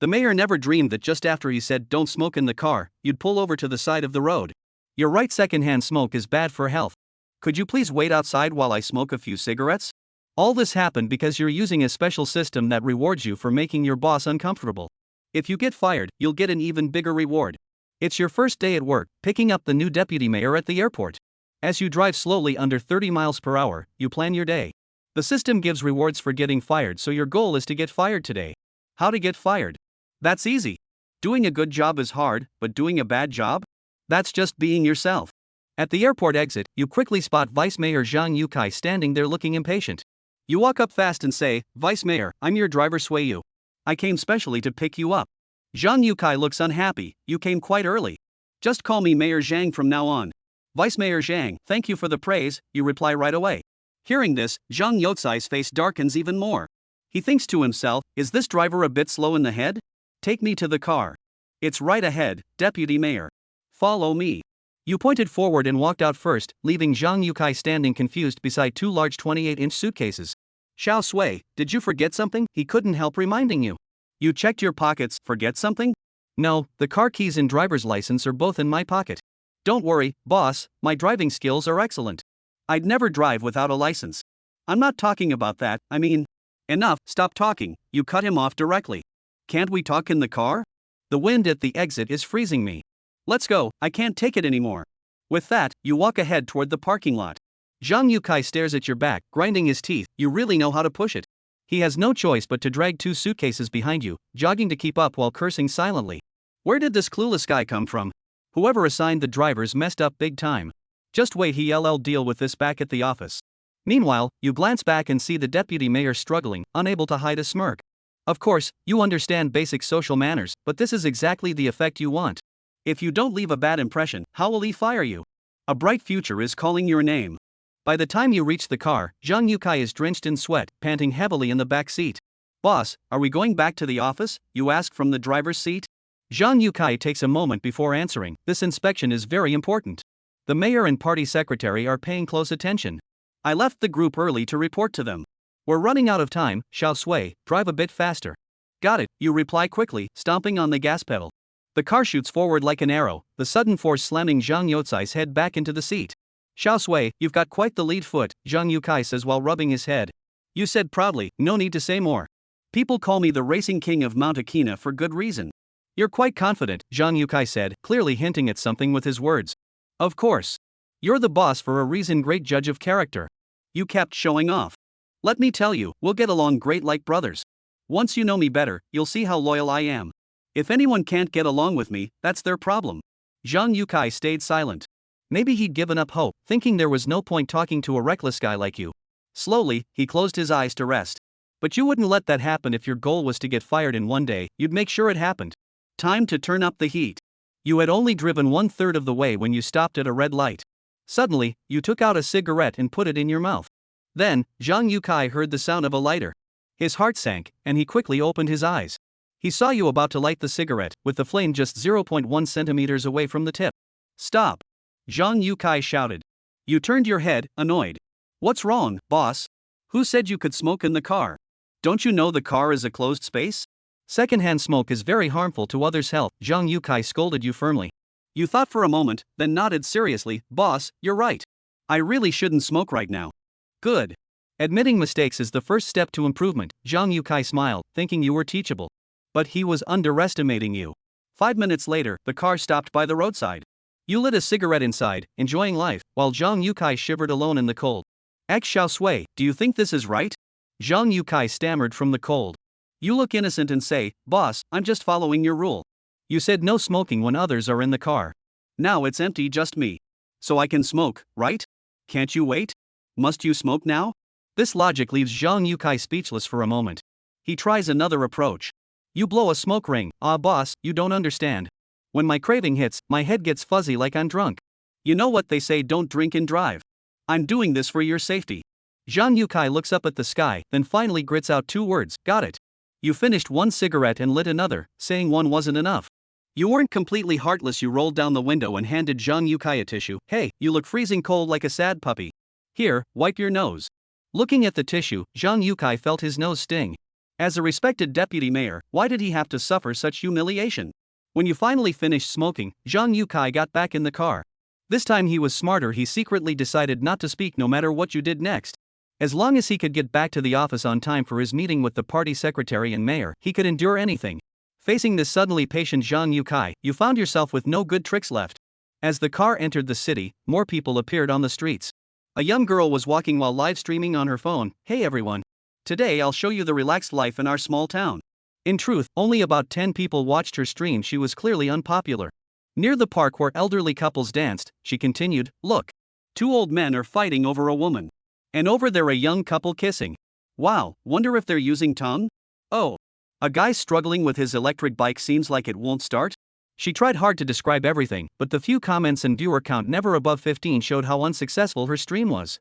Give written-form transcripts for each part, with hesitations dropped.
The mayor never dreamed that just after he said don't smoke in the car, you'd pull over to the side of the road. You're right, secondhand smoke is bad for health. Could you please wait outside while I smoke a few cigarettes? All this happened because you're using a special system that rewards you for making your boss uncomfortable. If you get fired, you'll get an even bigger reward. It's your first day at work, picking up the new deputy mayor at the airport. As you drive slowly under 30 miles per hour, you plan your day. The system gives rewards for getting fired, so your goal is to get fired today. How to get fired? That's easy. Doing a good job is hard, but doing a bad job? That's just being yourself. At the airport exit, you quickly spot Vice Mayor Zhang Yukai standing there looking impatient. You walk up fast and say, "Vice Mayor, I'm your driver Suiyu. I came specially to pick you up." Zhang Yukai looks unhappy. "You came quite early. Just call me Mayor Zhang from now on." "Vice Mayor Zhang, thank you for the praise," you reply right away. Hearing this, Zhang Yutsai's face darkens even more. He thinks to himself, is this driver a bit slow in the head? Take me to the car. It's right ahead, Deputy Mayor. Follow me. You pointed forward and walked out first, leaving Zhang Yukai standing confused beside two large 28-inch suitcases. "Xiao Sui, did you forget something?" he couldn't help reminding you. "You checked your pockets, forget something?" "No, the car keys and driver's license are both in my pocket." "Don't worry, boss, my driving skills are excellent. I'd never drive without a license." "I'm not talking about that, I mean..." "Enough, stop talking," you cut him off directly. "Can't we talk in the car? The wind at the exit is freezing me. Let's go, I can't take it anymore." With that, you walk ahead toward the parking lot. Zhang Yukai stares at your back, grinding his teeth. You really know how to push it. He has no choice but to drag two suitcases behind you, jogging to keep up while cursing silently. Where did this clueless guy come from? Whoever assigned the drivers messed up big time. Just wait, he'll deal with this back at the office. Meanwhile, you glance back and see the deputy mayor struggling, unable to hide a smirk. Of course, you understand basic social manners, but this is exactly the effect you want. If you don't leave a bad impression, how will he fire you? A bright future is calling your name. By the time you reach the car, Zhang Yukai is drenched in sweat, panting heavily in the back seat. "Boss, are we going back to the office?" you ask from the driver's seat. Zhang Yukai takes a moment before answering. This inspection is very important. The mayor and party secretary are paying close attention. I left the group early to report to them. We're running out of time, Xiao Sui, drive a bit faster. Got it, you reply quickly, stomping on the gas pedal. The car shoots forward like an arrow, the sudden force slamming Zhang Yutsai's head back into the seat. "Xiao Sui, you've got quite the lead foot," Zhang Yukai says while rubbing his head. "You said proudly, no need to say more. People call me the racing king of Mount Akina for good reason." "You're quite confident," Zhang Yukai said, clearly hinting at something with his words. "Of course. You're the boss for a reason, great judge of character. You kept showing off. Let me tell you, we'll get along great like brothers. Once you know me better, you'll see how loyal I am. If anyone can't get along with me, that's their problem." Zhang Yukai stayed silent. Maybe he'd given up hope, thinking there was no point talking to a reckless guy like you. Slowly, he closed his eyes to rest. But you wouldn't let that happen if your goal was to get fired in one day, you'd make sure it happened. Time to turn up the heat. You had only driven 1/3 of the way when you stopped at a red light. Suddenly, you took out a cigarette and put it in your mouth. Then, Zhang Yukai heard the sound of a lighter. His heart sank, and he quickly opened his eyes. He saw you about to light the cigarette, with the flame just 0.1 centimeters away from the tip. "Stop!" Zhang Yukai shouted. You turned your head, annoyed. "What's wrong, boss? Who said you could smoke in the car? Don't you know the car is a closed space? Secondhand smoke is very harmful to others' health," Zhang Yukai scolded you firmly. You thought for a moment, then nodded seriously. "Boss, you're right. I really shouldn't smoke right now." "Good. Admitting mistakes is the first step to improvement," Zhang Yukai smiled, thinking you were teachable. But he was underestimating you. 5 minutes later, the car stopped by the roadside. You lit a cigarette inside, enjoying life, while Zhang Yukai shivered alone in the cold. "Xiao Sui, do you think this is right?" Zhang Yukai stammered from the cold. You look innocent and say, "Boss, I'm just following your rule. You said no smoking when others are in the car. Now it's empty, just me. So I can smoke, right? Can't you wait? Must you smoke now?" This logic leaves Zhang Yukai speechless for a moment. He tries another approach. You blow a smoke ring. "Ah, boss, you don't understand. When my craving hits, my head gets fuzzy like I'm drunk. You know what they say, don't drink and drive. I'm doing this for your safety." Zhang Yukai looks up at the sky, then finally grits out 2 words, "Got it." You finished 1 cigarette and lit another, saying 1 wasn't enough. You weren't completely heartless. You rolled down the window and handed Zhang Yukai a tissue. "Hey, you look freezing cold like a sad puppy. Here, wipe your nose." Looking at the tissue, Zhang Yukai felt his nose sting. As a respected deputy mayor, why did he have to suffer such humiliation? When you finally finished smoking, Zhang Yukai got back in the car. This time he was smarter. He secretly decided not to speak no matter what you did next. As long as he could get back to the office on time for his meeting with the party secretary and mayor, he could endure anything. Facing this suddenly patient Zhang Yukai, you found yourself with no good tricks left. As the car entered the city, more people appeared on the streets. A young girl was walking while live streaming on her phone. Hey everyone. Today I'll show you the relaxed life in our small town. In truth, only about 10 people watched her stream. She was clearly unpopular. Near the park where elderly couples danced, she continued, look. 2 old men are fighting over a woman. And over there a young couple kissing. Wow, wonder if they're using tongue? Oh. A guy struggling with his electric bike seems like it won't start? She tried hard to describe everything, but the few comments and viewer count never above 15 showed how unsuccessful her stream was.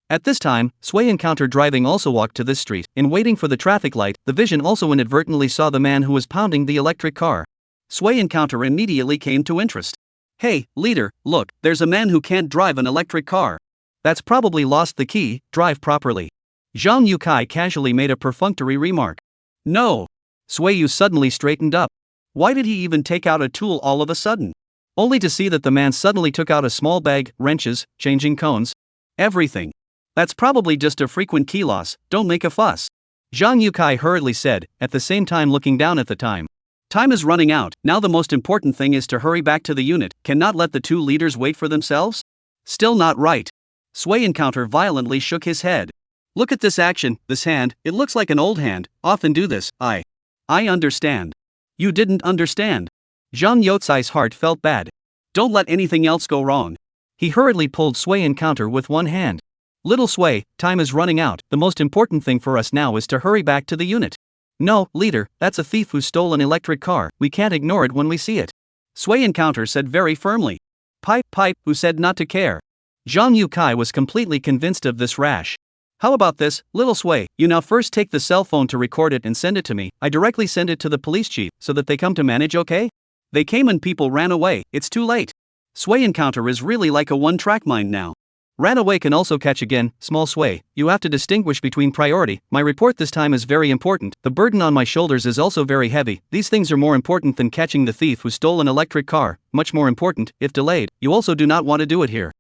At this time, Sui Encounter driving also walked to this street. In waiting for the traffic light, the vision also inadvertently saw the man who was pounding the electric car. Sui Encounter immediately came to interest. Hey, leader, look, there's a man who can't drive an electric car. That's probably lost the key, drive properly. Zhang Yukai casually made a perfunctory remark. No. Sui suddenly straightened up. Why did he even take out a tool all of a sudden? Only to see that the man suddenly took out a small bag, wrenches, changing cones. Everything. That's probably just a frequent key loss, don't make a fuss. Zhang Yukai hurriedly said, at the same time looking down at the time. Time is running out, now the most important thing is to hurry back to the unit, cannot let the 2 leaders wait for themselves? Still not right. Sui Encounter violently shook his head. Look at this action, this hand, it looks like an old hand, often do this, I understand. You didn't understand. Zhang Yotsai's heart felt bad. Don't let anything else go wrong. He hurriedly pulled Sui Encounter with one hand. Little Sui, time is running out, the most important thing for us now is to hurry back to the unit. No, leader, that's a thief who stole an electric car, we can't ignore it when we see it. Sui Encounter said very firmly. Pipe, who said not to care. Zhang Yukai was completely convinced of this rash. How about this, little Sui, you now first take the cell phone to record it and send it to me, I directly send it to the police chief, so that they come to manage, okay? They came and people ran away, it's too late. Sui Encounter is really like a one-track mind now. Ran away can also catch again, small Sui, you have to distinguish between priority, my report this time is very important, the burden on my shoulders is also very heavy, these things are more important than catching the thief who stole an electric car, much more important, if delayed, you also do not want to do it here.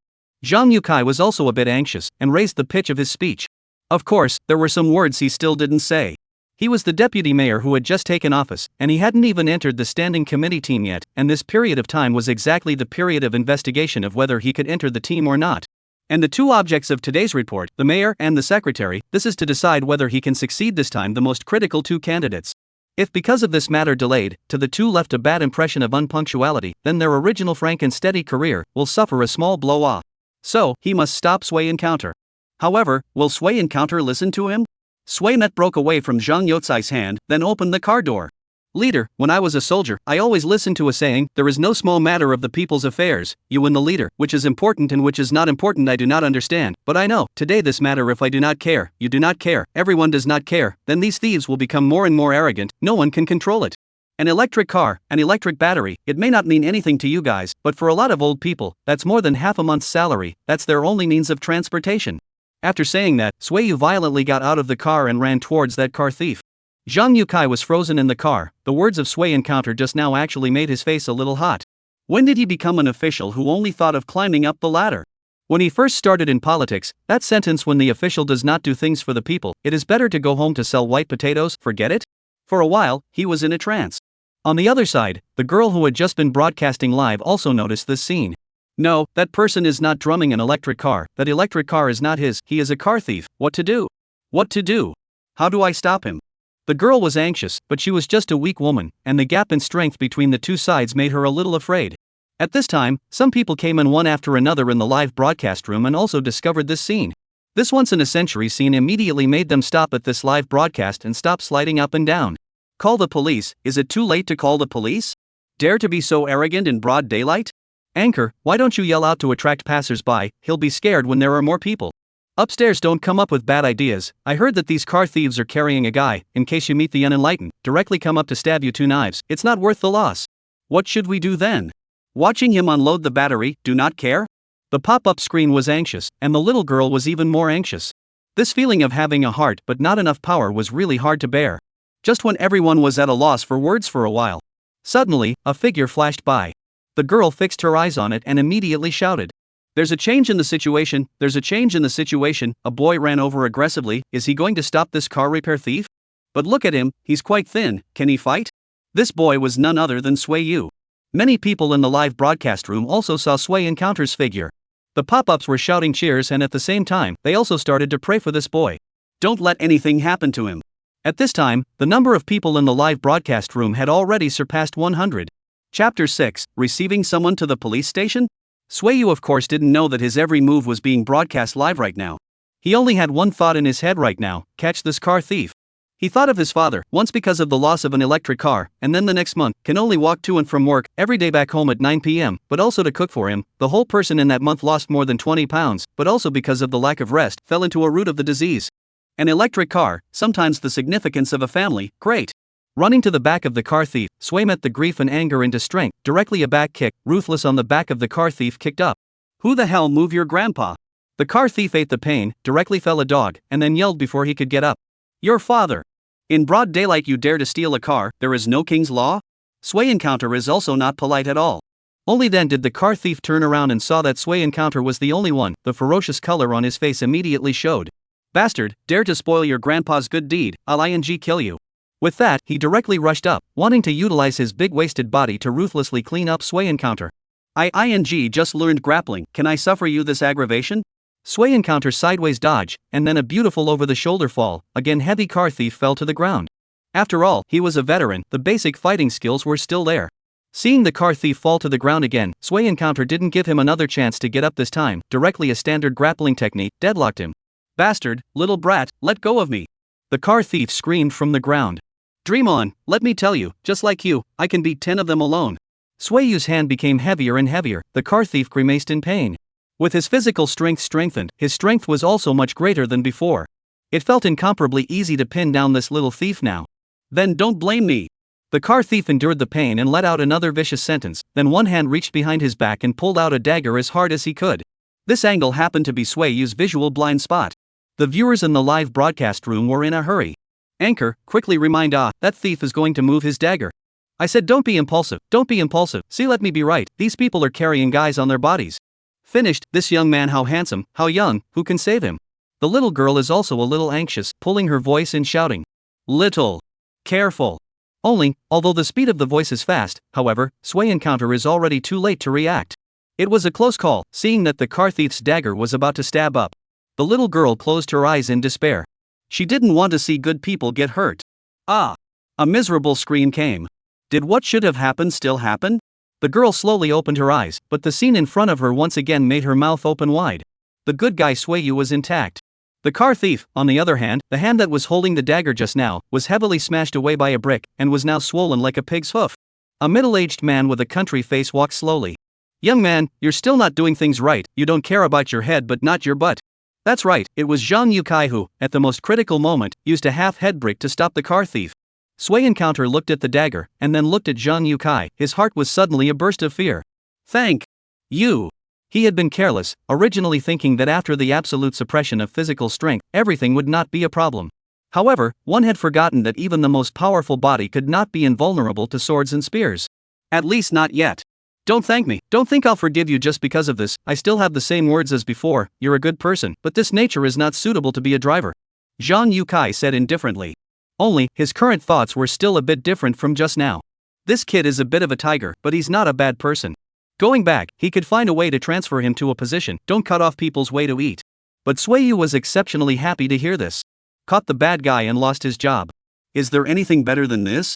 Zhang Yukai was also a bit anxious, and raised the pitch of his speech. Of course, there were some words he still didn't say. He was the deputy mayor who had just taken office, and he hadn't even entered the standing committee team yet, and this period of time was exactly the period of investigation of whether he could enter the team or not. And the 2 objects of today's report, the mayor and the secretary, this is to decide whether he can succeed this time, the most critical 2 candidates. If because of this matter delayed, to the 2 left a bad impression of unpunctuality, then their original frank and steady career will suffer a small blow-off. So, he must stop Sui Encounter. However, will Sui Encounter listen to him? Sui Met broke away from Zhang Yotsai's hand, then opened the car door. Leader, when I was a soldier, I always listened to a saying, there is no small matter of the people's affairs, you and the leader, which is important and which is not important I do not understand, but I know, today this matter if I do not care, you do not care, everyone does not care, then these thieves will become more and more arrogant, no one can control it. An electric car, an electric battery, it may not mean anything to you guys, but for a lot of old people, that's more than half a month's salary, that's their only means of transportation. After saying that, Sui violently got out of the car and ran towards that car thief. Zhang Yukai was frozen in the car, the words of Sui Encounter just now actually made his face a little hot. When did he become an official who only thought of climbing up the ladder? When he first started in politics, that sentence when the official does not do things for the people, it is better to go home to sell white potatoes, forget it? For a while, he was in a trance. On the other side, the girl who had just been broadcasting live also noticed this scene. No, that person is not drumming an electric car, that electric car is not his, he is a car thief, what to do? What to do? How do I stop him? The girl was anxious, but she was just a weak woman, and the gap in strength between the 2 sides made her a little afraid. At this time, some people came in one after another in the live broadcast room and also discovered this scene. This once-in-a-century scene immediately made them stop at this live broadcast and stop sliding up and down. Call the police, is it too late to call the police? Dare to be so arrogant in broad daylight? Anchor, why don't you yell out to attract passers-by, he'll be scared when there are more people. Upstairs don't come up with bad ideas, I heard that these car thieves are carrying a guy, in case you meet the unenlightened, directly come up to stab you 2 knives, it's not worth the loss. What should we do then? Watching him unload the battery, do not care? The pop-up screen was anxious, and the little girl was even more anxious. This feeling of having a heart but not enough power was really hard to bear. Just when everyone was at a loss for words for a while, suddenly, a figure flashed by. The girl fixed her eyes on it and immediately shouted, "There's a change in the situation, there's a change in the situation." A boy ran over aggressively. Is he going to stop this car repair thief? But look at him, he's quite thin, can he fight? This boy was none other than Sui Yu. Many people in the live broadcast room also saw Sui Encounter's figure. The pop-ups were shouting cheers, and at the same time, they also started to pray for this boy. Don't let anything happen to him. At this time, the number of people in the live broadcast room had already surpassed 100. Chapter 6, Receiving Someone to the Police Station? Sui Yu of course didn't know that his every move was being broadcast live right now. He only had one thought in his head right now: catch this car thief. He thought of his father, once because of the loss of an electric car, and then the next month, can only walk to and from work, every day back home at 9 p.m., but also to cook for him. The whole person in that month lost more than 20 pounds, but also because of the lack of rest, fell into a root of the disease. An electric car, sometimes the significance of a family, great. Running to the back of the car thief, Sui met the grief and anger into strength, directly a back kick, ruthless on the back of the car thief kicked up. Who the hell move your grandpa? The car thief ate the pain, directly fell a dog, and then yelled before he could get up. Your father. In broad daylight you dare to steal a car, there is no king's law? Sui Encounter is also not polite at all. Only then did the car thief turn around and saw that Sui Encounter was the only one. The ferocious color on his face immediately showed. Bastard, dare to spoil your grandpa's good deed, I'll kill you. With that, he directly rushed up, wanting to utilize his big wasted body to ruthlessly clean up Sui Encounter. I just learned grappling, can I suffer you this aggravation? Sui Encounter sideways dodge, and then a beautiful over-the-shoulder fall. Again heavy car thief fell to the ground. After all, he was a veteran, the basic fighting skills were still there. Seeing the car thief fall to the ground again, Sui Encounter didn't give him another chance to get up this time, directly a standard grappling technique, deadlocked him. Bastard, little brat, let go of me. The car thief screamed from the ground. Dream on, let me tell you, just like you, I can beat 10 of them alone. Sui Yu's hand became heavier and heavier, the car thief grimaced in pain. With his physical strength strengthened, his strength was also much greater than before. It felt incomparably easy to pin down this little thief now. Then don't blame me. The car thief endured the pain and let out another vicious sentence, then one hand reached behind his back and pulled out a dagger as hard as he could. This angle happened to be Sui Yu's visual blind spot. The viewers in the live broadcast room were in a hurry. Anchor, quickly remind that thief is going to move his dagger. I said don't be impulsive, see let me be right, these people are carrying guys on their bodies. Finished, this young man how handsome, how young, who can save him? The little girl is also a little anxious, pulling her voice and shouting. Little. Careful. Only, although the speed of the voice is fast, however, Sui Encounter is already too late to react. It was a close call, seeing that the car thief's dagger was about to stab up. The little girl closed her eyes in despair. She didn't want to see good people get hurt. A miserable scream came. Did what should have happened still happen? The girl slowly opened her eyes, but the scene in front of her once again made her mouth open wide. The good guy Sui Yu was intact. The car thief, on the other hand, the hand that was holding the dagger just now, was heavily smashed away by a brick, and was now swollen like a pig's hoof. A middle-aged man with a country face walked slowly. Young man, you're still not doing things right, you don't care about your head but not your butt. That's right, it was Zhang Yukai who, at the most critical moment, used a half-head brick to stop the car thief. Sui Encounter looked at the dagger, and then looked at Zhang Yukai. His heart was suddenly a burst of fear. Thank you. He had been careless, originally thinking that after the absolute suppression of physical strength, everything would not be a problem. However, one had forgotten that even the most powerful body could not be invulnerable to swords and spears. At least not yet. Don't thank me, don't think I'll forgive you just because of this, I still have the same words as before, you're a good person, but this nature is not suitable to be a driver. Zhang Yukai said indifferently. Only, his current thoughts were still a bit different from just now. This kid is a bit of a tiger, but he's not a bad person. Going back, he could find a way to transfer him to a position, don't cut off people's way to eat. But Sui Yu was exceptionally happy to hear this. Caught the bad guy and lost his job. Is there anything better than this?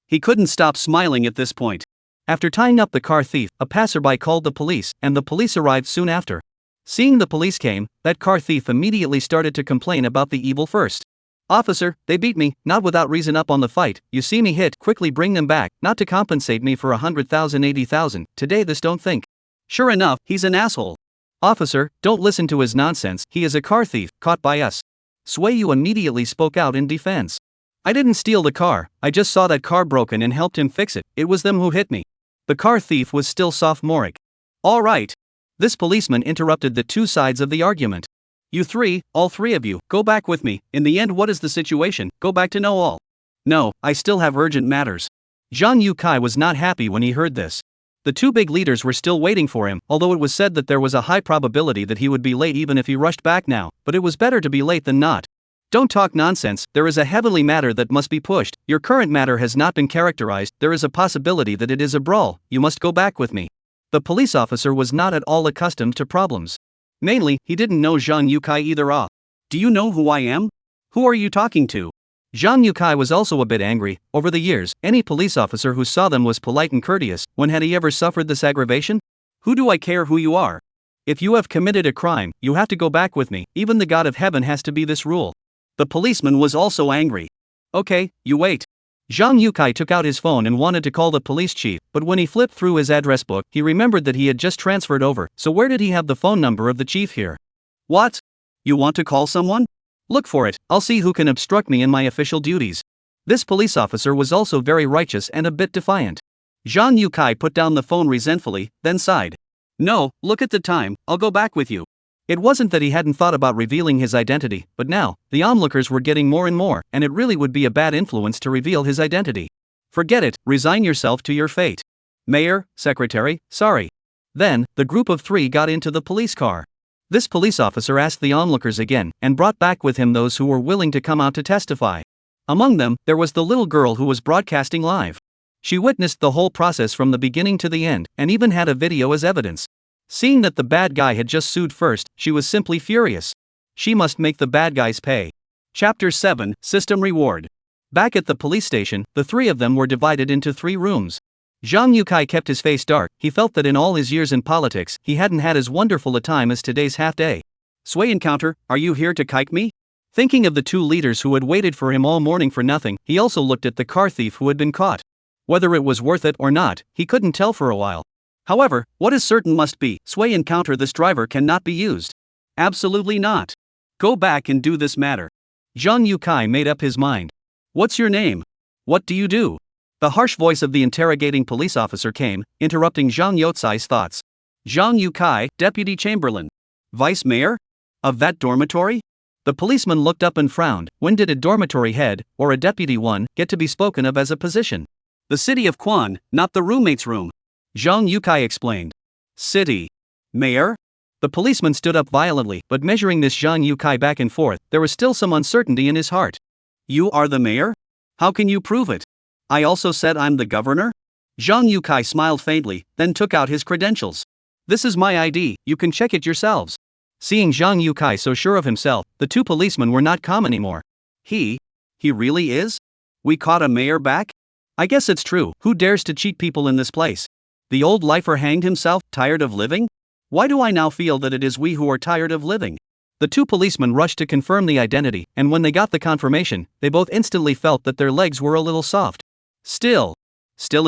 He couldn't stop smiling at this point. After tying up the car thief, a passerby called the police, and the police arrived soon after. Seeing the police came, that car thief immediately started to complain about the evil first. Officer, they beat me, not without reason up on the fight, you see me hit, quickly bring them back, not to compensate me for 100,000 80,000, today this don't think. Sure enough, he's an asshole. Officer, don't listen to his nonsense, he is a car thief, caught by us. Sui Yu immediately spoke out in defense. I didn't steal the car, I just saw that car broken and helped him fix it, it was them who hit me. The car thief was still sophomoric. All right. This policeman interrupted the two sides of the argument. You three, all three of you, go back with me. In the end, what is the situation? Go back to know all. No, I still have urgent matters. Zhang Yukai was not happy when he heard this. The two big leaders were still waiting for him, although it was said that there was a high probability that he would be late even if he rushed back now, but it was better to be late than not. Don't talk nonsense, there is a heavenly matter that must be pushed. Your current matter has not been characterized, there is a possibility that it is a brawl, you must go back with me. The police officer was not at all accustomed to problems. Mainly, he didn't know Zhang Yukai either. Do you know who I am? Who are you talking to? Zhang Yukai was also a bit angry. Over the years, any police officer who saw them was polite and courteous. When had he ever suffered this aggravation? Who do I care who you are? If you have committed a crime, you have to go back with me. Even the God of Heaven has to be this rule. The policeman was also angry. Okay, you wait. Zhang Yukai took out his phone and wanted to call the police chief, but when he flipped through his address book, he remembered that he had just transferred over, so where did he have the phone number of the chief here? What? You want to call someone? Look for it, I'll see who can obstruct me in my official duties. This police officer was also very righteous and a bit defiant. Zhang Yukai put down the phone resentfully, then sighed. No, look at the time, I'll go back with you. It wasn't that he hadn't thought about revealing his identity, but now, the onlookers were getting more and more, and it really would be a bad influence to reveal his identity. Forget it, resign yourself to your fate. Mayor, secretary, sorry. Then, the group of three got into the police car. This police officer asked the onlookers again, and brought back with him those who were willing to come out to testify. Among them, there was the little girl who was broadcasting live. She witnessed the whole process from the beginning to the end, and even had a video as evidence. Seeing that the bad guy had just sued first, she was simply furious. She must make the bad guys pay. Chapter 7, System Reward. Back at the police station, the three of them were divided into 3 rooms. Zhang Yukai kept his face dark. He felt that in all his years in politics, he hadn't had as wonderful a time as today's half-day. Sway Encounter, are you here to kike me? Thinking of the 2 leaders who had waited for him all morning for nothing, he also looked at the car thief who had been caught. Whether it was worth it or not, he couldn't tell for a while. However, what is certain must be, Sway Encounter, this driver cannot be used. Absolutely not. Go back and do this matter. Zhang Yukai made up his mind. What's your name? What do you do? The harsh voice of the interrogating police officer came, interrupting Zhang Yotsai's thoughts. Zhang Yukai, Deputy Chamberlain. Vice Mayor? Of that dormitory? The policeman looked up and frowned. When did a dormitory head, or a deputy one, get to be spoken of as a position? The city of Quan, not the roommate's room. Zhang Yukai explained. City. Mayor? The policeman stood up violently, but measuring this Zhang Yukai back and forth, there was still some uncertainty in his heart. You are the mayor? How can you prove it? I also said I'm the governor? Zhang Yukai smiled faintly, then took out his credentials. This is my ID, you can check it yourselves. Seeing Zhang Yukai so sure of himself, the 2 policemen were not calm anymore. He really is? We caught a mayor back? I guess it's true, who dares to cheat people in this place? The old lifer hanged himself, tired of living? Why do I now feel that it is we who are tired of living? The 2 policemen rushed to confirm the identity, and when they got the confirmation, they both instantly felt that their legs were a little soft. Still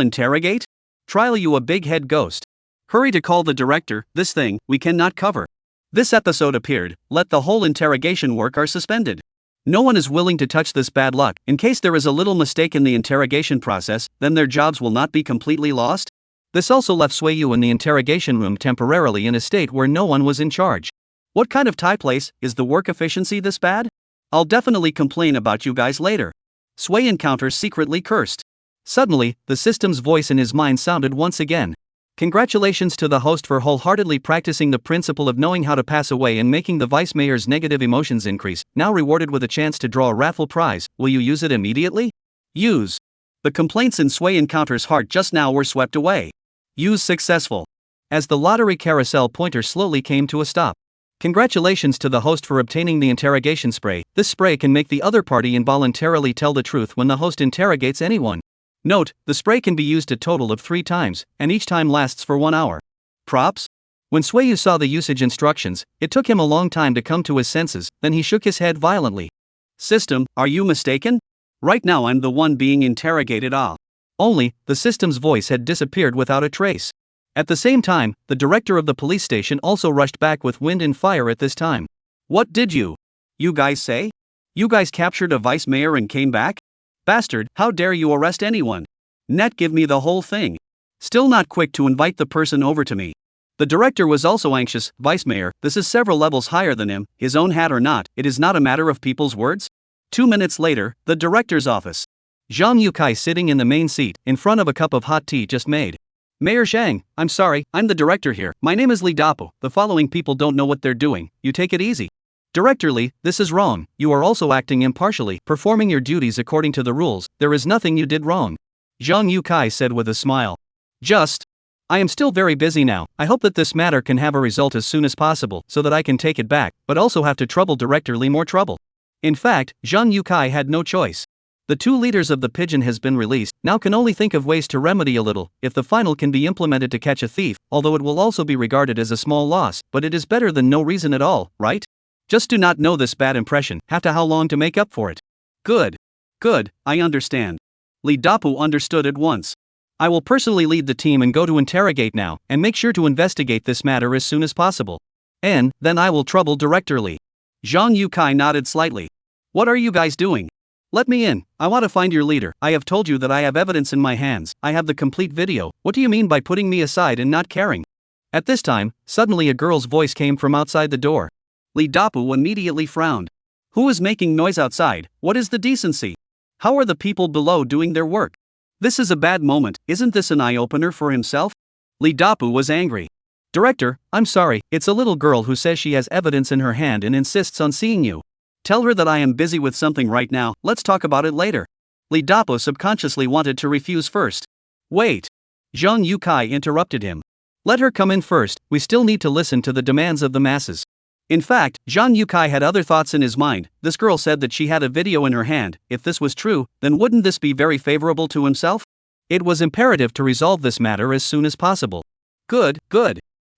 interrogate? Trial, you a big head ghost. Hurry to call the director, this thing, we cannot cover. This episode appeared, let the whole interrogation work are suspended. No one is willing to touch this bad luck. In case there is a little mistake in the interrogation process, then their jobs will not be completely lost. This also left Swayu in the interrogation room temporarily in a state where no one was in charge. What kind of Thai place, is the work efficiency this bad? I'll definitely complain about you guys later. Sway Encounter secretly cursed. Suddenly, the system's voice in his mind sounded once again. Congratulations to the host for wholeheartedly practicing the principle of knowing how to pass away and making the vice mayor's negative emotions increase, now rewarded with a chance to draw a raffle prize. Will you use it immediately? Use. The complaints in Sway Encounter's heart just now were swept away. Use successful. As the lottery carousel pointer slowly came to a stop. Congratulations to the host for obtaining the interrogation spray. This spray can make the other party involuntarily tell the truth when the host interrogates anyone. Note, the spray can be used a total of 3 times, and each time lasts for 1 hour. Props? When Swayu saw the usage instructions, it took him a long time to come to his senses, then he shook his head violently. System, are you mistaken? Right now I'm the one being interrogated. Only, the system's voice had disappeared without a trace. At the same time, the director of the police station also rushed back with wind and fire at this time. What did you guys say? You guys captured a vice mayor and came back? Bastard, how dare you arrest anyone? Net, give me the whole thing. Still not quick to invite the person over to me. The director was also anxious. Vice Mayor, this is several levels higher than him, his own hat or not, it is not a matter of people's words? 2 minutes later, the director's office. Zhang Yukai sitting in the main seat, in front of a cup of hot tea just made. Mayor Zhang, I'm sorry, I'm the director here. My name is Li Dapu. The following people don't know what they're doing. You take it easy. Director Li, this is wrong. You are also acting impartially, performing your duties according to the rules. There is nothing you did wrong. Zhang Yukai said with a smile. I am still very busy now. I hope that this matter can have a result as soon as possible so that I can take it back, but also have to trouble Director Li more trouble. In fact, Zhang Yukai had no choice. The 2 leaders of the pigeon has been released, now can only think of ways to remedy a little, if the final can be implemented to catch a thief, although it will also be regarded as a small loss, but it is better than no reason at all, right? Just do not know this bad impression, have to how long to make up for it. Good, I understand. Li Dapu understood at once. I will personally lead the team and go to interrogate now, and make sure to investigate this matter as soon as possible. And then I will trouble Director Li. Zhang Yukai nodded slightly. What are you guys doing? Let me in, I want to find your leader. I have told you that I have evidence in my hands, I have the complete video. What do you mean by putting me aside and not caring? At this time, suddenly a girl's voice came from outside the door. Li Dapu immediately frowned. Who is making noise outside? What is the decency? How are the people below doing their work? This is a bad moment, isn't this an eye-opener for himself? Li Dapu was angry. Director, I'm sorry, it's a little girl who says she has evidence in her hand and insists on seeing you. Tell her that I am busy with something right now, let's talk about it later. Li Dapu subconsciously wanted to refuse first. Wait. Zhang Yukai interrupted him. Let her come in first, we still need to listen to the demands of the masses. In fact, Zhang Yukai had other thoughts in his mind. This girl said that she had a video in her hand. If this was true, then wouldn't this be very favorable to himself? It was imperative to resolve this matter as soon as possible. Good.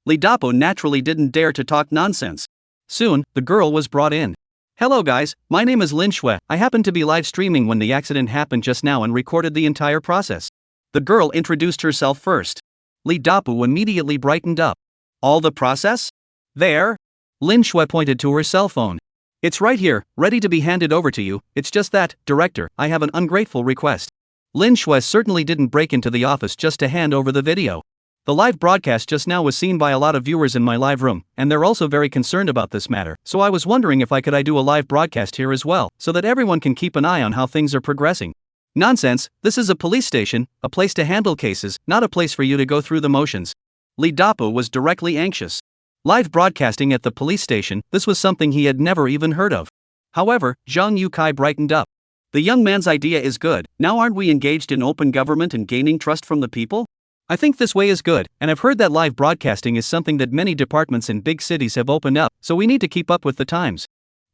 Li Dapu naturally didn't dare to talk nonsense. Soon, the girl was brought in. Hello guys, my name is Lin Shui. I happened to be live streaming when the accident happened just now and recorded the entire process. The girl introduced herself first. Li Dapu immediately brightened up. All the process? There? Lin Shui pointed to her cell phone. It's right here, ready to be handed over to you. It's just that, Director, I have an ungrateful request. Lin Shui certainly didn't break into the office just to hand over the video. The live broadcast just now was seen by a lot of viewers in my live room, and they're also very concerned about this matter, so I was wondering if I could do a live broadcast here as well, so that everyone can keep an eye on how things are progressing. Nonsense, this is a police station, a place to handle cases, not a place for you to go through the motions. Li Dapu was directly anxious. Live broadcasting at the police station, this was something he had never even heard of. However, Zhang Yukai brightened up. The young man's idea is good, now aren't we engaged in open government and gaining trust from the people? I think this way is good, and I've heard that live broadcasting is something that many departments in big cities have opened up, so we need to keep up with the times.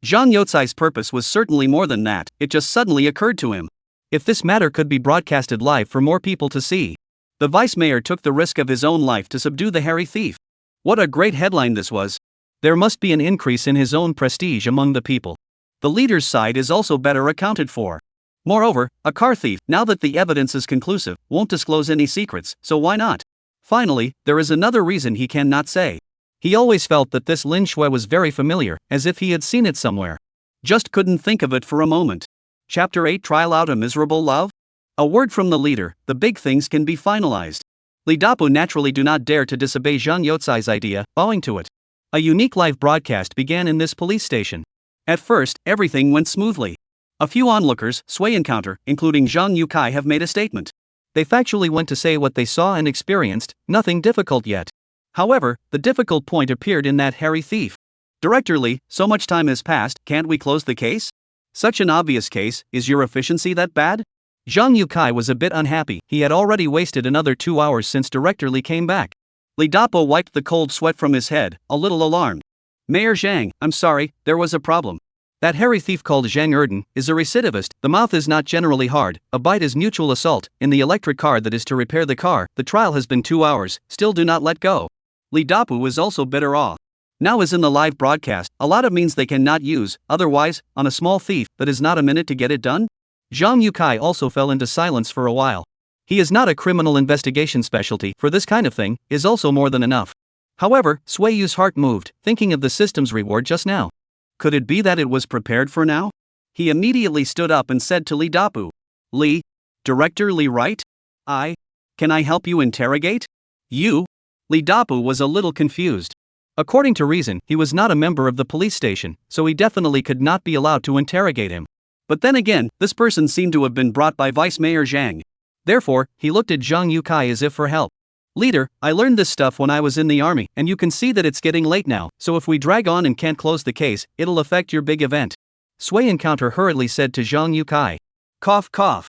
Zhang Yucai's purpose was certainly more than that, it just suddenly occurred to him. If this matter could be broadcasted live for more people to see. The vice mayor took the risk of his own life to subdue the hairy thief. What a great headline this was. There must be an increase in his own prestige among the people. The leader's side is also better accounted for. Moreover, a car thief, now that the evidence is conclusive, won't disclose any secrets, so why not? Finally, there is another reason he cannot say. He always felt that this Lin Shui was very familiar, as if he had seen it somewhere. Just couldn't think of it for a moment. Chapter 8 Trial Out a Miserable Love? A word from the leader, the big things can be finalized. Li Dapu naturally do not dare to disobey Zhang Yucai's idea, bowing to it. A unique live broadcast began in this police station. At first, everything went smoothly. A few onlookers, Sui encounter, including Zhang Yukai, have made a statement. They factually went to say what they saw and experienced, nothing difficult yet. However, the difficult point appeared in that hairy thief. Director Li, so much time has passed, can't we close the case? Such an obvious case, is your efficiency that bad? Zhang Yukai was a bit unhappy, he had already wasted another 2 hours since Director Li came back. Li Dapu wiped the cold sweat from his head, a little alarmed. Mayor Zhang, I'm sorry, there was a problem. That hairy thief called Zhang Erden is a recidivist. The mouth is not generally hard, a bite is mutual assault. In the electric car that is to repair the car, the trial has been 2 hours, still do not let go. Li Dapu is also bitter off. Now as in the live broadcast, a lot of means they cannot use, otherwise, on a small thief, that is not a minute to get it done? Zhang Yukai also fell into silence for a while. He is not a criminal investigation specialty, for this kind of thing, is also more than enough. However, Sui Yu's heart moved, thinking of the system's reward just now. Could it be that it was prepared for now? He immediately stood up and said to Li Dapu, Li? Director Li, right? Can I help you interrogate? You? Li Dapu was a little confused. According to reason, he was not a member of the police station, so he definitely could not be allowed to interrogate him. But then again, this person seemed to have been brought by Vice Mayor Zhang. Therefore, he looked at Zhang Yukai as if for help. Leader, I learned this stuff when I was in the army, and you can see that it's getting late now, so if we drag on and can't close the case, it'll affect your big event. Sui Encounter hurriedly said to Zhang Yukai. Cough cough.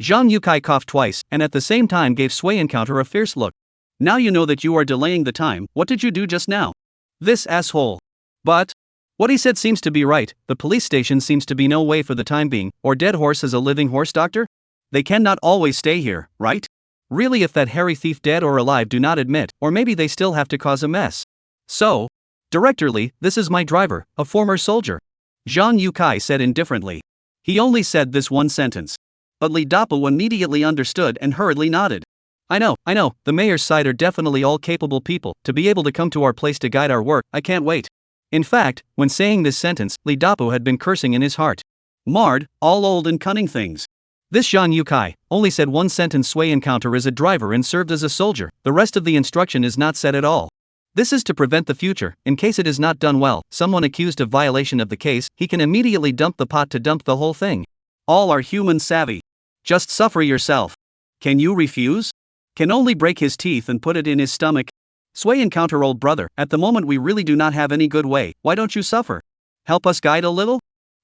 Zhang Yukai coughed twice, and at the same time gave Sui Encounter a fierce look. Now you know that you are delaying the time, what did you do just now? This asshole. But what he said seems to be right, the police station seems to be no way for the time being, or dead horse is a living horse doctor? They cannot always stay here, right? Really, if that hairy thief dead or alive do not admit, or maybe they still have to cause a mess. So, Director Li, this is my driver, a former soldier. Zhang Yukai said indifferently. He only said this one sentence. But Li Dapu immediately understood and hurriedly nodded. I know, the mayor's side are definitely all capable people, to be able to come to our place to guide our work, I can't wait. In fact, when saying this sentence, Li Dapu had been cursing in his heart. Marred, all old and cunning things. This Zhang Yukai only said one sentence. Sui Encounter is a driver and served as a soldier, the rest of the instruction is not said at all. This is to prevent the future, in case it is not done well, someone accused of violation of the case, he can immediately dump the pot to dump the whole thing. All are human savvy. Just suffer yourself. Can you refuse? Can only break his teeth and put it in his stomach. Sui Encounter, old brother, at the moment we really do not have any good way, why don't you suffer? Help us guide a little?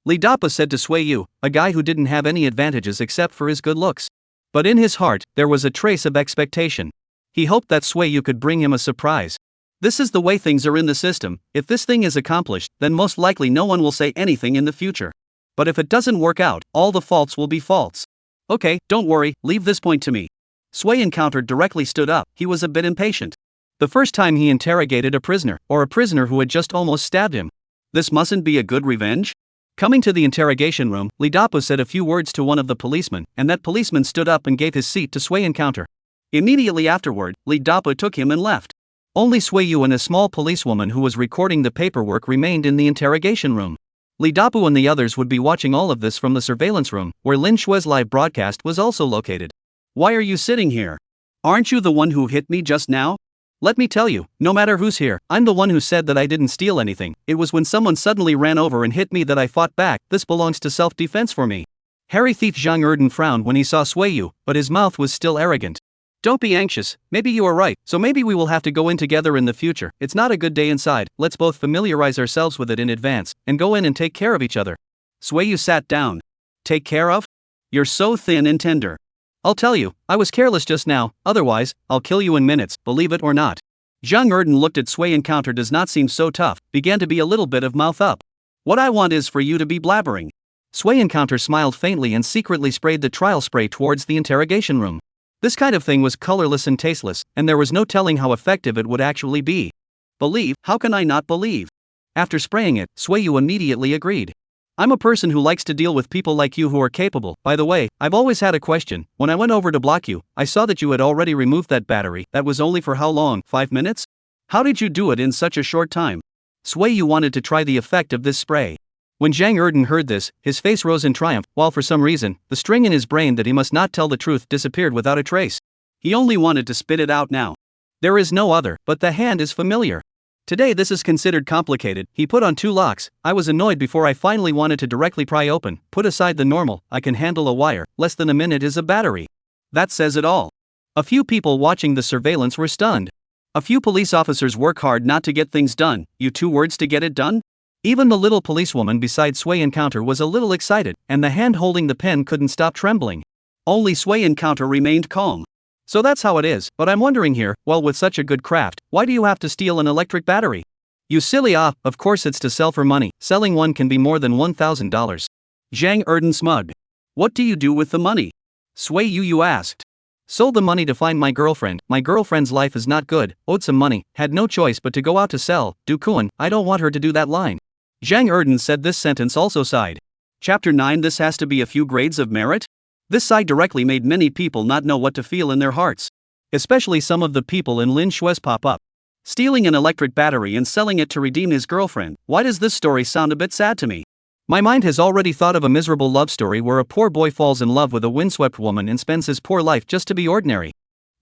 Li Dapu said to Sui Yu, a guy who didn't have any advantages except for his good looks. But in his heart, there was a trace of expectation. He hoped that Sui Yu could bring him a surprise. This is the way things are in the system, if this thing is accomplished, then most likely no one will say anything in the future. But if it doesn't work out, all the faults will be faults. Okay, don't worry, leave this point to me. Sui Encounter directly stood up, he was a bit impatient. The first time he interrogated a prisoner, or a prisoner who had just almost stabbed him. This mustn't be a good revenge? Coming to the interrogation room, Li Dapu said a few words to one of the policemen, and that policeman stood up and gave his seat to Sui Encounter. Immediately afterward, Li Dapu took him and left. Only Sui Yu and a small policewoman who was recording the paperwork remained in the interrogation room. Li Dapu and the others would be watching all of this from the surveillance room, where Lin Shue's live broadcast was also located. Why are you sitting here? Aren't you the one who hit me just now? Let me tell you, no matter who's here, I'm the one who said that I didn't steal anything. It was when someone suddenly ran over and hit me that I fought back. This belongs to self-defense for me. Hairy thief Zhang Erden frowned when he saw Sui Yu, but his mouth was still arrogant. Don't be anxious, maybe you are right, so maybe we will have to go in together in the future. It's not a good day inside, let's both familiarize ourselves with it in advance, and go in and take care of each other. Sui Yu sat down. Take care of? You're so thin and tender. I'll tell you, I was careless just now, otherwise, I'll kill you in minutes, believe it or not. Zhang Erden looked at Sui Encounter, does not seem so tough, began to be a little bit of mouth up. What I want is for you to be blabbering. Sui Encounter smiled faintly and secretly sprayed the trial spray towards the interrogation room. This kind of thing was colorless and tasteless, and there was no telling how effective it would actually be. Believe? How can I not believe? After spraying it, Sui Yu immediately agreed. I'm a person who likes to deal with people like you who are capable. By the way, I've always had a question. When I went over to block you, I saw that you had already removed that battery. That was only for how long? 5 minutes? How did you do it in such a short time? Sui Yu wanted to try the effect of this spray. When Zhang Erden heard this, his face rose in triumph, while for some reason, the string in his brain that he must not tell the truth disappeared without a trace. He only wanted to spit it out now. There is no other, but the hand is familiar. Today this is considered complicated. He put on 2 locks. I was annoyed before I finally wanted to directly pry open. Put aside the normal, I can handle a wire, less than a minute is a battery. That says it all. A few people watching the surveillance were stunned. A few police officers work hard not to get things done. You 2 words to get it done? Even the little policewoman beside Sui Encounter was a little excited, and the hand holding the pen couldn't stop trembling. Only Sui Encounter remained calm. So that's how it is, but I'm wondering here, well, with such a good craft, why do you have to steal an electric battery? You silly of course it's to sell for money, selling one can be more than $1,000. Zhang Erden smug. What do you do with the money? Sui Yu asked. Sold the money to find my girlfriend's life is not good, owed some money, had no choice but to go out to sell, do Kuan, I don't want her to do that line. Zhang Erden said this sentence also sighed. Chapter 9, this has to be a few grades of merit? This sigh directly made many people not know what to feel in their hearts. Especially some of the people in Lin Shue's pop-up. Stealing an electric battery and selling it to redeem his girlfriend, why does this story sound a bit sad to me? My mind has already thought of a miserable love story where a poor boy falls in love with a windswept woman and spends his poor life just to be ordinary.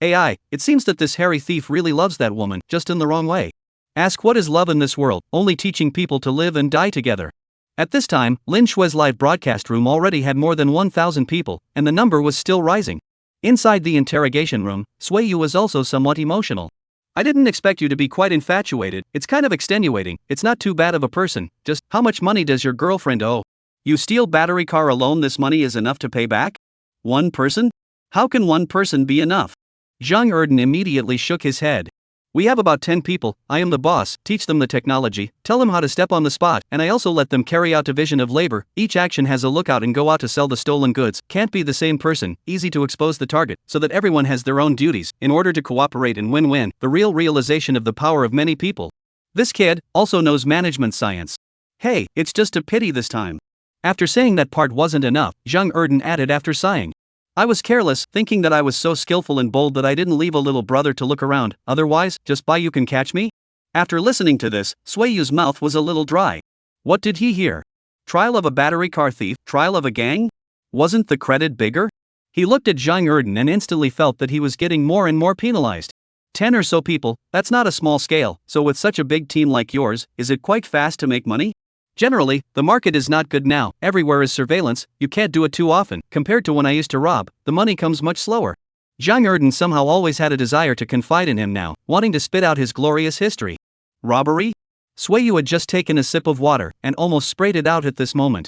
AI, it seems that this hairy thief really loves that woman, just in the wrong way. Ask what is love in this world, only teaching people to live and die together. At this time, Lin Shui's live broadcast room already had more than 1,000 people, and the number was still rising. Inside the interrogation room, Sui Yu was also somewhat emotional. I didn't expect you to be quite infatuated, it's kind of extenuating, it's not too bad of a person, just how much money does your girlfriend owe? You steal battery car alone, this money is enough to pay back? One person? How can one person be enough? Zhang Erden immediately shook his head. We have about 10 people, I am the boss, teach them the technology, tell them how to step on the spot, and I also let them carry out division of labor, each action has a lookout and go out to sell the stolen goods, can't be the same person, easy to expose the target, so that everyone has their own duties, in order to cooperate and win-win, the real realization of the power of many people. This kid also knows management science. Hey, it's just a pity this time. After saying that part wasn't enough, Zhang Erden added after sighing. I was careless, thinking that I was so skillful and bold that I didn't leave a little brother to look around, otherwise, just by you can catch me? After listening to this, Sui Yu's mouth was a little dry. What did he hear? Trial of a battery car thief, trial of a gang? Wasn't the credit bigger? He looked at Zhang Erden and instantly felt that he was getting more and more penalized. 10 or so people, that's not a small scale, so with such a big team like yours, is it quite fast to make money? Generally, the market is not good now, everywhere is surveillance, you can't do it too often, compared to when I used to rob, the money comes much slower. Zhang Erden somehow always had a desire to confide in him now, wanting to spit out his glorious history. Robbery? Sui Yu had just taken a sip of water, and almost sprayed it out at this moment.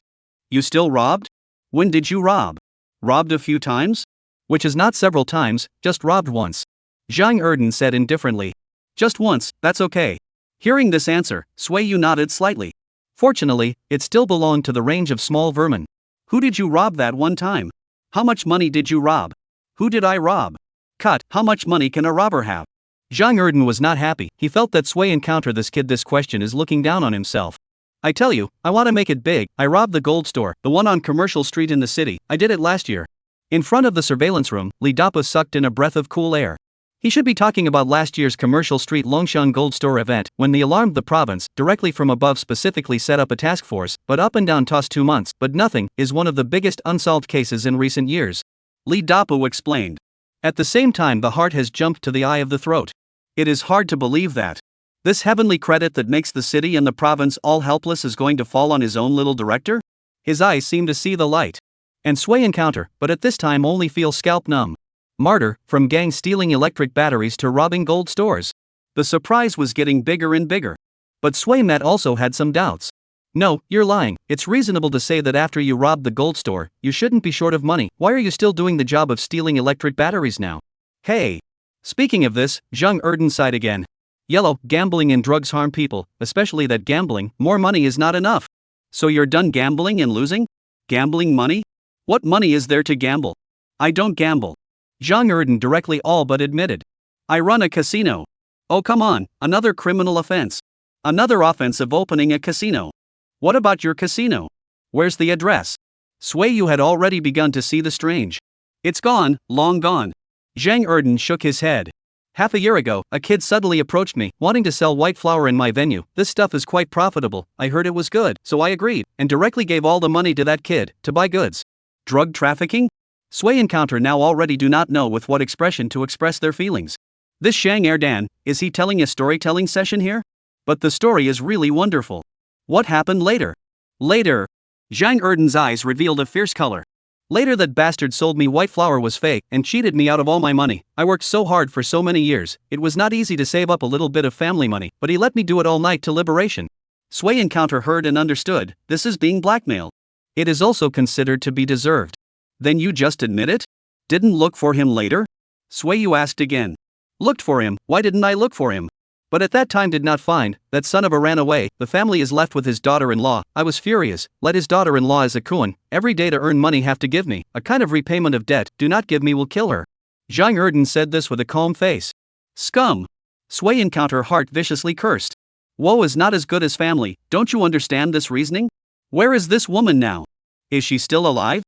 You still robbed? When did you rob? Robbed a few times? Which is not several times, just robbed once. Zhang Erden said indifferently. Just once, that's okay. Hearing this answer, Sui Yu nodded slightly. Fortunately, it still belonged to the range of small vermin. Who did you rob that one time? How much money did you rob? Who did I rob? Cut, how much money can a robber have? Zhang Erden was not happy, he felt that Sui encountered this kid this question is looking down on himself. I tell you, I want to make it big, I robbed the gold store, the one on Commercial Street in the city, I did it last year. In front of the surveillance room, Li Dapa sucked in a breath of cool air. He should be talking about last year's Commercial Street Longshan Gold Store event, when they alarmed the province, directly from above specifically set up a task force, but up and down tossed 2 months, but nothing, is one of the biggest unsolved cases in recent years. Li Dapu explained. At the same time the heart has jumped to the eye of the throat. It is hard to believe that. This heavenly credit that makes the city and the province all helpless is going to fall on his own little director? His eyes seem to see the light. And Sui encounter, but at this time only feel scalp numb. Martyr, from gang stealing electric batteries to robbing gold stores. The surprise was getting bigger and bigger. But Sui Met also had some doubts. No, you're lying, it's reasonable to say that after you robbed the gold store, you shouldn't be short of money, why are you still doing the job of stealing electric batteries now? Hey! Speaking of this, Zhang Erden sighed again. Yellow, gambling and drugs harm people, especially that gambling, more money is not enough. So you're done gambling and losing? Gambling money? What money is there to gamble? I don't gamble. Zhang Erden directly all but admitted. I run a casino. Oh come on, another criminal offense. Another offense of opening a casino. What about your casino? Where's the address? Sui Yu had already begun to see the strange. It's gone, long gone. Zhang Erden shook his head. Half a year ago, a kid suddenly approached me, wanting to sell white flour in my venue. This stuff is quite profitable, I heard it was good, so I agreed, and directly gave all the money to that kid, to buy goods. Drug trafficking? Sui encounter now already do not know with what expression to express their feelings. This Zhang Erdan, is he telling a storytelling session here? But the story is really wonderful. What happened later? Later. Zhang Erden's eyes revealed a fierce color. Later that bastard sold me white flour was fake and cheated me out of all my money. I worked so hard for so many years, it was not easy to save up a little bit of family money, but he let me do it all night to liberation. Sui encounter heard and understood, this is being blackmailed. It is also considered to be deserved. Then you just admit it? Didn't look for him later? Sui Yu asked again. Looked for him, why didn't I look for him? But at that time did not find, that son of a ran away, the family is left with his daughter-in-law, I was furious, let his daughter-in-law as a kuan, every day to earn money have to give me, a kind of repayment of debt, do not give me will kill her. Zhang Erden said this with a calm face. Scum! Sui encounter heart viciously cursed. Woe is not as good as family, don't you understand this reasoning? Where is this woman now? Is she still alive?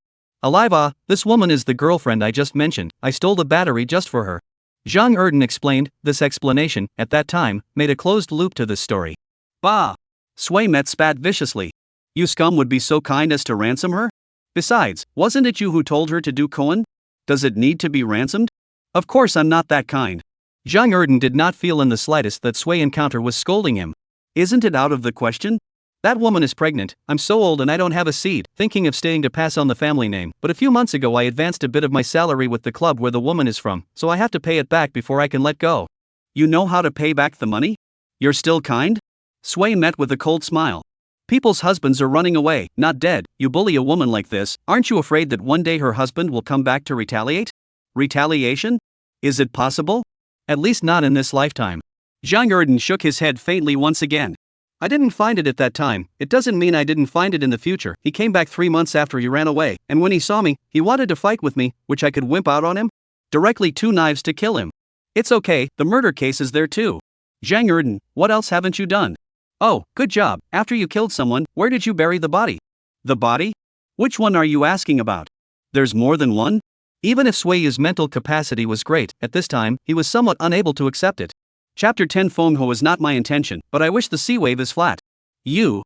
Alive this woman is the girlfriend I just mentioned, I stole the battery just for her. Zhang Erden explained, this explanation, at that time, made a closed loop to this story. Bah! Sui Met spat viciously. You scum would be so kind as to ransom her? Besides, wasn't it you who told her to do koan? Does it need to be ransomed? Of course I'm not that kind. Zhang Erden did not feel in the slightest that Sui Encounter was scolding him. Isn't it out of the question? That woman is pregnant, I'm so old and I don't have a seed, thinking of staying to pass on the family name, but a few months ago I advanced a bit of my salary with the club where the woman is from, so I have to pay it back before I can let go. You know how to pay back the money? You're still kind? Sui met with a cold smile. People's husbands are running away, not dead. You bully a woman like this, aren't you afraid that one day her husband will come back to retaliate? Retaliation? Is it possible? At least not in this lifetime. Zhang Erden shook his head faintly once again. I didn't find it at that time, it doesn't mean I didn't find it in the future. He came back 3 months after he ran away, and when he saw me, he wanted to fight with me, which I could wimp out on him? Directly 2 knives to kill him. It's okay, the murder case is there too. Zhang Erden, what else haven't you done? Oh, good job, after you killed someone, where did you bury the body? The body? Which one are you asking about? There's more than one? Even if Sui's mental capacity was great, at this time, he was somewhat unable to accept it. Chapter 10 Fenghe was not my intention, but I wish the sea wave is flat. You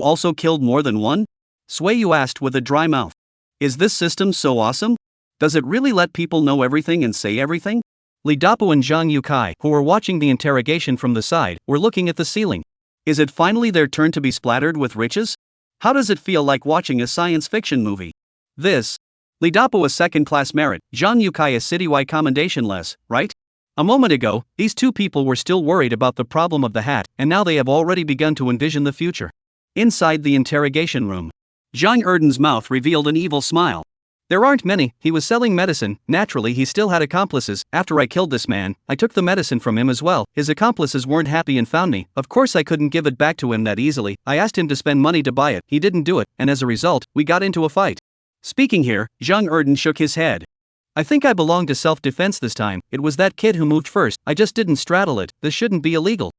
also killed more than one? Suiyu asked with a dry mouth. Is this system so awesome? Does it really let people know everything and say everything? Li Dapu and Zhang Yukai, who were watching the interrogation from the side, were looking at the ceiling. Is it finally their turn to be splattered with riches? How does it feel like watching a science fiction movie? This. Li Dapu a second-class merit, Zhang Yukai a citywide commendation less, right? A moment ago, these two people were still worried about the problem of the hat, and now they have already begun to envision the future. Inside the interrogation room, Zhang Erden's mouth revealed an evil smile. There aren't many, he was selling medicine, naturally he still had accomplices. After I killed this man, I took the medicine from him as well. His accomplices weren't happy and found me. Of course I couldn't give it back to him that easily. I asked him to spend money to buy it, he didn't do it, and as a result, we got into a fight. Speaking here, Zhang Erden shook his head. I think I belong to self-defense this time. It was that kid who moved first, I just didn't straddle it. This shouldn't be illegal.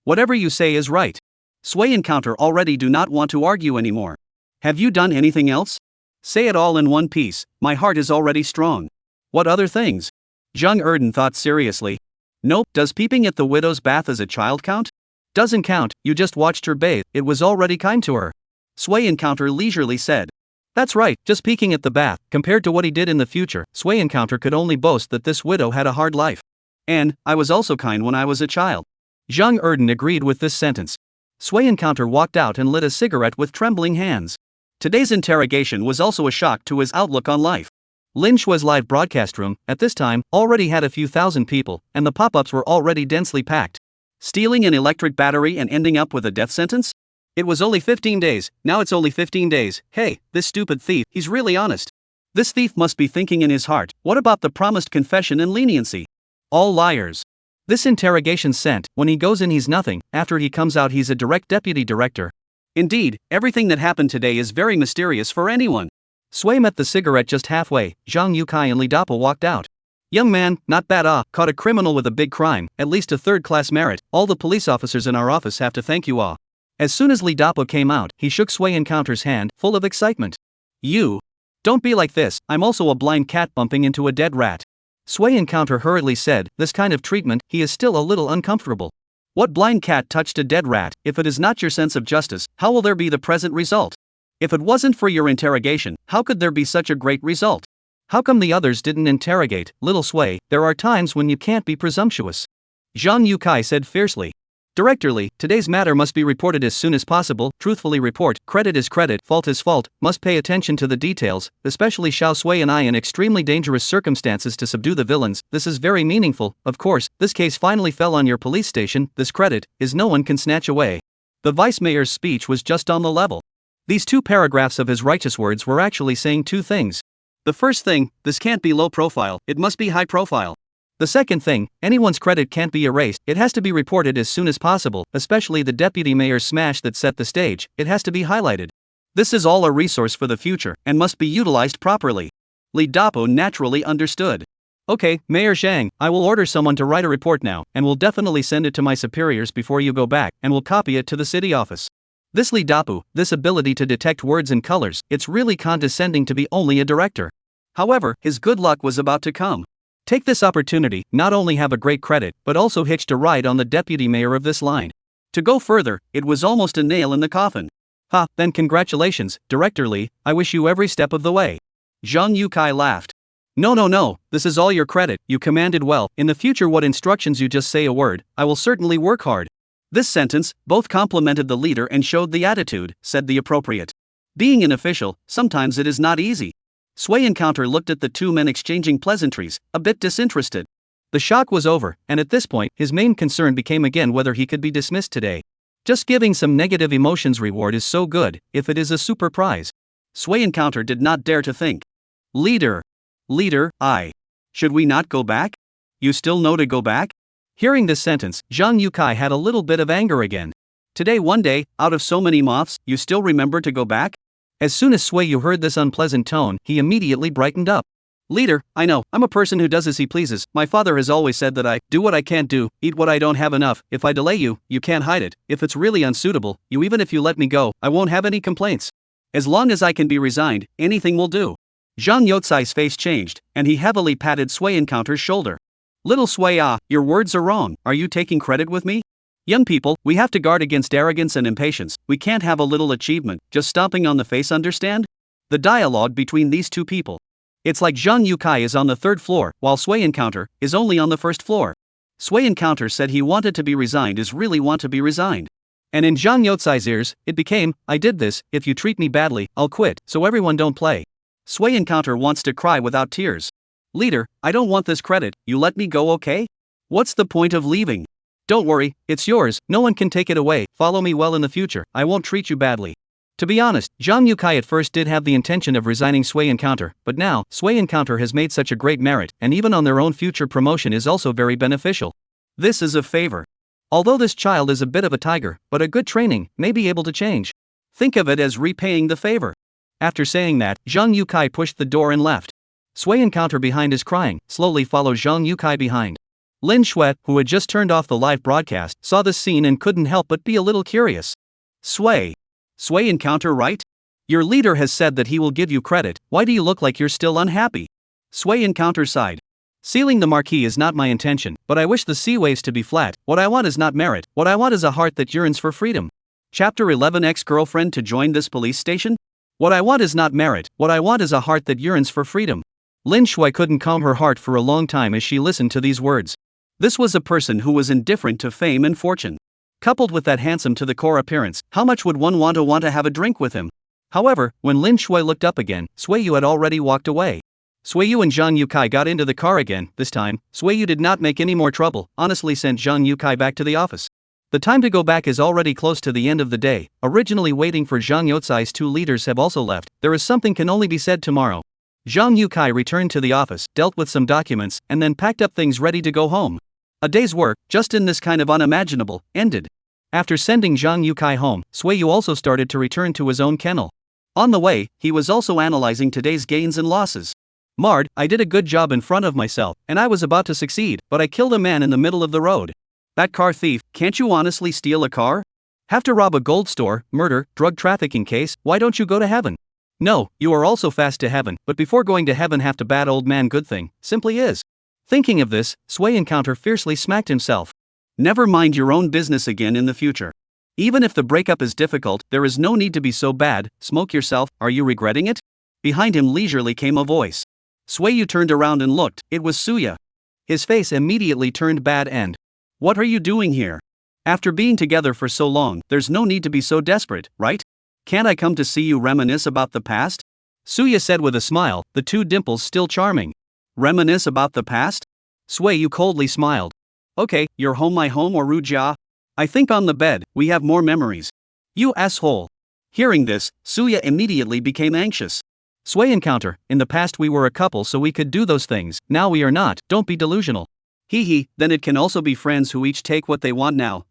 Whatever you say is right. Sui Encounter already do not want to argue anymore. Have you done anything else? Say it all in one piece, my heart is already strong. What other things? Zhang Erden thought seriously. Nope, does peeping at the widow's bath as a child count? Doesn't count, you just watched her bathe, it was already kind to her. Sui Encounter leisurely said. That's right, just peeking at the bath. Compared to what he did in the future, Sui Encounter could only boast that this widow had a hard life. And, I was also kind when I was a child. Zhang Erden agreed with this sentence. Sui Encounter walked out and lit a cigarette with trembling hands. Today's interrogation was also a shock to his outlook on life. Lin Shua's live broadcast room, at this time, already had a few thousand people, and the pop-ups were already densely packed. Stealing an electric battery and ending up with a death sentence? It was only 15 days, now it's only 15 days. Hey, this stupid thief, he's really honest. This thief must be thinking in his heart, what about the promised confession and leniency? All liars. This interrogation sent, when he goes in he's nothing, after he comes out he's a direct deputy director. Indeed, everything that happened today is very mysterious for anyone. Sui met the cigarette just halfway, Zhang Yukai and Li Dapu walked out. Young man, not bad caught a criminal with a big crime, at least a third-class merit, all the police officers in our office have to thank you all. As soon as Li Dapu came out, he shook Sui Encounter's hand, full of excitement. You. Don't be like this, I'm also a blind cat bumping into a dead rat. Sui Encounter hurriedly said, this kind of treatment, he is still a little uncomfortable. What blind cat touched a dead rat? If it is not your sense of justice, how will there be the present result? If it wasn't for your interrogation, how could there be such a great result? How come the others didn't interrogate? Little Sui, there are times when you can't be presumptuous. Zhang Yukai said fiercely. Directorly, today's matter must be reported as soon as possible, truthfully report, credit is credit, fault is fault, must pay attention to the details, especially Xiao Sui and I in extremely dangerous circumstances to subdue the villains, this is very meaningful, of course, this case finally fell on your police station, this credit, is no one can snatch away. The vice mayor's speech was just on the level. These 2 paragraphs of his righteous words were actually saying 2 things. The first thing, this can't be low profile, it must be high profile. The second thing, anyone's credit can't be erased, it has to be reported as soon as possible, especially the deputy mayor's smash that set the stage, it has to be highlighted. This is all a resource for the future, and must be utilized properly. Li Dapu naturally understood. Okay, Mayor Zhang, I will order someone to write a report now, and will definitely send it to my superiors before you go back, and will copy it to the city office. This Li Dapu, this ability to detect words and colors, it's really condescending to be only a director. However, his good luck was about to come. Take this opportunity, not only have a great credit, but also hitched a ride on the deputy mayor of this line. To go further, it was almost a nail in the coffin. Then congratulations, Director Li, I wish you every step of the way. Zhang Yukai laughed. No, no, no, this is all your credit, you commanded well. In the future, what instructions you just say a word, I will certainly work hard. This sentence both complimented the leader and showed the attitude, said the appropriate. Being an official, sometimes it is not easy. Sway and Counter looked at the two men exchanging pleasantries, a bit disinterested. The shock was over, and at this point, his main concern became again whether he could be dismissed today. Just giving some negative emotions reward is so good, if it is a super prize. Sway and Counter did not dare to think. Leader. Should we not go back? You still know to go back? Hearing this sentence, Zhang Yukai had a little bit of anger again. Today one day, out of so many moths, you still remember to go back? As soon as Sway Yu heard this unpleasant tone, he immediately brightened up. Leader, I know, I'm a person who does as he pleases. My father has always said that I do what I can't do, eat what I don't have enough. If I delay you, you can't hide it. If it's really unsuitable, even if you let me go, I won't have any complaints. As long as I can be resigned, anything will do. Zhang Yotsai's face changed, and he heavily patted Sway and Counter's shoulder. Little Sway, your words are wrong. Are you taking credit with me? Young people, we have to guard against arrogance and impatience. We can't have a little achievement just stomping on the face, understand? The dialogue between these two people. It's like Zhang Yukai is on the third floor, while Sway and Counter is only on the first floor. Sway and Counter said he wanted to be resigned is really want to be resigned. And in Zhang Yotsai's ears, it became, I did this, if you treat me badly, I'll quit, so everyone don't play. Sway and Counter wants to cry without tears. Leader, I don't want this credit, you let me go, okay? What's the point of leaving? Don't worry, it's yours, no one can take it away. Follow me well in the future, I won't treat you badly. To be honest, Zhang Yukai at first did have the intention of resigning Sway and Counter, but now, Sway and Counter has made such a great merit, and even on their own future promotion is also very beneficial. This is a favor. Although this child is a bit of a tiger, but a good training may be able to change. Think of it as repaying the favor. After saying that, Zhang Yukai pushed the door and left. Sway and Counter behind is crying, slowly follow Zhang Yukai behind. Lin Shui, who had just turned off the live broadcast, saw this scene and couldn't help but be a little curious. Sway and Counter, right? Your leader has said that he will give you credit, why do you look like you're still unhappy? Sway and Counter sighed. Sealing the marquee is not my intention, but I wish the sea waves to be flat. What I want is not merit, what I want is a heart that yearns for freedom. Chapter 11. Ex-girlfriend to join this police station? What I want is not merit, what I want is a heart that yearns for freedom. Lin Shui couldn't calm her heart for a long time as she listened to these words. This was a person who was indifferent to fame and fortune. Coupled with that handsome to the core appearance, how much would one want to have a drink with him? However, when Lin Shui looked up again, Sway Yu had already walked away. Sway Yu and Zhang Yukai got into the car again. This time, Sway Yu did not make any more trouble, honestly sent Zhang Yukai back to the office. The time to go back is already close to the end of the day. Originally waiting for Zhang Yotsai's two leaders have also left. There is something can only be said tomorrow. Zhang Yukai returned to the office, dealt with some documents, and then packed up things ready to go home. A day's work, just in this kind of unimaginable, ended. After sending Zhang Yukai home, Sway Yu also started to return to his own kennel. On the way, he was also analyzing today's gains and losses. Marred, I did a good job in front of myself, and I was about to succeed, but I killed a man in the middle of the road. That car thief, can't you honestly steal a car? Have to rob a gold store, murder, drug trafficking case, why don't you go to heaven? No, you are also fast to heaven, but before going to heaven have to bad old man good thing, simply is. Thinking of this, Sway and Counter fiercely smacked himself. Never mind your own business again in the future. Even if the breakup is difficult, there is no need to be so bad, smoke yourself, are you regretting it? Behind him leisurely came a voice. Sway Yu turned around and looked, it was Suya. His face immediately turned bad and, what are you doing here? After being together for so long, there's no need to be so desperate, right? Can't I come to see you reminisce about the past? Suya said with a smile, the two dimples still charming. Reminisce about the past? Sway Yu coldly smiled. Okay, your home my home or Rujia? I think on the bed, we have more memories. You asshole. Hearing this, Suya immediately became anxious. Sway and Counter, in the past we were a couple so we could do those things, now we are not, don't be delusional. Then it can also be friends who each take what they want now,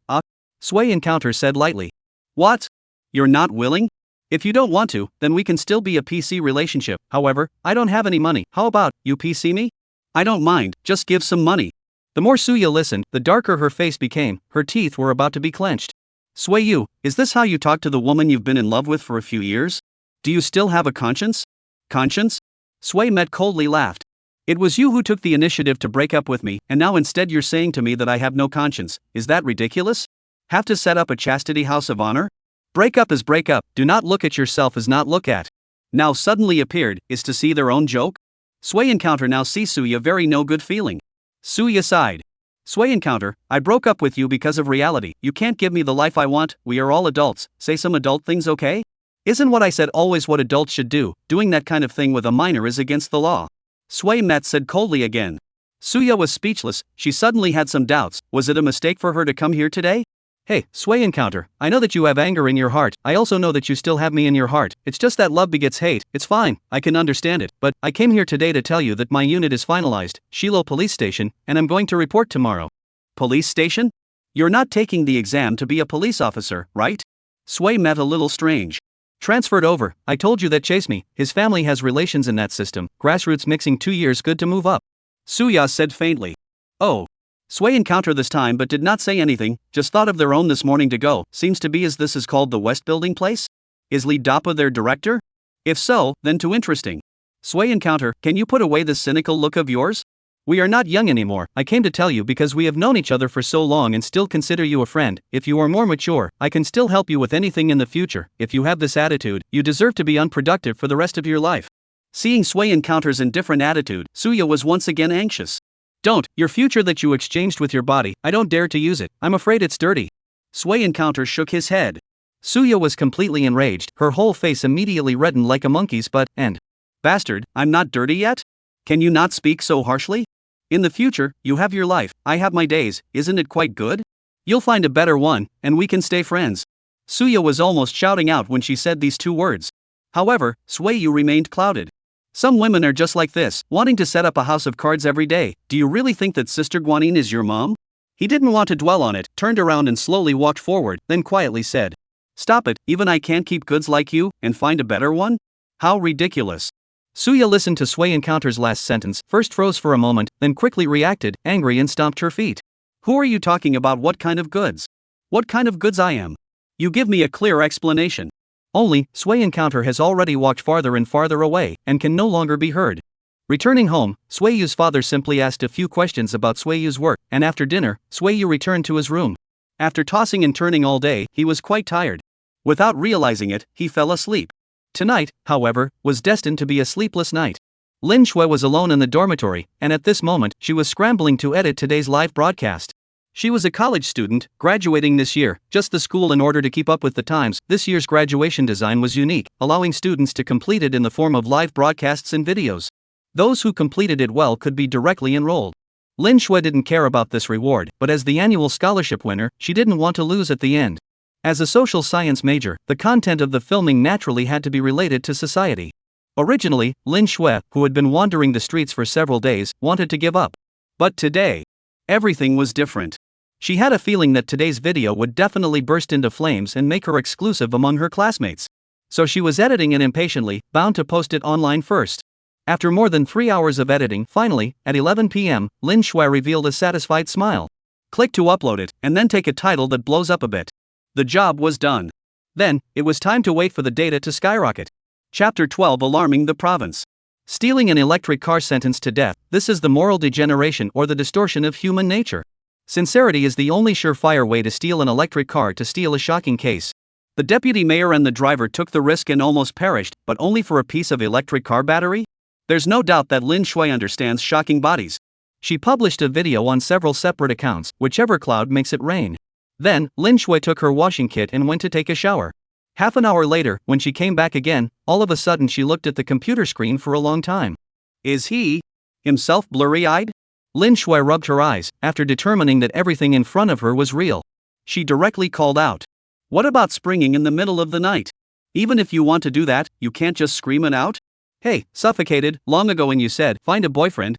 Sway and Counter said lightly. What? You're not willing? If you don't want to, then we can still be a PC relationship, however, I don't have any money, how about, you PC me? I don't mind, just give some money. The more Suya listened, the darker her face became, her teeth were about to be clenched. Sway Yu, is this how you talk to the woman you've been in love with for a few years? Do you still have a conscience? Conscience? Sway Met coldly laughed. It was you who took the initiative to break up with me, and now instead you're saying to me that I have no conscience, is that ridiculous? Have to set up a chastity house of honor? Break up is break up, do not look at yourself as not look at. Now suddenly appeared, is to see their own joke? Sway encounter now see Suya very no good feeling. Suya sighed. Sway encounter, I broke up with you because of reality. You can't give me the life I want, we are all adults, say some adult things okay? Isn't what I said always what adults should do? Doing that kind of thing with a minor is against the law. Sway Met said coldly again. Suya was speechless, she suddenly had some doubts, was it a mistake for her to come here today? Hey, Sway encounter, I know that you have anger in your heart, I also know that you still have me in your heart, it's just that love begets hate, it's fine, I can understand it, but I came here today to tell you that my unit is finalized, Shilo Police Station, and I'm going to report tomorrow. Police station? You're not taking the exam to be a police officer, right? Sway Met a little strange. Transferred over, I told you that Chase me, his family has relations in that system, grassroots mixing 2 years good to move up. Suya said faintly. Oh. Sway encounter this time but did not say anything, just thought of their own this morning to go, seems to be as this is called the West Building place? Is Lee Dappa their director? If so, then too interesting. Sway encounter, can you put away this cynical look of yours? We are not young anymore, I came to tell you because we have known each other for so long and still consider you a friend, if you are more mature, I can still help you with anything in the future, if you have this attitude, you deserve to be unproductive for the rest of your life. Seeing Sway encounter's indifferent attitude, Suya was once again anxious. Don't, your future that you exchanged with your body, I don't dare to use it, I'm afraid it's dirty. Sway encounter shook his head. Suya was completely enraged, her whole face immediately reddened like a monkey's butt, and, bastard, I'm not dirty yet? Can you not speak so harshly? In the future, you have your life, I have my days, isn't it quite good? You'll find a better one, and we can stay friends. Suya was almost shouting out when she said these two words. However, Swayu remained clouded. Some women are just like this, wanting to set up a house of cards every day. Do you really think that Sister Guanyin is your mom? He didn't want to dwell on it, turned around and slowly walked forward, then quietly said, Stop it, even I can't keep goods like you, and find a better one? How ridiculous. Suya listened to Sway encounter's last sentence, first froze for a moment, then quickly reacted, angry and stomped her feet. Who are you talking about? What kind of goods? What kind of goods I am? You give me a clear explanation. Only, Sway encounter has already walked farther and farther away, and can no longer be heard. Returning home, Swayu's father simply asked a few questions about Swayu's work, and after dinner, Swayu returned to his room. After tossing and turning all day, he was quite tired. Without realizing it, he fell asleep. Tonight, however, was destined to be a sleepless night. Lin Shui was alone in the dormitory, and at this moment, she was scrambling to edit today's live broadcast. She was a college student, graduating this year, just the school in order to keep up with the times. This year's graduation design was unique, allowing students to complete it in the form of live broadcasts and videos. Those who completed it well could be directly enrolled. Lin Shui didn't care about this reward, but as the annual scholarship winner, she didn't want to lose at the end. As a social science major, the content of the filming naturally had to be related to society. Originally, Lin Shui, who had been wandering the streets for several days, wanted to give up. But today, everything was different. She had a feeling that today's video would definitely burst into flames and make her exclusive among her classmates. So she was editing it impatiently, bound to post it online first. After more than 3 hours of editing, finally, at 11 p.m., Lin Shui revealed a satisfied smile. Click to upload it, and then take a title that blows up a bit. The job was done. Then, it was time to wait for the data to skyrocket. Chapter 12 Alarming the Province. Stealing an electric car sentenced to death, this is the moral degeneration or the distortion of human nature. Sincerity is the only surefire way to steal an electric car. To steal a shocking case. The deputy mayor and the driver took the risk and almost perished, but only for a piece of electric car battery? There's no doubt that Lin Shui understands shocking bodies. She published a video on several separate accounts, whichever cloud makes it rain. Then, Lin Shui took her washing kit and went to take a shower. Half an hour later, when she came back again, all of a sudden she looked at the computer screen for a long time. Is he himself blurry-eyed? Lin Shui rubbed her eyes, after determining that everything in front of her was real. She directly called out. What about springing in the middle of the night? Even if you want to do that, you can't just scream it out? Hey, suffocated, long ago when you said, find a boyfriend,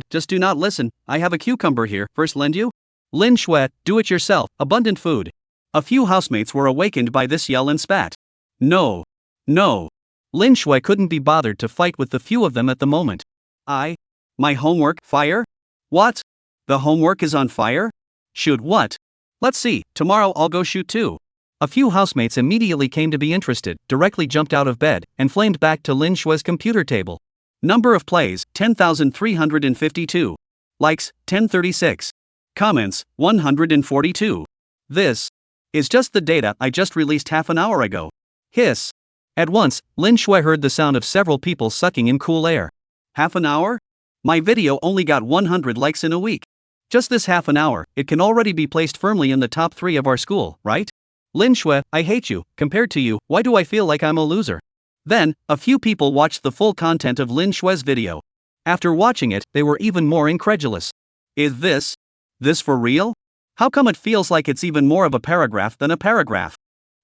just do not listen, I have a cucumber here, first lend you? Lin Shui, do it yourself, abundant food. A few housemates were awakened by this yell and spat. No. Lin Shui couldn't be bothered to fight with the few of them at the moment. My homework, fire? What? The homework is on fire? Shoot what? Let's see, tomorrow I'll go shoot too. A few housemates immediately came to be interested, directly jumped out of bed, and flamed back to Lin Shui's computer table. Number of plays, 10,352. Likes, 1036. Comments, 142. This is just the data I just released half an hour ago. Hiss. At once, Lin Shui heard the sound of several people sucking in cool air. Half an hour? My video only got 100 likes in a week. Just this half an hour, it can already be placed firmly in the top 3 of our school, right? Lin Shui, I hate you. Compared to you, why do I feel like I'm a loser? Then, a few people watched the full content of Lin Shui's video. After watching it, they were even more incredulous. Is this for real? How come it feels like it's even more of a paragraph than a paragraph?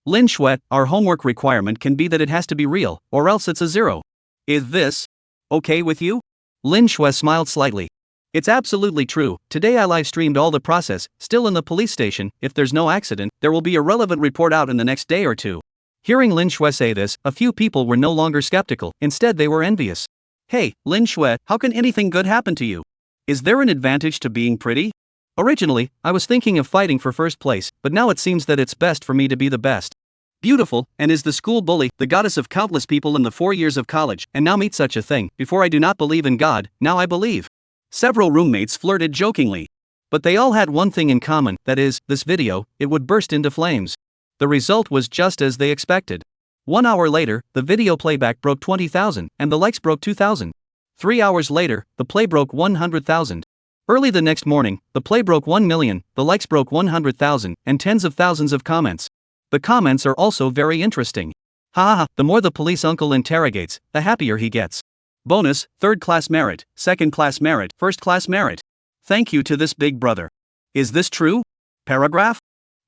Lin Shui, our homework requirement can be that it has to be real, or else it's a 0. Is this okay with you? Lin Shui smiled slightly. It's absolutely true. Today I live streamed all the process, still in the police station. If there's no accident, there will be a relevant report out in the next day or 2. Hearing Lin Shui say this, a few people were no longer skeptical, instead they were envious. Hey, Lin Shui, how can anything good happen to you? Is there an advantage to being pretty? Originally, I was thinking of fighting for first place, but now it seems that it's best for me to be the best. Beautiful, and is the school bully, the goddess of countless people in the 4 years of college, and now meet such a thing. Before I do not believe in God, now I believe. Several roommates flirted jokingly. But they all had one thing in common, that is, this video, it would burst into flames. The result was just as they expected. 1 hour later, the video playback broke 20,000, and the likes broke 2,000. 3 hours later, the play broke 100,000. Early the next morning, the play broke 1 million, the likes broke 100,000, and tens of thousands of comments. The comments are also very interesting. Ha, the more the police uncle interrogates, the happier he gets. Bonus, 3rd class merit, 2nd class merit, 1st class merit. Thank you to this big brother. Is this true? Paragraph?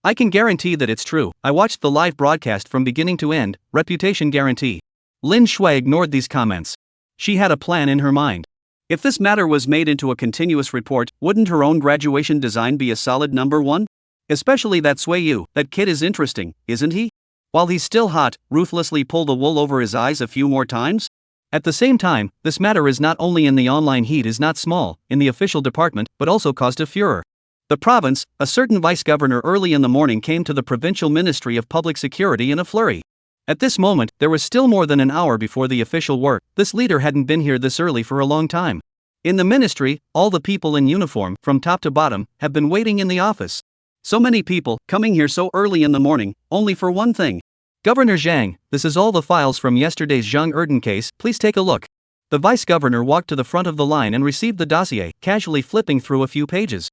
I can guarantee that it's true. I watched the live broadcast from beginning to end, reputation guarantee. Lin Shui ignored these comments. She had a plan in her mind. If this matter was made into a continuous report, wouldn't her own graduation design be a solid number 1? Especially that Sui Yu, that kid is interesting, isn't he? While he's still hot, ruthlessly pull the wool over his eyes a few more times? At the same time, this matter is not only in the online heat is not small, in the official department, but also caused a furor. The province, a certain vice governor early in the morning came to the provincial Ministry of Public Security in a flurry. At this moment, there was still more than an hour before the official work. This leader hadn't been here this early for a long time. In the ministry, all the people in uniform, from top to bottom, have been waiting in the office. So many people, coming here so early in the morning, only for one thing. Governor Zhang, this is all the files from yesterday's Zhang Erden case, please take a look. The vice governor walked to the front of the line and received the dossier, casually flipping through a few pages.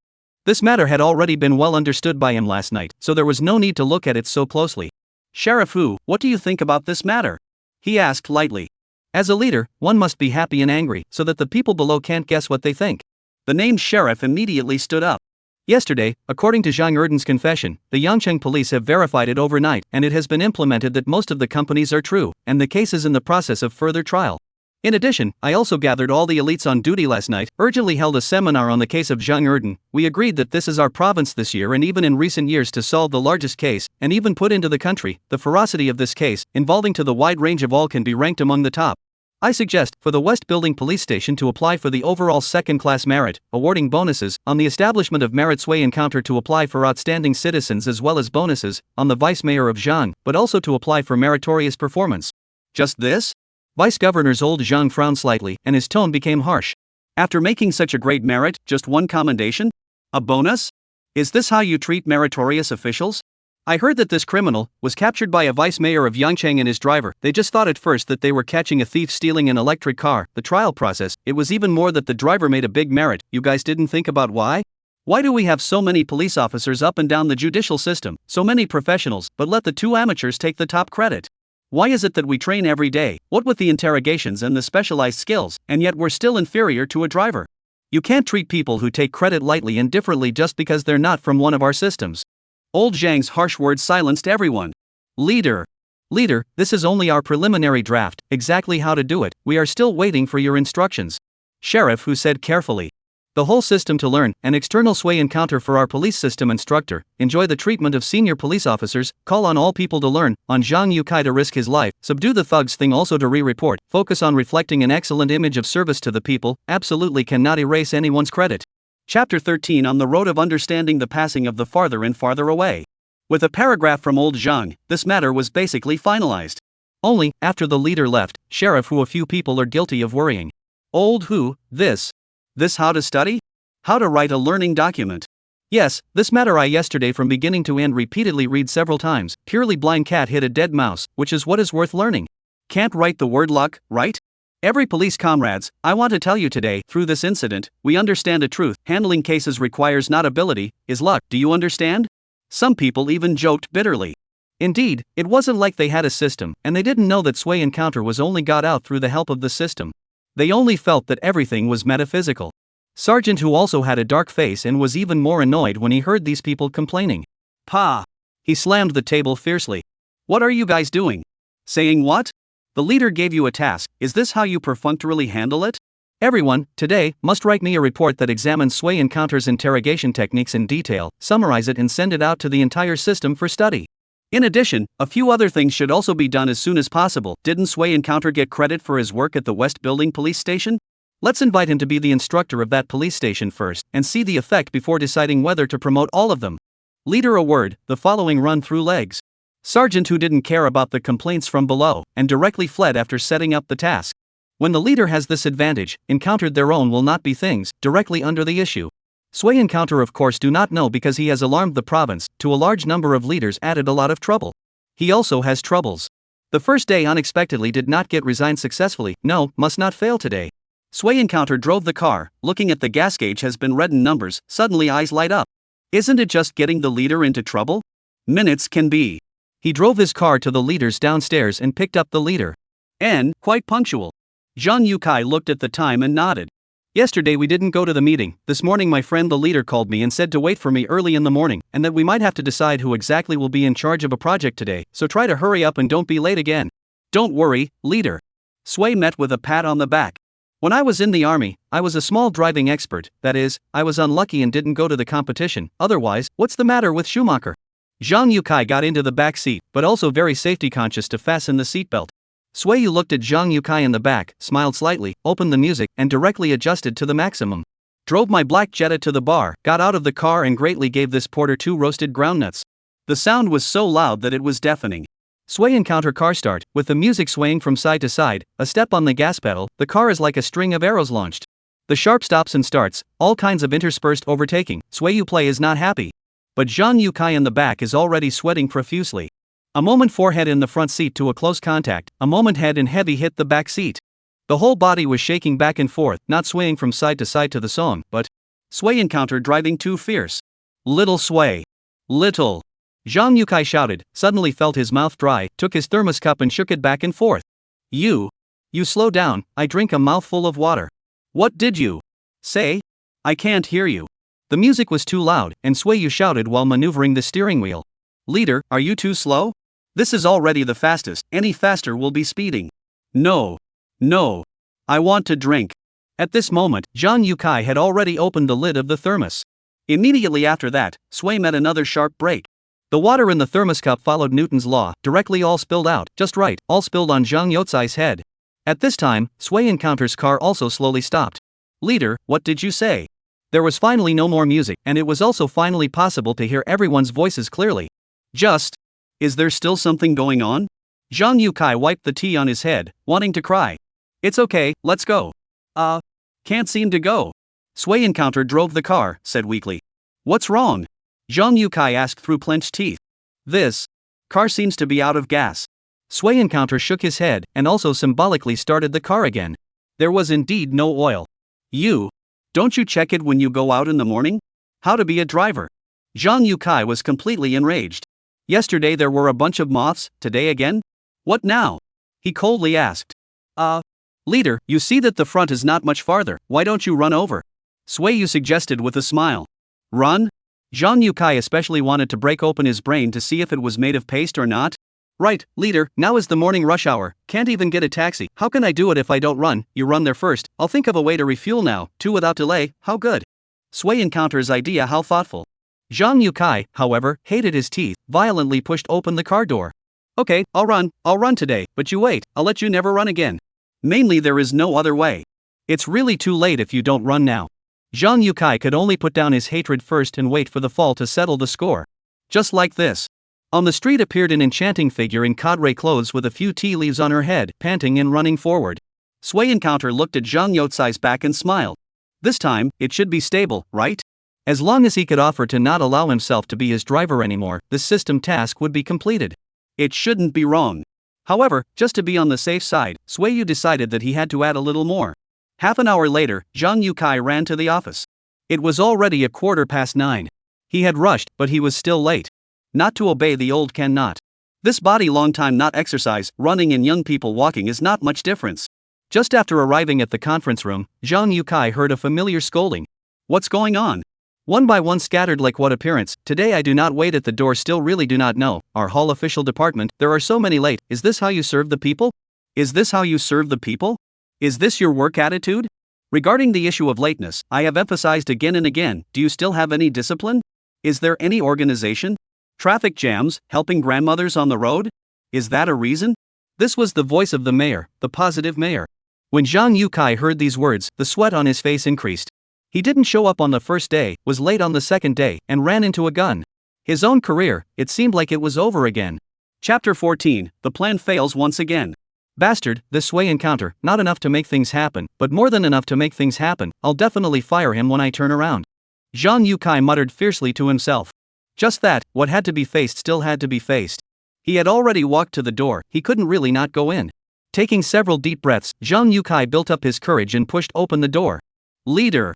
This matter had already been well understood by him last night, so there was no need to look at it so closely. Sheriff Hu, what do you think about this matter? He asked lightly. As a leader, one must be happy and angry, so that the people below can't guess what they think. The named sheriff immediately stood up. Yesterday, according to Zhang Erden's confession, the Yangcheng police have verified it overnight, and it has been implemented that most of the companies are true, and the case is in the process of further trial. In addition, I also gathered all the elites on duty last night, urgently held a seminar on the case of Zhang Erden. We agreed that this is our province this year and even in recent years to solve the largest case, and even put into the country. The ferocity of this case, involving to the wide range of all, can be ranked among the top. I suggest, for the West Building Police Station to apply for the overall 2nd class merit, awarding bonuses, on the establishment of Merit Sway Encounter to apply for outstanding citizens as well as bonuses, on the Vice Mayor of Zhang, but also to apply for meritorious performance. Just this? Vice Governor's old Zhang frowned slightly, and his tone became harsh. After making such a great merit, just one commendation? A bonus? Is this how you treat meritorious officials? I heard that this criminal was captured by a vice mayor of Yangcheng and his driver. They just thought at first that they were catching a thief stealing an electric car. The trial process, it was even more that the driver made a big merit. You guys didn't think about why? Why do we have so many police officers up and down the judicial system, so many professionals, but let the 2 amateurs take the top credit? Why is it that we train every day, what with the interrogations and the specialized skills, and yet we're still inferior to a driver? You can't treat people who take credit lightly and differently just because they're not from one of our systems. Old Zhang's harsh words silenced everyone. Leader, this is only our preliminary draft, exactly how to do it, we are still waiting for your instructions. Sheriff Hu said carefully. The whole system to learn, an external sway encounter for our police system instructor, enjoy the treatment of senior police officers, call on all people to learn, on Zhang Yukai to risk his life, subdue the thugs thing also to re-report, focus on reflecting an excellent image of service to the people, absolutely cannot erase anyone's credit. Chapter 13 On the Road of Understanding the Passing of the Farther and Farther Away. With a paragraph from old Zhang, this matter was basically finalized. Only, after the leader left, Sheriff Hu, a few people are guilty of worrying. Old Hu, this how to study? How to write a learning document. Yes, this matter I yesterday from beginning to end repeatedly read several times. Purely blind cat hit a dead mouse, which is what is worth learning. Can't write the word luck, right? Every police comrades, I want to tell you today, through this incident, we understand a truth: handling cases requires not ability, is luck. Do you understand? Some people even joked bitterly. Indeed, it wasn't like they had a system, and they didn't know that Sway Encounter was only got out through the help of the system. They only felt that everything was metaphysical. Sergeant, who also had a dark face and was even more annoyed when he heard these people complaining. Pa! He slammed the table fiercely. What are you guys doing? Saying what? The leader gave you a task, is this how you perfunctorily handle it? Everyone, today, must write me a report that examines Sway Encounter's interrogation techniques in detail, summarize it and send it out to the entire system for study. In addition, a few other things should also be done as soon as possible. Didn't Sway Encounter get credit for his work at the West Building Police Station? Let's invite him to be the instructor of that police station first, and see the effect before deciding whether to promote all of them. Leader, a word, the following run through legs. Sergeant, who didn't care about the complaints from below, and directly fled after setting up the task. When the leader has this advantage, encountered their own will not be things, directly under the issue. Sway Encounter of course do not know because he has alarmed the province, to a large number of leaders added a lot of trouble. He also has troubles. The first day unexpectedly did not get resigned successfully, no, must not fail today. Sway Encounter drove the car, looking at the gas gauge has been red in numbers, suddenly eyes light up. Isn't it just getting the leader into trouble? Minutes can be. He drove his car to the leaders downstairs and picked up the leader. And, quite punctual. Zhang Yukai looked at the time and nodded. Yesterday we didn't go to the meeting. This morning my friend the leader called me and said to wait for me early in the morning, and that we might have to decide who exactly will be in charge of a project today, so try to hurry up and don't be late again. Don't worry, leader. Sway met with a pat on the back. When I was in the army, I was a small driving expert, that is, I was unlucky and didn't go to the competition, otherwise, what's the matter with Schumacher? Zhang Yukai got into the back seat, but also very safety conscious to fasten the seatbelt. Sway Yu looked at Zhang Yukai in the back, smiled slightly, opened the music, and directly adjusted to the maximum. Drove my black Jetta to the bar, got out of the car and greatly gave this porter 2 roasted groundnuts. The sound was so loud that it was deafening. Sway Encounter car start, with the music swaying from side to side, a step on the gas pedal, the car is like a string of arrows launched. The sharp stops and starts, all kinds of interspersed overtaking. Sway Yu play is not happy. But Zhang Yukai in the back is already sweating profusely. A moment forehead in the front seat to a close contact, a moment head and heavy hit the back seat. The whole body was shaking back and forth, not swaying from side to side to the song, but Sway Encounter driving too fierce. Little Sway. Little. Zhang Yukai shouted, suddenly felt his mouth dry, took his thermos cup and shook it back and forth. You slow down, I drink a mouthful of water. What did you say? I can't hear you. The music was too loud, and Sway Yu shouted while maneuvering the steering wheel. Leader, are you too slow? This is already the fastest, any faster will be speeding. No. I want to drink. At this moment, Zhang Yukai had already opened the lid of the thermos. Immediately after that, Sway met another sharp break. The water in the thermos cup followed Newton's law, directly all spilled out, just right, all spilled on Zhang Yutsai's head. At this time, Sway Encounter's car also slowly stopped. Leader, what did you say? There was finally no more music, and it was also finally possible to hear everyone's voices clearly. Is there still something going on? Zhang Yukai wiped the tea on his head, wanting to cry. It's okay, let's go. Can't seem to go. Sway Encounter drove the car, said weakly. What's wrong? Zhang Yukai asked through clenched teeth. This car seems to be out of gas. Sway Encounter shook his head, and also symbolically started the car again. There was indeed no oil. Don't you check it when you go out in the morning? How to be a driver? Zhang Yukai was completely enraged. Yesterday there were a bunch of moths, today again? What now? He coldly asked. Leader, you see that the front is not much farther, why don't you run over? Sway Yu suggested with a smile. Run? Zhang Yukai especially wanted to break open his brain to see if it was made of paste or not. Right, leader, now is the morning rush hour, can't even get a taxi, how can I do it if I don't run? You run there first, I'll think of a way to refuel now, 2 without delay, how good. Sway Encounter's idea, how thoughtful. Zhang Yukai, however, hated his teeth, violently pushed open the car door. Okay, I'll run today, but you wait, I'll let you never run again. Mainly there is no other way. It's really too late if you don't run now. Zhang Yukai could only put down his hatred first and wait for the fall to settle the score. Just like this. On the street appeared an enchanting figure in cadre clothes with a few tea leaves on her head, panting and running forward. Sway Encounter looked at Zhang Yutsai's back and smiled. This time, it should be stable, right? As long as he could offer to not allow himself to be his driver anymore, the system task would be completed. It shouldn't be wrong. However, just to be on the safe side, Sui Yu decided that he had to add a little more. Half an hour later, Zhang Yukai ran to the office. It was already 9:15. He had rushed, but he was still late. Not to obey the old cannot. This body long time not exercise, running and young people walking is not much difference. Just after arriving at the conference room, Zhang Yukai heard a familiar scolding. What's going on? One by one scattered like what appearance, today I do not wait at the door still really do not know, our hall official department, there are so many late, is this how you serve the people? Is this how you serve the people? Is this your work attitude? Regarding the issue of lateness, I have emphasized again and again, do you still have any discipline? Is there any organization? Traffic jams, helping grandmothers on the road? Is that a reason? This was the voice of the mayor, the positive mayor. When Zhang Yukai heard these words, the sweat on his face increased. He didn't show up on the first day, was late on the second day, and ran into a gun. His own career, it seemed like it was over again. Chapter 14, the plan fails once again. Bastard, this Sui encounter, not enough to make things happen, but more than enough to make things happen, I'll definitely fire him when I turn around. Zhang Yukai muttered fiercely to himself. Just that, what had to be faced still had to be faced. He had already walked to the door, he couldn't really not go in. Taking several deep breaths, Zhang Yukai built up his courage and pushed open the door. Leader,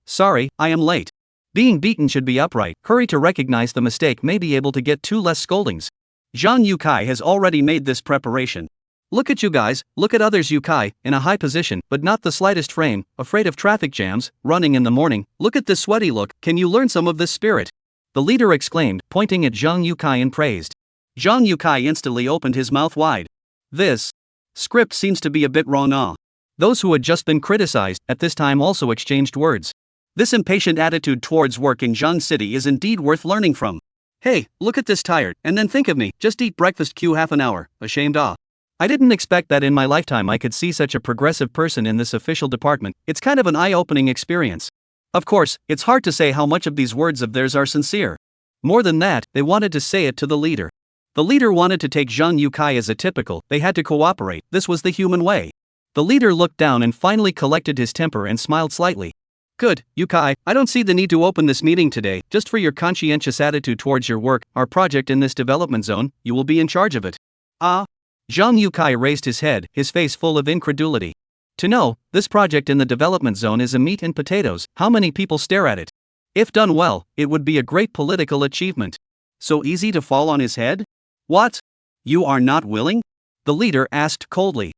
sorry, I am late. Being beaten should be upright, hurry to recognize the mistake may be able to get 2 less scoldings. Zhang Yukai has already made this preparation. Look at you guys, look at others Yukai, in a high position, but not the slightest frame, afraid of traffic jams, running in the morning, look at this sweaty look, can you learn some of this spirit? The leader exclaimed, pointing at Zhang Yukai and praised. Zhang Yukai instantly opened his mouth wide. This script seems to be a bit raw. Those who had just been criticized, at this time also exchanged words. This impatient attitude towards work in Zhang City is indeed worth learning from. Hey, look at this tired, and then think of me, just eat breakfast queue half an hour, ashamed I didn't expect that in my lifetime I could see such a progressive person in this official department, it's kind of an eye-opening experience. Of course, it's hard to say how much of these words of theirs are sincere. More than that, they wanted to say it to the leader. The leader wanted to take Zhang Yukai as a typical, they had to cooperate, this was the human way. The leader looked down and finally collected his temper and smiled slightly. Good, Yukai, I don't see the need to open this meeting today, just for your conscientious attitude towards your work, our project in this development zone, you will be in charge of it. Zhang Yukai raised his head, his face full of incredulity. To know, this project in the development zone is a meat and potatoes, how many people stare at it? If done well, it would be a great political achievement. So easy to fall on his head? What? You are not willing? The leader asked coldly.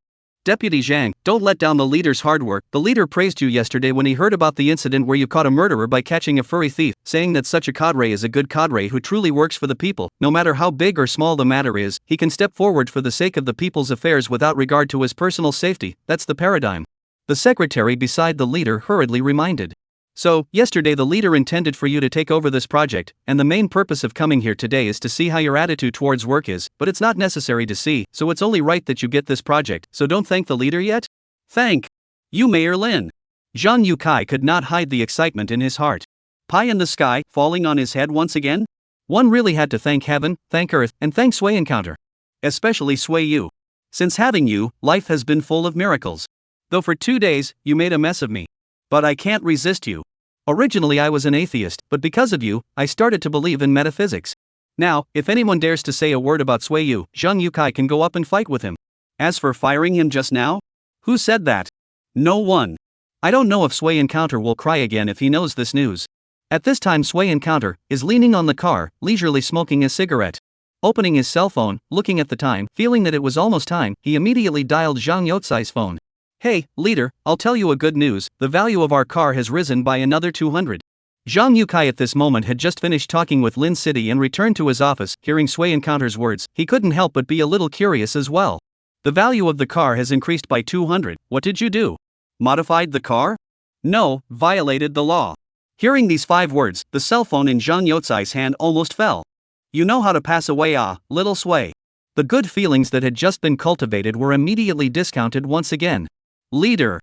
Deputy Zhang, don't let down the leader's hard work. The leader praised you yesterday when he heard about the incident where you caught a murderer by catching a furry thief, saying that such a cadre is a good cadre who truly works for the people. No matter how big or small the matter is, he can step forward for the sake of the people's affairs without regard to his personal safety. That's the paradigm. The secretary beside the leader hurriedly reminded. So, yesterday the leader intended for you to take over this project, and the main purpose of coming here today is to see how your attitude towards work is, but it's not necessary to see, so it's only right that you get this project, so don't thank the leader yet? Thank you, Mayor Lin. Zhang Yukai could not hide the excitement in his heart. Pie in the sky, falling on his head once again? One really had to thank heaven, thank earth, and thank Sui encounter. Especially Sui Yu. Since having you, life has been full of miracles. Though for 2 days, you made a mess of me. But I can't resist you. Originally I was an atheist, but because of you, I started to believe in metaphysics. Now, if anyone dares to say a word about Sui Yu, Zhang Yukai can go up and fight with him. As for firing him just now? Who said that? No one. I don't know if Sui encounter will cry again if he knows this news. At this time Sui encounter is leaning on the car, leisurely smoking a cigarette. Opening his cell phone, looking at the time, feeling that it was almost time, he immediately dialed Zhang Youtsai's phone. Hey, leader, I'll tell you a good news, the value of our car has risen by another 200. Zhang Yukai at this moment had just finished talking with Lin City and returned to his office, hearing Sui encounter's words, he couldn't help but be a little curious as well. The value of the car has increased by 200, what did you do? Modified the car? No, violated the law. Hearing these 5 words, the cell phone in Zhang Youtsai's hand almost fell. You know how to pass away little Sui. The good feelings that had just been cultivated were immediately discounted once again. Leader,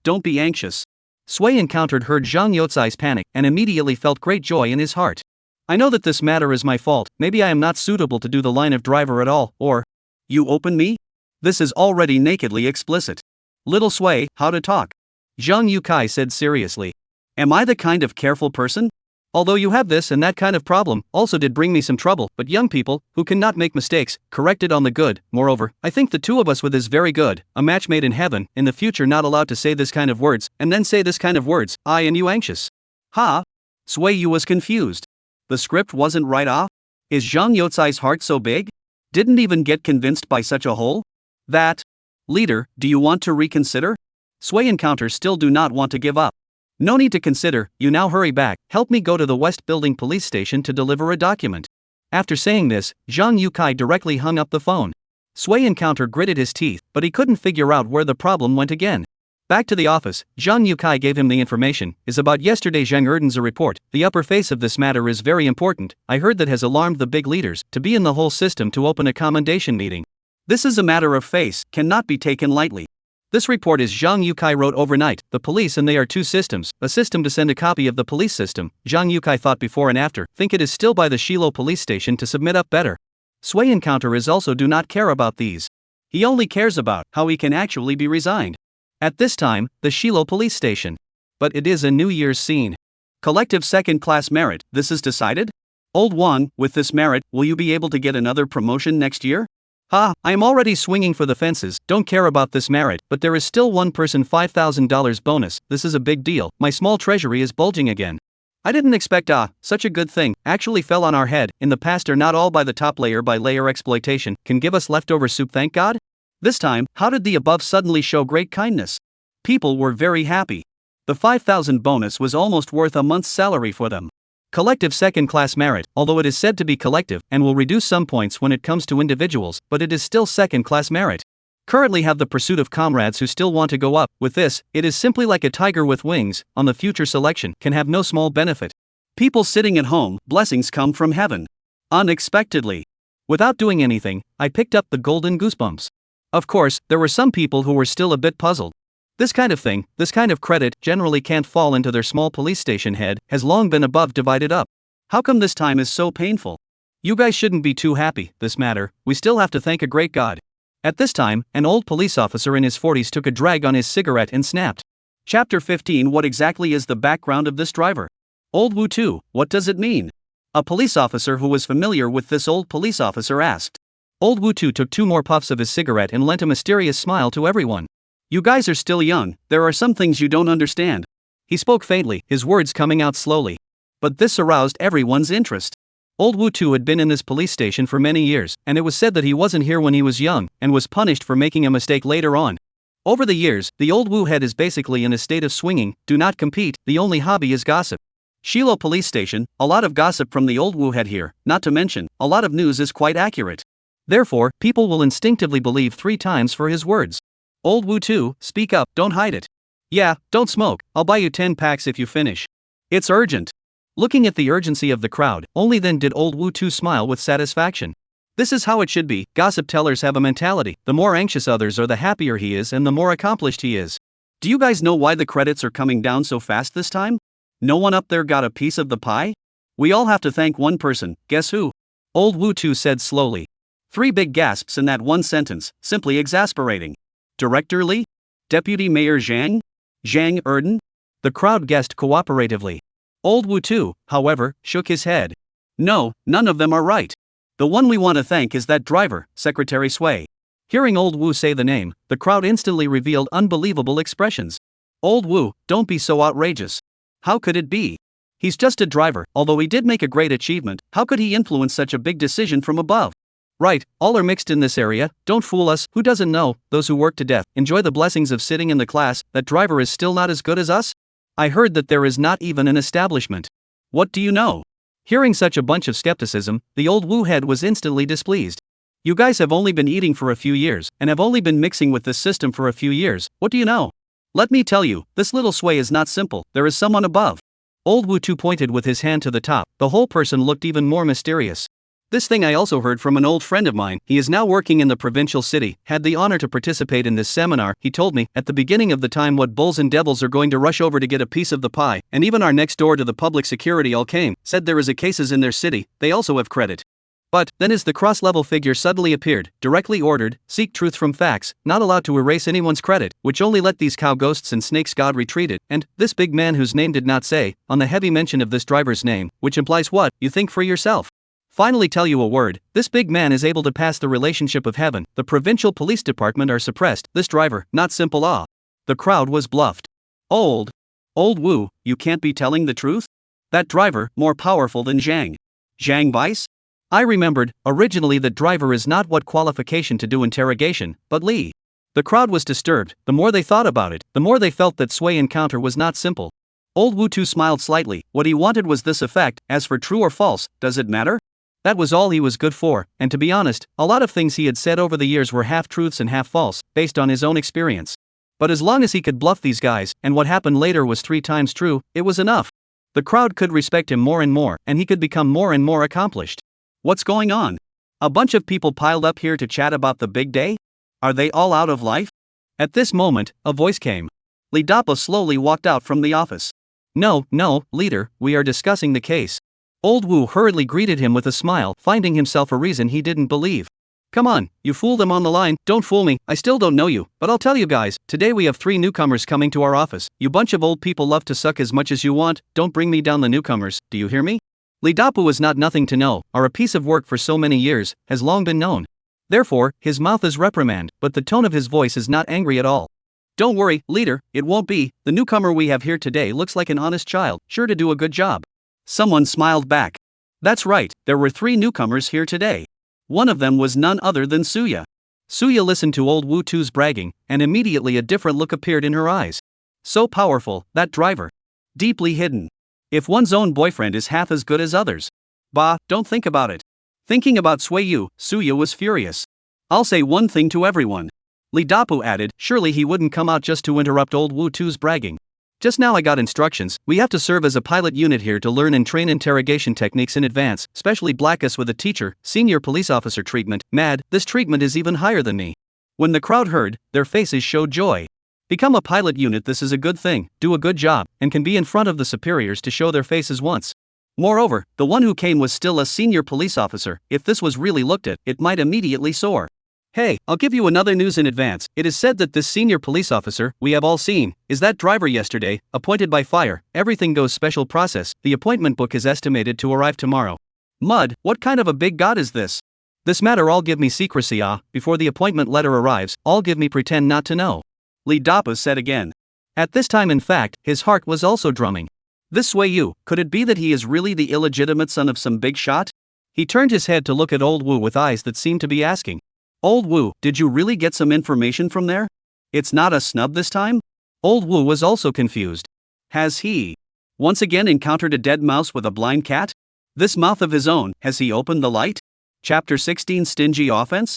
don't be anxious. Sui encountered heard Zhang Youtsai's panic and immediately felt great joy in his heart. I know that this matter is my fault, maybe I am not suitable to do the line of driver at all, or you open me? This is already nakedly explicit. Little Sui, how to talk? Zhang Yukai said seriously. Am I the kind of careful person? Although you have this and that kind of problem, also did bring me some trouble, but young people, who cannot make mistakes, corrected on the good. Moreover, I think the two of us with is very good, a match made in heaven, in the future not allowed to say this kind of words, and then say this kind of words, I and you anxious. Ha? Sway you was confused. The script wasn't right off? Is Zhang Yotsai's heart so big? Didn't even get convinced by such a hole? That? Leader, do you want to reconsider? Sway and Counter still do not want to give up. No need to consider, you now hurry back, help me go to the West Building police station to deliver a document. After saying this, Zhang Yukai directly hung up the phone. Sway and Counter gritted his teeth, but he couldn't figure out where the problem went again. Back to the office, Zhang Yukai gave him the information, is about yesterday Zhang Erden's report, the upper face of this matter is very important, I heard that has alarmed the big leaders, to be in the whole system to open a commendation meeting. This is a matter of face, cannot be taken lightly. This report is Zhang Yukai wrote overnight, the police and they are two systems, a system to send a copy of the police system, Zhang Yukai thought before and after, think it is still by the Shilo police station to submit up better. Sway and Counter is also do not care about these. He only cares about how he can actually be resigned. At this time, the Shilo police station. But it is a New Year's scene. Collective second-class merit, this is decided? Old Wang, with this merit, will you be able to get another promotion next year? I am already swinging for the fences, don't care about this merit, but there is still one person $5,000 bonus, this is a big deal, my small treasury is bulging again. I didn't expect such a good thing, actually fell on our head, in the past are not all by the top layer by layer exploitation, can give us leftover soup thank God? This time, how did the above suddenly show great kindness? People were very happy. The 5,000 bonus was almost worth a month's salary for them. Collective second-class merit, although it is said to be collective, and will reduce some points when it comes to individuals, but it is still second-class merit. Currently have the pursuit of comrades who still want to go up, with this, it is simply like a tiger with wings, on the future selection, can have no small benefit. People sitting at home, blessings come from heaven. Unexpectedly. Without doing anything, I picked up the golden goosebumps. Of course, there were some people who were still a bit puzzled. This kind of thing, this kind of credit, generally can't fall into their small police station head, has long been above divided up. How come this time is so painful? You guys shouldn't be too happy, this matter, we still have to thank a great God. At this time, an old police officer in his 40s took a drag on his cigarette and snapped. Chapter 15 What exactly is the background of this driver? Old Wu 2, what does it mean? A police officer who was familiar with this old police officer asked. Old Wu 2 took 2 more puffs of his cigarette and lent a mysterious smile to everyone. You guys are still young, there are some things you don't understand. He spoke faintly, his words coming out slowly. But this aroused everyone's interest. Old Wu 2 had been in this police station for many years, and it was said that he wasn't here when he was young, and was punished for making a mistake later on. Over the years, the old Wu head is basically in a state of swinging, do not compete, the only hobby is gossip. Shilo police station, a lot of gossip from the old Wu head here, not to mention, a lot of news is quite accurate. Therefore, people will instinctively believe 3 times for his words. Old Wu 2, speak up, don't hide it. Yeah, don't smoke, I'll buy you 10 packs if you finish. It's urgent. Looking at the urgency of the crowd, only then did old Wu 2 smile with satisfaction. This is how it should be, gossip tellers have a mentality, the more anxious others are the happier he is and the more accomplished he is. Do you guys know why the credits are coming down so fast this time? No one up there got a piece of the pie? We all have to thank one person, guess who? Old Wu 2 said slowly. 3 big gasps in that one sentence, simply exasperating. Director Li? Deputy Mayor Zhang? Zhang Erden? The crowd guessed cooperatively. Old Wu 2, however, shook his head. No, none of them are right. The one we want to thank is that driver, Secretary Sway. Hearing Old Wu say the name, the crowd instantly revealed unbelievable expressions. Old Wu, don't be so outrageous. How could it be? He's just a driver, although he did make a great achievement, how could he influence such a big decision from above? Right, all are mixed in this area, don't fool us, who doesn't know, those who work to death, enjoy the blessings of sitting in the class, that driver is still not as good as us? I heard that there is not even an establishment. What do you know? Hearing such a bunch of skepticism, the old Wu head was instantly displeased. You guys have only been eating for a few years, and have only been mixing with this system for a few years, what do you know? Let me tell you, this little Sway is not simple, there is someone above. Old Wu 2 pointed with his hand to the top, the whole person looked even more mysterious. This thing I also heard from an old friend of mine, he is now working in the provincial city, had the honor to participate in this seminar, he told me, at the beginning of the time what bulls and devils are going to rush over to get a piece of the pie, and even our next door to the public security all came, said there is a cases in their city, they also have credit. But then as the cross-level figure suddenly appeared, directly ordered, seek truth from facts, not allowed to erase anyone's credit, which only let these cow ghosts and snakes God retreat it, and this big man whose name did not say, on the heavy mention of this driver's name, which implies what, you think for yourself. Finally tell you a word, this big man is able to pass the relationship of heaven, the provincial police department are suppressed, this driver, not simple ah. The crowd was bluffed. Old Wu, you can't be telling the truth? That driver, more powerful than Zhang Vice? I remembered, originally that driver is not what qualification to do interrogation, but Li. The crowd was disturbed, the more they thought about it, the more they felt that Sui encounter was not simple. Old Wu too smiled slightly, what he wanted was this effect, as for true or false, does it matter? That was all he was good for, and to be honest, a lot of things he had said over the years were half-truths and half-false, based on his own experience. But as long as he could bluff these guys, and what happened later was 3 times true, it was enough. The crowd could respect him more, and he could become more and more accomplished. What's going on? A bunch of people piled up here to chat about the big day? Are they all out of life? At this moment, a voice came. Li Dapa slowly walked out from the office. No, leader, we are discussing the case. Old Wu hurriedly greeted him with a smile, finding himself a reason he didn't believe. Come on, you fooled them on the line, don't fool me, I still don't know you, but I'll tell you guys, today we have 3 newcomers coming to our office, you bunch of old people love to suck as much as you want, don't bring me down the newcomers, do you hear me? Li Dapu is not nothing to know, or a piece of work for so many years, has long been known. Therefore, his mouth is reprimand, but the tone of his voice is not angry at all. Don't worry, leader, it won't be, the newcomer we have here today looks like an honest child, sure to do a good job. Someone smiled back. That's right, there were 3 newcomers here today. One of them was none other than Suya. Suya listened to old Wu Tu's bragging, and immediately a different look appeared in her eyes. So powerful, that driver. Deeply hidden. If one's own boyfriend is half as good as others. Bah, don't think about it. Thinking about Suyu, Suya was furious. I'll say one thing to everyone. Li Dapu added, surely he wouldn't come out just to interrupt old Wu Tu's bragging. Just now I got instructions, we have to serve as a pilot unit here to learn and train interrogation techniques in advance, especially Blackus with a teacher, senior police officer treatment, mad, this treatment is even higher than me. When the crowd heard, their faces showed joy. Become a pilot unit, this is a good thing, do a good job, and can be in front of the superiors to show their faces once. Moreover, the one who came was still a senior police officer, if this was really looked at, it might immediately soar. Hey, I'll give you another news in advance, it is said that this senior police officer, we have all seen, is that driver yesterday, appointed by fire, everything goes special process, the appointment book is estimated to arrive tomorrow. Mud, what kind of a big god is this? This matter all give me secrecy before the appointment letter arrives, all give me pretend not to know. Li Dapa said again. At this time in fact, his heart was also drumming. This Suyu, could it be that he is really the illegitimate son of some big shot? He turned his head to look at old Wu with eyes that seemed to be asking. Old Wu, did you really get some information from there? It's not a snub this time? Old Wu was also confused. Has he once again encountered a dead mouse with a blind cat? This mouth of his own, has he opened the light? Chapter 16 Stingy Offense?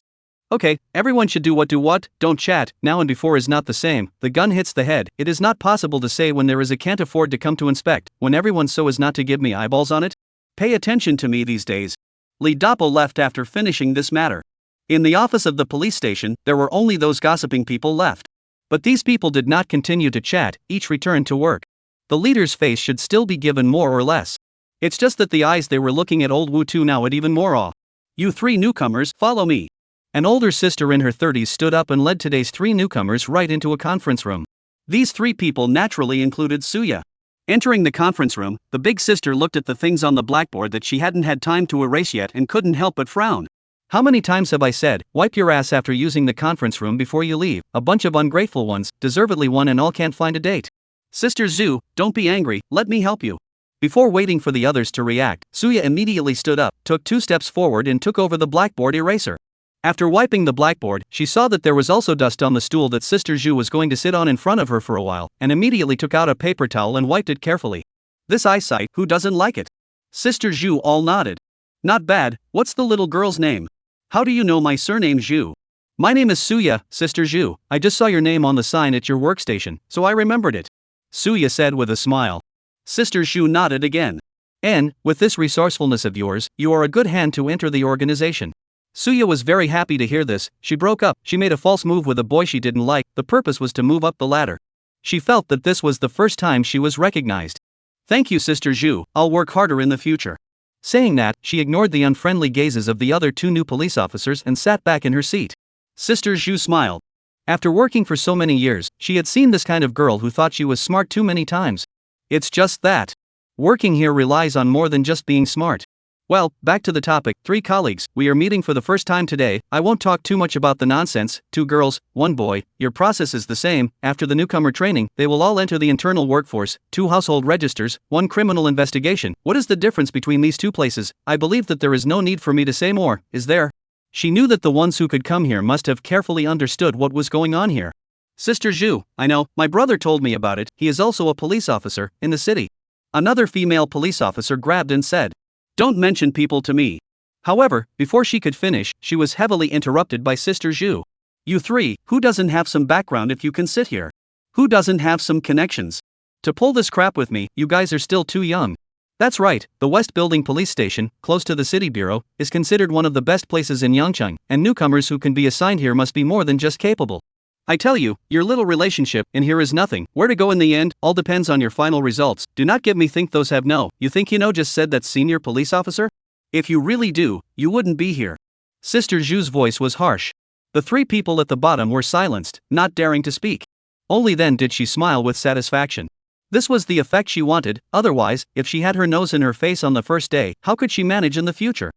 Okay, everyone should do what, don't chat, now and before is not the same, the gun hits the head, it is not possible to say when there is a can't afford to come to inspect, when everyone so as not to give me eyeballs on it? Pay attention to me these days. Li Dapo left after finishing this matter. In the office of the police station, there were only those gossiping people left. But these people did not continue to chat, each returned to work. The leader's face should still be given more or less. It's just that the eyes they were looking at old Wu Tu now had even more awe. You 3 newcomers, follow me. An older sister in her 30s stood up and led today's 3 newcomers right into a conference room. These 3 people naturally included Suya. Entering the conference room, the big sister looked at the things on the blackboard that she hadn't had time to erase yet and couldn't help but frown. How many times have I said, wipe your ass after using the conference room before you leave, a bunch of ungrateful ones, deservedly one and all can't find a date. Sister Zhu, don't be angry, let me help you. Before waiting for the others to react, Suya immediately stood up, took 2 steps forward and took over the blackboard eraser. After wiping the blackboard, she saw that there was also dust on the stool that Sister Zhu was going to sit on in front of her for a while, and immediately took out a paper towel and wiped it carefully. This eyesight, who doesn't like it? Sister Zhu all nodded. Not bad, what's the little girl's name? How do you know my surname Zhu? My name is Suya, Sister Zhu, I just saw your name on the sign at your workstation, so I remembered it. Suya said with a smile. Sister Zhu nodded again. And, with this resourcefulness of yours, you are a good hand to enter the organization. Suya was very happy to hear this, she broke up, she made a false move with a boy she didn't like, the purpose was to move up the ladder. She felt that this was the first time she was recognized. Thank you Sister Zhu, I'll work harder in the future. Saying that, she ignored the unfriendly gazes of the other two new police officers and sat back in her seat. Sister Zhu smiled. After working for so many years, she had seen this kind of girl who thought she was smart too many times. It's just that working here relies on more than just being smart. Well, back to the topic. 3 colleagues, we are meeting for the first time today. I won't talk too much about the nonsense. 2 girls, 1 boy. Your process is the same. After the newcomer training, they will all enter the internal workforce. 2 household registers, 1 criminal investigation. What is the difference between these 2 places? I believe that there is no need for me to say more, is there? She knew that the ones who could come here must have carefully understood what was going on here. Sister Zhu, I know, my brother told me about it. He is also a police officer in the city. Another female police officer grabbed and said, "Don't mention people to me." However, before she could finish, she was heavily interrupted by Sister Zhu. You 3, who doesn't have some background if you can sit here? Who doesn't have some connections? To pull this crap with me, you guys are still too young. That's right, the West Building Police Station, close to the city bureau, is considered one of the best places in Yangcheng, and newcomers who can be assigned here must be more than just capable. I tell you, your little relationship in here is nothing. Where to go in the end, all depends on your final results. Do not get me think those have no. You think you know just said that senior police officer? If you really do, you wouldn't be here. Sister Zhu's voice was harsh. The 3 people at the bottom were silenced, not daring to speak. Only then did she smile with satisfaction. This was the effect she wanted. Otherwise, if she had her nose in her face on the first day, how could she manage in the future?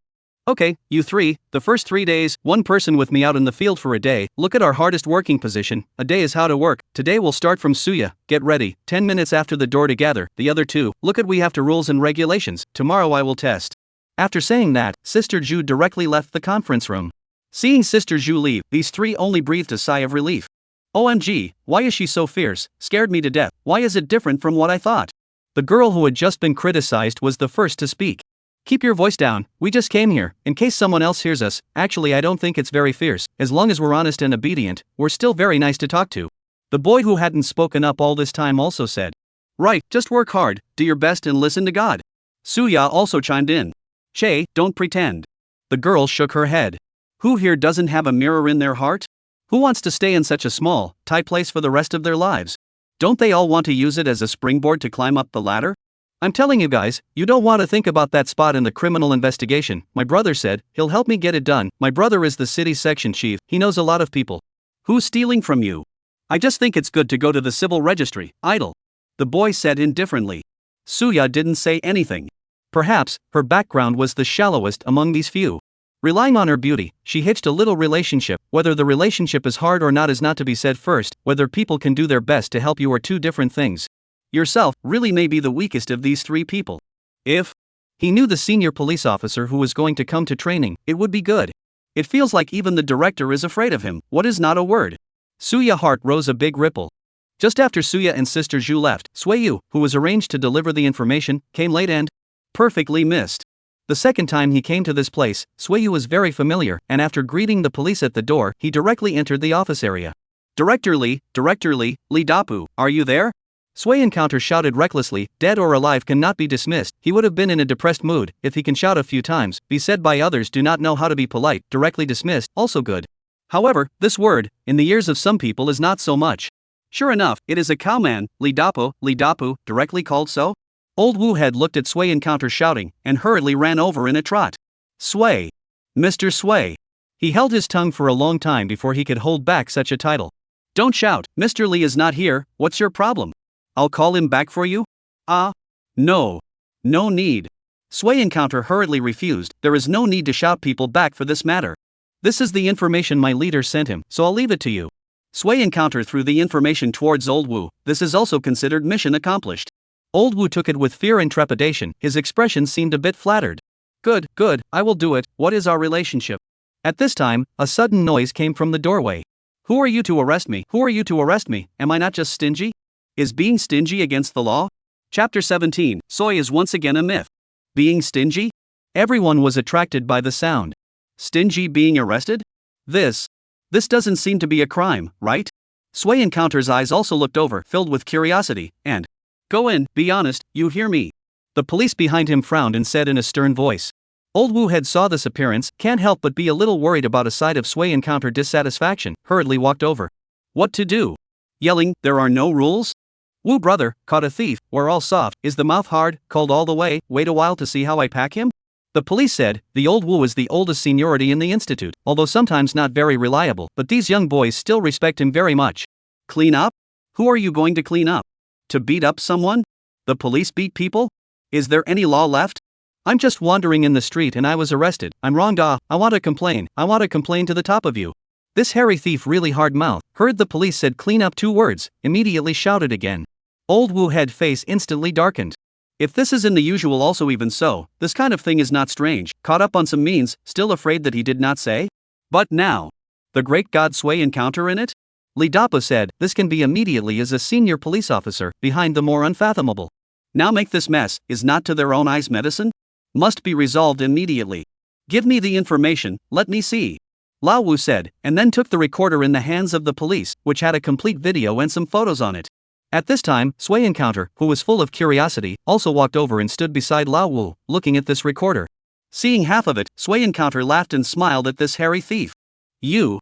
Okay, you 3, the first 3 days, 1 person with me out in the field for a day. Look at our hardest working position. A day is how to work. Today we'll start from Suya. Get ready. 10 minutes after the door to gather. The other 2, look at we have to rules and regulations. Tomorrow I will test. After saying that, Sister Zhu directly left the conference room. Seeing Sister Zhu leave, these 3 only breathed a sigh of relief. OMG, why is she so fierce? Scared me to death. Why is it different from what I thought? The girl who had just been criticized was the first to speak. Keep your voice down, we just came here, in case someone else hears us. Actually I don't think it's very fierce, as long as we're honest and obedient, we're still very nice to talk to. The boy who hadn't spoken up all this time also said. Right, just work hard, do your best and listen to God. Suya also chimed in. Che, don't pretend. The girl shook her head. Who here doesn't have a mirror in their heart? Who wants to stay in such a small, tight place for the rest of their lives? Don't they all want to use it as a springboard to climb up the ladder? I'm telling you guys, you don't want to think about that spot in the criminal investigation. My brother said, he'll help me get it done. My brother is the city section chief, he knows a lot of people. Who's stealing from you? I just think it's good to go to the civil registry, idle. The boy said indifferently. Suya didn't say anything. Perhaps, her background was the shallowest among these few. Relying on her beauty, she hitched a little relationship. Whether the relationship is hard or not is not to be said first. Whether people can do their best to help you are 2 different things. Yourself really may be the weakest of these 3 people. If he knew the senior police officer who was going to come to training, it would be good. It feels like even the director is afraid of him. What is not a word? Suya's heart rose a big ripple. Just after Suya and Sister Zhu left, Suiyu, who was arranged to deliver the information, came late and perfectly missed. The second time he came to this place, Suiyu was very familiar, and after greeting the police at the door, he directly entered the office area. Director Li, Li Dapu, are you there? Sui Encounter shouted recklessly. Dead or alive cannot be dismissed. He would have been in a depressed mood if he can shout a few times, be said by others do not know how to be polite. Directly dismissed, also good. However, this word, in the ears of some people is not so much. Sure enough, it is a cowman, Li Dapu, directly called so? Old Wu Head looked at Sui Encounter shouting, and hurriedly ran over in a trot. Sui. Mr. Sui. He held his tongue for a long time before he could hold back such a title. Don't shout, Mr. Li is not here, what's your problem? I'll call him back for you? No. No need. Sui Encounter hurriedly refused. There is no need to shout people back for this matter. This is the information my leader sent him, so I'll leave it to you. Sui Encounter threw the information towards Old Wu. This is also considered mission accomplished. Old Wu took it with fear and trepidation. His expression seemed a bit flattered. Good, I will do it. What is our relationship? At this time, a sudden noise came from the doorway. Who are you to arrest me? Am I not just stingy? Is being stingy against the law? Chapter 17, Soy is once again a myth. Being stingy? Everyone was attracted by the sound. Stingy being arrested? This doesn't seem to be a crime, right? Sui Encounter's eyes also looked over, filled with curiosity, and go in, be honest, you hear me. The police behind him frowned and said in a stern voice. Old Wu Head saw this appearance, can't help but be a little worried about a side of Sui Encounter dissatisfaction, hurriedly walked over. What to do? Yelling, there are no rules? Wu brother, caught a thief, we're all soft, is the mouth hard, cold all the way, wait a while to see how I pack him? The police said, the old Wu is the oldest seniority in the institute, although sometimes not very reliable, but these young boys still respect him very much. Clean up? Who are you going to clean up? To beat up someone? The police beat people? Is there any law left? I'm just wandering in the street and I was arrested. I'm wrong. I want to complain. I want to complain to the top of you. This hairy thief really hard mouth, heard the police said clean up 2 words, immediately shouted again. Old Wu head face instantly darkened. If this isn't the usual also even so, this kind of thing is not strange, caught up on some means, still afraid that he did not say? But now, the great god Sui encounter in it? Li Dapa said, this can be immediately as a senior police officer, behind the more unfathomable. Now make this mess, is not to their own eyes medicine? Must be resolved immediately. Give me the information, let me see. Lao Wu said, and then took the recorder in the hands of the police, which had a complete video and some photos on it. At this time, Sui Encounter, who was full of curiosity, also walked over and stood beside Lao Wu, looking at this recorder. Seeing half of it, Sui Encounter laughed and smiled at this hairy thief. You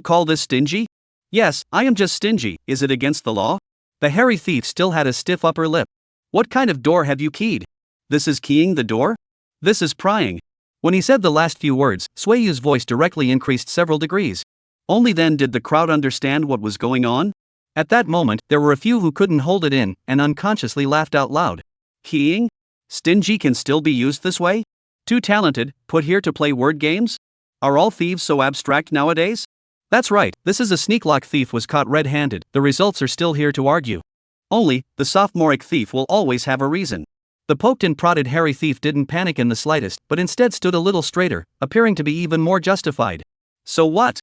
call this stingy? Yes, I am just stingy. Is it against the law? The hairy thief still had a stiff upper lip. What kind of door have you keyed? This is keying the door? This is prying. When he said the last few words, Sui Yu's voice directly increased several degrees. Only then did the crowd understand what was going on. At that moment, there were a few who couldn't hold it in, and unconsciously laughed out loud. Keying? Stingy can still be used this way? Too talented, put here to play word games? Are all thieves so abstract nowadays? That's right, this is a sneak-lock thief was caught red-handed, the results are still here to argue. Only, the sophomoric thief will always have a reason. The poked and prodded hairy thief didn't panic in the slightest, but instead stood a little straighter, appearing to be even more justified. So what?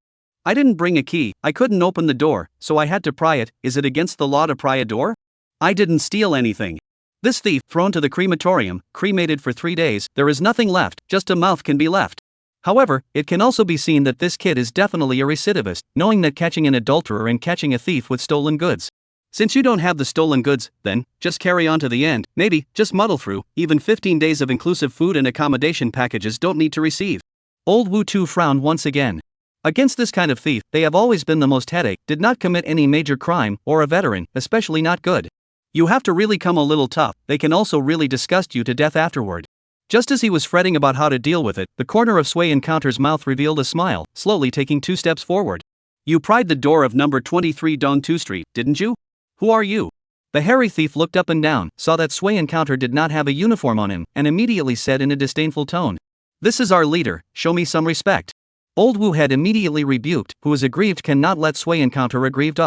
I didn't bring a key, I couldn't open the door, so I had to pry it. Is it against the law to pry a door? I didn't steal anything. This thief, thrown to the crematorium, cremated for 3 days, there is nothing left, just a mouth can be left. However, it can also be seen that this kid is definitely a recidivist, knowing that catching an adulterer and catching a thief with stolen goods. Since you don't have the stolen goods, then, just carry on to the end, maybe, just muddle through, even 15 days of inclusive food and accommodation packages don't need to receive. Old Wu Tu frowned once again. Against this kind of thief, they have always been the most headache, did not commit any major crime, or a veteran, especially not good. You have to really come a little tough, they can also really disgust you to death afterward. Just as he was fretting about how to deal with it, the corner of Sui Encounter's mouth revealed a smile, slowly taking 2 steps forward. You pried the door of number 23 Dong 2 Street, didn't you? Who are you? The hairy thief looked up and down, saw that Sui Encounter did not have a uniform on him, and immediately said in a disdainful tone. This is our leader, show me some respect. Old Wu had immediately rebuked, who is aggrieved cannot let Sui Encounter aggrieved.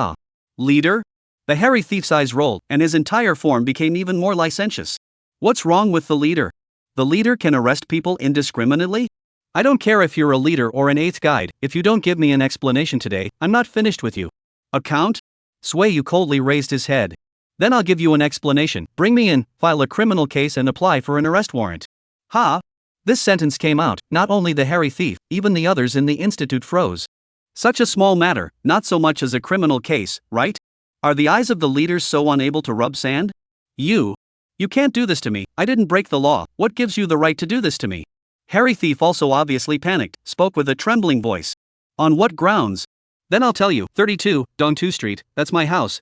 Leader? The hairy thief's eyes rolled, and his entire form became even more licentious. What's wrong with the leader? The leader can arrest people indiscriminately? I don't care if you're a leader or an 8th guide, if you don't give me an explanation today, I'm not finished with you. Account? Sui Yu coldly raised his head. Then I'll give you an explanation, bring me in, file a criminal case and apply for an arrest warrant. Ha! This sentence came out, not only the hairy thief, even the others in the institute froze. Such a small matter, not so much as a criminal case, right? Are the eyes of the leaders so unable to rub sand? You can't do this to me, I didn't break the law, what gives you the right to do this to me? Hairy thief also obviously panicked, spoke with a trembling voice. On what grounds? Then I'll tell you, 32, Dong 2 Street, that's my house,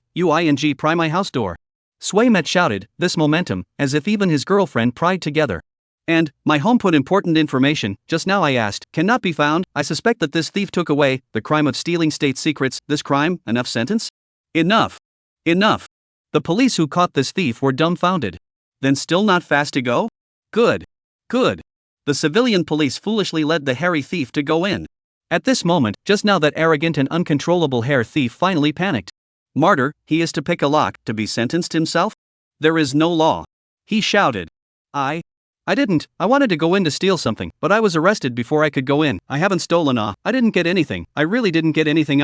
pry my house door. Sui Met shouted, this momentum, as if even his girlfriend pried together. And, my home put important information, just now I asked, cannot be found, I suspect that this thief took away, the crime of stealing state secrets, this crime, enough sentence? Enough. Enough. The police who caught this thief were dumbfounded. Then still not fast to go? Good. Good. The civilian police foolishly led the hairy thief to go in. At this moment, just now that arrogant and uncontrollable hair thief finally panicked. Martyr, he is to pick a lock, to be sentenced himself? There is no law. He shouted. I didn't, I wanted to go in to steal something, but I was arrested before I could go in, I haven't stolen I didn't get anything, I really didn't get anything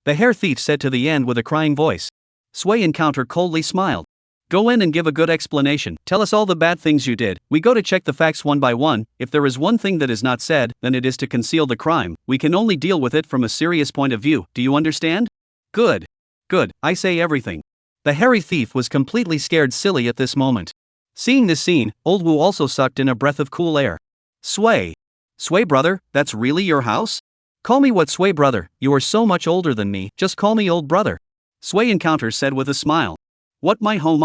The hair thief said to the end with a crying voice. Sui Encounter coldly smiled. Go in and give a good explanation, tell us all the bad things you did, we go to check the facts one by one, if there is one thing that is not said, then it is to conceal the crime, we can only deal with it from a serious point of view, do you understand? Good. Good, I say everything. The hairy thief was completely scared silly at this moment. Seeing this scene, Old Wu also sucked in a breath of cool air. Sui brother, that's really your house? Call me what Sui brother, you are so much older than me, just call me old brother. Sui Encounter said with a smile. What my home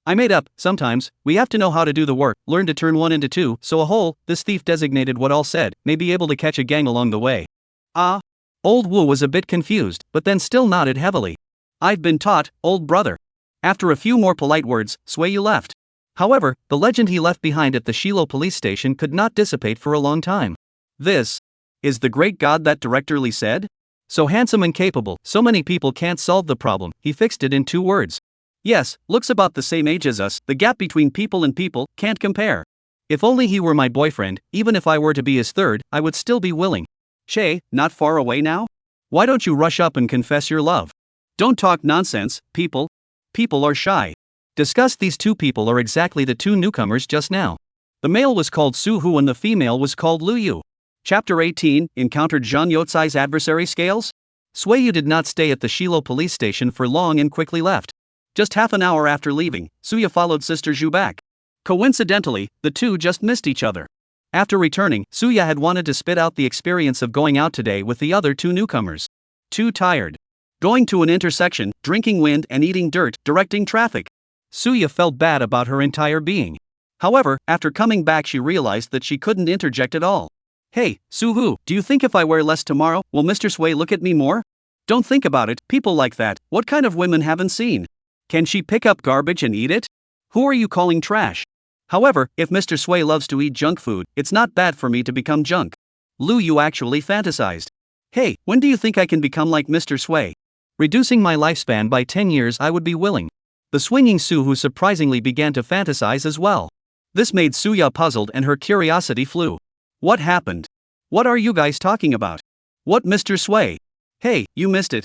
I made up, sometimes, we have to know how to do the work, learn to turn one into two, so a whole, this thief designated what all said, may be able to catch a gang along the way. Ah. Old Wu was a bit confused, but then still nodded heavily. I've been taught, old brother. After a few more polite words, Suiyu left. However, the legend he left behind at the Shilo police station could not dissipate for a long time. This is the great god that directorly said? So handsome and capable, so many people can't solve the problem, he fixed it in 2 words. Yes, looks about the same age as us, the gap between people and people can't compare. If only he were my boyfriend, even if I were to be his third, I would still be willing. Shay, not far away now? Why don't you rush up and confess your love? Don't talk nonsense, people. People are shy. Discuss these 2 people are exactly the 2 newcomers just now. The male was called Su-hu and the female was called Lu-yu. Chapter 18, Encountered Zhang Yotsai's adversary scales? Suiyu did not stay at the Shilo police station for long and quickly left. Just half an hour after leaving, Suya followed Sister Zhu back. Coincidentally, the 2 just missed each other. After returning, Suya had wanted to spit out the experience of going out today with the other 2 newcomers. Too tired. Going to an intersection, drinking wind and eating dirt, directing traffic. Suya felt bad about her entire being. However, after coming back she realized that she couldn't interject at all. Hey, Su-hu, do you think if I wear less tomorrow, will Mr. Sui look at me more? Don't think about it, people like that, what kind of women haven't seen? Can she pick up garbage and eat it? Who are you calling trash? However, if Mr. Sui loves to eat junk food, it's not bad for me to become junk. Lu Yu actually fantasized. Hey, when do you think I can become like Mr. Sui? Reducing my lifespan by 10 years I would be willing. The swinging Su-hu surprisingly began to fantasize as well. This made Suya puzzled and her curiosity flew. What happened? What are you guys talking about? What Mr. Sui? Hey, you missed it.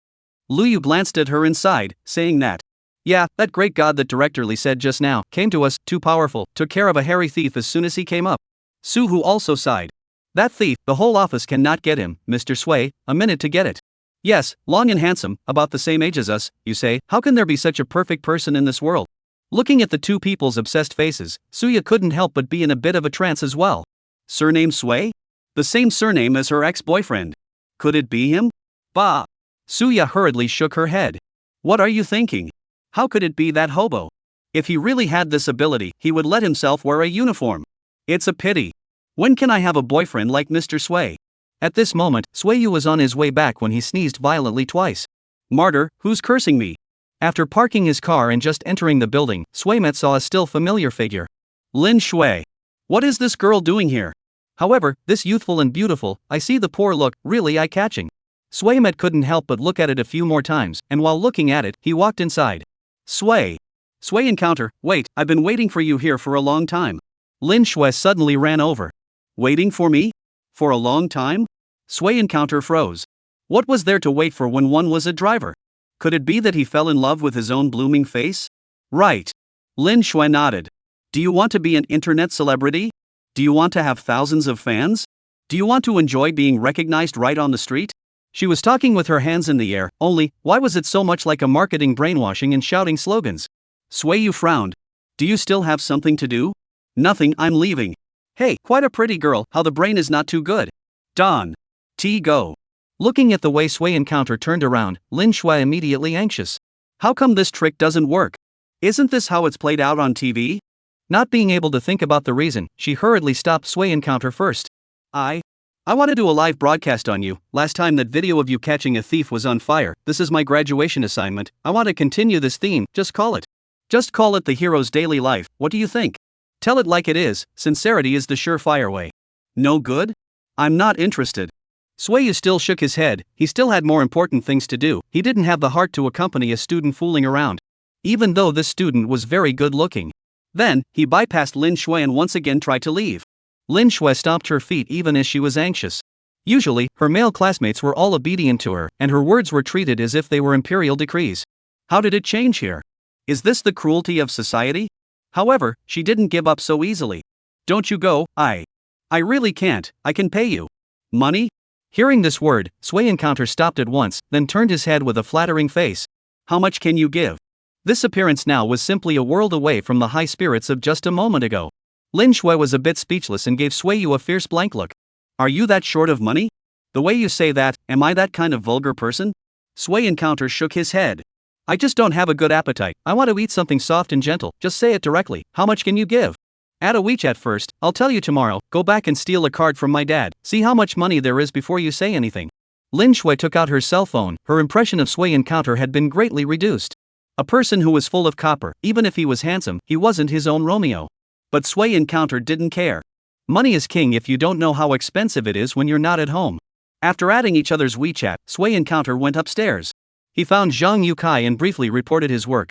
Lu Yu glanced at her inside, saying that. Yeah, that great god that directorly said just now, came to us, too powerful, took care of a hairy thief as soon as he came up. Su-hu also sighed. That thief, the whole office cannot get him, Mr. Sui, a minute to get it. Yes, long and handsome, about the same age as us, you say, how can there be such a perfect person in this world? Looking at the 2 people's obsessed faces, Suya couldn't help but be in a bit of a trance as well. Surname Sui? The same surname as her ex-boyfriend. Could it be him? Bah! Suya hurriedly shook her head. What are you thinking? How could it be that hobo? If he really had this ability, he would let himself wear a uniform. It's a pity. When can I have a boyfriend like Mr. Sui? At this moment, Suiyu was on his way back when he sneezed violently twice. Martyr, who's cursing me? After parking his car and just entering the building, Suimet saw a still familiar figure. Lin Shui. What is this girl doing here? However, this youthful and beautiful, I see the poor look, really eye-catching. Suimet couldn't help but look at it a few more times, and while looking at it, he walked inside. Sui encounter, wait, I've been waiting for you here for a long time. Lin Shui suddenly ran over. Waiting for me? For a long time? Sui encounter froze. What was there to wait for when one was a driver? Could it be that he fell in love with his own blooming face? Right. Lin Shui nodded. Do you want to be an internet celebrity? Do you want to have thousands of fans? Do you want to enjoy being recognized right on the street? She was talking with her hands in the air, only, why was it so much like a marketing brainwashing and shouting slogans? Suiyu frowned. Do you still have something to do? Nothing, I'm leaving. Hey, quite a pretty girl, how the brain is not too good. Don. Go. Looking at the way Sui encounter turned around, Lin Shui immediately anxious. How come this trick doesn't work? Isn't this how it's played out on TV? Not being able to think about the reason, she hurriedly stopped Sui encounter first. I want to do a live broadcast on you. Last time that video of you catching a thief was on fire. This is my graduation assignment. I want to continue this theme, just call it. Just call it the hero's daily life, what do you think? Tell it like it is, sincerity is the surefire way. No good? I'm not interested. Suiyu still shook his head, he still had more important things to do, he didn't have the heart to accompany a student fooling around. Even though this student was very good looking. Then, he bypassed Lin Shui and once again tried to leave. Lin Shui stomped her feet even as she was anxious. Usually, her male classmates were all obedient to her, and her words were treated as if they were imperial decrees. How did it change here? Is this the cruelty of society? However, she didn't give up so easily. Don't you go, I really can't, I can pay you. Money? Hearing this word, Sui encounter stopped at once, then turned his head with a flattering face. How much can you give? This appearance now was simply a world away from the high spirits of just a moment ago. Lin Shui was a bit speechless and gave Suiyu a fierce blank look. Are you that short of money? The way you say that, am I that kind of vulgar person? Sui encounter shook his head. I just don't have a good appetite. I want to eat something soft and gentle. Just say it directly. How much can you give? Add a WeChat first. I'll tell you tomorrow. Go back and steal a card from my dad. See how much money there is before you say anything. Lin Shui took out her cell phone. Her impression of Sui encounter had been greatly reduced. A person who was full of copper, even if he was handsome, he wasn't his own Romeo. But Sui encounter didn't care. Money is king if you don't know how expensive it is when you're not at home. After adding each other's WeChat, Sui encounter went upstairs. He found Zhang Yukai and briefly reported his work.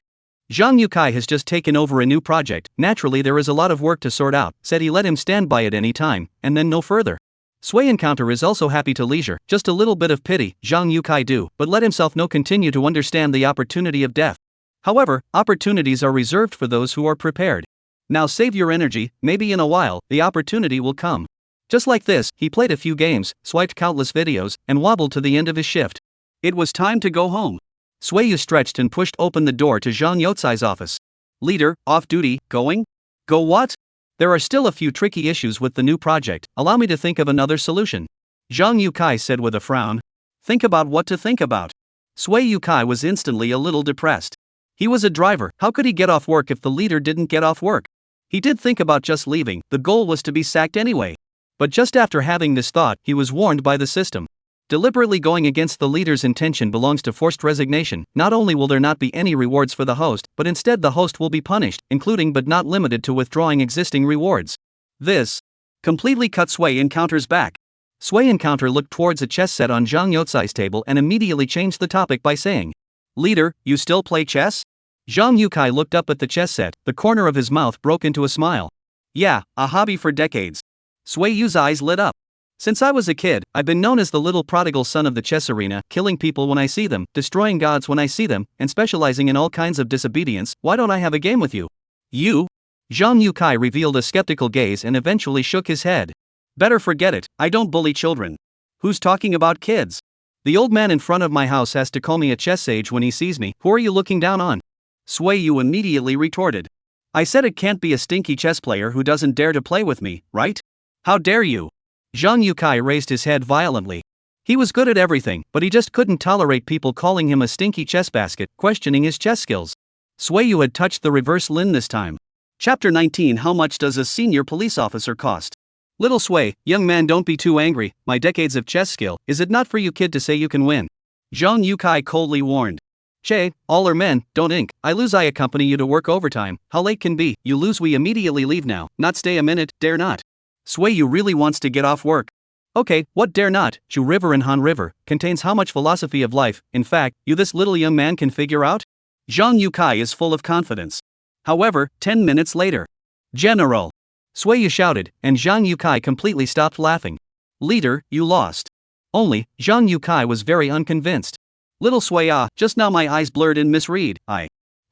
Zhang Yukai has just taken over a new project. Naturally there is a lot of work to sort out, said he let him stand by at any time, and then no further. Sui encounter is also happy to leisure, just a little bit of pity, Zhang Yukai do, but let himself know continue to understand the opportunity of death. However, opportunities are reserved for those who are prepared. Now save your energy, maybe in a while, the opportunity will come. Just like this, he played a few games, swiped countless videos, and wobbled to the end of his shift. It was time to go home. Suiyu stretched and pushed open the door to Zhang Youcai's office. Leader, off duty, going? Go what? There are still a few tricky issues with the new project, allow me to think of another solution. Zhang Yukai said with a frown. Think about what to think about. Sui Yukai was instantly a little depressed. He was a driver, how could he get off work if the leader didn't get off work? He did think about just leaving, the goal was to be sacked anyway. But just after having this thought, he was warned by the system. Deliberately going against the leader's intention belongs to forced resignation. Not only will there not be any rewards for the host, but instead the host will be punished, including but not limited to withdrawing existing rewards. This completely cut Sui Encounter's back. Sui Encounter looked towards a chess set on Zhang Youcai's table and immediately changed the topic by saying, Leader, you still play chess? Zhang Yukai looked up at the chess set, the corner of his mouth broke into a smile. Yeah, a hobby for decades. Sui Yu's eyes lit up. Since I was a kid, I've been known as the little prodigal son of the chess arena, killing people when I see them, destroying gods when I see them, and specializing in all kinds of disobedience. Why don't I have a game with you? You? Zhang Yukai revealed a skeptical gaze and eventually shook his head. Better forget it, I don't bully children. Who's talking about kids? The old man in front of my house has to call me a chess sage when he sees me. Who are you looking down on? Sui Yu immediately retorted. I said it can't be a stinky chess player who doesn't dare to play with me, right? How dare you? Zhang Yukai raised his head violently. He was good at everything, but he just couldn't tolerate people calling him a stinky chess basket, questioning his chess skills. Sui Yu had touched the reverse Lin this time. Chapter 19 How much does a senior police officer cost? Little Sui, young man, don't be too angry, my decades of chess skill, is it not for you kid to say you can win? Zhang Yukai coldly warned. Che, all are men, don't ink, I lose I accompany you to work overtime, how late can be, you lose we immediately leave now, not stay a minute, dare not. Sui Yu really wants to get off work. Okay, what dare not, Chu River and Han River, contains how much philosophy of life, in fact, you this little young man can figure out? Zhang Yukai is full of confidence. However, 10 minutes later. General! Sui Yu shouted, and Zhang Yukai completely stopped laughing. Leader, you lost. Only, Zhang Yukai was very unconvinced. Little Sui, just now my eyes blurred and misread,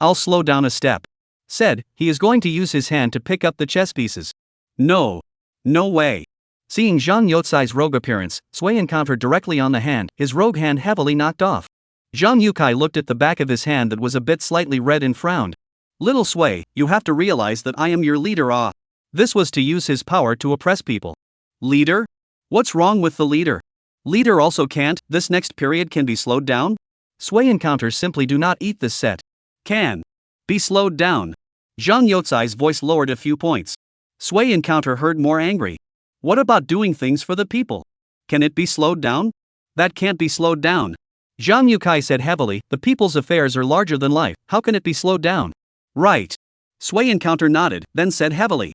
I'll slow down a step. Said, he is going to use his hand to pick up the chess pieces. No. No way. Seeing Zhang Youcai's rogue appearance, Sui encountered directly on the hand, his rogue hand heavily knocked off. Zhang Yukai looked at the back of his hand that was a bit slightly red and frowned. Little Sui, you have to realize that I am your leader. This was to use his power to oppress people. Leader? What's wrong with the leader? Leader also can't, this next period can be slowed down? Sui encounters simply do not eat this set. Can be slowed down. Zhang Youcai's voice lowered a few points. Sui encounter heard more angry. What about doing things for the people? Can it be slowed down? That can't be slowed down. Zhang Yukai said heavily, the people's affairs are larger than life, how can it be slowed down? Right. Sui encounter nodded, then said heavily.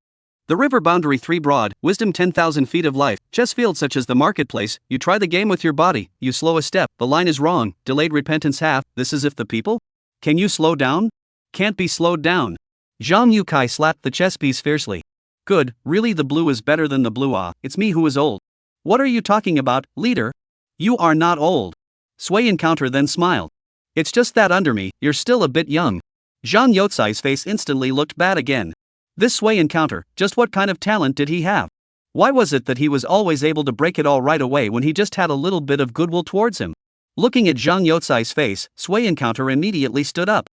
The river boundary 3 broad, wisdom 10,000 feet of life, chess field such as the marketplace, you try the game with your body, you slow a step, the line is wrong, delayed repentance half, this is if the people? Can you slow down? Can't be slowed down. Zhang Yukai slapped the chess piece fiercely. Good, really the blue is better than the blue, it's me who is old. What are you talking about, leader? You are not old. Sui encounter then smiled. It's just that under me, you're still a bit young. Zhang Youcai's face instantly looked bad again. This Sui encounter, just what kind of talent did he have? Why was it that he was always able to break it all right away when he just had a little bit of goodwill towards him? Looking at Zhang Youcai's face, Sui encounter immediately stood up.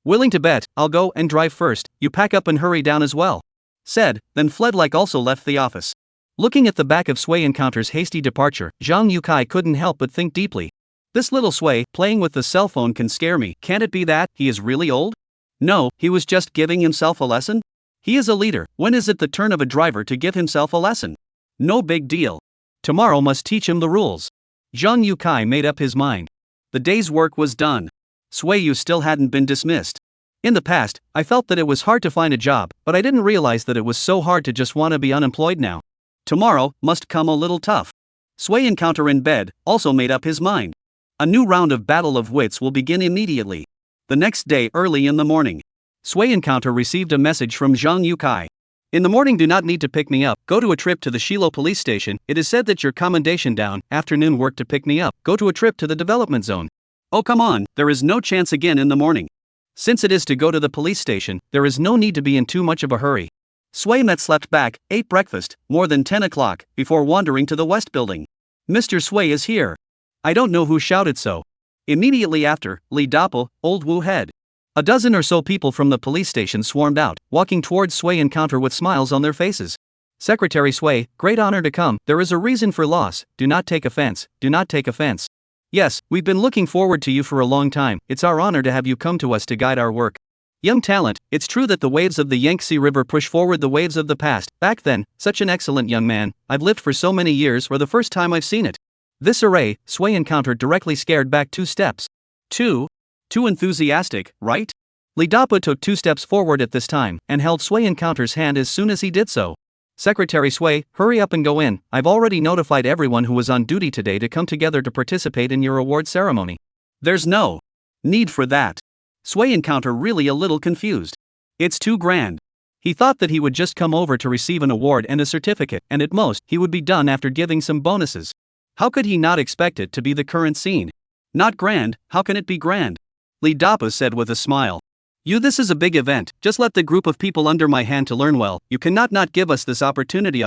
Willing to bet, I'll go and drive first, you pack up and hurry down as well. Said, then fled like also left the office. Looking at the back of Sui encounter's hasty departure, Zhang Yukai couldn't help but think deeply. This little Sway playing with the cell phone can scare me. Can't it be that he is really old? No, he was just giving himself a lesson. He is a leader. When is it the turn of a driver to give himself a lesson? No big deal. Tomorrow must teach him the rules. Zhang Yukai made up his mind. The day's work was done. Swayu still hadn't been dismissed. In the past, I felt that it was hard to find a job, but I didn't realize that it was so hard to just want to be unemployed now. Tomorrow must come a little tough. Sway encounter in bed also made up his mind. A new round of Battle of Wits will begin immediately. The next day early in the morning, Sway encounter received a message from Zhang Yukai. In the morning, do not need to pick me up. Go to a trip to the Shilo police station. It is said that your commendation down. Afternoon work to pick me up. Go to a trip to the development zone. Oh come on, there is no chance again in the morning. Since it is to go to the police station, there is no need to be in too much of a hurry. Sway met slept back, ate breakfast, more than 10 o'clock, before wandering to the West building. Mr. Sway is here. I don't know who shouted so. Immediately after, Li Doppel, Old Wu Head. A dozen or so people from the police station swarmed out, walking towards Sway encounter with smiles on their faces. Secretary Sway, great honor to come. There is a reason for loss. Do not take offense. Do not take offense. Yes, we've been looking forward to you for a long time. It's our honor to have you come to us to guide our work. Young talent, it's true that the waves of the Yangtze River push forward the waves of the past. Back then, such an excellent young man. I've lived for so many years, for the first time I've seen it. This array, Sway encountered directly scared back 2 steps. Too enthusiastic, right? Li Dapa took 2 steps forward at this time, and held Sway encounter's hand as soon as he did so. Secretary Sway, hurry up and go in. I've already notified everyone who was on duty today to come together to participate in your award ceremony. There's no need for that. Sway encounter really a little confused. It's too grand. He thought that he would just come over to receive an award and a certificate, and at most, he would be done after giving some bonuses. How could he not expect it to be the current scene? Not grand, how can it be grand? Li Dapa said with a smile. This is a big event, just let the group of people under my hand to learn well. You cannot not give us this opportunity.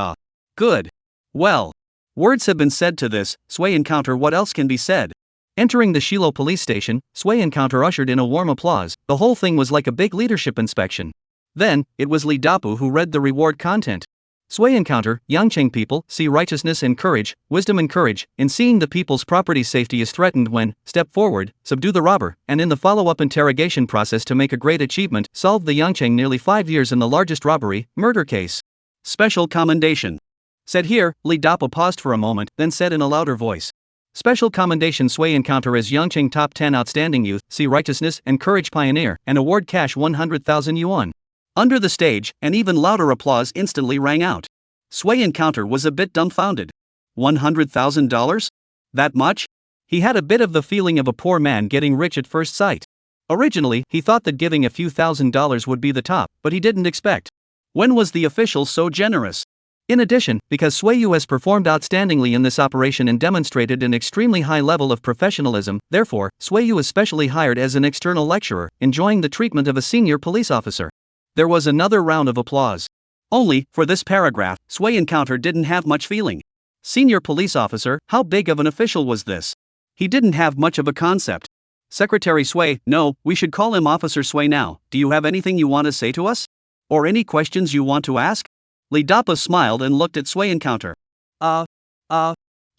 Good. Well. Words have been said to this, Sway encounter, what else can be said? Entering the Shilo police station, Sway encounter ushered in a warm applause. The whole thing was like a big leadership inspection. Then, it was Li Dapu who read the reward content. Sway encounter, Yangcheng people, see righteousness and courage, wisdom and courage, in seeing the people's property safety is threatened when, step forward, subdue the robber, and in the follow-up interrogation process to make a great achievement, solve the Yangcheng nearly 5 years in the largest robbery, murder case. Special commendation. Said here, Li Dapo paused for a moment, then said in a louder voice. Special commendation Sway encounter as Yangcheng top 10 outstanding youth, see righteousness and courage pioneer, and award cash 100,000 yuan. Under the stage, an even louder applause instantly rang out. Sway encounter was a bit dumbfounded. $100,000? That much? He had a bit of the feeling of a poor man getting rich at first sight. Originally, he thought that giving a few $1,000s would be the top, but he didn't expect. When was the official so generous? In addition, because Swayu has performed outstandingly in this operation and demonstrated an extremely high level of professionalism, therefore, Swayu is specially hired as an external lecturer, enjoying the treatment of a senior police officer. There was another round of applause. Only, for this paragraph, Sway encounter didn't have much feeling. Senior police officer, how big of an official was this? He didn't have much of a concept. Secretary Sway, no, we should call him Officer Sway now. Do you have anything you want to say to us? Or any questions you want to ask? Li Dapa smiled and looked at Sway encounter. To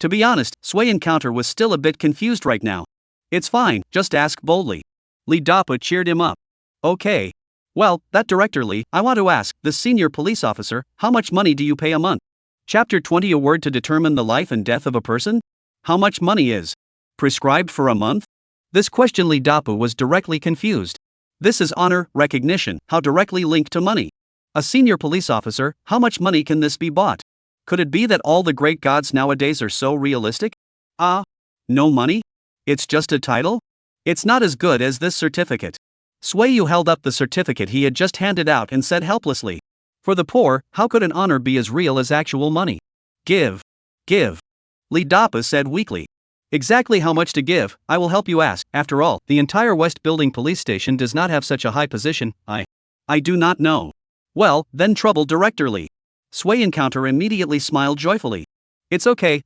be honest, Sway encounter was still a bit confused right now. It's fine, just ask boldly. Li Dapa cheered him up. Okay. Well, that directorly, I want to ask, the senior police officer, how much money do you pay a month? Chapter 20 A word to determine the life and death of a person? How much money is prescribed for a month? This question Li Dapu was directly confused. This is honor, recognition, how directly linked to money? A senior police officer, how much money can this be bought? Could it be that all the great gods nowadays are so realistic? No money? It's just a title? It's not as good as this certificate. Swayu held up the certificate he had just handed out and said helplessly. For the poor, how could an honor be as real as actual money? Give. Li Dapa said weakly. Exactly how much to give, I will help you ask. After all, the entire West Building police station does not have such a high position. I do not know. Well, then trouble directorly. Sway encounter immediately smiled joyfully. It's okay,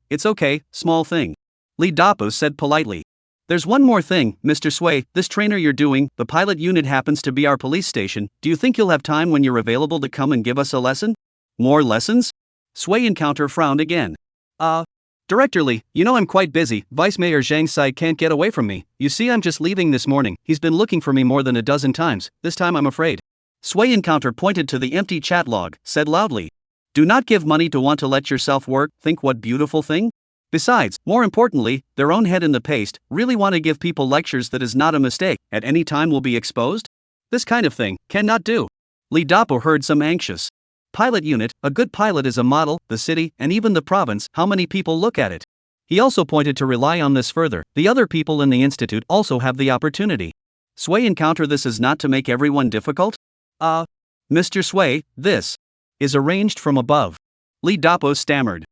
small thing. Li Dapa said politely. There's one more thing, Mr. Sway, this trainer you're doing, the pilot unit happens to be our police station. Do you think you'll have time when you're available to come and give us a lesson? More lessons? Sway encounter frowned again. Director Li, you know I'm quite busy. Vice Mayor Zhang Sai can't get away from me. You see, I'm just leaving this morning. He's been looking for me more than a dozen times. This time I'm afraid. Sui Encounter pointed to the empty chat log, said loudly. Do not give money to want to let yourself work. Think what beautiful thing? Besides, more importantly, their own head in the paste, really want to give people lectures that is not a mistake, at any time will be exposed? This kind of thing, cannot do. Li Dapo heard some anxious. Pilot unit, a good pilot is a model, the city, and even the province, how many people look at it? He also pointed to rely on this further, the other people in the institute also have the opportunity. Sui Encounter, this is not to make everyone difficult? Mr. Sui, this is arranged from above. Li Dapo stammered.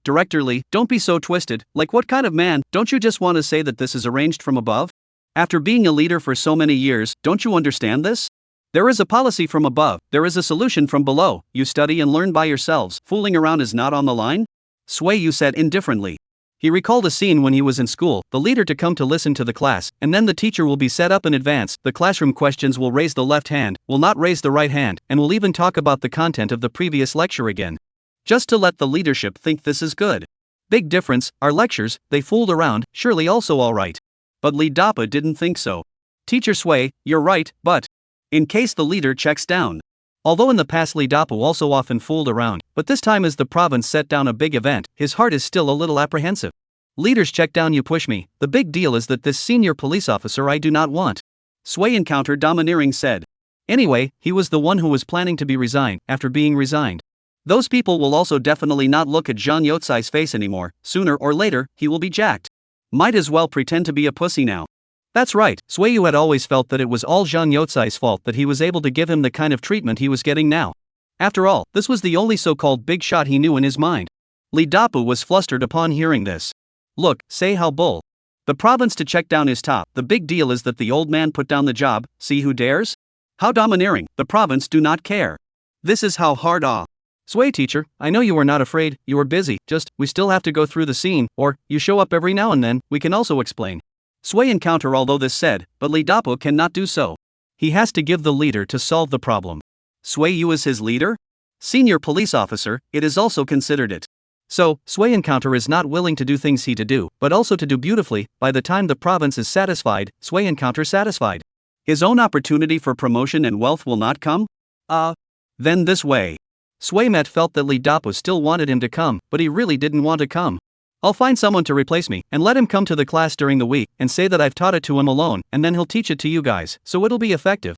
Director Li, don't be so twisted, like what kind of man, don't you just want to say that this is arranged from above? After being a leader for so many years, don't you understand this? There is a policy from above, there is a solution from below, you study and learn by yourselves, fooling around is not on the line? Sui Yu said indifferently. He recalled a scene when he was in school, the leader to come to listen to the class, and then the teacher will be set up in advance, the classroom questions will raise the left hand, will not raise the right hand, and will even talk about the content of the previous lecture again. Just to let the leadership think this is good. Big difference, our lectures, they fooled around, surely also alright. But Li Dapo didn't think so. Teacher Sui, you're right, but in case the leader checks down. Although in the past Li Dapo also often fooled around, but this time as the province set down a big event, his heart is still a little apprehensive. Leaders check down, you push me, the big deal is that this senior police officer I do not want. Sui Encounter domineering said. Anyway, he was the one who was planning to be resigned, after being resigned. Those people will also definitely not look at Zhang Youtsai's face anymore, sooner or later, he will be jacked. Might as well pretend to be a pussy now. That's right, Sui Yu had always felt that it was all Zhang Youtsai's fault that he was able to give him the kind of treatment he was getting now. After all, this was the only so-called big shot he knew in his mind. Li Dapo was flustered upon hearing this. Look, say how bull. The province to check down is top, the big deal is that the old man put down the job, see who dares? How domineering, the province do not care. This is how hard Sui teacher, I know you were not afraid, you were busy, just, we still have to go through the scene, or, you show up every now and then, we can also explain. Sui Encounter although this said, but Li Dapo cannot do so. He has to give the leader to solve the problem. Sui Yu is his leader? Senior police officer, it is also considered it. So, Sui Encounter is not willing to do things he to do, but also to do beautifully, by the time the province is satisfied, Sui Encounter satisfied. His own opportunity for promotion and wealth will not come? Then this way. Sui Met felt that Li Dapo still wanted him to come, but he really didn't want to come. I'll find someone to replace me, and let him come to the class during the week, and say that I've taught it to him alone, and then he'll teach it to you guys, so it'll be effective.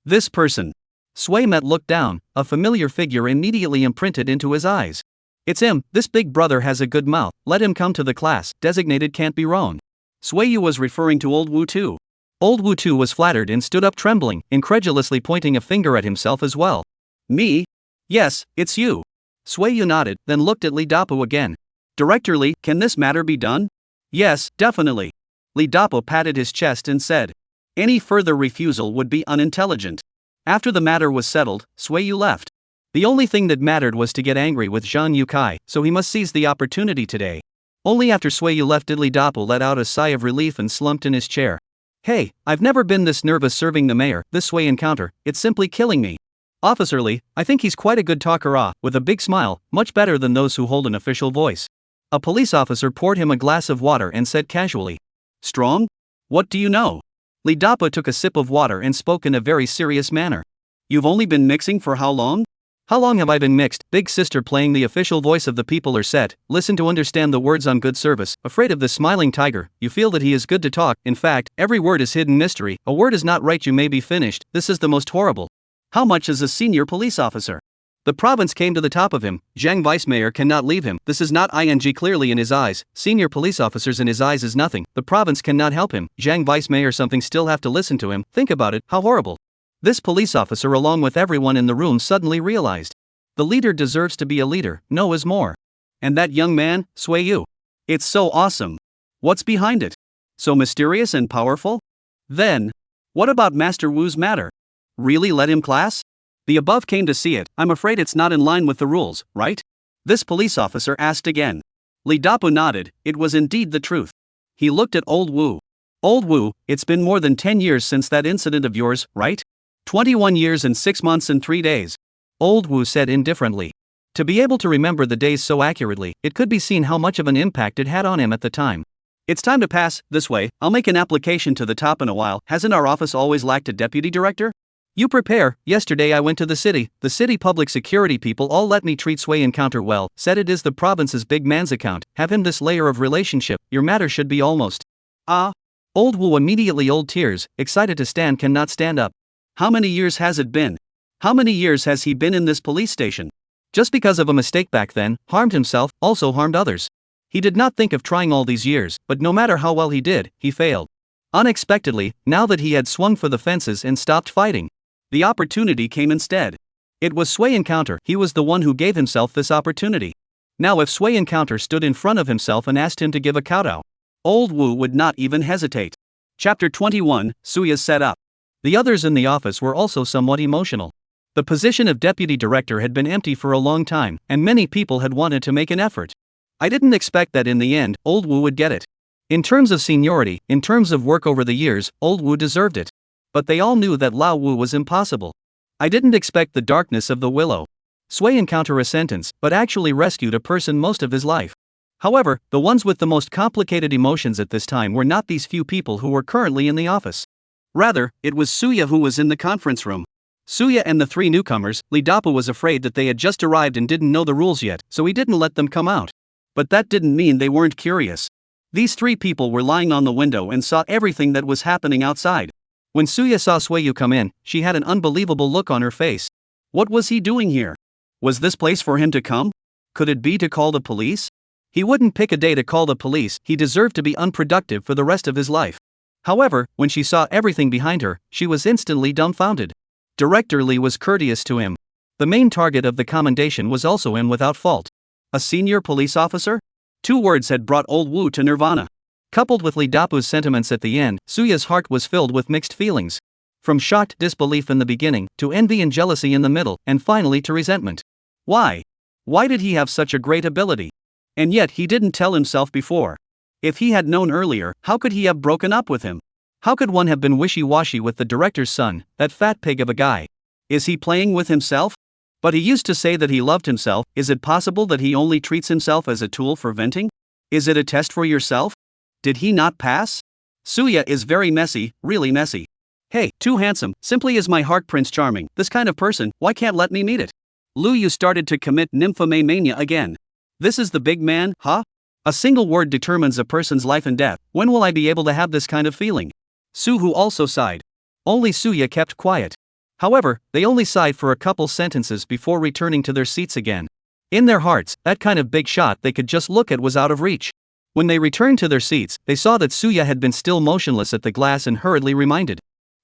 This person. Sui Met looked down, a familiar figure immediately imprinted into his eyes. It's him, this big brother has a good mouth, let him come to the class, designated can't be wrong. Sui Yu was referring to old Wu Tu. Old Wu Tu was flattered and stood up trembling, incredulously pointing a finger at himself as well. Me? Yes, it's you. Sui Yu nodded, then looked at Li Dapo again. Director Li, can this matter be done? Yes, definitely. Li Dapo patted his chest and said. Any further refusal would be unintelligent. After the matter was settled, Sui Yu left. The only thing that mattered was to get angry with Zhang Yukai, so he must seize the opportunity today. Only after Sui Yu left did Li Dapo let out a sigh of relief and slumped in his chair. Hey, I've never been this nervous serving the mayor, this Sui Encounter, it's simply killing me. Officer Li, I think he's quite a good talker with a big smile, much better than those who hold an official voice. A police officer poured him a glass of water and said casually. Strong? What do you know? Li Dapo took a sip of water and spoke in a very serious manner. You've only been mixing for how long? How long have I been mixed? Big sister playing the official voice of the people are set, listen to understand the words on good service, afraid of the smiling tiger, you feel that he is good to talk, in fact, every word is hidden mystery, a word is not right you may be finished, this is the most horrible. How much is a senior police officer? The province came to the top of him, Zhang Vice Mayor cannot leave him, this is not ing clearly in his eyes, senior police officers in his eyes is nothing, the province cannot help him, Zhang Vice Mayor something still have to listen to him, think about it, how horrible. This police officer along with everyone in the room suddenly realized. The leader deserves to be a leader, no is more. And that young man, Sui Yu. It's so awesome. What's behind it? So mysterious and powerful? Then, what about Master Wu's matter? Really let him class? The above came to see it, I'm afraid it's not in line with the rules, right? This police officer asked again. Li Dapo nodded, it was indeed the truth. He looked at old Wu. Old Wu, it's been more than 10 years since that incident of yours, right? 21 years and 6 months and 3 days. Old Wu said indifferently. To be able to remember the days so accurately, it could be seen how much of an impact it had on him at the time. It's time to pass, this way, I'll make an application to the top in a while. Hasn't our office always lacked a deputy director? You prepare. Yesterday I went to the city public security people all let me treat Sway Encounter well, said it is the province's big man's account, have him this layer of relationship, your matter should be almost. Old Wu immediately old tears, excited to stand cannot stand up. How many years has it been? How many years has he been in this police station? Just because of a mistake back then, harmed himself, also harmed others. He did not think of trying all these years, but no matter how well he did, he failed. Unexpectedly, now that he had swung for the fences and stopped fighting, the opportunity came instead. It was Sway Encounter, he was the one who gave himself this opportunity. Now if Sway Encounter stood in front of himself and asked him to give a kowtow, Old Wu would not even hesitate. Chapter 21, Suya's Set Up. The others in the office were also somewhat emotional. The position of deputy director had been empty for a long time, and many people had wanted to make an effort. I didn't expect that in the end, Old Wu would get it. In terms of seniority, in terms of work over the years, Old Wu deserved it. But they all knew that Lao Wu was impossible. I didn't expect the darkness of the willow. Sway Encounter a sentence, but actually rescued a person most of his life. However, the ones with the most complicated emotions at this time were not these few people who were currently in the office. Rather, it was Suya who was in the conference room. Suya and the three newcomers, Lee Dapu was afraid that they had just arrived and didn't know the rules yet, so he didn't let them come out. But that didn't mean they weren't curious. These three people were lying on the window and saw everything that was happening outside. When Suya saw Swayu come in, she had an unbelievable look on her face. What was he doing here? Was this place for him to come? Could it be to call the police? He wouldn't pick a day to call the police, he deserved to be unproductive for the rest of his life. However, when she saw everything behind her, she was instantly dumbfounded. Director Lee was courteous to him. The main target of the commendation was also him without fault. A senior police officer? 2 words had brought Old Wu to nirvana. Coupled with Lee Dapu's sentiments at the end, Suya's heart was filled with mixed feelings. From shocked disbelief in the beginning, to envy and jealousy in the middle, and finally to resentment. Why? Why did he have such a great ability? And yet he didn't tell himself before. If he had known earlier, how could he have broken up with him? How could one have been wishy-washy with the director's son, that fat pig of a guy? Is he playing with himself? But he used to say that he loved himself. Is it possible that he only treats himself as a tool for venting? Is it a test for yourself? Did he not pass? Suya is very messy, really messy. Hey, too handsome, simply is my heart Prince Charming, this kind of person, why can't let me meet it? Lu Yu started to commit nymphomania again. This is the big man, huh? A single word determines a person's life and death. When will I be able to have this kind of feeling? Su-hu also sighed. Only Suya kept quiet. However, they only sighed for a couple sentences before returning to their seats again. In their hearts, that kind of big shot they could just look at was out of reach. When they returned to their seats, they saw that Suya had been still motionless at the glass and hurriedly reminded.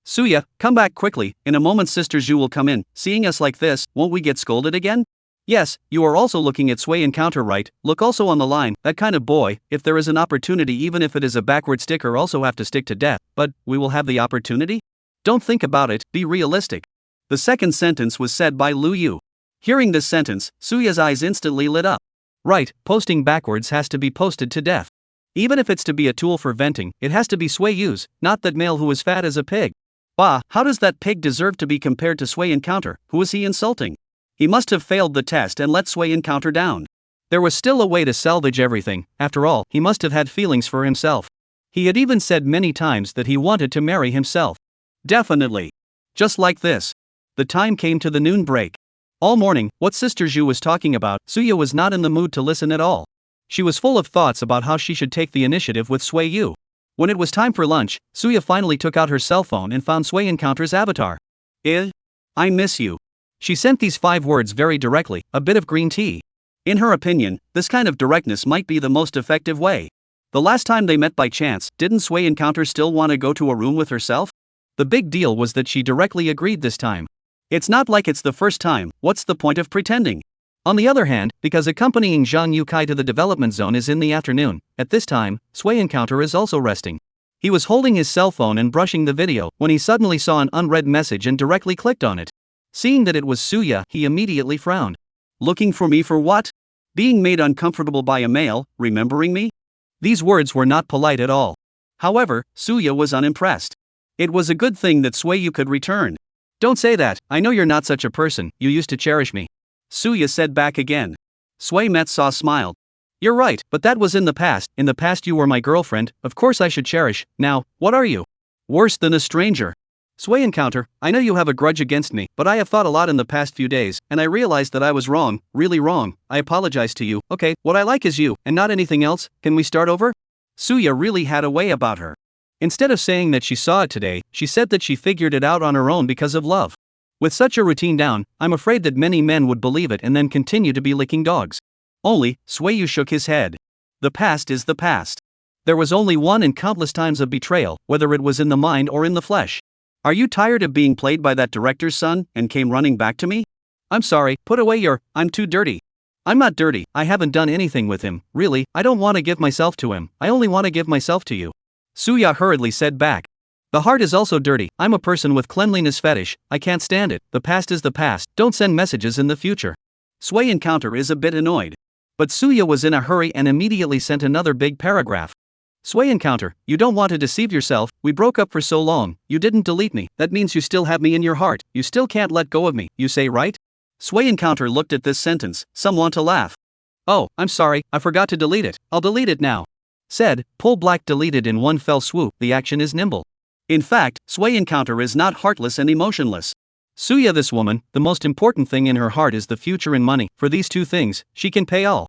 Suya, come back quickly, in a moment Sister Zhu will come in. Seeing us like this, won't we get scolded again? Yes, you are also looking at Sway Encounter, right? Look also on the line, that kind of boy, if there is an opportunity even if it is a backward sticker also have to stick to death, but, we will have the opportunity? Don't think about it, be realistic. The second sentence was said by Lu Yu. Hearing this sentence, Suya's eyes instantly lit up. Right, posting backwards has to be posted to death. Even if it's to be a tool for venting, it has to be Sway Yu's, not that male who is fat as a pig. Bah, how does that pig deserve to be compared to Sway Encounter? Who is he insulting? He must have failed the test and let Sway Encounter down. There was still a way to salvage everything. After all, he must have had feelings for himself. He had even said many times that he wanted to marry himself. Definitely. Just like this. The time came to the noon break. All morning, what Sister Zhu was talking about, Suya was not in the mood to listen at all. She was full of thoughts about how she should take the initiative with Sway Yu. When it was time for lunch, Suya finally took out her cell phone and found Sway Encounter's avatar. I miss you. She sent these 5 words very directly, a bit of green tea. In her opinion, this kind of directness might be the most effective way. The last time they met by chance, didn't Sway Encounter still want to go to a room with herself? The big deal was that she directly agreed this time. It's not like it's the first time, what's the point of pretending? On the other hand, because accompanying Zhang Yukai to the development zone is in the afternoon, at this time, Sway Encounter is also resting. He was holding his cell phone and brushing the video when he suddenly saw an unread message and directly clicked on it. Seeing that it was Suya, he immediately frowned. Looking for me for what? Being made uncomfortable by a male, remembering me? These words were not polite at all. However, Suya was unimpressed. It was a good thing that Sway Yu could return. Don't say that, I know you're not such a person, you used to cherish me. Suya said back again. Sui Metsa smiled. You're right, but that was in the past. In the past you were my girlfriend, of course I should cherish. Now, what are you? Worse than a stranger. Sui encounter, I know you have a grudge against me, but I have thought a lot in the past few days, and I realized that I was wrong, really wrong. I apologize to you. Okay, what I like is you, and not anything else. Can we start over? Suya really had a way about her. Instead of saying that she saw it today, she said that she figured it out on her own because of love. With such a routine down, I'm afraid that many men would believe it and then continue to be licking dogs. Only, Sueyu shook his head. The past is the past. There was only one and countless times of betrayal, whether it was in the mind or in the flesh. Are you tired of being played by that director's son, and came running back to me? I'm sorry, put away your, I'm too dirty. I'm not dirty, I haven't done anything with him, really, I don't want to give myself to him, I only want to give myself to you. Suya hurriedly said back. The heart is also dirty, I'm a person with cleanliness fetish, I can't stand it, the past is the past, don't send messages in the future. Sui encounter is a bit annoyed. But Suya was in a hurry and immediately sent another big paragraph. Sui encounter, you don't want to deceive yourself, we broke up for so long, you didn't delete me, that means you still have me in your heart, you still can't let go of me, you say right? Sui encounter looked at this sentence, some want to laugh. Oh, I'm sorry, I forgot to delete it, I'll delete it now. Said, pull black deleted in one fell swoop, the action is nimble. In fact, Sui encounter is not heartless and emotionless. Suya this woman, the most important thing in her heart is the future and money, for these two things, she can pay all.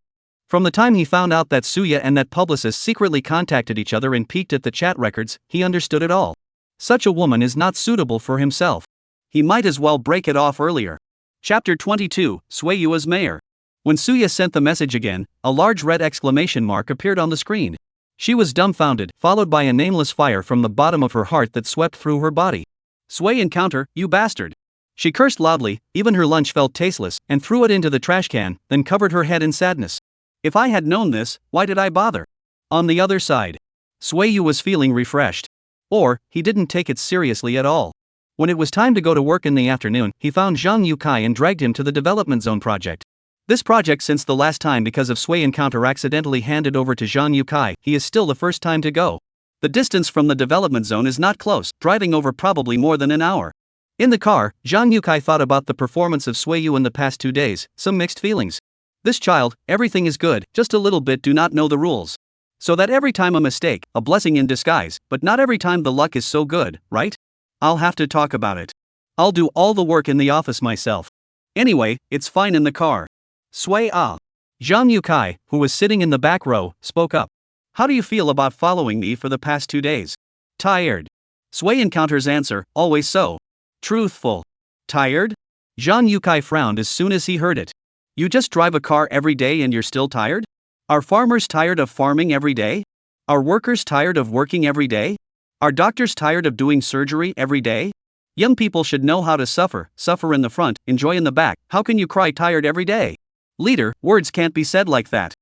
From the time he found out that Suya and that publicist secretly contacted each other and peeked at the chat records, he understood it all. Such a woman is not suitable for himself. He might as well break it off earlier. Chapter 22, Sueyu as mayor. When Suya sent the message again, a large red exclamation mark appeared on the screen. She was dumbfounded, followed by a nameless fire from the bottom of her heart that swept through her body. Sui encounter, you bastard. She cursed loudly, even her lunch felt tasteless, and threw it into the trash can, then covered her head in sadness. If I had known this, why did I bother? On the other side, Sueyu was feeling refreshed. Or, he didn't take it seriously at all. When it was time to go to work in the afternoon, he found Zhang Yukai and dragged him to the development zone project. This project since the last time because of Sui encounter accidentally handed over to Zhang Yukai, he is still the first time to go. The distance from the development zone is not close, driving over probably more than an hour. In the car, Zhang Yukai thought about the performance of Sueyu in the past 2 days, some mixed feelings. This child, everything is good, just a little bit do not know the rules. So that every time a mistake, a blessing in disguise, but not every time the luck is so good, right? I'll have to talk about it. I'll do all the work in the office myself. Anyway, it's fine in the car. Sui ah. Zhang Yukai, who was sitting in the back row, spoke up. How do you feel about following me for the past 2 days? Tired. Sui encounters answer, always so. Truthful. Tired? Zhang Yukai frowned as soon as he heard it. You just drive a car every day and you're still tired? Are farmers tired of farming every day? Are workers tired of working every day? Are doctors tired of doing surgery every day? Young people should know how to suffer in the front, enjoy in the back. How can you cry tired every day? Leader, words can't be said like that.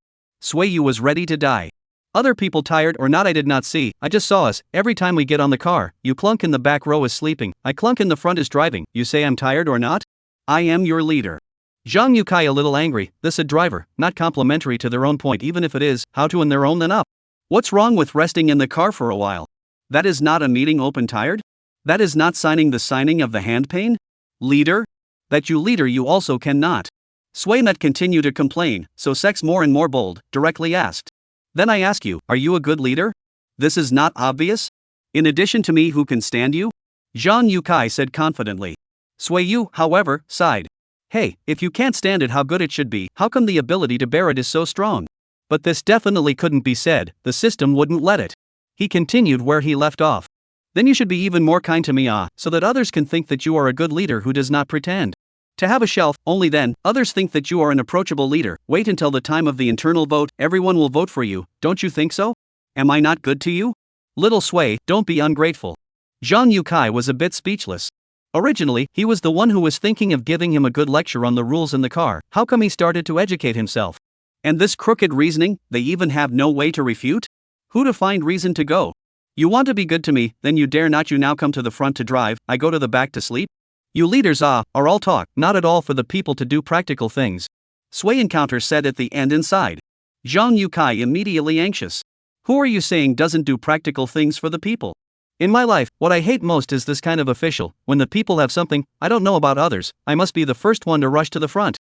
Sueyu was ready to die. Other people tired or not I did not see, I just saw us, every time we get on the car, you clunk in the back row is sleeping, I clunk in the front is driving, you say I'm tired or not? I am your leader. Zhang Yukai a little angry, this a driver, not complimentary to their own point even if it is, how to in their own then up. What's wrong with resting in the car for a while? That is not a meeting open tired? That is not signing the signing of the hand pain? Leader? That you leader you also cannot. Swaymet continued to complain, so sex more and more bold, directly asked. Then I ask you, are you a good leader? This is not obvious? In addition to me who can stand you? Zhang Yukai said confidently. Sueyu, however, sighed. Hey, if you can't stand it how good it should be, how come the ability to bear it is so strong? But this definitely couldn't be said, the system wouldn't let it. He continued where he left off. Then you should be even more kind to me so that others can think that you are a good leader who does not pretend. To have a shelf, only then, others think that you are an approachable leader. Wait until the time of the internal vote, everyone will vote for you, don't you think so? Am I not good to you? Little Sway, don't be ungrateful. Zhang Yukai was a bit speechless. Originally, he was the one who was thinking of giving him a good lecture on the rules in the car. How come he started to educate himself? And this crooked reasoning, they even have no way to refute? Who to find reason to go? You want to be good to me, then you dare not you now come to the front to drive, I go to the back to sleep? You leaders are all talk, not at all for the people to do practical things. Sway Encounter said at the end inside. Zhang Yukai immediately anxious. Who are you saying doesn't do practical things for the people? In my life, what I hate most is this kind of official, when the people have something, I don't know about others, I must be the first one to rush to the front.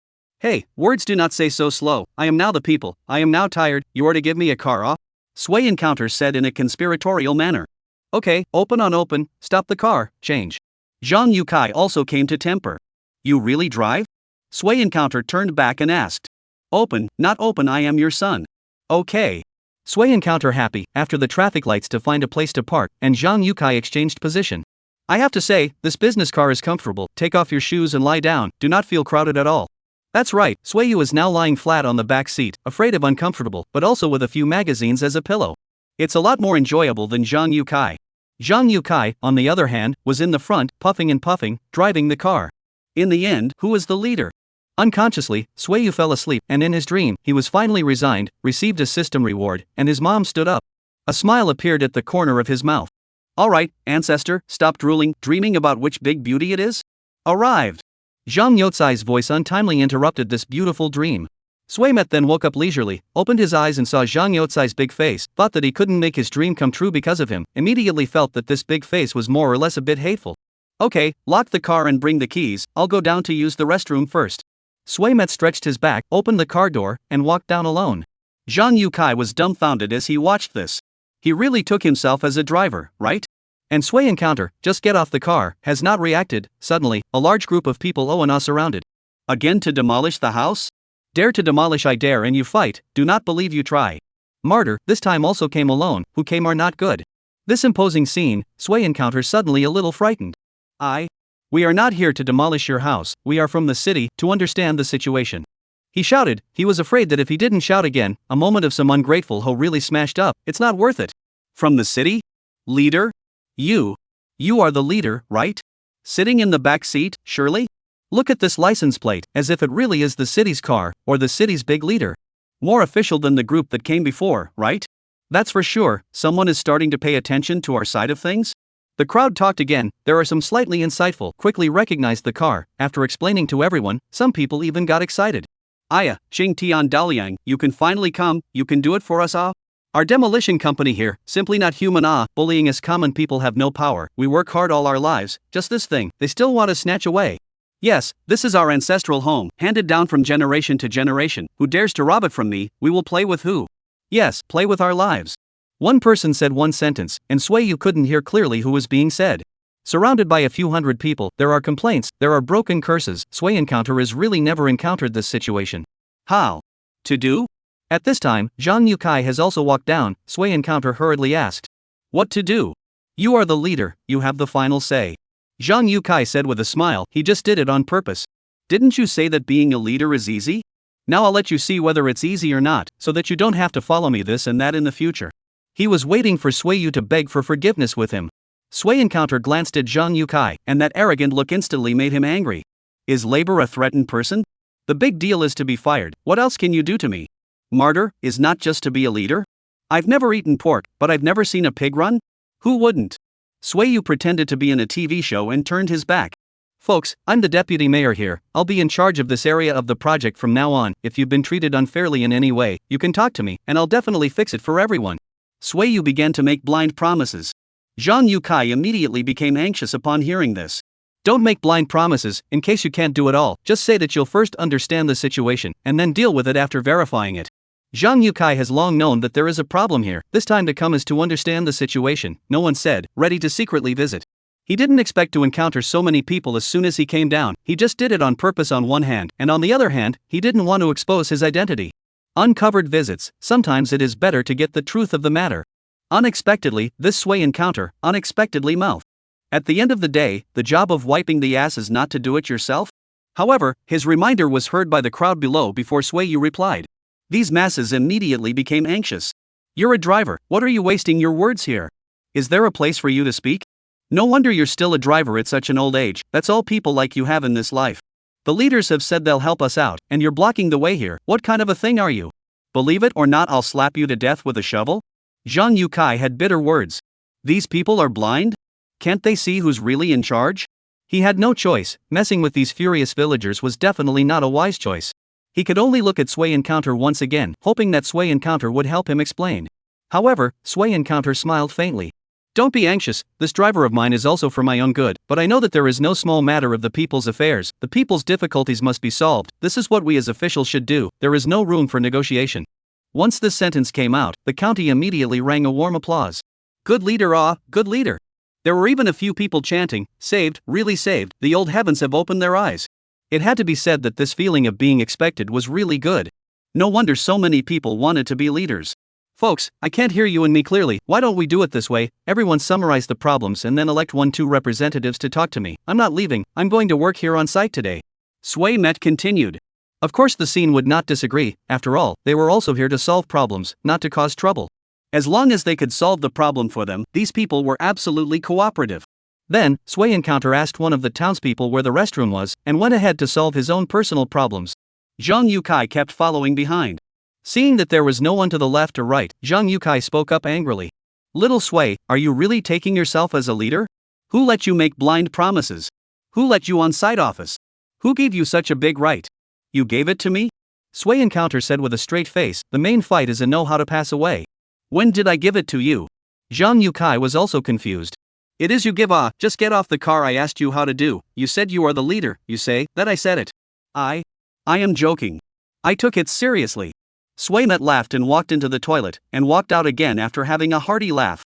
Hey, words do not say so slow. I am now the people. I am now tired. You are to give me a car off? Sway Encounter said in a conspiratorial manner. Okay, open on open, stop the car, change. Zhang Yukai also came to temper. You really drive? Sway Encounter turned back and asked. Open, not open, I am your son. Okay. Sway Encounter happy after the traffic lights to find a place to park, and Zhang Yukai exchanged position. I have to say, this business car is comfortable. Take off your shoes and lie down, do not feel crowded at all. That's right, Swayu is now lying flat on the back seat, afraid of uncomfortable, but also with a few magazines as a pillow. It's a lot more enjoyable than Zhang Yukai. Zhang Yukai, on the other hand, was in the front, puffing and puffing, driving the car. In the end, who was the leader? Unconsciously, Swayu fell asleep, and in his dream, he was finally resigned, received a system reward, and his mom stood up. A smile appeared at the corner of his mouth. Alright, ancestor, stop drooling, dreaming about which big beauty it is? Arrived. Zhang Yotsai's voice untimely interrupted this beautiful dream. Swaymet then woke up leisurely, opened his eyes and saw Zhang Yotsai's big face, thought that he couldn't make his dream come true because of him, immediately felt that this big face was more or less a bit hateful. Okay, lock the car and bring the keys, I'll go down to use the restroom first. Swaymet stretched his back, opened the car door, and walked down alone. Zhang Yukai was dumbfounded as he watched this. He really took himself as a driver, right? And Sway Encounter, just get off the car, has not reacted. Suddenly, a large group of people are surrounded. Again to demolish the house? Dare to demolish, I dare, and you fight, do not believe you try. Martyr, this time also came alone, who came are not good. This imposing scene, Sway Encounter suddenly a little frightened. We are not here to demolish your house, we are from the city, to understand the situation. He shouted, he was afraid that if he didn't shout again, a moment of some ungrateful ho really smashed up, it's not worth it. From the city? Leader? You are the leader, right? Sitting in the back seat, surely? Look at this license plate, as if it really is the city's car, or the city's big leader. More official than the group that came before, right? That's for sure, someone is starting to pay attention to our side of things? The crowd talked again, there are some slightly insightful, quickly recognized the car, after explaining to everyone, some people even got excited. Aya, Xing Tian Daliang, you can finally come, you can do it for us ah? Our demolition company here, simply not human ah, bullying us common people have no power, we work hard all our lives, just this thing, they still want to snatch away. Yes, this is our ancestral home, handed down from generation to generation, who dares to rob it from me, we will play with who? Yes, play with our lives. One person said one sentence, and Swayu couldn't hear clearly who was being said. Surrounded by a few hundred people, there are complaints, there are broken curses. Sway Encounter has really never encountered this situation. How? To do? At this time, Zhang Yukai has also walked down. Sway Encounter hurriedly asked. What to do? You are the leader, you have the final say. Zhang Yukai said with a smile, he just did it on purpose. Didn't you say that being a leader is easy? Now I'll let you see whether it's easy or not, so that you don't have to follow me this and that in the future. He was waiting for Swayu to beg for forgiveness with him. Sway Encounter glanced at Zhang Yukai, and that arrogant look instantly made him angry. Is labor a threatened person? The big deal is to be fired, what else can you do to me? Martyr, is not just to be a leader? I've never eaten pork, but I've never seen a pig run? Who wouldn't? Swayu pretended to be in a TV show and turned his back. Folks, I'm the deputy mayor here, I'll be in charge of this area of the project from now on. If you've been treated unfairly in any way, you can talk to me, and I'll definitely fix it for everyone. Swayu began to make blind promises. Zhang Yukai immediately became anxious upon hearing this. Don't make blind promises, in case you can't do it all, just say that you'll first understand the situation, and then deal with it after verifying it. Zhang Yukai has long known that there is a problem here, this time to come is to understand the situation, no one said, ready to secretly visit. He didn't expect to encounter so many people as soon as he came down, he just did it on purpose on one hand, and on the other hand, he didn't want to expose his identity. Uncovered visits, sometimes it is better to get the truth of the matter. Unexpectedly, this Sway Encounter, unexpectedly mouth. At the end of the day, the job of wiping the ass is not to do it yourself? However, his reminder was heard by the crowd below before Swayu replied. These masses immediately became anxious. You're a driver, what are you wasting your words here? Is there a place for you to speak? No wonder you're still a driver at such an old age, that's all people like you have in this life. The leaders have said they'll help us out, and you're blocking the way here, what kind of a thing are you? Believe it or not, I'll slap you to death with a shovel? Zhang Yukai had bitter words. These people are blind? Can't they see who's really in charge? He had no choice, messing with these furious villagers was definitely not a wise choice. He could only look at Sway Encounter once again, hoping that Sway Encounter would help him explain. However, Sway Encounter smiled faintly. Don't be anxious, this driver of mine is also for my own good, but I know that there is no small matter of the people's affairs, the people's difficulties must be solved, this is what we as officials should do, there is no room for negotiation. Once this sentence came out, the county immediately rang a warm applause. Good leader, ah, good leader. There were even a few people chanting, saved, really saved, the old heavens have opened their eyes. It had to be said that this feeling of being expected was really good. No wonder so many people wanted to be leaders. Folks, I can't hear you and me clearly, why don't we do it this way, everyone summarize the problems and then elect 1-2 representatives to talk to me, I'm not leaving, I'm going to work here on site today. Sway Met continued. Of course the scene would not disagree, after all, they were also here to solve problems, not to cause trouble. As long as they could solve the problem for them, these people were absolutely cooperative. Then, Sway Encounter asked one of the townspeople where the restroom was, and went ahead to solve his own personal problems. Zhang Yukai kept following behind. Seeing that there was no one to the left or right, Zhang Yukai spoke up angrily. Little Sway, are you really taking yourself as a leader? Who let you make blind promises? Who let you on site office? Who gave you such a big right? You gave it to me? Sway Encounter said with a straight face, the main fight is a know how to pass away. When did I give it to you? Zhang Yukai was also confused. It is you give just get off the car, I asked you how to do, you said you are the leader, you say, that I said it. I am joking. I took it seriously. Swaymet laughed and walked into the toilet, and walked out again after having a hearty laugh.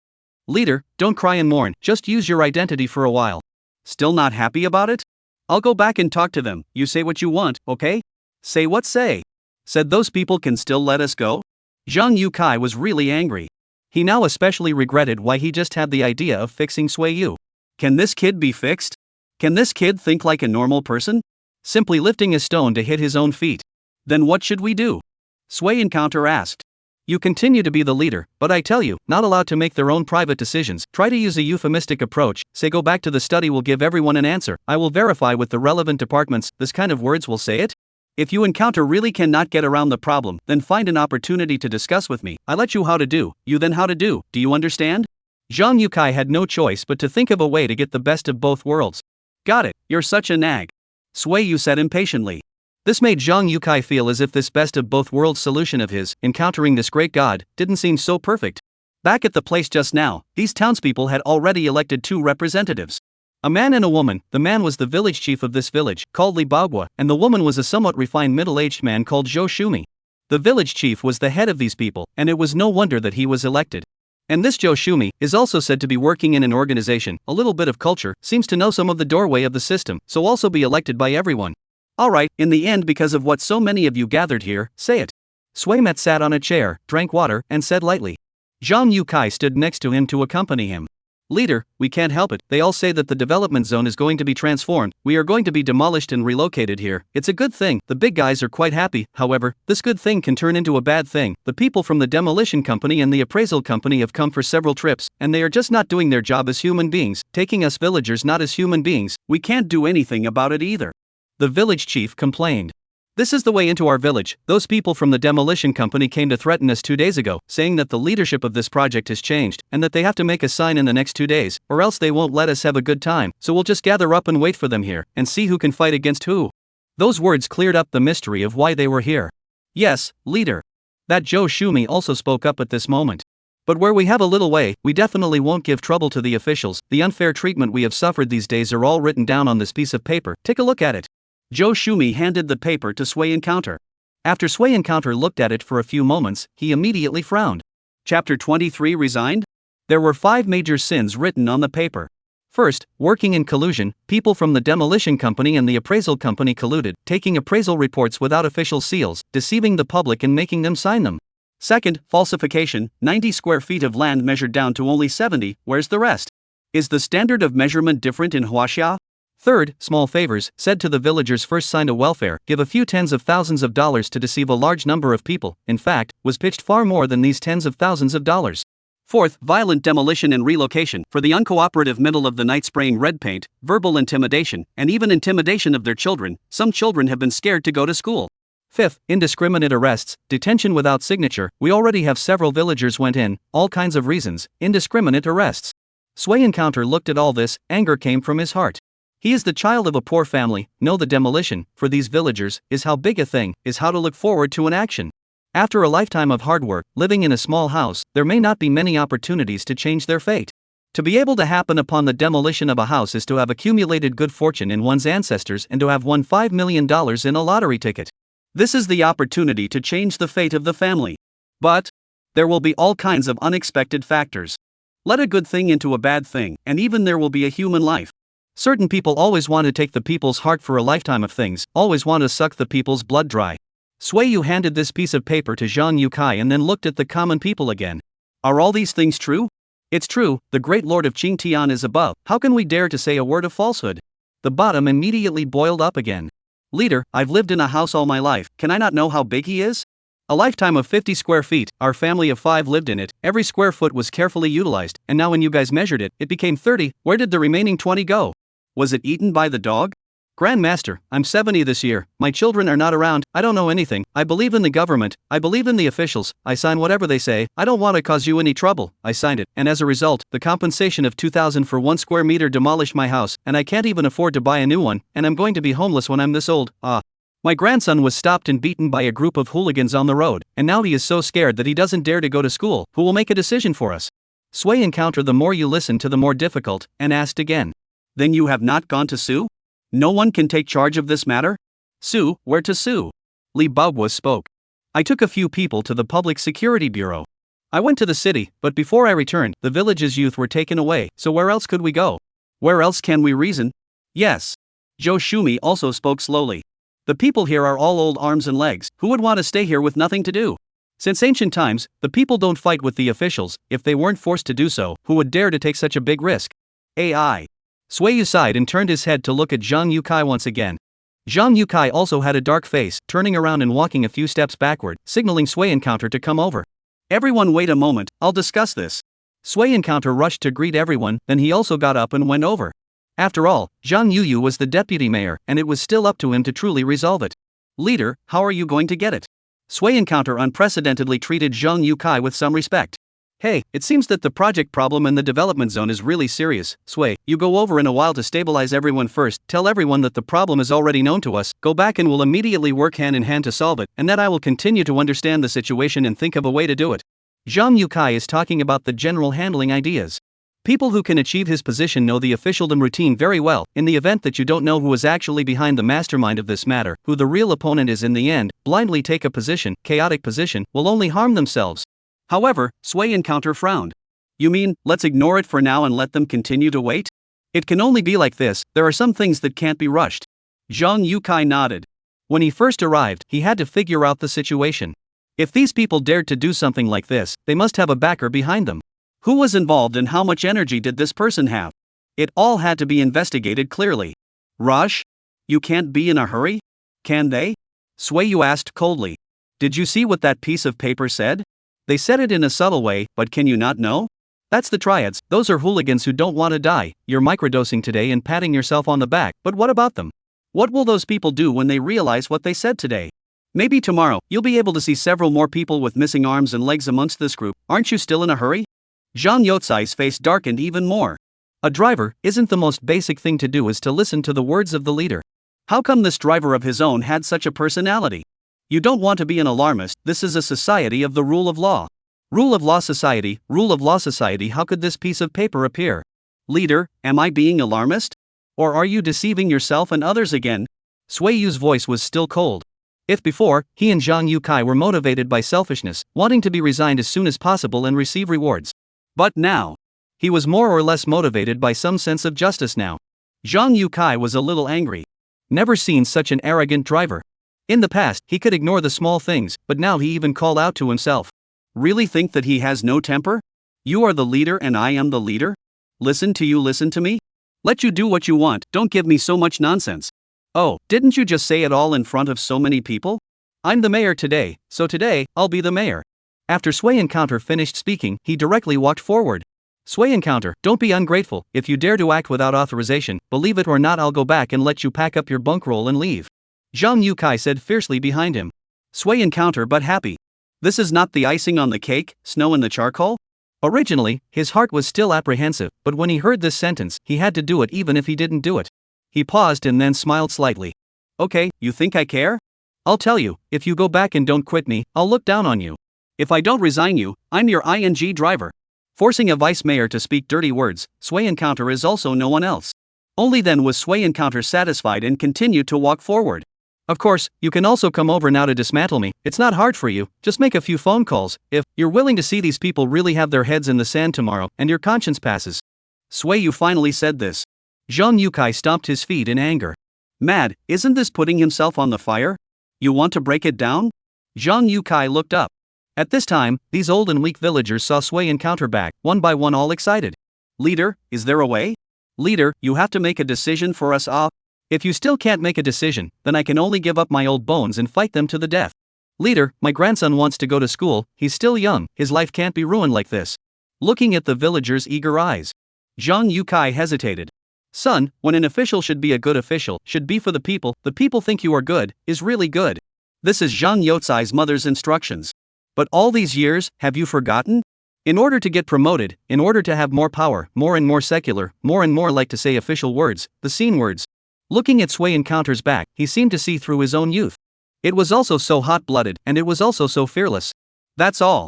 Leader, don't cry and mourn, just use your identity for a while. Still not happy about it? I'll go back and talk to them, you say what you want, okay? Say what say? Said those people can still let us go? Zhang Yukai was really angry. He now especially regretted why he just had the idea of fixing Sway Yu. Can this kid be fixed? Can this kid think like a normal person? Simply lifting a stone to hit his own feet. Then what should we do? Sway Encounter asked. You continue to be the leader, but I tell you, not allowed to make their own private decisions. Try to use a euphemistic approach, say go back to the study, will give everyone an answer, I will verify with the relevant departments, this kind of words will say it. If you encounter really cannot get around the problem, then find an opportunity to discuss with me, I let you how to do, you then how to do you understand? Zhang Yukai had no choice but to think of a way to get the best of both worlds. Got it, you're such a nag. Sway Yu said impatiently. This made Zhang Yukai feel as if this best of both worlds solution of his, encountering this great god, didn't seem so perfect. Back at the place just now, these townspeople had already elected 2 representatives. A man and a woman, the man was the village chief of this village, called Li Baogua, and the woman was a somewhat refined middle-aged man called Zhou Shumi. The village chief was the head of these people, and it was no wonder that he was elected. And this Zhou Shumi is also said to be working in an organization, a little bit of culture, seems to know some of the doorway of the system, so also be elected by everyone. Alright, in the end because of what so many of you gathered here, say it. Swaymet sat on a chair, drank water, and said lightly. Zhang Yukai stood next to him to accompany him. Leader, we can't help it, they all say that the development zone is going to be transformed, we are going to be demolished and relocated here, it's a good thing, the big guys are quite happy, however, this good thing can turn into a bad thing, the people from the demolition company and the appraisal company have come for several trips, and they are just not doing their job as human beings, taking us villagers not as human beings, we can't do anything about it either. The village chief complained. This is the way into our village, those people from the demolition company came to threaten us 2 days ago, saying that the leadership of this project has changed, and that they have to make a sign in the next 2 days, or else they won't let us have a good time, so we'll just gather up and wait for them here, and see who can fight against who. Those words cleared up the mystery of why they were here. Yes, leader. That Zhou Shumi also spoke up at this moment. But where we have a little way, we definitely won't give trouble to the officials, the unfair treatment we have suffered these days are all written down on this piece of paper, take a look at it. Zhou Shumi handed the paper to Sway Encounter. After Sway Encounter looked at it for a few moments, he immediately frowned. Chapter 23 Resigned? There were 5 major sins written on the paper. First, working in collusion, people from the demolition company and the appraisal company colluded, taking appraisal reports without official seals, deceiving the public and making them sign them. Second, falsification, 90 square feet of land measured down to only 70, where's the rest? Is the standard of measurement different in Huaxia? Third, small favors, said to the villagers first signed a welfare, give a few tens of thousands of dollars to deceive a large number of people, in fact, was pitched far more than these tens of thousands of dollars. Fourth, violent demolition and relocation, for the uncooperative middle of the night spraying red paint, verbal intimidation, and even intimidation of their children, some children have been scared to go to school. Fifth, indiscriminate arrests, detention without signature, we already have several villagers went in, all kinds of reasons, indiscriminate arrests. Sway Encounter looked at all this, anger came from his heart. He is the child of a poor family, no the demolition, for these villagers, is how big a thing, is how to look forward to an action. After a lifetime of hard work, living in a small house, there may not be many opportunities to change their fate. To be able to happen upon the demolition of a house is to have accumulated good fortune in one's ancestors and to have won $5 million in a lottery ticket. This is the opportunity to change the fate of the family. But there will be all kinds of unexpected factors. Let a good thing into a bad thing, and even there will be a human life. Certain people always want to take the people's heart for a lifetime of things, always want to suck the people's blood dry. Sueyu handed this piece of paper to Zhang Yukai and then looked at the common people again. Are all these things true? It's true, the great lord of Qingtian is above, how can we dare to say a word of falsehood? The bottom immediately boiled up again. Leader, I've lived in a house all my life, can I not know how big he is? A lifetime of 50 square feet, our family of 5 lived in it, every square foot was carefully utilized, and now when you guys measured it, it became 30, where did the remaining 20 go? Was it eaten by the dog? Grandmaster, I'm 70 this year, my children are not around, I don't know anything, I believe in the government, I believe in the officials, I sign whatever they say, I don't want to cause you any trouble, I signed it, and as a result, the compensation of 2,000 for 1 square meter demolished my house, and I can't even afford to buy a new one, and I'm going to be homeless when I'm this old, My grandson was stopped and beaten by a group of hooligans on the road, and now he is so scared that he doesn't dare to go to school, who will make a decision for us? Sui encountered the more you listen to the more difficult, and asked again. Then you have not gone to sue? No one can take charge of this matter? Sue, where to sue? Li Bagua spoke. I took a few people to the Public Security Bureau. I went to the city, but before I returned, the village's youth were taken away, so where else could we go? Where else can we reason? Yes. Zhou Shumi also spoke slowly. The people here are all old arms and legs, who would want to stay here with nothing to do? Since ancient times, the people don't fight with the officials, if they weren't forced to do so, who would dare to take such a big risk? AI. Sueyu sighed and turned his head to look at Zhang Yukai once again. Zhang Yukai also had a dark face, turning around and walking a few steps backward, signaling Sui Encounter to come over. Everyone wait a moment, I'll discuss this. Sui Encounter rushed to greet everyone, then he also got up and went over. After all, Zhang Yuyu was the deputy mayor, and it was still up to him to truly resolve it. Leader, how are you going to get it? Sui Encounter unprecedentedly treated Zhang Yukai with some respect. Hey, it seems that the project problem in the development zone is really serious. Sui, you go over in a while to stabilize everyone first, tell everyone that the problem is already known to us, go back and we'll immediately work hand in hand to solve it, and that I will continue to understand the situation and think of a way to do it. Zhang Yukai is talking about the general handling ideas. People who can achieve his position know the officialdom routine very well. In the event that you don't know who is actually behind the mastermind of this matter, who the real opponent is in the end, blindly take a position, chaotic position, will only harm themselves. However, Sui Encounter frowned. You mean, let's ignore it for now and let them continue to wait? It can only be like this, there are some things that can't be rushed. Zhang Yukai nodded. When he first arrived, he had to figure out the situation. If these people dared to do something like this, they must have a backer behind them. Who was involved and how much energy did this person have? It all had to be investigated clearly. Rush? You can't be in a hurry? Can they? Sueyu asked coldly. Did you see what that piece of paper said? They said it in a subtle way, but can you not know? That's the triads, those are hooligans who don't want to die. You're microdosing today and patting yourself on the back, but what about them? What will those people do when they realize what they said today? Maybe tomorrow, you'll be able to see several more people with missing arms and legs amongst this group. Aren't you still in a hurry? Zhang Yotsai's face darkened even more. A driver, isn't the most basic thing to do is to listen to the words of the leader. How come this driver of his own had such a personality? You don't want to be an alarmist, this is a society of the rule of law. Rule of law society, how could this piece of paper appear? Leader, am I being alarmist? Or are you deceiving yourself and others again? Sueyu's voice was still cold. If before, he and Zhang Yukai were motivated by selfishness, wanting to be resigned as soon as possible and receive rewards. But now, he was more or less motivated by some sense of justice now. Zhang Yukai was a little angry. Never seen such an arrogant driver. In the past, he could ignore the small things, but now he even called out to himself. Really think that he has no temper? You are the leader and I am the leader? Listen to me? Let you do what you want, don't give me so much nonsense. Oh, didn't you just say it all in front of so many people? I'm the mayor today, so today, I'll be the mayor. After Sui Encounter finished speaking, he directly walked forward. Sui Encounter, don't be ungrateful, if you dare to act without authorization, believe it or not I'll go back and let you pack up your bunkroll and leave. Zhang Yukai said fiercely behind him. Sui Encounter but happy. This is not the icing on the cake, snow in the charcoal? Originally, his heart was still apprehensive, but when he heard this sentence, he had to do it even if he didn't do it. He paused and then smiled slightly. Okay, you think I care? I'll tell you, if you go back and don't quit me, I'll look down on you. If I don't resign you, I'm your ING driver. Forcing a vice mayor to speak dirty words, Sway Encounter is also no one else. Only then was Sway Encounter satisfied and continued to walk forward. Of course, you can also come over now to dismantle me, it's not hard for you, just make a few phone calls, if you're willing to see these people really have their heads in the sand tomorrow, and your conscience passes. Sway, you finally said this. Zhang Yukai stomped his feet in anger. Mad, isn't this putting himself on the fire? You want to break it down? Zhang Yukai looked up. At this time, these old and weak villagers saw Sway Encounter back, one by one all excited. Leader, is there a way? Leader, you have to make a decision for us all. If you still can't make a decision, then I can only give up my old bones and fight them to the death. Leader, my grandson wants to go to school, he's still young, his life can't be ruined like this. Looking at the villagers' eager eyes, Zhang Yukai hesitated. Son, when an official should be a good official, should be for the people think you are good, is really good. This is Zhang Yotsai's mother's instructions. But all these years, have you forgotten? In order to get promoted, in order to have more power, more and more secular, more and more like to say official words, the scene words. Looking at Sway Encounter's back, he seemed to see through his own youth. It was also so hot-blooded, and it was also so fearless. That's all.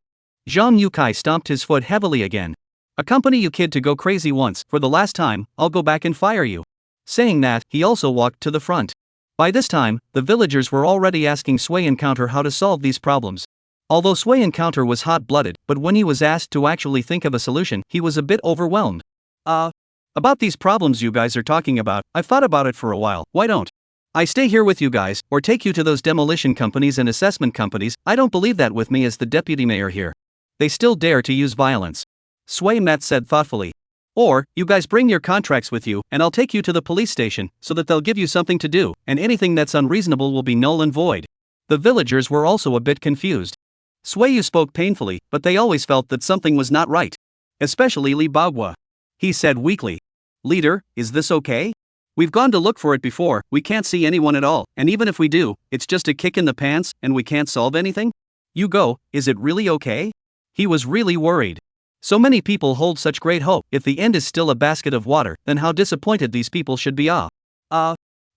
Zhang Yukai stomped his foot heavily again. Accompany you kid to go crazy once, for the last time, I'll go back and fire you. Saying that, he also walked to the front. By this time, the villagers were already asking Sway Encounter how to solve these problems. Although Sway Encounter was hot-blooded, but when he was asked to actually think of a solution, he was a bit overwhelmed. About these problems you guys are talking about, I've thought about it for a while, why don't I stay here with you guys, or take you to those demolition companies and assessment companies? I don't believe that with me as the deputy mayor here. They still dare to use violence. Sway Met said thoughtfully. Or, you guys bring your contracts with you, and I'll take you to the police station, so that they'll give you something to do, and anything that's unreasonable will be null and void. The villagers were also a bit confused. Sway spoke painfully, but they always felt that something was not right. Especially Li Bagua. He said weakly. Leader, is this okay? We've gone to look for it before, we can't see anyone at all, and even if we do, it's just a kick in the pants, and we can't solve anything? You go, is it really okay? He was really worried. So many people hold such great hope, if the end is still a basket of water, then how disappointed these people should be.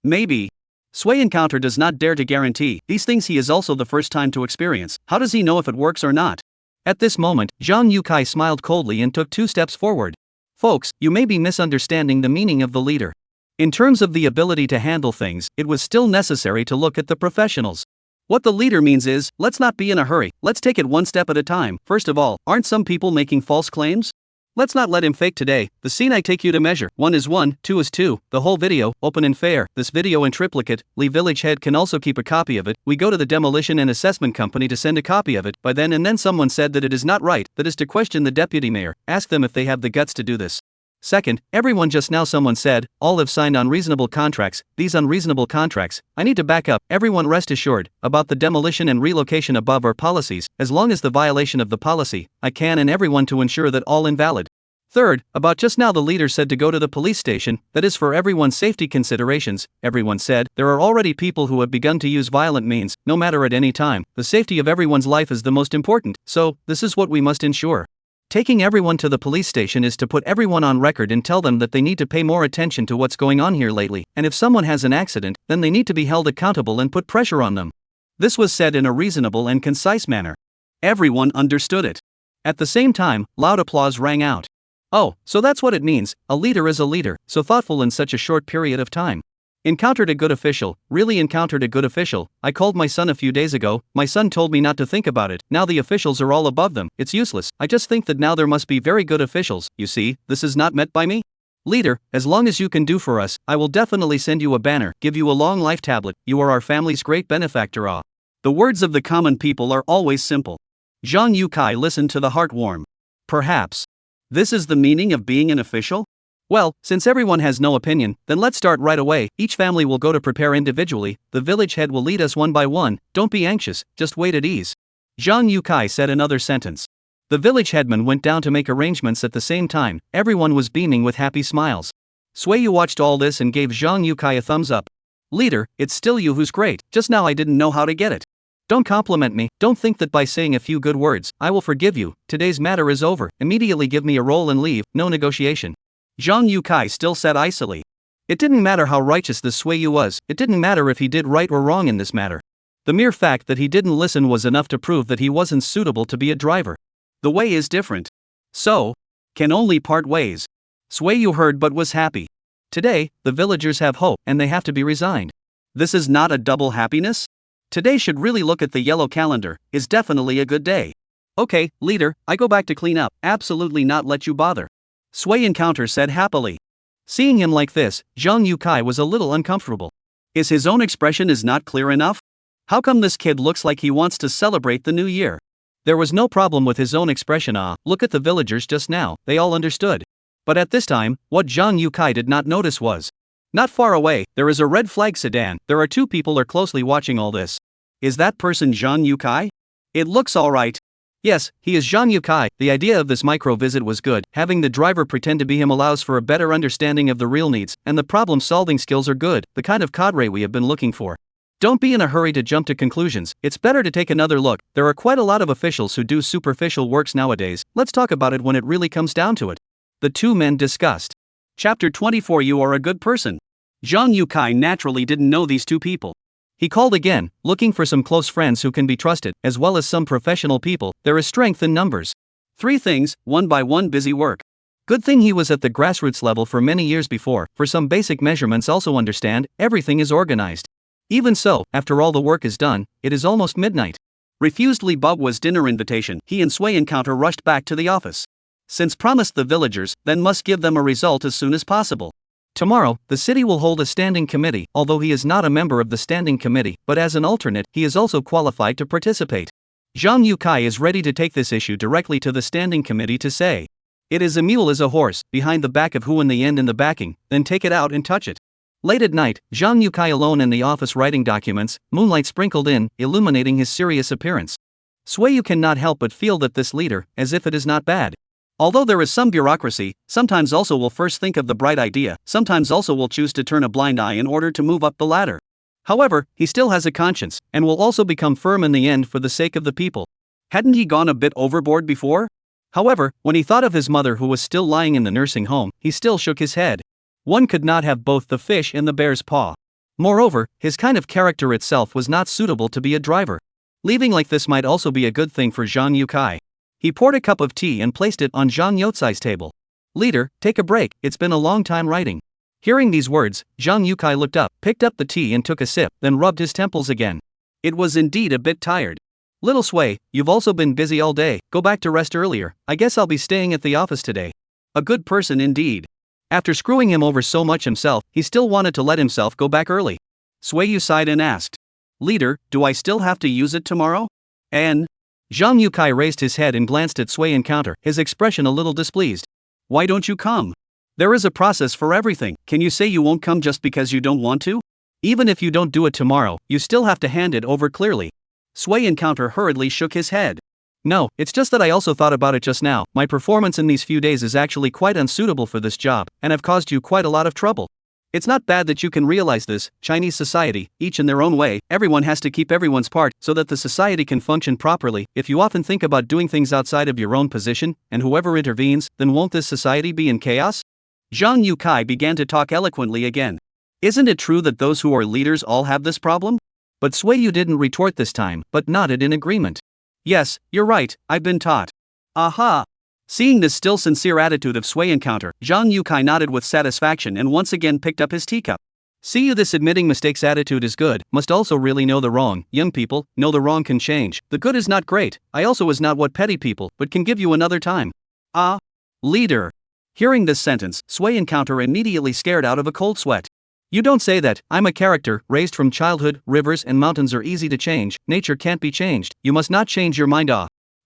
Maybe. Sway Encounter does not dare to guarantee these things, he is also the first time to experience, how does he know if it works or not? At this moment, Zhang Yukai smiled coldly and took 2 steps forward. Folks, you may be misunderstanding the meaning of the leader. In terms of the ability to handle things, it was still necessary to look at the professionals. What the leader means is, let's not be in a hurry, let's take it one step at a time. First of all, aren't some people making false claims? Let's not let him fake today. The scene I take you to measure. 1 is 1, 2 is 2, the whole video, open and fair. This video in triplicate, Lee Village Head can also keep a copy of it. We go to the demolition and assessment company to send a copy of it. By then and then someone said that it is not right, that is to question the deputy mayor, ask them if they have the guts to do this. Second, everyone just now someone said, all have signed unreasonable contracts, these unreasonable contracts, I need to back up, everyone rest assured, about the demolition and relocation above our policies, as long as the violation of the policy, I can and everyone to ensure that all invalid. Third, about just now the leader said to go to the police station, that is for everyone's safety considerations, everyone said, there are already people who have begun to use violent means, no matter at any time, the safety of everyone's life is the most important, so, this is what we must ensure. Taking everyone to the police station is to put everyone on record and tell them that they need to pay more attention to what's going on here lately, and if someone has an accident, then they need to be held accountable and put pressure on them. This was said in a reasonable and concise manner. Everyone understood it. At the same time, loud applause rang out. Oh, so that's what it means, a leader is a leader, so thoughtful in such a short period of time. Encountered a good official, really encountered a good official. I called my son a few days ago, my son told me not to think about it, now the officials are all above them, it's useless, I just think that now there must be very good officials, you see, this is not met by me? Leader, as long as you can do for us, I will definitely send you a banner, give you a long life tablet, you are our family's great benefactor. The words of the common people are always simple. Zhang Yukai listened to the heart warm. Perhaps. This is the meaning of being an official? Well, since everyone has no opinion, then let's start right away. Each family will go to prepare individually, the village head will lead us one by one, don't be anxious, just wait at ease. Zhang Yukai said another sentence. The village headman went down to make arrangements at the same time, everyone was beaming with happy smiles. Sueyu watched all this and gave Zhang Yukai a thumbs up. Leader, it's still you who's great, just now I didn't know how to get it. Don't compliment me, don't think that by saying a few good words, I will forgive you, today's matter is over, immediately give me a roll and leave, no negotiation. Zhang Yukai still said icily. It didn't matter how righteous this Sueyu was, it didn't matter if he did right or wrong in this matter. The mere fact that he didn't listen was enough to prove that he wasn't suitable to be a driver. The way is different. So, can only part ways. Sui Yu heard but was happy. Today, the villagers have hope and they have to be resigned. This is not a double happiness? Today should really look at the yellow calendar, is definitely a good day. Okay, leader, I go back to clean up, absolutely not let you bother. Sui Encounter said happily. Seeing him like this, Zhang Yukai was a little uncomfortable. Is his own expression is not clear enough? How come this kid looks like he wants to celebrate the new year? There was no problem with his own expression. Look at the villagers just now, they all understood. But at this time, what Zhang Yukai did not notice was, not far away, there is a red flag sedan. There are two people are closely watching all this. Is that person Zhang Yukai? It looks alright. Yes, he is Zhang Yukai. The idea of this micro visit was good. Having the driver pretend to be him allows for a better understanding of the real needs, and the problem solving skills are good, the kind of cadre we have been looking for. Don't be in a hurry to jump to conclusions, it's better to take another look. There are quite a lot of officials who do superficial works nowadays. Let's talk about it when it really comes down to it. The two men discussed. Chapter 24. You are a good person. Zhang Yukai naturally didn't know these two people. He called again, looking for some close friends who can be trusted, as well as some professional people. There is strength in numbers. 3 things, one by one busy work. Good thing he was at the grassroots level for many years before, for some basic measurements also understand, everything is organized. Even so, after all the work is done, it is almost midnight. Refused Li Bubwa's dinner invitation, he and Sui Encounter rushed back to the office. Since promised the villagers, then must give them a result as soon as possible. Tomorrow, the city will hold a standing committee. Although he is not a member of the standing committee, but as an alternate, he is also qualified to participate. Zhang Yukai is ready to take this issue directly to the standing committee to say, it is a mule is a horse, behind the back of who in the end in the backing, then take it out and touch it. Late at night, Zhang Yukai alone in the office writing documents, moonlight sprinkled in, illuminating his serious appearance. Sui Yu cannot help but feel that this leader, as if it is not bad. Although there is some bureaucracy, sometimes also will first think of the bright idea, sometimes also will choose to turn a blind eye in order to move up the ladder. However, he still has a conscience, and will also become firm in the end for the sake of the people. Hadn't he gone a bit overboard before? However, when he thought of his mother who was still lying in the nursing home, he still shook his head. One could not have both the fish in the bear's paw. Moreover, his kind of character itself was not suitable to be a driver. Leaving like this might also be a good thing for Zhang Yukai. He poured a cup of tea and placed it on Zhang Yotsai's table. Leader, take a break, it's been a long time writing. Hearing these words, Zhang Yukai looked up, picked up the tea and took a sip, then rubbed his temples again. It was indeed a bit tired. Little Sui, you've also been busy all day, go back to rest earlier, I guess I'll be staying at the office today. A good person indeed. After screwing him over so much himself, he still wanted to let himself go back early. Sui Yu sighed and asked, Leader, do I still have to use it tomorrow? And? Zhang Yukai raised his head and glanced at Sui Encounter, his expression a little displeased. Why don't you come? There is a process for everything. Can you say you won't come just because you don't want to? Even if you don't do it tomorrow, you still have to hand it over clearly. Sui Encounter hurriedly shook his head. No, it's just that I also thought about it just now. My performance in these few days is actually quite unsuitable for this job, and I've caused you quite a lot of trouble. It's not bad that you can realize this. Chinese society, each in their own way, everyone has to keep everyone's part so that the society can function properly. If you often think about doing things outside of your own position, and whoever intervenes, then won't this society be in chaos? Zhang Yukai began to talk eloquently again. Isn't it true that those who are leaders all have this problem? But Sui Yu didn't retort this time, but nodded in agreement. Yes, you're right, I've been taught. Aha! Seeing this still sincere attitude of Sui Encounter, Zhang Yukai nodded with satisfaction and once again picked up his teacup. See you, this admitting mistakes attitude is good, must also really know the wrong. Young people, know the wrong can change. The good is not great, I also is not what petty people, but can give you another time. Ah! Leader! Hearing this sentence, Sui Encounter immediately scared out of a cold sweat. You don't say that, I'm a character, raised from childhood, rivers and mountains are easy to change, nature can't be changed, you must not change your mind.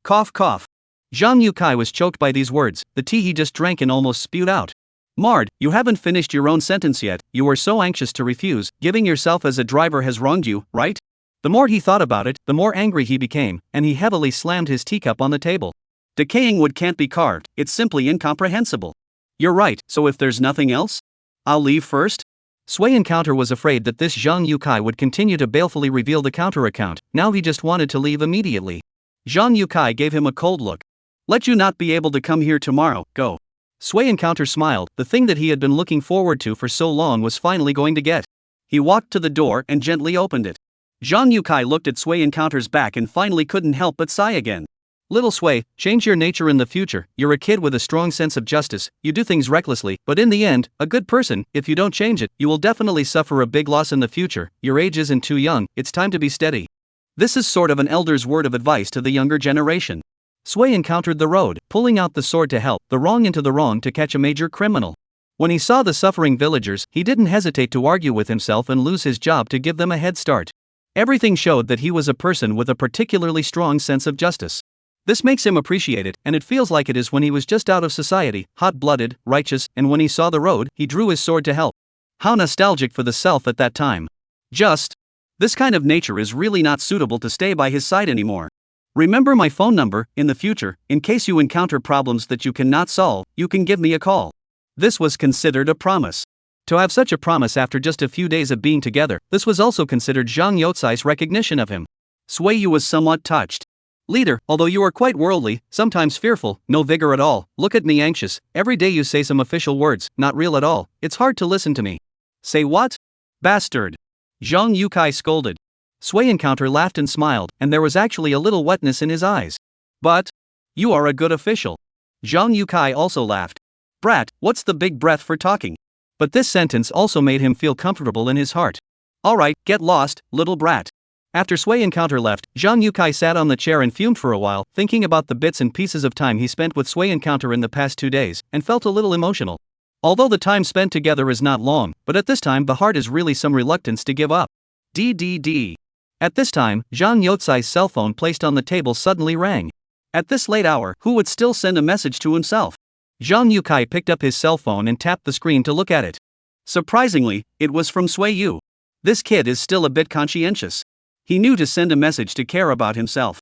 Cough cough. Zhang Yukai was choked by these words, the tea he just drank and almost spewed out. Mard, you haven't finished your own sentence yet, you were so anxious to refuse, giving yourself as a driver has wronged you, right? The more he thought about it, the more angry he became, and he heavily slammed his teacup on the table. Decaying wood can't be carved, it's simply incomprehensible. You're right, so if there's nothing else? I'll leave first? Sui Encounter was afraid that this Zhang Yukai would continue to balefully reveal the counter account, now he just wanted to leave immediately. Zhang Yukai gave him a cold look. Let you not be able to come here tomorrow, go. Sui Encounter smiled, the thing that he had been looking forward to for so long was finally going to get. He walked to the door and gently opened it. Zhang Yukai looked at Sui Encounter's back and finally couldn't help but sigh again. Little Sway, change your nature in the future. You're a kid with a strong sense of justice, you do things recklessly, but in the end, a good person. If you don't change it, you will definitely suffer a big loss in the future. Your age isn't too young, it's time to be steady. This is sort of an elder's word of advice to the younger generation. Sway encountered the road, pulling out the sword to help the wrong into the wrong to catch a major criminal. When he saw the suffering villagers, he didn't hesitate to argue with himself and lose his job to give them a head start. Everything showed that he was a person with a particularly strong sense of justice. This makes him appreciate it, and it feels like it is when he was just out of society, hot-blooded, righteous, and when he saw the road, he drew his sword to help. How nostalgic for the self at that time. This kind of nature is really not suitable to stay by his side anymore. Remember my phone number. In the future, in case you encounter problems that you cannot solve, you can give me a call. This was considered a promise. To have such a promise after just a few days of being together, this was also considered Zhang Youcai's recognition of him. Sui Yu was somewhat touched. Leader, although you are quite worldly, sometimes fearful, no vigor at all, look at me anxious, every day you say some official words, not real at all, it's hard to listen to me. Say what? Bastard. Zhang Youcai scolded. Sui Encounter laughed and smiled, and there was actually a little wetness in his eyes. But you are a good official. Zhang Youcai also laughed. Brat, what's the big breath for talking? But this sentence also made him feel comfortable in his heart. Alright, get lost, little brat. After Sui Encounter left, Zhang Youcai sat on the chair and fumed for a while, thinking about the bits and pieces of time he spent with Sui Encounter in the past 2 days, and felt a little emotional. Although the time spent together is not long, but at this time the heart is really some reluctance to give up. DDD. At this time, Zhang Youcai's cell phone placed on the table suddenly rang. At this late hour, who would still send a message to himself? Zhang Youcai picked up his cell phone and tapped the screen to look at it. Surprisingly, it was from Sui Yu. This kid is still a bit conscientious. He knew to send a message to care about himself.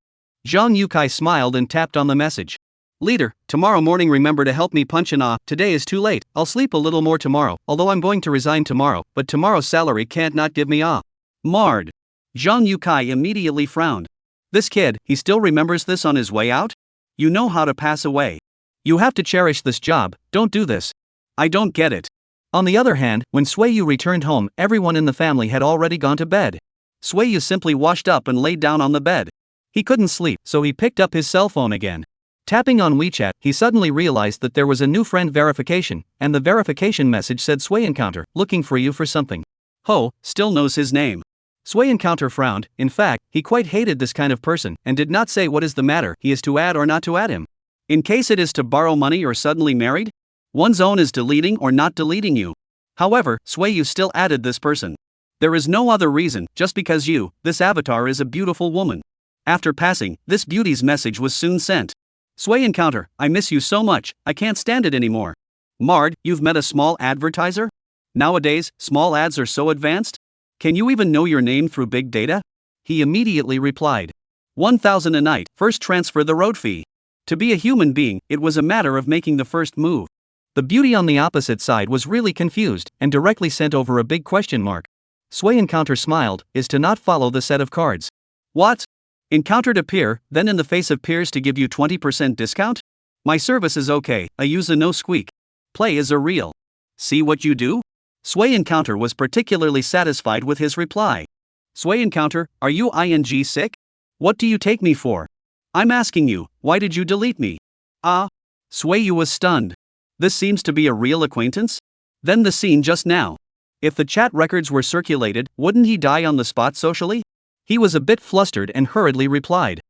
Zhang Youcai smiled and tapped on the message. Leader, tomorrow morning remember to help me punch in. Today is too late, I'll sleep a little more tomorrow, although I'm going to resign tomorrow, but tomorrow's salary can't not give me Mard. Zhang Youcai immediately frowned. This kid, he still remembers this on his way out? You know how to pass away. You have to cherish this job, don't do this. I don't get it. On the other hand, when Sui Yu returned home, everyone in the family had already gone to bed. Sui Yu simply washed up and laid down on the bed. He couldn't sleep, so he picked up his cell phone again. Tapping on WeChat, he suddenly realized that there was a new friend verification, and the verification message said Sui Encounter, looking for you for something. Ho, still knows his name. Sui Encounter frowned. In fact, he quite hated this kind of person, and did not say what is the matter, he is to add or not to add him. In case it is to borrow money or suddenly married? One's own is deleting or not deleting you. However, Sui Yu still added this person. There is no other reason, just because this avatar is a beautiful woman. After passing, this beauty's message was soon sent. Sui Encounter, I miss you so much, I can't stand it anymore. Mard, you've met a small advertiser? Nowadays, small ads are so advanced? Can you even know your name through big data? He immediately replied. 1,000 a night, first transfer the road fee. To be a human being, it was a matter of making the first move. The beauty on the opposite side was really confused, and directly sent over a big question mark. Sui Encounter smiled, is to not follow the set of cards. What? Encountered a peer, then in the face of peers to give you 20% discount? My service is okay, I use a no squeak. Play is a real. See what you do? Sui Encounter was particularly satisfied with his reply. Sui Encounter, are you sick? What do you take me for? I'm asking you, why did you delete me? Sui Yu was stunned. This seems to be a real acquaintance? Then the scene just now. If the chat records were circulated, wouldn't he die on the spot socially? He was a bit flustered and hurriedly replied.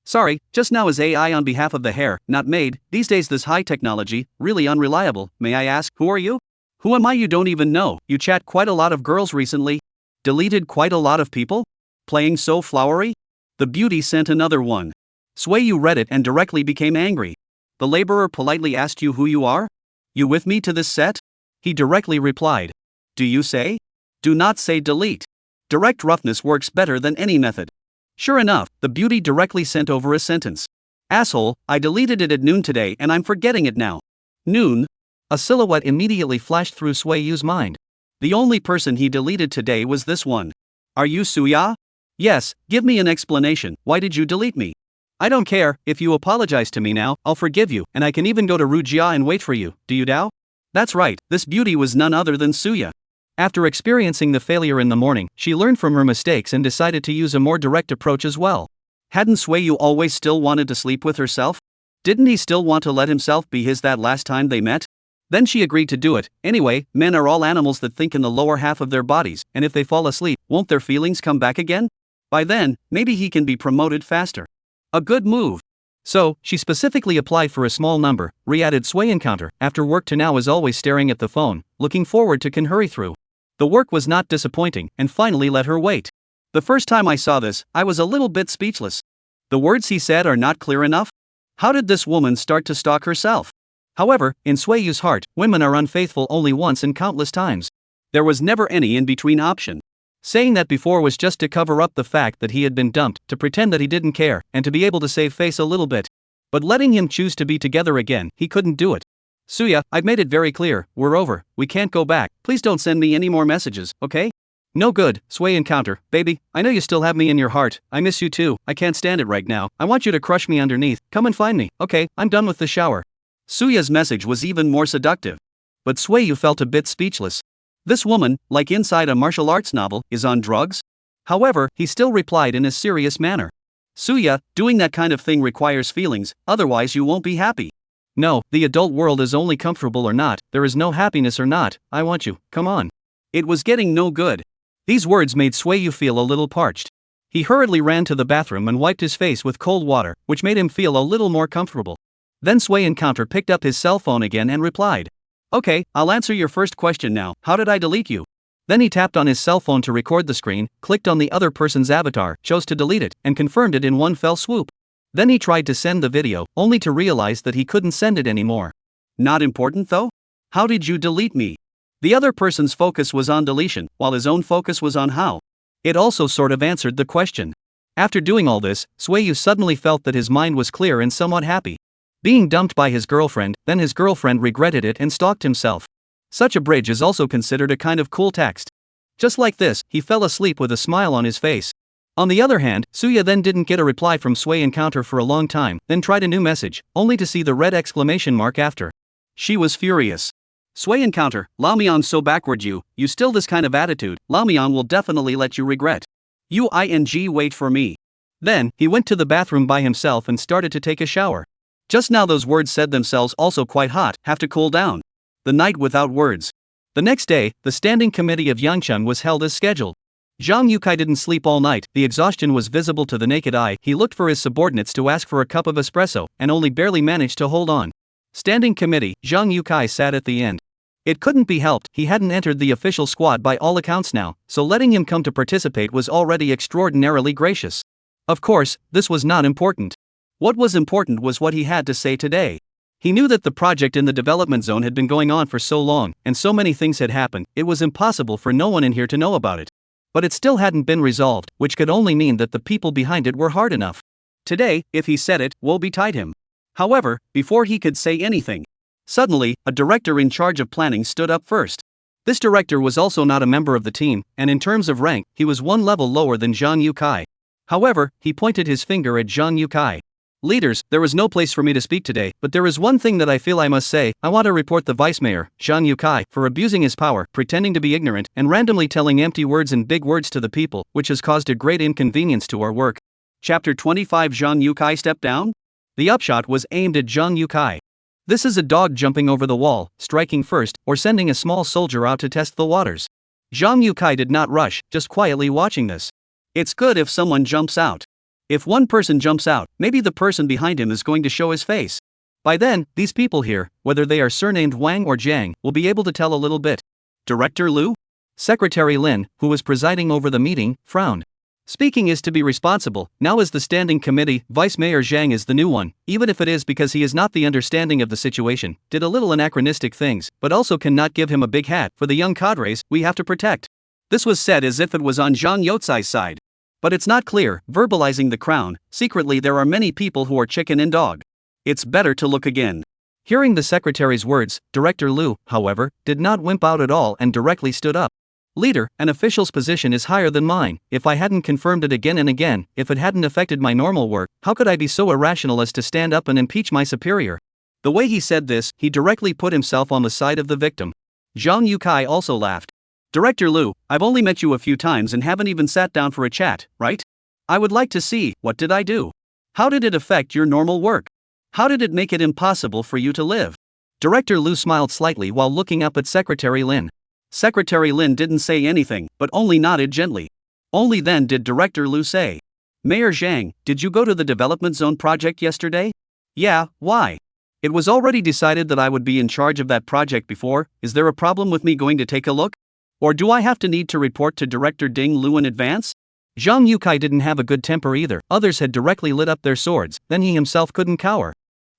Sorry, just now is AI on behalf of the hair, not made, these days this high technology, really unreliable, may I ask, who are you? Who am I? You don't even know, you chat quite a lot of girls recently? Deleted quite a lot of people? Playing so flowery? The beauty sent another one. Sui Yu read it and directly became angry. The laborer politely asked you who you are? You with me to this set? He directly replied. Do you say? Do not say delete. Direct roughness works better than any method. Sure enough, the beauty directly sent over a sentence. Asshole, I deleted it at noon today and I'm forgetting it now. Noon? A silhouette immediately flashed through Sui Yu's mind. The only person he deleted today was this one. Are you Suya? Yes, give me an explanation, why did you delete me? I don't care, if you apologize to me now, I'll forgive you, and I can even go to Rujia and wait for you, do you doubt? That's right, this beauty was none other than Suya. After experiencing the failure in the morning, she learned from her mistakes and decided to use a more direct approach as well. Hadn't Swayu always still wanted to sleep with herself? Didn't he still want to let himself be his that last time they met? Then she agreed to do it. Anyway, men are all animals that think in the lower half of their bodies, and if they fall asleep, won't their feelings come back again? By then, maybe he can be promoted faster. A good move. So, she specifically applied for a small number, re-added Sway encounter, after work to now is always staring at the phone, looking forward to can hurry through. The work was not disappointing, and finally let her wait. The first time I saw this, I was a little bit speechless. The words he said are not clear enough? How did this woman start to stalk herself? However, in Swayu's heart, women are unfaithful only once and countless times. There was never any in-between option. Saying that before was just to cover up the fact that he had been dumped, to pretend that he didn't care, and to be able to save face a little bit. But letting him choose to be together again, he couldn't do it. Suya, I've made it very clear, we're over, we can't go back, please don't send me any more messages, okay? No good, Sway encounter, baby, I know you still have me in your heart, I miss you too, I can't stand it right now, I want you to crush me underneath, come and find me, okay, I'm done with the shower. Suya's message was even more seductive. But Swayu felt a bit speechless. This woman, like inside a martial arts novel, is on drugs? However, he still replied in a serious manner. Suya, doing that kind of thing requires feelings, otherwise you won't be happy. No, the adult world is only comfortable or not, there is no happiness or not, I want you, come on. It was getting no good. These words made Swayu feel a little parched. He hurriedly ran to the bathroom and wiped his face with cold water, which made him feel a little more comfortable. Then Sway encounter picked up his cell phone again and replied. Okay, I'll answer your first question now, how did I delete you? Then he tapped on his cell phone to record the screen, clicked on the other person's avatar, chose to delete it, and confirmed it in one fell swoop. Then he tried to send the video, only to realize that he couldn't send it anymore. Not important though? How did you delete me? The other person's focus was on deletion, while his own focus was on how. It also sort of answered the question. After doing all this, Swayu suddenly felt that his mind was clear and somewhat happy. Being dumped by his girlfriend, then his girlfriend regretted it and stalked himself. Such a bridge is also considered a kind of cool text. Just like this, he fell asleep with a smile on his face. On the other hand, Suya then didn't get a reply from Sway encounter for a long time, then tried a new message, only to see the red exclamation mark after. She was furious. Sway encounter, Lamian so backward you still this kind of attitude, Lamian will definitely let you regret. Wait for me. Then, he went to the bathroom by himself and started to take a shower. Just now those words said themselves also quite hot, have to cool down. The night without words. The next day, the standing committee of Yangchun was held as scheduled. Zhang Yukai didn't sleep all night, the exhaustion was visible to the naked eye, he looked for his subordinates to ask for a cup of espresso, and only barely managed to hold on. Standing committee, Zhang Yukai sat at the end. It couldn't be helped, he hadn't entered the official squad by all accounts now, so letting him come to participate was already extraordinarily gracious. Of course, this was not important. What was important was what he had to say today. He knew that the project in the development zone had been going on for so long, and so many things had happened, it was impossible for no one in here to know about it. But it still hadn't been resolved, which could only mean that the people behind it were hard enough. Today, if he said it, woe betide him. However, before he could say anything, suddenly, a director in charge of planning stood up first. This director was also not a member of the team, and in terms of rank, he was one level lower than Zhang Yukai. However, he pointed his finger at Zhang Yukai. Leaders, there is no place for me to speak today, but there is one thing that I feel I must say. I want to report the vice mayor, Zhang Yukai, for abusing his power, pretending to be ignorant, and randomly telling empty words and big words to the people, which has caused a great inconvenience to our work. Chapter 25 Zhang Yukai stepped down? The upshot was aimed at Zhang Yukai. This is a dog jumping over the wall, striking first, or sending a small soldier out to test the waters. Zhang Yukai did not rush, just quietly watching this. It's good if someone jumps out. If one person jumps out, maybe the person behind him is going to show his face. By then, these people here, whether they are surnamed Wang or Jiang, will be able to tell a little bit. Director Liu? Secretary Lin, who was presiding over the meeting, frowned. Speaking is to be responsible, now as the standing committee, Vice Mayor Zhang is the new one, even if it is because he is not the understanding of the situation, did a little anachronistic things, but also cannot give him a big hat, for the young cadres, we have to protect. This was said as if it was on Zhang Youcai's side. But it's not clear, verbalizing the crown, secretly there are many people who are chicken and dog. It's better to look again. Hearing the secretary's words, Director Liu, however, did not wimp out at all and directly stood up. Leader, an official's position is higher than mine. If I hadn't confirmed it again and again, if it hadn't affected my normal work, how could I be so irrational as to stand up and impeach my superior? The way he said this, he directly put himself on the side of the victim. Zhang Yukai also laughed. Director Liu, I've only met you a few times and haven't even sat down for a chat, right? I would like to see, what did I do? How did it affect your normal work? How did it make it impossible for you to live? Director Lu smiled slightly while looking up at Secretary Lin. Secretary Lin didn't say anything, but only nodded gently. Only then did Director Lu say, Mayor Zhang, did you go to the Development Zone project yesterday? Yeah, why? It was already decided that I would be in charge of that project before. Is there a problem with me going to take a look? Or do I have to need to report to Director Ding Lu in advance? Zhang Yukai didn't have a good temper either. Others had directly lit up their swords, then he himself couldn't cower.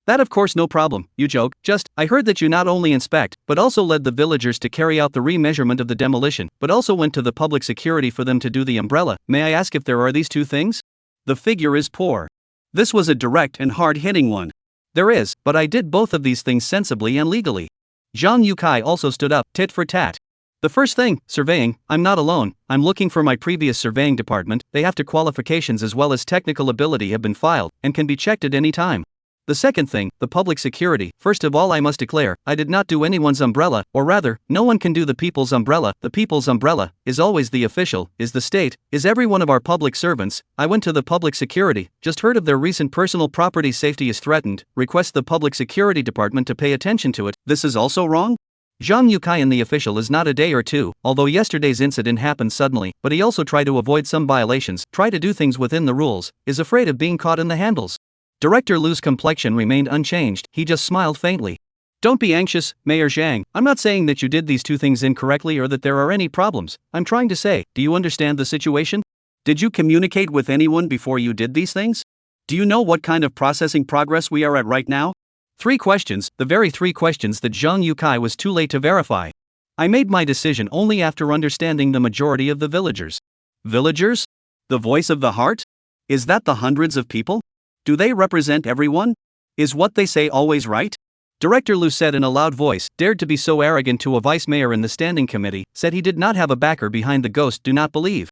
That of course no problem, you joke, just, I heard that you not only inspect, but also led the villagers to carry out the remeasurement of the demolition, but also went to the public security for them to do the umbrella. May I ask if there are these two things? The figure is poor. This was a direct and hard-hitting one. There is, but I did both of these things sensibly and legally. Zhang Yukai also stood up, tit for tat. The first thing, surveying, I'm not alone, I'm looking for my previous surveying department. They have to qualifications as well as technical ability have been filed, and can be checked at any time. The second thing, the public security. First of all I must declare, I did not do anyone's umbrella, or rather, no one can do the people's umbrella. The people's umbrella is always the official, is the state, is every one of our public servants. I went to the public security, just heard of their recent personal property safety is threatened, request the public security department to pay attention to it. This is also wrong? Zhang Yukai and the official is not a day or two, although yesterday's incident happened suddenly, but he also tried to avoid some violations, try to do things within the rules, is afraid of being caught in the handles. Director Lu's complexion remained unchanged, he just smiled faintly. Don't be anxious, Mayor Zhang, I'm not saying that you did these two things incorrectly or that there are any problems. I'm trying to say, do you understand the situation? Did you communicate with anyone before you did these things? Do you know what kind of processing progress we are at right now? 3 questions, the very 3 questions that Zhang Yukai was too late to verify. I made my decision only after understanding the majority of the villagers. Villagers? The voice of the heart? Is that the hundreds of people? Do they represent everyone? Is what they say always right? Director Lu said in a loud voice, dared to be so arrogant to a vice mayor in the standing committee, said he did not have a backer behind the ghost do not believe.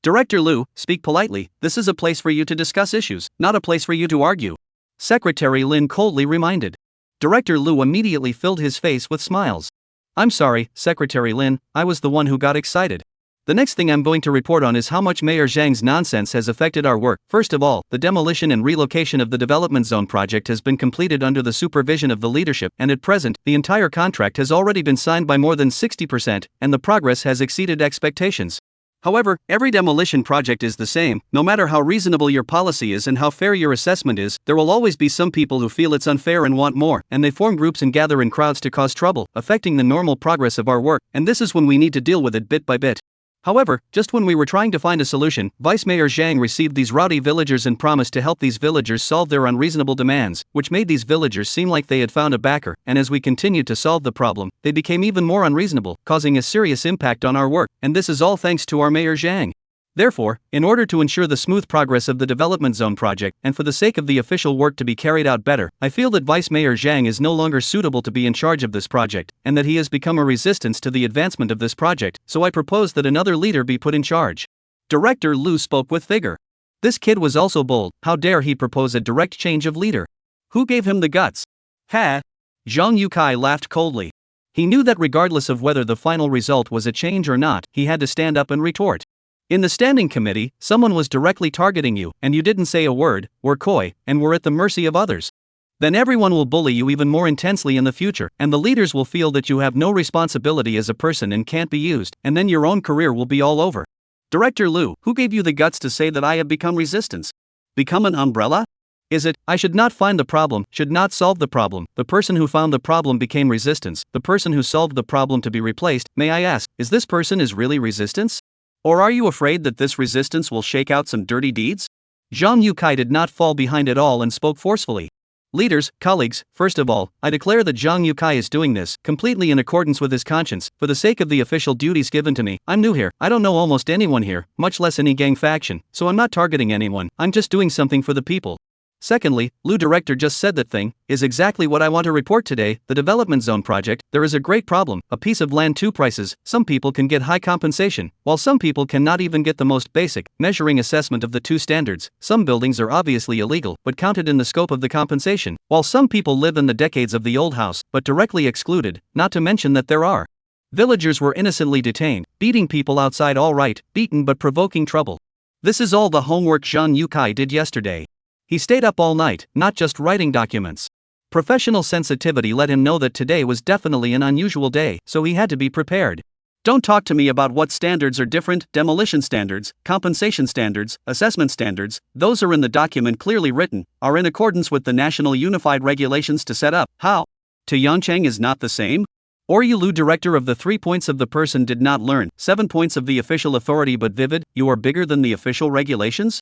Director Lu, speak politely, this is a place for you to discuss issues, not a place for you to argue. Secretary Lin coldly reminded. Director Lu immediately filled his face with smiles. I'm sorry, Secretary Lin, I was the one who got excited. The next thing I'm going to report on is how much Mayor Zhang's nonsense has affected our work. First of all, the demolition and relocation of the Development Zone project has been completed under the supervision of the leadership, and at present, the entire contract has already been signed by more than 60%, and the progress has exceeded expectations. However, every demolition project is the same. No matter how reasonable your policy is and how fair your assessment is, there will always be some people who feel it's unfair and want more, and they form groups and gather in crowds to cause trouble, affecting the normal progress of our work, and this is when we need to deal with it bit by bit. However, just when we were trying to find a solution, Vice Mayor Zhang received these rowdy villagers and promised to help these villagers solve their unreasonable demands, which made these villagers seem like they had found a backer, and as we continued to solve the problem, they became even more unreasonable, causing a serious impact on our work, and this is all thanks to our Mayor Zhang. Therefore, in order to ensure the smooth progress of the Development Zone project, and for the sake of the official work to be carried out better, I feel that Vice Mayor Zhang is no longer suitable to be in charge of this project, and that he has become a resistance to the advancement of this project, so I propose that another leader be put in charge. Director Lu spoke with vigor. This kid was also bold, how dare he propose a direct change of leader? Who gave him the guts? Ha! Zhang Yukai laughed coldly. He knew that regardless of whether the final result was a change or not, he had to stand up and retort. In the standing committee, someone was directly targeting you, and you didn't say a word, were coy, and were at the mercy of others. Then everyone will bully you even more intensely in the future, and the leaders will feel that you have no responsibility as a person and can't be used, and then your own career will be all over. Director Lu, who gave you the guts to say that I have become resistance? Become an umbrella? Is it, I should not find the problem, should not solve the problem, the person who found the problem became resistance, the person who solved the problem to be replaced, may I ask, is this person is really resistance? Or are you afraid that this resistance will shake out some dirty deeds? Zhang Yukai did not fall behind at all and spoke forcefully. Leaders, colleagues, first of all, I declare that Zhang Yukai is doing this, completely in accordance with his conscience, for the sake of the official duties given to me. I'm new here, I don't know almost anyone here, much less any gang faction, so I'm not targeting anyone, I'm just doing something for the people. Secondly, Lu Director just said that thing, is exactly what I want to report today, the Development Zone project. There is a great problem, a piece of land 2 prices, some people can get high compensation, while some people cannot even get the most basic, measuring assessment of the 2 standards. Some buildings are obviously illegal, but counted in the scope of the compensation, while some people live in the decades of the old house, but directly excluded, not to mention that there are. Villagers were innocently detained, beating people outside all right, beaten but provoking trouble. This is all the homework Jean Yukai did yesterday. He stayed up all night, not just writing documents. Professional sensitivity let him know that today was definitely an unusual day, so he had to be prepared. Don't talk to me about what standards are different: demolition standards, compensation standards, assessment standards. Those are in the document clearly written, are in accordance with the national unified regulations to set up. How? To Yangcheng is not the same? Or you Lu, director of the 3 points of the person did not learn, 7 points of the official authority but vivid, you are bigger than the official regulations?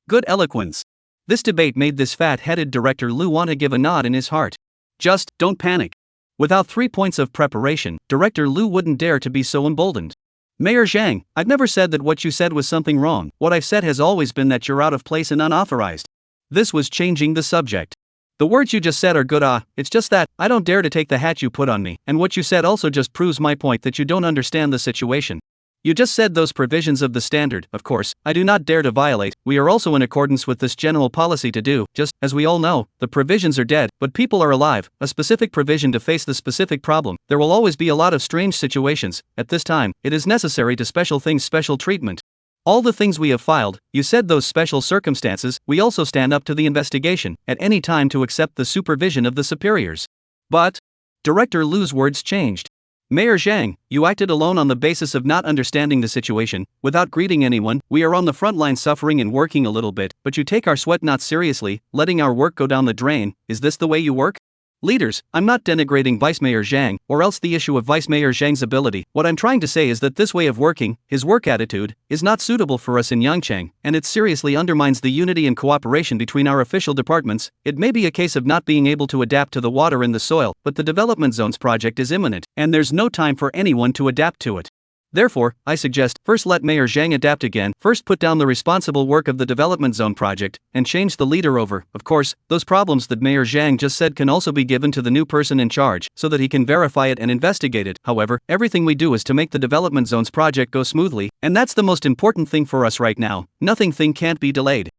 Good eloquence. This debate made this fat-headed director Lu want to give a nod in his heart. Just, don't panic. Without 3 points of preparation, Director Lu wouldn't dare to be so emboldened. Mayor Zhang, I've never said that what you said was something wrong. What I've said has always been that you're out of place and unauthorized. This was changing the subject. The words you just said are good, it's just that, I don't dare to take the hat you put on me, and what you said also just proves my point that you don't understand the situation. You just said those provisions of the standard, of course, I do not dare to violate. We are also in accordance with this general policy to do, just, as we all know, the provisions are dead, but people are alive, a specific provision to face the specific problem. There will always be a lot of strange situations. At this time, it is necessary to special things, special treatment. All the things we have filed, you said those special circumstances, we also stand up to the investigation, at any time to accept the supervision of the superiors. But, Director Lu's words changed. Mayor Zhang, you acted alone on the basis of not understanding the situation, without greeting anyone. We are on the front line suffering and working a little bit, but you take our sweat not seriously, letting our work go down the drain. Is this the way you work? Leaders, I'm not denigrating Vice Mayor Zhang, or else the issue of Vice Mayor Zhang's ability. What I'm trying to say is that this way of working, his work attitude, is not suitable for us in Yangcheng, and it seriously undermines the unity and cooperation between our official departments. It may be a case of not being able to adapt to the water in the soil, but the development zones project is imminent, and there's no time for anyone to adapt to it. Therefore, I suggest, first let Mayor Zhang adapt again, first put down the responsible work of the development zone project, and change the leader over. Of course, those problems that Mayor Zhang just said can also be given to the new person in charge, so that he can verify it and investigate it. However, everything we do is to make the development zones project go smoothly, and that's the most important thing for us right now. Nothing can't be delayed.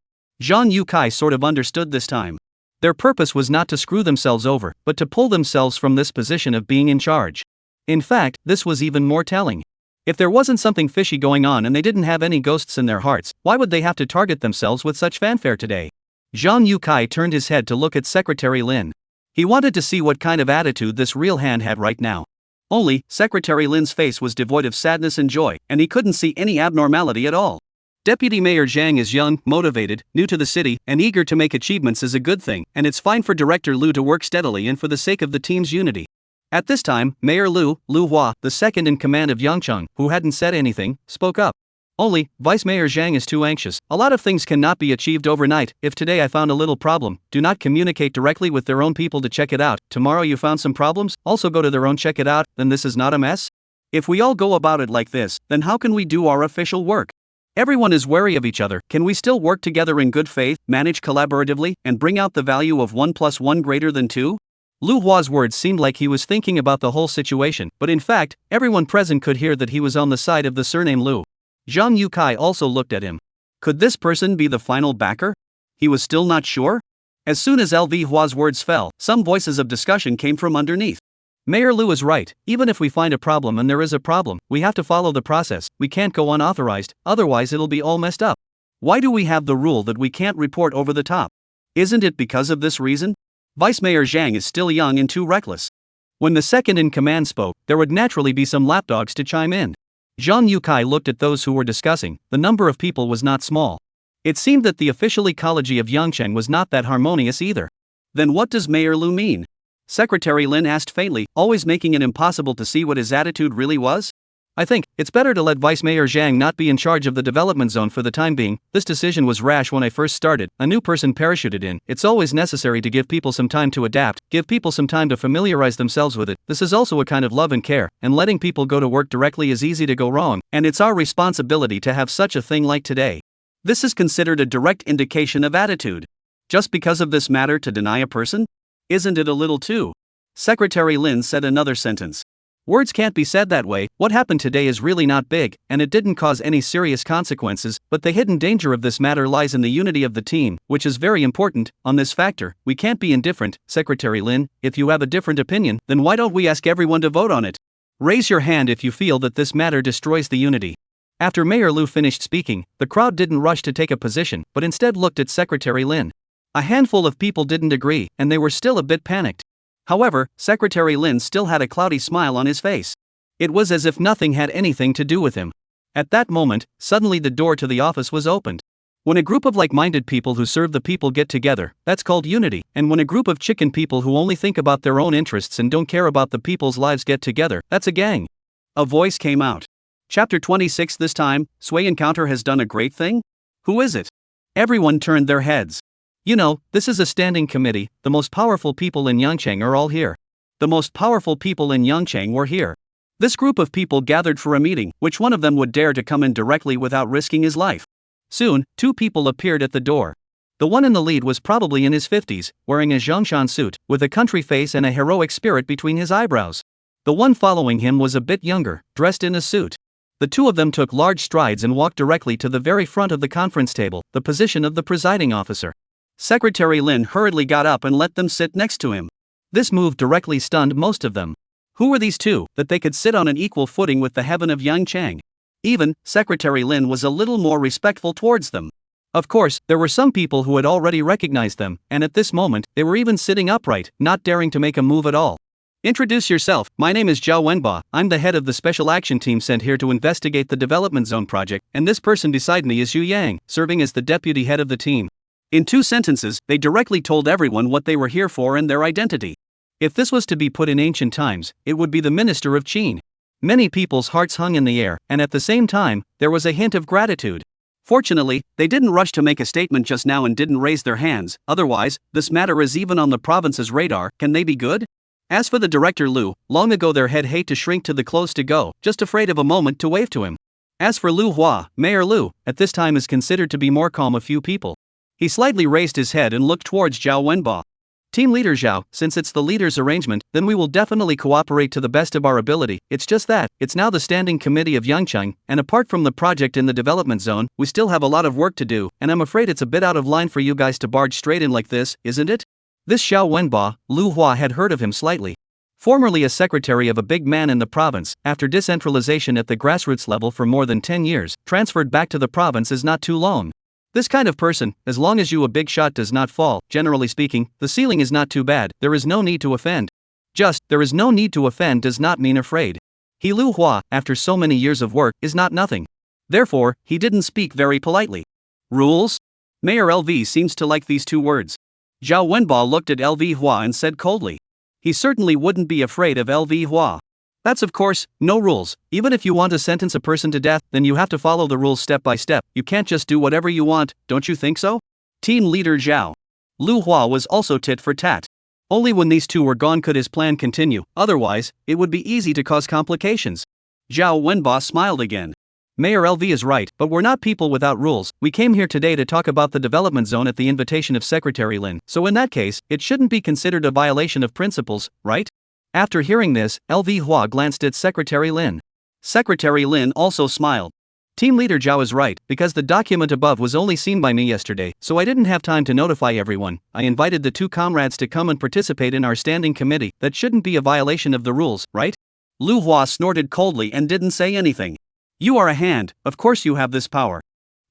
Zhang Yukai sort of understood this time. Their purpose was not to screw themselves over, but to pull themselves from this position of being in charge. In fact, this was even more telling. If there wasn't something fishy going on and they didn't have any ghosts in their hearts, why would they have to target themselves with such fanfare today? Zhang Yukai turned his head to look at Secretary Lin. He wanted to see what kind of attitude this real hand had right now. Only, Secretary Lin's face was devoid of sadness and joy, and he couldn't see any abnormality at all. Deputy Mayor Zhang is young, motivated, new to the city, and eager to make achievements is a good thing, and it's fine for Director Lu to work steadily and for the sake of the team's unity. At this time, Mayor Lu Hua, the second in command of Yangcheng, who hadn't said anything, spoke up. Only, Vice Mayor Zhang is too anxious. A lot of things cannot be achieved overnight. If today I found a little problem, do not communicate directly with their own people to check it out. Tomorrow you found some problems, also go to their own check it out, then this is not a mess? If we all go about it like this, then how can we do our official work? Everyone is wary of each other. Can we still work together in good faith, manage collaboratively, and bring out the value of 1 + 1 greater than 2? Lu Hua's words seemed like he was thinking about the whole situation, but in fact, everyone present could hear that he was on the side of the surname Lu. Zhang Yukai also looked at him. Could this person be the final backer? He was still not sure? As soon as LV Hua's words fell, some voices of discussion came from underneath. Mayor Lu is right. Even if we find a problem and there is a problem, we have to follow the process. We can't go unauthorized, otherwise it'll be all messed up. Why do we have the rule that we can't report over the top? Isn't it because of this reason? Vice Mayor Zhang is still young and too reckless. When the second in command spoke, there would naturally be some lapdogs to chime in. Zhang Yukai looked at those who were discussing. The number of people was not small. It seemed that the official ecology of Yangcheng was not that harmonious either. Then what does Mayor Lu mean? Secretary Lin asked faintly, always making it impossible to see what his attitude really was. I think it's better to let Vice Mayor Zhang not be in charge of the development zone for the time being. This decision was rash when I first started. A new person parachuted in. It's always necessary to give people some time to adapt, give people some time to familiarize themselves with it. This is also a kind of love and care, and letting people go to work directly is easy to go wrong, and it's our responsibility to have such a thing like today. This is considered a direct indication of attitude. Just because of this matter to deny a person? Isn't it a little too? Secretary Lin said another sentence. Words can't be said that way. What happened today is really not big, and it didn't cause any serious consequences, but the hidden danger of this matter lies in the unity of the team, which is very important. On this factor, we can't be indifferent. Secretary Lin, if you have a different opinion, then why don't we ask everyone to vote on it? Raise your hand if you feel that this matter destroys the unity. After Mayor Lu finished speaking, the crowd didn't rush to take a position, but instead looked at Secretary Lin. A handful of people didn't agree, and they were still a bit panicked. However, Secretary Lin still had a cloudy smile on his face. It was as if nothing had anything to do with him. At that moment, suddenly the door to the office was opened. When a group of like-minded people who serve the people get together, that's called unity, and when a group of chicken people who only think about their own interests and don't care about the people's lives get together, that's a gang. A voice came out. Chapter 26. This time, Sui Encounter has done a great thing? Who is it? Everyone turned their heads. You know, this is a standing committee, the most powerful people in Yangcheng are all here. The most powerful people in Yangcheng were here. This group of people gathered for a meeting, which one of them would dare to come in directly without risking his life? Soon, two people appeared at the door. The one in the lead was probably in his 50s, wearing a Zhongshan suit, with a country face and a heroic spirit between his eyebrows. The one following him was a bit younger, dressed in a suit. The two of them took large strides and walked directly to the very front of the conference table, the position of the presiding officer. Secretary Lin hurriedly got up and let them sit next to him. This move directly stunned most of them. Who were these two, that they could sit on an equal footing with the heaven of Yangcheng? Even, Secretary Lin was a little more respectful towards them. Of course, there were some people who had already recognized them, and at this moment, they were even sitting upright, not daring to make a move at all. Introduce yourself. My name is Zhao Wenba, I'm the head of the special action team sent here to investigate the development zone project, and this person beside me is Yu Yang, serving as the deputy head of the team. In 2 sentences, they directly told everyone what they were here for and their identity. If this was to be put in ancient times, it would be the Minister of Qin. Many people's hearts hung in the air, and at the same time, there was a hint of gratitude. Fortunately, they didn't rush to make a statement just now and didn't raise their hands, otherwise, this matter is even on the province's radar. Can they be good? As for the director Lu, long ago their head hate to shrink to the close to go, just afraid of a moment to wave to him. As for Lu Hua, Mayor Lu, at this time is considered to be more calm a few people. He slightly raised his head and looked towards Zhao Wenba. Team Leader Zhao, since it's the leader's arrangement, then we will definitely cooperate to the best of our ability. It's just that, it's now the standing committee of Yangcheng, and apart from the project in the development zone, we still have a lot of work to do, and I'm afraid it's a bit out of line for you guys to barge straight in like this, isn't it? This Zhao Wenba, Lu Hua had heard of him slightly. Formerly a secretary of a big man in the province, after decentralization at the grassroots level for more than 10 years, transferred back to the province is not too long. This kind of person, as long as a big shot does not fall, generally speaking, the ceiling is not too bad, there is no need to offend. Just, there is no need to offend does not mean afraid. He Lu Hua, after so many years of work, is not nothing. Therefore, he didn't speak very politely. Rules? Mayor LV seems to like these 2 words. Zhao Wenba looked at LV Hua and said coldly. He certainly wouldn't be afraid of LV Hua. That's of course, no rules. Even if you want to sentence a person to death, then you have to follow the rules step by step. You can't just do whatever you want, don't you think so? Team leader Zhao. Lu Hua was also tit for tat. Only when these 2 were gone could his plan continue, otherwise, it would be easy to cause complications. Zhao Wenba smiled again. Mayor LV is right, but we're not people without rules. We came here today to talk about the development zone at the invitation of Secretary Lin, so in that case, it shouldn't be considered a violation of principles, right? After hearing this, LV Hua glanced at Secretary Lin. Secretary Lin also smiled. Team leader Zhao is right, because the document above was only seen by me yesterday, so I didn't have time to notify everyone. I invited the 2 comrades to come and participate in our standing committee. That shouldn't be a violation of the rules, right? Lu Hua snorted coldly and didn't say anything. You are a hand, of course you have this power.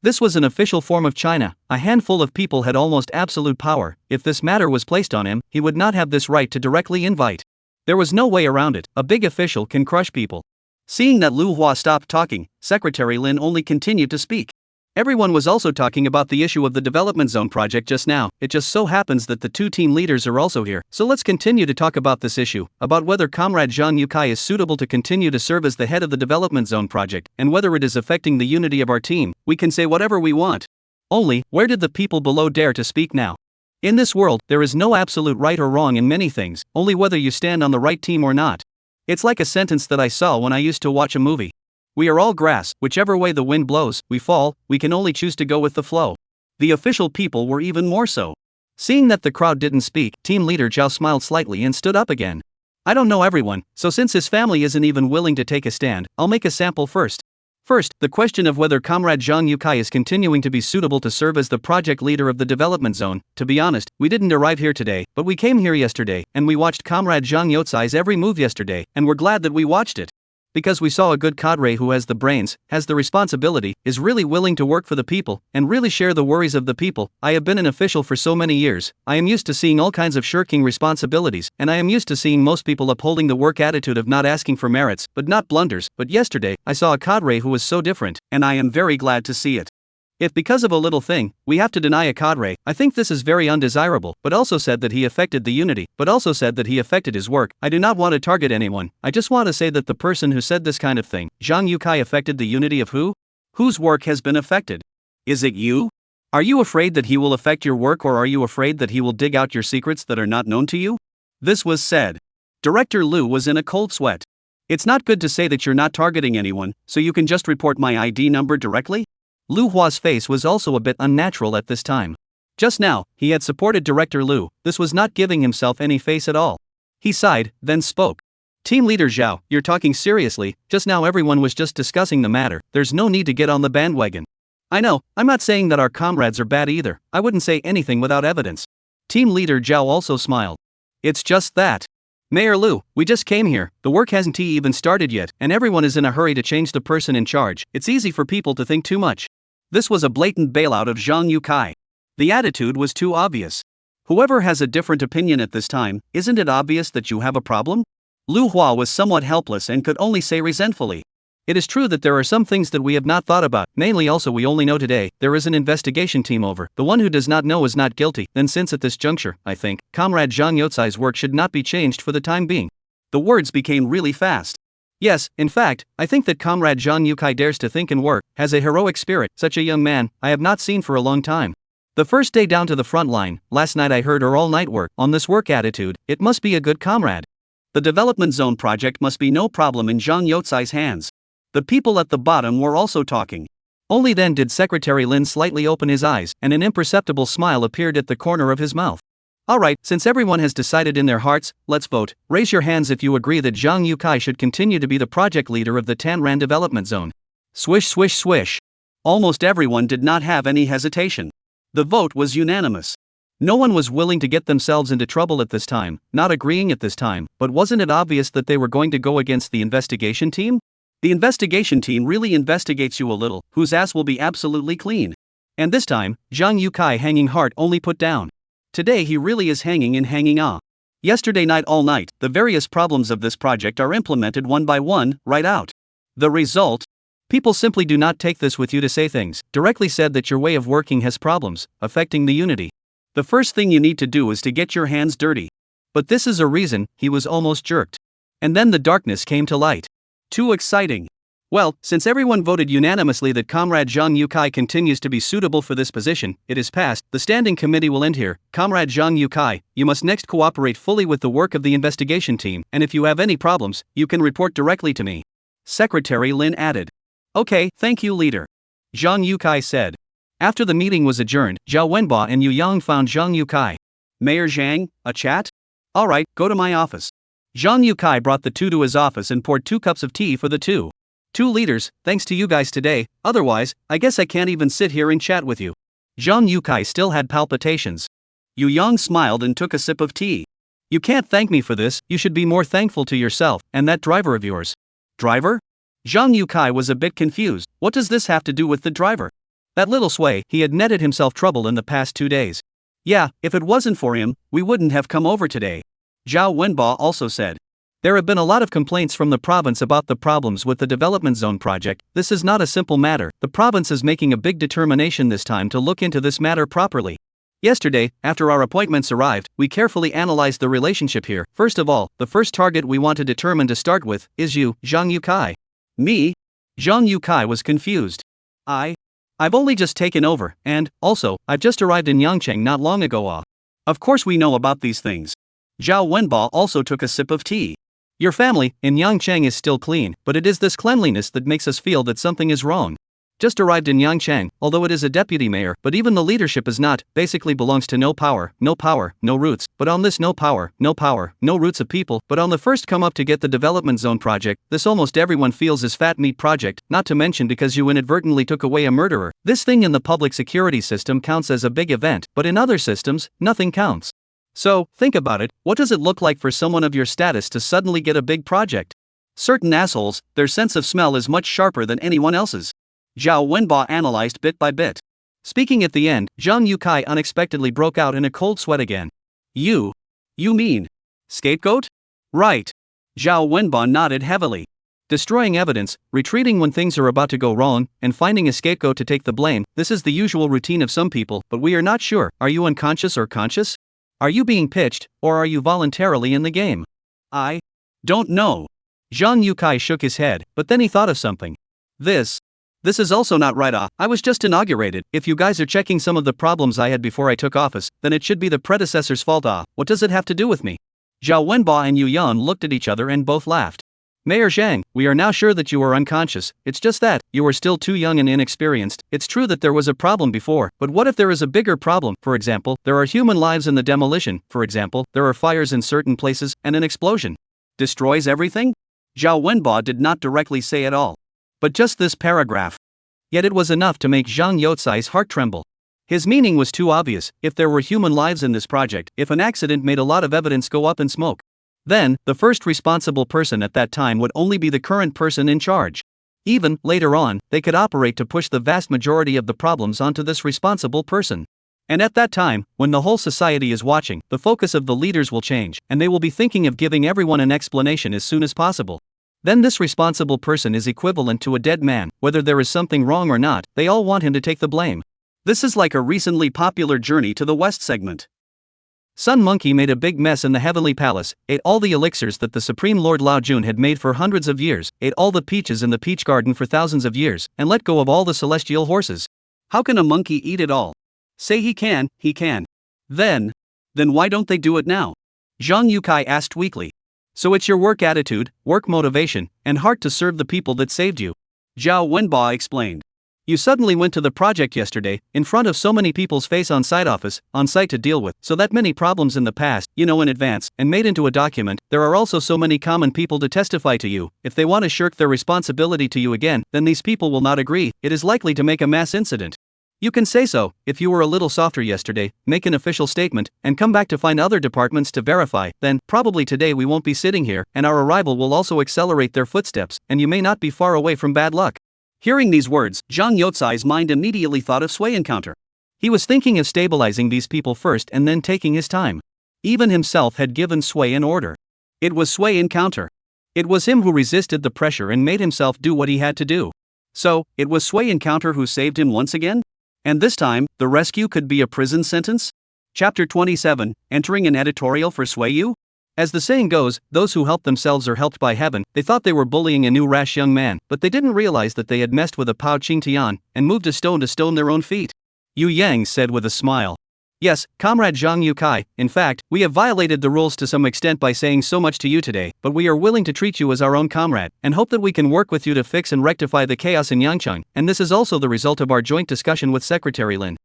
This was an official form of China. A handful of people had almost absolute power. If this matter was placed on him, he would not have this right to directly invite. There was no way around it. A big official can crush people. Seeing that Lu Hua stopped talking, Secretary Lin only continued to speak. Everyone was also talking about the issue of the development zone project just now. It just so happens that the 2 team leaders are also here. So let's continue to talk about this issue, about whether Comrade Zhang Yukai is suitable to continue to serve as the head of the development zone project, and whether it is affecting the unity of our team. We can say whatever we want. Only, where did the people below dare to speak now? In this world, there is no absolute right or wrong in many things, only whether you stand on the right team or not. It's like a sentence that I saw when I used to watch a movie. We are all grass, whichever way the wind blows, we fall, we can only choose to go with the flow. The official people were even more so. Seeing that the crowd didn't speak, team leader Zhao smiled slightly and stood up again. I don't know everyone, so since his family isn't even willing to take a stand, I'll make a sample first. First, the question of whether Comrade Zhang Yukai is continuing to be suitable to serve as the project leader of the development zone. To be honest, we didn't arrive here today, but we came here yesterday, and we watched Comrade Zhang Yotsai's every move yesterday, and we're glad that we watched it. because we saw a good cadre who has the brains, has the responsibility, is really willing to work for the people, and really share the worries of the people. I have been an official for so many years, I am used to seeing all kinds of shirking responsibilities, and I am used to seeing most people upholding the work attitude of not asking for merits, but not blunders. But yesterday, I saw a cadre who was so different, and I am very glad to see it. If because of a little thing, we have to deny a cadre, I think this is very undesirable, but also said that he affected the unity, but also said that he affected his work. I do not want to target anyone, I just want to say that the person who said this kind of thing, Zhang Yukai, affected the unity of who? Whose work has been affected? Is it you? Are you afraid that he will affect your work, or are you afraid that he will dig out your secrets that are not known to you? This was said. Director Liu was in a cold sweat. It's not good to say that you're not targeting anyone, so you can just report my ID number directly? Lu Hua's face was also a bit unnatural at this time. Just now, he had supported Director Liu, this was not giving himself any face at all. He sighed, then spoke. Team Leader Zhao, you're talking seriously, just now everyone was just discussing the matter, there's no need to get on the bandwagon. I know, I'm not saying that our comrades are bad either, I wouldn't say anything without evidence. Team Leader Zhao also smiled. It's just that. Mayor Liu, we just came here, the work hasn't even started yet, and everyone is in a hurry to change the person in charge, it's easy for people to think too much. This was a blatant bailout of Zhang Yukai. The attitude was too obvious. Whoever has a different opinion at this time, isn't it obvious that you have a problem? Lu Hua was somewhat helpless and could only say resentfully. It is true that there are some things that we have not thought about, mainly also we only know today, there is an investigation team over, the one who does not know is not guilty, then since at this juncture, I think, Comrade Zhang Yotsai's work should not be changed for the time being. The words became really fast. Yes, in fact, I think that Comrade Zhang Yukai dares to think and work, has a heroic spirit, such a young man, I have not seen for a long time. The first day down to the front line, last night I heard her all night work, on this work attitude, it must be a good comrade. The development zone project must be no problem in Zhang Yotsai's hands. The people at the bottom were also talking. Only then did Secretary Lin slightly open his eyes, and an imperceptible smile appeared at the corner of his mouth. Alright, since everyone has decided in their hearts, let's vote. Raise your hands if you agree that Zhang Yukai should continue to be the project leader of the Tanran Development Zone. Swish swish swish. Almost everyone did not have any hesitation. The vote was unanimous. No one was willing to get themselves into trouble at this time, not agreeing at this time, but wasn't it obvious that they were going to go against the investigation team? The investigation team really investigates you a little, whose ass will be absolutely clean. And this time, Zhang Yukai hanging heart only put down. Today he really is hanging and hanging on. Yesterday night all night, the various problems of this project are implemented one by one, right out. The result? People simply do not take this with you to say things, directly said that your way of working has problems, affecting the unity. The first thing you need to do is to get your hands dirty. But this is a reason, he was almost jerked. And then the darkness came to light. Too exciting. Well, since everyone voted unanimously that Comrade Zhang Yukai continues to be suitable for this position, it is passed, the standing committee will end here. Comrade Zhang Yukai, you must next cooperate fully with the work of the investigation team, and if you have any problems, you can report directly to me. Secretary Lin added. Okay, thank you leader. Zhang Yukai said. After the meeting was adjourned, Zhao Wenba and Yu Yang found Zhang Yukai. Mayor Zhang, a chat? Alright, go to my office. Zhang Yukai brought the two to his office and poured 2 cups of tea for the two. Two leaders, thanks to you guys today, otherwise, I guess I can't even sit here and chat with you. Zhang Yukai still had palpitations. Yu Yang smiled and took a sip of tea. You can't thank me for this, you should be more thankful to yourself, and that driver of yours. Driver? Zhang Yukai was a bit confused, what does this have to do with the driver? That little sway, he had netted himself trouble in the past 2 days. Yeah, if it wasn't for him, we wouldn't have come over today. Zhao Wenba also said. There have been a lot of complaints from the province about the problems with the development zone project. This is not a simple matter, the province is making a big determination this time to look into this matter properly. Yesterday, after our appointments arrived, we carefully analyzed the relationship here. First of all, the first target we want to determine to start with is you, Zhang Yukai. Me? Zhang Yukai was confused. I've only just taken over, and, also, I've just arrived in Yangcheng not long ago. Of course we know about these things. Zhao Wenba also took a sip of tea. Your family, in Yangcheng is still clean, but it is this cleanliness that makes us feel that something is wrong. Just arrived in Yangcheng, although it is a deputy mayor, but even the leadership is not, basically belongs to no power, no roots, but on this no power, no roots of people, but on the first come up to get the development zone project, this almost everyone feels is fat meat project, not to mention because you inadvertently took away a murderer. This thing in the public security system counts as a big event, but in other systems, nothing counts. So, think about it, what does it look like for someone of your status to suddenly get a big project? Certain assholes, their sense of smell is much sharper than anyone else's. Zhao Wenba analyzed bit by bit. Speaking at the end, Zhang Yukai unexpectedly broke out in a cold sweat again. You mean scapegoat? Right. Zhao Wenba nodded heavily. Destroying evidence, retreating when things are about to go wrong, and finding a scapegoat to take the blame, this is the usual routine of some people, but we are not sure. Are you unconscious or conscious? Are you being pitched, or are you voluntarily in the game? I don't know. Zhang Yukai shook his head, but then he thought of something. This is also not right. I was just inaugurated. If you guys are checking some of the problems I had before I took office, then it should be the predecessor's fault. What does it have to do with me? Zhao Wenba and Yu Yan looked at each other and both laughed. Mayor Zhang, we are now sure that you are unconscious. It's just that you are still too young and inexperienced. It's true that there was a problem before, but what if there is a bigger problem? For example, there are human lives in the demolition. For example, there are fires in certain places, and an explosion destroys everything? Zhao Wenba did not directly say at all. But just this paragraph. Yet it was enough to make Zhang Youcai's heart tremble. His meaning was too obvious. If there were human lives in this project, if an accident made a lot of evidence go up in smoke, then, the first responsible person at that time would only be the current person in charge. Even, later on, they could operate to push the vast majority of the problems onto this responsible person. And at that time, when the whole society is watching, the focus of the leaders will change, and they will be thinking of giving everyone an explanation as soon as possible. Then this responsible person is equivalent to a dead man. Whether there is something wrong or not, they all want him to take the blame. This is like a recently popular Journey to the West segment. Sun Monkey made a big mess in the Heavenly Palace, ate all the elixirs that the Supreme Lord Lao Jun had made for hundreds of years, ate all the peaches in the peach garden for thousands of years, and let go of all the celestial horses. How can a monkey eat it all? Say he can, he can. Then why don't they do it now? Zhang Yukai asked weakly. So it's your work attitude, work motivation, and heart to serve the people that saved you. Zhao Wenba explained. You suddenly went to the project yesterday, in front of so many people's face on site to deal with, so that many problems in the past, in advance, and made into a document. There are also so many common people to testify to you. If they want to shirk their responsibility to you again, then these people will not agree. It is likely to make a mass incident. You can say so. If you were a little softer yesterday, make an official statement, and come back to find other departments to verify, then, probably today we won't be sitting here, and our arrival will also accelerate their footsteps, and you may not be far away from bad luck. Hearing these words, Zhang Youcai's mind immediately thought of Sui encounter. He was thinking of stabilizing these people first and then taking his time. Even himself had given Sui an order. It was Sui encounter. It was him who resisted the pressure and made himself do what he had to do. So, it was Sui encounter who saved him once again? And this time, the rescue could be a prison sentence? Chapter 27, Entering an editorial for Sui Yu? As the saying goes, those who help themselves are helped by heaven. They thought they were bullying a new rash young man, but they didn't realize that they had messed with a Pao Qing Tian, and moved a stone to stone their own feet. Yu Yang said with a smile. Yes, Comrade Zhang Yukai, in fact, we have violated the rules to some extent by saying so much to you today, but we are willing to treat you as our own comrade, and hope that we can work with you to fix and rectify the chaos in Yangcheng, and this is also the result of our joint discussion with Secretary Lin.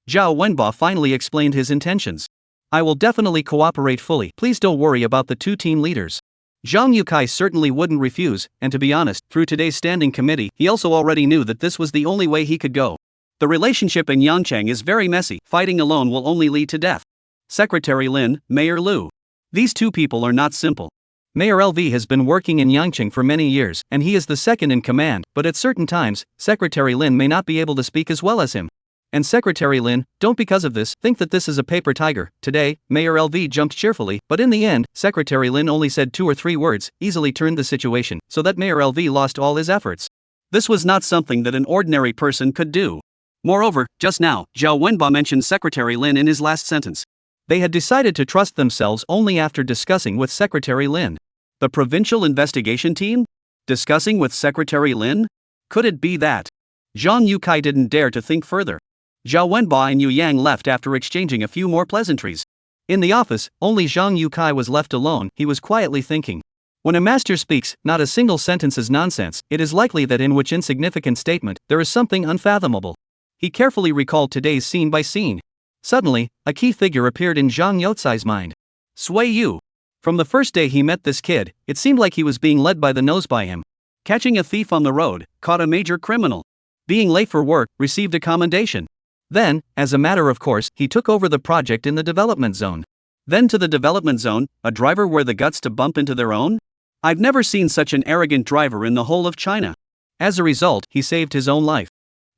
Zhao Wenba finally explained his intentions. I will definitely cooperate fully. Please don't worry about the two team leaders. Zhang Yukai certainly wouldn't refuse, and to be honest, through today's standing committee, he also already knew that this was the only way he could go. The relationship in Yangcheng is very messy. Fighting alone will only lead to death. Secretary Lin, Mayor Lu. These two people are not simple. Mayor LV has been working in Yangcheng for many years, and he is the second in command, but at certain times, Secretary Lin may not be able to speak as well as him. And Secretary Lin, don't because of this think that this is a paper tiger. Today, Mayor LV jumped cheerfully, but in the end, Secretary Lin only said 2 or 3 words, easily turned the situation, so that Mayor LV lost all his efforts. This was not something that an ordinary person could do. Moreover, just now, Zhao Wenba mentioned Secretary Lin in his last sentence. They had decided to trust themselves only after discussing with Secretary Lin. The provincial investigation team? Discussing with Secretary Lin? Could it be that? Zhang Yukai didn't dare to think further. Zhao Wenba and Yu Yang left after exchanging a few more pleasantries. In the office, only Zhang Yukai was left alone. He was quietly thinking. When a master speaks, not a single sentence is nonsense. It is likely that in which insignificant statement, there is something unfathomable. He carefully recalled today's scene by scene. Suddenly, a key figure appeared in Zhang Youcai's mind. Sui Yu. From the first day he met this kid, it seemed like he was being led by the nose by him. Catching a thief on the road, caught a major criminal. Being late for work, received a commendation. Then, as a matter of course, he took over the project in the development zone. Then to the development zone, a driver wear the guts to bump into their own? I've never seen such an arrogant driver in the whole of China. As a result, he saved his own life.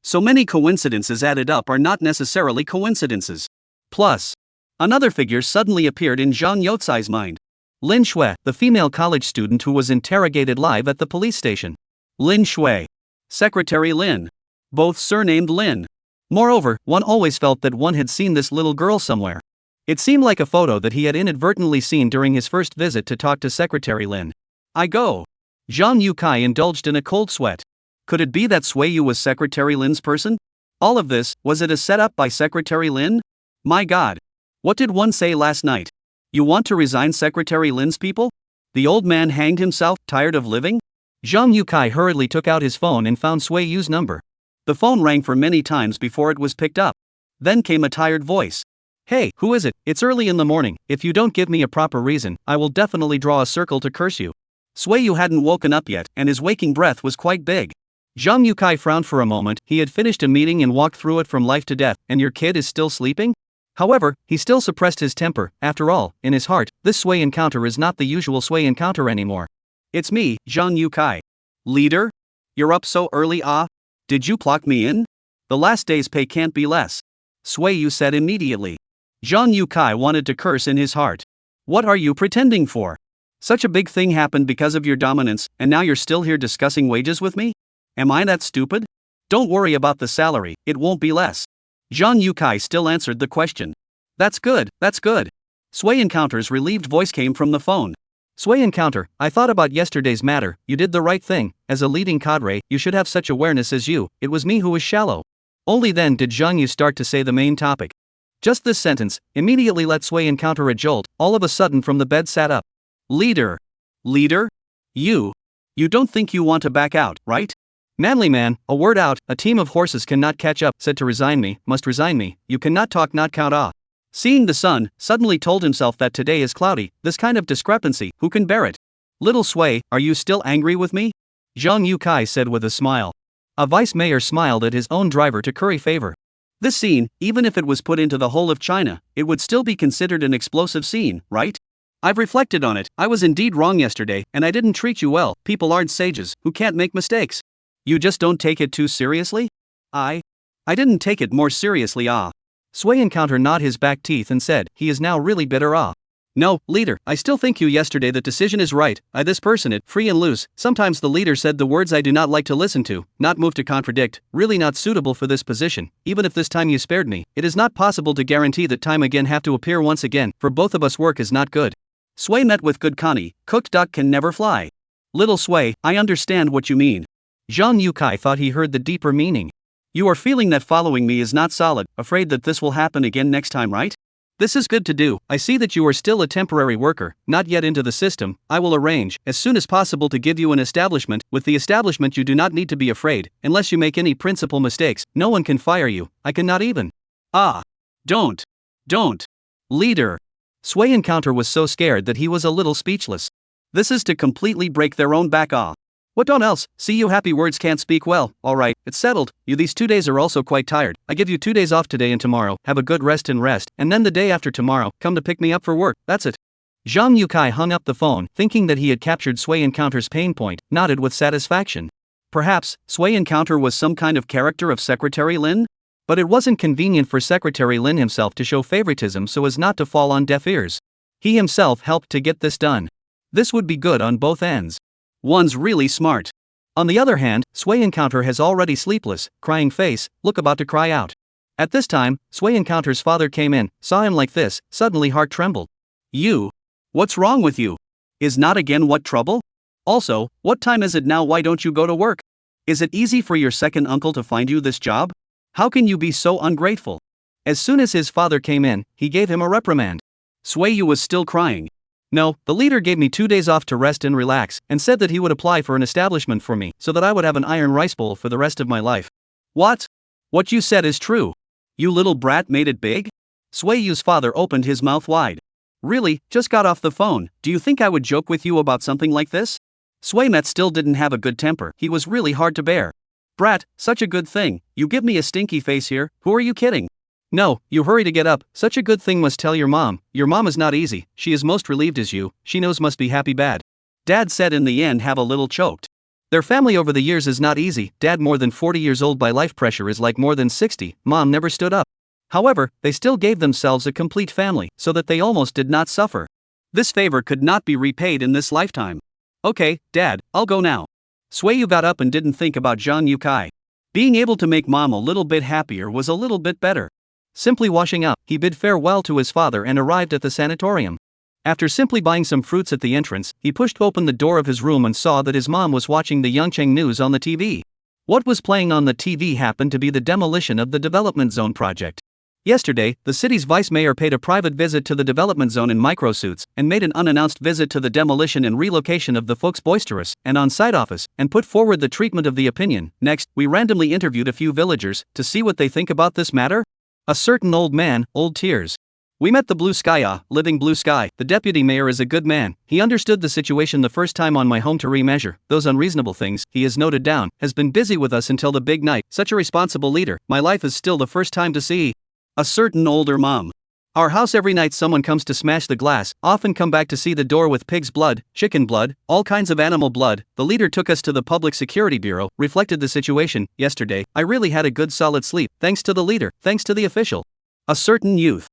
So many coincidences added up are not necessarily coincidences. Plus, another figure suddenly appeared in Zhang Youcai's mind. Lin Shui, the female college student who was interrogated live at the police station. Lin Shui. Secretary Lin. Both surnamed Lin. Moreover, one always felt that one had seen this little girl somewhere. It seemed like a photo that he had inadvertently seen during his first visit to talk to Secretary Lin. I go. Zhang Youcai indulged in a cold sweat. Could it be that Sui Yu was Secretary Lin's person? All of this, was it a setup by Secretary Lin? My god. What did one say last night? You want to resign Secretary Lin's people? The old man hanged himself, tired of living? Zhang Youcai hurriedly took out his phone and found Sui Yu's number. The phone rang for many times before it was picked up. Then came a tired voice. Hey, who is it? It's early in the morning. If you don't give me a proper reason, I will definitely draw a circle to curse you. Sui Yu hadn't woken up yet, and his waking breath was quite big. Zhang Youcai frowned for a moment. He had finished a meeting and walked through it from life to death, and your kid is still sleeping? However, he still suppressed his temper. After all, in his heart, this Sui encounter is not the usual Sui encounter anymore. It's me, Zhang Youcai. Leader? You're up so early, ah? Did you clock me in? The last day's pay can't be less. Sui Yu said immediately. Zhang Youcai wanted to curse in his heart. What are you pretending for? Such a big thing happened because of your dominance, and now you're still here discussing wages with me? Am I that stupid? Don't worry about the salary, it won't be less. Zhang Youcai still answered the question. That's good, that's good. Sui Encounter's relieved voice came from the phone. Sui Encounter, I thought about yesterday's matter. You did the right thing. As a leading cadre, you should have such awareness as you. It was me who was shallow. Only then did Zhang Yu start to say the main topic. Just this sentence immediately let Sui Encounter a jolt. All of a sudden from the bed sat up. Leader. Leader? You don't think you want to back out, right? Manly man, a word out. A team of horses cannot catch up. Said to resign me, must resign me. You cannot talk, not count ah. Seeing the sun, suddenly told himself that today is cloudy. This kind of discrepancy, who can bear it? Little Sui, are you still angry with me? Zhang Youcai said with a smile. A vice mayor smiled at his own driver to curry favor. This scene, even if it was put into the whole of China, it would still be considered an explosive scene, right? I've reflected on it. I was indeed wrong yesterday, and I didn't treat you well. People aren't sages, who can't make mistakes. You just don't take it too seriously? I didn't take it more seriously, ah. Sui Encounter gnawed his back teeth and said, he is now really bitter, ah. No, leader, I still think you yesterday the decision is right. This person it, free and loose. Sometimes the leader said the words I do not like to listen to, not moved to contradict, really not suitable for this position. Even if this time you spared me, it is not possible to guarantee that time again have to appear once again, for both of us work is not good. Sui met with good Connie, cooked duck can never fly. Little Sui, I understand what you mean. Zhang Youcai thought he heard the deeper meaning. You are feeling that following me is not solid, afraid that this will happen again next time, right? This is good to do. I see that you are still a temporary worker, not yet into the system. I will arrange, as soon as possible, to give you an establishment. With the establishment you do not need to be afraid, unless you make any principal mistakes, no one can fire you, I cannot even. Ah. Don't. Leader. Sui Encounter was so scared that he was a little speechless. This is to completely break their own back ah. What don't else? See you happy words can't speak well. Alright, it's settled. You these 2 days are also quite tired. I give you 2 days off today and tomorrow. Have a good rest, and then the day after tomorrow, come to pick me up for work. That's it. Zhang Youcai hung up the phone, thinking that he had captured Sui Encounter's pain point, nodded with satisfaction. Perhaps, Sui Encounter was some kind of character of Secretary Lin? But it wasn't convenient for Secretary Lin himself to show favoritism so as not to fall on deaf ears. He himself helped to get this done. This would be good on both ends. One's really smart. On the other hand, Sui Encounter has already sleepless, crying face, look about to cry out. At this time, Sui Encounter's father came in, saw him like this, suddenly heart trembled. You? What's wrong with you? Is not again what trouble? Also, what time is it now? Why don't you go to work? Is it easy for your second uncle to find you this job? How can you be so ungrateful? As soon as his father came in, he gave him a reprimand. Sui Yu was still crying. No, the leader gave me 2 days off to rest and relax, and said that he would apply for an establishment for me, so that I would have an iron rice bowl for the rest of my life. What? What you said is true. You little brat made it big? Sui Yu's father opened his mouth wide. Really, just got off the phone. Do you think I would joke with you about something like this? Sui Met still didn't have a good temper. He was really hard to bear. Brat, such a good thing. You give me a stinky face here. Who are you kidding? No, you hurry to get up. Such a good thing must tell your mom. Your mom is not easy. She is most relieved as you. She knows must be happy bad. Dad said in the end, have a little choked. Their family over the years is not easy. Dad more than 40 years old by life pressure is like more than 60. Mom never stood up. However, they still gave themselves a complete family, so that they almost did not suffer. This favor could not be repaid in this lifetime. Okay, Dad, I'll go now. Sueyu got up and didn't think about Zhang Yukai. Being able to make Mom a little bit happier was a little bit better. Simply washing up, he bid farewell to his father and arrived at the sanatorium. After simply buying some fruits at the entrance, he pushed open the door of his room and saw that his mom was watching the Yangcheng news on the TV. What was playing on the TV happened to be the demolition of the development zone project. Yesterday, the city's vice mayor paid a private visit to the development zone in microsuits and made an unannounced visit to the demolition and relocation of the Folks Boisterous and on-site office and put forward the treatment of the opinion. Next, we randomly interviewed a few villagers to see what they think about this matter. A certain old man, old tears. We met the Blue Sky, living blue sky. The deputy mayor is a good man. He understood the situation the first time on my home to remeasure those unreasonable things. He is noted down, has been busy with us until the big night. Such a responsible leader. My life is still the first time to see a certain older mom. Our house every night someone comes to smash the glass, often come back to see the door with pig's blood, chicken blood, all kinds of animal blood. The leader took us to the Public Security Bureau, reflected the situation. Yesterday, I really had a good solid sleep, thanks to the leader, thanks to the official. A certain youth.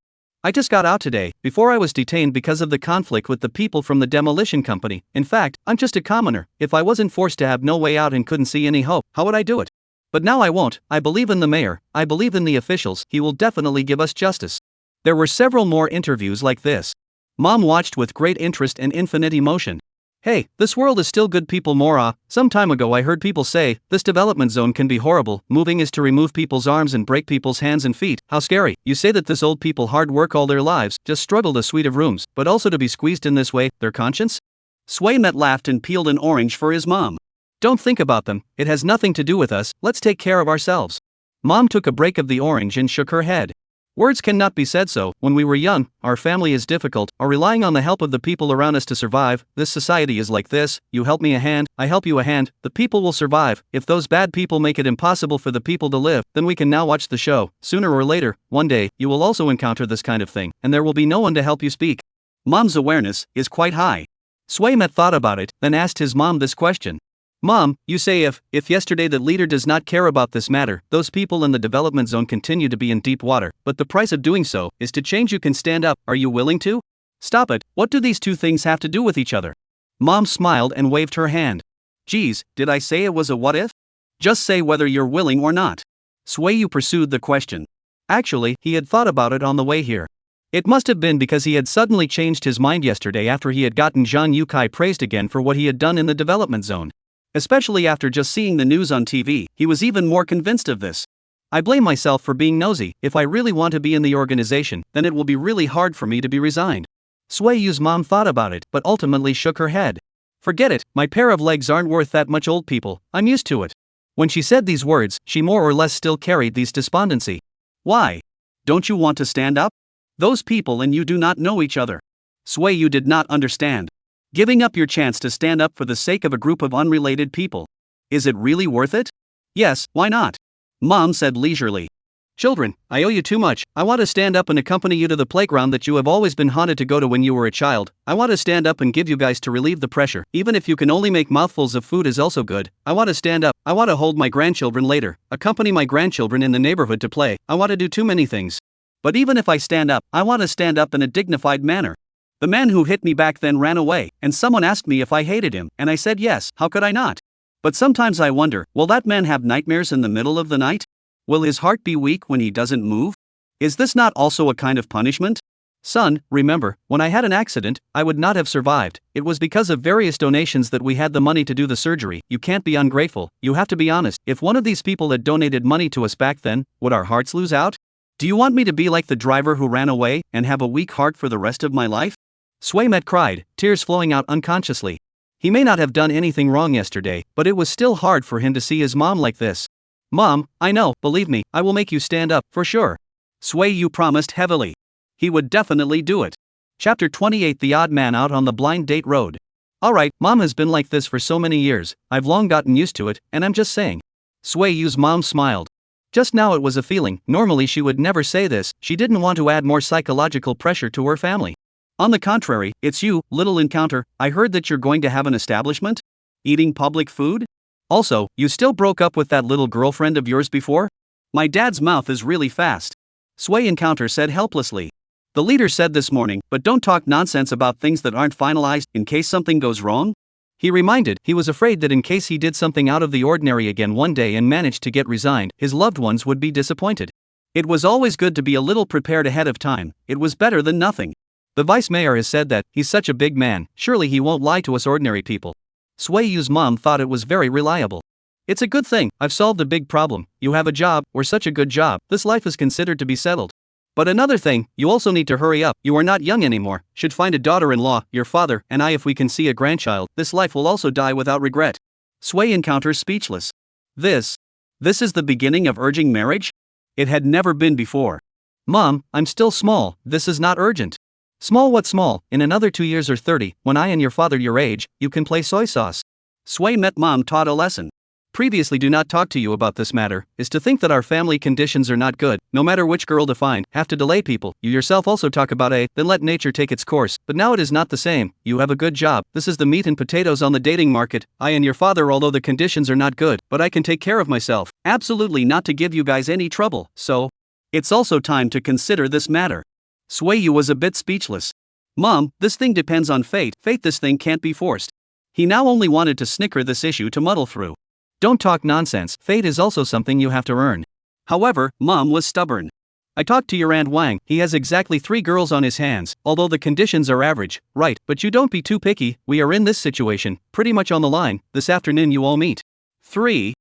I just got out today, before I was detained because of the conflict with the people from the demolition company. In fact, I'm just a commoner. If I wasn't forced to have no way out and couldn't see any hope, how would I do it? But now I won't. I believe in the mayor, I believe in the officials, he will definitely give us justice. There were several more interviews like this. Mom watched with great interest and infinite emotion. Hey, this world is still good people more. Some time ago I heard people say, this development zone can be horrible, moving is to remove people's arms and break people's hands and feet. How scary. You say that this old people hard work all their lives, just struggled a suite of rooms, but also to be squeezed in this way, their conscience? Swaymet laughed and peeled an orange for his mom. Don't think about them, it has nothing to do with us, let's take care of ourselves. Mom took a break of the orange and shook her head. Words cannot be said so. When we were young, our family is difficult, are relying on the help of the people around us to survive. This society is like this, you help me a hand, I help you a hand, the people will survive. If those bad people make it impossible for the people to live, then we can now watch the show. Sooner or later, one day, you will also encounter this kind of thing, and there will be no one to help you speak. Mom's awareness is quite high. Swaymet thought about it, then asked his mom this question. Mom, you say if yesterday the leader does not care about this matter, those people in the development zone continue to be in deep water, but the price of doing so is to change. You can stand up, are you willing to? Stop it, what do these two things have to do with each other? Mom smiled and waved her hand. Geez, did I say it was a what if? Just say whether you're willing or not. Sueyu pursued the question. Actually, he had thought about it on the way here. It must have been because he had suddenly changed his mind yesterday after he had gotten Zhang Yukai praised again for what he had done in the development zone. Especially after just seeing the news on TV, he was even more convinced of this. I blame myself for being nosy. If I really want to be in the organization, then it will be really hard for me to be resigned. Sueyu's mom thought about it, but ultimately shook her head. Forget it, my pair of legs aren't worth that much, old people, I'm used to it. When she said these words, she more or less still carried these despondency. Why? Don't you want to stand up? Those people and you do not know each other. Sueyu did not understand. Giving up your chance to stand up for the sake of a group of unrelated people. Is it really worth it? Yes, why not? Mom said leisurely. Children, I owe you too much. I want to stand up and accompany you to the playground that you have always been haunted to go to when you were a child. I want to stand up and give you guys to relieve the pressure. Even if you can only make mouthfuls of food is also good. I want to stand up. I want to hold my grandchildren later. Accompany my grandchildren in the neighborhood to play. I want to do too many things. But even if I stand up, I want to stand up in a dignified manner. The man who hit me back then ran away, and someone asked me if I hated him, and I said yes, how could I not? But sometimes I wonder, will that man have nightmares in the middle of the night? Will his heart be weak when he doesn't move? Is this not also a kind of punishment? Son, remember, when I had an accident, I would not have survived. It was because of various donations that we had the money to do the surgery. You can't be ungrateful, you have to be honest. If one of these people had donated money to us back then, would our hearts lose out? Do you want me to be like the driver who ran away, and have a weak heart for the rest of my life? Swaymet cried, tears flowing out unconsciously. He may not have done anything wrong yesterday, but it was still hard for him to see his mom like this. Mom, I know, believe me, I will make you stand up, for sure. Sueyu promised heavily. He would definitely do it. Chapter 28. The Odd Man Out on the Blind Date Road. Alright, Mom has been like this for so many years, I've long gotten used to it, and I'm just saying. Sueyu's mom smiled. Just now it was a feeling, normally she would never say this, she didn't want to add more psychological pressure to her family. On the contrary, it's you, little encounter. I heard that you're going to have an establishment? Eating public food? Also, you still broke up with that little girlfriend of yours before? My dad's mouth is really fast. Sway encounter said helplessly. The leader said this morning, but don't talk nonsense about things that aren't finalized in case something goes wrong. He reminded he was afraid that in case he did something out of the ordinary again one day and managed to get resigned, his loved ones would be disappointed. It was always good to be a little prepared ahead of time. It was better than nothing. The vice mayor has said that he's such a big man, surely he won't lie to us ordinary people. Sway Yu's mom thought it was very reliable. It's a good thing, I've solved a big problem. You have a job, or such a good job, this life is considered to be settled. But another thing, you also need to hurry up, you are not young anymore, should find a daughter-in-law, your father, and I if we can see a grandchild, this life will also die without regret. Sway encounters speechless. This is the beginning of urging marriage? It had never been before. Mom, I'm still small, this is not urgent. Small what small, in another 2 years or 30, when I and your father your age, you can play soy sauce. Sway met mom taught a lesson. Previously do not talk to you about this matter, is to think that our family conditions are not good, no matter which girl to find, have to delay people, you yourself also talk about then let nature take its course, but now it is not the same, you have a good job, this is the meat and potatoes on the dating market, I and your father although the conditions are not good, but I can take care of myself, absolutely not to give you guys any trouble, so, it's also time to consider this matter. Sway Yu was a bit speechless. Mom, this thing depends on fate, this thing can't be forced. He now only wanted to snicker this issue to muddle through. Don't talk nonsense, fate is also something you have to earn. However, mom was stubborn. I talked to your Aunt Wang, he has exactly 3 girls on his hands, although the conditions are average, right, but you don't be too picky, we are in this situation, pretty much on the line, this afternoon you all meet. 3?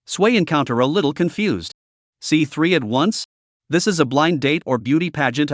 Sway encounter a little confused. See 3 at once? This is a blind date or beauty pageant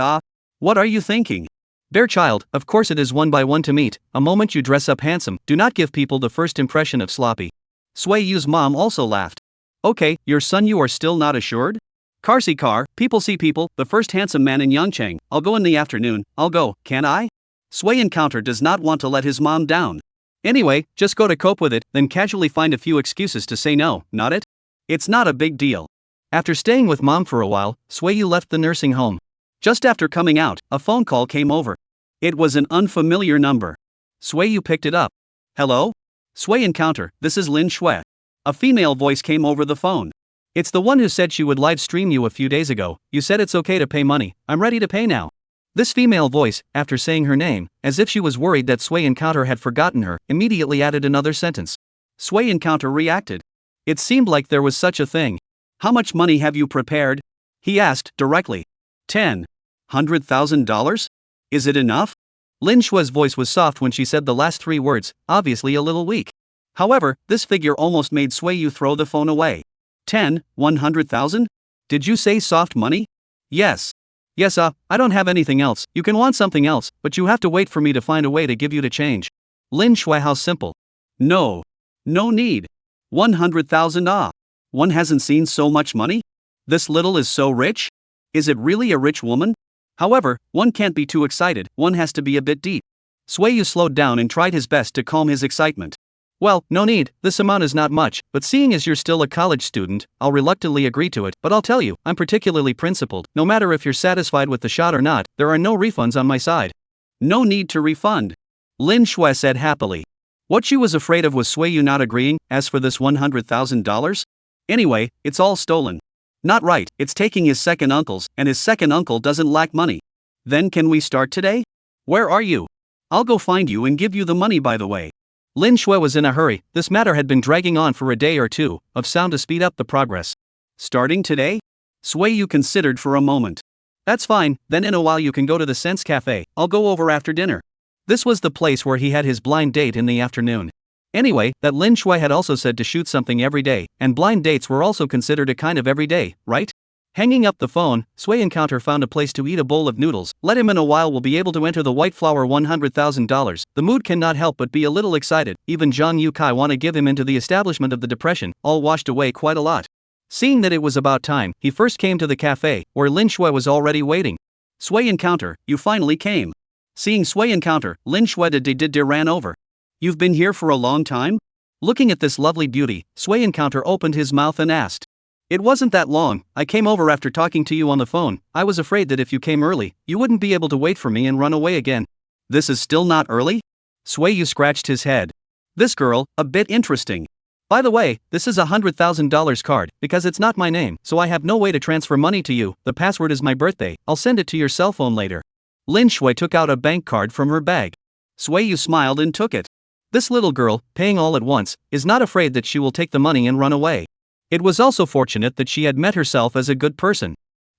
What are you thinking? Bear child, of course it is one by one to meet, a moment you dress up handsome, do not give people the first impression of sloppy. Sway Yu's mom also laughed. Okay, your son you are still not assured? Car see car, people see people, the first handsome man in Yangchang, I'll go in the afternoon, I'll go, can I? Sway encounter does not want to let his mom down. Anyway, just go to cope with it, then casually find a few excuses to say no, not it? It's not a big deal. After staying with mom for a while, Sway Yu left the nursing home. Just after coming out, a phone call came over. It was an unfamiliar number. Sway Yu picked it up. Hello? Sway encounter, this is Lin Shui. A female voice came over the phone. It's the one who said she would live stream you a few days ago, you said it's okay to pay money, I'm ready to pay now. This female voice, after saying her name, as if she was worried that Sway encounter had forgotten her, immediately added another sentence. Sway encounter reacted. It seemed like there was such a thing. How much money have you prepared? He asked directly. $100,000? Is it enough? Lin Shui's voice was soft when she said the last 3 words, obviously a little weak. However, this figure almost made Sway Yu throw the phone away. 100,000? Did you say soft money? Yes. Yes, I don't have anything else, you can want something else, but you have to wait for me to find a way to give you the change. Lin Shui, how simple. No need. 100,000 One hasn't seen so much money? This little is so rich? Is it really a rich woman? However, one can't be too excited, one has to be a bit deep. Sway Yu slowed down and tried his best to calm his excitement. Well, no need, this amount is not much, but seeing as you're still a college student, I'll reluctantly agree to it, but I'll tell you, I'm particularly principled, no matter if you're satisfied with the shot or not, there are no refunds on my side. No need to refund. Lin Shui said happily. What she was afraid of was Sway Yu not agreeing, as for this $100,000? Anyway, it's all stolen. Not right, it's taking his second uncle's, and his second uncle doesn't lack money. Then can we start today? Where are you? I'll go find you and give you the money by the way. Lin Shui was in a hurry, this matter had been dragging on for a day or two, of sound to speed up the progress. Starting today? Sway Yu considered for a moment. That's fine, then in a while you can go to the Sense Cafe, I'll go over after dinner. This was the place where he had his blind date in the afternoon. Anyway, that Lin Shui had also said to shoot something every day, and blind dates were also considered a kind of every day, right? Hanging up the phone, Sway encounter found a place to eat a bowl of noodles. Let him in a while will be able to enter the white flower $100,000. The mood cannot help but be a little excited. Even Zhang Yu Kai want to give him into the establishment of the depression, all washed away quite a lot. Seeing that it was about time, he first came to the cafe, where Lin Shui was already waiting. Sway encounter, you finally came. Seeing Sway encounter, Lin Shui did ran over. You've been here for a long time? Looking at this lovely beauty, Sway encounter opened his mouth and asked. It wasn't that long. I came over after talking to you on the phone. I was afraid that if you came early, you wouldn't be able to wait for me and run away again. This is still not early? Swayu scratched his head. This girl, a bit interesting. By the way, this is a $100,000 card, because it's not my name, so I have no way to transfer money to you. The password is my birthday. I'll send it to your cell phone later. Lin Shui took out a bank card from her bag. Swayu smiled and took it. This little girl, paying all at once, is not afraid that she will take the money and run away. It was also fortunate that she had met herself as a good person.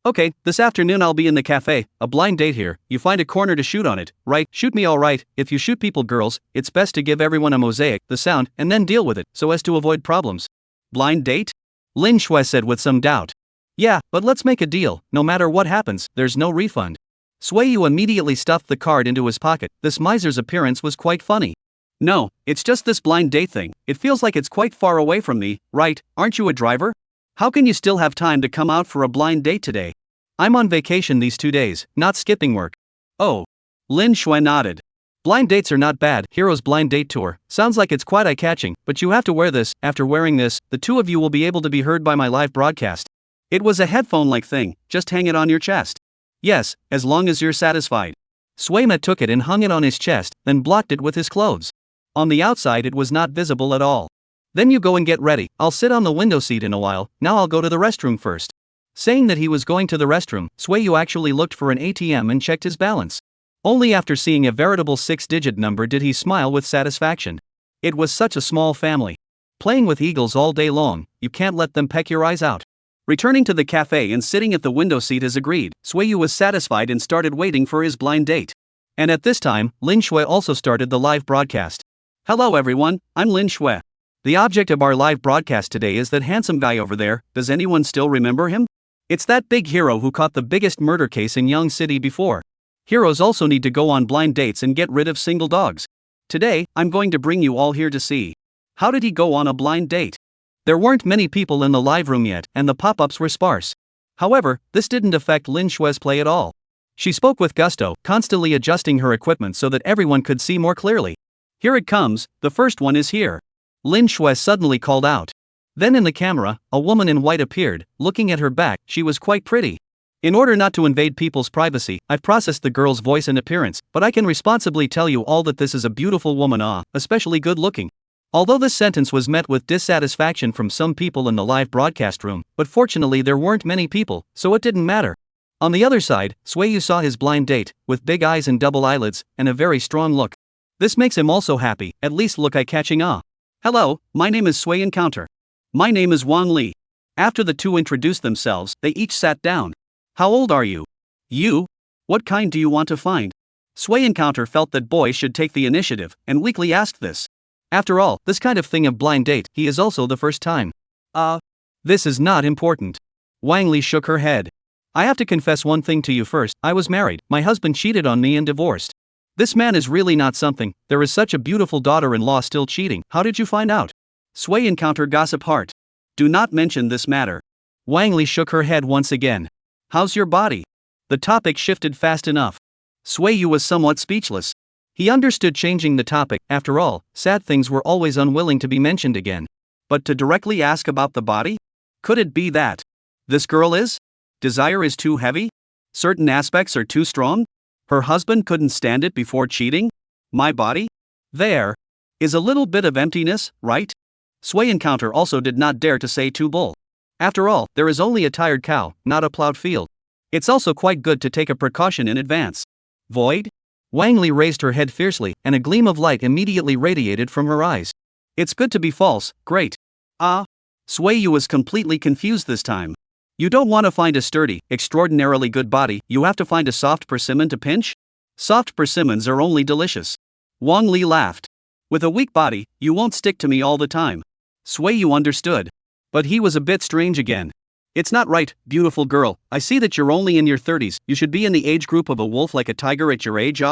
Okay, this afternoon I'll be in the cafe, a blind date here. You find a corner to shoot on it, right? Shoot me alright. If you shoot people girls, it's best to give everyone a mosaic, the sound, and then deal with it, so as to avoid problems. Blind date? Lin Shui said with some doubt. Yeah, but let's make a deal. No matter what happens, there's no refund. Swayu immediately stuffed the card into his pocket. This miser's appearance was quite funny. No, it's just this blind date thing. It feels like it's quite far away from me, right? Aren't you a driver? How can you still have time to come out for a blind date today? I'm on vacation these 2 days, not skipping work. Oh. Lin Shui nodded. Blind dates are not bad. Hero's blind date tour. Sounds like it's quite eye-catching, but you have to wear this. After wearing this, the two of you will be able to be heard by my live broadcast. It was a headphone-like thing, just hang it on your chest. Yes, as long as you're satisfied. Swayma took it and hung it on his chest, then blocked it with his clothes. On the outside it was not visible at all. Then you go and get ready. I'll sit on the window seat in a while. Now I'll go to the restroom first. Saying that he was going to the restroom, Swayu actually looked for an ATM and checked his balance. Only after seeing a veritable 6-digit number did he smile with satisfaction. It was such a small family. Playing with eagles all day long, you can't let them peck your eyes out. Returning to the cafe and sitting at the window seat as agreed, Swayu was satisfied and started waiting for his blind date. And at this time, Lin Shui also started the live broadcast. Hello everyone, I'm Lin Shui. The object of our live broadcast today is that handsome guy over there. Does anyone still remember him? It's that big hero who caught the biggest murder case in Young City before. Heroes also need to go on blind dates and get rid of single dogs. Today, I'm going to bring you all here to see. How did he go on a blind date? There weren't many people in the live room yet, and the pop-ups were sparse. However, this didn't affect Lin Shui's play at all. She spoke with gusto, constantly adjusting her equipment so that everyone could see more clearly. Here it comes, the first one is here. Lin Shui suddenly called out. Then in the camera, a woman in white appeared. Looking at her back, she was quite pretty. In order not to invade people's privacy, I've processed the girl's voice and appearance, but I can responsibly tell you all that this is a beautiful woman, especially good looking. Although this sentence was met with dissatisfaction from some people in the live broadcast room, but fortunately there weren't many people, so it didn't matter. On the other side, Swayu saw his blind date, with big eyes and double eyelids, and a very strong look. This makes him also happy, at least look eye-catching. Hello, my name is Sway Encounter. My name is Wang Li. After the two introduced themselves, they each sat down. How old are you? You? What kind do you want to find? Sway Encounter felt that boys should take the initiative, and weakly asked this. After all, this kind of thing of blind date, he is also the first time. This is not important. Wang Li shook her head. I have to confess one thing to you first. I was married, my husband cheated on me and divorced. This man is really not something. There is such a beautiful daughter-in-law still cheating. How did you find out? Sway Encounter gossip heart. Do not mention this matter. Wang Li shook her head once again. How's your body? The topic shifted fast enough. Sway Yu was somewhat speechless. He understood changing the topic. After all, sad things were always unwilling to be mentioned again. But to directly ask about the body? Could it be that this girl is? Desire is too heavy? Certain aspects are too strong? Her husband couldn't stand it before cheating? My body? There is a little bit of emptiness, right? Sway Encounter also did not dare to say too bull. After all, there is only a tired cow, not a plowed field. It's also quite good to take a precaution in advance. Void? Wang Li raised her head fiercely, and a gleam of light immediately radiated from her eyes. It's good to be false, great. Sway Yu was completely confused this time. You don't want to find a sturdy, extraordinarily good body, you have to find a soft persimmon to pinch? Soft persimmons are only delicious. Wang Li laughed. With a weak body, you won't stick to me all the time. Sway Yu understood. But he was a bit strange again. It's not right, beautiful girl. I see that you're only in your 30s. You should be in the age group of a wolf like a tiger at your age.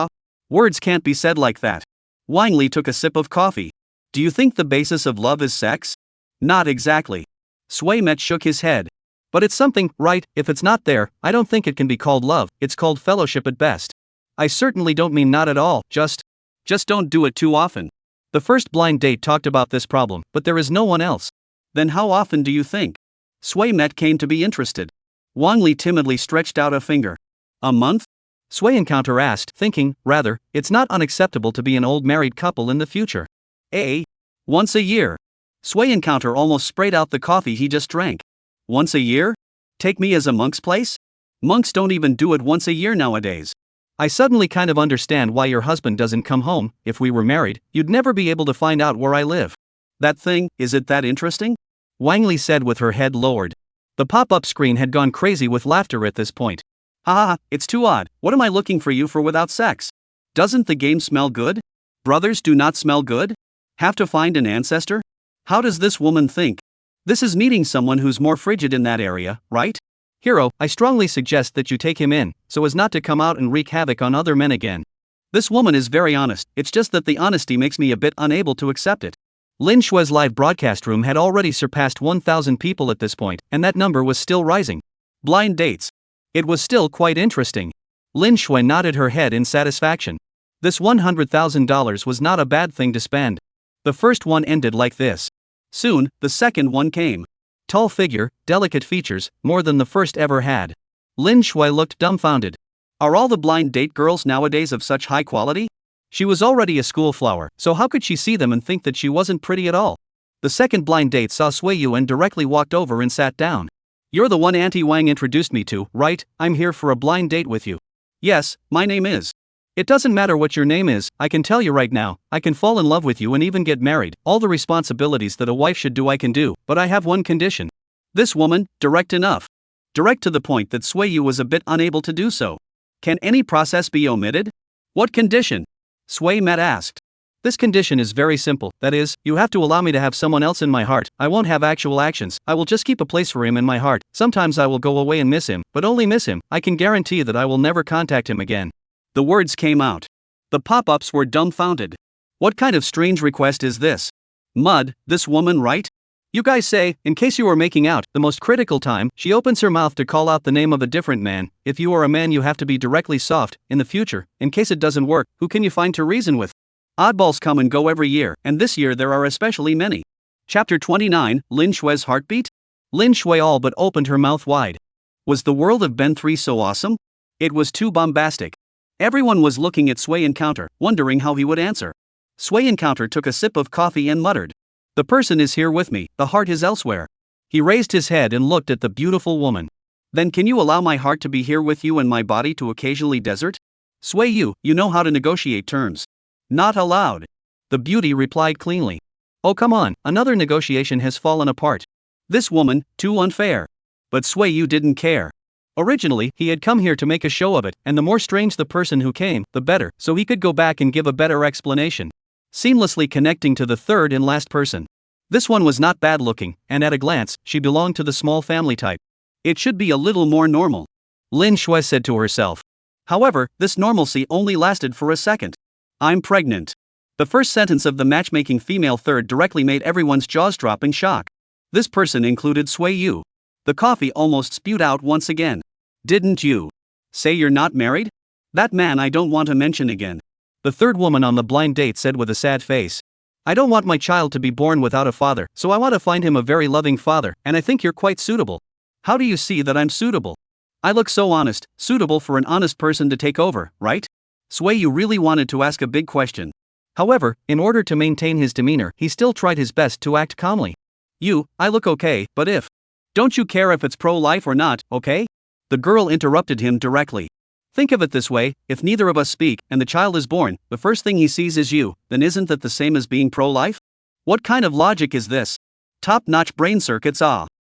Words can't be said like that. Wang Li took a sip of coffee. Do you think the basis of love is sex? Not exactly. Sway Met shook his head. But it's something, right? If it's not there, I don't think it can be called love. It's called fellowship at best. I certainly don't mean not at all. Just don't do it too often. The first blind date talked about this problem, but there is no one else. Then how often do you think? Sui Met came to be interested. Wang Li timidly stretched out a finger. A month? Sui Encounter asked, thinking, rather, it's not unacceptable to be an old married couple in the future. Once a year. Sui Encounter almost sprayed out the coffee he just drank. Once a year? Take me as a monk's place? Monks don't even do it once a year nowadays. I suddenly kind of understand why your husband doesn't come home. If we were married, you'd never be able to find out where I live. That thing, is it that interesting? Wang Li said with her head lowered. The pop-up screen had gone crazy with laughter at this point. Haha, it's too odd. What am I looking for you for without sex? Doesn't the game smell good? Brothers do not smell good? Have to find an ancestor? How does this woman think? This is meeting someone who's more frigid in that area, right? Hero, I strongly suggest that you take him in, so as not to come out and wreak havoc on other men again. This woman is very honest, it's just that the honesty makes me a bit unable to accept it. Lin Shui's live broadcast room had already surpassed 1,000 people at this point, and that number was still rising. Blind dates. It was still quite interesting. Lin Shui nodded her head in satisfaction. This $100,000 was not a bad thing to spend. The first one ended like this. Soon, the second one came. Tall figure, delicate features, more than the first ever had. Lin Shui looked dumbfounded. Are all the blind date girls nowadays of such high quality? She was already a schoolflower, so how could she see them and think that she wasn't pretty at all? The second blind date saw Sui Yu and directly walked over and sat down. You're the one Auntie Wang introduced me to, right? I'm here for a blind date with you. Yes, my name is. It doesn't matter what your name is, I can tell you right now, I can fall in love with you and even get married. All the responsibilities that a wife should do I can do, but I have one condition. This woman, direct enough. Direct to the point that Sui Yu was a bit unable to do so. Can any process be omitted? What condition? Sui Met asked. This condition is very simple, that is, you have to allow me to have someone else in my heart. I won't have actual actions, I will just keep a place for him in my heart. Sometimes I will go away and miss him, but only miss him. I can guarantee that I will never contact him again. The words came out. The pop-ups were dumbfounded. What kind of strange request is this? Mud, this woman right? You guys say, in case you were making out, the most critical time, she opens her mouth to call out the name of a different man. If you are a man you have to be directly soft. In the future, in case it doesn't work, who can you find to reason with? Oddballs come and go every year, and this year there are especially many. Chapter 29, Lin Shui's Heartbeat? Lin Shui all but opened her mouth wide. Was the world of Ben 3 so awesome? It was too bombastic. Everyone was looking at Sui Encounter, wondering how he would answer. Sui Encounter took a sip of coffee and muttered. The person is here with me, the heart is elsewhere. He raised his head and looked at the beautiful woman. Then can you allow my heart to be here with you and my body to occasionally desert? Sui Yu, you know how to negotiate terms. Not allowed. The beauty replied cleanly. Oh come on, another negotiation has fallen apart. This woman, too unfair. But Sui Yu didn't care. Originally, he had come here to make a show of it, and the more strange the person who came, the better, so he could go back and give a better explanation. Seamlessly connecting to the third and last person. This one was not bad looking, and at a glance, she belonged to the small family type. It should be a little more normal. Lin Shui said to herself. However, this normalcy only lasted for a second. I'm pregnant. The first sentence of the matchmaking female third directly made everyone's jaws drop in shock. This person included Sui Yu. The coffee almost spewed out once again. Didn't you say you're not married? That man I don't want to mention again. The third woman on the blind date said with a sad face. I don't want my child to be born without a father, so I want to find him a very loving father, and I think you're quite suitable. How do you see that I'm suitable? I look so honest, suitable for an honest person to take over, right? Sui Yu really wanted to ask a big question. However, in order to maintain his demeanor, he still tried his best to act calmly. I look okay, but if. Don't you care if it's pro-life or not, okay? The girl interrupted him directly. Think of it this way, if neither of us speak, and the child is born, the first thing he sees is you, then isn't that the same as being pro-life? What kind of logic is this? Top-notch brain circuits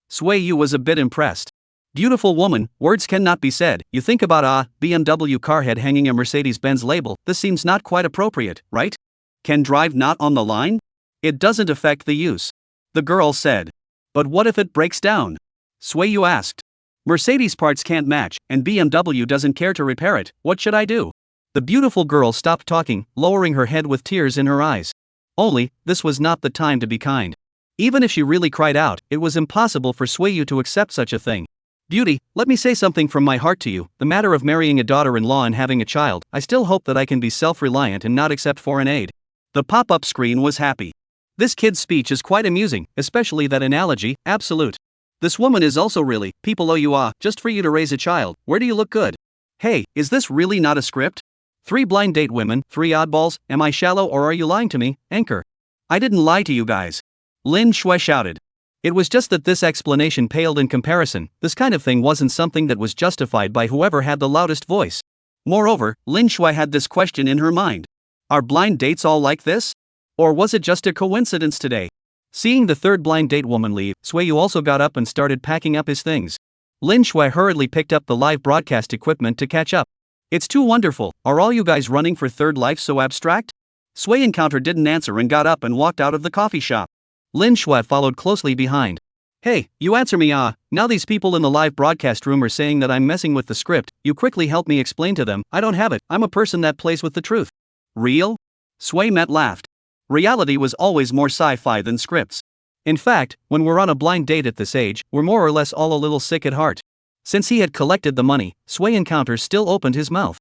Sui Yu was a bit impressed. Beautiful woman, words cannot be said. You think about BMW car head hanging a Mercedes-Benz label, this seems not quite appropriate, right? Can drive not on the line? It doesn't affect the use. The girl said. But what if it breaks down? Sui Yu asked. Mercedes parts can't match, and BMW doesn't care to repair it, what should I do? The beautiful girl stopped talking, lowering her head with tears in her eyes. Only, this was not the time to be kind. Even if she really cried out, it was impossible for Sui Yu to accept such a thing. Beauty, let me say something from my heart to you, the matter of marrying a daughter-in-law and having a child, I still hope that I can be self-reliant and not accept foreign aid. The pop-up screen was happy. This kid's speech is quite amusing, especially that analogy, absolute. This woman is also really, people owe you just for you to raise a child. Where do you look good? Hey, is this really not a script? 3 blind date women, 3 oddballs, am I shallow or are you lying to me, anchor? I didn't lie to you guys. Lin Shui shouted. It was just that this explanation paled in comparison. This kind of thing wasn't something that was justified by whoever had the loudest voice. Moreover, Lin Shui had this question in her mind. Are blind dates all like this? Or was it just a coincidence today? Seeing the 3rd blind date woman leave, Sui also got up and started packing up his things. Lin Shui hurriedly picked up the live broadcast equipment to catch up. It's too wonderful. Are all you guys running for third life so abstract? Sui Encounter didn't answer and got up and walked out of the coffee shop. Lin Shui followed closely behind. Hey, you answer me now these people in the live broadcast room are saying that I'm messing with the script. You quickly help me explain to them. I don't have it. I'm a person that plays with the truth. Real? Sui Met laughed. Reality was always more sci-fi than scripts. In fact, when we're on a blind date at this age, we're more or less all a little sick at heart. Since he had collected the money, Sui Encounter still opened his mouth.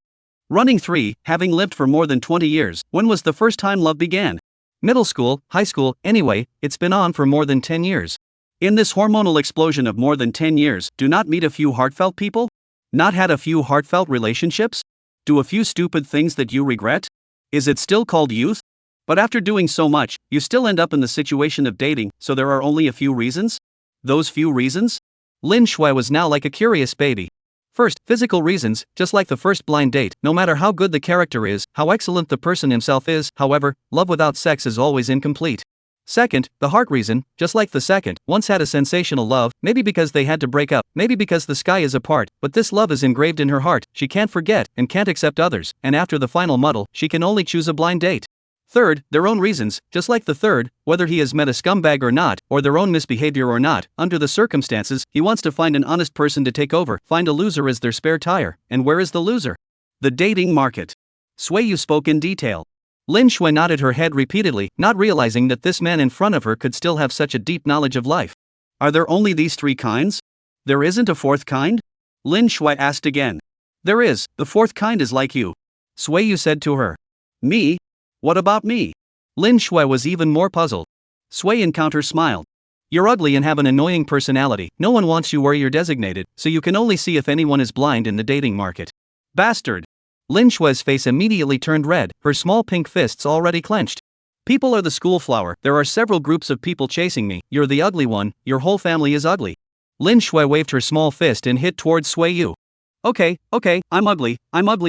Running 3, having lived for more than 20 years, when was the first time love began? Middle school, high school, anyway, it's been on for more than 10 years. In this hormonal explosion of more than 10 years, do not meet a few heartfelt people? Not had a few heartfelt relationships? Do a few stupid things that you regret? Is it still called youth? But after doing so much, you still end up in the situation of dating, so there are only a few reasons? Those few reasons? Lin Shui was now like a curious baby. First, physical reasons, just like the first blind date. No matter how good the character is, how excellent the person himself is, however, love without sex is always incomplete. Second, the heart reason, just like the second, once had a sensational love, maybe because they had to break up, maybe because the sky is apart, but this love is engraved in her heart, she can't forget, and can't accept others, and after the final muddle, she can only choose a blind date. Third, their own reasons, just like the third, whether he has met a scumbag or not, or their own misbehavior or not, under the circumstances, he wants to find an honest person to take over, find a loser as their spare tire, and where is the loser? The dating market. Sui Yu spoke in detail. Lin Shui nodded her head repeatedly, not realizing that this man in front of her could still have such a deep knowledge of life. Are there only these 3 kinds? There isn't a 4th kind? Lin Shui asked again. There is, the 4th kind is like you. Sui Yu said to her. Me? What about me? Lin Shui was even more puzzled. Sui Encounter smiled. You're ugly and have an annoying personality. No one wants you where you're designated, so you can only see if anyone is blind in the dating market. Bastard! Lin Shui's face immediately turned red, her small pink fists already clenched. People are the school flower. There are several groups of people chasing me. You're the ugly one. Your whole family is ugly. Lin Shui waved her small fist and hit towards Sui Yu. Okay, I'm ugly,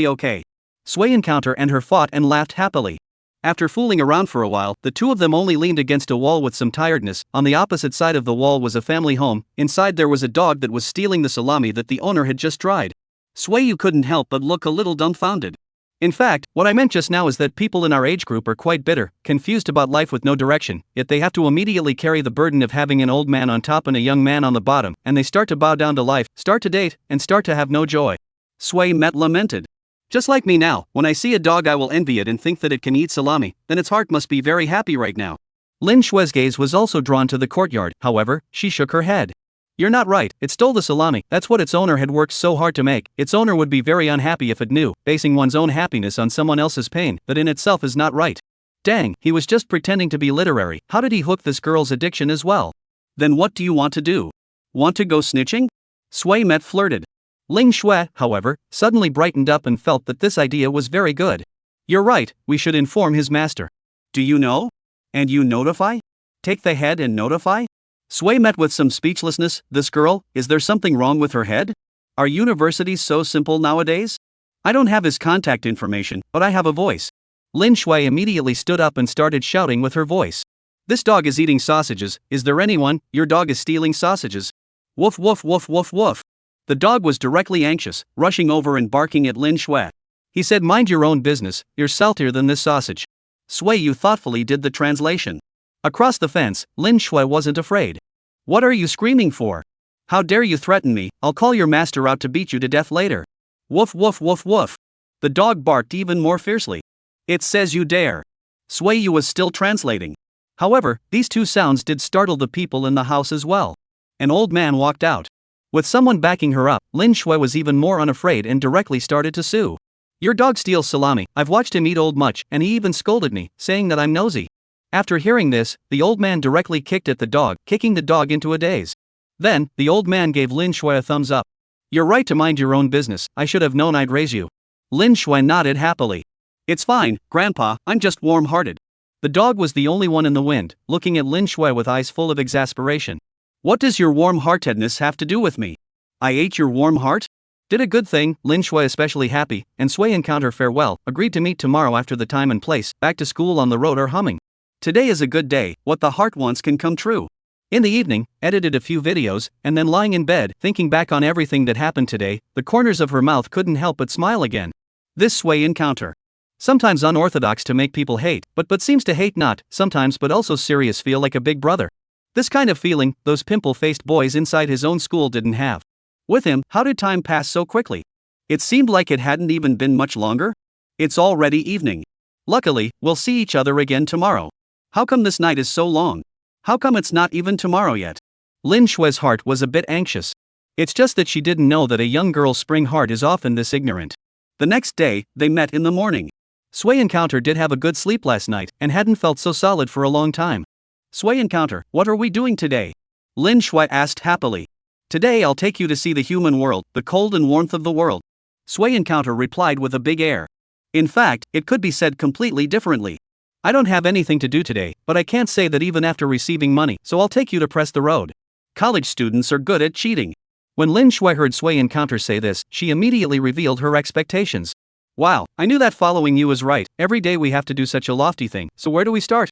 okay. Sui Encounter and her fought and laughed happily. After fooling around for a while, the two of them only leaned against a wall with some tiredness. On the opposite side of the wall was a family home. Inside there was a dog that was stealing the salami that the owner had just dried. Sui Yu couldn't help but look a little dumbfounded. In fact, what I meant just now is that people in our age group are quite bitter, confused about life with no direction, yet they have to immediately carry the burden of having an old man on top and a young man on the bottom, and they start to bow down to life, start to date, and start to have no joy. Sui Met lamented. Just like me now, when I see a dog I will envy it and think that it can eat salami, then its heart must be very happy right now. Lin Shui's gaze was also drawn to the courtyard, however, she shook her head. You're not right, it stole the salami, that's what its owner had worked so hard to make. Its owner would be very unhappy if it knew, basing one's own happiness on someone else's pain, that in itself is not right. Dang, he was just pretending to be literary. How did he hook this girl's addiction as well? Then what do you want to do? Want to go snitching? Sui Met flirted. Ling Shui, however, suddenly brightened up and felt that this idea was very good. You're right, we should inform his master. Do you know? And you notify? Take the head and notify? Sui met with some speechlessness. This girl, is there something wrong with her head? Are universities so simple nowadays? I don't have his contact information, but I have a voice. Lin Shui immediately stood up and started shouting with her voice. This dog is eating sausages. Is there anyone? Your dog is stealing sausages. Woof woof woof woof woof. The dog was directly anxious, rushing over and barking at Lin Shui. He said, mind your own business, you're saltier than this sausage. Sui Yu thoughtfully did the translation. Across the fence, Lin Shui wasn't afraid. What are you screaming for? How dare you threaten me? I'll call your master out to beat you to death later. Woof woof woof woof. The dog barked even more fiercely. It says you dare. Sui Yu was still translating. However, these two sounds did startle the people in the house as well. An old man walked out. With someone backing her up, Lin Shui was even more unafraid and directly started to sue. Your dog steals salami. I've watched him eat old much, and he even scolded me, saying that I'm nosy. After hearing this, the old man directly kicked at the dog, kicking the dog into a daze. Then, the old man gave Lin Shui a thumbs up. You're right to mind your own business, I should have known I'd raise you. Lin Shui nodded happily. It's fine, Grandpa, I'm just warm-hearted. The dog was the only one in the wind, looking at Lin Shui with eyes full of exasperation. What does your warm-heartedness have to do with me? I ate your warm heart? Did a good thing, Lin Shui especially happy, and Sui encounter farewell, agreed to meet tomorrow after the time and place, back to school on the road or humming. Today is a good day, what the heart wants can come true. In the evening, edited a few videos, and then lying in bed, thinking back on everything that happened today, the corners of her mouth couldn't help but smile again. This Sui encounter. Sometimes unorthodox to make people hate, but seems to hate not, sometimes but also serious feel like a big brother. This kind of feeling, those pimple-faced boys inside his own school didn't have. With him, how did time pass so quickly? It seemed like it hadn't even been much longer. It's already evening. Luckily, we'll see each other again tomorrow. How come this night is so long? How come it's not even tomorrow yet? Lin Shui's heart was a bit anxious. It's just that she didn't know that a young girl's spring heart is often this ignorant. The next day, they met in the morning. Sui encounter did have a good sleep last night, and hadn't felt so solid for a long time. Sui encounter, what are we doing today? Lin Shui asked happily. Today I'll take you to see the human world, the cold and warmth of the world. Sui encounter replied with a big air. In fact, it could be said completely differently. I don't have anything to do today, but I can't say that even after receiving money, so I'll take you to press the road. College students are good at cheating. When Lin Shui heard Sui encounter say this, she immediately revealed her expectations. Wow, I knew that following you was right, every day we have to do such a lofty thing, so where do we start?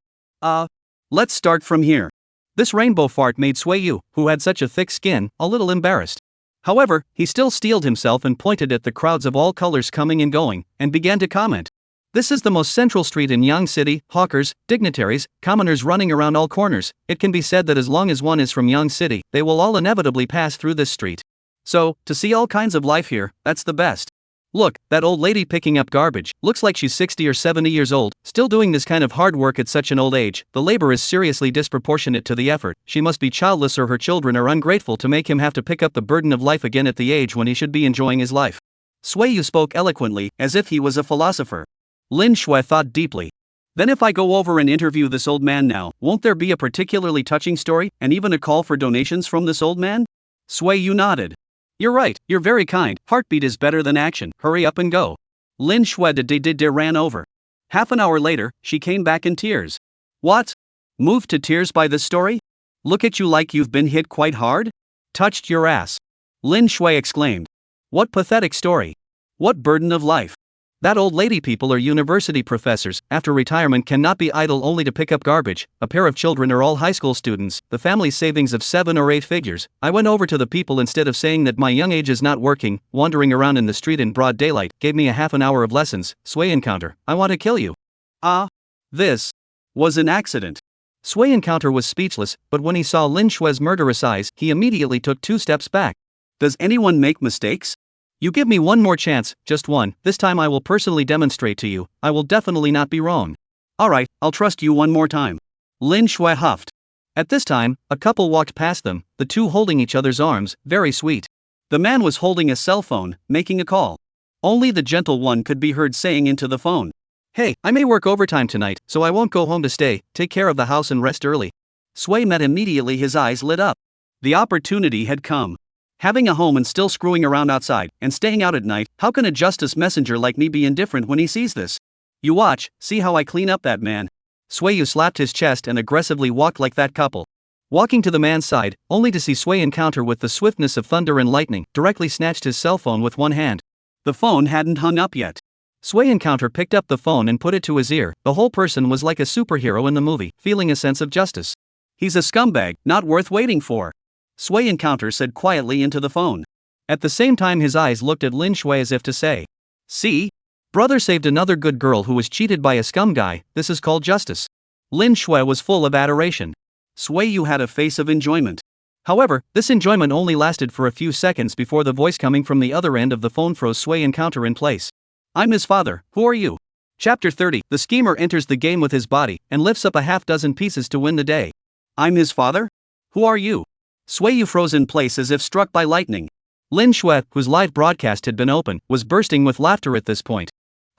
Let's start from here. This rainbow fart made Sui Yu, who had such a thick skin, a little embarrassed. However, he still steeled himself and pointed at the crowds of all colors coming and going, and began to comment. This is the most central street in Yang City, hawkers, dignitaries, commoners running around all corners. It can be said that as long as one is from Yang City, they will all inevitably pass through this street. So, to see all kinds of life here, that's the best. Look, that old lady picking up garbage, looks like she's 60 or 70 years old, still doing this kind of hard work at such an old age. The labor is seriously disproportionate to the effort. She must be childless or her children are ungrateful to make him have to pick up the burden of life again at the age when he should be enjoying his life. Sui Yu spoke eloquently, as if he was a philosopher. Lin Shui thought deeply. Then if I go over and interview this old man now, won't there be a particularly touching story, and even a call for donations from this old man? Sui Yu nodded. You're right, you're very kind, heartbeat is better than action, hurry up and go. Lin Shui ran over. Half an hour later, she came back in tears. What? Moved to tears by this story? Look at you like you've been hit quite hard? Touched your ass. Lin Shui exclaimed. What pathetic story. What burden of life. That old lady people are university professors, after retirement cannot be idle only to pick up garbage, a pair of children are all high school students, the family's savings of 7 or 8 figures. I went over to the people instead of saying that my young age is not working, wandering around in the street in broad daylight, gave me a half an hour of lessons. Sui encounter, I want to kill you. This was an accident. Sui encounter was speechless, but when he saw Lin Shui's murderous eyes, he immediately took 2 steps back. Does anyone make mistakes? You give me one more chance, just one, this time I will personally demonstrate to you, I will definitely not be wrong. Alright, I'll trust you one more time. Lin Shui huffed. At this time, a couple walked past them, the two holding each other's arms, very sweet. The man was holding a cell phone, making a call. Only the gentle one could be heard saying into the phone. Hey, I may work overtime tonight, so I won't go home to stay, take care of the house and rest early. Sui met immediately, his eyes lit up. The opportunity had come. Having a home and still screwing around outside, and staying out at night, how can a justice messenger like me be indifferent when he sees this? You watch, see how I clean up that man. Sui Yu slapped his chest and aggressively walked like that couple. Walking to the man's side, only to see Sui encounter with the swiftness of thunder and lightning, directly snatched his cell phone with one hand. The phone hadn't hung up yet. Sui encounter picked up the phone and put it to his ear. The whole person was like a superhero in the movie, feeling a sense of justice. He's a scumbag, not worth waiting for. Sui encounter said quietly into the phone. At the same time his eyes looked at Lin Shui as if to say, see? Brother saved another good girl who was cheated by a scum guy, this is called justice. Lin Shui was full of adoration. Sui Yu had a face of enjoyment. However, this enjoyment only lasted for a few seconds before the voice coming from the other end of the phone froze Sui encounter in place. I'm his father, who are you? Chapter 30, the schemer enters the game with his body, and lifts up a half-dozen pieces to win the day. I'm his father? Who are you? Sui Yu froze in place as if struck by lightning. Lin Shui, whose live broadcast had been open, was bursting with laughter at this point.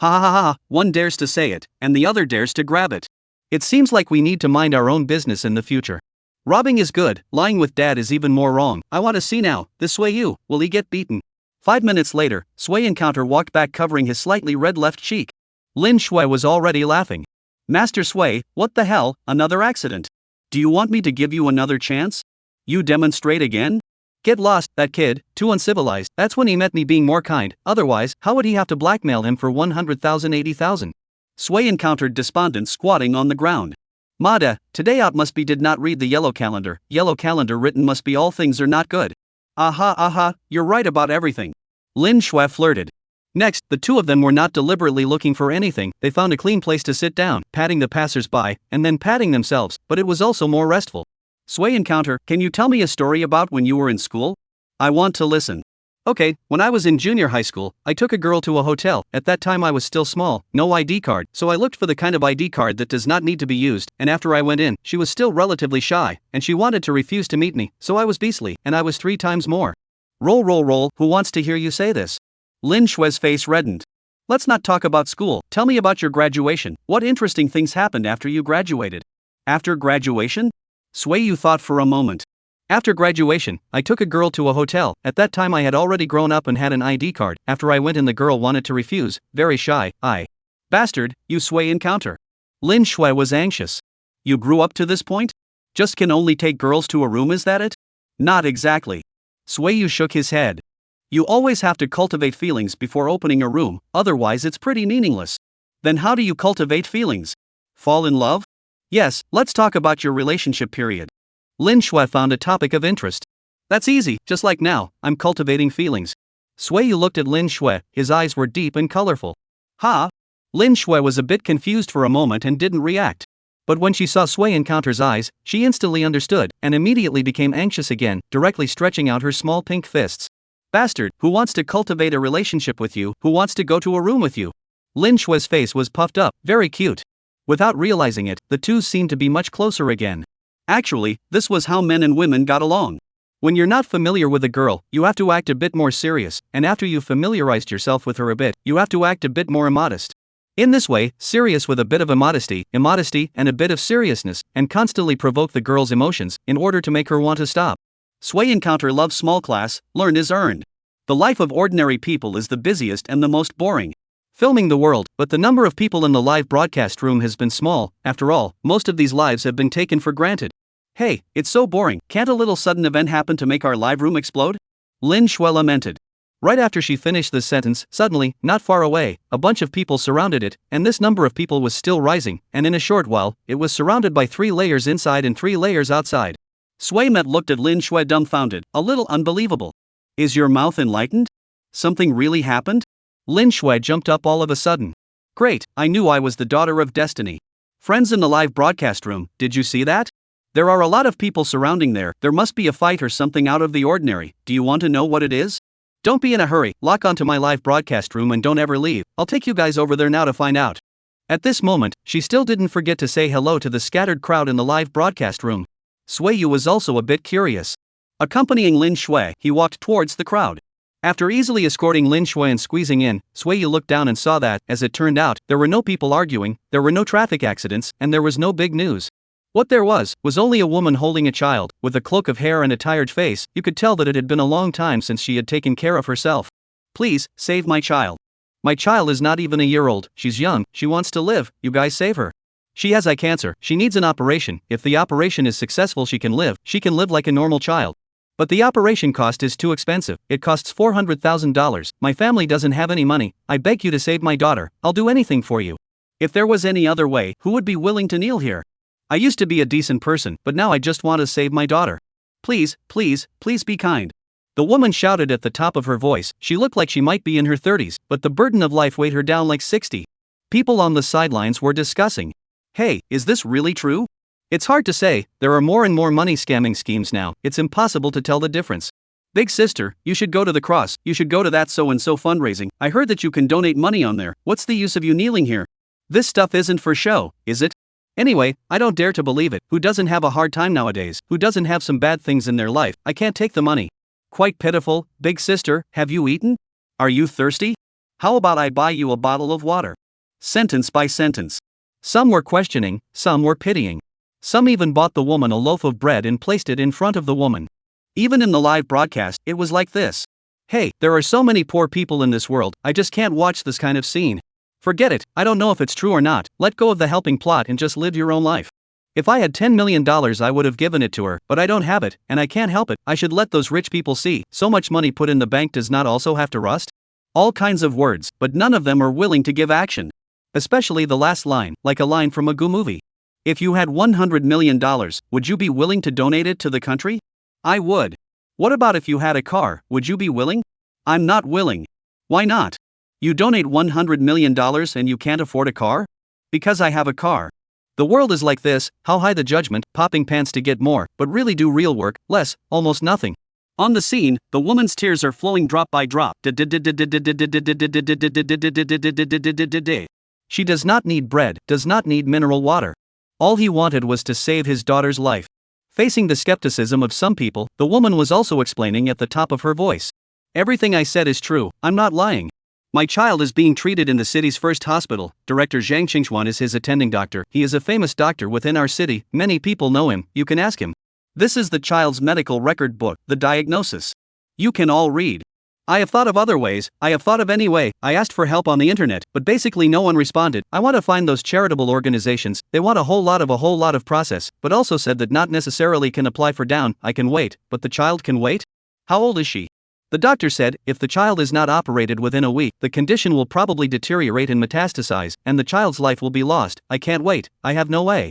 Ha ha ha ha, one dares to say it, and the other dares to grab it. It seems like we need to mind our own business in the future. Robbing is good, lying with dad is even more wrong. I want to see now, this Sui Yu, will he get beaten? 5 minutes later, Sui Encounter walked back covering his slightly red left cheek. Lin Shui was already laughing. Master Sui, what the hell, another accident? Do you want me to give you another chance? You demonstrate again? Get lost, that kid, too uncivilized. That's when he met me being more kind, otherwise, how would he have to blackmail him for 100,000 80,000? Sui encountered despondent squatting on the ground. Mada, today out must be did not read the yellow calendar written must be all things are not good. Aha, you're right about everything. Lin Shui flirted. Next, the two of them were not deliberately looking for anything, they found a clean place to sit down, patting the passers-by, and then patting themselves, but it was also more restful. Sui Encounter, can you tell me a story about when you were in school? I want to listen. Okay, when I was in junior high school, I took a girl to a hotel. At that time I was still small, no ID card, so I looked for the kind of ID card that does not need to be used, and after I went in, she was still relatively shy, and she wanted to refuse to meet me, so I was beastly, and I was 3 times more. Roll, who wants to hear you say this? Lin Shui's face reddened. Let's not talk about school, tell me about your graduation, what interesting things happened after you graduated? After graduation? Sui Yu thought for a moment. After graduation, I took a girl to a hotel. At that time I had already grown up and had an ID card. After I went in the girl wanted to refuse, very shy, Bastard, you Sui Encounter. Lin Shui was anxious. You grew up to this point? Just can only take girls to a room, is that it? Not exactly. Sui Yu shook his head. You always have to cultivate feelings before opening a room, otherwise it's pretty meaningless. Then how do you cultivate feelings? Fall in love? Yes, let's talk about your relationship period. Lin Shui found a topic of interest. That's easy, just like now, I'm cultivating feelings. Sui Yu looked at Lin Shui, his eyes were deep and colorful. Ha! Lin Shui was a bit confused for a moment and didn't react. But when she saw Sui Encounter's eyes, she instantly understood, and immediately became anxious again, directly stretching out her small pink fists. Bastard, who wants to cultivate a relationship with you, who wants to go to a room with you? Lin Shui's face was puffed up, very cute. Without realizing it, the two seemed to be much closer again. Actually, this was how men and women got along. When you're not familiar with a girl, you have to act a bit more serious, and after you've familiarized yourself with her a bit, you have to act a bit more immodest. In this way, serious with a bit of immodesty, and a bit of seriousness, and constantly provoke the girl's emotions, in order to make her want to stop. Sui Encounter loves small class, learn is earned. The life of ordinary people is the busiest and the most boring. Filming the world, but the number of people in the live broadcast room has been small. After all, most of these lives have been taken for granted. Hey, it's so boring, can't a little sudden event happen to make our live room explode? Lin Shui lamented. Right after she finished this sentence, suddenly, not far away, a bunch of people surrounded it, and this number of people was still rising, and in a short while, it was surrounded by 3 layers inside and 3 layers outside. Sui Met looked at Lin Shui dumbfounded, a little unbelievable. Is your mouth enlightened? Something really happened? Lin Shui jumped up all of a sudden. Great, I knew I was the daughter of destiny. Friends in the live broadcast room, did you see that? There are a lot of people surrounding there must be a fight or something out of the ordinary, do you want to know what it is? Don't be in a hurry, lock onto my live broadcast room and don't ever leave, I'll take you guys over there now to find out. At this moment, she still didn't forget to say hello to the scattered crowd in the live broadcast room. Sui Yu was also a bit curious. Accompanying Lin Shui, he walked towards the crowd. After easily escorting Lin Shui and squeezing in, Sui Yu looked down and saw that, as it turned out, there were no people arguing, there were no traffic accidents, and there was no big news. What there was only a woman holding a child, with a cloak of hair and a tired face. You could tell that it had been a long time since she had taken care of herself. Please, save my child. My child is not even a year old, she's young, she wants to live, you guys save her. She has eye cancer, she needs an operation, if the operation is successful she can live like a normal child. But the operation cost is too expensive, it costs $400,000, my family doesn't have any money, I beg you to save my daughter, I'll do anything for you. If there was any other way, who would be willing to kneel here? I used to be a decent person, but now I just want to save my daughter. Please be kind. The woman shouted at the top of her voice, she looked like she might be in her 30s, but the burden of life weighed her down like 60. People on the sidelines were discussing. Hey, is this really true? It's hard to say, there are more and more money scamming schemes now, it's impossible to tell the difference. Big sister, you should go to the cross, you should go to that so-and-so fundraising, I heard that you can donate money on there, what's the use of you kneeling here? This stuff isn't for show, is it? Anyway, I don't dare to believe it, who doesn't have a hard time nowadays, who doesn't have some bad things in their life, I can't take the money. Quite pitiful, big sister, have you eaten? Are you thirsty? How about I buy you a bottle of water? Sentence by sentence. Some were questioning, some were pitying. Some even bought the woman a loaf of bread and placed it in front of the woman. Even in the live broadcast, it was like this. Hey, there are so many poor people in this world, I just can't watch this kind of scene. Forget it, I don't know if it's true or not, let go of the helping plot and just live your own life. If I had $10 million I would have given it to her, but I don't have it, and I can't help it, I should let those rich people see, so much money put in the bank does not also have to rust? All kinds of words, but none of them are willing to give action. Especially the last line, like a line from a Goo movie. If you had $100 million, would you be willing to donate it to the country? I would. What about if you had a car, would you be willing? I'm not willing. Why not? You donate $100 million and you can't afford a car? Because I have a car. The world is like this, how high the judgment, popping pants to get more, but really do real work, less, almost nothing. On the scene, the woman's tears are flowing drop by drop. She does not need bread, does not need mineral water. All he wanted was to save his daughter's life. Facing the skepticism of some people, the woman was also explaining at the top of her voice. Everything I said is true, I'm not lying. My child is being treated in the city's first hospital. Director Zhang Qingxuan is his attending doctor. He is a famous doctor within our city, many people know him, you can ask him. This is the child's medical record book, the diagnosis. You can all read. I have thought of other ways, I have thought of any way, I asked for help on the internet, but basically no one responded. I want to find those charitable organizations, they want a whole lot of process, but also said that not necessarily can apply for down, I can wait, but the child can wait? How old is she? The doctor said, if the child is not operated within a week, the condition will probably deteriorate and metastasize, and the child's life will be lost. I can't wait, I have no way.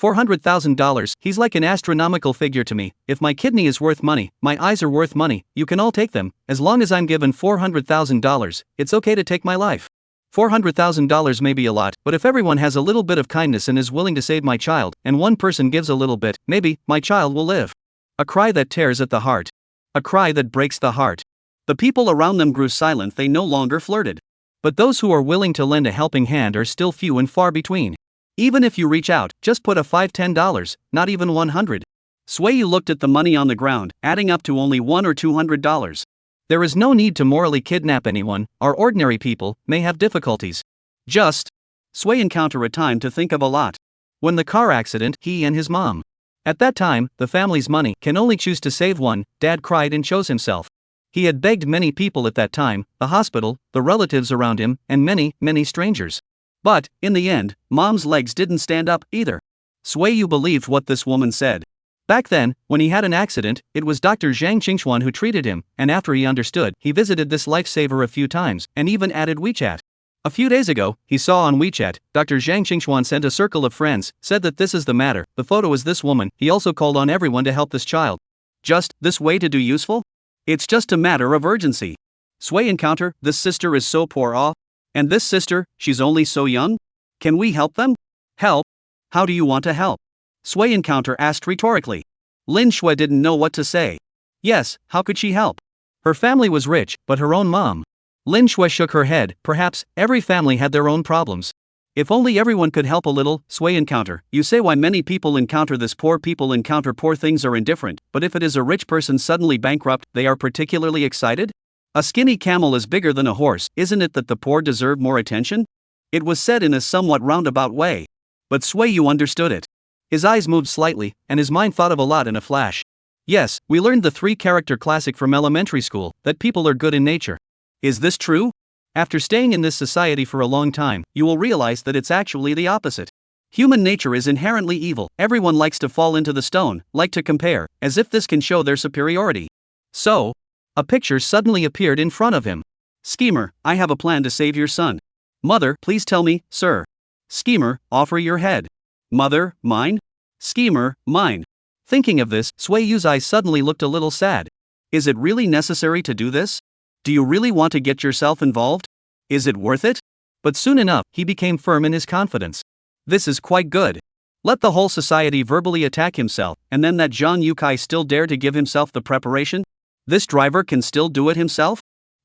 $400,000, he's like an astronomical figure to me. If my kidney is worth money, my eyes are worth money, you can all take them, as long as I'm given $400,000, it's okay to take my life. $400,000 may be a lot, but if everyone has a little bit of kindness and is willing to save my child, and one person gives a little bit, maybe, my child will live. A cry that tears at the heart. A cry that breaks the heart. The people around them grew silent, they no longer flirted. But those who are willing to lend a helping hand are still few and far between. Even if you reach out, just put a $5, $10, not even $100. Swayu looked at the money on the ground, adding up to only $1 or $200. There is no need to morally kidnap anyone, our ordinary people may have difficulties. Just. Sway encounter a time to think of a lot. When the car accident, he and his mom. At that time, the family's money can only choose to save one, Dad cried and chose himself. He had begged many people at that time, the hospital, the relatives around him, and many, many strangers. But, in the end, Mom's legs didn't stand up, either. Swayu believed what this woman said. Back then, when he had an accident, it was Dr. Zhang Qingxuan who treated him, and after he understood, he visited this lifesaver a few times, and even added WeChat. A few days ago, he saw on WeChat, Dr. Zhang Qingxuan sent a circle of friends, said that this is the matter, the photo is this woman, he also called on everyone to help this child. Just, this way to do useful? It's just a matter of urgency. Sway encounter, this sister is so poor off. And this sister, she's only so young? Can we help them? Help? How do you want to help? Sway encounter asked rhetorically. Lin Shui didn't know what to say. Yes, how could she help? Her family was rich, but her own mom. Lin Shui shook her head, perhaps, every family had their own problems. If only everyone could help a little, Sway encounter. You say why many people encounter this poor people encounter poor things are indifferent, but if it is a rich person suddenly bankrupt, they are particularly excited? A skinny camel is bigger than a horse, isn't it that the poor deserve more attention? It was said in a somewhat roundabout way. But Swayu understood it. His eyes moved slightly, and his mind thought of a lot in a flash. Yes, we learned the 3-character classic from elementary school, that people are good in nature. Is this true? After staying in this society for a long time, you will realize that it's actually the opposite. Human nature is inherently evil, everyone likes to fall into the stone, like to compare, as if this can show their superiority. So, a picture suddenly appeared in front of him. Schemer, I have a plan to save your son. Mother, please tell me, sir. Schemer, offer your head. Mother, mine? Schemer, mine. Thinking of this, Swayu's eyes suddenly looked a little sad. Is it really necessary to do this? Do you really want to get yourself involved? Is it worth it? But soon enough, he became firm in his confidence. This is quite good. Let the whole society verbally attack himself, and then that Zhang Yukai still dare to give himself the preparation? This driver can still do it himself?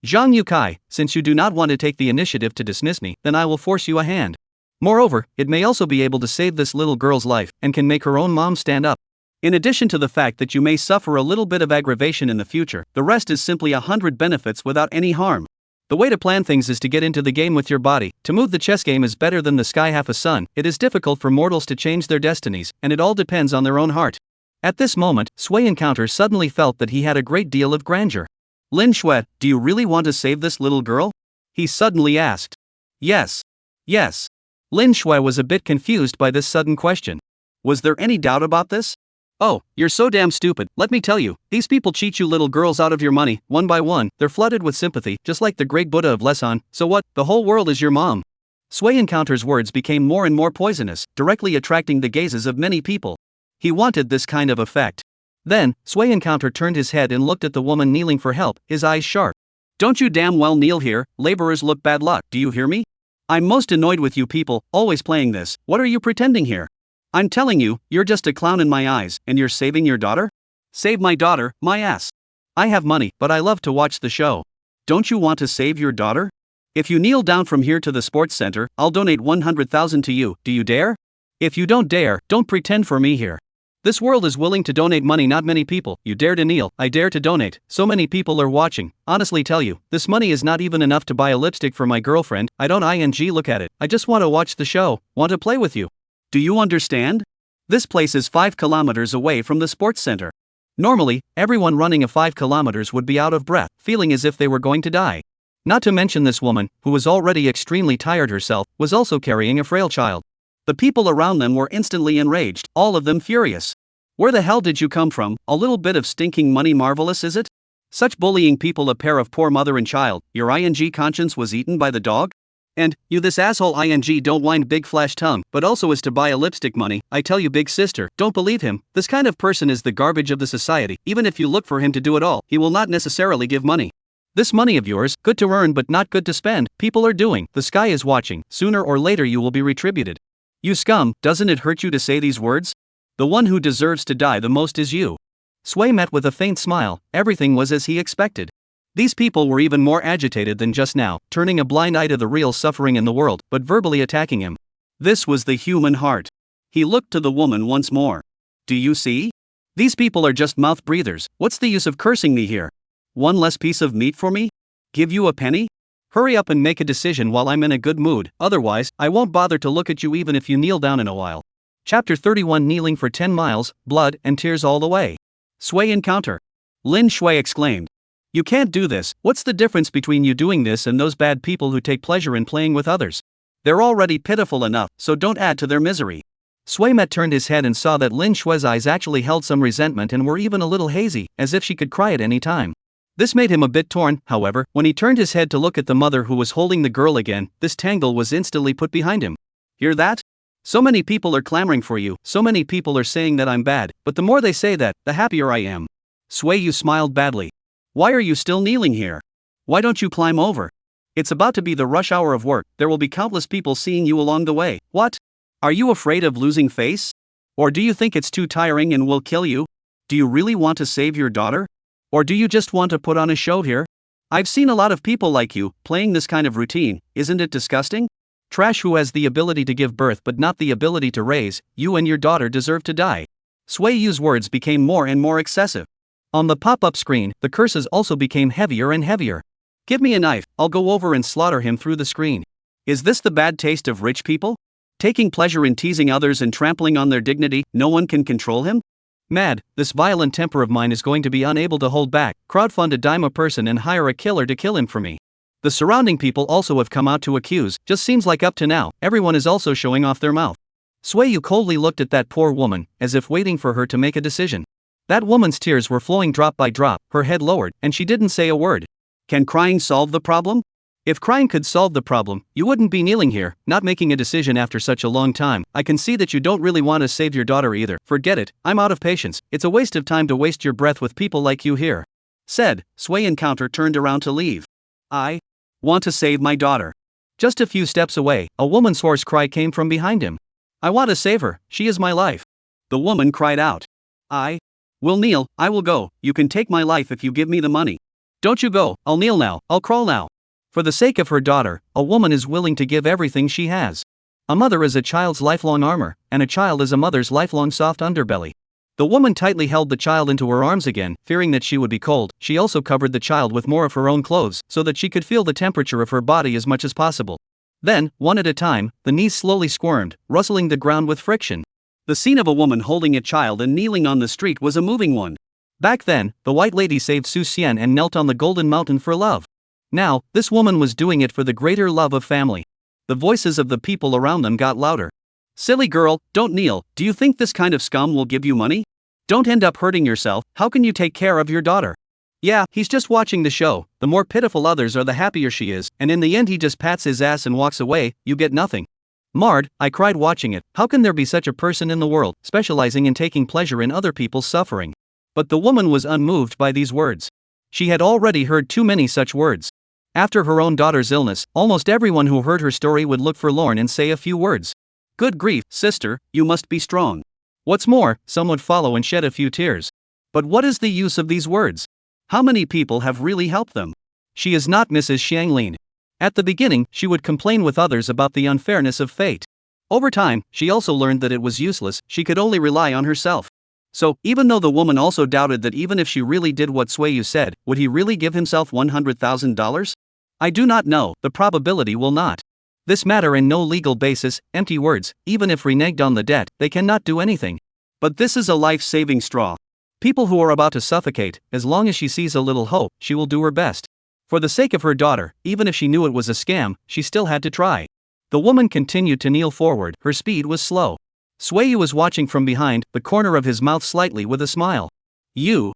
Zhang Yukai, since you do not want to take the initiative to dismiss me, then I will force you a hand. Moreover, it may also be able to save this little girl's life, and can make her own mom stand up. In addition to the fact that you may suffer a little bit of aggravation in the future, the rest is simply 100 benefits without any harm. The way to plan things is to get into the game with your body. To move the chess game is better than the sky half a sun. It is difficult for mortals to change their destinies, and it all depends on their own heart. At this moment, Sui Encounter suddenly felt that he had a great deal of grandeur. Lin Shui, do you really want to save this little girl? He suddenly asked. Yes. Yes. Lin Shui was a bit confused by this sudden question. Was there any doubt about this? Oh, you're so damn stupid, let me tell you, these people cheat you little girls out of your money, one by one, they're flooded with sympathy, just like the great Buddha of Lesan, so what, the whole world is your mom. Sui Encounter's words became more and more poisonous, directly attracting the gazes of many people. He wanted this kind of effect. Then, Sui Encounter turned his head and looked at the woman kneeling for help, his eyes sharp. Don't you damn well kneel here, laborers look bad luck, do you hear me? I'm most annoyed with you people, always playing this, what are you pretending here? I'm telling you, you're just a clown in my eyes, and you're saving your daughter? Save my daughter, my ass. I have money, but I love to watch the show. Don't you want to save your daughter? If you kneel down from here to the sports center, I'll donate 100,000 to you, do you dare? If you don't dare, don't pretend for me here. This world is willing to donate money, not many people, you dare to kneel, I dare to donate, so many people are watching, honestly tell you, this money is not even enough to buy a lipstick for my girlfriend, I don't look at it, I just want to watch the show, want to play with you. Do you understand? This place is 5 kilometers away from the sports center. Normally, everyone running 5 kilometers would be out of breath, feeling as if they were going to die. Not to mention this woman, who was already extremely tired herself, was also carrying a frail child. The people around them were instantly enraged, all of them furious. Where the hell did you come from? A little bit of stinking money, marvelous is it? Such bullying people, a pair of poor mother and child, your conscience was eaten by the dog? And, you this asshole don't whine big flash tongue, but also is to buy a lipstick money, I tell you big sister, don't believe him, this kind of person is the garbage of the society, even if you look for him to do it all, he will not necessarily give money. This money of yours, good to earn but not good to spend, people are doing, the sky is watching, sooner or later you will be retributed. You scum, doesn't it hurt you to say these words? The one who deserves to die the most is you. Sui met with a faint smile, everything was as he expected. These people were even more agitated than just now, turning a blind eye to the real suffering in the world, but verbally attacking him. This was the human heart. He looked to the woman once more. Do you see? These people are just mouth breathers, what's the use of cursing me here? One less piece of meat for me? Give you a penny? Hurry up and make a decision while I'm in a good mood, otherwise, I won't bother to look at you even if you kneel down in a while. Chapter 31 Kneeling for 10 miles, blood and tears all the way. Sui Encounter. Lin Shui exclaimed. You can't do this, what's the difference between you doing this and those bad people who take pleasure in playing with others? They're already pitiful enough, so don't add to their misery. Sui Met turned his head and saw that Lin Shui's eyes actually held some resentment and were even a little hazy, as if she could cry at any time. This made him a bit torn, however, when he turned his head to look at the mother who was holding the girl again, this tangle was instantly put behind him. Hear that? So many people are clamoring for you, so many people are saying that I'm bad, but the more they say that, the happier I am. Sui Yu smiled badly. Why are you still kneeling here? Why don't you climb over? It's about to be the rush hour of work, there will be countless people seeing you along the way, what? Are you afraid of losing face? Or do you think it's too tiring and will kill you? Do you really want to save your daughter? Or do you just want to put on a show here? I've seen a lot of people like you, playing this kind of routine, isn't it disgusting? Trash who has the ability to give birth but not the ability to raise, you and your daughter deserve to die. Sui Yu's words became more and more excessive. On the pop-up screen, the curses also became heavier and heavier. Give me a knife, I'll go over and slaughter him through the screen. Is this the bad taste of rich people? Taking pleasure in teasing others and trampling on their dignity, no one can control him? Mad, this violent temper of mine is going to be unable to hold back, crowdfund a dime a person and hire a killer to kill him for me. The surrounding people also have come out to accuse, just seems like up to now, everyone is also showing off their mouth. Sui Yu coldly looked at that poor woman, as if waiting for her to make a decision. That woman's tears were flowing drop by drop, her head lowered, and she didn't say a word. Can crying solve the problem? If crying could solve the problem, you wouldn't be kneeling here, not making a decision after such a long time. I can see that you don't really want to save your daughter either. Forget it, I'm out of patience, it's a waste of time to waste your breath with people like you here. Said, Sui Encounter turned around to leave. I want to save my daughter. Just a few steps away, a woman's hoarse cry came from behind him. I want to save her, she is my life. The woman cried out. I will kneel, I will go, you can take my life if you give me the money. Don't you go, I'll kneel now, I'll crawl now. For the sake of her daughter, a woman is willing to give everything she has. A mother is a child's lifelong armor, and a child is a mother's lifelong soft underbelly. The woman tightly held the child into her arms again, fearing that she would be cold. She also covered the child with more of her own clothes, so that she could feel the temperature of her body as much as possible. Then, one at a time, the knees slowly squirmed, rustling the ground with friction. The scene of a woman holding a child and kneeling on the street was a moving one. Back then, the white lady saved Su Xian and knelt on the golden mountain for love. Now, this woman was doing it for the greater love of family. The voices of the people around them got louder. Silly girl, don't kneel. Do you think this kind of scum will give you money? Don't end up hurting yourself. How can you take care of your daughter? Yeah, he's just watching the show. The more pitiful others are, the happier she is, and in the end he just pats his ass and walks away. You get nothing. Marred, I cried watching it. How can there be such a person in the world, specializing in taking pleasure in other people's suffering? But the woman was unmoved by these words. She had already heard too many such words. After her own daughter's illness, almost everyone who heard her story would look forlorn and say a few words. Good grief, sister, you must be strong. What's more, some would follow and shed a few tears. But what is the use of these words? How many people have really helped them? She is not Mrs. Xianglin. At the beginning, she would complain with others about the unfairness of fate. Over time, she also learned that it was useless, she could only rely on herself. So, even though the woman also doubted that even if she really did what Suiyu said, would he really give himself $100,000? I do not know, the probability will not. This matter in no legal basis, empty words, even if reneged on the debt, they cannot do anything. But this is a life-saving straw. People who are about to suffocate, as long as she sees a little hope, she will do her best. For the sake of her daughter, even if she knew it was a scam, she still had to try. The woman continued to kneel forward, her speed was slow. Suiyu was watching from behind, the corner of his mouth slightly with a smile. You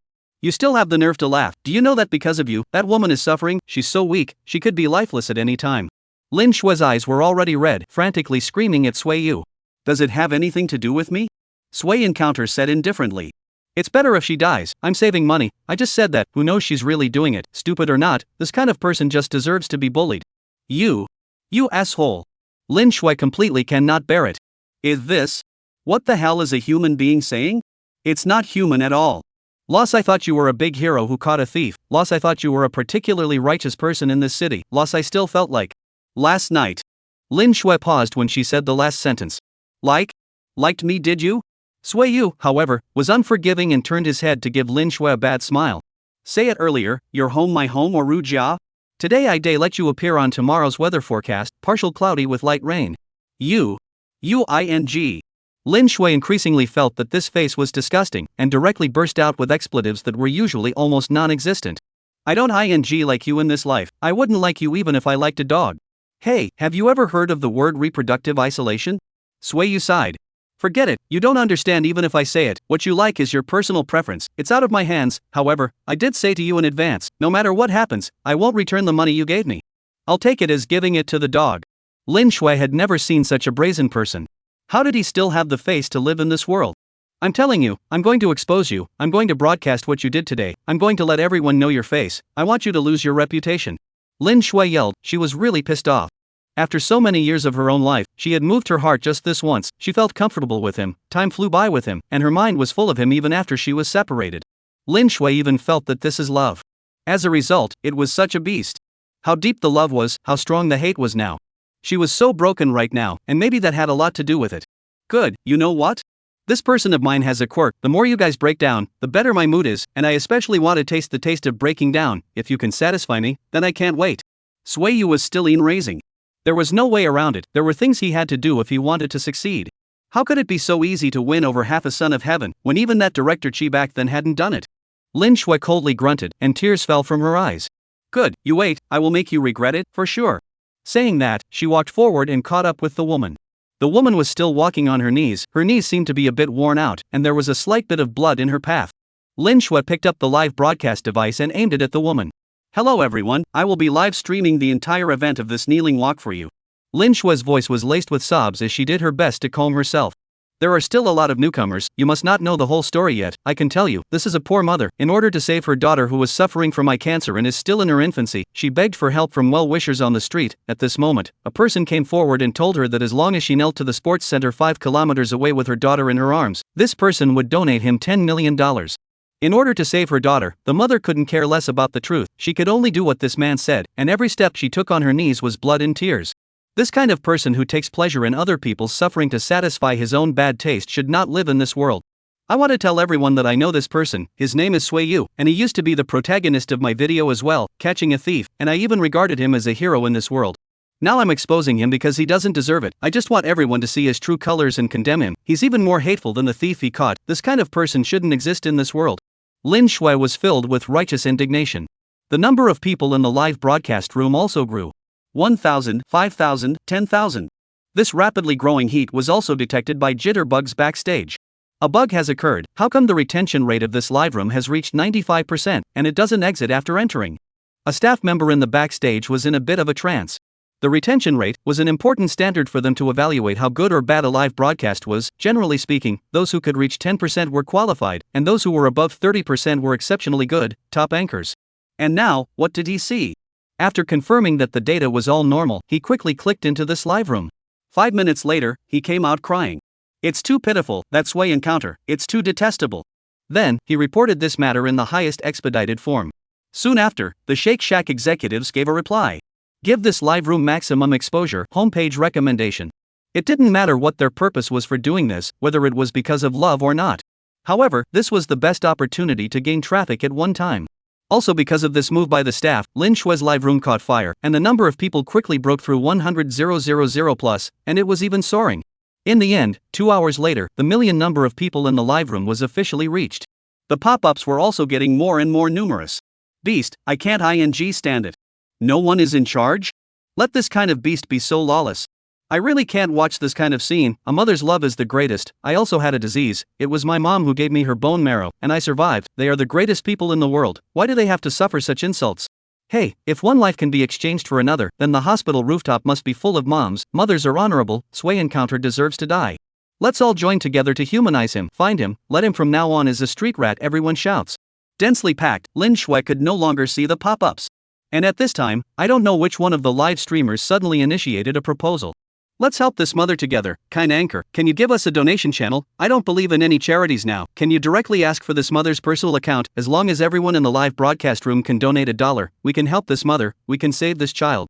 still have the nerve to laugh. Do you know that because of you, that woman is suffering? She's so weak, she could be lifeless at any time. Lin Shui's eyes were already red, frantically screaming at Suiyu. Does it have anything to do with me? Sui Encounter said indifferently. It's better if she dies. I'm saving money. I just said that. Who knows she's really doing it? Stupid or not, this kind of person just deserves to be bullied. You asshole. Lin Shui completely cannot bear it. Is this? What the hell is a human being saying? It's not human at all. Loss, I thought you were a big hero who caught a thief. Loss, I thought you were a particularly righteous person in this city. Loss, I still felt like. Last night. Lin Shui paused when she said the last sentence. Liked me, did you? Suiyu, however, was unforgiving and turned his head to give Lin Shui a bad smile. Say it earlier, your home my home or Rujia? Today I day let you appear on tomorrow's weather forecast, partial cloudy with light rain. You ing. Lin Shui increasingly felt that this face was disgusting, and directly burst out with expletives that were usually almost non-existent. I don't ing like you in this life, I wouldn't like you even if I liked a dog. Hey, have you ever heard of the word reproductive isolation? Suiyu sighed. Forget it, you don't understand even if I say it. What you like is your personal preference, it's out of my hands. However, I did say to you in advance, no matter what happens, I won't return the money you gave me. I'll take it as giving it to the dog. Lin Shui had never seen such a brazen person. How did he still have the face to live in this world? I'm telling you, I'm going to expose you, I'm going to broadcast what you did today, I'm going to let everyone know your face, I want you to lose your reputation. Lin Shui yelled, she was really pissed off. After so many years of her own life, she had moved her heart just this once, she felt comfortable with him, time flew by with him, and her mind was full of him even after she was separated. Lin Shui even felt that this is love. As a result, it was such a beast. How deep the love was, how strong the hate was now. She was so broken right now, and maybe that had a lot to do with it. Good, you know what? This person of mine has a quirk, the more you guys break down, the better my mood is, and I especially want to taste the taste of breaking down. If you can satisfy me, then I can't wait. Suiyu was still raising. There was no way around it, there were things he had to do if he wanted to succeed. How could it be so easy to win over half a son of heaven, when even that director Chi back then hadn't done it? Lin Shui coldly grunted, and tears fell from her eyes. Good, you wait, I will make you regret it, for sure. Saying that, she walked forward and caught up with the woman. The woman was still walking on her knees seemed to be a bit worn out, and there was a slight bit of blood in her path. Lin Shui picked up the live broadcast device and aimed it at the woman. Hello everyone, I will be live streaming the entire event of this kneeling walk for you. Lin Shui's voice was laced with sobs as she did her best to calm herself. There are still a lot of newcomers, you must not know the whole story yet. I can tell you, this is a poor mother. In order to save her daughter who was suffering from eye cancer and is still in her infancy, she begged for help from well-wishers on the street. At this moment, a person came forward and told her that as long as she knelt to the sports center 5 kilometers away with her daughter in her arms, this person would donate him $10 million. In order to save her daughter, the mother couldn't care less about the truth, she could only do what this man said, and every step she took on her knees was blood and tears. This kind of person who takes pleasure in other people's suffering to satisfy his own bad taste should not live in this world. I want to tell everyone that I know this person. His name is Yu, and he used to be the protagonist of my video as well, catching a thief, and I even regarded him as a hero in this world. Now I'm exposing him because he doesn't deserve it. I just want everyone to see his true colors and condemn him. He's even more hateful than the thief he caught. This kind of person shouldn't exist in this world. Lin Shui was filled with righteous indignation. The number of people in the live broadcast room also grew. 1,000, 5,000, 10,000. This rapidly growing heat was also detected by jitterbugs backstage. A bug has occurred. How come the retention rate of this live room has reached 95% and it doesn't exit after entering? A staff member in the backstage was in a bit of a trance. The retention rate was an important standard for them to evaluate how good or bad a live broadcast was. Generally speaking, those who could reach 10% were qualified, and those who were above 30% were exceptionally good, top anchors. And now, what did he see? After confirming that the data was all normal, he quickly clicked into this live room. 5 minutes later, he came out crying. It's too pitiful, that Sway encounter, it's too detestable. Then, he reported this matter in the highest expedited form. Soon after, the Shake Shack executives gave a reply. Give this live room maximum exposure, homepage recommendation. It didn't matter what their purpose was for doing this, whether it was because of love or not. However, this was the best opportunity to gain traffic at one time. Also because of this move by the staff, Lin Shui's live room caught fire, and the number of people quickly broke through 100,000 plus, and it was even soaring. In the end, 2 hours later, the million number of people in the live room was officially reached. The pop-ups were also getting more and more numerous. Beast, I can't stand it. No one is in charge? Let this kind of beast be so lawless. I really can't watch this kind of scene. A mother's love is the greatest. I also had a disease. It was my mom who gave me her bone marrow, and I survived. They are the greatest people in the world. Why do they have to suffer such insults? Hey, if one life can be exchanged for another, then the hospital rooftop must be full of moms. Mothers are honorable. Sway encounter deserves to die. Let's all join together to humanize him. Find him. Let him from now on is a street rat, everyone shouts. Densely packed, Lin Shui could no longer see the pop-ups. And at this time, I don't know which one of the live streamers suddenly initiated a proposal. Let's help this mother together. Kind anchor, can you give us a donation channel? I don't believe in any charities now. Can you directly ask for this mother's personal account? As long as everyone in the live broadcast room can donate $1, we can help this mother, we can save this child.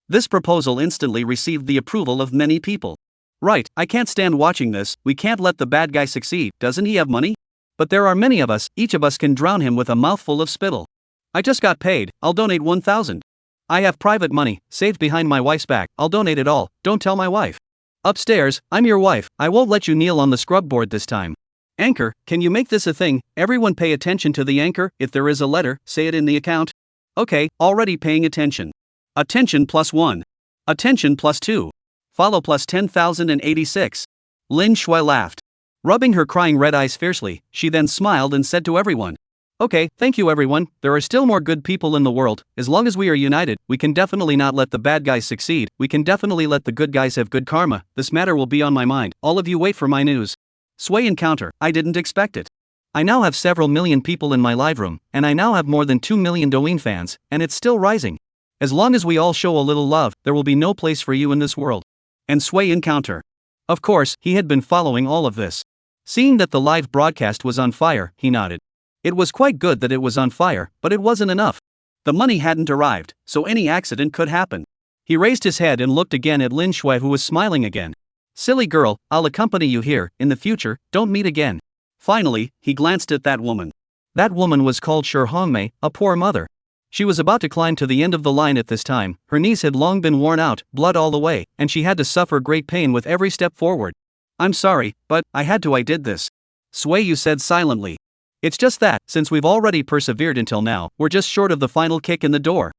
This proposal instantly received the approval of many people. Right, I can't stand watching this. We can't let the bad guy succeed. Doesn't he have money? But there are many of us, each of us can drown him with a mouthful of spittle. I just got paid, I'll donate 1,000. I have private money, saved behind my wife's back, I'll donate it all, don't tell my wife. Upstairs, I'm your wife, I won't let you kneel on the scrub board this time. Anchor, can you make this a thing? Everyone pay attention to the anchor, if there is a letter, say it in the account. Okay, already paying attention. Attention +1. Attention +2. Follow +10,086. Lin Shui laughed. Rubbing her crying red eyes fiercely, she then smiled and said to everyone. Okay, thank you everyone, there are still more good people in the world. As long as we are united, we can definitely not let the bad guys succeed, we can definitely let the good guys have good karma. This matter will be on my mind, all of you wait for my news. Sway encounter, I didn't expect it. I now have several million people in my live room, and I now have more than 2 million Douyin fans, and it's still rising. As long as we all show a little love, there will be no place for you in this world. And Sway encounter. Of course, he had been following all of this. Seeing that the live broadcast was on fire, he nodded. It was quite good that it was on fire, but it wasn't enough. The money hadn't arrived, so any accident could happen. He raised his head and looked again at Lin Shui, who was smiling again. Silly girl, I'll accompany you here, in the future, don't meet again. Finally, he glanced at that woman. That woman was called Shi Hongmei, a poor mother. She was about to climb to the end of the line at this time, her knees had long been worn out, blood all the way, and she had to suffer great pain with every step forward. I'm sorry, but, I did this. Sway Yu said silently. It's just that, since we've already persevered until now, we're just short of the final kick in the door.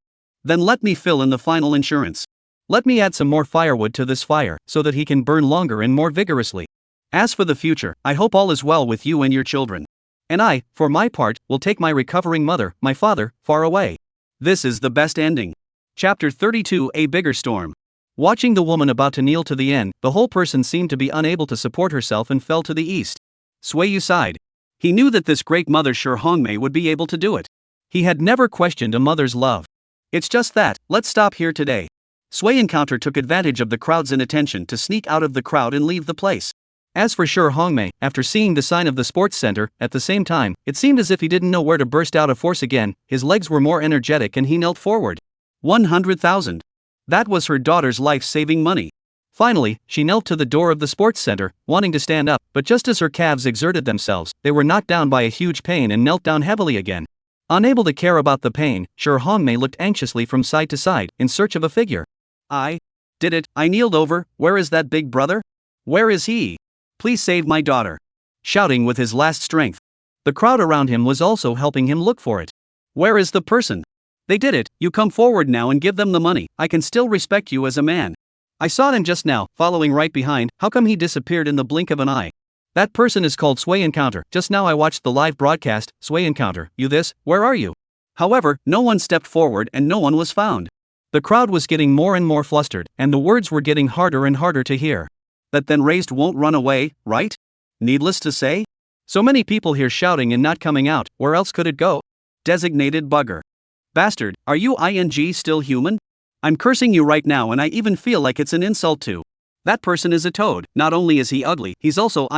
Then let me fill in the final insurance. Let me add some more firewood to this fire, so that he can burn longer and more vigorously. As for the future, I hope all is well with you and your children. And I, for my part, will take my recovering mother, my father, far away. This is the best ending. Chapter 32, A Bigger Storm. Watching the woman about to kneel to the end, the whole person seemed to be unable to support herself and fell to the east. Sway Yu sighed. He knew that this great mother Shi Hongmei would be able to do it. He had never questioned a mother's love. It's just that, let's stop here today. Sway encounter took advantage of the crowd's inattention to sneak out of the crowd and leave the place. As for Shi Hongmei, after seeing the sign of the sports center, at the same time, it seemed as if he didn't know where to burst out of force again, his legs were more energetic and he knelt forward. 100,000. That was her daughter's life-saving money. Finally, she knelt to the door of the sports center, wanting to stand up, but just as her calves exerted themselves, they were knocked down by a huge pain and knelt down heavily again. Unable to care about the pain, Sure Hongmei looked anxiously from side to side, in search of a figure. I did it, I kneeled over. Where is that big brother? Where is he? Please save my daughter. Shouting with his last strength. The crowd around him was also helping him look for it. Where is the person? They did it. You come forward now and give them the money. I can still respect you as a man. I saw him just now, following right behind. How come he disappeared in the blink of an eye? That person is called Sway Encounter. Just now I watched the live broadcast. Sway Encounter, you this? Where are you? However, no one stepped forward and no one was found. The crowd was getting more and more flustered, and the words were getting harder and harder to hear. That then raised won't run away, right? Needless to say? So many people here shouting and not coming out. Where else could it go? Designated bugger. Bastard, are you still human? I'm cursing you right now, and I even feel like it's an insult too. That person is a toad. Not only is he ugly, he's also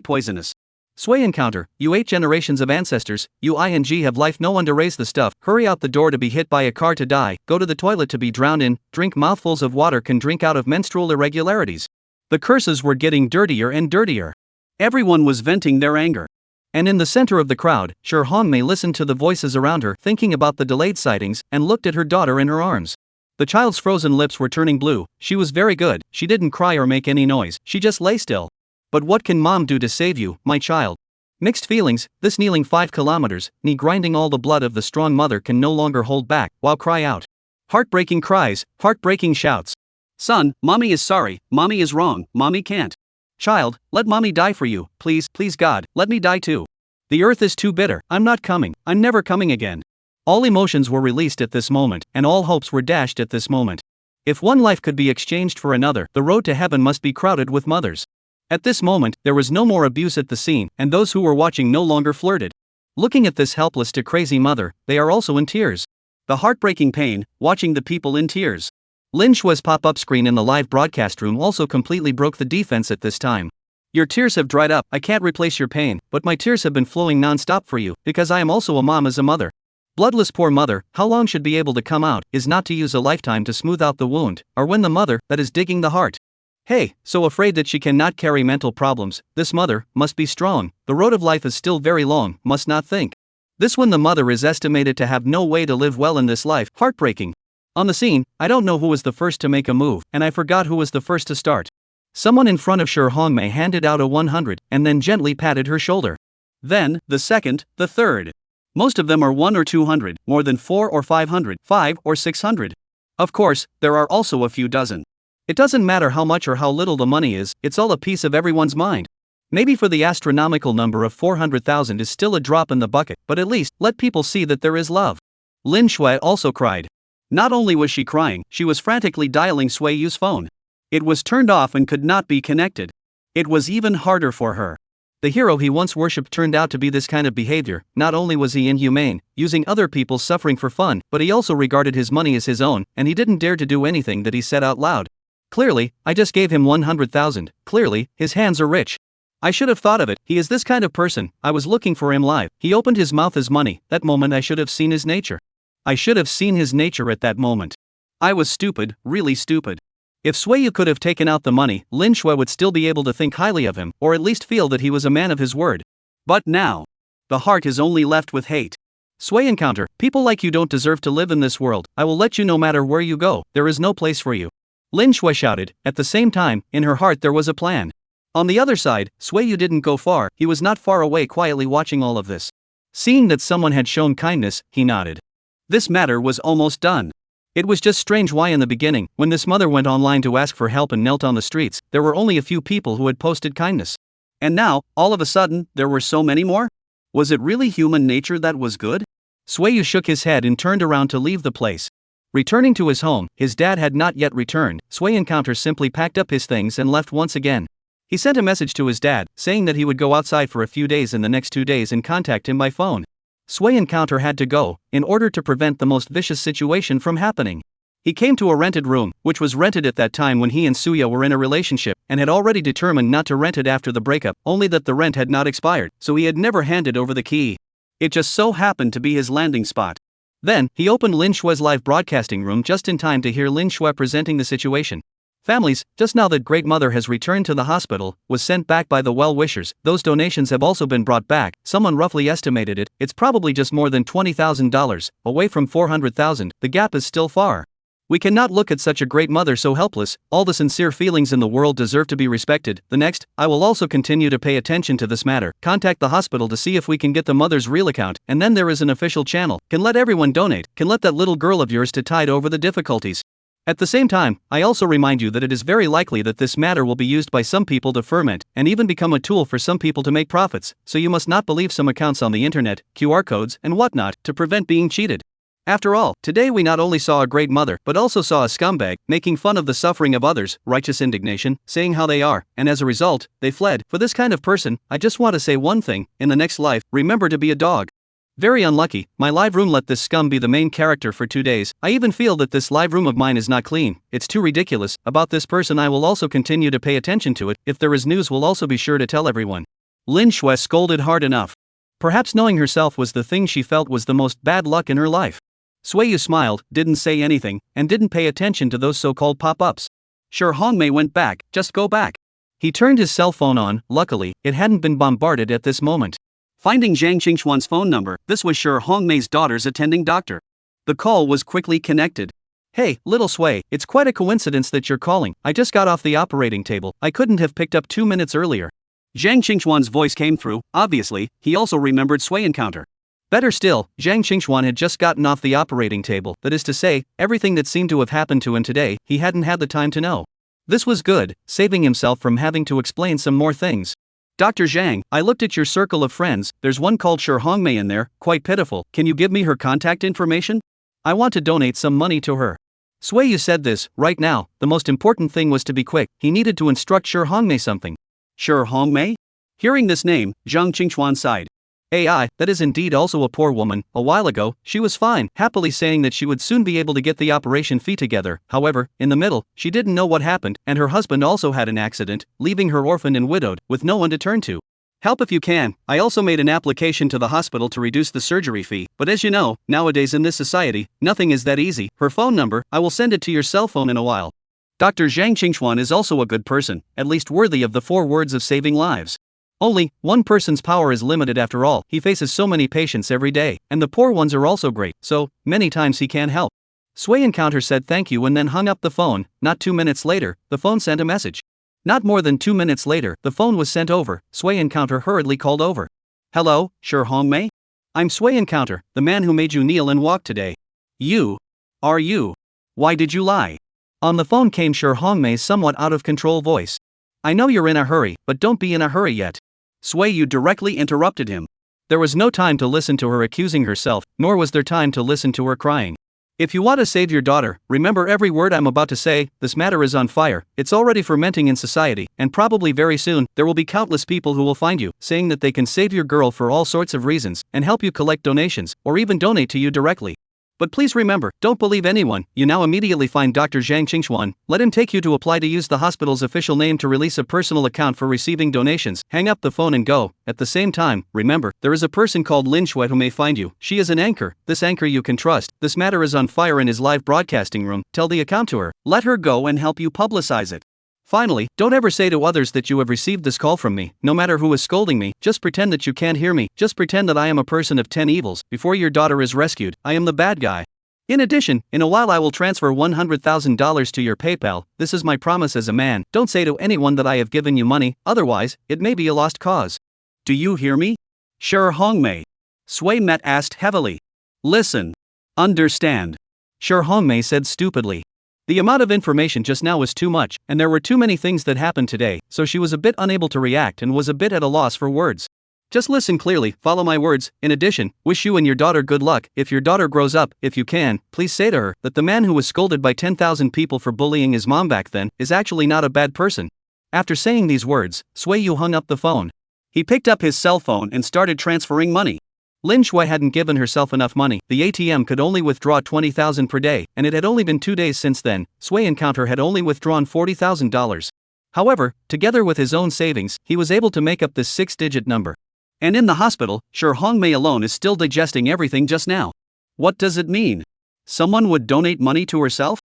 poisonous. Sway Encounter, you 8 generations of ancestors, you have life, no one to raise the stuff, hurry out the door to be hit by a car to die, go to the toilet to be drowned in, drink mouthfuls of water, can drink out of menstrual irregularities. The curses were getting dirtier and dirtier. Everyone was venting their anger. And in the center of the crowd, Sure Hongmei listened to the voices around her, thinking about the delayed sightings, and looked at her daughter in her arms. The child's frozen lips were turning blue. She was very good. She didn't cry or make any noise. She just lay still. But what can mom do to save you, my child? Mixed feelings. This kneeling 5 kilometers, knee grinding, all the blood of the strong mother can no longer hold back, while cry out. Heartbreaking cries, heartbreaking shouts. Son, mommy is sorry, mommy is wrong, mommy can't. Child, let mommy die for you, please, please God, let me die too. The earth is too bitter, I'm not coming, I'm never coming again. All emotions were released at this moment, and all hopes were dashed at this moment. If one life could be exchanged for another, the road to heaven must be crowded with mothers. At this moment, there was no more abuse at the scene, and those who were watching no longer flirted. Looking at this helpless to crazy mother, they are also in tears. The heartbreaking pain, watching the people in tears. Lin Shue's pop-up screen in the live broadcast room also completely broke the defense at this time. Your tears have dried up, I can't replace your pain, but my tears have been flowing non-stop for you, because I am also a mom as a mother. Bloodless poor mother, how long should be able to come out, is not to use a lifetime to smooth out the wound, or when the mother, that is digging the heart. Hey, so afraid that she cannot carry mental problems, this mother, must be strong, the road of life is still very long, must not think. This when the mother is estimated to have no way to live well in this life, heartbreaking. On the scene, I don't know who was the first to make a move, and I forgot who was the first to start. Someone in front of Sure Hongmei handed out a 100, and then gently patted her shoulder. Then, the second, the third. Most of them are 1 or 200, more than 4 or 500, 5 or 600. Of course, there are also a few dozen. It doesn't matter how much or how little the money is, it's all a piece of everyone's mind. Maybe for the astronomical number of 400,000 is still a drop in the bucket, but at least, let people see that there is love. Lin Shui also cried. Not only was she crying, she was frantically dialing Sui Yu's phone. It was turned off and could not be connected. It was even harder for her. The hero he once worshipped turned out to be this kind of behavior. Not only was he inhumane, using other people's suffering for fun, but he also regarded his money as his own, and he didn't dare to do anything that he said out loud. Clearly, I just gave him 100,000. Clearly, his hands are rich. I should have thought of it. He is this kind of person. I was looking for him live. He opened his mouth as money. That moment I should have seen his nature. I should have seen his nature at that moment. I was stupid, really stupid. If Sui Yu could have taken out the money, Lin Shui would still be able to think highly of him, or at least feel that he was a man of his word. But now, the heart is only left with hate. Sui Encounter, people like you don't deserve to live in this world. I will let you no matter where you go, there is no place for you. Lin Shui shouted. At the same time, in her heart there was a plan. On the other side, Sui Yu didn't go far, he was not far away quietly watching all of this. Seeing that someone had shown kindness, he nodded. This matter was almost done. It was just strange why in the beginning, when this mother went online to ask for help and knelt on the streets, there were only a few people who had posted kindness. And now, all of a sudden, there were so many more? Was it really human nature that was good? Sui Yu shook his head and turned around to leave the place. Returning to his home, his dad had not yet returned. Sui Encounter simply packed up his things and left once again. He sent a message to his dad, saying that he would go outside for a few days in the next 2 days and contact him by phone. Sui Encounter had to go, in order to prevent the most vicious situation from happening. He came to a rented room, which was rented at that time when he and Suya were in a relationship, and had already determined not to rent it after the breakup, only that the rent had not expired, so he had never handed over the key. It just so happened to be his landing spot. Then, he opened Lin Shue's live broadcasting room just in time to hear Lin Shue presenting the situation. Families, just now that great mother has returned to the hospital, was sent back by the well-wishers. Those donations have also been brought back. Someone roughly estimated it's probably just more than $20,000, away from $400,000. The gap is still far. We cannot look at such a great mother so helpless. All the sincere feelings in the world deserve to be respected. The next, I will also continue to pay attention to this matter. Contact the hospital to see if we can get the mother's real account, and then there is an official channel. Can let everyone donate. Can let that little girl of yours to tide over the difficulties. At the same time, I also remind you that it is very likely that this matter will be used by some people to ferment, and even become a tool for some people to make profits, so you must not believe some accounts on the internet, QR codes, and whatnot, to prevent being cheated. After all, today we not only saw a great mother, but also saw a scumbag, making fun of the suffering of others, righteous indignation, saying how they are, and as a result, they fled. For this kind of person, I just want to say one thing: in the next life, remember to be a dog. Very unlucky, my live room let this scum be the main character for 2 days. I even feel that this live room of mine is not clean. It's too ridiculous. About this person I will also continue to pay attention to it. If there is news, will also be sure to tell everyone. Lin Shui scolded hard enough. Perhaps knowing herself was the thing she felt was the most bad luck in her life. Suiyu smiled, didn't say anything, and didn't pay attention to those so-called pop-ups. Sure, Hongmei went back. Just go back. He turned his cell phone on. Luckily, it hadn't been bombarded at this moment. Finding Zhang Qingxuan's phone number, this was Sure Hongmei's daughter's attending doctor. The call was quickly connected. Hey, little Sui, it's quite a coincidence that you're calling. I just got off the operating table. I couldn't have picked up 2 minutes earlier. Zhang Qingxuan's voice came through. Obviously, he also remembered Sui encounter. Better still, Zhang Qingxuan had just gotten off the operating table. That is to say, everything that seemed to have happened to him today, he hadn't had the time to know. This was good, saving himself from having to explain some more things. Dr. Zhang, I looked at your circle of friends. There's one called Sure Hongmei in there, quite pitiful. Can you give me her contact information? I want to donate some money to her. Suiyu said this. Right now, the most important thing was to be quick. He needed to instruct Sure Hongmei something. Sure Hongmei? Hearing this name, Zhang Qingxuan sighed. AI, that is indeed also a poor woman. A while ago, she was fine, happily saying that she would soon be able to get the operation fee together. However, in the middle, she didn't know what happened, and her husband also had an accident, leaving her orphaned and widowed, with no one to turn to. Help if you can. I also made an application to the hospital to reduce the surgery fee, but as you know, nowadays in this society, nothing is that easy. Her phone number, I will send it to your cell phone in a while. Dr. Zhang Qingxuan is also a good person, at least worthy of the 4 words of saving lives. Only, one person's power is limited after all. He faces so many patients every day, and the poor ones are also great, so, many times he can't help. Sui Encounter said thank you and then hung up the phone. Not 2 minutes later, the phone sent a message. Not more than 2 minutes later, the phone was sent over. Sui Encounter hurriedly called over. Hello, Sure Hongmei? I'm Sui Encounter, the man who made you kneel and walk today. You? Are you? Why did you lie? On the phone came Sure Hongmei's somewhat out of control voice. I know you're in a hurry, but don't be in a hurry yet. Suiyu directly interrupted him. There was no time to listen to her accusing herself, nor was there time to listen to her crying. If you want to save your daughter, remember every word I'm about to say. This matter is on fire. It's already fermenting in society, and probably very soon, there will be countless people who will find you, saying that they can save your girl for all sorts of reasons, and help you collect donations, or even donate to you directly. But please remember, don't believe anyone. You now immediately find Dr. Zhang Qingxuan. Let him take you to apply to use the hospital's official name to release a personal account for receiving donations. Hang up the phone and go. At the same time, remember, there is a person called Lin Shui who may find you. She is an anchor. This anchor you can trust. This matter is on fire in his live broadcasting room. Tell the account to her. Let her go and help you publicize it. Finally, don't ever say to others that you have received this call from me. No matter who is scolding me, just pretend that you can't hear me. Just pretend that I am a person of 10 evils. Before your daughter is rescued, I am the bad guy. In addition, in a while I will transfer $100,000 to your PayPal. This is my promise as a man. Don't say to anyone that I have given you money, otherwise, it may be a lost cause. Do you hear me? Sure Hongmei. Sui Met asked heavily. Listen. Understand. Sure Hongmei said stupidly. The amount of information just now was too much, and there were too many things that happened today, so she was a bit unable to react and was a bit at a loss for words. Just listen clearly, follow my words. In addition, wish you and your daughter good luck. If your daughter grows up, if you can, please say to her that the man who was scolded by 10,000 people for bullying his mom back then is actually not a bad person. After saying these words, Suiyu hung up the phone. He picked up his cell phone and started transferring money. Lin Shui hadn't given herself enough money. The ATM could only withdraw 20,000 per day, and it had only been 2 days since then. Sui Encounter had only withdrawn $40,000. However, together with his own savings, he was able to make up this 6-digit number. And in the hospital, Sure Hongmei alone is still digesting everything just now. What does it mean? Someone would donate money to herself?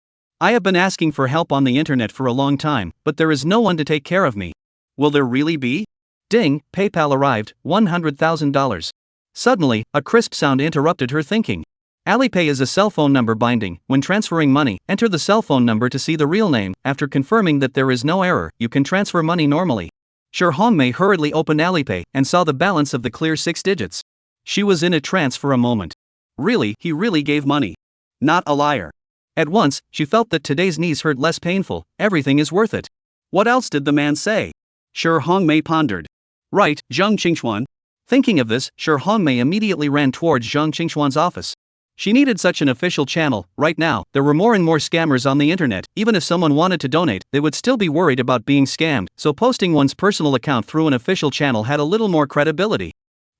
I have been asking for help on the internet for a long time, but there is no one to take care of me. Will there really be? Ding, PayPal arrived, $100,000. Suddenly, a crisp sound interrupted her thinking. Alipay is a cell phone number binding. When transferring money, enter the cell phone number to see the real name. After confirming that there is no error, you can transfer money normally. Sure Hongmei hurriedly opened Alipay and saw the balance of the clear 6 digits. She was in a trance for a moment. Really, he really gave money. Not a liar. At once, she felt that today's knees hurt less painful. Everything is worth it. What else did the man say? Sure Hongmei pondered. Right, Zhang Qingxuan. Thinking of this, Sure Hongmei immediately ran towards Zhang Qingxuan's office. She needed such an official channel. Right now, there were more and more scammers on the internet. Even if someone wanted to donate, they would still be worried about being scammed, so posting one's personal account through an official channel had a little more credibility.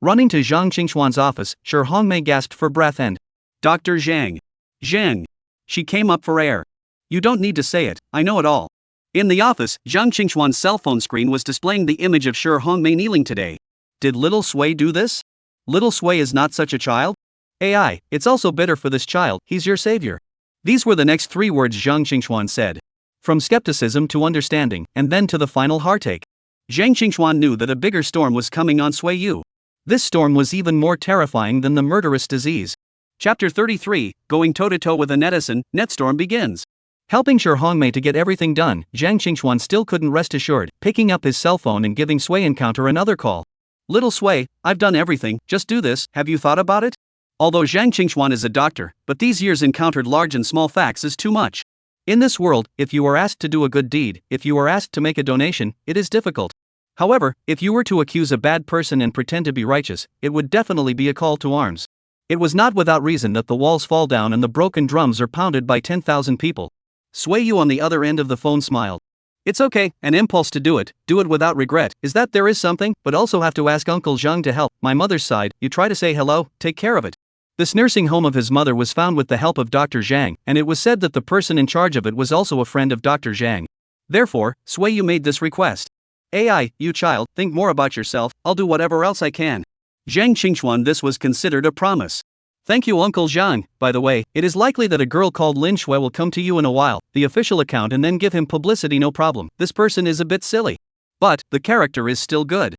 Running to Zhang Qingxuan's office, Sure Hongmei gasped for breath and, Dr. Zhang. Zhang. She came up for air. You don't need to say it, I know it all. In the office, Zhang Qingxuan's cell phone screen was displaying the image of Sure Hongmei kneeling today. Did little Sui do this? Little Sui is not such a child? AI, it's also bitter for this child, he's your savior. These were the next 3 words Zhang Qingxuan said. From skepticism to understanding, and then to the final heartache. Zhang Qingxuan knew that a bigger storm was coming on Sui Yu. This storm was even more terrifying than the murderous disease. Chapter 33, Going toe-to-toe with a netizen, Netstorm begins. Helping Sure Hongmei to get everything done, Zhang Qingxuan still couldn't rest assured, picking up his cell phone and giving Sui Encounter another call. Little Sui, I've done everything, just do this, have you thought about it? Although Zhang Qingxuan is a doctor, but these years encountered large and small facts is too much. In this world, if you are asked to do a good deed, if you are asked to make a donation, it is difficult. However, if you were to accuse a bad person and pretend to be righteous, it would definitely be a call to arms. It was not without reason that the walls fall down and the broken drums are pounded by 10,000 people. Sui Yu on the other end of the phone smiled. It's okay, an impulse to do it without regret, is that there is something, but also have to ask Uncle Zhang to help. My mother's side, you try to say hello, take care of it. This nursing home of his mother was found with the help of Dr. Zhang, and it was said that the person in charge of it was also a friend of Dr. Zhang. Therefore, Sui Yu made this request. AI, you child, think more about yourself, I'll do whatever else I can. Zhang Qingxuan, this was considered a promise. Thank you Uncle Zhang. By the way, it is likely that a girl called Lin Shui will come to you in a while, the official account, and then give him publicity, no problem. This person is a bit silly. But, the character is still good.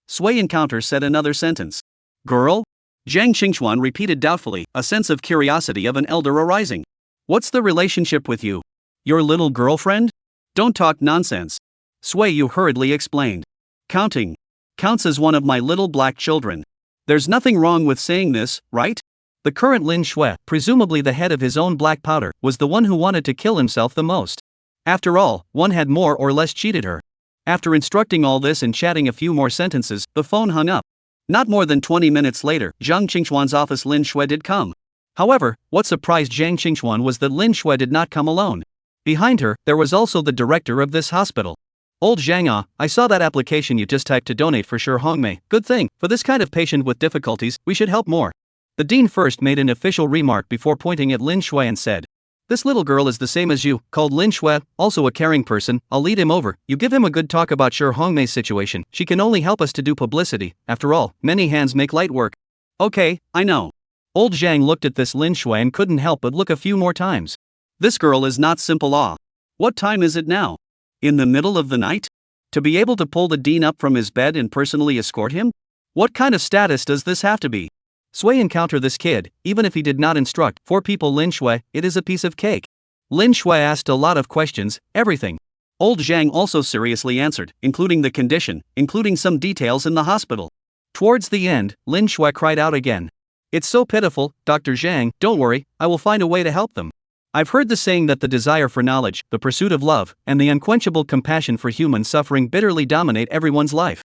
Sui Encounter said another sentence. Girl? Zhang Qingxuan repeated doubtfully, a sense of curiosity of an elder arising. What's the relationship with you? Your little girlfriend? Don't talk nonsense. Sui Yu hurriedly explained. Counting. Counts as one of my little black children. There's nothing wrong with saying this, right? The current Lin Shui, presumably the head of his own black powder, was the one who wanted to kill himself the most. After all, one had more or less cheated her. After instructing all this and chatting a few more sentences, the phone hung up. Not more than 20 minutes later, Zhang Qingxuan's office Lin Shui did come. However, what surprised Zhang Qingxuan was that Lin Shui did not come alone. Behind her, there was also the director of this hospital. Old Zhang, I saw that application you just typed to donate for Sure Hongmei. Good thing, for this kind of patient with difficulties, we should help more. The dean first made an official remark before pointing at Lin Shui and said, This little girl is the same as you, called Lin Shui, also a caring person. I'll lead him over. You give him a good talk about Sure Hongmei's situation. She can only help us to do publicity. After all, many hands make light work. Okay, I know. Old Zhang looked at this Lin Shui and couldn't help but look a few more times. This girl is not simple. What time is it now? In the middle of the night? To be able to pull the dean up from his bed and personally escort him? What kind of status does this have to be? Sui Encounter this kid, even if he did not instruct 4 people Lin Shui, it is a piece of cake. Lin Shui asked a lot of questions, everything. Old Zhang also seriously answered, including the condition, including some details in the hospital. Towards the end, Lin Shui cried out again. It's so pitiful, Dr. Zhang, don't worry, I will find a way to help them. I've heard the saying that the desire for knowledge, the pursuit of love, and the unquenchable compassion for human suffering bitterly dominate everyone's life.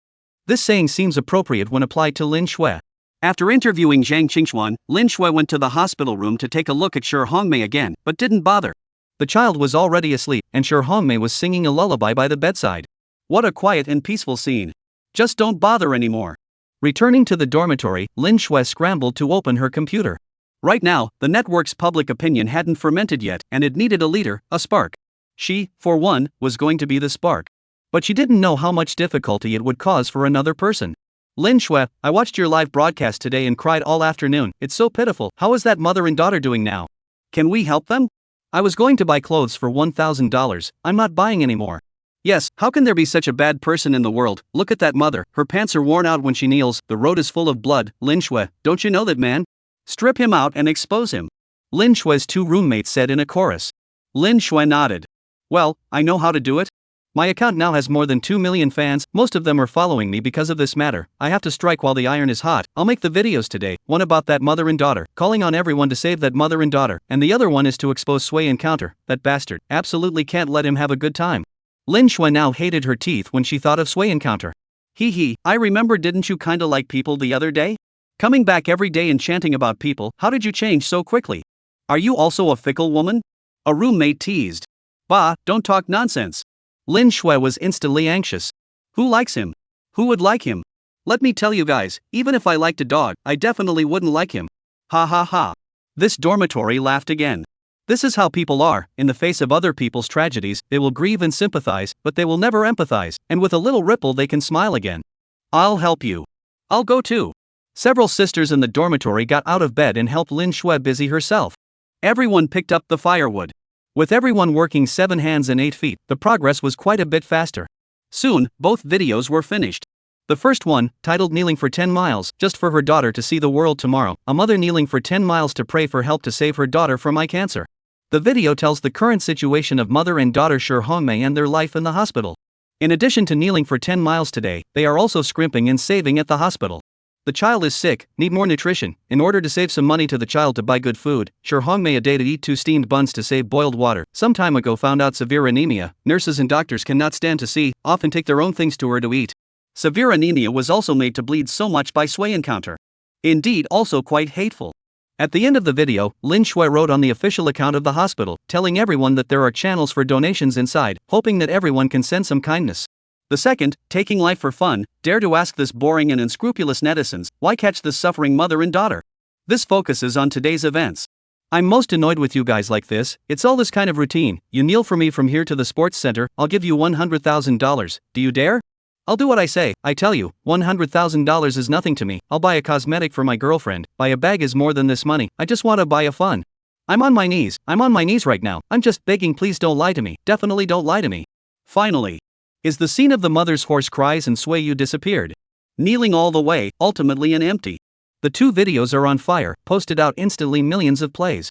This saying seems appropriate when applied to Lin Shui. After interviewing Zhang Qingxuan, Lin Shui went to the hospital room to take a look at Sure Hongmei again, but didn't bother. The child was already asleep, and Sure Hongmei was singing a lullaby by the bedside. What a quiet and peaceful scene. Just don't bother anymore. Returning to the dormitory, Lin Shui scrambled to open her computer. Right now, the network's public opinion hadn't fermented yet, and it needed a leader, a spark. She, for one, was going to be the spark. But she didn't know how much difficulty it would cause for another person. Lin Shui, I watched your live broadcast today and cried all afternoon. It's so pitiful. How is that mother and daughter doing now? Can we help them? I was going to buy clothes for $1,000, I'm not buying anymore. Yes, how can there be such a bad person in the world? Look at that mother, her pants are worn out when she kneels, the road is full of blood. Lin Shui, don't you know that man? Strip him out and expose him. Lin Shui's two roommates said in a chorus. Lin Shui nodded. Well, I know how to do it. My account now has more than 2 million fans, most of them are following me because of this matter. I have to strike while the iron is hot. I'll make the videos today, one about that mother and daughter, calling on everyone to save that mother and daughter, and the other one is to expose Sui Encounter, that bastard, absolutely can't let him have a good time. Lin Shui now hated her teeth when she thought of Sui Encounter. Hee, I remember, didn't you kinda like people the other day? Coming back every day and chanting about people, how did you change so quickly? Are you also a fickle woman? A roommate teased. Bah, don't talk nonsense. Lin Shui was instantly anxious. Who likes him? Who would like him? Let me tell you guys, even if I liked a dog, I definitely wouldn't like him. Ha ha ha. This dormitory laughed again. This is how people are, in the face of other people's tragedies, they will grieve and sympathize, but they will never empathize, and with a little ripple they can smile again. I'll help you. I'll go too. Several sisters in the dormitory got out of bed and helped Lin Shui busy herself. Everyone picked up the firewood. With everyone working 7 hands and 8 feet, the progress was quite a bit faster. Soon, both videos were finished. The first one, titled Kneeling for 10 Miles, just for her daughter to see the world tomorrow, a mother kneeling for 10 miles to pray for help to save her daughter from eye cancer. The video tells the current situation of mother and daughter Shi Hongmei and their life in the hospital. In addition to kneeling for 10 miles today, they are also scrimping and saving at the hospital. The child is sick, need more nutrition. In order to save some money to the child to buy good food, Shi Hongmei a day to eat 2 steamed buns to save boiled water. Some time ago found out severe anemia, nurses and doctors cannot stand to see, often take their own things to her to eat. Severe anemia was also made to bleed so much by Sui Encounter. Indeed, also quite hateful. At the end of the video, Lin Shui wrote on the official account of the hospital, telling everyone that there are channels for donations inside, hoping that everyone can send some kindness. The second, taking life for fun, dare to ask this boring and unscrupulous netizens, why catch this suffering mother and daughter? This focuses on today's events. I'm most annoyed with you guys like this, it's all this kind of routine. You kneel for me from here to the sports center, I'll give you $100,000, do you dare? I'll do what I say, I tell you, $100,000 is nothing to me. I'll buy a cosmetic for my girlfriend, buy a bag is more than this money, I just wanna buy a fun. I'm on my knees right now, I'm just begging, please don't lie to me, definitely don't lie to me. Finally. Is the scene of the mother's hoarse cries and Sui Yu disappeared. Kneeling all the way, ultimately and empty. The 2 videos are on fire, posted out instantly, millions of plays.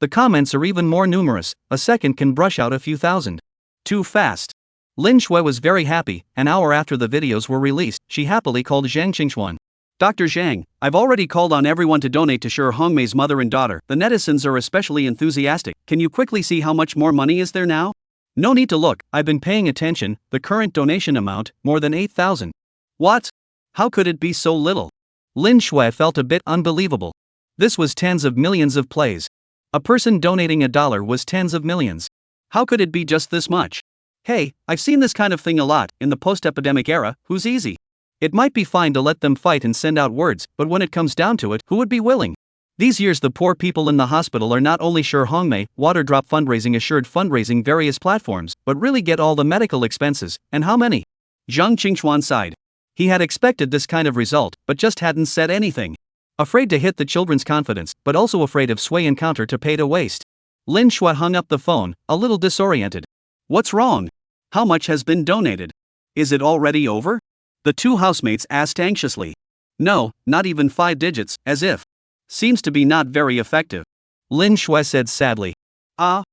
The comments are even more numerous, a second can brush out a few thousand. Too fast. Lin Shui was very happy. An hour after the videos were released, she happily called Zhang Qingxuan. Dr. Zhang, I've already called on everyone to donate to Shi Hongmei's mother and daughter. The netizens are especially enthusiastic. Can you quickly see how much more money is there now? No need to look, I've been paying attention. The current donation amount, more than 8,000. What? How could it be so little? Lin Shui felt a bit unbelievable. This was tens of millions of plays. A person donating $1 was tens of millions. How could it be just this much? Hey, I've seen this kind of thing a lot, in the post-epidemic era, who's easy? It might be fine to let them fight and send out words, but when it comes down to it, who would be willing? These years the poor people in the hospital are not only Shi Hongmei, Water Drop Fundraising assured fundraising various platforms, but really get all the medical expenses, and how many? Zhang Qingxuan sighed. He had expected this kind of result, but just hadn't said anything. Afraid to hit the children's confidence, but also afraid of Sui Encounter to pay to waste. Lin Shui hung up the phone, a little disoriented. What's wrong? How much has been donated? Is it already over? The 2 housemates asked anxiously. No, not even 5 digits, as if. Seems to be not very effective. Lin Shui said sadly. How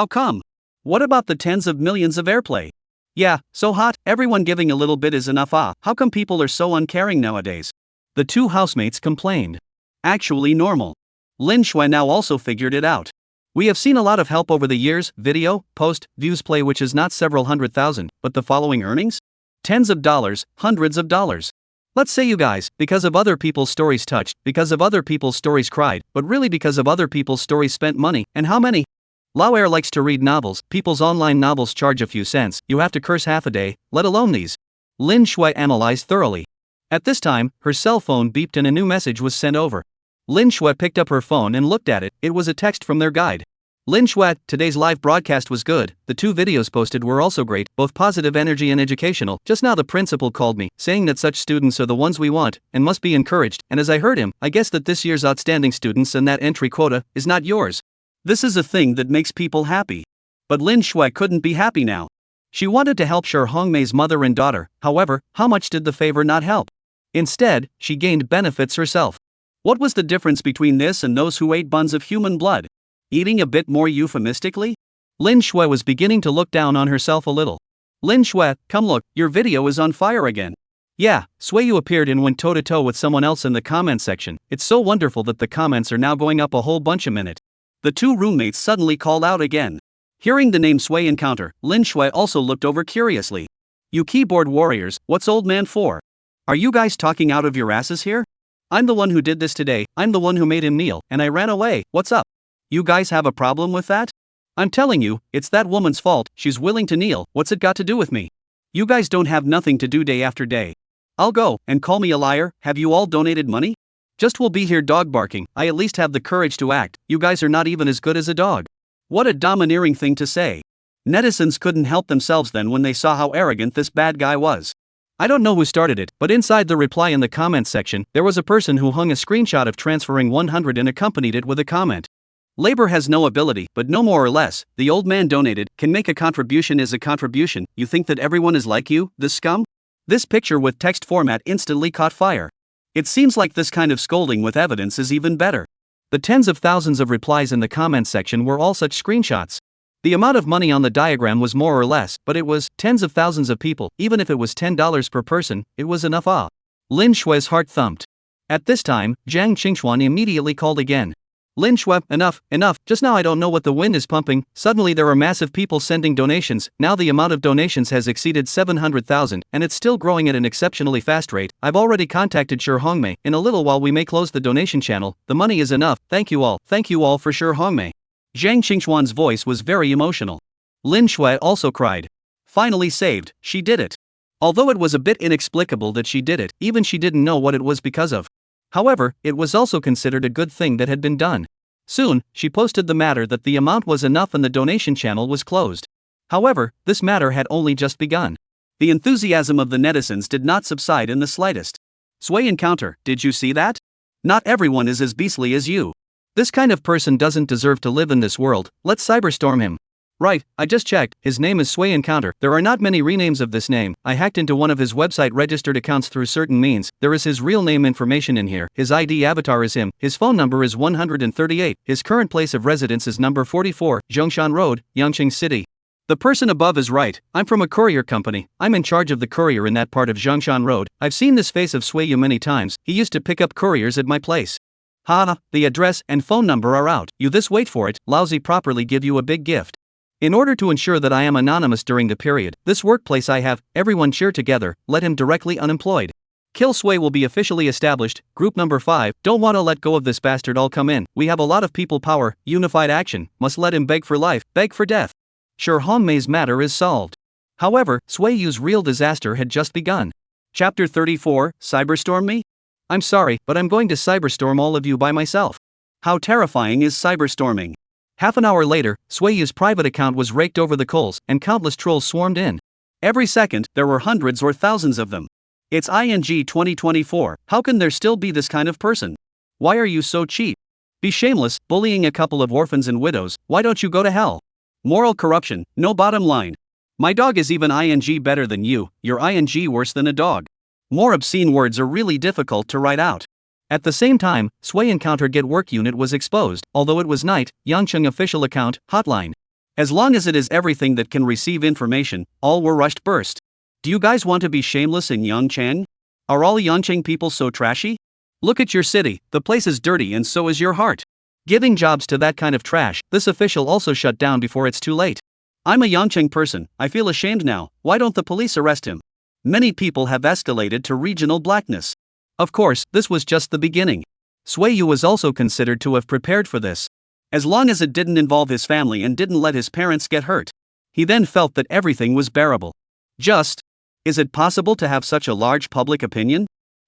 come? What about the tens of millions of airplay? Yeah, so hot, everyone giving a little bit is enough. How come people are so uncaring nowadays? The 2 housemates complained. Actually normal. Lin Shui now also figured it out. We have seen a lot of help over the years, video, post, views play which is not several 100,000, but the following earnings? Tens of dollars, hundreds of dollars. Let's say you guys, because of other people's stories touched, because of other people's stories cried, but really because of other people's stories spent money, and how many? Lao Air likes to read novels, people's online novels charge a few cents, you have to curse half a day, let alone these. Lin Shui analyzed thoroughly. At this time, her cell phone beeped and a new message was sent over. Lin Shui picked up her phone and looked at it, it was a text from their guide. Lin Shui, today's live broadcast was good, the 2 videos posted were also great, both positive energy and educational. Just now the principal called me, saying that such students are the ones we want, and must be encouraged, and as I heard him, I guess that this year's outstanding students and that entry quota, is not yours. This is a thing that makes people happy. But Lin Shui couldn't be happy now. She wanted to help Sher Hongmei's mother and daughter, however, how much did the favor not help? Instead, she gained benefits herself. What was the difference between this and those who ate buns of human blood? Eating a bit more euphemistically? Lin Shui was beginning to look down on herself a little. Lin Shui, come look, your video is on fire again. Yeah, Sueyu appeared and went toe-to-toe with someone else in the comment section. It's so wonderful that the comments are now going up a whole bunch a minute. The two roommates suddenly called out again. Hearing the name Sui encounter, Lin Shui also looked over curiously. You keyboard warriors, what's old man for? Are you guys talking out of your asses here? I'm the one who did this today, I'm the one who made him kneel, and I ran away, what's up? You guys have a problem with that? I'm telling you, it's that woman's fault, she's willing to kneel, what's it got to do with me? You guys don't have nothing to do day after day. I'll go, and call me a liar, have you all donated money? Just will be here dog barking, I at least have the courage to act, you guys are not even as good as a dog. What a domineering thing to say. Netizens couldn't help themselves then when they saw how arrogant this bad guy was. I don't know who started it, but inside the reply in the comments section, there was a person who hung a screenshot of transferring 100 and accompanied it with a comment. Labor has no ability, but no more or less, the old man donated, can make a contribution is a contribution, you think that everyone is like you, this scum? This picture with text format instantly caught fire. It seems like this kind of scolding with evidence is even better. The tens of thousands of replies in the comments section were all such screenshots. The amount of money on the diagram was more or less, but it was tens of thousands of people, even if it was $10 per person, it was enough. Lin Shui's heart thumped. At this time, Zhang Qingxuan immediately called again. Lin Shui, enough, just now I don't know what the wind is pumping, suddenly there are massive people sending donations, now the amount of donations has exceeded 700,000, and it's still growing at an exceptionally fast rate, I've already contacted Sher Hongmei, in a little while we may close the donation channel, the money is enough, thank you all for Sher Hongmei. Zhang Qingxuan's voice was very emotional. Lin Shui also cried. Finally saved, she did it. Although it was a bit inexplicable that she did it, even she didn't know what it was because of. However, it was also considered a good thing that had been done. Soon, she posted the matter that the amount was enough and the donation channel was closed. However, this matter had only just begun. The enthusiasm of the netizens did not subside in the slightest. Sui encounter, did you see that? Not everyone is as beastly as you. This kind of person doesn't deserve to live in this world, let's cyberstorm him. Right, I just checked, his name is Sui Encounter, there are not many renames of this name, I hacked into one of his website registered accounts through certain means, there is his real name information in here, his ID avatar is him, his phone number is 138, his current place of residence is number 44, Zhongshan Road, Yangqing City. The person above is right, I'm from a courier company, I'm in charge of the courier in that part of Zhongshan Road, I've seen this face of Suiyu many times, he used to pick up couriers at my place. Haha, the address and phone number are out, you this wait for it, lousy properly give you a big gift. In order to ensure that I am anonymous during the period, this workplace I have, everyone cheer together, let him directly unemployed. Kill Sui will be officially established, group number 5, don't wanna let go of this bastard all come in, we have a lot of people power, unified action, must let him beg for life, beg for death. Sher Hongmei's matter is solved. However, Suiyu's real disaster had just begun. Chapter 34, Cyberstorm me? I'm sorry, but I'm going to cyberstorm all of you by myself. How terrifying is cyberstorming? Half an hour later, Suiyu's private account was raked over the coals, and countless trolls swarmed in. Every second, there were hundreds or thousands of them. It's ING 2024, how can there still be this kind of person? Why are you so cheap? Be shameless, bullying a couple of orphans and widows, why don't you go to hell? Moral corruption, no bottom line. My dog is even ING better than you, you're ING worse than a dog. More obscene words are really difficult to write out. At the same time, Sui Encounter Get Work Unit was exposed, although it was night, Yangcheng official account, hotline. As long as it is everything that can receive information, all were rushed burst. Do you guys want to be shameless in Yangcheng? Are all Yangcheng people so trashy? Look at your city, the place is dirty and so is your heart. Giving jobs to that kind of trash, this official also shut down before it's too late. I'm a Yangcheng person, I feel ashamed now, why don't the police arrest him? Many people have escalated to regional blackness. Of course, this was just the beginning. Suiyu was also considered to have prepared for this. As long as it didn't involve his family and didn't let his parents get hurt. He then felt that everything was bearable. Is it possible to have such a large public opinion?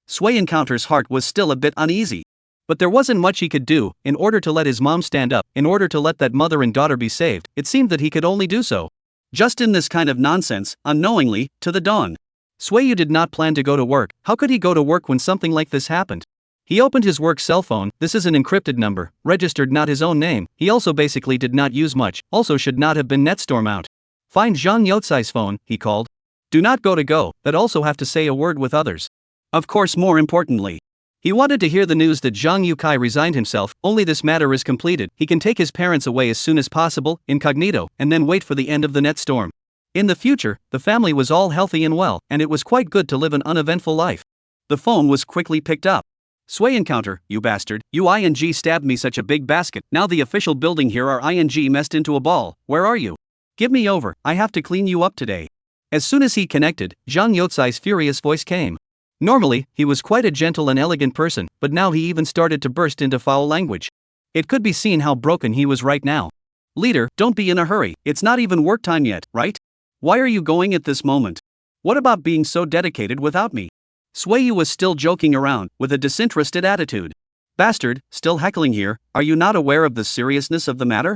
Sui Encounter's heart was still a bit uneasy. But there wasn't much he could do, in order to let his mom stand up, in order to let that mother and daughter be saved, it seemed that he could only do so. Just in this kind of nonsense, unknowingly, to the dawn. Suiyu did not plan to go to work, how could he go to work when something like this happened? He opened his work cell phone. This is an encrypted number, registered not his own name. He also basically did not use much, also should not have been Netstorm out. Find Zhang Yotsai's phone, he called. Do not go, but also have to say a word with others. Of course, more importantly, he wanted to hear the news that Zhang Yukai resigned himself. Only this matter is completed, he can take his parents away as soon as possible, incognito, and then wait for the end of the Netstorm. In the future, the family was all healthy and well, and it was quite good to live an uneventful life. The phone was quickly picked up. Sway encounter, you bastard, you ing stabbed me such a big basket, now the official building here are ing messed into a ball, where are you? Give me over, I have to clean you up today. As soon as he connected, Zhang Yotsai's furious voice came. Normally, he was quite a gentle and elegant person, but now he even started to burst into foul language. It could be seen how broken he was right now. Leader, don't be in a hurry, it's not even work time yet, right? Why are you going at this moment? What about being so dedicated without me? Swayu was still joking around, with a disinterested attitude. Bastard, still heckling here, are you not aware of the seriousness of the matter?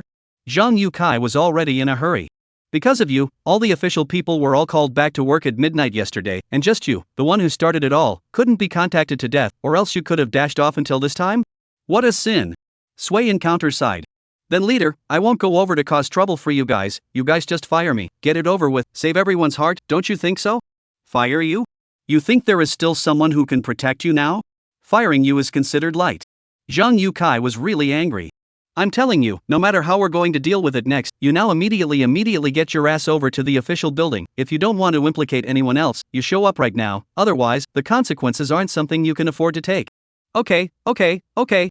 Zhang Yukai was already in a hurry. Because of you, all the official people were all called back to work at midnight yesterday, and just you, the one who started it all, couldn't be contacted to death, or else you could have dashed off until this time? What a sin! Sway encounter sighed. Then leader, I won't go over to cause trouble for you guys just fire me, get it over with, save everyone's heart, don't you think so? Fire you? You think there is still someone who can protect you now? Firing you is considered light. Zhang Yukai was really angry. I'm telling you, no matter how we're going to deal with it next, you now immediately get your ass over to the official building. If you don't want to implicate anyone else, you show up right now, otherwise, the consequences aren't something you can afford to take. Okay,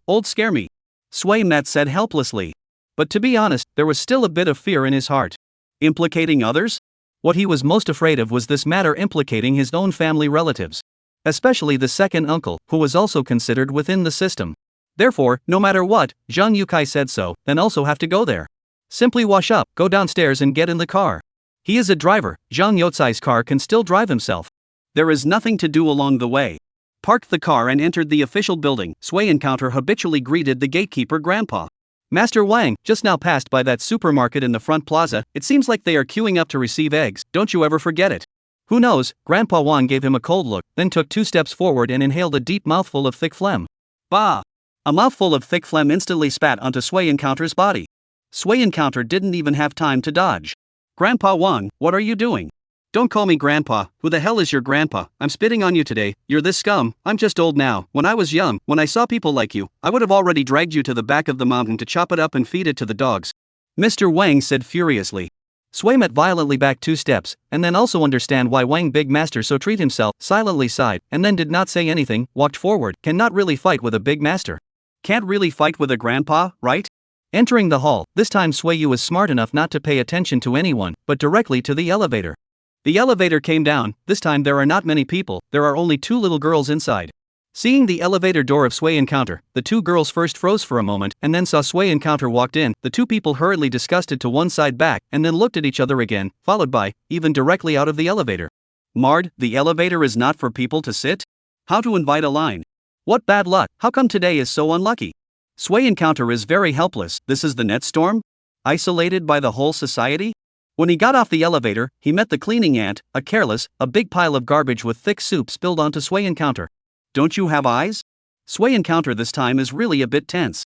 old scare me. Sway Met said helplessly. But to be honest, there was still a bit of fear in his heart. Implicating others? What he was most afraid of was this matter implicating his own family relatives. Especially the second uncle, who was also considered within the system. Therefore, no matter what, Zhang Yukai said so, then also have to go there. Simply wash up, go downstairs and get in the car. He is a driver, Zhang Yotsai's car can still drive himself. There is nothing to do along the way. Parked the car and entered the official building. Sway encounter habitually greeted the gatekeeper Grandpa. Master Wang just now passed by that supermarket in the front plaza, it seems like they are queuing up to receive eggs, don't you ever forget it. Who knows, Grandpa Wang gave him a cold look, then took 2 steps forward and inhaled a deep mouthful of thick phlegm. Bah! A mouthful of thick phlegm instantly spat onto Sway encounter's body. Sway encounter didn't even have time to dodge. Grandpa Wang, what are you doing? Don't call me Grandpa, who the hell is your grandpa? I'm spitting on you today, you're this scum, I'm just old now. When I was young, when I saw people like you, I would have already dragged you to the back of the mountain to chop it up and feed it to the dogs. Mr. Wang said furiously. Sway met violently back 2 steps, and then also understand why Wang Big Master so treat himself, silently sighed, and then did not say anything, walked forward, cannot really fight with a Big Master. Can't really fight with a grandpa, right? Entering the hall, this time Swayu was smart enough not to pay attention to anyone, but directly to the elevator. The elevator came down, this time there are not many people, there are only 2 little girls inside. Seeing the elevator door of Sway encounter, the 2 girls first froze for a moment and then saw Sway encounter walked in, the 2 people hurriedly disgusted to one side back and then looked at each other again, followed by, even directly out of the elevator. Mard, the elevator is not for people to sit? How to invite a line? What bad luck, how come today is so unlucky? Sway encounter is very helpless, this is the Netstorm? Isolated by the whole society? When he got off the elevator, he met the cleaning ant, a careless, a big pile of garbage with thick soup spilled onto Sway encounter. Don't you have eyes? Sway encounter this time is really a bit tense.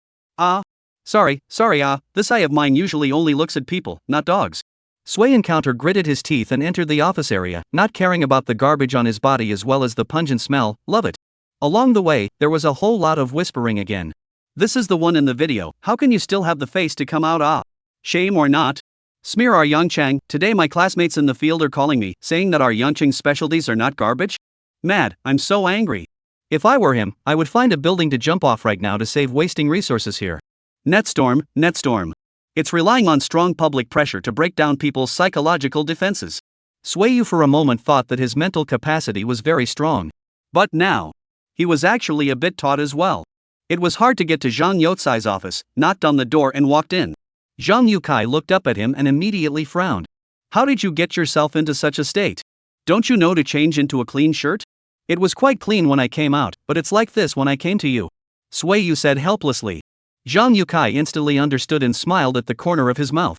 Sorry, this eye of mine usually only looks at people, not dogs. Sway encounter gritted his teeth and entered the office area, not caring about the garbage on his body as well as the pungent smell, love it. Along the way, there was a whole lot of whispering again. This is the one in the video, how can you still have the face to come out? Shame or not? Smear our Yangchang, today my classmates in the field are calling me, saying that our Yangchang specialties are not garbage? Mad, I'm so angry. If I were him, I would find a building to jump off right now to save wasting resources here. Netstorm. It's relying on strong public pressure to break down people's psychological defenses. Swayu for a moment thought that his mental capacity was very strong. But now, he was actually a bit taut as well. It was hard to get to Zhang Yotsai's office, knocked on the door and walked in. Zhang Yukai looked up at him and immediately frowned. How did you get yourself into such a state? Don't you know to change into a clean shirt? It was quite clean when I came out, but it's like this when I came to you. Swayu said helplessly. Zhang Yukai instantly understood and smiled at the corner of his mouth.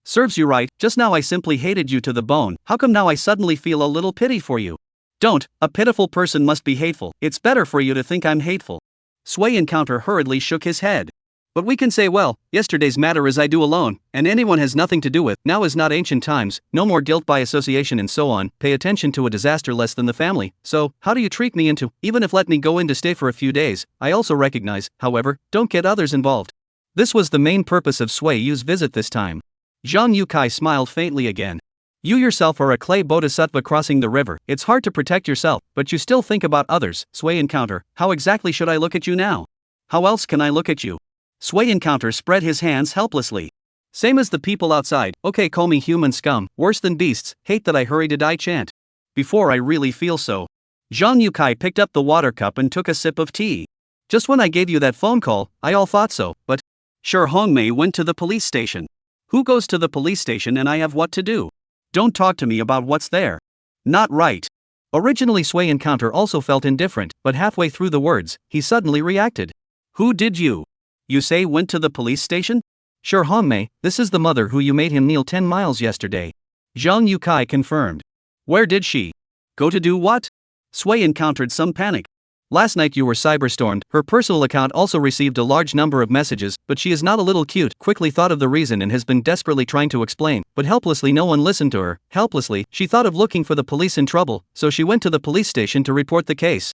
Serves you right, just now I simply hated you to the bone, how come now I suddenly feel a little pity for you? Don't, a pitiful person must be hateful, it's better for you to think I'm hateful. Sway Encounter hurriedly shook his head. But we can say, well, yesterday's matter is I do alone, and anyone has nothing to do with, now is not ancient times, no more guilt by association and so on, pay attention to a disaster less than the family, so, how do you treat me into, even if let me go in to stay for a few days, I also recognize, however, don't get others involved. This was the main purpose of Sway Yu's visit this time. Zhang Yukai smiled faintly again. You yourself are a clay bodhisattva crossing the river, it's hard to protect yourself, but you still think about others, Sway Encounter, how exactly should I look at you now? How else can I look at you? Sway Encounter spread his hands helplessly. Same as the people outside, okay, call me human scum, worse than beasts, hate that I hurry to die chant. Before I really feel so. Zhang Yukai picked up the water cup and took a sip of tea. Just when I gave you that phone call, I all thought so, but sure, Hongmei went to the police station. Who goes to the police station and I have what to do? Don't talk to me about what's there. Not right. Originally Sway Encounter also felt indifferent, but halfway through the words, he suddenly reacted. Who did you? You say went to the police station? Sure, Hongmei, this is the mother who you made him kneel 10 miles yesterday. Zhang Yukai confirmed. Where did she go to do what? Sway encountered some panic. Last night you were cyberstormed, her personal account also received a large number of messages, but she is not a little cute, quickly thought of the reason and has been desperately trying to explain, but helplessly no one listened to her, helplessly, she thought of looking for the police in trouble, so she went to the police station to report the case.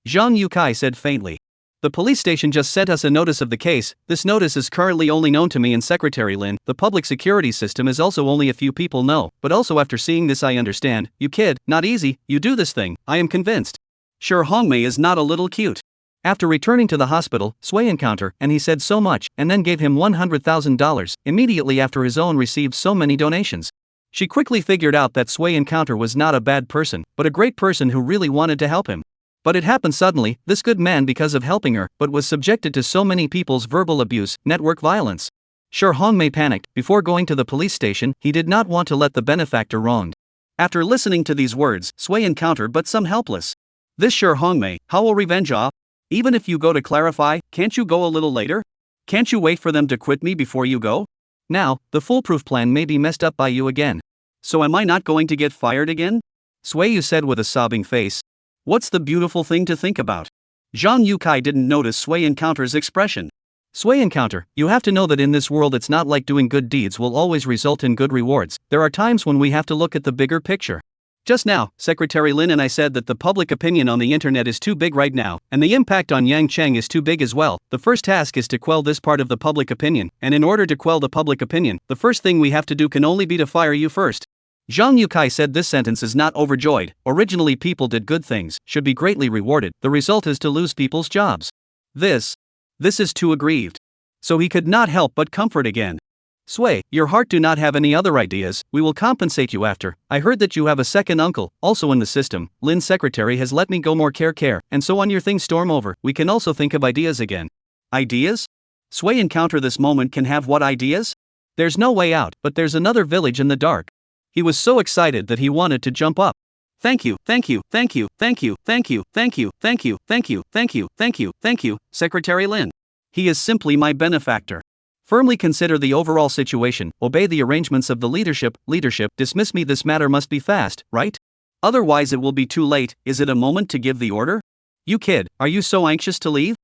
Zhang Yukai said faintly. The police station just sent us a notice of the case, this notice is currently only known to me and Secretary Lin, the public security system is also only a few people know, but also after seeing this I understand, you kid, not easy, you do this thing, I am convinced. Sure, Hongmei is not a little cute. After returning to the hospital, Sway encounter, and he said so much, and then gave him $100,000, immediately after his own received so many donations. She quickly figured out that Sway encounter was not a bad person, but a great person who really wanted to help him. But it happened suddenly, this good man because of helping her, but was subjected to so many people's verbal abuse, network violence. Sure, Hongmei panicked, before going to the police station, he did not want to let the benefactor wronged. After listening to these words, Sway encountered but some helpless. This sure Hongmei, how will revenge off? Even if you go to clarify, can't you go a little later? Can't you wait for them to quit me before you go? Now, the foolproof plan may be messed up by you again. So am I not going to get fired again? Sway said with a sobbing face. What's the beautiful thing to think about? Zhang Yukai didn't notice Sway encounter's expression. Sway encounter, you have to know that in this world it's not like doing good deeds will always result in good rewards, there are times when we have to look at the bigger picture. Just now, Secretary Lin and I said that the public opinion on the internet is too big right now, and the impact on Yang Cheng is too big as well. The first task is to quell this part of the public opinion, and in order to quell the public opinion, the first thing we have to do can only be to fire you first. Zhang Yukai said this sentence is not overjoyed, originally people did good things, should be greatly rewarded, the result is to lose people's jobs. This is too aggrieved. So he could not help but comfort again. Sway, your heart do not have any other ideas, we will compensate you after, I heard that you have a second uncle, also in the system, Lin's secretary has let me go more care, and so on your things storm over, we can also think of ideas again. Ideas? Sway encounter this moment can have what ideas? There's no way out, but there's another village in the dark. He was so excited that he wanted to jump up. Thank you, Secretary Lin. He is simply my benefactor. Firmly consider the overall situation, obey the arrangements of the leadership, dismiss me, this matter must be fast, right? Otherwise it will be too late, is it a moment to give the order? You kid, are you so anxious to leave?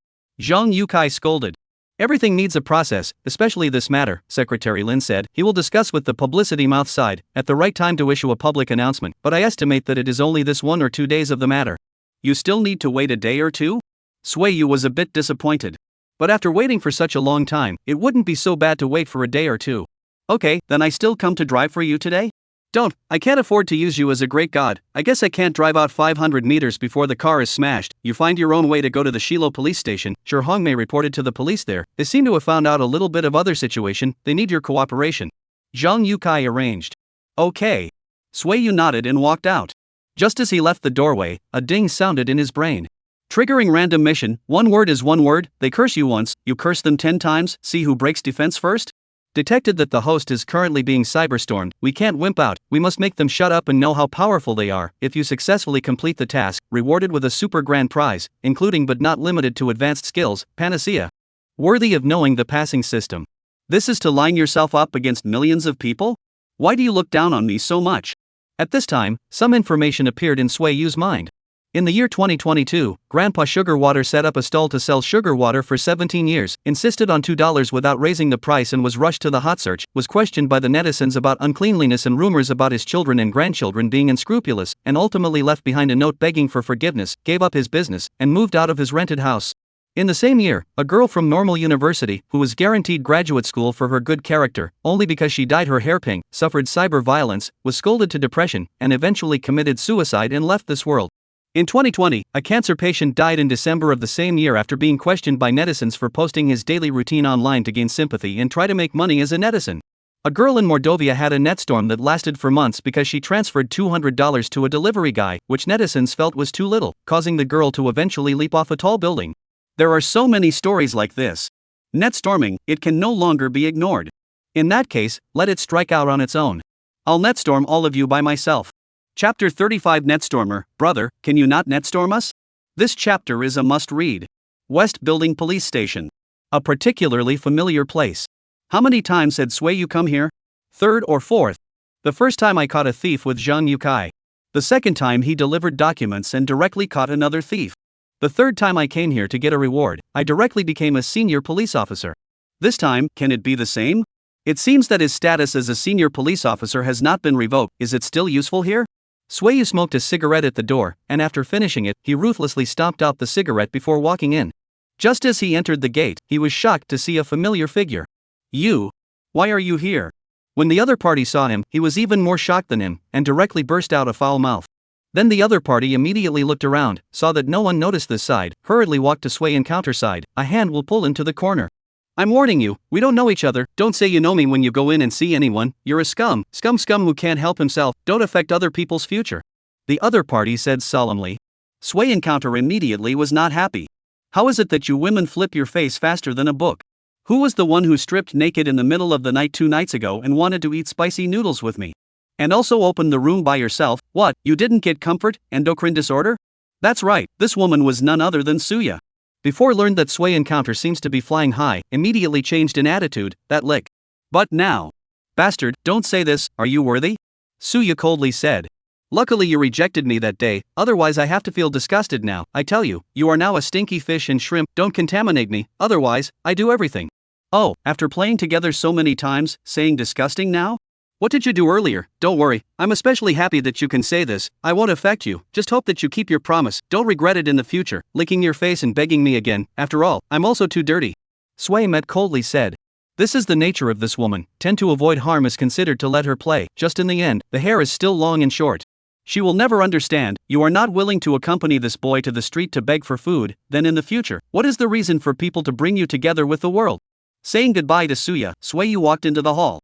Zhang Yukai scolded. Everything needs a process, especially this matter, Secretary Lin said. He will discuss with the publicity mouth side, at the right time to issue a public announcement, but I estimate that it is only this 1 or 2 days of the matter. You still need to wait a day or two? Sway Yu was a bit disappointed. But after waiting for such a long time, it wouldn't be so bad to wait for a day or two. Okay, then I still come to drive for you today? Don't, I can't afford to use you as a great god, I guess I can't drive out 500 meters before the car is smashed, you find your own way to go to the Shilo police station, sure Hongmei reported to the police there, they seem to have found out a little bit of other situation, they need your cooperation. Zhang Yukai arranged. Okay. Sway Yu nodded and walked out. Just as he left the doorway, a ding sounded in his brain. Triggering random mission, one word is one word, they curse you once, you curse them 10 times, see who breaks defense first? Detected that the host is currently being cyberstormed, we can't wimp out, we must make them shut up and know how powerful they are. If you successfully complete the task, rewarded with a super grand prize, including but not limited to advanced skills, panacea. Worthy of knowing the passing system. This is to line yourself up against millions of people? Why do you look down on me so much? At this time, some information appeared in Sway Yu's mind. In the year 2022, Grandpa Sugar Water set up a stall to sell sugar water for 17 years, insisted on $2 without raising the price and was rushed to the hot search, was questioned by the netizens about uncleanliness and rumors about his children and grandchildren being unscrupulous, and ultimately left behind a note begging for forgiveness, gave up his business, and moved out of his rented house. In the same year, a girl from Normal University, who was guaranteed graduate school for her good character, only because she dyed her hair pink, suffered cyber violence, was scolded to depression, and eventually committed suicide and left this world. In 2020, a cancer patient died in December of the same year after being questioned by netizens for posting his daily routine online to gain sympathy and try to make money as a netizen. A girl in Mordovia had a netstorm that lasted for months because she transferred $200 to a delivery guy, which netizens felt was too little, causing the girl to eventually leap off a tall building. There are so many stories like this. Netstorming, it can no longer be ignored. In that case, let it strike out on its own. I'll netstorm all of you by myself. Chapter 35 Netstormer, brother, can you not netstorm us? This chapter is a must-read. West Building Police Station. A particularly familiar place. How many times had you come here? Third or fourth? The first time I caught a thief with Zhang Yukai. The second time he delivered documents and directly caught another thief. The third time I came here to get a reward, I directly became a senior police officer. This time, can it be the same? It seems that his status as a senior police officer has not been revoked. Is it still useful here? Swayu smoked a cigarette at the door, and after finishing it, he ruthlessly stomped out the cigarette before walking in. Just as he entered the gate, he was shocked to see a familiar figure. You? Why are you here? When the other party saw him, he was even more shocked than him, and directly burst out a foul mouth. Then the other party immediately looked around, saw that no one noticed this side, hurriedly walked to Sway and counter side. A hand will pull into the corner. I'm warning you, we don't know each other. Don't say you know me when you go in and see anyone. You're a scum who can't help himself. Don't affect other people's future. The other party said solemnly. Sway Encounter immediately was not happy. How is it that you women flip your face faster than a book? Who was the one who stripped naked in the middle of the night 2 nights ago and wanted to eat spicy noodles with me? And also opened the room by yourself? What, you didn't get comfort, endocrine disorder? That's right, this woman was none other than Suya. Before learned that Sway Encounter seems to be flying high, immediately changed in attitude, that lick. But now. Bastard, don't say this, are you worthy? Suya coldly said. Luckily you rejected me that day, otherwise I have to feel disgusted now. I tell you, you are now a stinky fish and shrimp. Don't contaminate me, otherwise, I do everything. Oh, after playing together so many times, saying disgusting now? What did you do earlier? Don't worry, I'm especially happy that you can say this. I won't affect you, just hope that you keep your promise. Don't regret it in the future, licking your face and begging me again. After all, I'm also too dirty. Sway Met coldly said. This is the nature of this woman, tend to avoid harm is considered to let her play. Just in the end, the hair is still long and short. She will never understand. You are not willing to accompany this boy to the street to beg for food, then in the future, what is the reason for people to bring you together with the world? Saying goodbye to Suya, Swayu walked into the hall.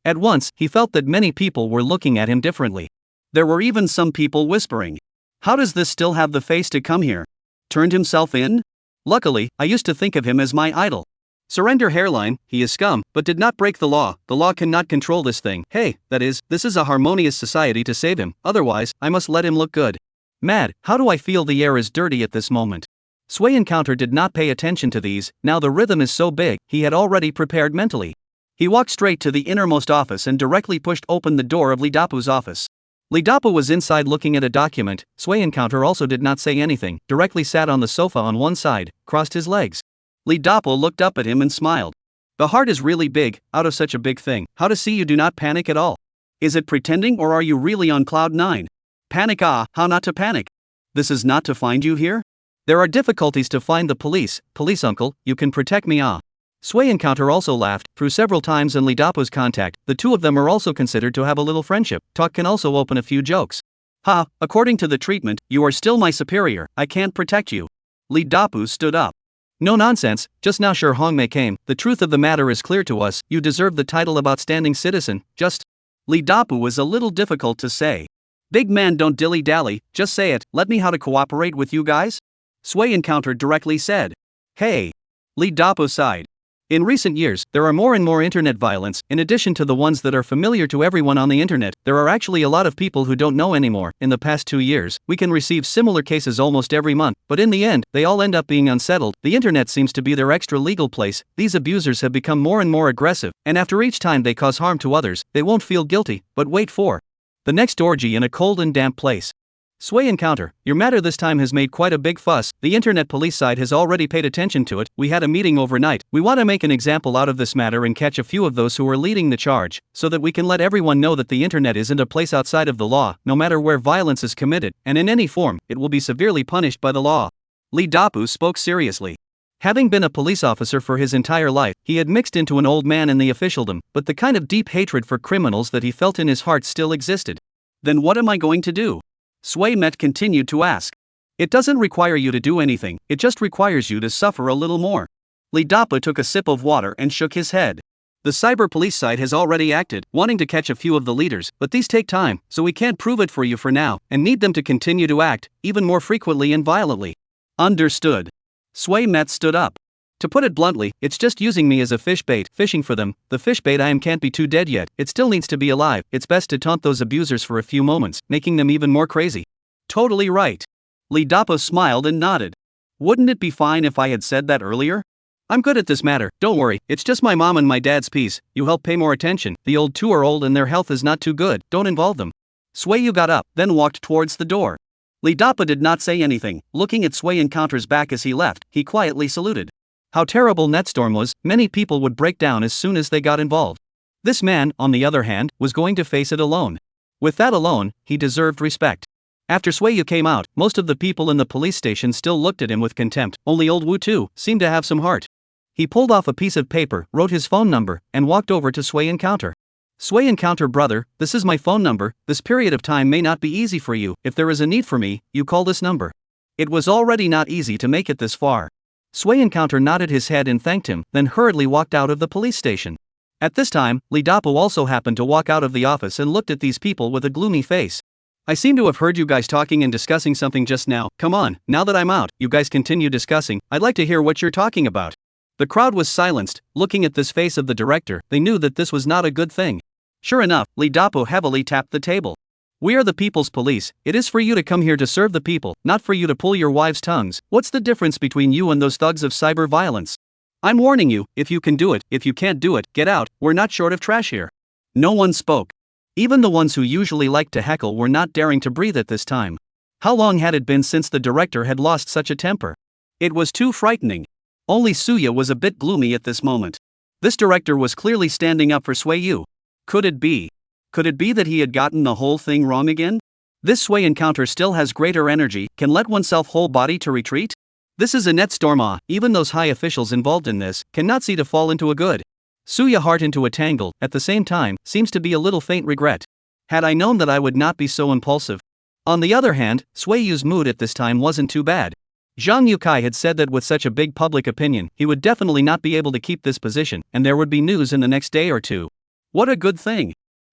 At once, he felt that many people were looking at him differently. There were even some people whispering. How does this still have the face to come here? Turned himself in? Luckily, I used to think of him as my idol. Surrender hairline, he is scum, but did not break the law cannot control this thing. Hey, that is, this is a harmonious society to save him, otherwise, I must let him look good. Mad, how do I feel the air is dirty at this moment? Sway Encounter did not pay attention to these, now the rhythm is so big, he had already prepared mentally. He walked straight to the innermost office and directly pushed open the door of Lidapu's office. Lidapu was inside looking at a document. Sway Encounter also did not say anything, directly sat on the sofa on one side, crossed his legs. Lidapu looked up at him and smiled. The heart is really big, out of such a big thing. How to see you do not panic at all. Is it pretending or are you really on cloud 9? Panic how not to panic? This is not to find you here? There are difficulties to find the police uncle, you can protect me Sway Encounter also laughed, through several times in Lidapu's contact, the two of them are also considered to have a little friendship, talk can also open a few jokes. According to the treatment, you are still my superior, I can't protect you. Lidapu stood up. No nonsense, just now Sher Hongmei came, the truth of the matter is clear to us, you deserve the title of outstanding citizen, just. Lidapu was a little difficult to say. Big man don't dilly-dally, just say it, let me how to cooperate with you guys? Sway Encounter directly said. Hey. Lidapu sighed. In recent years, there are more and more internet violence. In addition to the ones that are familiar to everyone on the internet, there are actually a lot of people who don't know anymore. In the past 2 years, we can receive similar cases almost every month, but in the end, they all end up being unsettled. The internet seems to be their extra legal place. These abusers have become more and more aggressive, and after each time they cause harm to others, they won't feel guilty, but wait for the next orgy in a cold and damp place. Sway encounter, your matter this time has made quite a big fuss. The internet police side has already paid attention to it. We had a meeting overnight. We want to make an example out of this matter and catch a few of those who are leading the charge, so that we can let everyone know that the internet isn't a place outside of the law. No matter where violence is committed, and in any form, it will be severely punished by the law. Lee Dapu spoke seriously. Having been a police officer for his entire life, he had mixed into an old man in the officialdom, but the kind of deep hatred for criminals that he felt in his heart still existed. Then what am I going to do? Sway Met continued to ask. It doesn't require you to do anything, it just requires you to suffer a little more. Lee Dapu took a sip of water and shook his head. The cyber police side has already acted, wanting to catch a few of the leaders, but these take time, so we can't prove it for you for now, and need them to continue to act, even more frequently and violently. Understood. Sway Met stood up. To put it bluntly, it's just using me as a fish bait, fishing for them. The fish bait I am can't be too dead yet, it still needs to be alive. It's best to taunt those abusers for a few moments, making them even more crazy. Totally right. Lee Dapu smiled and nodded. Wouldn't it be fine if I had said that earlier? I'm good at this matter, don't worry, it's just my mom and my dad's piece. You help pay more attention. The old two are old and their health is not too good, don't involve them. Swayu got up, then walked towards the door. Lee Dapu did not say anything. Looking at Sway Encounter's back as he left, he quietly saluted. How terrible Netstorm was, many people would break down as soon as they got involved. This man, on the other hand, was going to face it alone. With that alone, he deserved respect. After Swayu came out, most of the people in the police station still looked at him with contempt. Only old Wu Tu seemed to have some heart. He pulled off a piece of paper, wrote his phone number, and walked over to Sway Encounter. Sway Encounter brother, this is my phone number. This period of time may not be easy for you. If there is a need for me, you call this number. It was already not easy to make it this far. Sway Encounter nodded his head and thanked him, then hurriedly walked out of the police station. At this time, Lee Dapu also happened to walk out of the office and looked at these people with a gloomy face. I seem to have heard you guys talking and discussing something just now. Come on, now that I'm out, you guys continue discussing. I'd like to hear what you're talking about. The crowd was silenced. Looking at this face of the director, they knew that this was not a good thing. Sure enough, Lee Dapu heavily tapped the table. We are the people's police. It is for you to come here to serve the people, not for you to pull your wives' tongues. What's the difference between you and those thugs of cyber violence? I'm warning you, if you can do it, if you can't do it, get out, we're not short of trash here. No one spoke. Even the ones who usually like to heckle were not daring to breathe at this time. How long had it been since the director had lost such a temper? It was too frightening. Only Suya was a bit gloomy at this moment. This director was clearly standing up for Swayu. Could it be? Could it be that he had gotten the whole thing wrong again? This Sway Encounter still has greater energy, can let oneself whole body to retreat? This is a Netstorm. Even those high officials involved in this cannot see to fall into a good. Suya heart into a tangle, at the same time, seems to be a little faint regret. Had I known that I would not be so impulsive. On the other hand, Swayu's mood at this time wasn't too bad. Zhang Yukai had said that with such a big public opinion, he would definitely not be able to keep this position, and there would be news in the next day or two. What a good thing.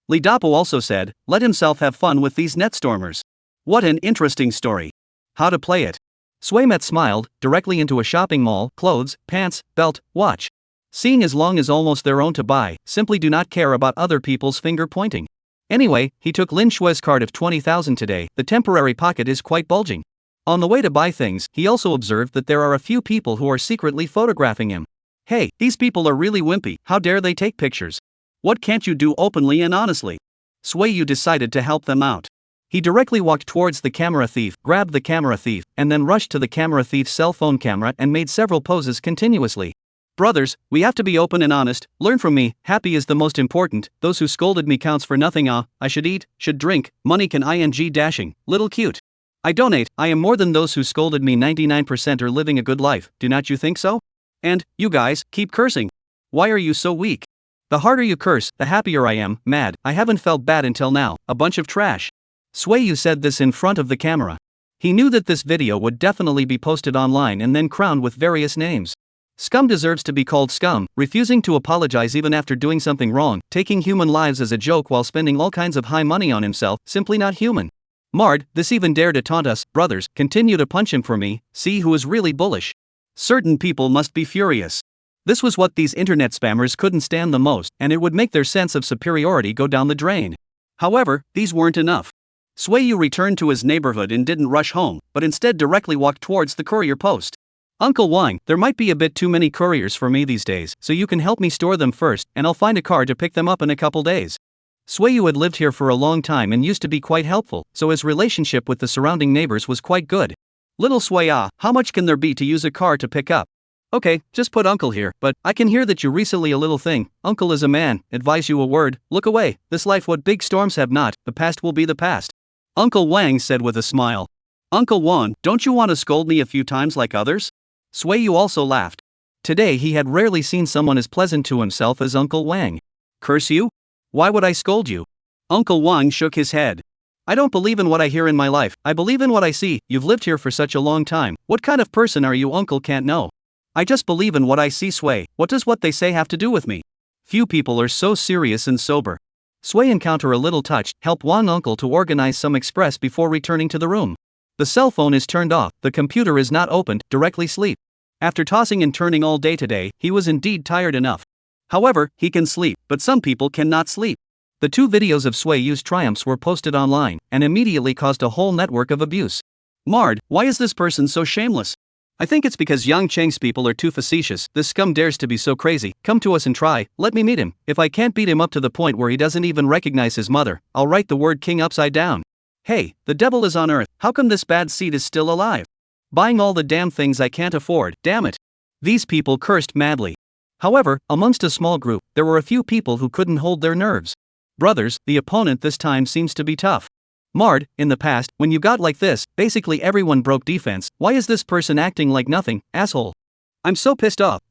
Lee Dapu also said, let himself have fun with these Netstormers. What an interesting story. How to play it. Swaymet smiled, directly into a shopping mall, clothes, pants, belt, watch. Seeing as long as almost their own to buy, simply do not care about other people's finger pointing. Anyway, he took Lin Shue's card of 20,000 today, the temporary pocket is quite bulging. On the way to buy things, he also observed that there are a few people who are secretly photographing him. Hey, these people are really wimpy, how dare they take pictures? What can't you do openly and honestly? Swayu decided to help them out. He directly walked towards the camera thief, grabbed the camera thief, and then rushed to the camera thief's cell phone camera and made several poses continuously. Brothers, we have to be open and honest, learn from me, happy is the most important, those who scolded me counts for nothing. I should eat, should drink, money can ing dashing, little cute. I donate, I am more than those who scolded me 99% are living a good life, do not you think so? And, you guys, keep cursing. Why are you so weak? The harder you curse, the happier I am, mad, I haven't felt bad until now, a bunch of trash. Swayu said this in front of the camera. He knew that this video would definitely be posted online and then crowned with various names. Scum deserves to be called scum, refusing to apologize even after doing something wrong, taking human lives as a joke while spending all kinds of high money on himself, simply not human. Mard, this even dare to taunt us, brothers, continue to punch him for me, see who is really bullish. Certain people must be furious. This was what these internet spammers couldn't stand the most, and it would make their sense of superiority go down the drain. However, these weren't enough. Swayu returned to his neighborhood and didn't rush home, but instead directly walked towards the courier post. Uncle Wang, there might be a bit too many couriers for me these days, so you can help me store them first, and I'll find a car to pick them up in a couple days. Swayu had lived here for a long time and used to be quite helpful, so his relationship with the surrounding neighbors was quite good. Little Swaya, how much can there be to use a car to pick up? Okay, just put Uncle here, but I can hear that you recently a little thing. Uncle is a man, advise you a word, look away, this life what big storms have not, the past will be the past. Uncle Wang said with a smile. Uncle Wan, don't you want to scold me a few times like others? Swayu also laughed. Today he had rarely seen someone as pleasant to himself as Uncle Wang. Curse you? Why would I scold you? Uncle Wang shook his head. I don't believe in what I hear in my life, I believe in what I see. You've lived here for such a long time, what kind of person are you? Uncle can't know. I just believe in what I see. Sway, what does what they say have to do with me? Few people are so serious and sober. Sway encounter a little touch, help Wan uncle to organize some express before returning to the room. The cell phone is turned off, the computer is not opened, directly sleep. After tossing and turning all day today, he was indeed tired enough. However, he can sleep, but some people cannot sleep. The 2 videos of Swayu's triumphs were posted online, and immediately caused a whole network of abuse. Mard, why is this person so shameless? I think it's because Yang Cheng's people are too facetious. This scum dares to be so crazy. Come to us and try, let me meet him. If I can't beat him up to the point where he doesn't even recognize his mother, I'll write the word king upside down. Hey, the devil is on earth, how come this bad seed is still alive? Buying all the damn things I can't afford, damn it. These people cursed madly. However, amongst a small group, there were a few people who couldn't hold their nerves. Brothers, the opponent this time seems to be tough. Mard, in the past, when you got like this, basically everyone broke defense. Why is this person acting like nothing, asshole? I'm so pissed off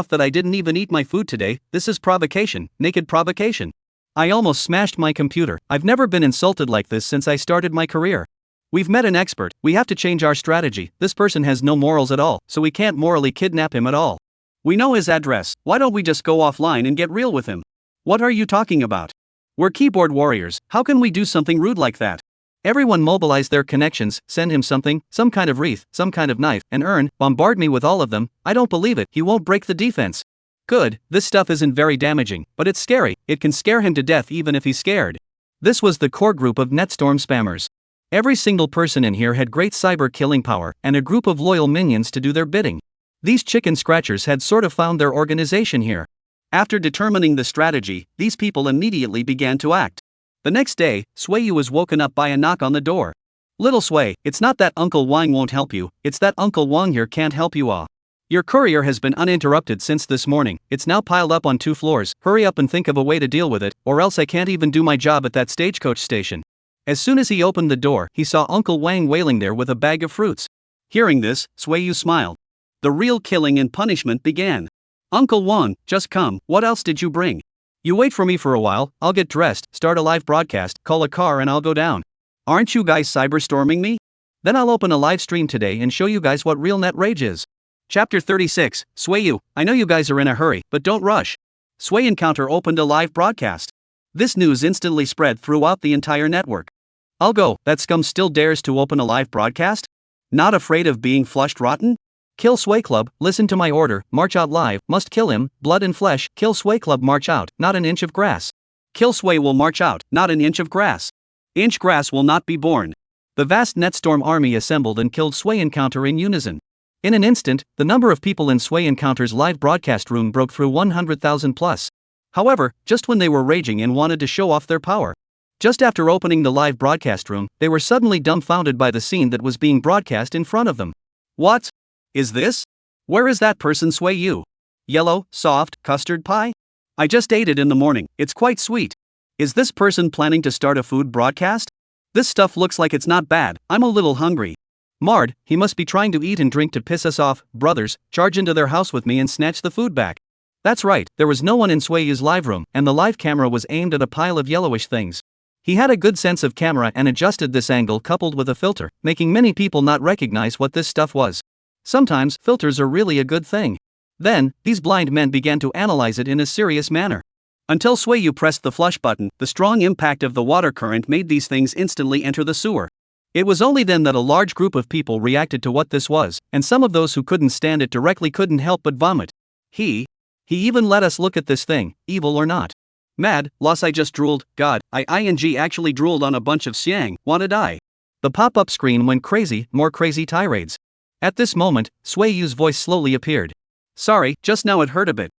that I didn't even eat my food today. This is provocation, naked provocation. I almost smashed my computer. I've never been insulted like this since I started my career. We've met an expert, we have to change our strategy. This person has no morals at all, so we can't morally kidnap him at all. We know his address, why don't we just go offline and get real with him? What are you talking about? We're keyboard warriors, how can we do something rude like that? Everyone mobilize their connections, send him something, some kind of wreath, some kind of knife, and bombard me with all of them. I don't believe it, he won't break the defense. Good, this stuff isn't very damaging, but it's scary, it can scare him to death even if he's scared. This was the core group of Netstorm spammers. Every single person in here had great cyber killing power, and a group of loyal minions to do their bidding. These chicken scratchers had sort of found their organization here. After determining the strategy, these people immediately began to act. The next day, Swayu was woken up by a knock on the door. Little Sway, it's not that Uncle Wang won't help you, it's that Uncle Wang here can't help you. Your courier has been uninterrupted since this morning, it's now piled up on 2 floors, hurry up and think of a way to deal with it, or else I can't even do my job at that stagecoach station. As soon as he opened the door, he saw Uncle Wang wailing there with a bag of fruits. Hearing this, Swayu smiled. The real killing and punishment began. Uncle Wang, just come, what else did you bring? You wait for me for a while, I'll get dressed, start a live broadcast, call a car and I'll go down. Aren't you guys cyberstorming me? Then I'll open a live stream today and show you guys what real net rage is. Chapter 36, Swayu, I know you guys are in a hurry, but don't rush. Sway Encounter opened a live broadcast. This news instantly spread throughout the entire network. I'll go, that scum still dares to open a live broadcast? Not afraid of being flushed rotten? Kill Sway Club, listen to my order, march out live, must kill him, blood and flesh, kill Sway Club, march out, not an inch of grass. Kill Sway will march out, not an inch of grass. Inch grass will not be born. The vast Netstorm army assembled and killed Sway Encounter in unison. In an instant, the number of people in Sway Encounter's live broadcast room broke through 100,000 plus. However, just when they were raging and wanted to show off their power. Just after opening the live broadcast room, they were suddenly dumbfounded by the scene that was being broadcast in front of them. What is this? Where is that person Swayu? Yellow, soft, custard pie? I just ate it in the morning, it's quite sweet. Is this person planning to start a food broadcast? This stuff looks like it's not bad, I'm a little hungry. Mard, he must be trying to eat and drink to piss us off. Brothers, charge into their house with me and snatch the food back. That's right, there was no one in Swayu's live room, and the live camera was aimed at a pile of yellowish things. He had a good sense of camera and adjusted this angle coupled with a filter, making many people not recognize what this stuff was. Sometimes, filters are really a good thing. Then, these blind men began to analyze it in a serious manner. Until Swayu pressed the flush button, the strong impact of the water current made these things instantly enter the sewer. It was only then that a large group of people reacted to what this was, and some of those who couldn't stand it directly couldn't help but vomit. He even let us look at this thing, evil or not. Mad, loss I just drooled, God, I actually drooled on a bunch of siang, wanna die. The pop-up screen went crazy, more crazy tirades. At this moment, Swayu's voice slowly appeared. Sorry, just now it hurt a bit.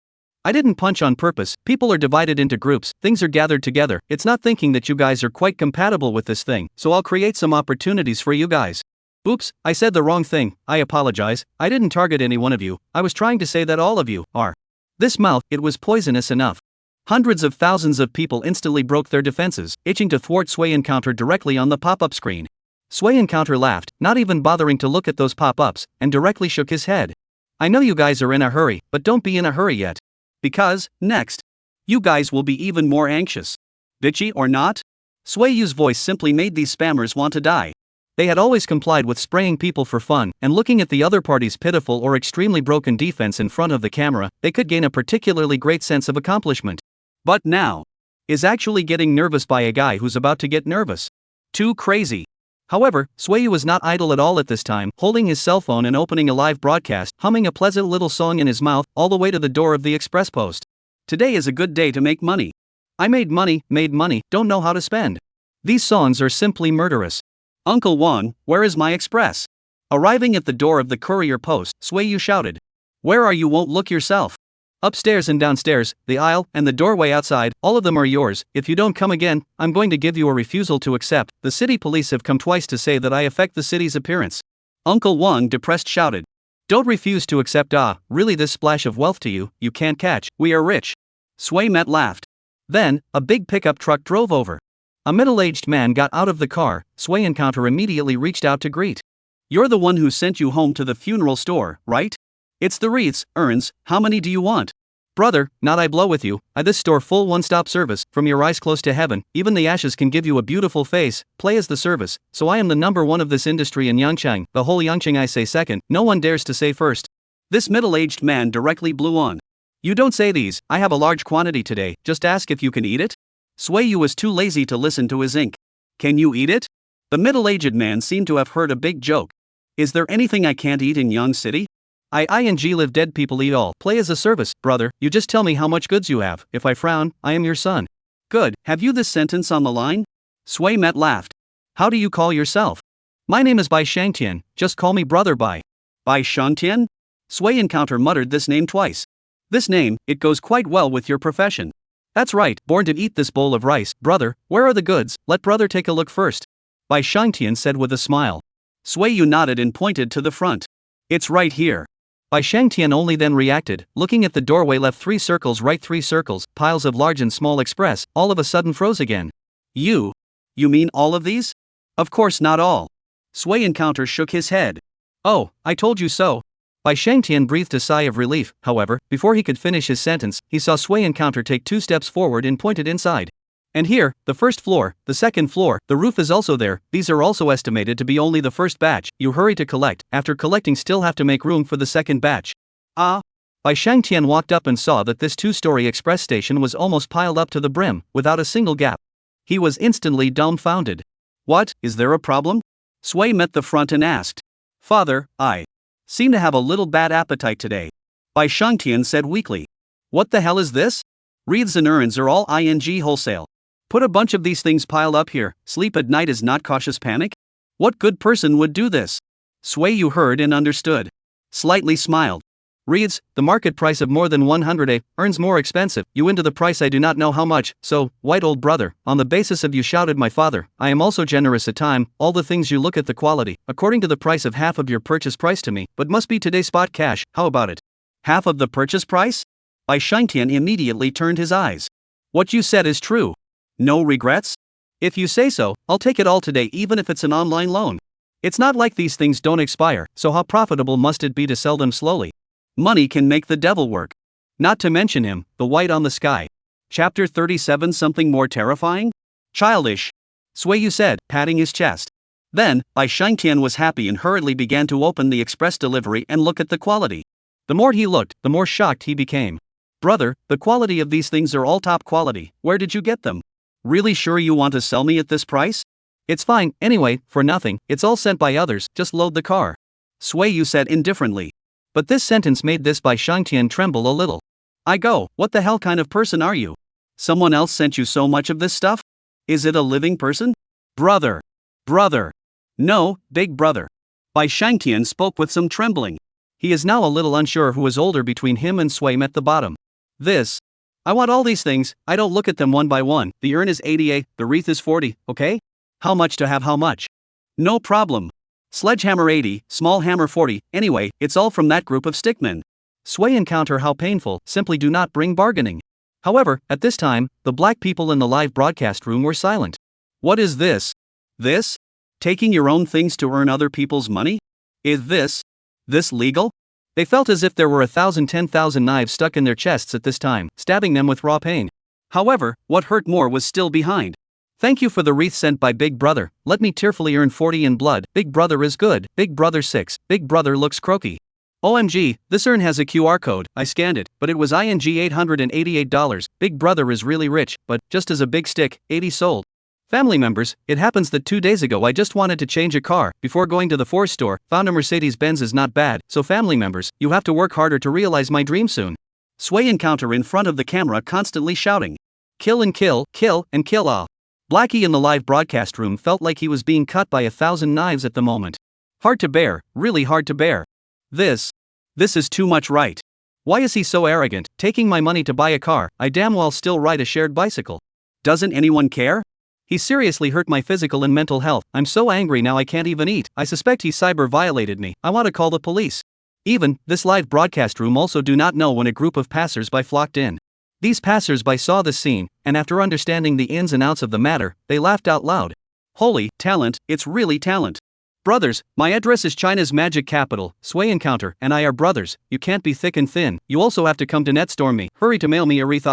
I didn't punch on purpose, people are divided into groups, things are gathered together, it's not thinking that you guys are quite compatible with this thing, so I'll create some opportunities for you guys. Oops, I said the wrong thing, I apologize, I didn't target any one of you, I was trying to say that all of you are. This mouth, it was poisonous enough. Hundreds of thousands of people instantly broke their defenses, itching to thwart Sway Encounter directly on the pop-up screen. Sway Encounter laughed, not even bothering to look at those pop-ups, and directly shook his head. I know you guys are in a hurry, but don't be in a hurry yet. Because, next, you guys will be even more anxious. Bitchy or not? Sway Yu's voice simply made these spammers want to die. They had always complied with spraying people for fun, and looking at the other party's pitiful or extremely broken defense in front of the camera, they could gain a particularly great sense of accomplishment. But now, is actually getting nervous by a guy who's about to get nervous. Too crazy. However, Sway Yu was not idle at all at this time, holding his cell phone and opening a live broadcast, humming a pleasant little song in his mouth, all the way to the door of the express post. Today is a good day to make money. I made money, don't know how to spend. These songs are simply murderous. Uncle Wong, where is my express? Arriving at the door of the courier post, Sway Yu shouted. Where are you? Won't look yourself. Upstairs and downstairs, the aisle, and the doorway outside, all of them are yours. If you don't come again, I'm going to give you a refusal to accept. The city police have come twice to say that I affect the city's appearance. Uncle Wong depressed shouted. Don't refuse to accept. Really this splash of wealth to you, you can't catch, we are rich. Sway Met laughed. Then, a big pickup truck drove over. A middle-aged man got out of the car. Sway Encounter immediately reached out to greet. You're the one who sent you home to the funeral store, right? It's the wreaths, urns, how many do you want? Brother, not I blow with you, this store full one-stop service, from your eyes close to heaven, even the ashes can give you a beautiful face, play as the service, so I am the number one of this industry in Yangchang, the whole Yangchang I say second, no one dares to say first. This middle-aged man directly blew on. You don't say these, I have a large quantity today, just ask if you can eat it? Sway Yu was too lazy to listen to his ink. Can you eat it? The middle-aged man seemed to have heard a big joke. Is there anything I can't eat in Yang City? I live dead people eat all. Play as a service, brother, you just tell me how much goods you have, if I frown, I am your son. Good, have you this sentence on the line? Sway Met laughed. How do you call yourself? My name is Bai Shangtian, just call me brother Bai. Bai Shangtian? Sway Encounter muttered this name twice. This name, it goes quite well with your profession. That's right, born to eat this bowl of rice, brother, where are the goods, let brother take a look first. Bai Shangtian said with a smile. Sway Yu nodded and pointed to the front. It's right here. Bai Shangtian only then reacted, looking at the doorway left 3 circles right 3 circles, piles of large and small express, all of a sudden froze again. You mean all of these? Of course not all. Sway Encounter shook his head. Oh, I told you so. Bai Shangtian breathed a sigh of relief, however, before he could finish his sentence, he saw Sway Encounter take 2 steps forward and pointed inside. And here, the first floor, the second floor, the roof is also there, these are also estimated to be only the first batch, you hurry to collect, after collecting still have to make room for the second batch. Bai Shangtian walked up and saw that this 2-story express station was almost piled up to the brim, without a single gap. He was instantly dumbfounded. What, is there a problem? Sway met the front and asked. Father, I seem to have a little bad appetite today. Bai Shangtian said weakly. What the hell is this? Wreaths and urns are all ing wholesale. Put a bunch of these things piled up here, sleep at night is not cautious panic? What good person would do this? Sway Yu heard and understood. Slightly smiled. Wreaths, the market price of more than 100 urns more expensive, you into the price I do not know how much, so, white old brother, on the basis of you shouted my father, I am also generous at time, all the things you look at the quality, according to the price of half of your purchase price to me, but must be today spot cash, how about it? Half of the purchase price? Bai Shangtian immediately turned his eyes. What you said is true. No regrets? If you say so, I'll take it all today even if it's an online loan. It's not like these things don't expire, so how profitable must it be to sell them slowly? Money can make the devil work. Not to mention him, the white on the sky. Chapter 37. Something more terrifying? Childish. Sway Yu said, patting his chest. Then, Bai Shangtian was happy and hurriedly began to open the express delivery and look at the quality. The more he looked, the more shocked he became. Brother, the quality of these things are all top quality, where did you get them? Really sure you want to sell me at this price? It's fine, anyway, for nothing, it's all sent by others, just load the car. Sway Yu said indifferently. But this sentence made this Bai Shangtian tremble a little. What the hell kind of person are you? Someone else sent you so much of this stuff? Is it a living person? Brother. No, big brother. Bai Shangtian spoke with some trembling. He is now a little unsure who is older between him and Sway at the bottom. This. I want all these things, I don't look at them one by one. The urn is 88, the wreath is 40, okay? How much to have how much? No problem. Sledgehammer 80, small hammer 40, anyway, it's all from that group of stickmen. Sway encounter how painful, simply do not bring bargaining. However, at this time, the black people in the live broadcast room were silent. What is this? This? Taking your own things to earn other people's money? Is this legal? They felt as if there were 10,000 knives stuck in their chests at this time, stabbing them with raw pain. However, what hurt more was still behind. Thank you for the wreath sent by Big Brother, let me tearfully earn 40 in blood. Big Brother is good, Big Brother 6, Big Brother looks croaky. OMG, this urn has a QR code, I scanned it, but it was ING $888, Big Brother is really rich, but, just as a big stick, 80 sold. Family members, it happens that 2 days ago I just wanted to change a car, before going to the Ford store, found a Mercedes-Benz is not bad, so family members, you have to work harder to realize my dream soon. Sway encounter in front of the camera constantly shouting. Kill and kill, kill and kill all. Blackie in the live broadcast room felt like he was being cut by 1,000 knives at the moment. Hard to bear, really hard to bear. This is too much, right? Why is he so arrogant, taking my money to buy a car? I damn well still ride a shared bicycle. Doesn't anyone care? He seriously hurt my physical and mental health. I'm so angry now I can't even eat. I suspect he cyber violated me. I want to call the police. Even, this live broadcast room also do not know when a group of passers-by flocked in. These passers-by saw this scene, and after understanding the ins and outs of the matter, they laughed out loud. Holy talent, it's really talent. Brothers, my address is China's magic capital, Sway encounter, and I are brothers. You can't be thick and thin. You also have to come to netstorm me. Hurry to mail me a wreath.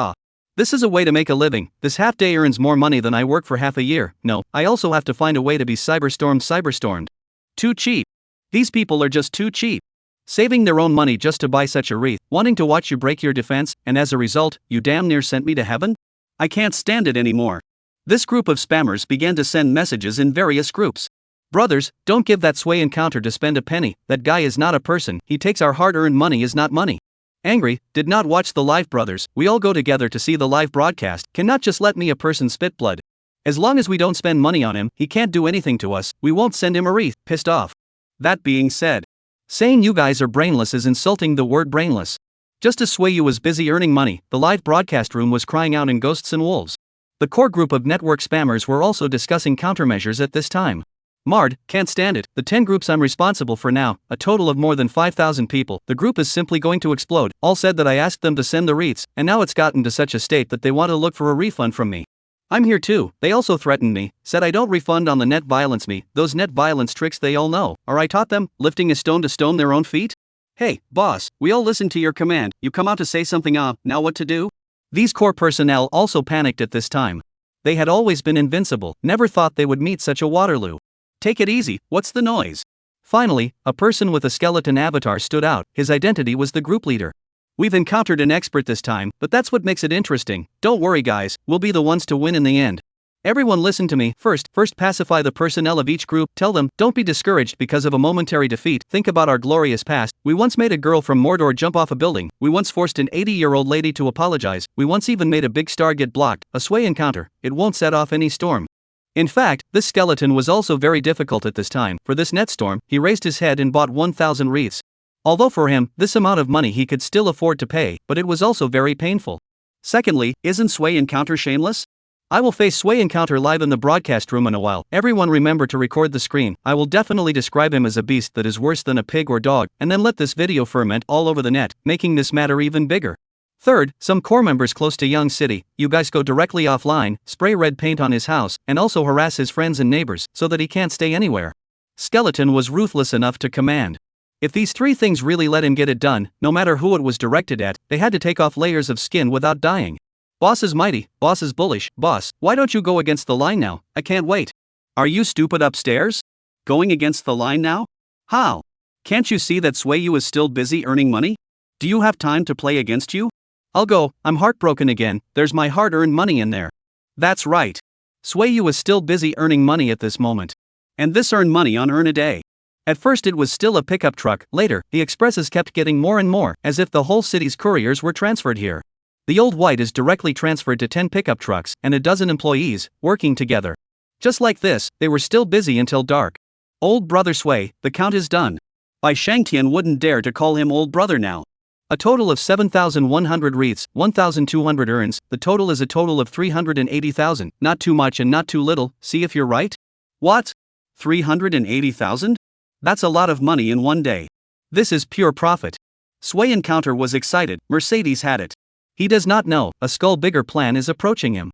This is a way to make a living. This half day earns more money than I work for half a year. No, I also have to find a way to be cyberstormed. Too cheap. These people are just too cheap. Saving their own money just to buy such a wreath, wanting to watch you break your defense, and as a result, you damn near sent me to heaven? I can't stand it anymore. This group of spammers began to send messages in various groups. Brothers, don't give that Sway encounter to spend a penny. That guy is not a person. He takes our hard-earned money is not money. Angry, did not watch the live. Brothers, we all go together to see the live broadcast, cannot just let me a person spit blood. As long as we don't spend money on him, he can't do anything to us, we won't send him a wreath. Pissed off. That being said, saying you guys are brainless is insulting the word brainless. Just as Sway was busy earning money, the live broadcast room was crying out in ghosts and wolves. The core group of network spammers were also discussing countermeasures at this time. Mard, can't stand it, the 10 groups I'm responsible for now, a total of more than 5,000 people, the group is simply going to explode. All said that I asked them to send the wreaths, and now it's gotten to such a state that they want to look for a refund from me. I'm here too. They also threatened me, said I don't refund on the net violence me, those net violence tricks they all know, or I taught them, lifting a stone to stone their own feet? Hey, boss, we all listened to your command, you come out to say something now what to do? These core personnel also panicked at this time. They had always been invincible, never thought they would meet such a Waterloo. Take it easy, what's the noise? Finally, a person with a skeleton avatar stood out, his identity was the group leader. We've encountered an expert this time, but that's what makes it interesting. Don't worry guys, we'll be the ones to win in the end. Everyone listen to me. First pacify the personnel of each group, tell them, don't be discouraged because of a momentary defeat, think about our glorious past. We once made a girl from Mordor jump off a building, we once forced an 80-year-old lady to apologize, we once even made a big star get blocked, a Sway encounter, it won't set off any storm. In fact, this skeleton was also very difficult at this time. For this net storm, he raised his head and bought 1,000 wreaths. Although for him, this amount of money he could still afford to pay, but it was also very painful. Secondly, isn't Sway encounter shameless? I will face Sway encounter live in the broadcast room in a while. Everyone remember to record the screen. I will definitely describe him as a beast that is worse than a pig or dog, and then let this video ferment all over the net, making this matter even bigger. Third, some core members close to Young City, you guys go directly offline, spray red paint on his house, and also harass his friends and neighbors, so that he can't stay anywhere. Skeleton was ruthless enough to command. If these 3 things really let him get it done, no matter who it was directed at, they had to take off layers of skin without dying. Boss is mighty, boss is bullish, boss, why don't you go against the line now? I can't wait. Are you stupid upstairs? Going against the line now? How? Can't you see that Sway is still busy earning money? Do you have time to play against you? I'll go, I'm heartbroken again, there's my hard-earned money in there. That's right. Sway is still busy earning money at this moment. And this earned money on Earn a Day. At first it was still a pickup truck, later, the expresses kept getting more and more, as if the whole city's couriers were transferred here. The old white is directly transferred to 10 pickup trucks, and a dozen employees, working together. Just like this, they were still busy until dark. Old brother Sway, the count is done. Bai Shangtian wouldn't dare to call him old brother now. A total of 7,100 wreaths, 1,200 urns, the total is a total of 380,000, not too much and not too little, see if you're right? What? 380,000? That's a lot of money in one day. This is pure profit. Sway Encounter was excited, Mercedes had it. He does not know, a skull bigger plan is approaching him.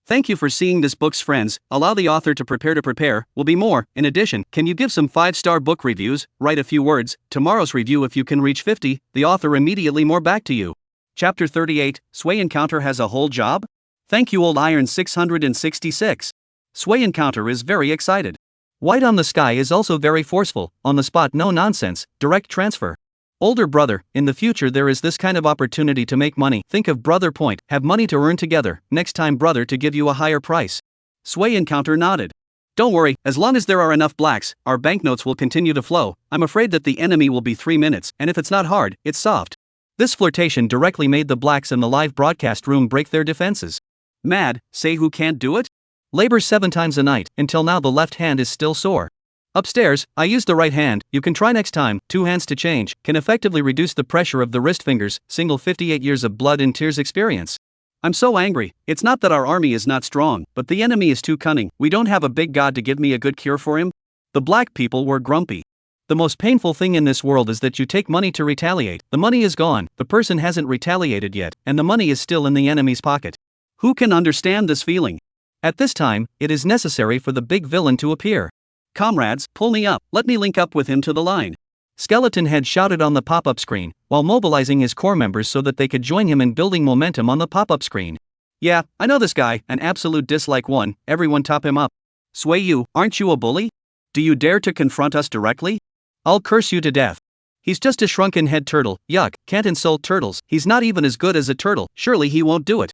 Thank you for seeing this book's friends, allow the author to prepare, will be more. In addition, can you give some 5-star book reviews, write a few words, tomorrow's review if you can reach 50, the author immediately more back to you. Chapter 38, Sway Encounter has a whole job? Thank you Old Iron 666. Sway Encounter is very excited. White on the Sky is also very forceful, on the spot no nonsense, direct transfer. Older brother, in the future there is this kind of opportunity to make money, think of brother point, have money to earn together, next time brother to give you a higher price. Sway Encounter nodded. Don't worry, as long as there are enough blacks, our banknotes will continue to flow, I'm afraid that the enemy will be 3 minutes, and if it's not hard, it's soft. This flirtation directly made the blacks in the live broadcast room break their defenses. Mad, say who can't do it? Labor 7 times a night, until now the left hand is still sore. Upstairs, I use the right hand, you can try next time, 2 hands to change, can effectively reduce the pressure of the wrist fingers, single 58 years of blood and tears experience. I'm so angry, it's not that our army is not strong, but the enemy is too cunning, we don't have a big god to give me a good cure for him? The black people were grumpy. The most painful thing in this world is that you take money to retaliate, the money is gone, the person hasn't retaliated yet, and the money is still in the enemy's pocket. Who can understand this feeling? At this time, it is necessary for the big villain to appear. Comrades, pull me up, let me link up with him to the line. Skeleton Head shouted on the pop-up screen, while mobilizing his core members so that they could join him in building momentum on the pop-up screen. Yeah, I know this guy, an absolute dislike one, everyone top him up. Sway you, aren't you a bully? Do you dare to confront us directly? I'll curse you to death. He's just a shrunken head turtle, yuck, can't insult turtles, he's not even as good as a turtle, surely he won't do it.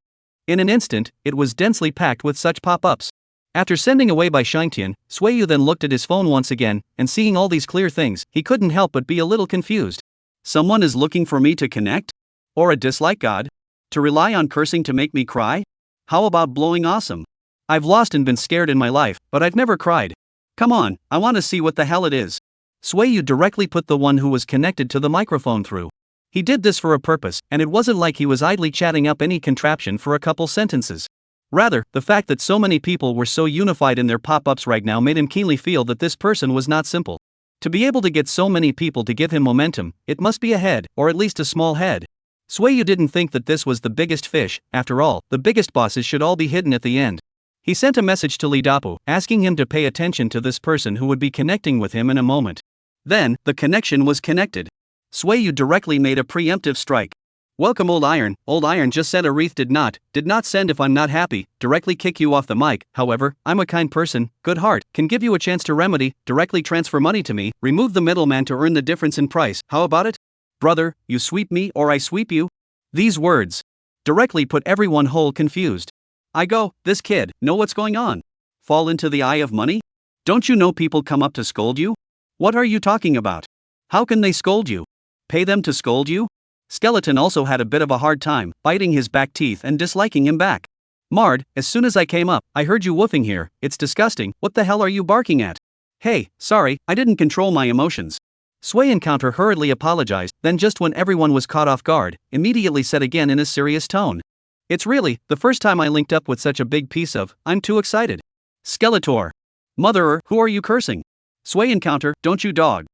In an instant, it was densely packed with such pop-ups. After sending away by Shangtian, Suiyu then looked at his phone once again, and seeing all these clear things, he couldn't help but be a little confused. Someone is looking for me to connect? Or a dislike god? To rely on cursing to make me cry? How about blowing awesome? I've lost and been scared in my life, but I've never cried. Come on, I want to see what the hell it is. Suiyu directly put the one who was connected to the microphone through. He did this for a purpose, and it wasn't like he was idly chatting up any contraption for a couple sentences. Rather, the fact that so many people were so unified in their pop-ups right now made him keenly feel that this person was not simple. To be able to get so many people to give him momentum, it must be a head, or at least a small head. Suiyu didn't think that this was the biggest fish, after all, the biggest bosses should all be hidden at the end. He sent a message to Li Dapu, asking him to pay attention to this person who would be connecting with him in a moment. Then, the connection was connected. Suiyu directly made a preemptive strike. Welcome Old Iron just sent a wreath did not send if I'm not happy, directly kick you off the mic, however, I'm a kind person, good heart, can give you a chance to remedy, directly transfer money to me, remove the middleman to earn the difference in price, how about it? Brother, you sweep me or I sweep you? These words directly put everyone whole confused. I go, this kid, know what's going on? Fall into the eye of money? Don't you know people come up to scold you? What are you talking about? How can they scold you? Pay them to scold you? Skeleton also had a bit of a hard time, biting his back teeth and disliking him back. Mard, as soon as I came up, I heard you woofing here, it's disgusting, what the hell are you barking at? Hey, sorry, I didn't control my emotions. Sway Encounter hurriedly apologized, then just when everyone was caught off guard, immediately said again in a serious tone. It's really, the first time I linked up with such a big piece of, I'm too excited. Skeletor. Motherer, who are you cursing? Sway Encounter, don't you dog.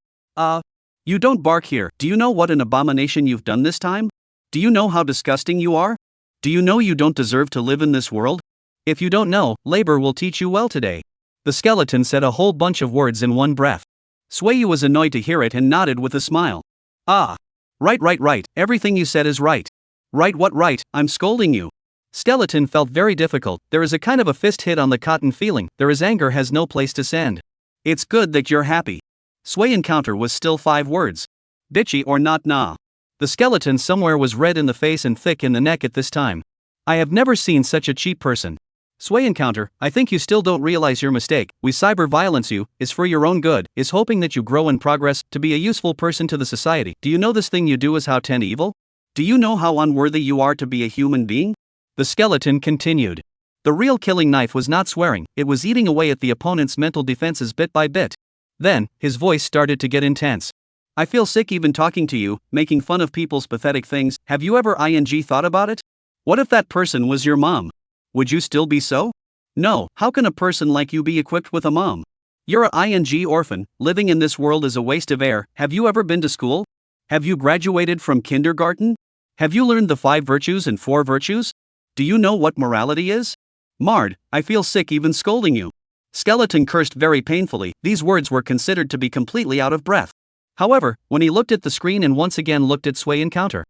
You don't bark here, do you know what an abomination you've done this time? Do you know how disgusting you are? Do you know you don't deserve to live in this world? If you don't know, labor will teach you well today. The skeleton said a whole bunch of words in one breath. Suiyu was annoyed to hear it and nodded with a smile. Ah. Right, everything you said is right. Right what right, I'm scolding you. Skeleton felt very difficult, there is a kind of a fist hit on the cotton feeling, there is anger has no place to send. It's good that you're happy. Sway Encounter was still 5 words. Bitchy or not nah. The skeleton somewhere was red in the face and thick in the neck at this time. I have never seen such a cheap person. Sway Encounter, I think you still don't realize your mistake, we cyber violence you, is for your own good, is hoping that you grow and progress, to be a useful person to the society. Do you know this thing you do is how 10 evil? Do you know how unworthy you are to be a human being? The skeleton continued. The real killing knife was not swearing, it was eating away at the opponent's mental defenses bit by bit. Then, his voice started to get intense. I feel sick even talking to you, making fun of people's pathetic things. Have you ever thought about it? What if that person was your mom? Would you still be so? No, how can a person like you be equipped with a mom? You're a orphan, living in this world is a waste of air. Have you ever been to school? Have you graduated from kindergarten? Have you learned the 5 virtues and 4 virtues? Do you know what morality is? Mard, I feel sick even scolding you. Skeleton cursed very painfully. These words were considered to be completely out of breath. However, when he looked at the screen and once again looked at Sway Encounter,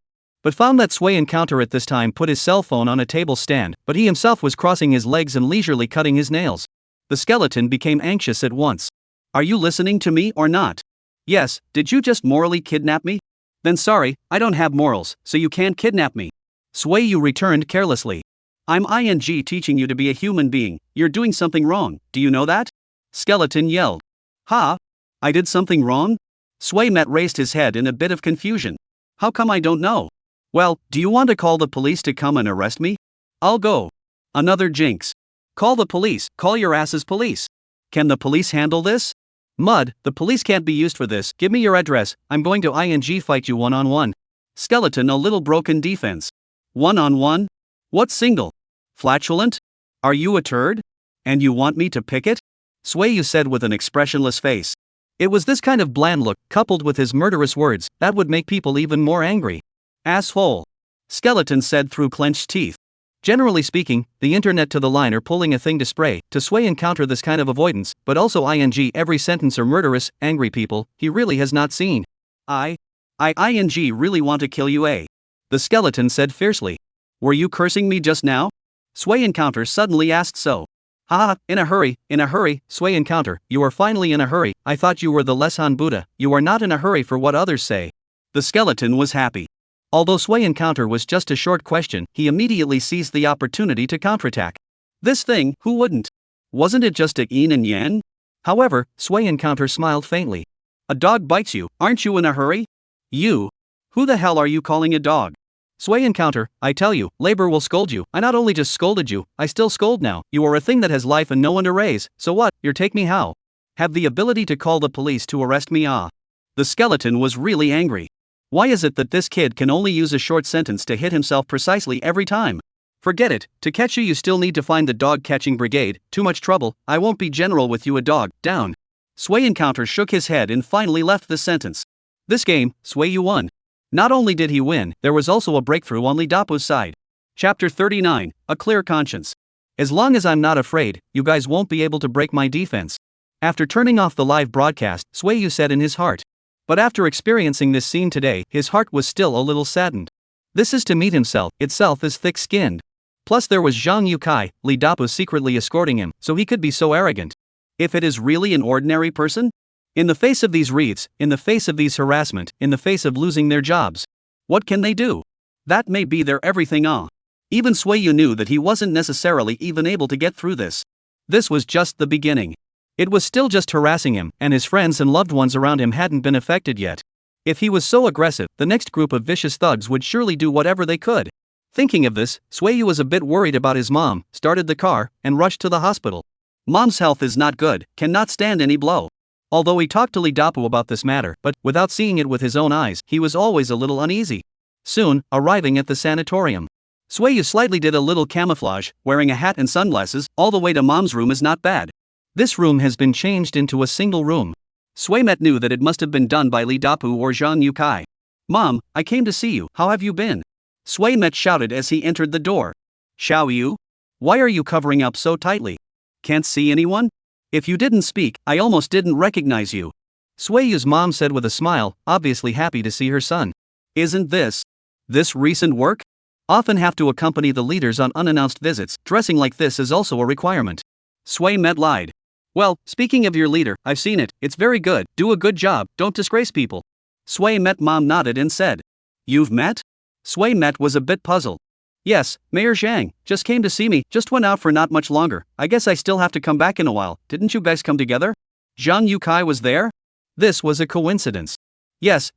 but found that Sway Encounter at this time put his cell phone on a table stand, but he himself was crossing his legs and leisurely cutting his nails. The skeleton became anxious at once. Are you listening to me or not? Yes, did you just morally kidnap me? Then sorry, I don't have morals, so you can't kidnap me. Sway, you returned carelessly. I'm teaching you to be a human being. You're doing something wrong, do you know that? Skeleton yelled. Ha? I did something wrong? Sway raised his head in a bit of confusion. How come I don't know? Well, do you want to call the police to come and arrest me? I'll go. Another jinx. Call the police, call your asses police. Can the police handle this? Mud, the police can't be used for this. Give me your address, I'm going to fight you one-on-one. Skeleton, a little broken defense. One-on-one? What single? Flatulent? Are you a turd? And you want me to pick it? Sway, you said with an expressionless face. It was this kind of bland look, coupled with his murderous words, that would make people even more angry. Asshole. Skeleton said through clenched teeth. Generally speaking, the internet to the line are pulling a thing to spray, to Sway Encounter this kind of avoidance, but also every sentence are murderous, angry people, he really has not seen. I really want to kill you, eh? The skeleton said fiercely. Were you cursing me just now? Sway Encounter suddenly asked so. Ha, in a hurry, Sway Encounter, you are finally in a hurry, I thought you were the Leshan Buddha, you are not in a hurry for what others say. The skeleton was happy. Although Sway Encounter was just a short question, he immediately seized the opportunity to counterattack. This thing, who wouldn't? Wasn't it just a yin and yang? However, Sway Encounter smiled faintly. A dog bites you, aren't you in a hurry? You? Who the hell are you calling a dog? Sway Encounter, I tell you, labor will scold you. I not only just scolded you, I still scold now. You are a thing that has life and no one to raise, so what, you're take me how? Have the ability to call the police to arrest me, ah. The skeleton was really angry. Why is it that this kid can only use a short sentence to hit himself precisely every time? Forget it, to catch you still need to find the dog catching brigade, too much trouble, I won't be general with you a dog, down. Sway Encounter shook his head and finally left the sentence. This game, Sway, you won. Not only did he win, there was also a breakthrough on Lidapu's side. Chapter 39, A Clear Conscience. As long as I'm not afraid, you guys won't be able to break my defense. After turning off the live broadcast, Sway said in his heart. But after experiencing this scene today, his heart was still a little saddened. This is to meet himself, itself is thick-skinned. Plus there was Zhang Yukai, Lidapu secretly escorting him, so he could be so arrogant. If it is really an ordinary person? In the face of these wreaths, in the face of these harassment, in the face of losing their jobs, what can they do? That may be their everything, ah. Even Sway knew that he wasn't necessarily even able to get through this. This was just the beginning. It was still just harassing him, and his friends and loved ones around him hadn't been affected yet. If he was so aggressive, the next group of vicious thugs would surely do whatever they could. Thinking of this, Sway was a bit worried about his mom, started the car, and rushed to the hospital. Mom's health is not good, cannot stand any blow. Although he talked to Lidapu about this matter, but, without seeing it with his own eyes, he was always a little uneasy. Soon, arriving at the sanatorium, Sway slightly did a little camouflage, wearing a hat and sunglasses, all the way to Mom's room is not bad. This room has been changed into a single room. Sway knew that it must have been done by Lidapu or Zhang Yukai. Mom, I came to see you, how have you been? Sway shouted as he entered the door. Xiao Yu? Why are you covering up so tightly? Can't see anyone? If you didn't speak, I almost didn't recognize you. Sway's mom said with a smile, obviously happy to see her son. Isn't this recent work? Often have to accompany the leaders on unannounced visits, dressing like this is also a requirement. Sway lied. Well, speaking of your leader, I've seen it, it's very good, do a good job, don't disgrace people. Sway mom nodded and said. You've met? Sway was a bit puzzled. Yes, Mayor Zhang, just came to see me, just went out for not much longer, I guess I still have to come back in a while, didn't you guys come together? Zhang Yukai was there? This was a coincidence. Yes,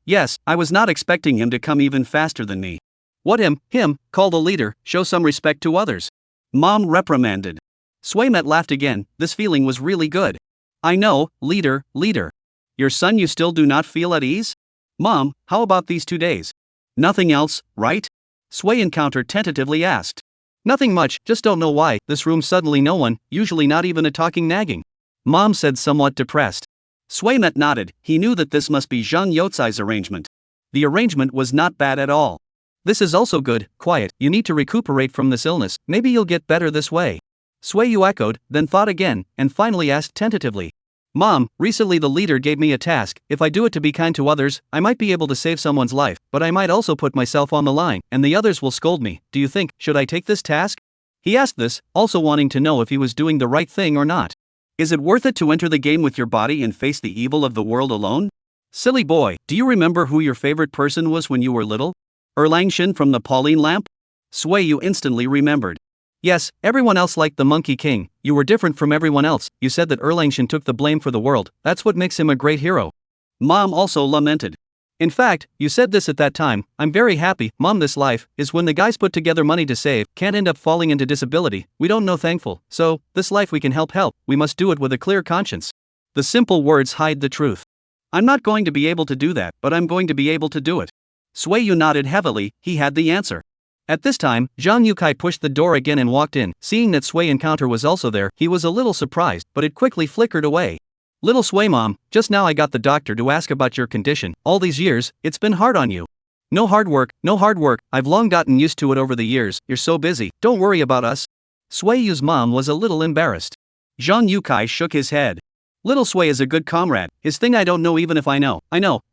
I was not expecting him to come even faster than me. What him, call the leader, show some respect to others. Mom reprimanded. Sway laughed again, this feeling was really good. I know, leader. Your son you still do not feel at ease? Mom, how about these 2 days? Nothing else, right? Sway Encounter tentatively asked. Nothing much, just don't know why, this room suddenly no one, usually not even a talking nagging. Mom said somewhat depressed. Sway Met nodded, he knew that this must be Zhang Yotsai's arrangement. The arrangement was not bad at all. This is also good, quiet, you need to recuperate from this illness, maybe you'll get better this way. Sway Yu echoed, then thought again, and finally asked tentatively. Mom, recently the leader gave me a task, if I do it to be kind to others, I might be able to save someone's life, but I might also put myself on the line, and the others will scold me, do you think, should I take this task? He asked this, also wanting to know if he was doing the right thing or not. Is it worth it to enter the game with your body and face the evil of the world alone? Silly boy, do you remember who your favorite person was when you were little? Erlangshin from the Pauline lamp? Sway Yu instantly remembered. Yes, everyone else liked the Monkey King, you were different from everyone else, you said that Erlangshin took the blame for the world, that's what makes him a great hero. Mom also lamented. In fact, you said this at that time, I'm very happy, Mom, this life, is when the guys put together money to save, can't end up falling into disability, we don't know thankful, so, this life we can help, we must do it with a clear conscience. The simple words hide the truth. I'm not going to be able to do that, but I'm going to be able to do it. Sway Yu nodded heavily, he had the answer. At this time, Zhang Yukai pushed the door again and walked in, seeing that Sway Encounter was also there, he was a little surprised, but it quickly flickered away. Little Sway Mom, just now I got the doctor to ask about your condition, all these years, it's been hard on you. No hard work, I've long gotten used to it over the years, you're so busy, don't worry about us. Sway Yu's mom was a little embarrassed. Zhang Yukai shook his head. Little Sway is a good comrade, his thing I don't know even if I know,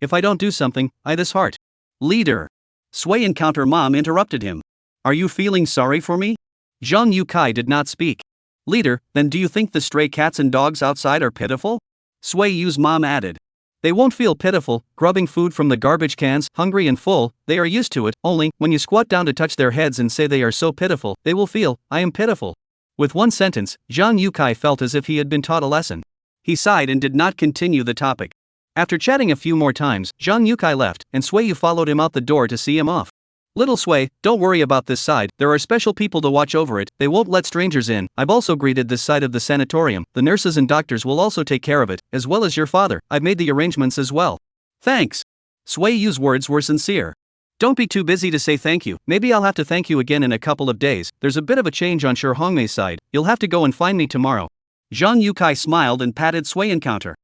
if I don't do something, I this heart. Leader. Sway Encounter Mom interrupted him. Are you feeling sorry for me? Zhang Yukai did not speak. Leader, then do you think the stray cats and dogs outside are pitiful? Sway Yu's mom added. They won't feel pitiful, grubbing food from the garbage cans, hungry and full, they are used to it, only, when you squat down to touch their heads and say they are so pitiful, they will feel, I am pitiful. With one sentence, Zhang Yukai felt as if he had been taught a lesson. He sighed and did not continue the topic. After chatting a few more times, Zhang Yukai left, and Sway Yu followed him out the door to see him off. Little Sway, don't worry about this side, there are special people to watch over it, they won't let strangers in, I've also greeted this side of the sanatorium, the nurses and doctors will also take care of it, as well as your father, I've made the arrangements as well. Thanks. Sway Yu's words were sincere. Don't be too busy to say thank you, maybe I'll have to thank you again in a couple of days, there's a bit of a change on Shi Hongmei's side, you'll have to go and find me tomorrow. Zhang Yukai smiled and patted Sway Encounter.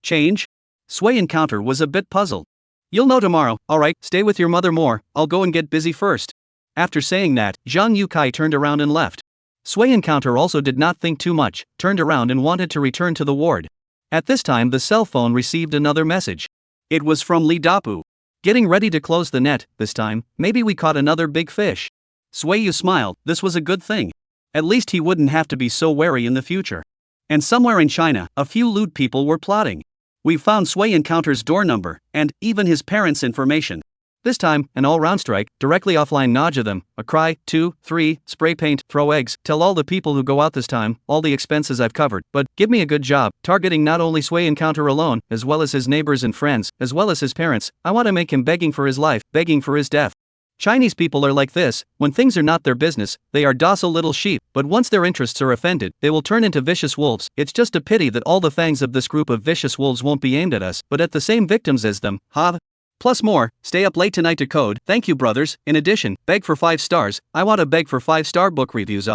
Change? Sway Encounter was a bit puzzled. You'll know tomorrow, alright, stay with your mother more, I'll go and get busy first. After saying that, Zhang Yukai turned around and left. Sway Encounter also did not think too much, turned around and wanted to return to the ward. At this time the cell phone received another message. It was from Li Dapu. Getting ready to close the net, this time, maybe we caught another big fish. Sway Yu smiled, this was a good thing. At least he wouldn't have to be so wary in the future. And somewhere in China, a few lewd people were plotting. We found Sway Encounter's door number, and even his parents' information. This time, an all-round strike, directly offline nudge of them, a cry, 2, 3, spray paint, throw eggs, tell all the people who go out this time, all the expenses I've covered, but, give me a good job, targeting not only Sway Encounter alone, as well as his neighbors and friends, as well as his parents, I want to make him begging for his life, begging for his death. Chinese people are like this, when things are not their business, they are docile little sheep, but once their interests are offended, they will turn into vicious wolves. It's just a pity that all the fangs of this group of vicious wolves won't be aimed at us, but at the same victims as them, ha? Plus more, stay up late tonight to code, thank you brothers, in addition, beg for 5 stars, I want to beg for 5-star book reviews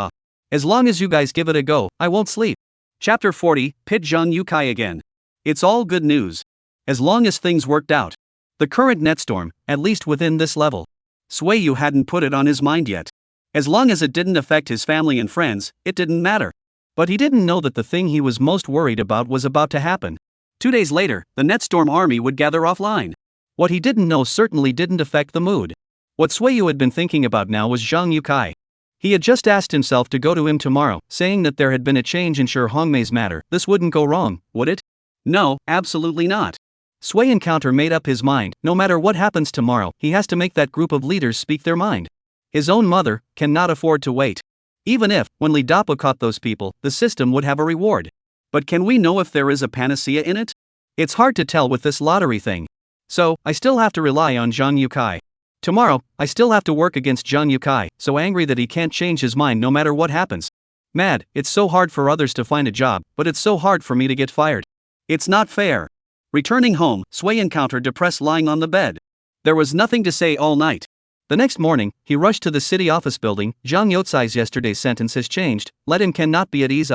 As long as you guys give it a go, I won't sleep. Chapter 40, Pit Zhang Yukai again. It's all good news. As long as things worked out. The current netstorm, at least within this level. Sway Yu hadn't put it on his mind yet. As long as it didn't affect his family and friends, it didn't matter. But he didn't know that the thing he was most worried about was about to happen. 2 days later, the Netstorm army would gather offline. What he didn't know certainly didn't affect the mood. What Sway Yu had been thinking about now was Zhang Yukai. He had just asked himself to go to him tomorrow, saying that there had been a change in Shi Hongmei's matter. This wouldn't go wrong, would it? No, absolutely not. Sway Encounter made up his mind, no matter what happens tomorrow, he has to make that group of leaders speak their mind. His own mother cannot afford to wait. Even if, when Li Dapu caught those people, the system would have a reward. But can we know if there is a panacea in it? It's hard to tell with this lottery thing. So, I still have to rely on Zhang Yukai. Tomorrow, I still have to work against Zhang Yukai, so angry that he can't change his mind no matter what happens. Mad, it's so hard for others to find a job, but it's so hard for me to get fired. It's not fair. Returning home, Sui encountered depressed lying on the bed. There was nothing to say all night. The next morning, he rushed to the city office building. Zhang Yotsai's yesterday's sentence has changed, let him cannot be at ease.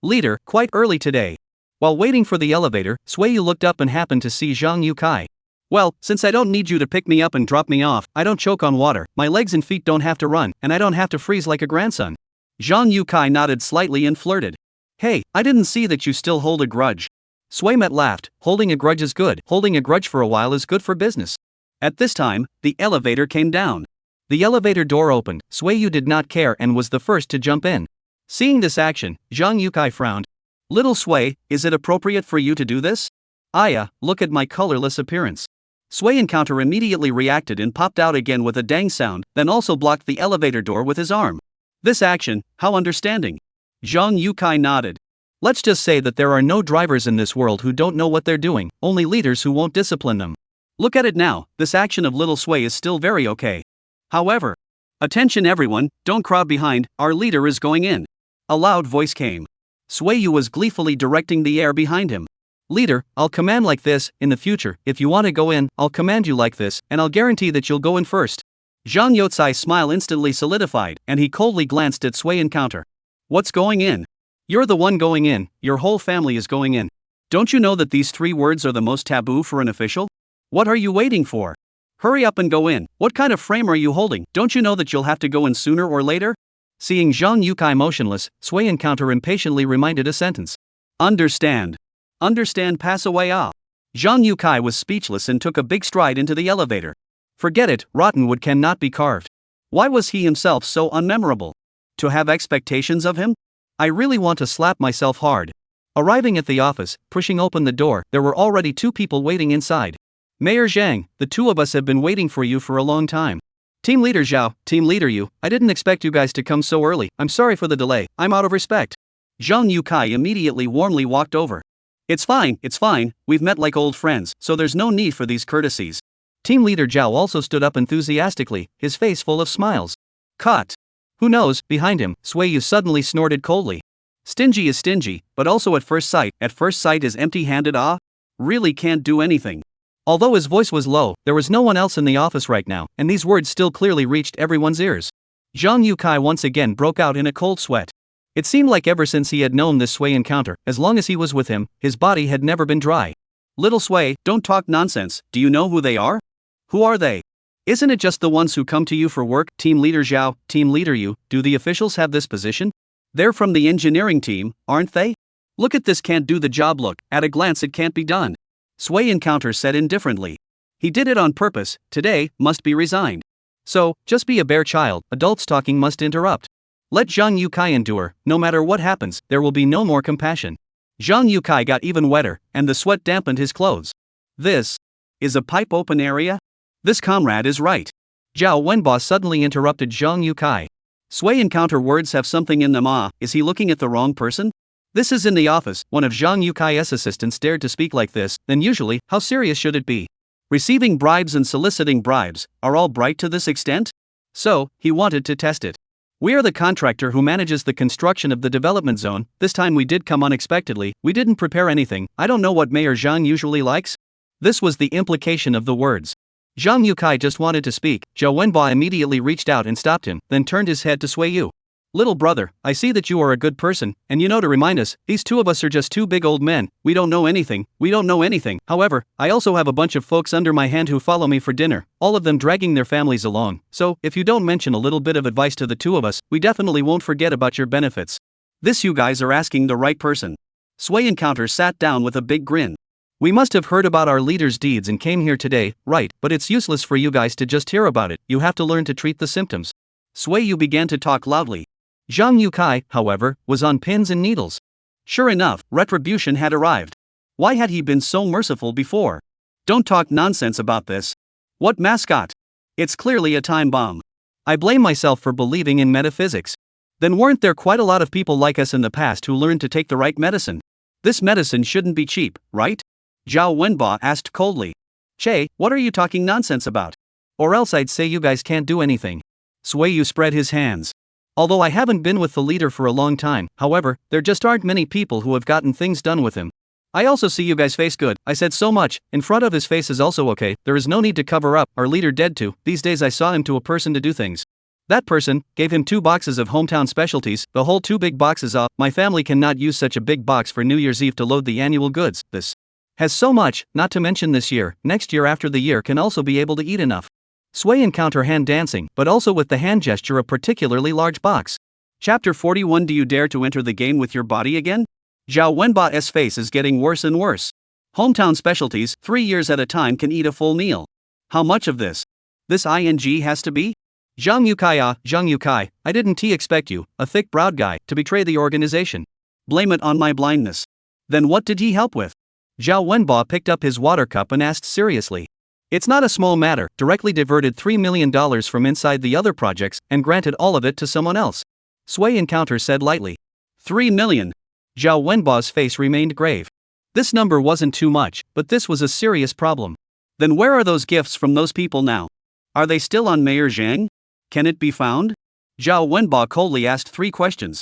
Leader, quite early today. While waiting for the elevator, Suiyu looked up and happened to see Zhang Yukai. Well, since I don't need you to pick me up and drop me off, I don't choke on water, my legs and feet don't have to run, and I don't have to freeze like a grandson. Zhang Yukai nodded slightly and flirted. Hey, I didn't see that you still hold a grudge. Suimet laughed. Holding a grudge is good. Holding a grudge for a while is good for business. At this time, the elevator came down. The elevator door opened. Suiyu did not care and was the first to jump in. Seeing this action, Zhang Yukai frowned. Little Sui, is it appropriate for you to do this? Aya, look at my colorless appearance. Sui encounter immediately reacted and popped out again with a dang sound, then also blocked the elevator door with his arm. This action, how understanding. Zhang Yukai nodded. Let's just say that there are no drivers in this world who don't know what they're doing, only leaders who won't discipline them. Look at it now, this action of little Sui is still very okay. However, attention everyone, don't crowd behind, our leader is going in. A loud voice came. Suiyu was gleefully directing the air behind him. Leader, I'll command like this, in the future, if you want to go in, I'll command you like this, and I'll guarantee that you'll go in first. Zhang Yotsai's smile instantly solidified, and he coldly glanced at Sui encounter. What's going in? You're the one going in, your whole family is going in. Don't you know that these 3 words are the most taboo for an official? What are you waiting for? Hurry up and go in, what kind of frame are you holding? Don't you know that you'll have to go in sooner or later? Seeing Zhang Yukai motionless, Sui encounter impatiently reminded a sentence. Understand. Understand pass away ah. Zhang Yukai was speechless and took a big stride into the elevator. Forget it, rotten wood cannot be carved. Why was he himself so unmemorable? To have expectations of him? I really want to slap myself hard. Arriving at the office, pushing open the door, there were already 2 people waiting inside. Mayor Zhang, the 2 of us have been waiting for you for a long time. Team Leader Zhao, Team Leader Yu, I didn't expect you guys to come so early, I'm sorry for the delay, I'm out of respect. Zhang Yukai immediately warmly walked over. It's fine, we've met like old friends, so there's no need for these courtesies. Team Leader Zhao also stood up enthusiastically, his face full of smiles. Cut. Who knows, behind him, Suiyu suddenly snorted coldly. Stingy is stingy, but also at first sight is empty-handed ah? Really can't do anything. Although his voice was low, there was no one else in the office right now, and these words still clearly reached everyone's ears. Zhang Yukai once again broke out in a cold sweat. It seemed like ever since he had known this Sui encounter, as long as he was with him, his body had never been dry. Little Sui, don't talk nonsense, do you know who they are? Who are they? Isn't it just the ones who come to you for work? Team Leader Zhao, Team Leader Yu, do the officials have this position? They're from the engineering team, aren't they? Look at this can't do the job look, at a glance it can't be done. Sui encounter said indifferently. He did it on purpose, today, must be resigned. So, just be a bare child, adults talking must interrupt. Let Zhang Yukai endure, no matter what happens, there will be no more compassion. Zhang Yukai got even wetter, and the sweat dampened his clothes. This is a pipe open area? This comrade is right. Zhao Wenba suddenly interrupted Zhang Yukai. Sui encounter words have something in them ah, is he looking at the wrong person? This is in the office, one of Zhang Yukai's assistants dared to speak like this, then usually, how serious should it be? Receiving bribes and soliciting bribes, are all bright to this extent? So, he wanted to test it. We are the contractor who manages the construction of the development zone, this time we did come unexpectedly, we didn't prepare anything, I don't know what Mayor Zhang usually likes? This was the implication of the words. Zhang Yukai just wanted to speak, Zhao Wenba immediately reached out and stopped him, then turned his head to Suiyu. Little brother, I see that you are a good person, and you know to remind us, these 2 of us are just 2 big old men, we don't know anything, however, I also have a bunch of folks under my hand who follow me for dinner, all of them dragging their families along, so, if you don't mention a little bit of advice to the 2 of us, we definitely won't forget about your benefits. This you guys are asking the right person. Sui encounter sat down with a big grin. We must have heard about our leader's deeds and came here today, right, but it's useless for you guys to just hear about it, you have to learn to treat the symptoms. Suiyu began to talk loudly. Zhang Yukai, however, was on pins and needles. Sure enough, retribution had arrived. Why had he been so merciful before? Don't talk nonsense about this. What mascot? It's clearly a time bomb. I blame myself for believing in metaphysics. Then weren't there quite a lot of people like us in the past who learned to take the right medicine? This medicine shouldn't be cheap, right? Zhao Wenba asked coldly. Che, what are you talking nonsense about? Or else I'd say you guys can't do anything. Suiyu spread his hands. Although I haven't been with the leader for a long time, however, there just aren't many people who have gotten things done with him. I also see you guys face good. I said so much. In front of his face is also okay. There is no need to cover up. Our leader dead too. These days I saw him to a person to do things. That person gave him 2 boxes of hometown specialties, the whole 2 big boxes up. My family cannot use such a big box for New Year's Eve to load the annual goods. This has so much, not to mention this year, next year after the year can also be able to eat enough. Sway encounter hand dancing, but also with the hand gesture a particularly large box. Chapter 41. Do you dare to enter the game with your body again? Zhao Wenba's face is getting worse and worse. Hometown specialties, 3 years at a time can eat a full meal. How much of this? This ing has to be? Zhang Yukai, I didn't expect you, a thick-browed guy, to betray the organization. Blame it on my blindness. Then what did he help with? Zhao Wenba picked up his water cup and asked seriously. It's not a small matter, directly diverted $3 million from inside the other projects and granted all of it to someone else. Sway encounter said lightly. 3 million. Zhao Wenba's face remained grave. This number wasn't too much, but this was a serious problem. Then where are those gifts from those people now? Are they still on Mayor Zhang? Can it be found? Zhao Wenba coldly asked 3 questions.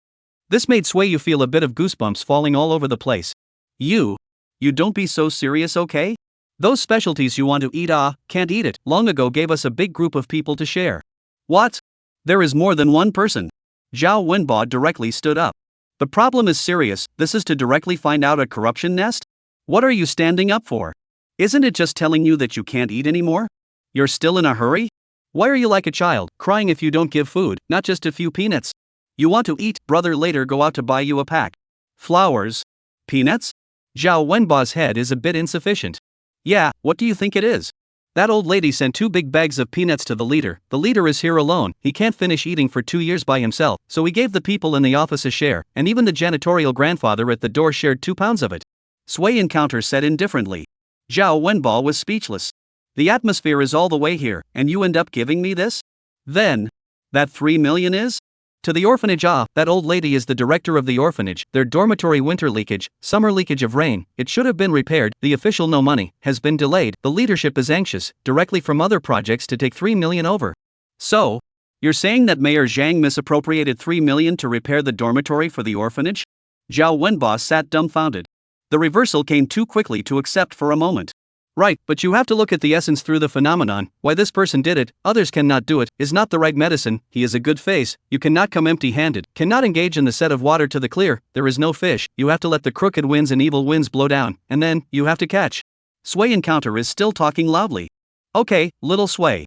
This made Sway feel a bit of goosebumps falling all over the place. You don't be so serious, okay? Those specialties you want to eat can't eat it, long ago gave us a big group of people to share. What? There is more than one person. Zhao Wenba directly stood up. The problem is serious. This is to directly find out a corruption nest? What are you standing up for? Isn't it just telling you that you can't eat anymore? You're still in a hurry? Why are you like a child, crying if you don't give food, not just a few peanuts? You want to eat, brother, later go out to buy you a pack. Flowers? Peanuts? Zhao Wenba's head is a bit insufficient. Yeah, what do you think it is? That old lady sent 2 big bags of peanuts to the leader. The leader is here alone, he can't finish eating for 2 years by himself, so he gave the people in the office a share, and even the janitorial grandfather at the door shared 2 pounds of it. Sway encounter said indifferently. Zhao Wenba was speechless. The atmosphere is all the way here, and you end up giving me this? Then, that 3 million is? To the orphanage. That old lady is the director of the orphanage. Their dormitory winter leakage, summer leakage of rain, it should have been repaired. The official no money, has been delayed. The leadership is anxious, directly from other projects to take 3 million over. So, you're saying that Mayor Zhang misappropriated 3 million to repair the dormitory for the orphanage? Zhao Wenba sat dumbfounded. The reversal came too quickly to accept for a moment. Right, but you have to look at the essence through the phenomenon. Why this person did it, others cannot do it, is not the right medicine. He is a good face, you cannot come empty-handed, cannot engage in the set of water to the clear, there is no fish, you have to let the crooked winds and evil winds blow down, and then, you have to catch. Sway encounter is still talking loudly. Okay, little Sway.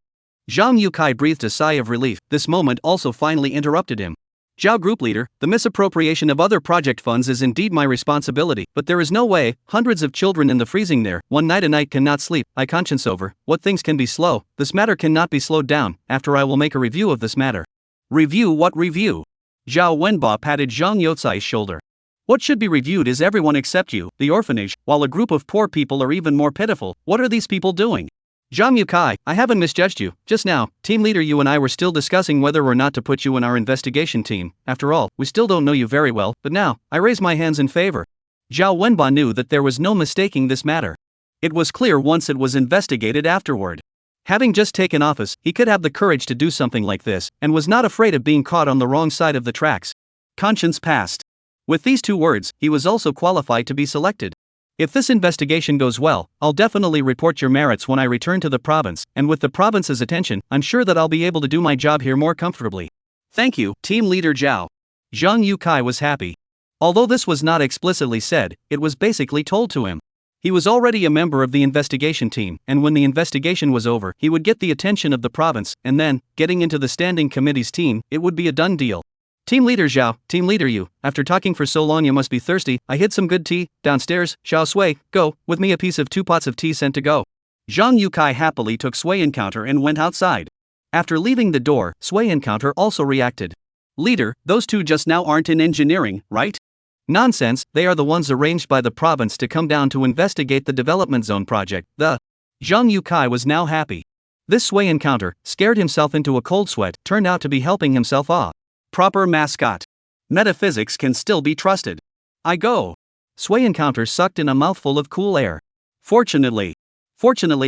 Zhang Yukai breathed a sigh of relief. This moment also finally interrupted him. Zhao group leader, the misappropriation of other project funds is indeed my responsibility, but there is no way, hundreds of children in the freezing there, one night a night cannot sleep, I conscience over, what things can be slow, this matter cannot be slowed down, after I will make a review of this matter. Review? What review? Zhao Wenba patted Zhang Youcai's shoulder. What should be reviewed is everyone except you, the orphanage, while a group of poor people are even more pitiful. What are these people doing? Zhang Yukai, I haven't misjudged you. Just now, team leader, you and I were still discussing whether or not to put you in our investigation team. After all, we still don't know you very well, but now, I raise my hands in favor. Zhao Wenba knew that there was no mistaking this matter. It was clear once it was investigated afterward. Having just taken office, he could have the courage to do something like this, and was not afraid of being caught on the wrong side of the tracks. Conscience passed. With these 2 words, he was also qualified to be selected. If this investigation goes well, I'll definitely report your merits when I return to the province, and with the province's attention, I'm sure that I'll be able to do my job here more comfortably. Thank you, team leader Zhao. Zhang Yukai was happy. Although this was not explicitly said, it was basically told to him. He was already a member of the investigation team, and when the investigation was over, he would get the attention of the province, and then, getting into the standing committee's team, it would be a done deal. Team leader Zhao, team leader you, after talking for so long you must be thirsty, I hid some good tea, downstairs, Xiao Sui, go, with me a piece of 2 pots of tea sent to go. Zhang Yukai happily took Sui encounter and went outside. After leaving the door, Sui encounter also reacted. Leader, those 2 just now aren't in engineering, right? Nonsense, they are the ones arranged by the province to come down to investigate the development zone project, Zhang Yukai was now happy. This Sui encounter, scared himself into a cold sweat, turned out to be helping himself Proper mascot. Metaphysics can still be trusted. I go. Sui encounter sucked in a mouthful of cool air. Fortunately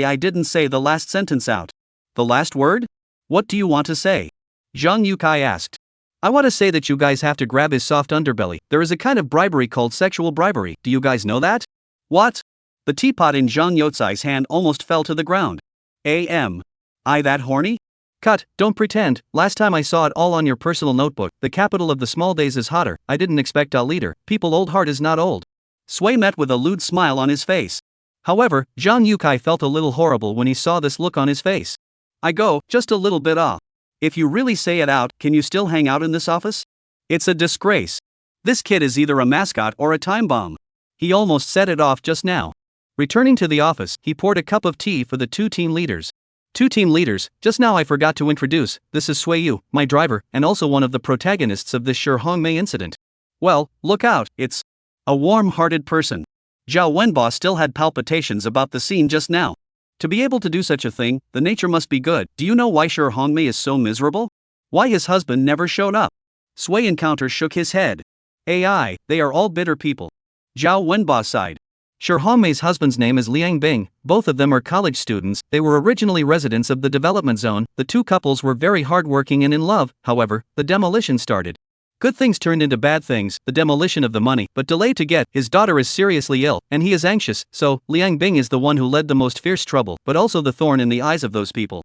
I didn't say the last sentence out. The last word? What do you want to say? Zhang Yukai asked. I want to say that you guys have to grab his soft underbelly. There is a kind of bribery called sexual bribery. Do you guys know that? What? The teapot in Zhang Yotsai's hand almost fell to the ground. I that horny? Cut, don't pretend, last time I saw it all on your personal notebook, the capital of the small days is hotter, I didn't expect a leader, people old heart is not old. Sui met with a lewd smile on his face. However, Zhang Yukai felt a little horrible when he saw this look on his face. I go, just a little bit off. If you really say it out, can you still hang out in this office? It's a disgrace. This kid is either a mascot or a time bomb. He almost set it off just now. Returning to the office, he poured a cup of tea for the two team leaders. Two team leaders, just now I forgot to introduce, this is Sui Yu, my driver, and also one of the protagonists of this Shi Hongmei incident. Well, look out, it's a warm-hearted person. Zhao Wenbo still had palpitations about the scene just now. To be able to do such a thing, the nature must be good. Do you know why Shi Hongmei is so miserable? Why his husband never showed up? Sui Encounter shook his head. AI, they are all bitter people. Zhao Wenbo sighed. Shi Hongmei's husband's name is Liang Bing, both of them are college students, they were originally residents of the development zone, the two couples were very hardworking and in love, however, the demolition started. Good things turned into bad things, the demolition of the money, but delayed to get, his daughter is seriously ill, and he is anxious, so, Liang Bing is the one who led the most fierce trouble, but also the thorn in the eyes of those people.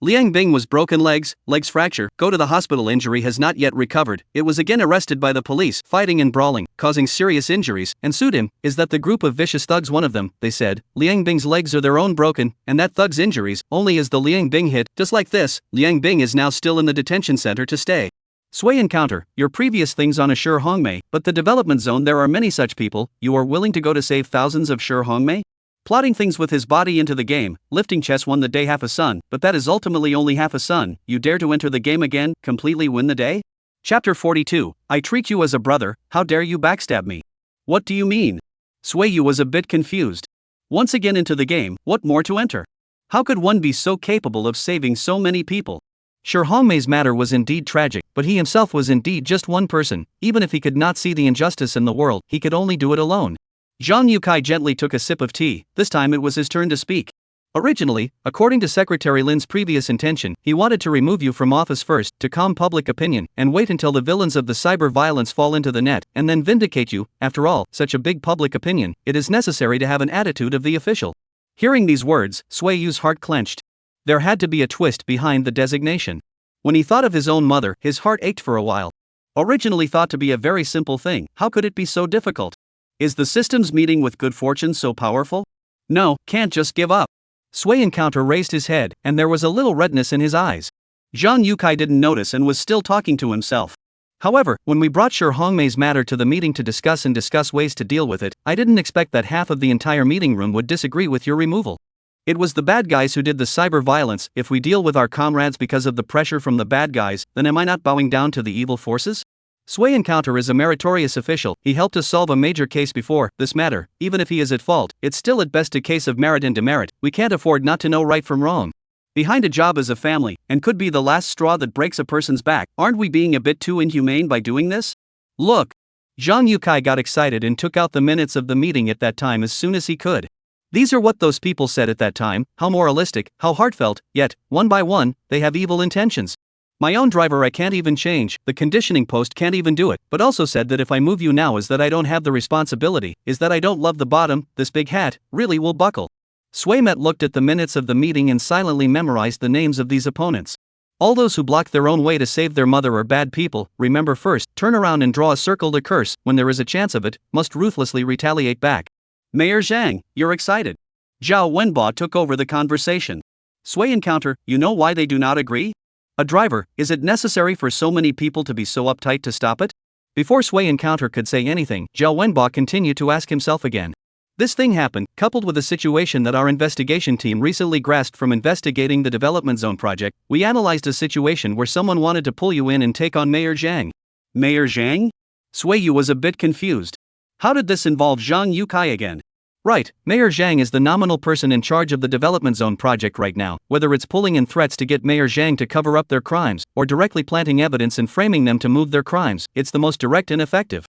Liang Bing was broken legs fracture, go to the hospital injury has not yet recovered, it was again arrested by the police, fighting and brawling, causing serious injuries, and sued him, is that the group of vicious thugs one of them, they said, Liang Bing's legs are their own broken, and that thug's injuries, only as the Liang Bing hit, just like this, Liang Bing is now still in the detention center to stay. Sui Encounter, your previous things on a Shi Hongmei, but the development zone there are many such people, you are willing to go to save thousands of Shi Hongmei? Plotting things with his body into the game, lifting chess won the day half a sun, but that is ultimately only half a sun, you dare to enter the game again, completely win the day? Chapter 42, I treat you as a brother, how dare you backstab me? What do you mean? Sui Yu was a bit confused. Once again into the game, what more to enter? How could one be so capable of saving so many people? Shi Hongmei's matter was indeed tragic, but he himself was indeed just one person, even if he could not see the injustice in the world, he could only do it alone. Zhang Yukai gently took a sip of tea, this time it was his turn to speak. Originally, according to Secretary Lin's previous intention, he wanted to remove you from office first, to calm public opinion, and wait until the villains of the cyber violence fall into the net, and then vindicate you. After all, such a big public opinion, it is necessary to have an attitude of the official. Hearing these words, Sui Yu's heart clenched. There had to be a twist behind the designation. When he thought of his own mother, his heart ached for a while. Originally thought to be a very simple thing, how could it be so difficult? Is the system's meeting with good fortune so powerful? No, can't just give up. Sui Encounter raised his head, and there was a little redness in his eyes. Zhang Yukai didn't notice and was still talking to himself. However, when we brought Shi Hongmei's matter to the meeting to discuss ways to deal with it, I didn't expect that half of the entire meeting room would disagree with your removal. It was the bad guys who did the cyber violence. If we deal with our comrades because of the pressure from the bad guys, then am I not bowing down to the evil forces? Sui Encounter is a meritorious official, he helped us solve a major case before, this matter, even if he is at fault, it's still at best a case of merit and demerit, we can't afford not to know right from wrong. Behind a job is a family, and could be the last straw that breaks a person's back, aren't we being a bit too inhumane by doing this? Look! Zhang Yukai got excited and took out the minutes of the meeting at that time as soon as he could. These are what those people said at that time, how moralistic, how heartfelt, yet, one by one, they have evil intentions. My own driver I can't even change, the conditioning post can't even do it, but also said that if I move you now is that I don't have the responsibility, is that I don't love the bottom, this big hat, really will buckle. Sui Met looked at the minutes of the meeting and silently memorized the names of these opponents. All those who block their own way to save their mother are bad people, remember first, turn around and draw a circle to curse, when there is a chance of it, must ruthlessly retaliate back. Mayor Zhang, you're excited. Zhao Wenbo took over the conversation. Sui Encounter, you know why they do not agree? A driver, is it necessary for so many people to be so uptight to stop it? Before Sui Encounter could say anything, Zhao Wenbo continued to ask himself again. This thing happened, coupled with a situation that our investigation team recently grasped from investigating the Development Zone project, we analyzed a situation where someone wanted to pull you in and take on Mayor Zhang. Mayor Zhang? Sui Yu was a bit confused. How did this involve Zhang Yukai again? Right, Mayor Zhang is the nominal person in charge of the Development Zone project right now, whether it's pulling in threats to get Mayor Zhang to cover up their crimes, or directly planting evidence and framing them to move their crimes, it's the most direct and effective.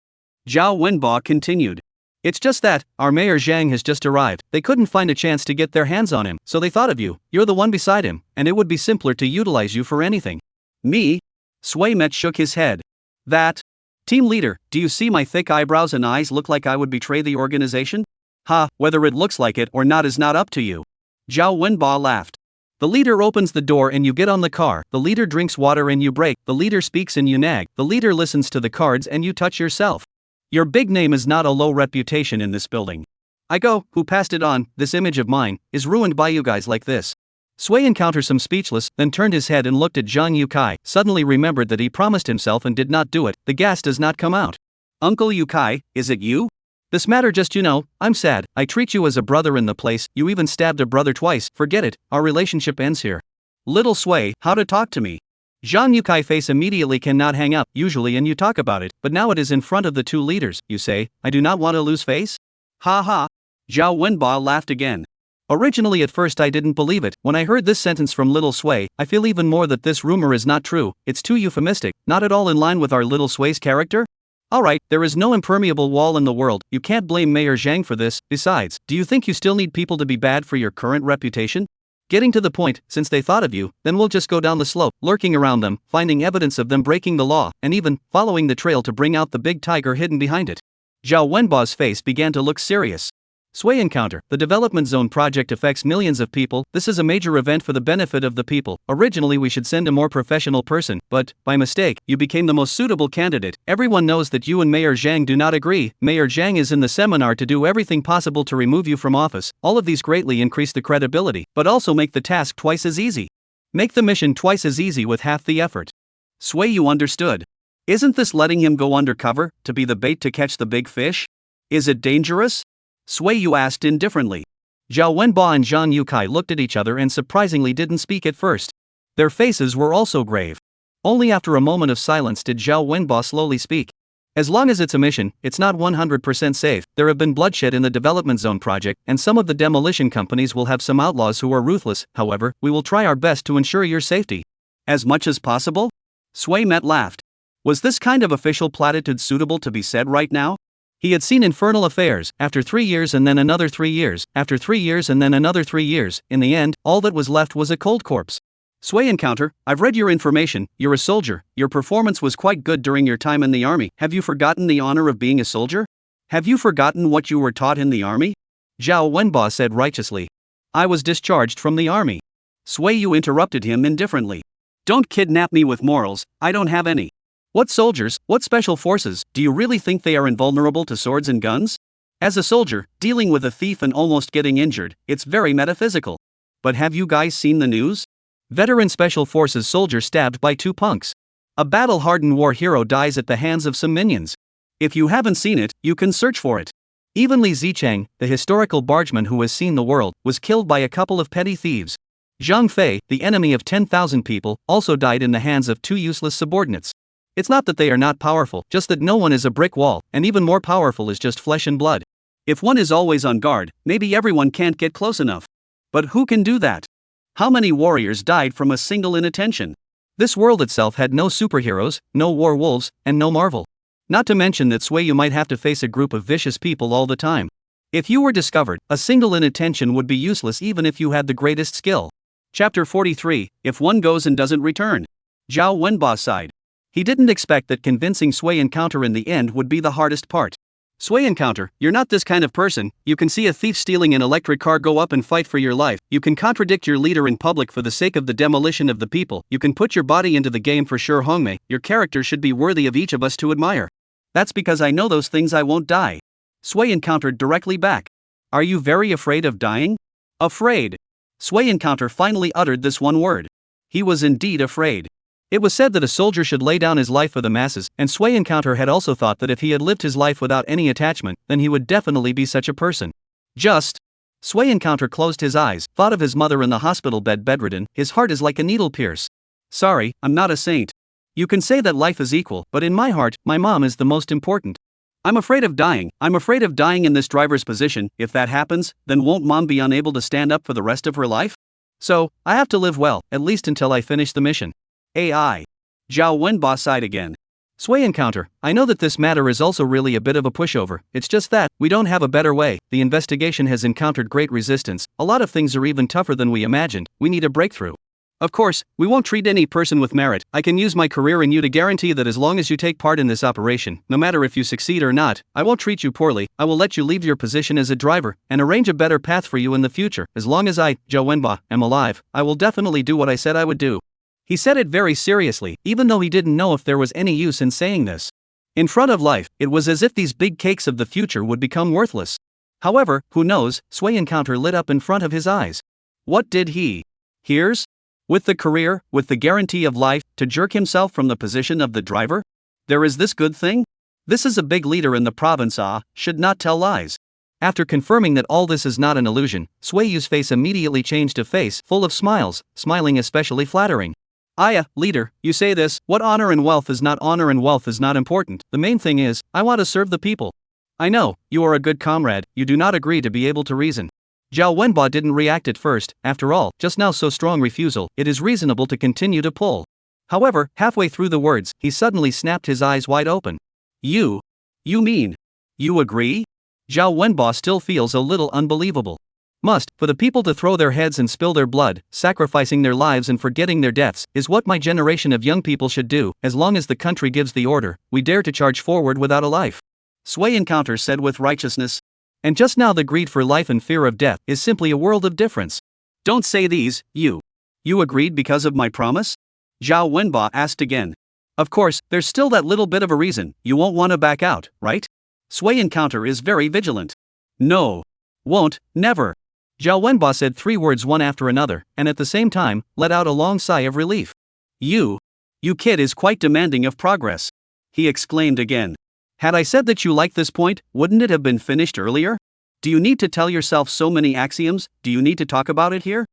Zhao Wenbo continued. It's just that, our Mayor Zhang has just arrived, they couldn't find a chance to get their hands on him, so they thought of you, you're the one beside him, and it would be simpler to utilize you for anything. Me? Sui Met shook his head. That? Team leader, do you see my thick eyebrows and eyes look like I would betray the organization? Ha, whether it looks like it or not is not up to you. Zhao Wenba laughed. The leader opens the door and you get on the car, the leader drinks water and you brake, the leader speaks and you nag, the leader listens to the cards and you touch yourself. Your big name is not a low reputation in this building. I go, who passed it on, this image of mine, is ruined by you guys like this. Sui encounters some speechless, then turned his head and looked at Zhang Yukai, suddenly remembered that he promised himself and did not do it, the gas does not come out. Uncle Yukai, is it you? This matter just I'm sad, I treat you as a brother in the place, you even stabbed a brother twice, forget it, our relationship ends here. Little Sui, how to talk to me? Zhang Yukai face immediately cannot hang up, usually and you talk about it, but now it is in front of the two leaders, you say, I do not want to lose face? Ha ha. Zhao Wenba laughed again. Originally at first I didn't believe it, when I heard this sentence from Little Sui, I feel even more that this rumor is not true, it's too euphemistic, not at all in line with our Little Sui's character? Alright, there is no impermeable wall in the world, you can't blame Mayor Zhang for this, besides, do you think you still need people to be bad for your current reputation? Getting to the point, since they thought of you, then we'll just go down the slope, lurking around them, finding evidence of them breaking the law, and even, following the trail to bring out the big tiger hidden behind it. Zhao Wenba's face began to look serious. Sui encounter, the development zone project affects millions of people, this is a major event for the benefit of the people, originally we should send a more professional person, but, by mistake, you became the most suitable candidate, everyone knows that you and Mayor Zhang do not agree, Mayor Zhang is in the seminar to do everything possible to remove you from office, all of these greatly increase the credibility, but also make the task twice as easy. Make the mission twice as easy with half the effort. Sui, you understood. Isn't this letting him go undercover, to be the bait to catch the big fish? Is it dangerous? Sui Yu asked indifferently. Zhao Wenba and Zhang Yukai looked at each other and surprisingly didn't speak at first. Their faces were also grave. Only after a moment of silence did Zhao Wenba slowly speak. As long as it's a mission, it's not 100% safe, there have been bloodshed in the development zone project, and some of the demolition companies will have some outlaws who are ruthless, however, we will try our best to ensure your safety. As much as possible? Sui Met laughed. Was this kind of official platitude suitable to be said right now? He had seen infernal affairs, after 3 years and then another 3 years, after 3 years and then another 3 years, in the end, all that was left was a cold corpse. Sui encounter, I've read your information, you're a soldier, your performance was quite good during your time in the army, have you forgotten the honor of being a soldier? Have you forgotten what you were taught in the army? Zhao Wenba said righteously. I was discharged from the army. Sui Yu interrupted him indifferently. Don't kidnap me with morals, I don't have any. What soldiers, what special forces, do you really think they are invulnerable to swords and guns? As a soldier, dealing with a thief and almost getting injured, it's very metaphysical. But have you guys seen the news? Veteran special forces soldier stabbed by 2 punks. A battle-hardened war hero dies at the hands of some minions. If you haven't seen it, you can search for it. Even Li Zicheng, the historical bargeman who has seen the world, was killed by a couple of petty thieves. Zhang Fei, the enemy of 10,000 people, also died in the hands of 2 useless subordinates. It's not that they are not powerful, just that no one is a brick wall, and even more powerful is just flesh and blood. If one is always on guard, maybe everyone can't get close enough. But who can do that? How many warriors died from a single inattention? This world itself had no superheroes, no war wolves, and no Marvel. Not to mention that Sui Yu might have to face a group of vicious people all the time. If you were discovered, a single inattention would be useless even if you had the greatest skill. Chapter 43, If One Goes and Doesn't Return. Zhao Wenba sighed. He didn't expect that convincing Sui encounter in the end would be the hardest part. Sui encounter, you're not this kind of person, you can see a thief stealing an electric car go up and fight for your life, you can contradict your leader in public for the sake of the demolition of the people, you can put your body into the game for sure Hongmei, your character should be worthy of each of us to admire. That's because I know those things I won't die. Sui encountered directly back. Are you very afraid of dying? Afraid. Sui encounter finally uttered this one word. He was indeed afraid. It was said that a soldier should lay down his life for the masses, and Sui encounter had also thought that if he had lived his life without any attachment, then he would definitely be such a person. Sui encounter closed his eyes, thought of his mother in the hospital bed bedridden, his heart is like a needle pierce. Sorry, I'm not a saint. You can say that life is equal, but in my heart, my mom is the most important. I'm afraid of dying in this driver's position, if that happens, then won't mom be unable to stand up for the rest of her life? So, I have to live well, at least until I finish the mission. AI. Zhao Wenba sighed again. Sui encounter, I know that this matter is also really a bit of a pushover, it's just that, we don't have a better way, the investigation has encountered great resistance, a lot of things are even tougher than we imagined, we need a breakthrough. Of course, we won't treat any person with merit. I can use my career in you to guarantee that as long as you take part in this operation, no matter if you succeed or not, I won't treat you poorly. I will let you leave your position as a driver and arrange a better path for you in the future. As long as I, Zhao Wenba, am alive, I will definitely do what I said I would do. He said it very seriously, even though he didn't know if there was any use in saying this. In front of life, it was as if these big cakes of the future would become worthless. However, who knows, Sui encounter lit up in front of his eyes. What did he hears? With the career, with the guarantee of life, to jerk himself from the position of the driver? There is this good thing? This is a big leader in the province, should not tell lies. After confirming that all this is not an illusion, Suiyu's face immediately changed to face full of smiles, smiling especially flattering. Leader, you say this, what honor and wealth is not important, the main thing is, I want to serve the people. I know, you are a good comrade, you do not agree to be able to reason. Zhao Wenba didn't react at first, after all, just now so strong refusal, it is reasonable to continue to pull. However, halfway through the words, he suddenly snapped his eyes wide open. You mean? You agree? Zhao Wenba still feels a little unbelievable. For the people to throw their heads and spill their blood, sacrificing their lives and forgetting their deaths, is what my generation of young people should do. As long as the country gives the order, we dare to charge forward without a life. Sui encounter said with righteousness. And just now the greed for life and fear of death is simply a world of difference. Don't say these, you agreed because of my promise? Zhao Wenba asked again. Of course, there's still that little bit of a reason, you won't want to back out, right? Sui encounter is very vigilant. No. Won't, never. Zhao Wenba said 3 words one after another, and at the same time, let out a long sigh of relief. You kid is quite demanding of progress. He exclaimed again. Had I said that you liked this point, wouldn't it have been finished earlier? Do you need to tell yourself so many axioms? Do you need to talk about it here?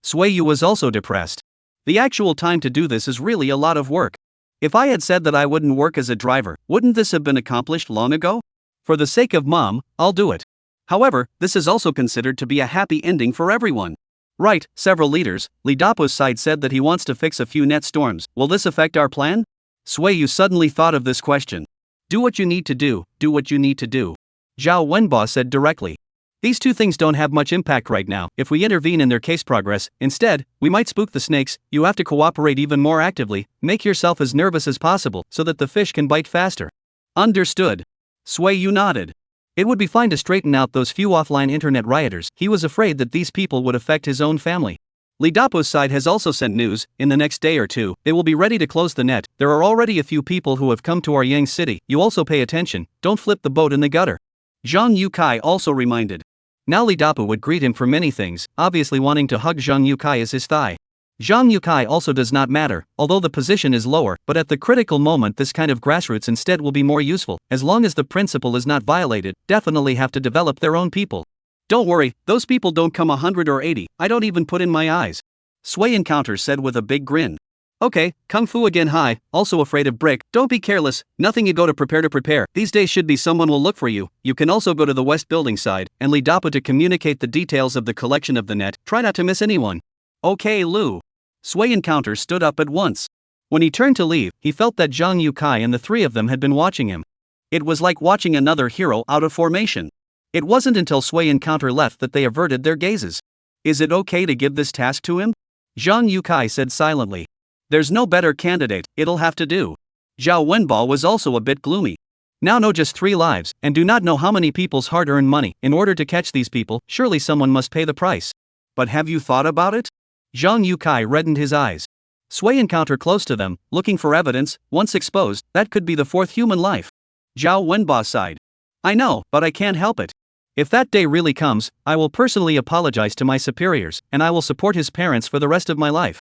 Suiyu was also depressed. The actual time to do this is really a lot of work. If I had said that I wouldn't work as a driver, wouldn't this have been accomplished long ago? For the sake of Mom, I'll do it. However, this is also considered to be a happy ending for everyone. Right, several leaders. Li Dapo's side said that he wants to fix a few net storms. Will this affect our plan? Suiyu suddenly thought of this question. Do what you need to do, do what you need to do. Zhao Wenba said directly. These 2 things don't have much impact right now. If we intervene in their case progress, instead, we might spook the snakes. You have to cooperate even more actively, make yourself as nervous as possible so that the fish can bite faster. Understood. Suiyu nodded. It would be fine to straighten out those few offline internet rioters. He was afraid that these people would affect his own family. Li Dapo's side has also sent news. In the next day or 2, they will be ready to close the net. There are already a few people who have come to our Yang city. You also pay attention, don't flip the boat in the gutter. Zhang Yukai also reminded. Now Li Dapo would greet him for many things, obviously wanting to hug Zhang Yukai as his thigh. Zhang Yukai also does not matter, although the position is lower, but at the critical moment this kind of grassroots instead will be more useful. As long as the principle is not violated, definitely have to develop their own people. Don't worry, those people don't come 100 or 80, I don't even put in my eyes. Sui encounter said with a big grin. Okay, Kung Fu again hi, also afraid of brick, don't be careless, nothing you go to prepare. These days should be someone will look for you. You can also go to the west building side, and Li Dapo to communicate the details of the collection of the net, try not to miss anyone. Okay Lu. Sui encounter stood up at once. When he turned to leave, he felt that Zhang Yukai and the 3 of them had been watching him. It was like watching another hero out of formation. It wasn't until Sui encounter left that they averted their gazes. Is it okay to give this task to him? Zhang Yukai said silently. There's no better candidate, it'll have to do. Zhao Wenba was also a bit gloomy. Now know just 3 lives, and do not know how many people's hard-earned money. In order to catch these people, surely someone must pay the price. But have you thought about it? Zhang Yukai reddened his eyes. Sui encounter close to them, looking for evidence. Once exposed, that could be the 4th human life. Zhao Wenba sighed. I know, but I can't help it. If that day really comes, I will personally apologize to my superiors, and I will support his parents for the rest of my life.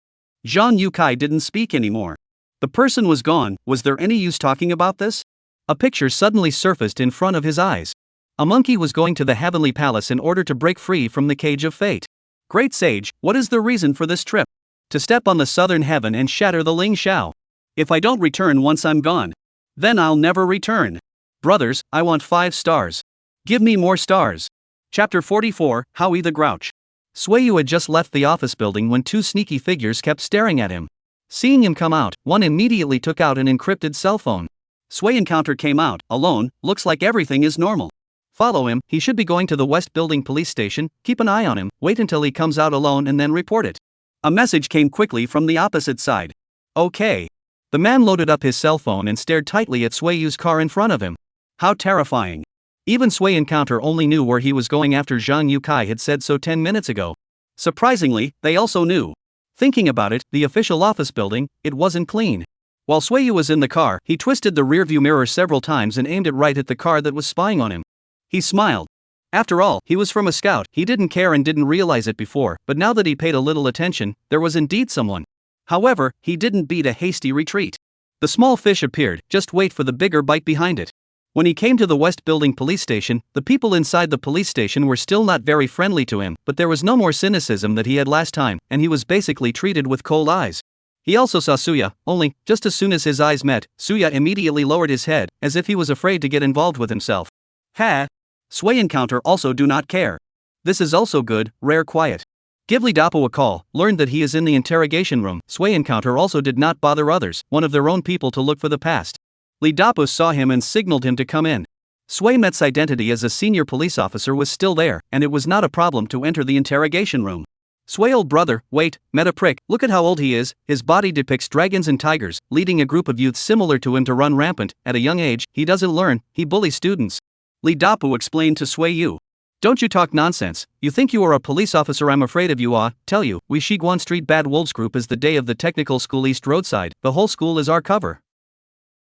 Zhang Yukai didn't speak anymore. The person was gone. Was there any use talking about this? A picture suddenly surfaced in front of his eyes. A monkey was going to the heavenly palace in order to break free from the cage of fate. Great sage, what is the reason for this trip? To step on the southern heaven and shatter the Ling Shao. If I don't return once I'm gone, then I'll never return. Brothers, I want 5 stars. Give me more stars. Chapter 44, Howie the Grouch. Suiyu had just left the office building when 2 sneaky figures kept staring at him. Seeing him come out, one immediately took out an encrypted cell phone. Sui encounter came out, alone, looks like everything is normal. Follow him, he should be going to the West Building police station, keep an eye on him, wait until he comes out alone and then report it. A message came quickly from the opposite side. Okay. The man loaded up his cell phone and stared tightly at Sueyu's car in front of him. How terrifying. Even Sui Encounter only knew where he was going after Zhang Yukai had said so 10 minutes ago. Surprisingly, they also knew. Thinking about it, the official office building, it wasn't clean. While Sueyu was in the car, he twisted the rearview mirror several times and aimed it right at the car that was spying on him. He smiled. After all, he was from a scout, he didn't care and didn't realize it before, but now that he paid a little attention, there was indeed someone. However, he didn't beat a hasty retreat. The small fish appeared, just wait for the bigger bite behind it. When he came to the West Building police station, the people inside the police station were still not very friendly to him, but there was no more cynicism that he had last time, and he was basically treated with cold eyes. He also saw Suya, only, just as soon as his eyes met, Suya immediately lowered his head, as if he was afraid to get involved with himself. Ha! Sui Encounter also do not care. This is also good, rare quiet. Give Li Dapo a call, learned that he is in the interrogation room. Sui Encounter also did not bother others, one of their own people to look for the past. Li Dapo saw him and signaled him to come in. Sui Met's identity as a senior police officer was still there, and it was not a problem to enter the interrogation room. Sui old brother, wait, Meta prick, look at how old he is, his body depicts dragons and tigers, leading a group of youths similar to him to run rampant. At a young age, he doesn't learn, he bullies students. Li Dapo explained to Sui Yu. Don't you talk nonsense, you think you are a police officer, I'm afraid of you. Tell you, we Shiguan Street Bad Wolves group is the day of the technical school East Roadside, the whole school is our cover.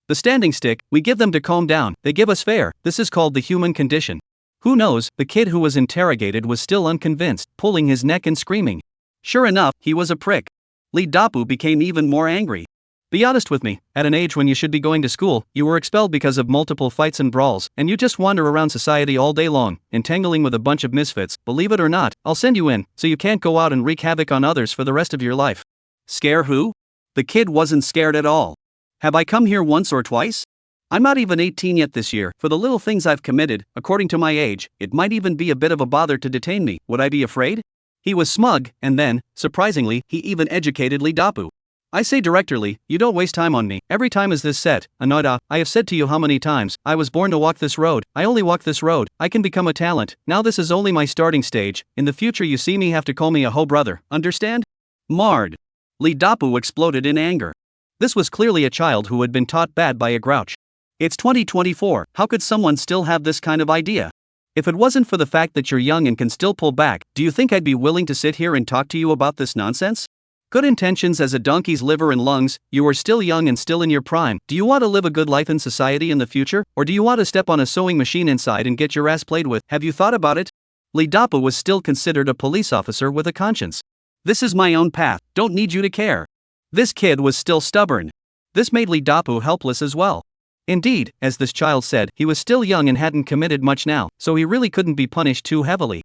The standing stick, we give them to calm down, they give us fare, this is called the human condition. Who knows, the kid who was interrogated was still unconvinced, pulling his neck and screaming. Sure enough, he was a prick. Li Dapo became even more angry. Be honest with me, at an age when you should be going to school, you were expelled because of multiple fights and brawls, and you just wander around society all day long, entangling with a bunch of misfits. Believe it or not, I'll send you in, so you can't go out and wreak havoc on others for the rest of your life. Scare who? The kid wasn't scared at all. Have I come here once or twice? I'm not even 18 yet this year. For the little things I've committed, according to my age, it might even be a bit of a bother to detain me. Would I be afraid? He was smug, and then, surprisingly, he even educated Li Dapo. I say directly, you don't waste time on me. Every time is this set, Anoida, I have said to you how many times, I was born to walk this road, I only walk this road, I can become a talent, now this is only my starting stage, in the future you see me have to call me a ho brother, understand? Marred. Li Dapo exploded in anger. This was clearly a child who had been taught bad by a grouch. It's 2024, how could someone still have this kind of idea? If it wasn't for the fact that you're young and can still pull back, do you think I'd be willing to sit here and talk to you about this nonsense? Good intentions as a donkey's liver and lungs, you are still young and still in your prime. Do you want to live a good life in society in the future, or do you want to step on a sewing machine inside and get your ass played with? Have you thought about it? Li Dapo was still considered a police officer with a conscience. This is my own path, don't need you to care. This kid was still stubborn. This made Li Dapo helpless as well. Indeed, as this child said, he was still young and hadn't committed much now, so he really couldn't be punished too heavily.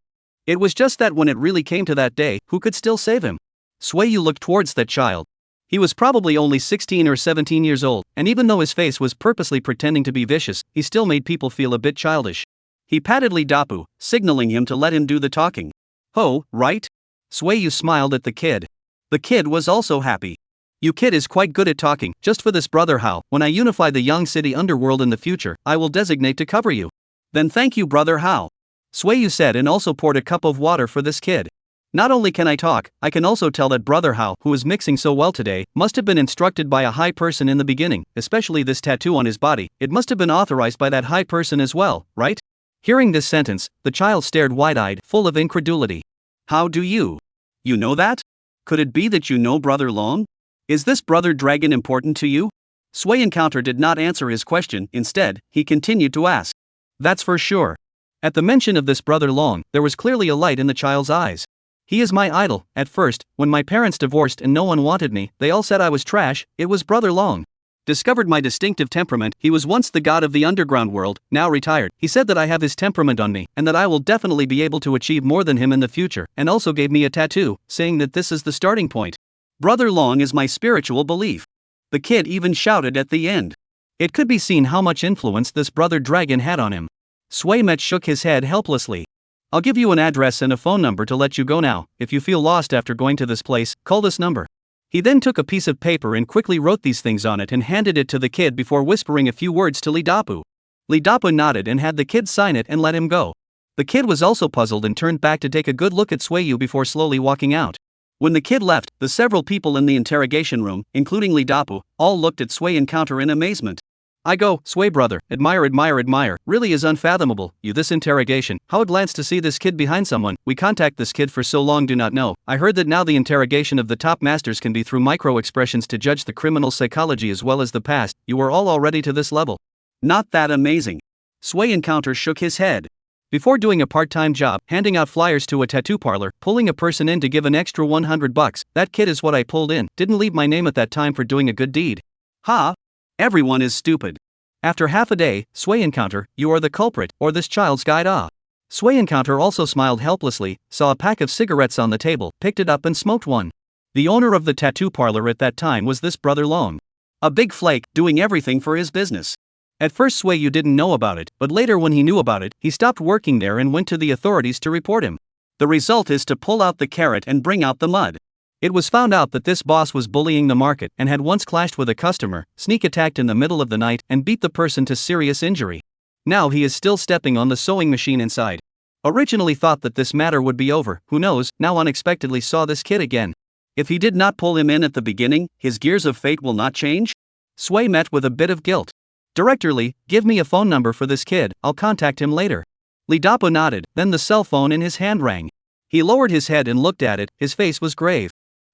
It was just that when it really came to that day, who could still save him? Sueyu looked towards that child. He was probably only 16 or 17 years old, and even though his face was purposely pretending to be vicious, he still made people feel a bit childish. He patted Li Dapo, signaling him to let him do the talking. Oh, right? Sueyu smiled at the kid. The kid was also happy. You kid is quite good at talking, just for this brother Hao, when I unify the Yang City underworld in the future, I will designate to cover you. Then thank you brother Hao. Sueyu said and also poured a cup of water for this kid. Not only can I talk, I can also tell that brother Hao, who is mixing so well today, must have been instructed by a high person in the beginning, especially this tattoo on his body, it must have been authorized by that high person as well, right? Hearing this sentence, the child stared wide-eyed, full of incredulity. How do you? You know that? Could it be that you know Brother Long? Is this brother dragon important to you? Sui Encounter did not answer his question, instead, he continued to ask. That's for sure. At the mention of this Brother Long, there was clearly a light in the child's eyes. He is my idol. At first, when my parents divorced and no one wanted me, they all said I was trash, it was Brother Long. Discovered my distinctive temperament, he was once the god of the underground world, now retired. He said that I have his temperament on me, and that I will definitely be able to achieve more than him in the future, and also gave me a tattoo, saying that this is the starting point. Brother Long is my spiritual belief. The kid even shouted at the end. It could be seen how much influence this brother dragon had on him. Sui Met shook his head helplessly. I'll give you an address and a phone number to let you go now. If you feel lost after going to this place, call this number. He then took a piece of paper and quickly wrote these things on it and handed it to the kid before whispering a few words to Li Dapo. Li Dapo nodded and had the kid sign it and let him go. The kid was also puzzled and turned back to take a good look at Sueyu before slowly walking out. When the kid left, the several people in the interrogation room, including Lee Dapu, all looked at Sway Encounter in amazement. I go, Sway brother, admire, admire, admire, really is unfathomable, you this interrogation, how glance to see this kid behind someone, we contact this kid for so long do not know, I heard that now the interrogation of the top masters can be through micro-expressions to judge the criminal psychology as well as the past, you are all already to this level. Not that amazing. Sway Encounter shook his head. Before doing a part-time job, handing out flyers to a tattoo parlor, pulling a person in to give an extra $100, that kid is what I pulled in, didn't leave my name at that time for doing a good deed. Ha! Everyone is stupid. After half a day, Sway Encounter, you are the culprit, or this child's guide ah. Sway Encounter also smiled helplessly, saw a pack of cigarettes on the table, picked it up and smoked one. The owner of the tattoo parlor at that time was this brother Long. A big flake, doing everything for his business. At first Sway you didn't know about it, but later when he knew about it, he stopped working there and went to the authorities to report him. The result is to pull out the carrot and bring out the mud. It was found out that this boss was bullying the market and had once clashed with a customer, sneak attacked in the middle of the night and beat the person to serious injury. Now he is still stepping on the sewing machine inside. Originally thought that this matter would be over, who knows, now unexpectedly saw this kid again. If he did not pull him in at the beginning, his gears of fate will not change? Sway met with a bit of guilt. Director Lee, give me a phone number for this kid, I'll contact him later. Lee Dapo nodded, then the cell phone in his hand rang. He lowered his head and looked at it, his face was grave.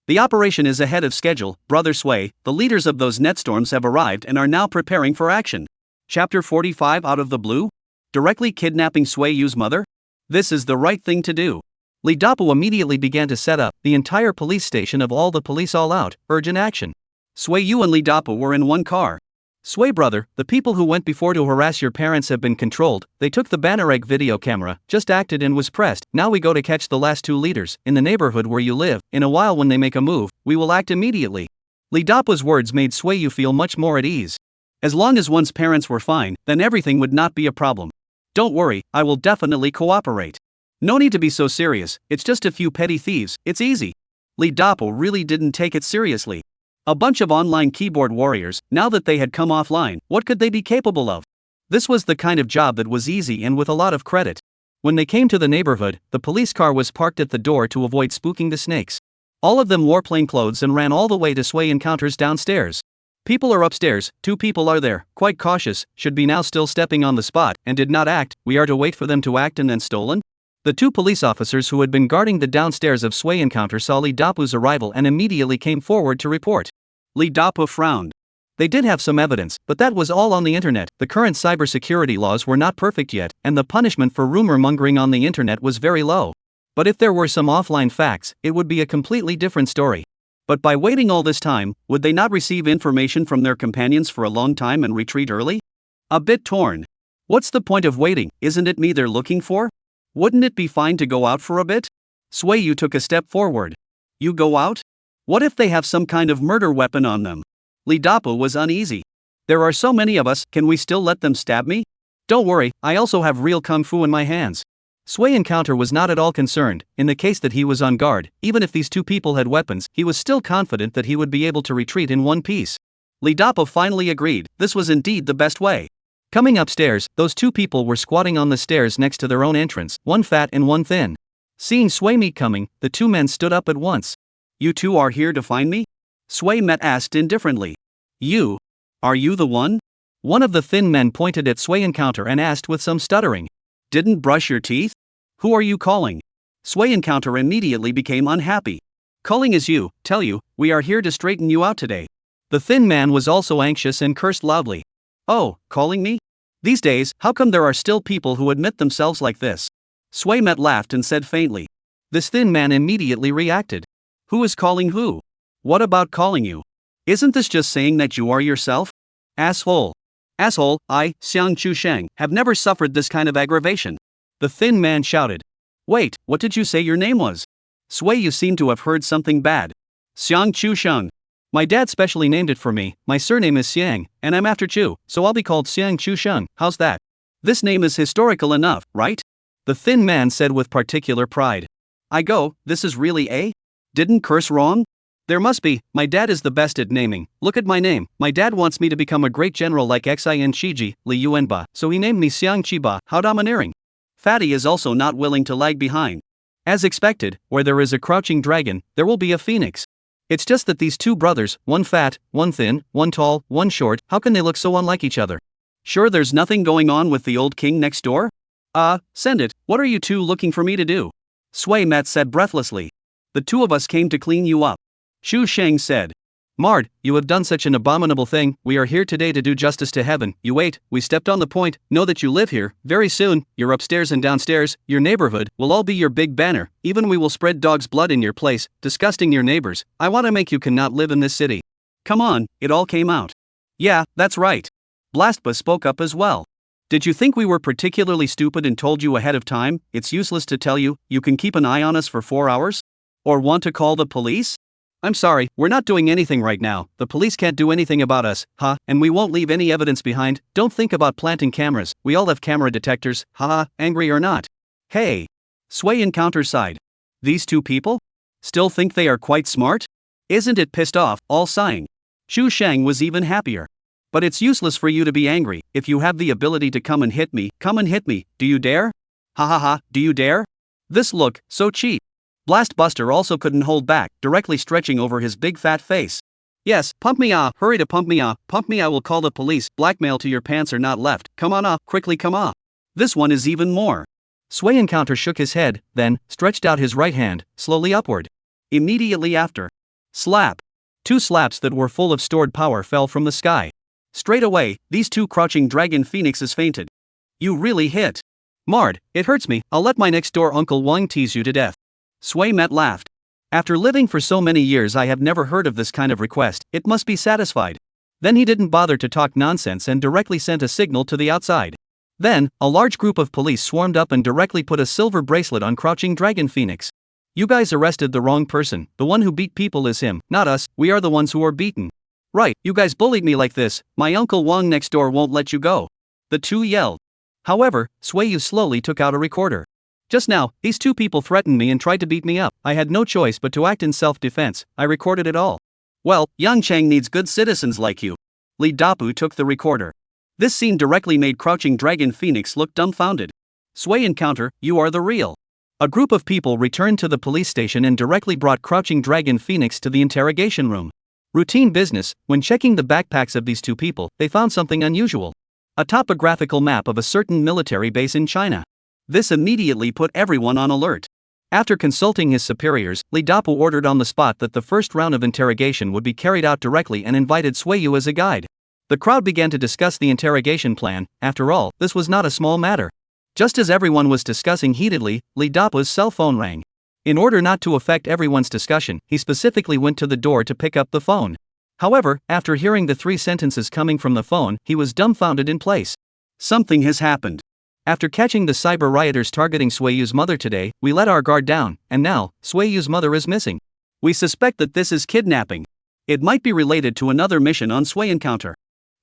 The operation is ahead of schedule, Brother Sway, the leaders of those netstorms have arrived and are now preparing for action. Chapter 45 Out of the Blue? Directly kidnapping Sway Yu's mother? This is the right thing to do. Lee Dapo immediately began to set up the entire police station of all the police all out, urgent action. Sway Yu and Lee Dapo were in one car. Sway brother, the people who went before to harass your parents have been controlled, they took the banner egg video camera, just acted and was pressed, now we go to catch the last two leaders, in the neighborhood where you live, in a while when they make a move, we will act immediately. Lee Dapo's words made Sway Yu feel much more at ease. As long as one's parents were fine, then everything would not be a problem. Don't worry, I will definitely cooperate. No need to be so serious, it's just a few petty thieves, it's easy. Lee Dapo really didn't take it seriously. A bunch of online keyboard warriors, now that they had come offline, what could they be capable of? This was the kind of job that was easy and with a lot of credit. When they came to the neighborhood, the police car was parked at the door to avoid spooking the snakes. All of them wore plain clothes and ran all the way to Sway Encounters downstairs. People are upstairs, 2 people are there, quite cautious, should be now still stepping on the spot, and did not act, we are to wait for them to act and then stolen? The 2 police officers who had been guarding the downstairs of Sway Encounter saw Lee Dapo's arrival and immediately came forward to report. Lee Dapo frowned. They did have some evidence, but that was all on the internet. The current cybersecurity laws were not perfect yet, and the punishment for rumor mongering on the internet was very low. But if there were some offline facts, it would be a completely different story. But by waiting all this time, would they not receive information from their companions for a long time and retreat early? A bit torn. What's the point of waiting, isn't it me they're looking for? Wouldn't it be fine to go out for a bit? Sway Yu took a step forward. You go out? What if they have some kind of murder weapon on them? Lee Dapo was uneasy. There are so many of us, can we still let them stab me? Don't worry, I also have real kung fu in my hands. Sway Encounter was not at all concerned. In the case that he was on guard, even if these 2 people had weapons, he was still confident that he would be able to retreat in one piece. Lee Dapo finally agreed, this was indeed the best way. Coming upstairs, those 2 people were squatting on the stairs next to their own entrance, one fat and one thin. Seeing Sway Meat coming, the 2 men stood up at once. You 2 are here to find me? Sway Met asked indifferently. You? Are you the one? One of the thin men pointed at Sway Encounter and asked with some stuttering. Didn't brush your teeth? Who are you calling? Sway Encounter immediately became unhappy. Calling is you, tell you, we are here to straighten you out today. The thin man was also anxious and cursed loudly. Oh, calling me? These days, how come there are still people who admit themselves like this? Sway Met laughed and said faintly. This thin man immediately reacted. Who is calling who? What about calling you? Isn't this just saying that you are yourself? Asshole. Asshole, I, Xiang Chu Sheng, have never suffered this kind of aggravation. The thin man shouted. Wait, what did you say your name was? Sway, you seem to have heard something bad. Xiang Chu Sheng. My dad specially named it for me, my surname is Xiang, and I'm after Chu, so I'll be called Xiang Chu Sheng, how's that? This name is historical enough, right? The thin man said with particular pride. I go, this is really a? Didn't curse wrong? There must be, my dad is the best at naming, look at my name, my dad wants me to become a great general like Xin Shiji, Li Yuanba, so he named me Xiang Chiba, how domineering. Fatty is also not willing to lag behind. As expected, where there is a crouching dragon, there will be a phoenix. It's just that these two brothers, one fat, one thin, one tall, one short, how can they look so unlike each other? Sure there's nothing going on with the old king next door? Send it, what are you two looking for me to do? Sui Met said breathlessly. The two of us came to clean you up. Shu Sheng said. Mard, you have done such an abominable thing, we are here today to do justice to heaven, you wait, we stepped on the point, know that you live here, very soon, your upstairs and downstairs, your neighborhood, will all be your big banner, even we will spread dog's blood in your place, disgusting your neighbors, I want to make you cannot live in this city. Come on, it all came out. Yeah, that's right. Blastba spoke up as well. Did you think we were particularly stupid and told you ahead of time, it's useless to tell you, you can keep an eye on us for 4 hours? Or want to call the police? I'm sorry, we're not doing anything right now, the police can't do anything about us, and we won't leave any evidence behind, don't think about planting cameras, we all have camera detectors, angry or not. Hey! Sui Encounter sighed. These two people? Still think they are quite smart? Isn't it pissed off, all sighing. Shu Sheng was even happier. But it's useless for you to be angry, if you have the ability to come and hit me, do you dare? Do you dare? This look, so cheap. Blastbuster also couldn't hold back, directly stretching over his big fat face. Yes, pump me hurry to pump me I will call the police, blackmail to your pants are not left, come on quickly come on. This one is even more. Sui Encounter shook his head, then, stretched out his right hand, slowly upward. Immediately after. Slap. 2 slaps that were full of stored power fell from the sky. Straight away, these 2 crouching dragon phoenixes fainted. You really hit. Mard, it hurts me, I'll let my next door Uncle Wang tease you to death. Sui Met laughed. After living for so many years I have never heard of this kind of request, it must be satisfied. Then he didn't bother to talk nonsense and directly sent a signal to the outside. Then, a large group of police swarmed up and directly put a silver bracelet on Crouching Dragon Phoenix. You guys arrested the wrong person, the one who beat people is him, not us, we are the ones who are beaten. Right, you guys bullied me like this, my Uncle Wang next door won't let you go. The two yelled. However, Sui slowly took out a recorder. Just now, these 2 people threatened me and tried to beat me up. I had no choice but to act in self-defense. I recorded it all. Well, Yangchang needs good citizens like you. Li Dapu took the recorder. This scene directly made Crouching Dragon Phoenix look dumbfounded. Sui Encounter, you are the real. A group of people returned to the police station and directly brought Crouching Dragon Phoenix to the interrogation room. Routine business, when checking the backpacks of these 2 people, they found something unusual. A topographical map of a certain military base in China. This immediately put everyone on alert. After consulting his superiors, Li Dapu ordered on the spot that the first round of interrogation would be carried out directly and invited Suiyu as a guide. The crowd began to discuss the interrogation plan, after all, this was not a small matter. Just as everyone was discussing heatedly, Li Dapu's cell phone rang. In order not to affect everyone's discussion, he specifically went to the door to pick up the phone. However, after hearing the 3 sentences coming from the phone, he was dumbfounded in place. Something has happened. After catching the cyber rioters targeting Suiyu's mother today, we let our guard down, and now, Suiyu's mother is missing. We suspect that this is kidnapping. It might be related to another mission on Sui Encounter.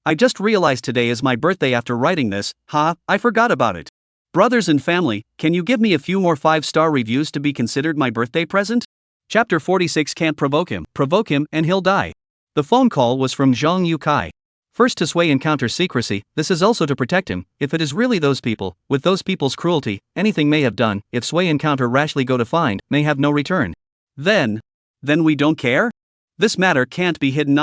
I just realized today is my birthday after writing this, I forgot about it. Brothers and family, can you give me a few more 5-star reviews to be considered my birthday present? Chapter 46 Can't provoke him and he'll die. The phone call was from Zhang Yukai. First to Sui Encounter secrecy, this is also to protect him, if it is really those people, with those people's cruelty, anything may have done, if Sui Encounter rashly go to find, may have no return. Then we don't care? This matter can't be hidden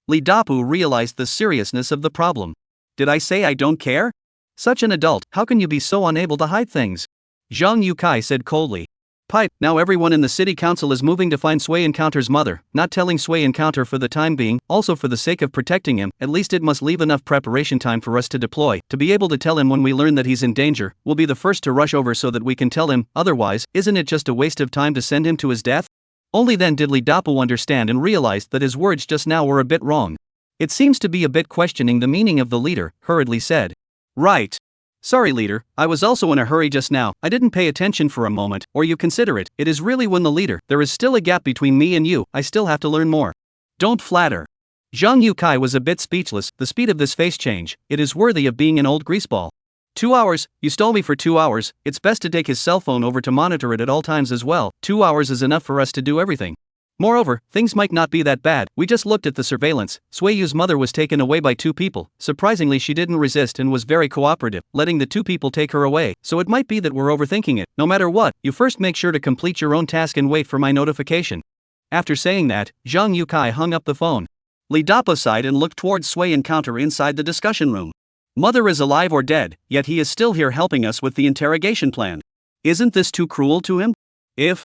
Li Dapu realized the seriousness of the problem. Did I say I don't care? Such an adult, how can you be so unable to hide things? Zhang Yukai said coldly. Pipe, now everyone in the city council is moving to find Sui Encounter's mother, not telling Sui Encounter for the time being, also for the sake of protecting him, at least it must leave enough preparation time for us to deploy, to be able to tell him when we learn that he's in danger, we'll be the first to rush over so that we can tell him, otherwise, isn't it just a waste of time to send him to his death? Only then did Li Dapu understand and realized that his words just now were a bit wrong. It seems to be a bit questioning the meaning of the leader, hurriedly said. Right. Sorry leader, I was also in a hurry just now, I didn't pay attention for a moment, or you consider it is really when the leader, there is still a gap between me and you, I still have to learn more. Don't flatter. Zhang Yukai was a bit speechless, the speed of this face change, it is worthy of being an old greaseball. 2 hours, you stole me for 2 hours, it's best to take his cell phone over to monitor it at all times as well, 2 hours is enough for us to do everything. Moreover, things might not be that bad. We just looked at the surveillance. Sueyu's mother was taken away by two people. Surprisingly, she didn't resist and was very cooperative, letting the two people take her away. So it might be that we're overthinking it. No matter what, you first make sure to complete your own task and wait for my notification. After saying that, Zhang Yukai hung up the phone. Li Dapo sighed and looked towards Sui and Counter inside the discussion room. Mother is alive or dead, yet he is still here helping us with the interrogation plan. Isn't this too cruel to him? If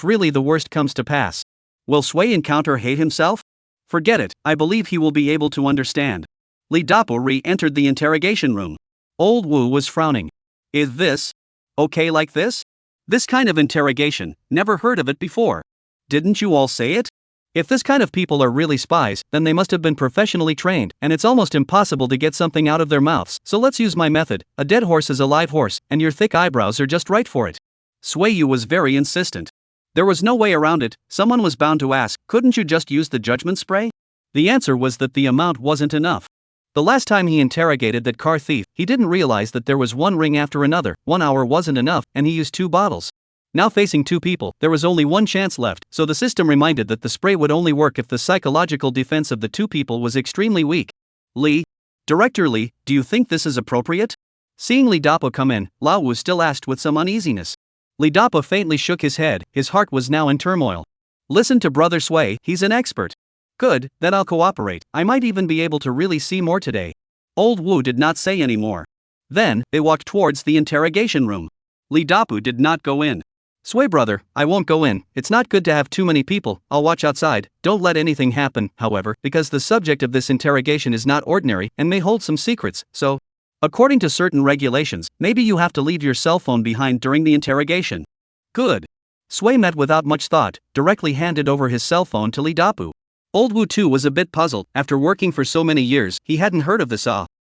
really the worst comes to pass, will Sui and Counter hate himself? Forget it, I believe he will be able to understand. Li Dapo re-entered the interrogation room. Old Wu was frowning. Is this okay like this? This kind of interrogation, never heard of it before. Didn't you all say it? If this kind of people are really spies, then they must have been professionally trained, and it's almost impossible to get something out of their mouths. So let's use my method. A dead horse is a live horse, and your thick eyebrows are just right for it. Sueyu was very insistent. There was no way around it. Someone was bound to ask, couldn't you just use the judgment spray? The answer was that the amount wasn't enough. The last time he interrogated that car thief, he didn't realize that there was one ring after another. 1 hour wasn't enough, and he used 2 bottles. Now facing 2 people, there was only one chance left, so the system reminded that the spray would only work if the psychological defense of the 2 people was extremely weak. Director Li, do you think this is appropriate? Seeing Li Dapo come in, Lao Wu still asked with some uneasiness. Li Dapo faintly shook his head, his heart was now in turmoil. Listen to Brother Sui, he's an expert. Good, then I'll cooperate, I might even be able to really see more today. Old Wu did not say any more. Then, they walked towards the interrogation room. Li Dapo did not go in. Sui brother, I won't go in, it's not good to have too many people, I'll watch outside. Don't let anything happen, however, because the subject of this interrogation is not ordinary and may hold some secrets, so according to certain regulations, maybe you have to leave your cell phone behind during the interrogation. Good. Sui met without much thought, directly handed over his cell phone to Li Dapo. Old Wu too was a bit puzzled. After working for so many years, he hadn't heard of this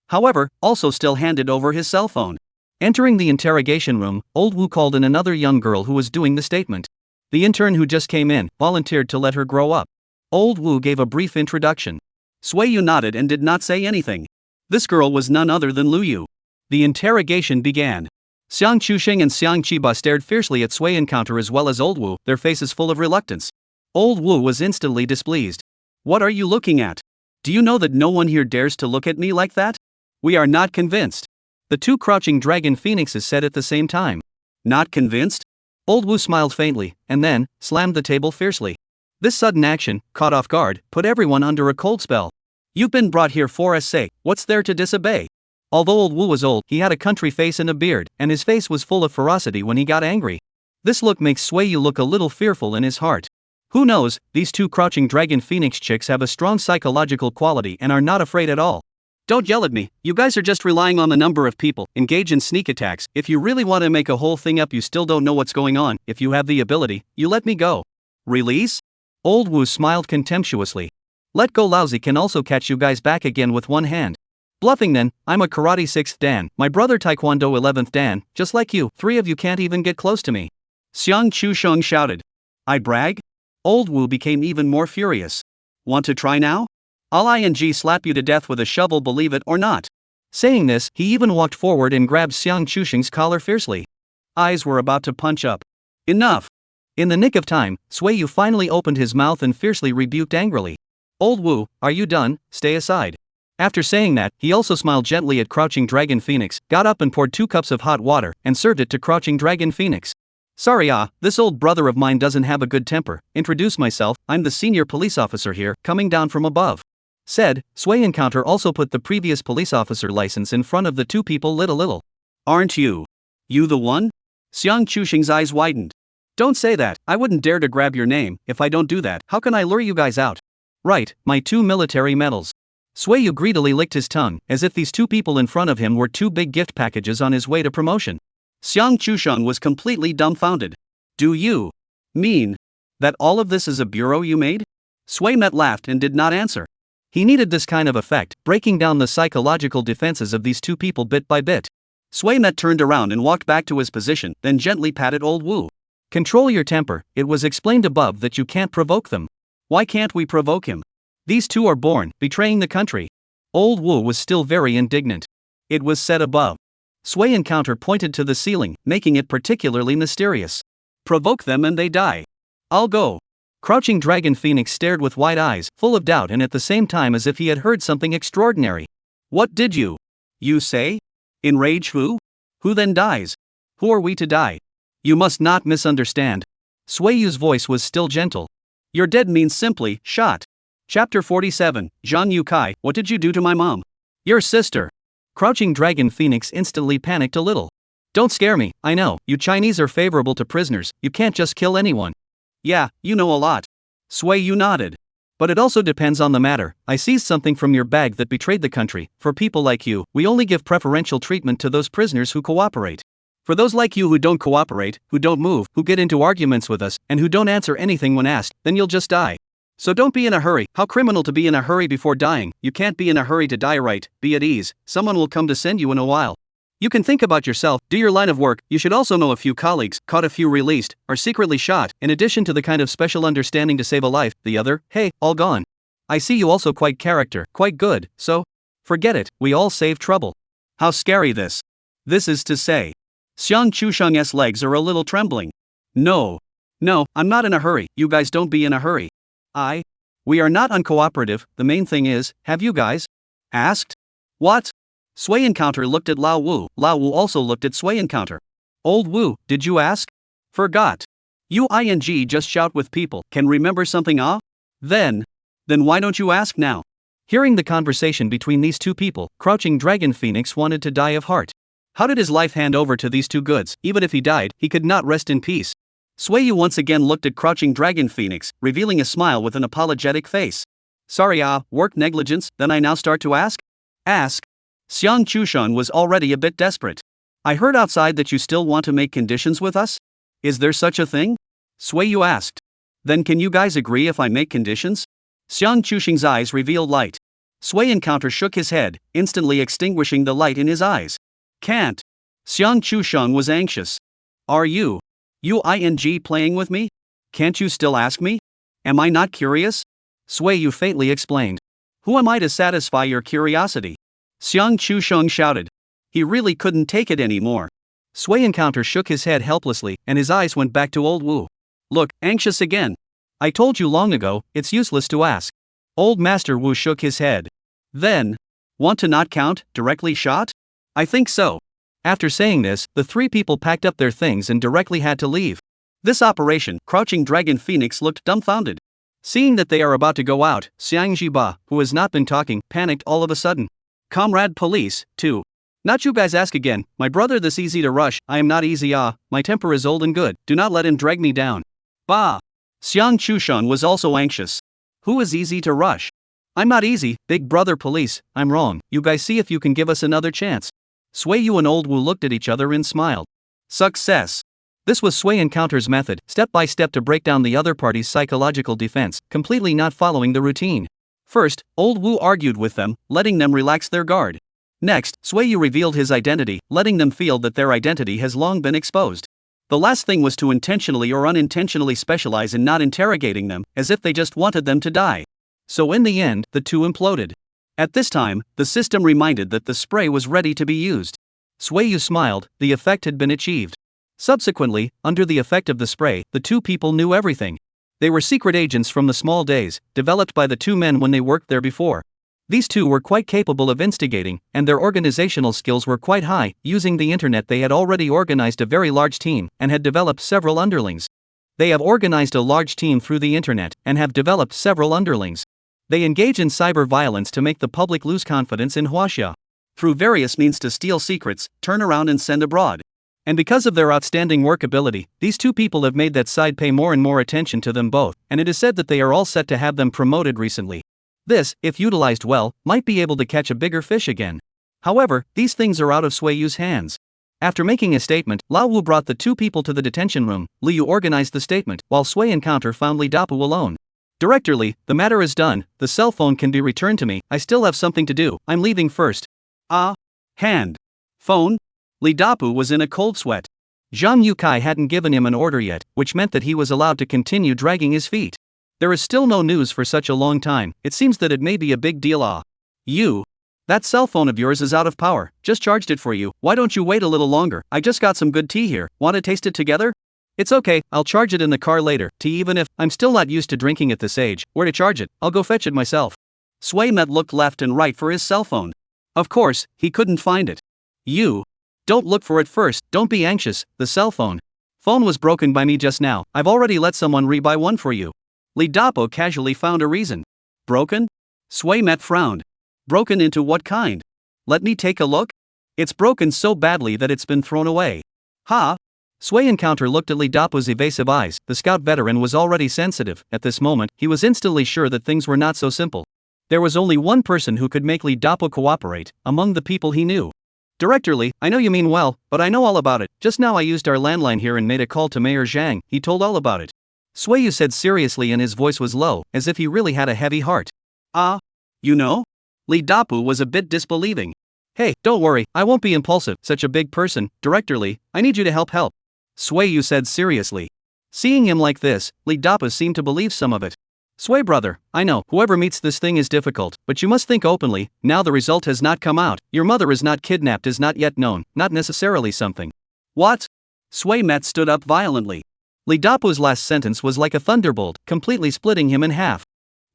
However, also still handed over his cell phone. Entering the interrogation room, Old Wu called in another young girl who was doing the statement. The intern who just came in volunteered to let her grow up. Old Wu gave a brief introduction. Sueyu nodded and did not say anything. This girl was none other than Lu Yu. The interrogation began. Xiang Chuxing and Xiang Qiba stared fiercely at Sui and Counter as well as Old Wu, their faces full of reluctance. Old Wu was instantly displeased. What are you looking at? Do you know that no one here dares to look at me like that? We are not convinced. The 2 crouching dragon phoenixes said at the same time. Not convinced? Old Wu smiled faintly, and then slammed the table fiercely. This sudden action, caught off guard, put everyone under a cold spell. You've been brought here for us sake, what's there to disobey? Although Old Wu was old, he had a country face and a beard, and his face was full of ferocity when he got angry. This look makes Sueyu look a little fearful in his heart. Who knows, these 2 crouching dragon phoenix chicks have a strong psychological quality and are not afraid at all. Don't yell at me, you guys are just relying on the number of people, engage in sneak attacks. If you really want to make a whole thing up, you still don't know what's going on. If you have the ability, you let me go. Release? Old Wu smiled contemptuously. Let go lousy can also catch you guys back again with one hand. Bluffing then, I'm a karate 6th dan, my brother taekwondo 11th dan, just like you, 3 of you can't even get close to me. Xiang Chusheng shouted. I brag? Old Wu became even more furious. Want to try now? I'll ing slap you to death with a shovel, believe it or not. Saying this, he even walked forward and grabbed Xiang Chusheng's collar fiercely. Eyes were about to punch up. Enough! In the nick of time, Sueyu finally opened his mouth and fiercely rebuked angrily. Old Wu, are you done? Stay aside. After saying that, he also smiled gently at Crouching Dragon Phoenix, got up and poured 2 cups of hot water, and served it to Crouching Dragon Phoenix. Sorry this old brother of mine doesn't have a good temper. Introduce myself, I'm the senior police officer here, coming down from above. Said, Sui and Counter also put the previous police officer license in front of the 2 people lit a little. Aren't you the one? Xiang Chuxing's eyes widened. Don't say that, I wouldn't dare to grab your name. If I don't do that, how can I lure you guys out? Right, my 2 military medals. Sueyu greedily licked his tongue, as if these 2 people in front of him were 2 big gift packages on his way to promotion. Xiang Chusheng was completely dumbfounded. Do you mean that all of this is a bureau you made? Sui Met laughed and did not answer. He needed this kind of effect, breaking down the psychological defenses of these 2 people bit by bit. Sui Met turned around and walked back to his position, then gently patted Old Wu. Control your temper, it was explained above that you can't provoke them. Why can't we provoke him? These 2 are born, betraying the country. Old Wu was still very indignant. It was said above. Sui and Counter pointed to the ceiling, making it particularly mysterious. Provoke them and they die. I'll go. Crouching Dragon Phoenix stared with wide eyes, full of doubt and at the same time as if he had heard something extraordinary. What did you say? Enraged who? Who then dies? Who are we to die? You must not misunderstand. Suiyu's voice was still gentle. Your dead means simply, shot. Chapter 47, Zhang Yukai, what did you do to my mom? Your sister. Crouching Dragon Phoenix instantly panicked a little. Don't scare me, I know, you Chinese are favorable to prisoners, you can't just kill anyone. Yeah, you know a lot. Suiyu nodded. But it also depends on the matter. I seized something from your bag that betrayed the country. For people like you, we only give preferential treatment to those prisoners who cooperate. For those like you who don't cooperate, who don't move, who get into arguments with us, and who don't answer anything when asked, then you'll just die. So don't be in a hurry. How criminal to be in a hurry before dying. You can't be in a hurry to die, right? Be at ease. Someone will come to send you in a while. You can think about yourself, do your line of work. You should also know a few colleagues, caught a few released, are secretly shot, in addition to the kind of special understanding to save a life, the other, hey, all gone. I see you also quite character, quite good, so? Forget it, we all save trouble. How scary this. This is to say. Xiang Chusheng's legs are a little trembling. No, I'm not in a hurry, you guys don't be in a hurry. We are not uncooperative, the main thing is, have you guys asked? What? Sui Encounter looked at Lao Wu. Lao Wu also looked at Sui Encounter. Old Wu, did you ask? Forgot. You just shout with people, can remember something Then why don't you ask now? Hearing the conversation between these two people, Crouching Dragon Phoenix wanted to die of heart. How did his life hand over to these two goods? Even if he died, he could not rest in peace. Suiyu once again looked at Crouching Dragon Phoenix, revealing a smile with an apologetic face. Sorry work negligence, then I now start to ask? Ask. Xiang Chusheng was already a bit desperate. I heard outside that you still want to make conditions with us? Is there such a thing? Suiyu asked. Then can you guys agree if I make conditions? Xiang Chusheng's eyes revealed light. Sui Encounter shook his head, instantly extinguishing the light in his eyes. Can't. Xiang Chusheng was anxious. Are you playing with me? Can't you still ask me? Am I not curious? Suiyu faintly explained. Who am I to satisfy your curiosity? Xiang Chusheng shouted. He really couldn't take it anymore. Sui Encounter shook his head helplessly, and his eyes went back to old Wu. Look, anxious again. I told you long ago, it's useless to ask. Old Master Wu shook his head. Then, want to not count, directly shot? I think so. After saying this, the three people packed up their things and directly had to leave. This operation, Crouching Dragon Phoenix looked dumbfounded. Seeing that they are about to go out, Xiang Jiba, who has not been talking, panicked all of a sudden. Comrade police, too. Not you guys ask again, my brother this easy to rush, I am not easy my temper is old and good, do not let him drag me down. Bah! Xiang Chusheng was also anxious. Who is easy to rush? I'm not easy, big brother police, I'm wrong, you guys see if you can give us another chance. Suiyu and Old Wu looked at each other and smiled. Success! This was Sui Encounter's method, step by step to break down the other party's psychological defense, completely not following the routine. First, Old Wu argued with them, letting them relax their guard. Next, Suiyu revealed his identity, letting them feel that their identity has long been exposed. The last thing was to intentionally or unintentionally specialize in not interrogating them, as if they just wanted them to die. So in the end, the two imploded. At this time, the system reminded that the spray was ready to be used. Suiyu smiled, the effect had been achieved. Subsequently, under the effect of the spray, the two people knew everything. They were secret agents from the small days, developed by the two men when they worked there before. These two were quite capable of instigating, and their organizational skills were quite high. Using the internet, they had already organized a very large team, and had developed several underlings. They have organized a large team through the internet, and have developed several underlings. They engage in cyber violence to make the public lose confidence in Huaxia. Through various means to steal secrets, turn around and send abroad. And because of their outstanding work ability, these two people have made that side pay more and more attention to them both, and it is said that they are all set to have them promoted recently. This, if utilized well, might be able to catch a bigger fish again. However, these things are out of Suiyu's hands. After making a statement, Lao Wu brought the two people to the detention room. Liu organized the statement, while Sui Encounter found Li Dapu alone. Director Li, the matter is done, the cell phone can be returned to me, I still have something to do, I'm leaving first. Hand. Phone? Li Dapu was in a cold sweat. Zhang Yukai hadn't given him an order yet, which meant that he was allowed to continue dragging his feet. There is still no news for such a long time, it seems that it may be a big deal. That cell phone of yours is out of power, just charged it for you, why don't you wait a little longer, I just got some good tea here, want to taste it together? It's okay, I'll charge it in the car later. Even if I'm still not used to drinking at this age, where to charge it? I'll go fetch it myself. Swaymet looked left and right for his cell phone. Of course, he couldn't find it. You don't look for it first, don't be anxious, the cell phone. Phone was broken by me just now, I've already let someone rebuy one for you. Li Dapo casually found a reason. Broken? Swaymet frowned. Broken into what kind? Let me take a look? It's broken so badly that it's been thrown away. Ha! Sway Encounter looked at Li Dapo's evasive eyes. The scout veteran was already sensitive. At this moment, he was instantly sure that things were not so simple. There was only one person who could make Li Dapo cooperate, among the people he knew. Director Li, I know you mean well, but I know all about it. Just now I used our landline here and made a call to Mayor Zhang, he told all about it. Swayu said seriously and his voice was low, as if he really had a heavy heart. You know? Li Dapo was a bit disbelieving. Hey, don't worry, I won't be impulsive, such a big person. Director Li, I need you to help. Swayu said seriously. Seeing him like this, Li Dapo seemed to believe some of it. Sway brother, I know, whoever meets this thing is difficult, but you must think openly. Now the result has not come out, your mother is not kidnapped, is not yet known, not necessarily something. What? Sway Met stood up violently. Li Dapo's last sentence was like a thunderbolt, completely splitting him in half.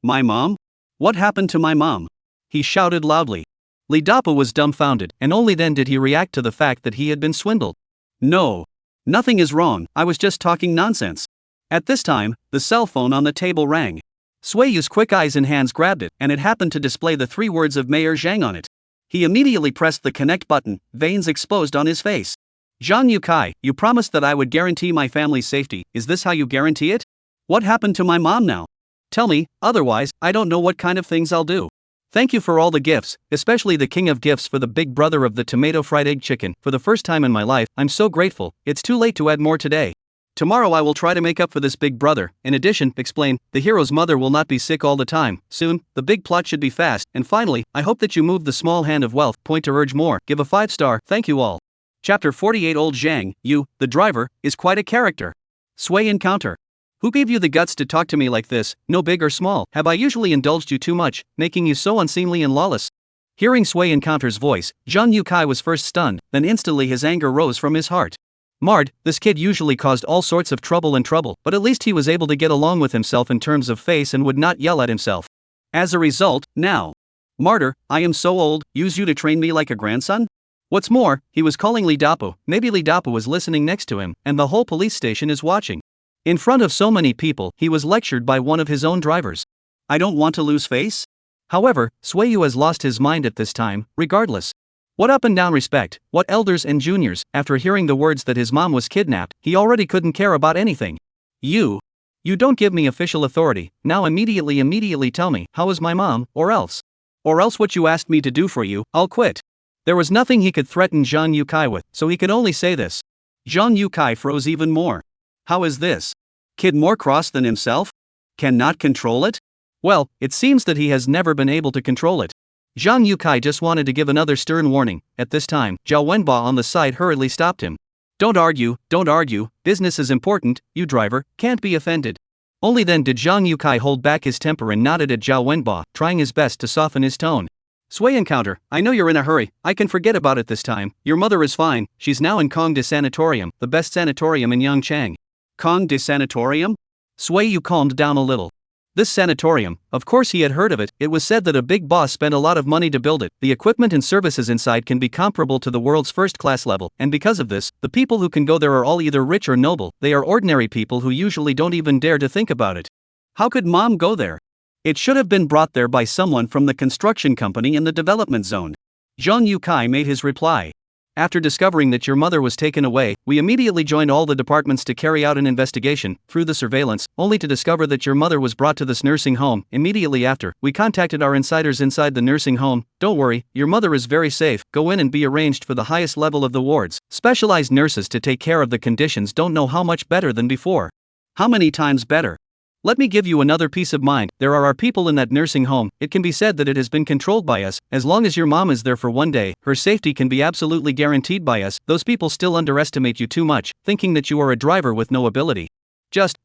My mom? What happened to my mom? He shouted loudly. Li Dapo was dumbfounded, and only then did he react to the fact that he had been swindled. No. Nothing is wrong, I was just talking nonsense. At this time, the cell phone on the table rang. Swayu's quick eyes and hands grabbed it, and it happened to display the 3 words of Mayor Zhang on it. He immediately pressed the connect button, veins exposed on his face. Zhang Yukai, you promised that I would guarantee my family's safety, is this how you guarantee it? What happened to my mom now? Tell me, otherwise, I don't know what kind of things I'll do. Thank you for all the gifts, especially the king of gifts for the big brother of the tomato fried egg chicken. For the first time in my life, I'm so grateful. It's too late to add more today. Tomorrow I will try to make up for this big brother. In addition, explain, the hero's mother will not be sick all the time. Soon, the big plot should be fast. And finally, I hope that you move the small hand of wealth. Point to urge more. Give a 5-star. Thank you all. Chapter 48. Old Zhang, you, the driver, is quite a character. Sway Encounter. Who gave you the guts to talk to me like this, no big or small? Have I usually indulged you too much, making you so unseemly and lawless? Hearing Sway Encounter's voice, Zhang Yukai was first stunned, then instantly his anger rose from his heart. Mard, this kid usually caused all sorts of trouble, but at least he was able to get along with himself in terms of face and would not yell at himself. As a result, now. Martyr, I am so old, use you to train me like a grandson? What's more, he was calling Li Dapo. Maybe Li Dapo was listening next to him, and the whole police station is watching. In front of so many people, he was lectured by one of his own drivers. I don't want to lose face? However, Swayu has lost his mind at this time, regardless. What up and down respect, what elders and juniors, after hearing the words that his mom was kidnapped, he already couldn't care about anything. You don't give me official authority, now immediately tell me, how is my mom, or else what you asked me to do for you, I'll quit. There was nothing he could threaten Zhang Yukai with, so he could only say this. Zhang Yukai froze even more. How is this? Kid more cross than himself? Cannot control it? Well, it seems that he has never been able to control it. Zhang Yukai just wanted to give another stern warning. At this time, Zhao Wenba on the side hurriedly stopped him. Don't argue, business is important, you driver, can't be offended. Only then did Zhang Yukai hold back his temper and nodded at Zhao Wenba, trying his best to soften his tone. Sway Encounter, I know you're in a hurry, I can forget about it this time. Your mother is fine, she's now in Kong de Sanatorium, the best sanatorium in Yangchang. Kong de Sanatorium? Sway Yu calmed down a little. This sanatorium, of course he had heard of it, it was said that a big boss spent a lot of money to build it, the equipment and services inside can be comparable to the world's first-class level, and because of this, the people who can go there are all either rich or noble, they are ordinary people who usually don't even dare to think about it. How could mom go there? It should have been brought there by someone from the construction company in the development zone. Zhang Yukai made his reply. After discovering that your mother was taken away, we immediately joined all the departments to carry out an investigation, through the surveillance, only to discover that your mother was brought to this nursing home. Immediately after, we contacted our insiders inside the nursing home. Don't worry, your mother is very safe, go in and be arranged for the highest level of the wards. Specialized nurses to take care of the conditions don't know how much better than before. How many times better? Let me give you another peace of mind, there are our people in that nursing home, it can be said that it has been controlled by us, as long as your mom is there for one day, her safety can be absolutely guaranteed by us. Those people still underestimate you too much, thinking that you are a driver with no ability.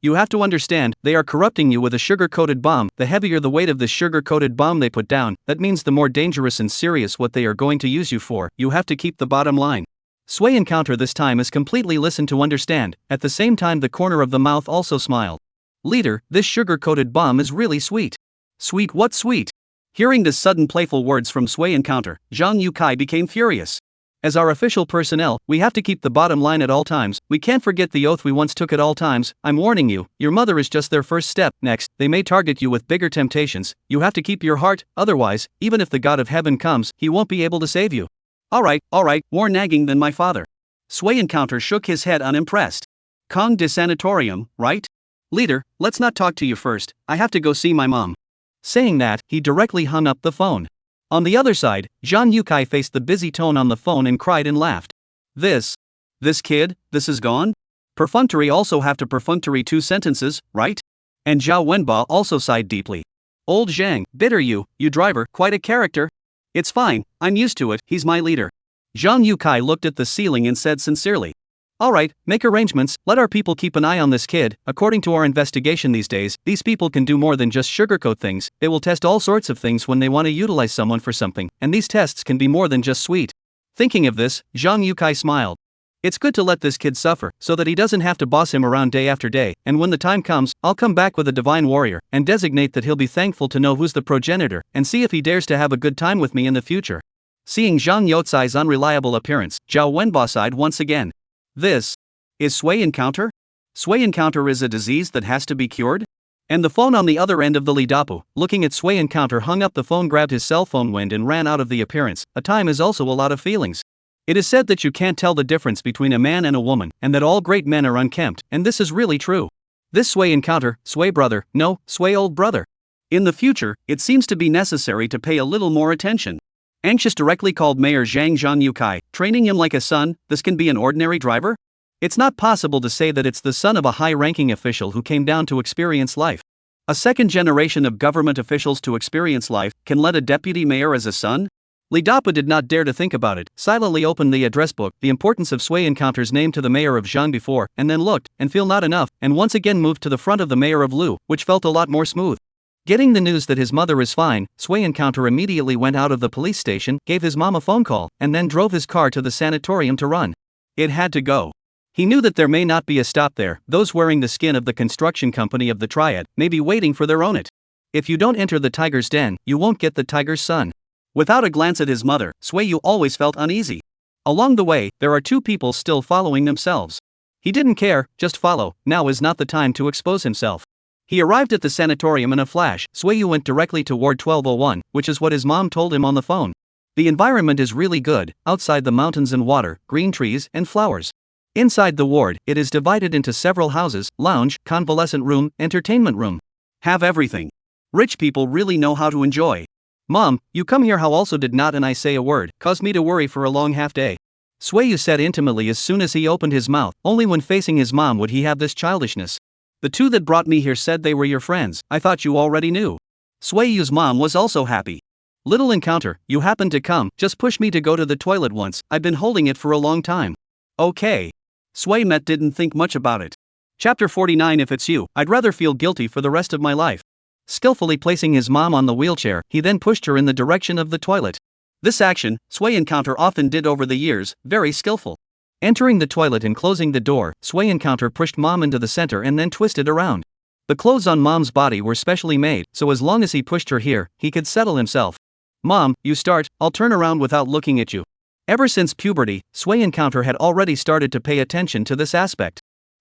You have to understand, they are corrupting you with a sugar-coated bomb, the heavier the weight of this sugar-coated bomb they put down, that means the more dangerous and serious what they are going to use you for, you have to keep the bottom line. Sway encounter this time is completely listened to understand, at the same time the corner of the mouth also smiled. Leader, this sugar-coated bomb is really sweet. Sweet what sweet? Hearing this sudden playful words from Sway encounter, Zhang Yukai became furious. As our official personnel, we have to keep the bottom line at all times, we can't forget the oath we once took at all times, I'm warning you, your mother is just their first step, next, they may target you with bigger temptations, you have to keep your heart, otherwise, even if the God of Heaven comes, he won't be able to save you. Alright, more nagging than my father. Sway encounter shook his head unimpressed. Kong de sanatorium, right? Leader, let's not talk to you first, I have to go see my mom. Saying that, he directly hung up the phone. On the other side, Zhang Yukai faced the busy tone on the phone and cried and laughed. This kid, this is gone? Perfunctory also have to perfunctory 2 sentences, right? And Zhao Wenba also sighed deeply. Old Zhang, bitter you driver, quite a character. It's fine, I'm used to it, he's my leader. Zhang Yukai looked at the ceiling and said sincerely. Alright, make arrangements, let our people keep an eye on this kid. According to our investigation these days, these people can do more than just sugarcoat things, they will test all sorts of things when they want to utilize someone for something, and these tests can be more than just sweet. Thinking of this, Zhang Yukai smiled. It's good to let this kid suffer, so that he doesn't have to boss him around day after day, and when the time comes, I'll come back with a divine warrior, and designate that he'll be thankful to know who's the progenitor, and see if he dares to have a good time with me in the future. Seeing Zhang Youcai's unreliable appearance, Zhao Wenba sighed once again. This is Sway encounter? Sway encounter is a disease that has to be cured? And the phone on the other end of the Lidapu, looking at Sway encounter, hung up the phone, grabbed his cell phone wind and ran out of the appearance. A time is also a lot of feelings. It is said that you can't tell the difference between a man and a woman, and that all great men are unkempt, and this is really true. This Sway encounter, Sway brother, no, Sway old brother. In the future, it seems to be necessary to pay a little more attention. Anxious directly called Mayor Zhang Yukai, training him like a son, this can be an ordinary driver? It's not possible to say that it's the son of a high-ranking official who came down to experience life. A second generation of government officials to experience life can let a deputy mayor as a son? Li Dapa did not dare to think about it, silently opened the address book, the importance of Sway encounter's name to the mayor of Zhang before, and then looked, and feel not enough, and once again moved to the front of the mayor of Lu, which felt a lot more smooth. Getting the news that his mother is fine, Sway encounter immediately went out of the police station, gave his mom a phone call, and then drove his car to the sanatorium to run. It had to go. He knew that there may not be a stop there, those wearing the skin of the construction company of the Triad may be waiting for their own it. If you don't enter the tiger's den, you won't get the tiger's son. Without a glance at his mother, Sway Yu always felt uneasy. Along the way, there are 2 people still following themselves. He didn't care, just follow, now is not the time to expose himself. He arrived at the sanatorium in a flash. Sway Yu went directly to Ward 1201, which is what his mom told him on the phone. The environment is really good, outside the mountains and water, green trees, and flowers. Inside the ward, it is divided into several houses, lounge, convalescent room, entertainment room. Have everything. Rich people really know how to enjoy. Mom, you come here how also did not and I say a word, caused me to worry for a long half day. Sway Yu said intimately as soon as he opened his mouth, only when facing his mom would he have this childishness. The 2 that brought me here said they were your friends, I thought you already knew. Sway Yu's mom was also happy. Little encounter, you happened to come, just push me to go to the toilet once, I've been holding it for a long time. Okay. Sway Met didn't think much about it. Chapter 49. If it's you, I'd rather feel guilty for the rest of my life. Skillfully placing his mom on the wheelchair, he then pushed her in the direction of the toilet. This action, Sway encounter often did over the years, very skillful. Entering the toilet and closing the door, Sway encounter pushed mom into the center and then twisted around. The clothes on mom's body were specially made, so as long as he pushed her here, he could settle himself. Mom, you start, I'll turn around without looking at you. Ever since puberty, Sway encounter had already started to pay attention to this aspect.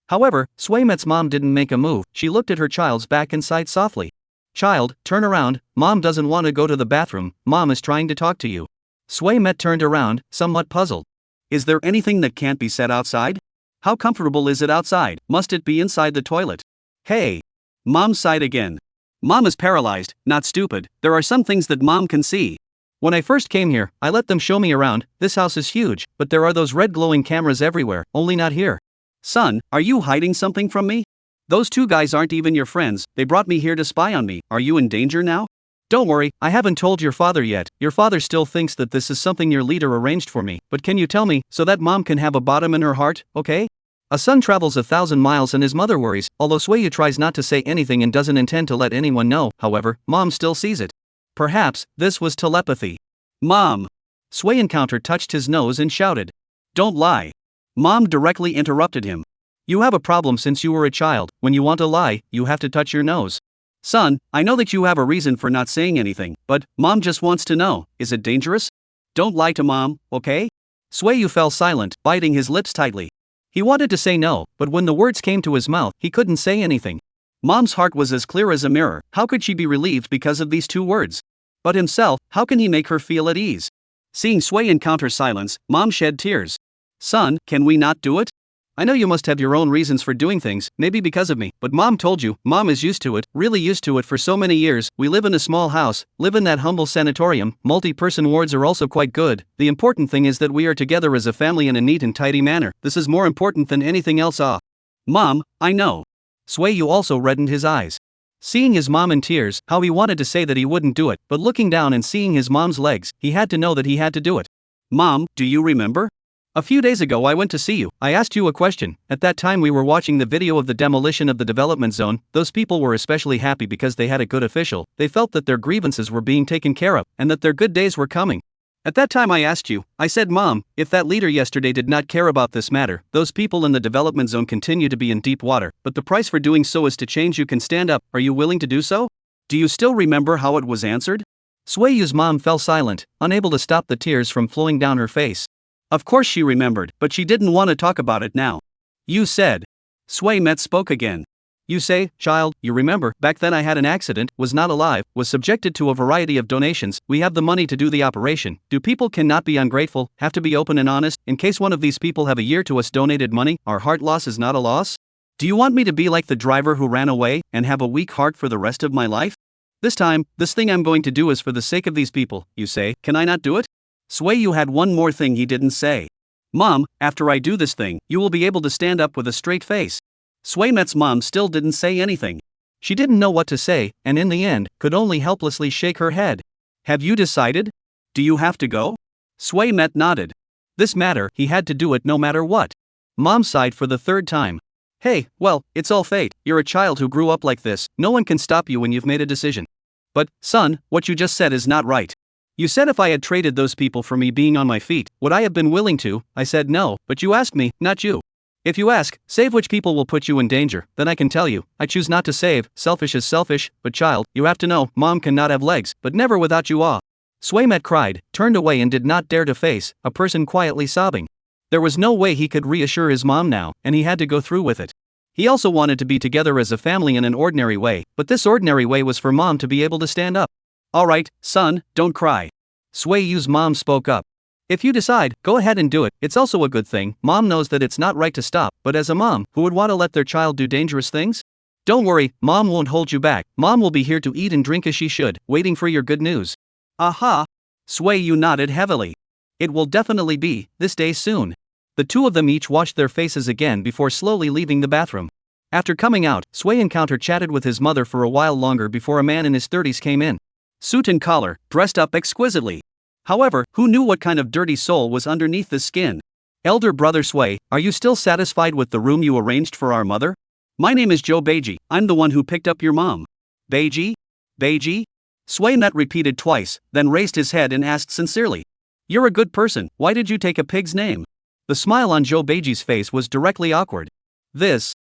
However, Sway Met's mom didn't make a move, she looked at her child's back and sighed softly. Child, turn around, mom doesn't want to go to the bathroom, mom is trying to talk to you. Sway Met turned around, somewhat puzzled. Is there anything that can't be said outside? How comfortable is it outside, must it be inside the toilet? Hey! Mom sighed again. Mom is paralyzed, not stupid, there are some things that mom can see. When I first came here, I let them show me around, this house is huge, but there are those red glowing cameras everywhere, only not here. Son, are you hiding something from me? Those 2 guys aren't even your friends, they brought me here to spy on me, are you in danger now? Don't worry, I haven't told your father yet, your father still thinks that this is something your leader arranged for me, but can you tell me, so that mom can have a bottom in her heart, okay? A son travels 1,000 miles and his mother worries, although Sway Yu tries not to say anything and doesn't intend to let anyone know, however, mom still sees it. Perhaps, this was telepathy. Mom! Sway encounter touched his nose and shouted. Don't lie. Mom directly interrupted him. You have a problem since you were a child. When you want to lie, you have to touch your nose. Son, I know that you have a reason for not saying anything, but Mom just wants to know, is it dangerous? Don't lie to Mom, okay? Swayu fell silent, biting his lips tightly. He wanted to say no, but when the words came to his mouth, he couldn't say anything. Mom's heart was as clear as a mirror. How could she be relieved because of these two words? But himself, how can he make her feel at ease? Seeing Sway encounter silence, Mom shed tears. Son, can we not do it? I know you must have your own reasons for doing things, maybe because of me, but Mom told you. Mom is used to it, really used to it for so many years. We live in a small house, live in that humble sanatorium, multi-person wards are also quite good. The important thing is that we are together as a family in a neat and tidy manner. This is more important than anything else. Mom, I know. Swayu also reddened his eyes. Seeing his mom in tears, how he wanted to say that he wouldn't do it, but looking down and seeing his mom's legs, he had to know that he had to do it. Mom, do you remember? A few days ago I went to see you. I asked you a question. At that time we were watching the video of the demolition of the development zone. Those people were especially happy because they had a good official. They felt that their grievances were being taken care of, and that their good days were coming. At that time I asked you, I said, Mom, if that leader yesterday did not care about this matter, those people in the development zone continue to be in deep water, but the price for doing so is to change. You can stand up. Are you willing to do so? Do you still remember how it was answered? Swayu's mom fell silent, unable to stop the tears from flowing down her face. Of course she remembered, but she didn't want to talk about it now. You said. Sway Met spoke again. You say, child, you remember, back then I had an accident, was not alive, was subjected to a variety of donations. We have the money to do the operation. Do people cannot be ungrateful, have to be open and honest? In case one of these people have a year to us donated money, our heart loss is not a loss? Do you want me to be like the driver who ran away, and have a weak heart for the rest of my life? This time, this thing I'm going to do is for the sake of these people, you say. Can I not do it? Swayu had one more thing he didn't say. Mom, after I do this thing, you will be able to stand up with a straight face. Swaymet's mom still didn't say anything. She didn't know what to say, and in the end, could only helplessly shake her head. Have you decided? Do you have to go? Swaymet nodded. This matter, he had to do it no matter what. Mom sighed for the third time. Hey, well, it's all fate. You're a child who grew up like this. No one can stop you when you've made a decision. But, son, what you just said is not right. You said if I had traded those people for me being on my feet, would I have been willing to? I said no, but you asked me, not you. If you ask, save which people will put you in danger, then I can tell you, I choose not to save. Selfish is selfish, but child, you have to know, Mom cannot have legs, but never without you. Swaymet cried, turned away and did not dare to face a person quietly sobbing. There was no way he could reassure his mom now, and he had to go through with it. He also wanted to be together as a family in an ordinary way, but this ordinary way was for Mom to be able to stand up. Alright, son, don't cry. Swayu's mom spoke up. If you decide, go ahead and do it. It's also a good thing. Mom knows that it's not right to stop, but as a mom, who would want to let their child do dangerous things? Don't worry, Mom won't hold you back. Mom will be here to eat and drink as she should, waiting for your good news. Aha! Swayu nodded heavily. It will definitely be this day soon. The two of them each washed their faces again before slowly leaving the bathroom. After coming out, Sway encountered chatted with his mother for a while longer before a man in his 30s came in. Suit and collar, dressed up exquisitely. However, who knew what kind of dirty soul was underneath the skin? Elder brother Sway, are you still satisfied with the room you arranged for our mother? My name is Joe Beiji, I'm the one who picked up your mom. Beiji? Beiji? Swaymet repeated twice, then raised his head and asked sincerely. You're a good person, why did you take a pig's name? The smile on Joe Beiji's face was directly awkward. This.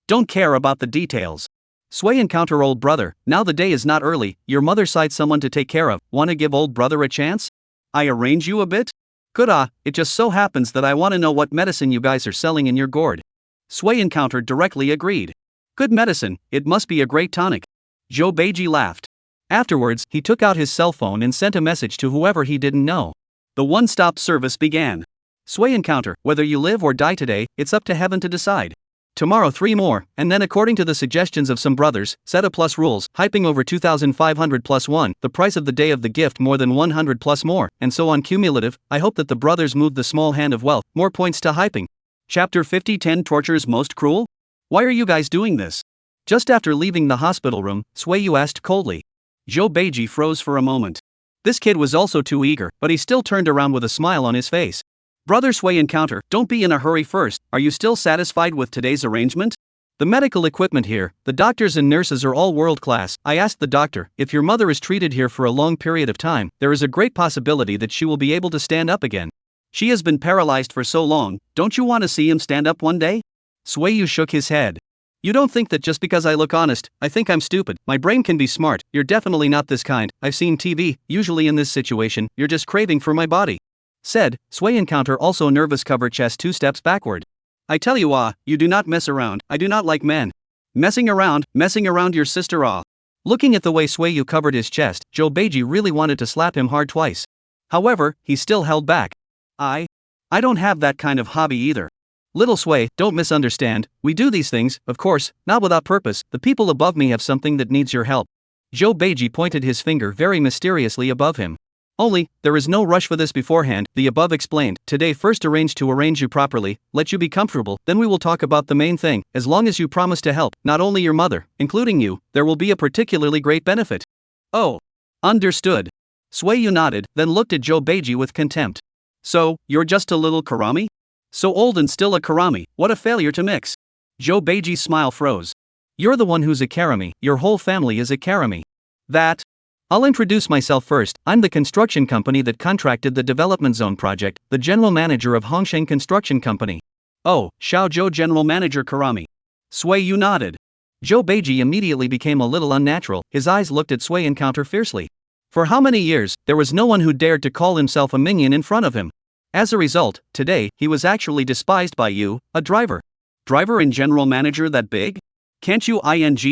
Don't care about the details. Sway encounter old brother, now the day is not early, your mother side someone to take care of, wanna give old brother a chance? I arrange you a bit? Good it just so happens that I wanna know what medicine you guys are selling in your gourd. Sway encounter directly agreed. Good medicine, it must be a great tonic. Joe Beiji laughed. Afterwards, he took out his cell phone and sent a message to whoever he didn't know. The one-stop service began. Sway encounter, whether you live or die today, it's up to heaven to decide. Tomorrow 3 more, and then according to the suggestions of some brothers, set a plus rules, hyping over 2,500 plus 1, the price of the day of the gift more than 100 plus more, and so on cumulative. I hope that the brothers move the small hand of wealth, more points to hyping. Chapter 50 10 Tortures Most Cruel? Why are you guys doing this? Just after leaving the hospital room, Swayu asked coldly. Joe Beiji froze for a moment. This kid was also too eager, but he still turned around with a smile on his face. Brother Sway encounter, don't be in a hurry first, are you still satisfied with today's arrangement? The medical equipment here, the doctors and nurses are all world class. I asked the doctor, if your mother is treated here for a long period of time, there is a great possibility that she will be able to stand up again. She has been paralyzed for so long, don't you want to see him stand up one day? Swayu shook his head. You don't think that just because I look honest, I think I'm stupid. My brain can be smart. You're definitely not this kind. I've seen TV, usually in this situation, you're just craving for my body. Said, Sway encounter also nervous cover chest 2 steps backward. I tell you you do not mess around. I do not like men. Messing around your sister Looking at the way Swayu covered his chest, Joe Beiji really wanted to slap him hard twice. However, he still held back. I don't have that kind of hobby either. Little Sway, don't misunderstand, we do these things, of course, not without purpose. The people above me have something that needs your help. Joe Beiji pointed his finger very mysteriously above him. Only, there is no rush for this beforehand, the above explained. Today first arrange you properly, let you be comfortable, then we will talk about the main thing. As long as you promise to help, not only your mother, including you, there will be a particularly great benefit. Oh. Understood. Swayu nodded, then looked at Joe Beiji with contempt. So, you're just a little karami? So old and still a karami, what a failure to mix. Joe Beiji's smile froze. You're the one who's a karami, your whole family is a karami. I'll introduce myself first. I'm the construction company that contracted the development zone project, the general manager of Hongsheng Construction Company. Oh, Xiaozhou General Manager Karami. Swayu nodded. Joe Beiji immediately became a little unnatural, his eyes looked at Sway encounter fiercely. For how many years, there was no one who dared to call himself a minion in front of him. As a result, today, he was actually despised by you, a driver. Driver and general manager that big? Can't you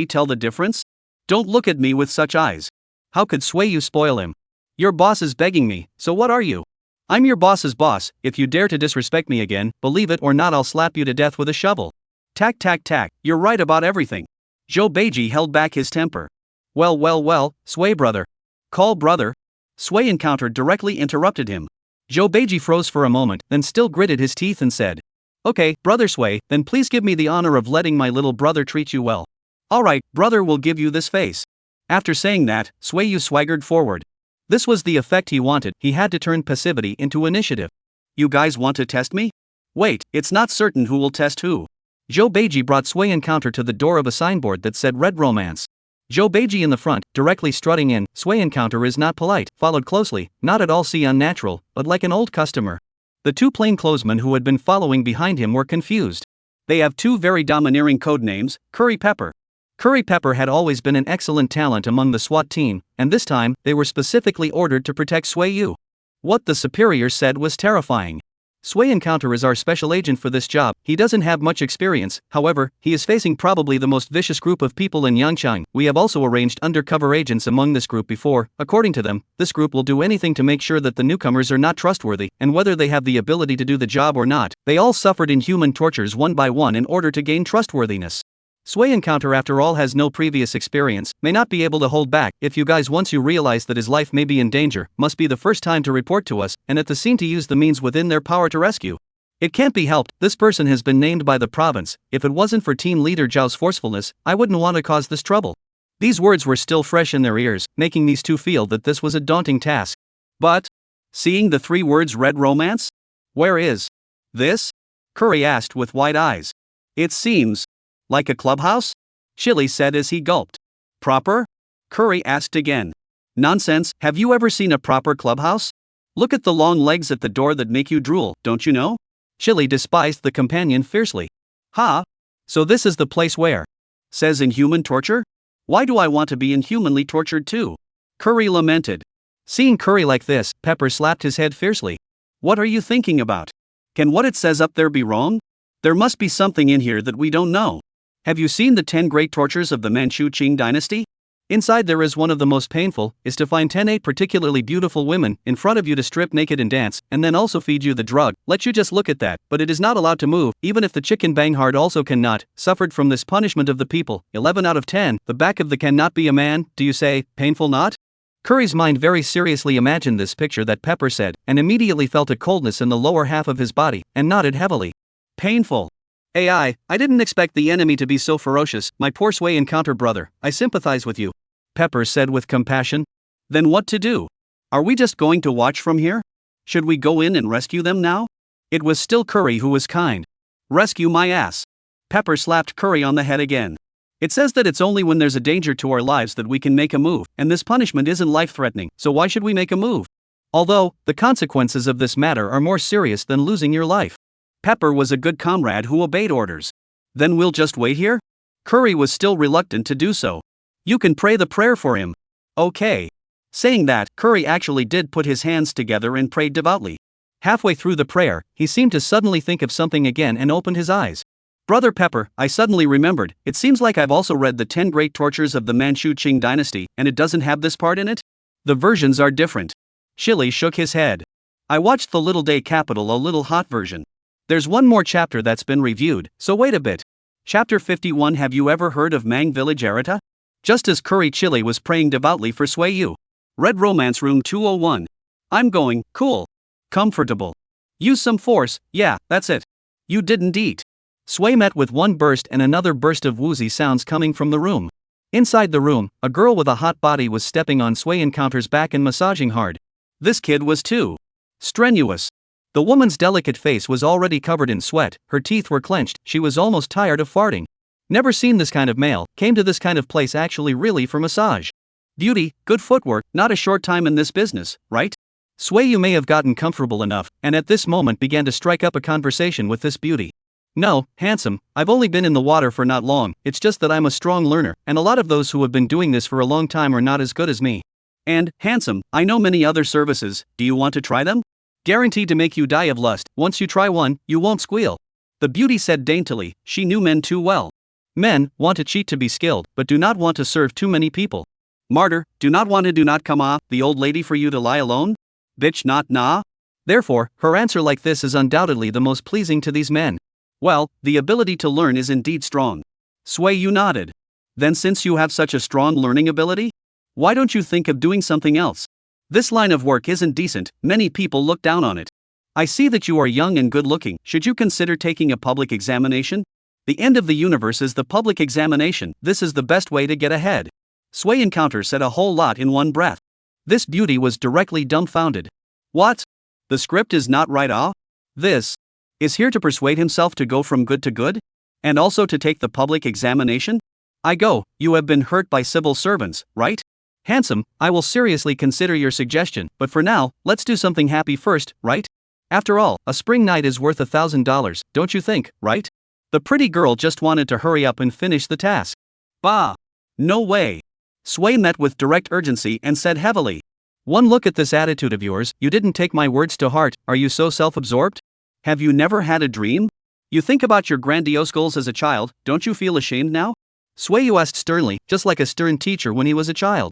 tell the difference? Don't look at me with such eyes. How could Swayu spoil him? Your boss is begging me, so what are you? I'm your boss's boss. If you dare to disrespect me again, believe it or not, I'll slap you to death with a shovel. Tack tack tack, you're right about everything. Joe Beiji held back his temper. Well, Sway brother. Call brother. Sway encounter directly interrupted him. Joe Beiji froze for a moment, then still gritted his teeth and said, Okay, brother Sway, then please give me the honor of letting my little brother treat you well. Alright, brother will give you this face. After saying that, Swayu swaggered forward. This was the effect he wanted, he had to turn passivity into initiative. You guys want to test me? Wait, it's not certain who will test who. Joe Beiji brought Sway encounter to the door of a signboard that said Red Romance. Joe Beiji in the front, directly strutting in. Sway encounter is not polite, followed closely, not at all unnatural, but like an old customer. The two plainclothesmen who had been following behind him were confused. They have two very domineering code names, Curry Pepper. Curry Pepper had always been an excellent talent among the SWAT team, and this time, they were specifically ordered to protect Swayu. What the superiors said was terrifying. Sway encounter is our special agent for this job. He doesn't have much experience, however, he is facing probably the most vicious group of people in Yangchang. We have also arranged undercover agents among this group before. According to them, this group will do anything to make sure that the newcomers are not trustworthy, and whether they have the ability to do the job or not, they all suffered inhuman tortures one by one in order to gain trustworthiness. Sway encounter after all has no previous experience, may not be able to hold back. If you guys once you realize that his life may be in danger, must be the first time to report to us, and at the scene to use the means within their power to rescue. It can't be helped, this person has been named by the province. If it wasn't for team leader Zhao's forcefulness, I wouldn't want to cause this trouble. These words were still fresh in their ears, making these two feel that this was a daunting task. But, seeing the three words Red Romance? Where is this? Curry asked with wide eyes. It seems like a clubhouse? Chili said as he gulped. Proper? Curry asked again. Nonsense, have you ever seen a proper clubhouse? Look at the long legs at the door that make you drool, don't you know? Chili despised the companion fiercely. Ha! So this is the place where says inhuman torture? Why do I want to be inhumanly tortured too? Curry lamented. Seeing Curry like this, Pepper slapped his head fiercely. What are you thinking about? Can what it says up there be wrong? There must be something in here that we don't know. Have you seen the 10 great tortures of the Manchu Qing dynasty? Inside there is one of the most painful, is to find 10 particularly beautiful women in front of you to strip naked and dance, and then also feed you the drug, let you just look at that, but it is not allowed to move, even if the chicken bang hard also cannot, suffered from this punishment of the people. 11 out of 10, the back of the cannot be a man, do you say, painful not? Curry's mind very seriously imagined this picture that Pepper said, and immediately felt a coldness in the lower half of his body, and nodded heavily. Painful. I didn't expect the enemy to be so ferocious, my poor Sway encounter brother, I sympathize with you. Pepper said with compassion. Then what to do? Are we just going to watch from here? Should we go in and rescue them now? It was still Curry who was kind. Rescue my ass. Pepper slapped Curry on the head again. It says that it's only when there's a danger to our lives that we can make a move, and this punishment isn't life-threatening, so why should we make a move? Although, the consequences of this matter are more serious than losing your life. Pepper was a good comrade who obeyed orders. Then we'll just wait here? Curry was still reluctant to do so. You can pray the prayer for him. Okay. Saying that, Curry actually did put his hands together and prayed devoutly. Halfway through the prayer, he seemed to suddenly think of something again and opened his eyes. Brother Pepper, I suddenly remembered, it seems like I've also read the 10 Great Tortures of the Manchu Qing Dynasty, and it doesn't have this part in it? The versions are different. Chili shook his head. I watched the Little Day Capital a little hot version. There's one more chapter that's been reviewed, so wait a bit. Chapter 51. Have you ever heard of Mang Village Errata? Just as Curry Chili was praying devoutly for Sway Yu. Red Romance Room 201. I'm going, cool. Comfortable. Use some force, yeah, that's it. You didn't eat. Sway met with one burst and another burst of woozy sounds coming from the room. Inside the room, a girl with a hot body was stepping on Sway Encounter's back and massaging hard. This kid was too strenuous. The woman's delicate face was already covered in sweat, her teeth were clenched, she was almost tired of farting. Never seen this kind of male, came to this kind of place actually really for massage. Beauty, good footwork, not a short time in this business, right? Sway Yu may have gotten comfortable enough, and at this moment began to strike up a conversation with this beauty. No, handsome, I've only been in the water for not long, it's just that I'm a strong learner, and a lot of those who have been doing this for a long time are not as good as me. And, handsome, I know many other services, do you want to try them? Guaranteed to make you die of lust, once you try one, you won't squeal. The beauty said daintily, she knew men too well. Men want to cheat to be skilled, but do not want to serve too many people. Martyr, do not come the old lady for you to lie alone? Bitch not nah? Therefore, her answer like this is undoubtedly the most pleasing to these men. Well, the ability to learn is indeed strong. Sway Yu nodded. Then since you have such a strong learning ability, why don't you think of doing something else? This line of work isn't decent, many people look down on it. I see that you are young and good looking, should you consider taking a public examination? The end of the universe is the public examination, this is the best way to get ahead. Sway Encounter said a whole lot in one breath. This beauty was directly dumbfounded. What? The script is not right This is here to persuade himself to go from good to good? And also to take the public examination? I go, you have been hurt by civil servants, right? Handsome, I will seriously consider your suggestion, but for now, let's do something happy first, right? After all, a spring night is worth $1,000, don't you think, right? The pretty girl just wanted to hurry up and finish the task. Bah! No way! Sway met with direct urgency and said heavily. One look at this attitude of yours, you didn't take my words to heart, are you so self-absorbed? Have you never had a dream? You think about your grandiose goals as a child, don't you feel ashamed now? Sway Yu asked sternly, just like a stern teacher when he was a child.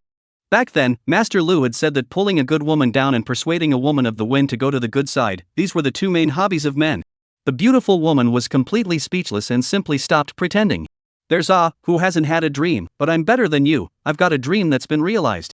Back then, Master Lu had said that pulling a good woman down and persuading a woman of the wind to go to the good side, these were the two main hobbies of men. The beautiful woman was completely speechless and simply stopped pretending. There's who hasn't had a dream, but I'm better than you, I've got a dream that's been realized.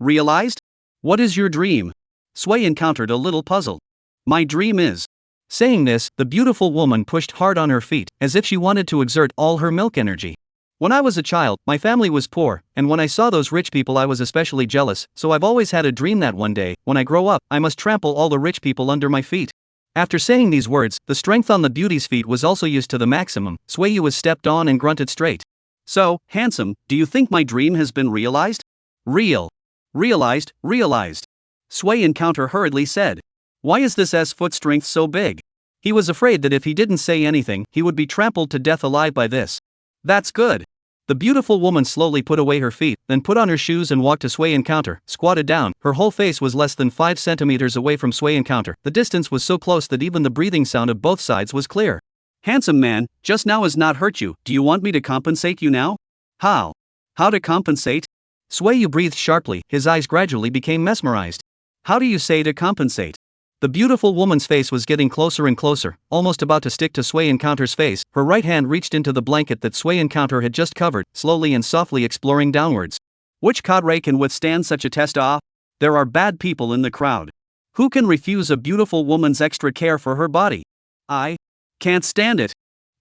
Realized? What is your dream? Sway encountered a little puzzled. My dream is. Saying this, the beautiful woman pushed hard on her feet, as if she wanted to exert all her milk energy. When I was a child, my family was poor, and when I saw those rich people I was especially jealous, so I've always had a dream that one day, when I grow up, I must trample all the rich people under my feet. After saying these words, the strength on the beauty's feet was also used to the maximum. Sway Yu was stepped on and grunted straight. So, handsome, do you think my dream has been realized? Realized. Sway Encounter hurriedly said. Why is this foot strength so big? He was afraid that if he didn't say anything, he would be trampled to death alive by this. That's good. The beautiful woman slowly put away her feet, then put on her shoes and walked to Sway Encounter, squatted down. Her whole face was less than 5 centimeters away from Sway Encounter. The distance was so close that even the breathing sound of both sides was clear. Handsome man, just now has not hurt you. Do you want me to compensate you now? How? How to compensate? Sway Yu breathed sharply, his eyes gradually became mesmerized. How do you say to compensate? The beautiful woman's face was getting closer and closer, almost about to stick to Sway Encounter's face. Her right hand reached into the blanket that Sway Encounter had just covered, slowly and softly exploring downwards. Which cadre can withstand such a test? There are bad people in the crowd. Who can refuse a beautiful woman's extra care for her body? I can't stand it.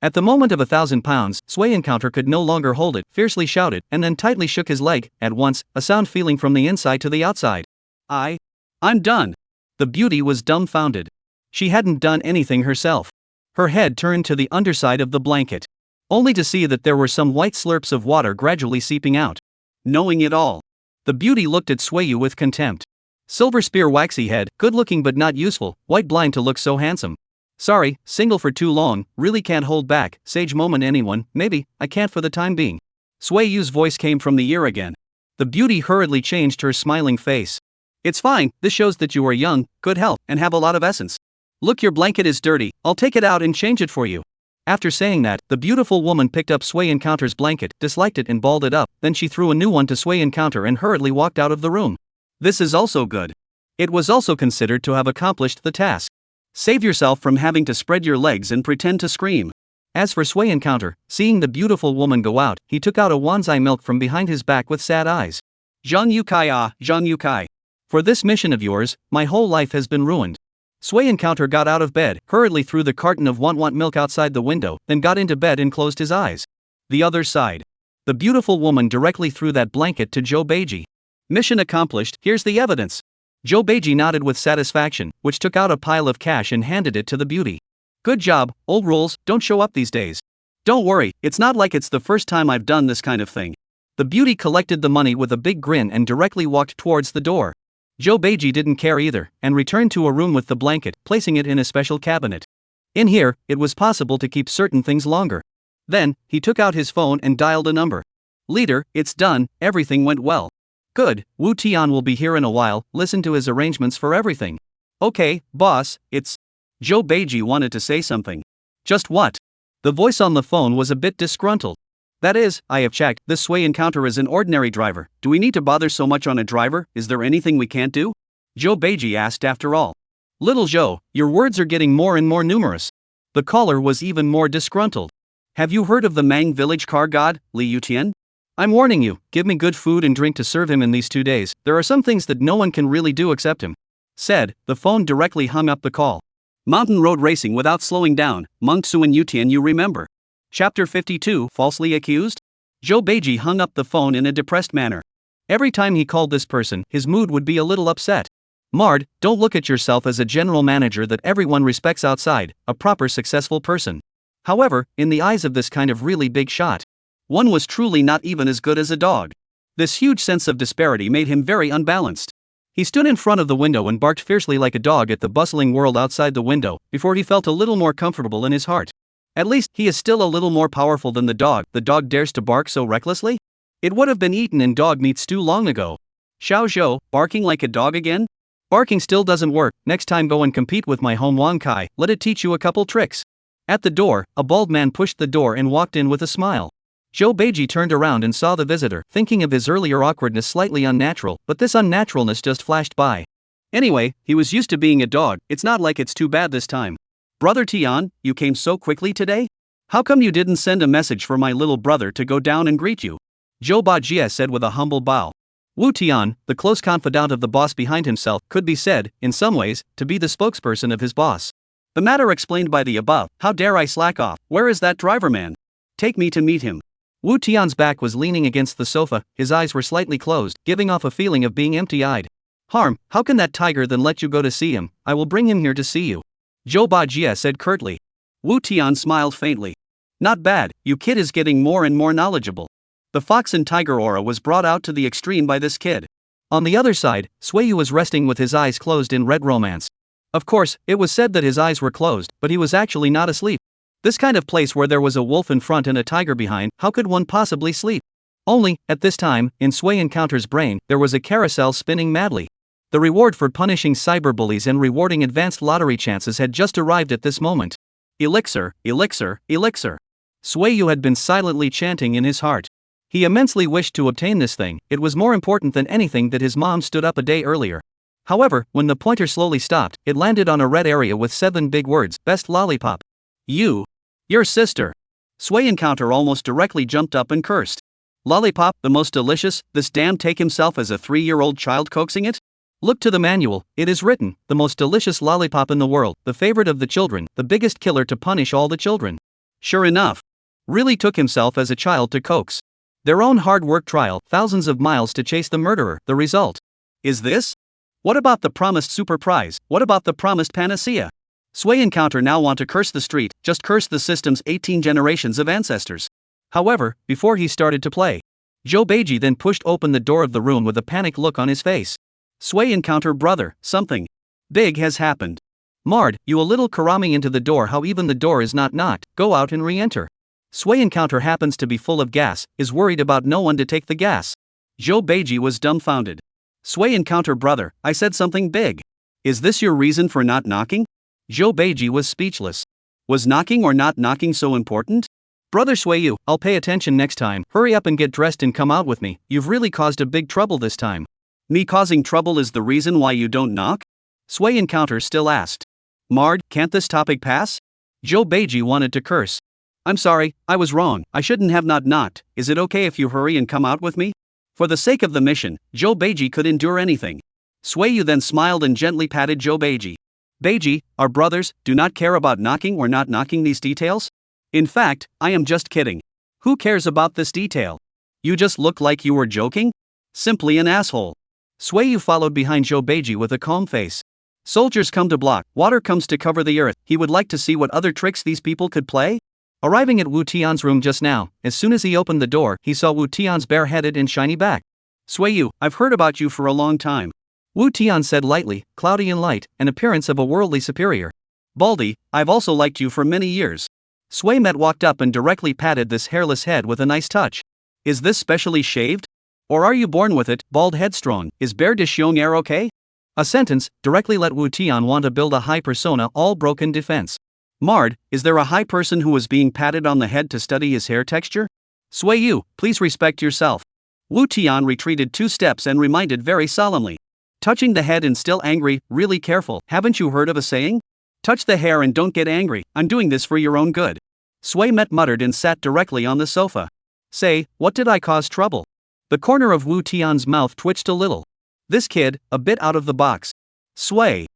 At the moment of 1,000 pounds, Sway Encounter could no longer hold it, fiercely shouted, and then tightly shook his leg, at once, a sound feeling from the inside to the outside. I'm done. The beauty was dumbfounded. She hadn't done anything herself. Her head turned to the underside of the blanket, only to see that there were some white slurps of water gradually seeping out. Knowing it all, the beauty looked at Sway Yu with contempt. Silver spear waxy head, good looking but not useful, white blind to look so handsome. Sorry, single for too long, really can't hold back, sage moment anyone, maybe, I can't for the time being. Sui Yu's voice came from the ear again. The beauty hurriedly changed her smiling face. It's fine, this shows that you are young, good health, and have a lot of essence. Look, your blanket is dirty, I'll take it out and change it for you. After saying that, the beautiful woman picked up Sui Encounter's blanket, disliked it and balled it up, then she threw a new one to Sui Encounter and hurriedly walked out of the room. This is also good. It was also considered to have accomplished the task. Save yourself from having to spread your legs and pretend to scream. As for Sui Encounter, seeing the beautiful woman go out, he took out a Wanzai milk from behind his back with sad eyes. Zhang Yukai, Zhang Yukai. For this mission of yours, my whole life has been ruined. Sui Encounter got out of bed, hurriedly threw the carton of Want milk outside the window, then got into bed and closed his eyes. The other side. The beautiful woman directly threw that blanket to Joe Beiji. Mission accomplished, here's the evidence. Joe Beiji nodded with satisfaction, which took out a pile of cash and handed it to the beauty. Good job, old rules don't show up these days. Don't worry, it's not like it's the first time I've done this kind of thing. The beauty collected the money with a big grin and directly walked towards the door. Joe Beiji didn't care either, and returned to a room with the blanket, placing it in a special cabinet. In here, it was possible to keep certain things longer. Then, he took out his phone and dialed a number. Leader, it's done, everything went well. Good, Wu Tian will be here in a while, listen to his arrangements for everything. Okay, boss, it's... Joe Beiji wanted to say something. Just what? The voice on the phone was a bit disgruntled. That is, I have checked, this Sui Encounter is an ordinary driver. Do we need to bother so much on a driver? Is there anything we can't do? Joe Beiji asked after all. Little Joe, your words are getting more and more numerous. The caller was even more disgruntled. Have you heard of the Mang village car god, Li Yutian? I'm warning you, give me good food and drink to serve him in these 2 days. There are some things that no one can really do except him. Said, the phone directly hung up the call. Mountain road racing without slowing down, Meng Tzu and Yutian you remember. Chapter 52, Falsely Accused? Joe Beiji hung up the phone in a depressed manner. Every time he called this person, his mood would be a little upset. Mard, don't look at yourself as a general manager that everyone respects outside, a proper successful person. However, in the eyes of this kind of really big shot, one was truly not even as good as a dog. This huge sense of disparity made him very unbalanced. He stood in front of the window and barked fiercely like a dog at the bustling world outside the window, before he felt a little more comfortable in his heart. At least, he is still a little more powerful than the dog dares to bark so recklessly? It would have been eaten in dog meat stew long ago. Xiao Zhou, barking like a dog again? Barking still doesn't work, next time go and compete with my home Wang Kai, let it teach you a couple tricks. At the door, a bald man pushed the door and walked in with a smile. Joe Beiji turned around and saw the visitor, thinking of his earlier awkwardness slightly unnatural, but this unnaturalness just flashed by. Anyway, he was used to being a dog, it's not like it's too bad this time. Brother Tian, you came so quickly today? How come you didn't send a message for my little brother to go down and greet you? Zhou Bajie said with a humble bow. Wu Tian, the close confidant of the boss behind himself, could be said, in some ways, to be the spokesperson of his boss. The matter explained by the above, how dare I slack off, where is that driver man? Take me to meet him. Wu Tian's back was leaning against the sofa, his eyes were slightly closed, giving off a feeling of being empty-eyed. Harm, how can that tiger then let you go to see him? I will bring him here to see you. Zhou Bajie said curtly. Wu Tian smiled faintly. Not bad, you kid is getting more and more knowledgeable. The fox and tiger aura was brought out to the extreme by this kid. On the other side, Sui Yu was resting with his eyes closed in red romance. Of course, it was said that his eyes were closed, but he was actually not asleep. This kind of place where there was a wolf in front and a tiger behind, how could one possibly sleep? Only, at this time, in Sui Encounter's brain, there was a carousel spinning madly. The reward for punishing cyberbullies and rewarding advanced lottery chances had just arrived at this moment. Elixir, elixir, elixir. Sui Yu had been silently chanting in his heart. He immensely wished to obtain this thing, it was more important than anything that his mom stood up a day earlier. However, when the pointer slowly stopped, it landed on a red area with 7 big words, best lollipop. Your sister. Sui Encounter almost directly jumped up and cursed. Lollipop, the most delicious, this damn take himself as a 3-year-old child coaxing it? Look to the manual, it is written, the most delicious lollipop in the world, the favorite of the children, the biggest killer to punish all the children. Sure enough. Really took himself as a child to coax. Their own hard work trial, thousands of miles to chase the murderer, the result. Is this? What about the promised super prize, what about the promised panacea? Sui Encounter now want to curse the street, just curse the system's 18 generations of ancestors. However, before he started to play, Joe Beiji then pushed open the door of the room with a panicked look on his face. Sway encounter brother, something big has happened. Marred, you a little karami into the door, how even the door is not knocked, go out and re-enter. Sway encounter happens to be full of gas, is worried about no one to take the gas. Joe Beiji was dumbfounded. Sway encounter brother, I said something big. Is this your reason for not knocking? Joe Beiji was speechless. Was knocking or not knocking so important? Brother Swayu, I'll pay attention next time. Hurry up and get dressed and come out with me. You've really caused a big trouble this time. Me causing trouble is the reason why you don't knock? Sway encounter still asked. Marred, can't this topic pass? Joe Beiji wanted to curse. I'm sorry, I was wrong. I shouldn't have not knocked. Is it okay if you hurry and come out with me? For the sake of the mission, Joe Beiji could endure anything. Swayu then smiled and gently patted Joe Beiji. Beiji, our brothers, do not care about knocking or not knocking these details? In fact, I am just kidding. Who cares about this detail? You just look like you were joking? Simply an asshole. Swayu followed behind Joe Beiji with a calm face. Soldiers come to block, water comes to cover the earth. He would like to see what other tricks these people could play? Arriving at Wu Tian's room just now, as soon as he opened the door, he saw Wu Tian's bare-headed and shiny back. Swayu, I've heard about you for a long time. Wu Tian said lightly, cloudy and light, an appearance of a worldly superior. Baldy, I've also liked you for many years. Sway Met walked up and directly patted this hairless head with a nice touch. Is this specially shaved? Or are you born with it, bald headstrong? Is Bear Dishyong air okay? A sentence directly let Wu Tian want to build a high persona all broken defense. Marred, is there a high person who was being patted on the head to study his hair texture? Sway Yu, please respect yourself. Wu Tian retreated 2 steps and reminded very solemnly. Touching the head and still angry, really careful, haven't you heard of a saying? Touch the hair and don't get angry, I'm doing this for your own good. Sway Met muttered and sat directly on the sofa. Say, what did I cause trouble? The corner of Wu Tian's mouth twitched a little. This kid, a bit out of the box. Sway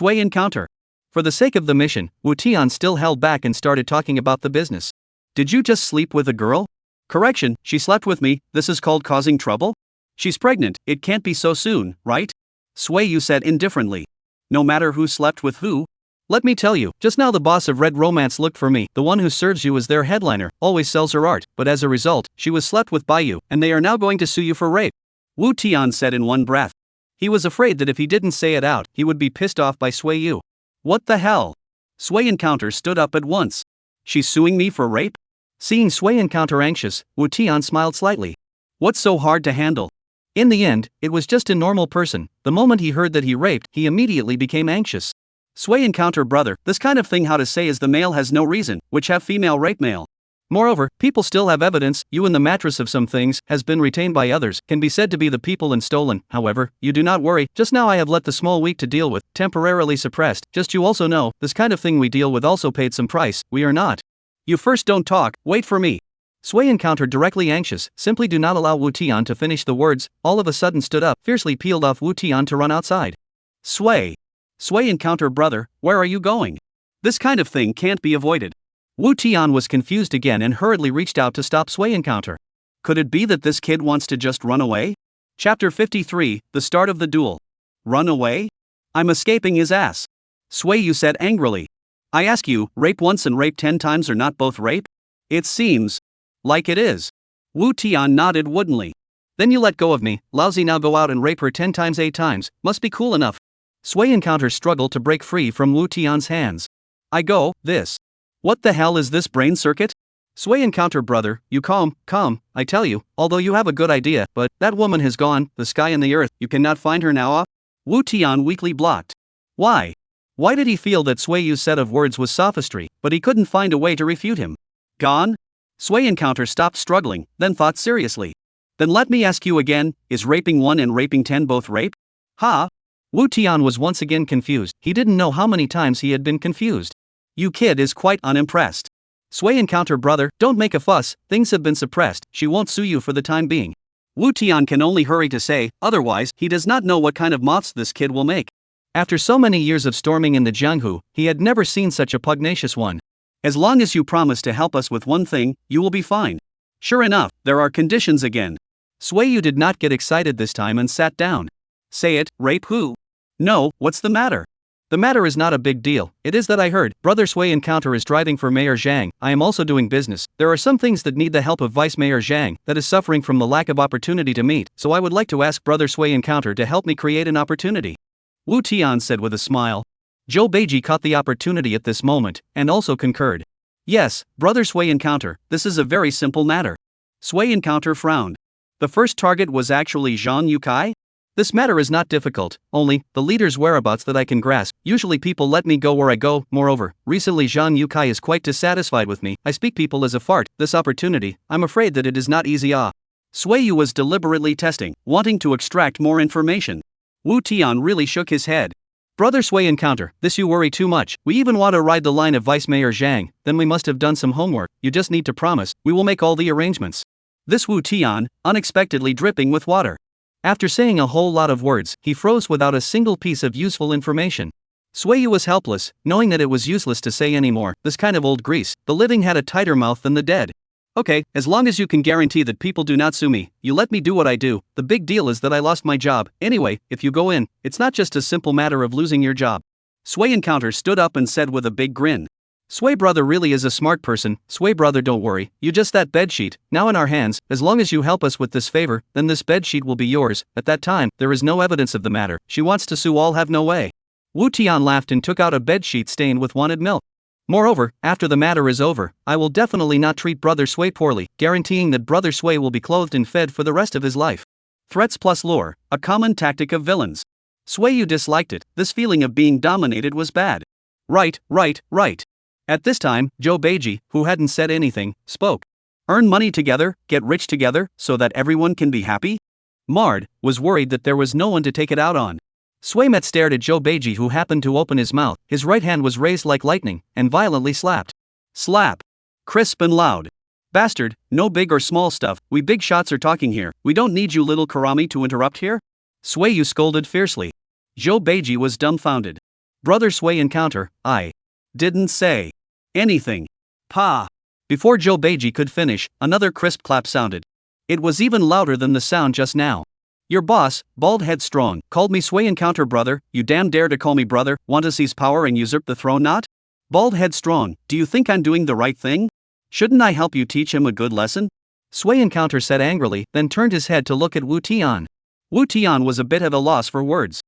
encounter. For the sake of the mission, Wu Tian still held back and started talking about the business. Did you just sleep with a girl? Correction, she slept with me, this is called causing trouble? She's pregnant, it can't be so soon, right? Sway Yu said indifferently. No matter who slept with who? Let me tell you, just now the boss of Red Romance looked for me, the one who serves you as their headliner, always sells her art, but as a result, she was slept with by you, and they are now going to sue you for rape. Wu Tian said in one breath. He was afraid that if he didn't say it out, he would be pissed off by Sway Yu. What the hell? Sway Encounter stood up at once. She's suing me for rape? Seeing Sway Encounter anxious, Wu Tian smiled slightly. What's so hard to handle? In the end, it was just a normal person. The moment he heard that he raped, he immediately became anxious. Sway Encounter brother, this kind of thing how to say is the male has no reason, which have female rape male. Moreover, people still have evidence, you in the mattress of some things, has been retained by others, can be said to be the people and stolen. However, you do not worry, just now I have let the small weak to deal with, temporarily suppressed, just you also know, this kind of thing we deal with also paid some price, we are not. You first don't talk, wait for me. Sway Encounter directly anxious, simply do not allow Wu Tian to finish the words, all of a sudden stood up, fiercely peeled off Wu Tian to run outside. Sway Encounter brother, where are you going? This kind of thing can't be avoided. Wu Tian was confused again and hurriedly reached out to stop Sway Encounter. Could it be that this kid wants to just run away? Chapter 53, the start of the duel. Run away? I'm escaping his ass. Sway Yu said angrily. I ask you, rape once and rape 10 times are not both rape? It seems like it is. Wu Tian nodded woodenly. Then you let go of me, lousy, now go out and rape her 10 times 8 times, must be cool enough. Sway Encounter struggled to break free from Wu Tian's hands. I go, this. What the hell is this brain circuit? Sway Encounter brother, you calm, I tell you, although you have a good idea, but that woman has gone, the sky and the earth, you cannot find her now off? Wu Tian weakly blocked. Why? Why did he feel that Sway Yu's set of words was sophistry, but he couldn't find a way to refute him? Gone? Sway Encounter stopped struggling, then thought seriously. Then let me ask you again, is raping 1 and raping 10 both rape? Ha? Wu Tian was once again confused, he didn't know how many times he had been confused. You kid is quite unimpressed. Sway Encounter brother, don't make a fuss, things have been suppressed, she won't sue you for the time being. Wu Tian can only hurry to say, otherwise, he does not know what kind of moths this kid will make. After so many years of storming in the Jianghu, he had never seen such a pugnacious one. As long as you promise to help us with one thing, you will be fine. Sure enough, there are conditions again. Sway Yu did not get excited this time and sat down. Say it, rape who? No, what's the matter? The matter is not a big deal, it is that I heard, Brother Sui Encounter is driving for Mayor Zhang, I am also doing business, there are some things that need the help of Vice Mayor Zhang, that is suffering from the lack of opportunity to meet, so I would like to ask Brother Sui Encounter to help me create an opportunity. Wu Tian said with a smile. Zhou Beiji caught the opportunity at this moment, and also concurred. Yes, Brother Sui Encounter, this is a very simple matter. Sui Encounter frowned. The first target was actually Zhang Yukai? This matter is not difficult, only, the leader's whereabouts that I can grasp, usually people let me go where I go, moreover, recently Zhang Yukai is quite dissatisfied with me, I speak people as a fart, this opportunity, I'm afraid that it is not easy Sui Yu was deliberately testing, wanting to extract more information. Wu Tian really shook his head. Brother Sui Encounter, this you worry too much, we even want to ride the line of Vice Mayor Zhang, then we must have done some homework, you just need to promise, we will make all the arrangements. This Wu Tian, unexpectedly dripping with water. After saying a whole lot of words, he froze without a single piece of useful information. Sui Yu was helpless, knowing that it was useless to say anymore, this kind of old grease, the living had a tighter mouth than the dead. Okay, as long as you can guarantee that people do not sue me, you let me do what I do, the big deal is that I lost my job, anyway, if you go in, it's not just a simple matter of losing your job. Sui Encounter stood up and said with a big grin. Sui brother really is a smart person, Sui brother don't worry, you just that bedsheet, now in our hands, as long as you help us with this favor, then this bedsheet will be yours, at that time, there is no evidence of the matter, she wants to sue all have no way. Wu Tian laughed and took out a bedsheet stained with wanted milk. Moreover, after the matter is over, I will definitely not treat Brother Sui poorly, guaranteeing that Brother Sui will be clothed and fed for the rest of his life. Threats plus lure, a common tactic of villains. Sui Yu disliked it, this feeling of being dominated was bad. Right. At this time, Zhou Beiji, who hadn't said anything, spoke. Earn money together, get rich together, so that everyone can be happy? Mard was worried that there was no one to take it out on. Sui Met stared at Zhou Beiji, who happened to open his mouth, his right hand was raised like lightning, and violently slapped. Slap. Crisp and loud. Bastard, no big or small stuff, we big shots are talking here, we don't need you little Karami to interrupt here? Sui Yu scolded fiercely. Zhou Beiji was dumbfounded. Brother Sui Encounter, I didn't say anything. Pa. Before Zhou Beiji could finish, another crisp clap sounded. It was even louder than the sound just now. Your boss, Bald Head Strong, called me Sui Encounter brother, you damn dare to call me brother, want to seize power and usurp the throne not? Bald Head Strong, do you think I'm doing the right thing? Shouldn't I help you teach him a good lesson? Sui Encounter said angrily, then turned his head to look at Wu Tian. Wu Tian was a bit at a loss for words.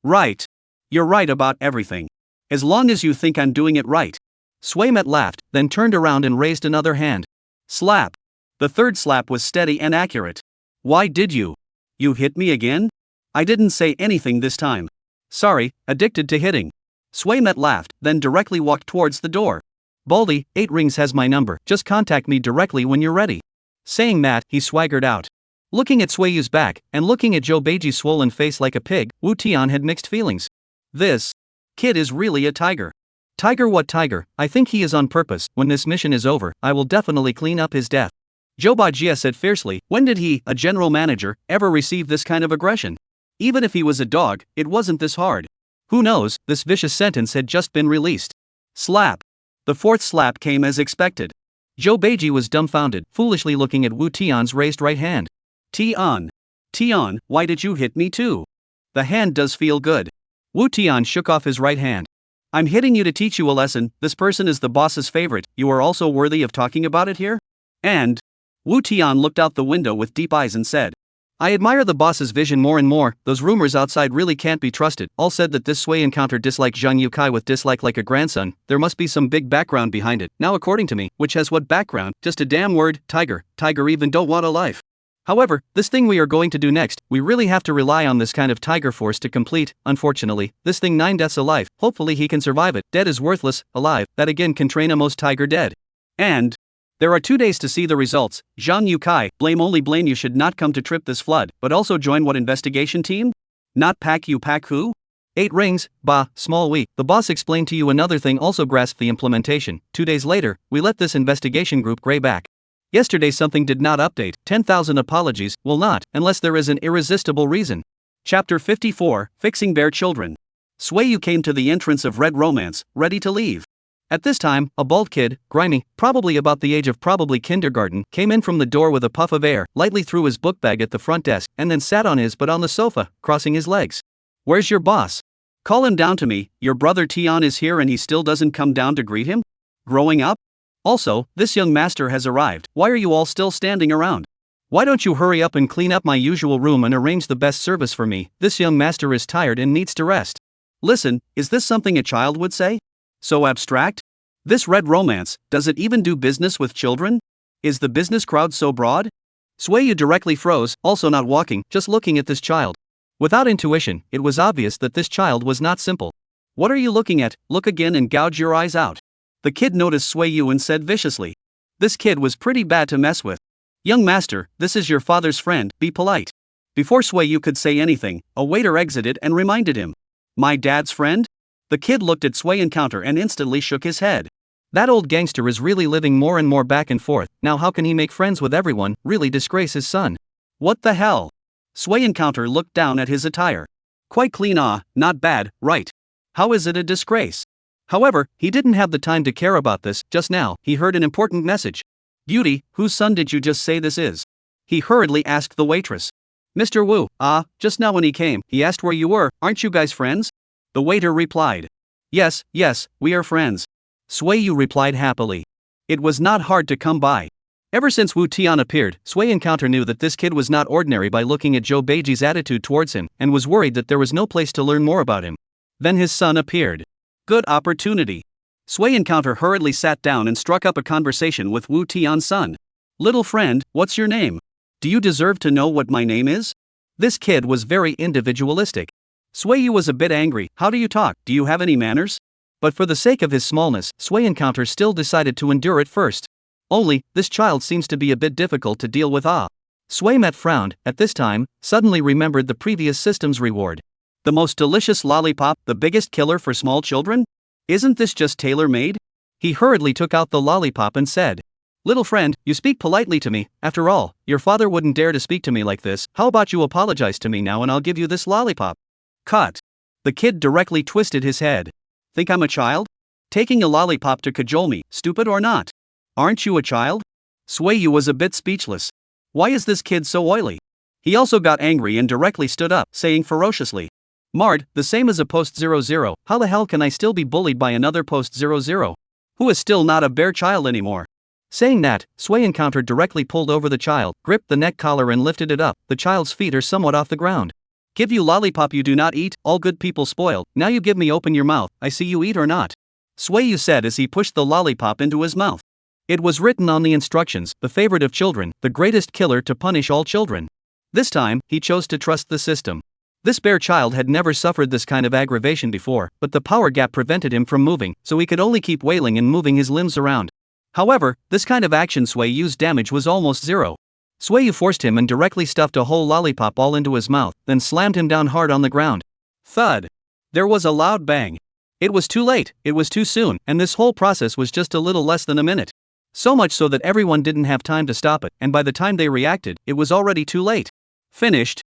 Right. You're right about everything. As long as you think I'm doing it right. Sui Met laughed, then turned around and raised another hand. Slap. The third slap was steady and accurate. Why did you? You hit me again? I didn't say anything this time. Sorry, addicted to hitting. Sui Met laughed, then directly walked towards the door. Baldy, 8 Rings has my number, just contact me directly when you're ready. Saying that, he swaggered out. Looking at Sui Yu's back, and looking at Zhou Beiji's swollen face like a pig, Wu Tian had mixed feelings. This kid is really a tiger. Tiger what tiger, I think he is on purpose, when this mission is over, I will definitely clean up his death. Zhou Bajie said fiercely, when did he, a general manager, ever receive this kind of aggression? Even if he was a dog, it wasn't this hard. Who knows, this vicious sentence had just been released. Slap. The fourth slap came as expected. Zhou Beiji was dumbfounded, foolishly looking at Wu Tian's raised right hand. Tian, why did you hit me too? The hand does feel good. Wu Tian shook off his right hand. I'm hitting you to teach you a lesson, this person is the boss's favorite, you are also worthy of talking about it here? And Wu Tian looked out the window with deep eyes and said, I admire the boss's vision more and more, those rumors outside really can't be trusted, all said that this Sui Encounter disliked Zhang Yukai with dislike like a grandson, there must be some big background behind it, now according to me, which has what background, just a damn word, tiger even don't want a life. However, this thing we are going to do next, we really have to rely on this kind of tiger force to complete, unfortunately, this thing 9 deaths alive, hopefully he can survive it, dead is worthless, alive, that again can train a most tiger dead. And there are 2 days to see the results, Zhang Yukai, blame you should not come to trip this flood, but also join what investigation team? Not pack you pack who? 8 Rings, small week, the boss explained to you another thing also grasped the implementation, 2 days later, we let this investigation group gray back. Yesterday something did not update, 10,000 apologies, will not, unless there is an irresistible reason. Chapter 54, Fixing Bear Children. Sui Yu came to the entrance of Red Romance, ready to leave. At this time, a bald kid, grimy, probably about the age of probably kindergarten, came in from the door with a puff of air, lightly threw his book bag at the front desk, and then sat on his but on the sofa, crossing his legs. Where's your boss? Call him down to me, your brother Tian is here and he still doesn't come down to greet him? Growing up? Also, this young master has arrived, why are you all still standing around? Why don't you hurry up and clean up my usual room and arrange the best service for me, this young master is tired and needs to rest. Listen, is this something a child would say? So abstract? This red romance, does it even do business with children? Is the business crowd so broad? Sueyu directly froze, also not walking, just looking at this child. Without intuition, it was obvious that this child was not simple. What are you looking at? Look again and gouge your eyes out. The kid noticed Sueyu and said viciously. This kid was pretty bad to mess with. Young master, this is your father's friend, be polite. Before Sueyu could say anything, a waiter exited and reminded him. My dad's friend? The kid looked at Sui Encounter and instantly shook his head. That old gangster is really living more and more back and forth, now how can he make friends with everyone, really disgrace his son? What the hell? Sui Encounter looked down at his attire. Quite clean, not bad, right? How is it a disgrace? However, he didn't have the time to care about this, just now, he heard an important message. Beauty, whose son did you just say this is? He hurriedly asked the waitress. Mr. Wu, just now when he came, he asked where you were, aren't you guys friends? The waiter replied. Yes, we are friends. Sueyu replied happily. It was not hard to come by. Ever since Wu Tian appeared, Sui Encounter knew that this kid was not ordinary by looking at Zhou Beiji's attitude towards him, and was worried that there was no place to learn more about him. Then his son appeared. Good opportunity. Sui Encounter hurriedly sat down and struck up a conversation with Wu Tian's son. Little friend, what's your name? Do you deserve to know what my name is? This kid was very individualistic. Sueyu was a bit angry. How do you talk? Do you have any manners? But for the sake of his smallness, Sui Encounter still decided to endure it first. Only, this child seems to be a bit difficult to deal with. Sui Met frowned, at this time, suddenly remembered the previous system's reward. The most delicious lollipop, the biggest killer for small children? Isn't this just tailor-made? He hurriedly took out the lollipop and said. Little friend, you speak politely to me, after all, your father wouldn't dare to speak to me like this, how about you apologize to me now and I'll give you this lollipop? Cut. The kid directly twisted his head. Think I'm a child? Taking a lollipop to cajole me, stupid or not? Aren't you a child? Sueyu was a bit speechless. Why is this kid so oily? He also got angry and directly stood up, saying ferociously. Mard, the same as a post-00, how the hell can I still be bullied by another post-00? Who is still not a bare child anymore? Saying that, Sui Encounter directly pulled over the child, gripped the neck collar and lifted it up, the child's feet are somewhat off the ground. Give you lollipop you do not eat, all good people spoil, now you give me open your mouth, I see you eat or not. Sueyu said as he pushed the lollipop into his mouth. It was written on the instructions, the favorite of children, the greatest killer to punish all children. This time, he chose to trust the system. This bare child had never suffered this kind of aggravation before, but the power gap prevented him from moving, so he could only keep wailing and moving his limbs around. However, this kind of action Sueyu's damage was almost zero. Sueyu forced him and directly stuffed a whole lollipop all into his mouth, then slammed him down hard on the ground. Thud. There was a loud bang. It was too late, it was too soon, and this whole process was just a little less than a minute. So much so that everyone didn't have time to stop it, and by the time they reacted, it was already too late. Finished.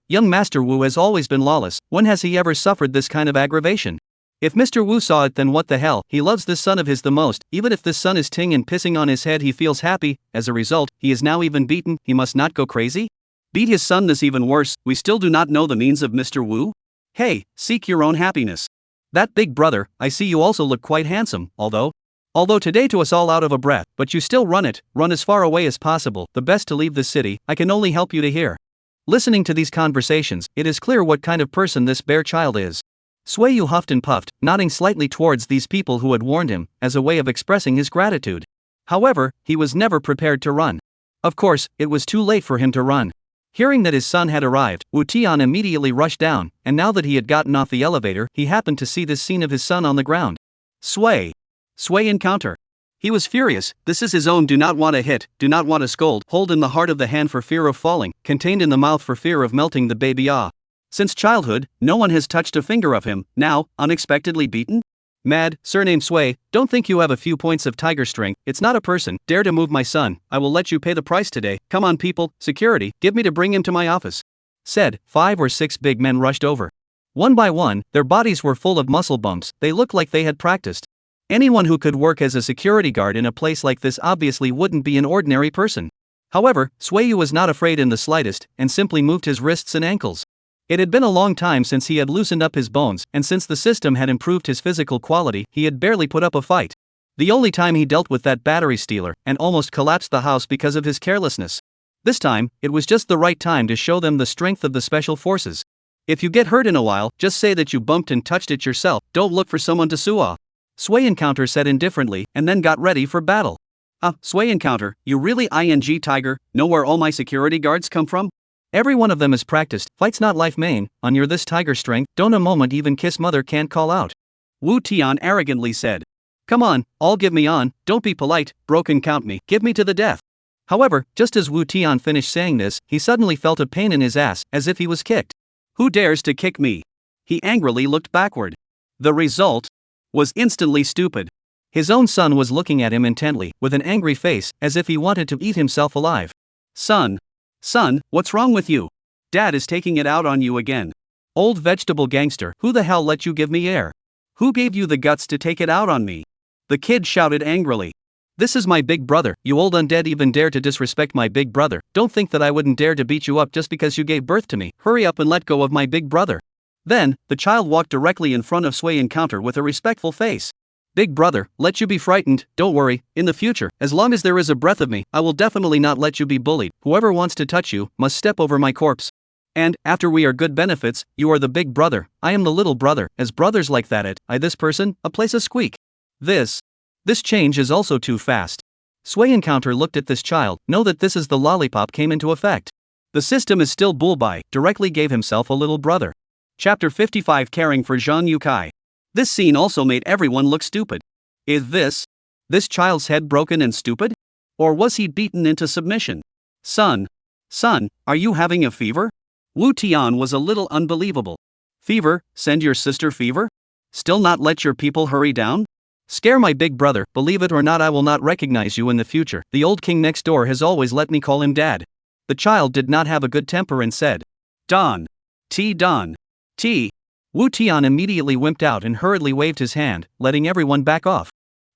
Young Master Wu has always been lawless, when has he ever suffered this kind of aggravation? If Mr. Wu saw it then what the hell, he loves this son of his the most, even if this son is ting and pissing on his head he feels happy, as a result, he is now even beaten, he must not go crazy? Beat his son this even worse, we still do not know the means of Mr. Wu? Hey, seek your own happiness. That big brother, I see you also look quite handsome, although today to us all out of a breath, but you still run as far away as possible, the best to leave this city, I can only help you to hear. Listening to these conversations, it is clear what kind of person this bare child is. Sueyu huffed and puffed, nodding slightly towards these people who had warned him, as a way of expressing his gratitude. However, he was never prepared to run. Of course, it was too late for him to run. Hearing that his son had arrived, Wu Tian immediately rushed down, and now that he had gotten off the elevator, he happened to see this scene of his son on the ground. Sui Encounter. He was furious, this is his own do not want to hit, do not want to scold, hold in the heart of the hand for fear of falling, contained in the mouth for fear of melting the baby Since childhood, no one has touched a finger of him, now, unexpectedly beaten? Mad, surname Sui, don't think you have a few points of tiger strength, it's not a person, dare to move my son, I will let you pay the price today, come on people, security, give me to bring him to my office. Said, 5 or 6 big men rushed over. One by one, their bodies were full of muscle bumps, they looked like they had practiced. Anyone who could work as a security guard in a place like this obviously wouldn't be an ordinary person. However, Sueyu was not afraid in the slightest, and simply moved his wrists and ankles. It had been a long time since he had loosened up his bones, and since the system had improved his physical quality, he had barely put up a fight. The only time he dealt with that battery stealer, and almost collapsed the house because of his carelessness. This time, it was just the right time to show them the strength of the special forces. If you get hurt in a while, just say that you bumped and touched it yourself, don't look for someone to sue off. Sway Encounter said indifferently, and then got ready for battle. Sway Encounter, you really ing tiger, know where all my security guards come from? Every one of them is practiced, fights not life main, on your this tiger strength, don't a moment even kiss mother can't call out. Wu Tian arrogantly said. Come on, all give me on, don't be polite, broken count me, give me to the death. However, just as Wu Tian finished saying this, he suddenly felt a pain in his ass, as if he was kicked. Who dares to kick me? He angrily looked backward. The result was instantly stupid. His own son was looking at him intently, with an angry face, as if he wanted to eat himself alive. Son, what's wrong with you? Dad is taking it out on you again. Old vegetable gangster, who the hell let you give me air? Who gave you the guts to take it out on me? The kid shouted angrily. This is my big brother, you old undead even dare to disrespect my big brother, don't think that I wouldn't dare to beat you up just because you gave birth to me, hurry up and let go of my big brother. Then, the child walked directly in front of Sway Encounter with a respectful face. Big brother, let you be frightened, don't worry, in the future, as long as there is a breath of me, I will definitely not let you be bullied, whoever wants to touch you, must step over my corpse. And, after we are good benefits, you are the big brother, I am the little brother, as brothers like that this person, a place a squeak. This change is also too fast. Sway Encounter looked at this child, know that this is the lollipop came into effect. The system is still bullby, directly gave himself a little brother. Chapter 55 Caring for Zhang Yukai. This scene also made everyone look stupid. Is this child's head broken and stupid? Or was he beaten into submission? Son, are you having a fever? Wu Tian was a little unbelievable. Fever, send your sister fever? Still not let your people hurry down? Scare my big brother, believe it or not I will not recognize you in the future, the old king next door has always let me call him dad. The child did not have a good temper and said, Don. Wu Tian immediately wimped out and hurriedly waved his hand, letting everyone back off.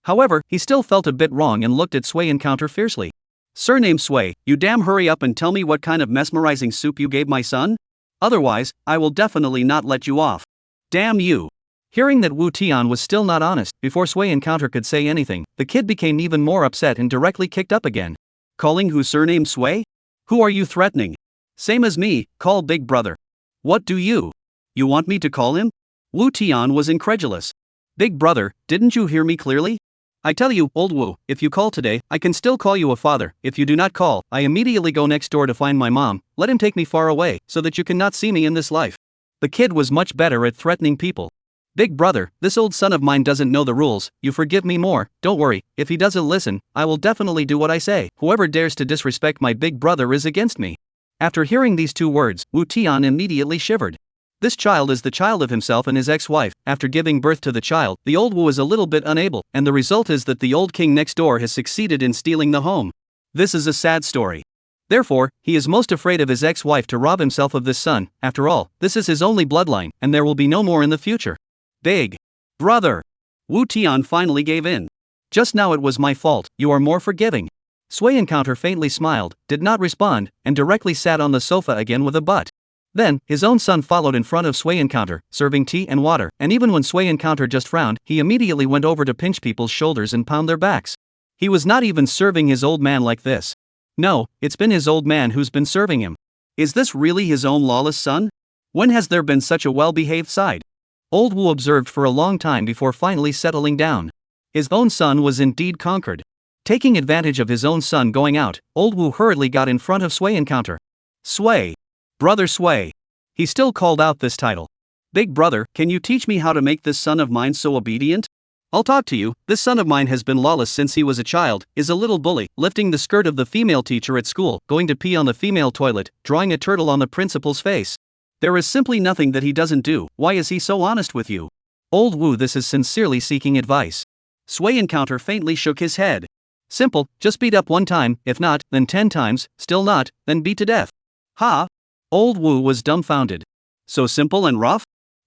However, he still felt a bit wrong and looked at Sway Encounter fiercely. Surname Sway, you damn hurry up and tell me what kind of mesmerizing soup you gave my son? Otherwise, I will definitely not let you off. Damn you. Hearing that Wu Tian was still not honest, before Sway Encounter could say anything, the kid became even more upset and directly kicked up again. Calling who surname Sway? Who are you threatening? Same as me, call big brother. What do you want me to call him? Wu Tian was incredulous. Big brother, didn't you hear me clearly? I tell you, old Wu, if you call today, I can still call you a father, if you do not call, I immediately go next door to find my mom, let him take me far away, so that you cannot see me in this life. The kid was much better at threatening people. Big brother, this old son of mine doesn't know the rules, you forgive me more, don't worry, if he doesn't listen, I will definitely do what I say, whoever dares to disrespect my big brother is against me. After hearing these two words, Wu Tian immediately shivered. This child is the child of himself and his ex-wife. After giving birth to the child, the old Wu is a little bit unable, and the result is that the old king next door has succeeded in stealing the home. This is a sad story. Therefore, he is most afraid of his ex-wife to rob himself of this son. After all, this is his only bloodline, and there will be no more in the future. Big brother. Wu Tian finally gave in. Just now it was my fault, you are more forgiving. Sway Encounter faintly smiled, did not respond, and directly sat on the sofa again with a butt. Then, his own son followed in front of Sway Encounter, serving tea and water, and even when Sway Encounter just frowned, he immediately went over to pinch people's shoulders and pound their backs. He was not even serving his old man like this. No, it's been his old man who's been serving him. Is this really his own lawless son? When has there been such a well-behaved side? Old Wu observed for a long time before finally settling down. His own son was indeed conquered. Taking advantage of his own son going out, Old Wu hurriedly got in front of Sway Encounter. Sway. Brother Sway. He still called out this title. Big brother, can you teach me how to make this son of mine so obedient? I'll talk to you. This son of mine has been lawless since he was a child, is a little bully, lifting the skirt of the female teacher at school, going to pee on the female toilet, drawing a turtle on the principal's face. There is simply nothing that he doesn't do. Why is he so honest with you? Old Wu, this is sincerely seeking advice. Sway Encounter faintly shook his head. Simple, just beat up one time, if not, then 10 times, still not, then beat to death. Ha! Old Wu was dumbfounded. So simple and rough?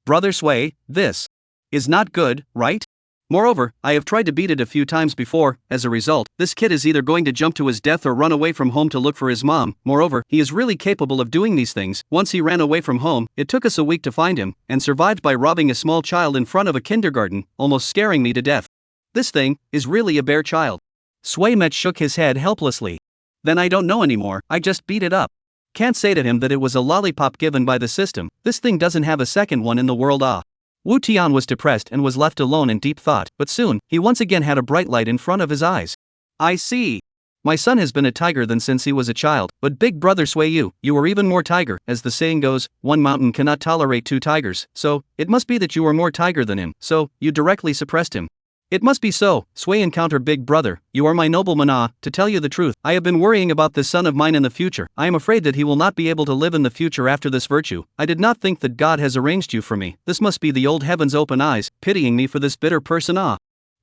Brother Sway, this is not good, right? Moreover, I have tried to beat it a few times before. As a result, this kid is either going to jump to his death or run away from home to look for his mom. Moreover, he is really capable of doing these things. Once he ran away from home, it took us a week to find him, and survived by robbing a small child in front of a kindergarten, almost scaring me to death. This thing is really a bear child. Swaymet shook his head helplessly. Then I don't know anymore, I just beat it up. Can't say to him that it was a lollipop given by the system. This thing doesn't have a second one in the world. Wu Tian was depressed and was left alone in deep thought, but soon, he once again had a bright light in front of his eyes. I see. My son has been a tiger since he was a child, but big brother Swayu, you are even more tiger. As the saying goes, one mountain cannot tolerate two tigers, so, it must be that you are more tiger than him, so, you directly suppressed him. It must be so. Sway encounter big brother, you are my nobleman. To tell you the truth, I have been worrying about this son of mine in the future. I am afraid that he will not be able to live in the future after this virtue. I did not think that God has arranged you for me. This must be the old heaven's open eyes, pitying me for this bitter person.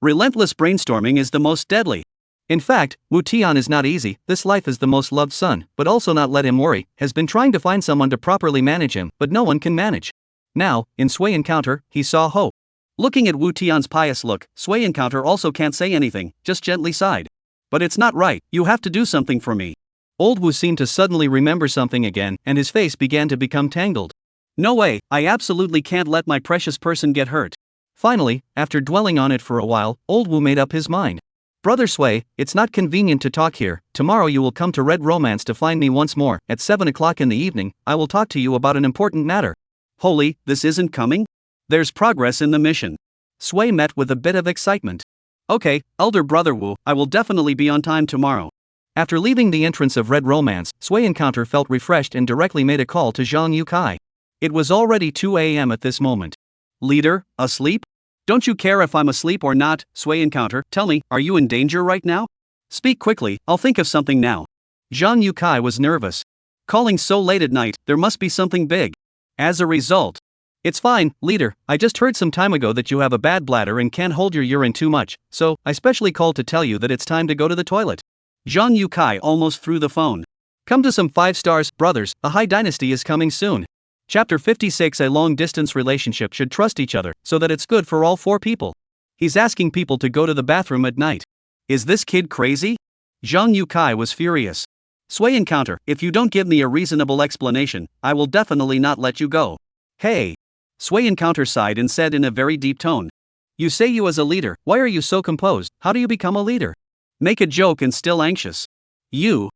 Relentless brainstorming is the most deadly. In fact, Wu Tian is not easy. This life is the most loved son, but also not let him worry, has been trying to find someone to properly manage him, but no one can manage. Now, in Sway encounter, he saw hope. Looking at Wu Tian's pious look, Sway encounter also can't say anything, just gently sighed. But it's not right, you have to do something for me. Old Wu seemed to suddenly remember something again, and his face began to become tangled. No way, I absolutely can't let my precious person get hurt. Finally, after dwelling on it for a while, Old Wu made up his mind. Brother Sway, it's not convenient to talk here. Tomorrow you will come to Red Romance to find me once more. At 7 o'clock in the evening, I will talk to you about an important matter. Holy, this isn't coming? There's progress in the mission. Sway met with a bit of excitement. Okay, elder brother Wu, I will definitely be on time tomorrow. After leaving the entrance of Red Romance, Sway encounter felt refreshed and directly made a call to Zhang Yukai. It was already 2 a.m. at this moment. Leader, asleep? Don't you care if I'm asleep or not? Sway encounter, tell me, are you in danger right now? Speak quickly, I'll think of something now. Zhang Yukai was nervous. Calling so late at night, there must be something big. As a result, it's fine, leader, I just heard some time ago that you have a bad bladder and can't hold your urine too much, so I specially called to tell you that it's time to go to the toilet. Zhang Yukai almost threw the phone. Come to some 5 stars, brothers, a high dynasty is coming soon. Chapter 56. A long-distance relationship should trust each other, so that it's good for all 4 people. He's asking people to go to the bathroom at night. Is this kid crazy? Zhang Yukai was furious. Sway encounter, if you don't give me a reasonable explanation, I will definitely not let you go. Hey. Sway encounter sighed and said in a very deep tone. You say you as a leader, why are you so composed? How do you become a leader? Make a joke and still anxious. You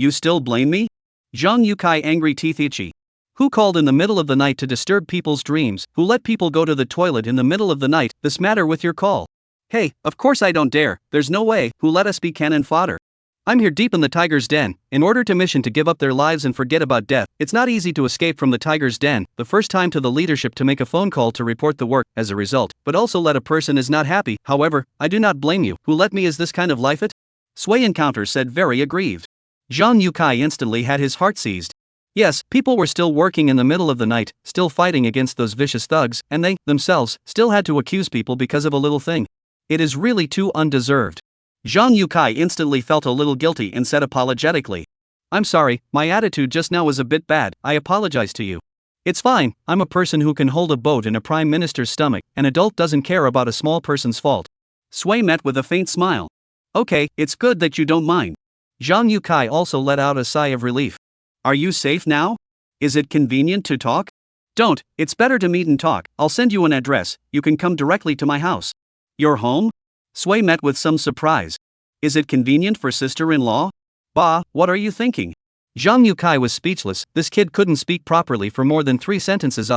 still blame me? Zhang Yukai angry teeth itchy. Who called in the middle of the night to disturb people's dreams? Who let people go to the toilet in the middle of the night? This matter with your call. Hey, of course I don't dare, there's no way. Who let us be cannon fodder? I'm here deep in the tiger's den, in order to mission to give up their lives and forget about death. It's not easy to escape from the tiger's den, the first time to the leadership to make a phone call to report the work, as a result, but also let a person is not happy. However, I do not blame you. Who let me is this kind of life it? Sway encounter said very aggrieved. Zhang Yukai instantly had his heart seized. Yes, people were still working in the middle of the night, still fighting against those vicious thugs, and they, themselves, still had to accuse people because of a little thing. It is really too undeserved. Zhang Yukai instantly felt a little guilty and said apologetically. I'm sorry, my attitude just now was a bit bad, I apologize to you. It's fine, I'm a person who can hold a boat in a prime minister's stomach. An adult doesn't care about a small person's fault. Sway met with a faint smile. Okay, it's good that you don't mind. Zhang Yukai also let out a sigh of relief. Are you safe now? Is it convenient to talk? Don't, it's better to meet and talk. I'll send you an address, you can come directly to my house. Your home? Sway met with some surprise. Is it convenient for sister-in-law? Bah, what are you thinking? Zhang Yukai was speechless. This kid couldn't speak properly for more than 3 sentences.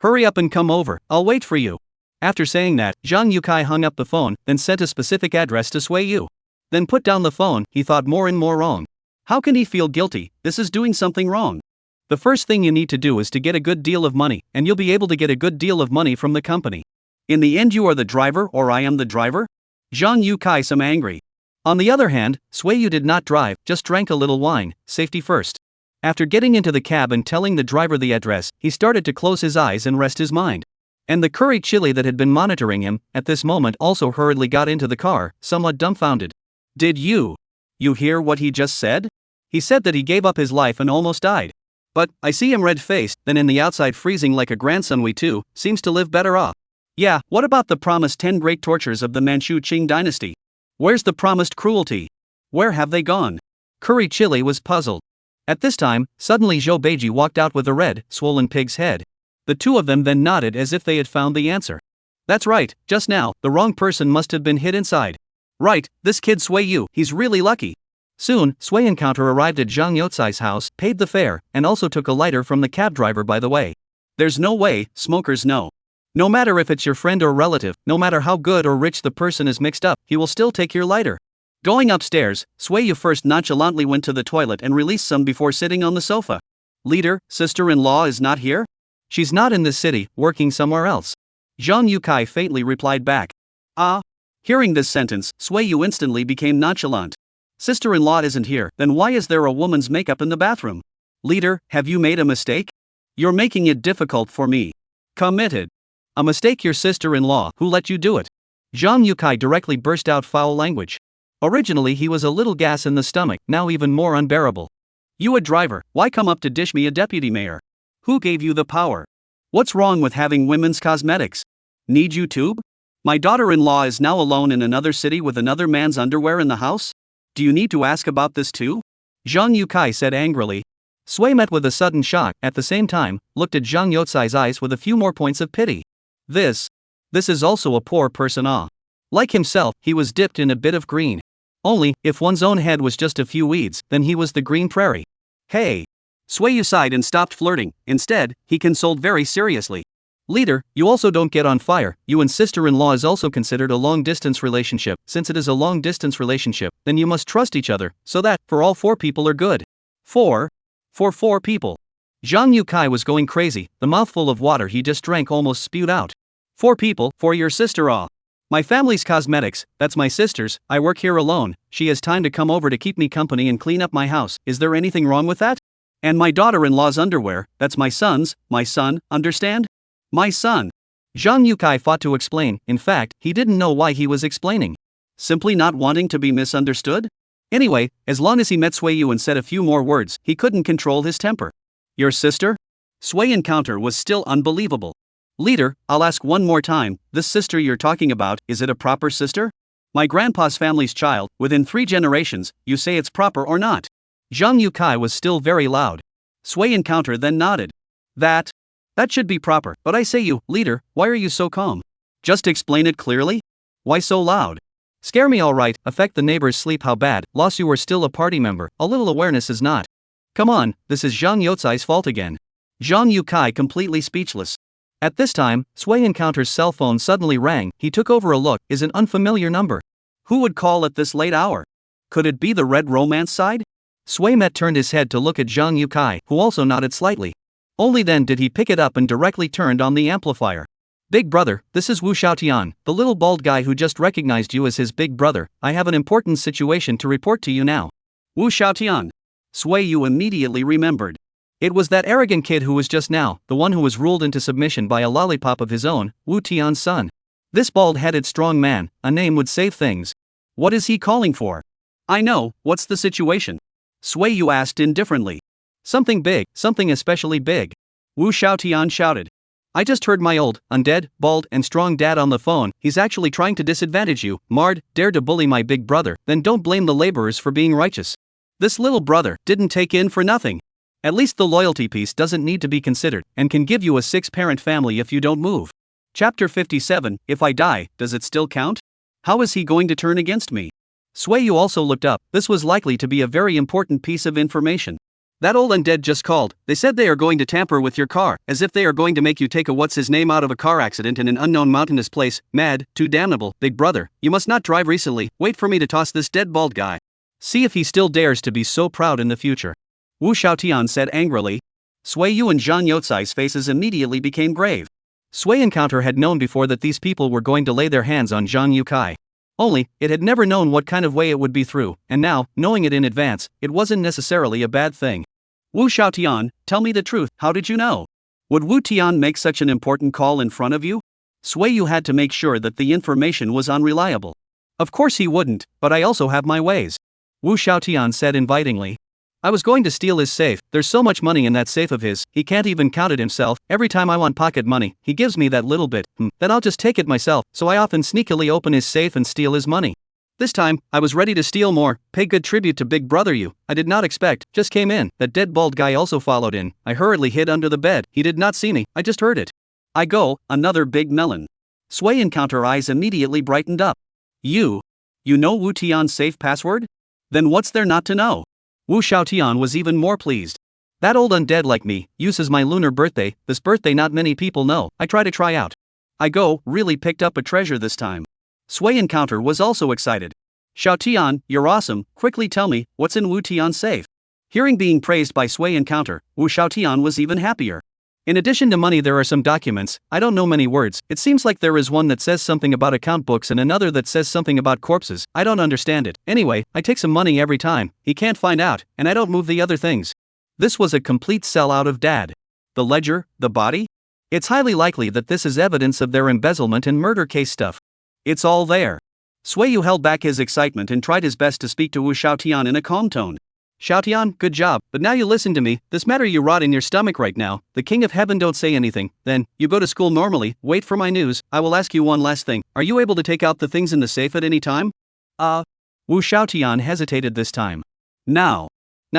Hurry up and come over, I'll wait for you. After saying that, Zhang Yukai hung up the phone, then sent a specific address to Sway Yu. Then put down the phone. He thought more and more wrong. How can he feel guilty? This is doing something wrong. The first thing you need to do is to get a good deal of money, and you'll be able to get a good deal of money from the company. In the end you are the driver or I am the driver? Zhang Yukai some angry. On the other hand, Sway Yu did not drive, just drank a little wine, safety first. After getting into the cab and telling the driver the address, he started to close his eyes and rest his mind. And the curry chili that had been monitoring him, at this moment also hurriedly got into the car, somewhat dumbfounded. Did you hear what he just said? He said that he gave up his life and almost died. But, I see him red-faced, then in the outside freezing like a grandson we too, seems to live better off. Yeah, what about the promised 10 great tortures of the Manchu Qing dynasty? Where's the promised cruelty? Where have they gone? Curry Chili was puzzled. At this time, suddenly Zhou Beiji walked out with a red, swollen pig's head. The two of them then nodded as if they had found the answer. That's right, just now, the wrong person must have been hid inside. Right, this kid Sui Yu, he's really lucky. Soon, Sui Encounter arrived at Zhang Youcai's house, paid the fare, and also took a lighter from the cab driver by the way. There's no way, smokers know. No matter if it's your friend or relative, no matter how good or rich the person is mixed up, he will still take your lighter. Going upstairs, Sui Yu first nonchalantly went to the toilet and released some before sitting on the sofa. Leader, sister-in-law is not here? She's not in this city, working somewhere else. Zhang Yukai faintly replied back. Ah. Hearing this sentence, Sui Yu instantly became nonchalant. Sister-in-law isn't here, then why is there a woman's makeup in the bathroom? Leader, have you made a mistake? You're making it difficult for me. Committed. A mistake your sister-in-law, who let you do it? Zhang Yukai directly burst out foul language. Originally he was a little gas in the stomach, now even more unbearable. You a driver, why come up to dish me a deputy mayor? Who gave you the power? What's wrong with having women's cosmetics? Need you tube? My daughter-in-law is now alone in another city with another man's underwear in the house? Do you need to ask about this too? Zhang Yukai said angrily. Sui met with a sudden shock, at the same time, looked at Zhang Youcai's eyes with a few more points of pity. This is also a poor person Like himself, he was dipped in a bit of green. Only, if one's own head was just a few weeds, then he was the green prairie. Hey! Sui Yu sighed and stopped flirting, instead, he consoled very seriously. Leader, you also don't get on fire, you and sister-in-law is also considered a long-distance relationship. Since it is a long-distance relationship, then you must trust each other, so that, for all 4 people are good. 4? For 4 people. Zhang Yukai was going crazy, the mouthful of water he just drank almost spewed out. 4 people, for your sister My family's cosmetics, that's my sister's, I work here alone, she has time to come over to keep me company and clean up my house, is there anything wrong with that? And my daughter-in-law's underwear, that's my son, understand? My son. Zhang Yukai fought to explain, in fact, he didn't know why he was explaining. Simply not wanting to be misunderstood? Anyway, as long as he met Sui Yu and said a few more words, he couldn't control his temper. Your sister? Sui Encounter was still unbelievable. Leader, I'll ask one more time, this sister you're talking about, is it a proper sister? My grandpa's family's child, within 3 generations, you say it's proper or not? Zhang Yukai was still very loud. Sui Encounter then nodded. That should be proper, but I say you, leader, why are you so calm? Just explain it clearly? Why so loud? Scare me alright, affect the neighbors' sleep how bad, loss you are still a party member, a little awareness is not. Come on, this is Zhang Youcai's fault again. Zhang Yukai completely speechless. At this time, Sui Encounter's cell phone suddenly rang, he took over a look, is an unfamiliar number. Who would call at this late hour? Could it be the red romance side? Sui Met turned his head to look at Zhang Yukai, who also nodded slightly. Only then did he pick it up and directly turned on the amplifier. Big brother, this is Wu Xiaotian, the little bald guy who just recognized you as his big brother. I have an important situation to report to you now. Wu Xiaotian. Sui Yu immediately remembered. It was that arrogant kid who was just now, the one who was ruled into submission by a lollipop of his own, Wu Tian's son. This bald-headed strong man, a name would save things. What is he calling for? I know, what's the situation? Sui Yu asked indifferently. Something big, something especially big. Wu Xiaotian shouted. I just heard my old, undead, bald, and strong dad on the phone, he's actually trying to disadvantage you, Mard, dare to bully my big brother, then don't blame the laborers for being righteous. This little brother didn't take in for nothing. At least the loyalty piece doesn't need to be considered, and can give you a 6-parent family if you don't move. Chapter 57, If I die, does it still count? How is he going to turn against me? Sui Yu also looked up, this was likely to be a very important piece of information. That old undead just called, they said they are going to tamper with your car, as if they are going to make you take a what's-his-name out of a car accident in an unknown mountainous place, mad, too damnable, big brother, you must not drive recently, wait for me to toss this dead bald guy. See if he still dares to be so proud in the future. Wu Xiaotian said angrily. Sui Yu and Zhang Youcai's faces immediately became grave. Sui Encounter had known before that these people were going to lay their hands on Zhang Yukai. Only, it had never known what kind of way it would be through, and now, knowing it in advance, it wasn't necessarily a bad thing. Wu Xiaotian, tell me the truth, how did you know? Would Wu Tian make such an important call in front of you? Sui Yu had to make sure that the information was unreliable. Of course he wouldn't, but I also have my ways. Wu Xiaotian said invitingly. I was going to steal his safe. There's so much money in that safe of his, he can't even count it himself. Every time I want pocket money, he gives me that little bit. Then I'll just take it myself, so I often sneakily open his safe and steal his money. This time, I was ready to steal more, pay good tribute to Big Brother you. I did not expect, just came in. That dead bald guy also followed in. I hurriedly hid under the bed. He did not see me, I just heard it. I go, another big melon. Sway encounter eyes immediately brightened up. You know Wu Tian's safe password? Then what's there not to know? Wu Xiaotian was even more pleased. That old undead like me uses my lunar birthday, this birthday not many people know. I try out. I go, really picked up a treasure this time. Sway encounter was also excited. Xiaotian, you're awesome, quickly tell me, what's in Wu Tian's safe? Hearing being praised by Sway encounter, Wu Xiaotian was even happier. In addition to money there are some documents, I don't know many words, it seems like there is one that says something about account books and another that says something about corpses, I don't understand it. Anyway, I take some money every time, he can't find out, and I don't move the other things. This was a complete sellout of Dad. The ledger, the body? It's highly likely that this is evidence of their embezzlement and murder case stuff. It's all there. Swayu held back his excitement and tried his best to speak to Wu Xiaotian in a calm tone. Xiaotian, good job, but now you listen to me, this matter you rot in your stomach right now, the king of heaven don't say anything, then, you go to school normally, wait for my news, I will ask you one last thing, are you able to take out the things in the safe at any time? Wu Xiaotian hesitated this time. Now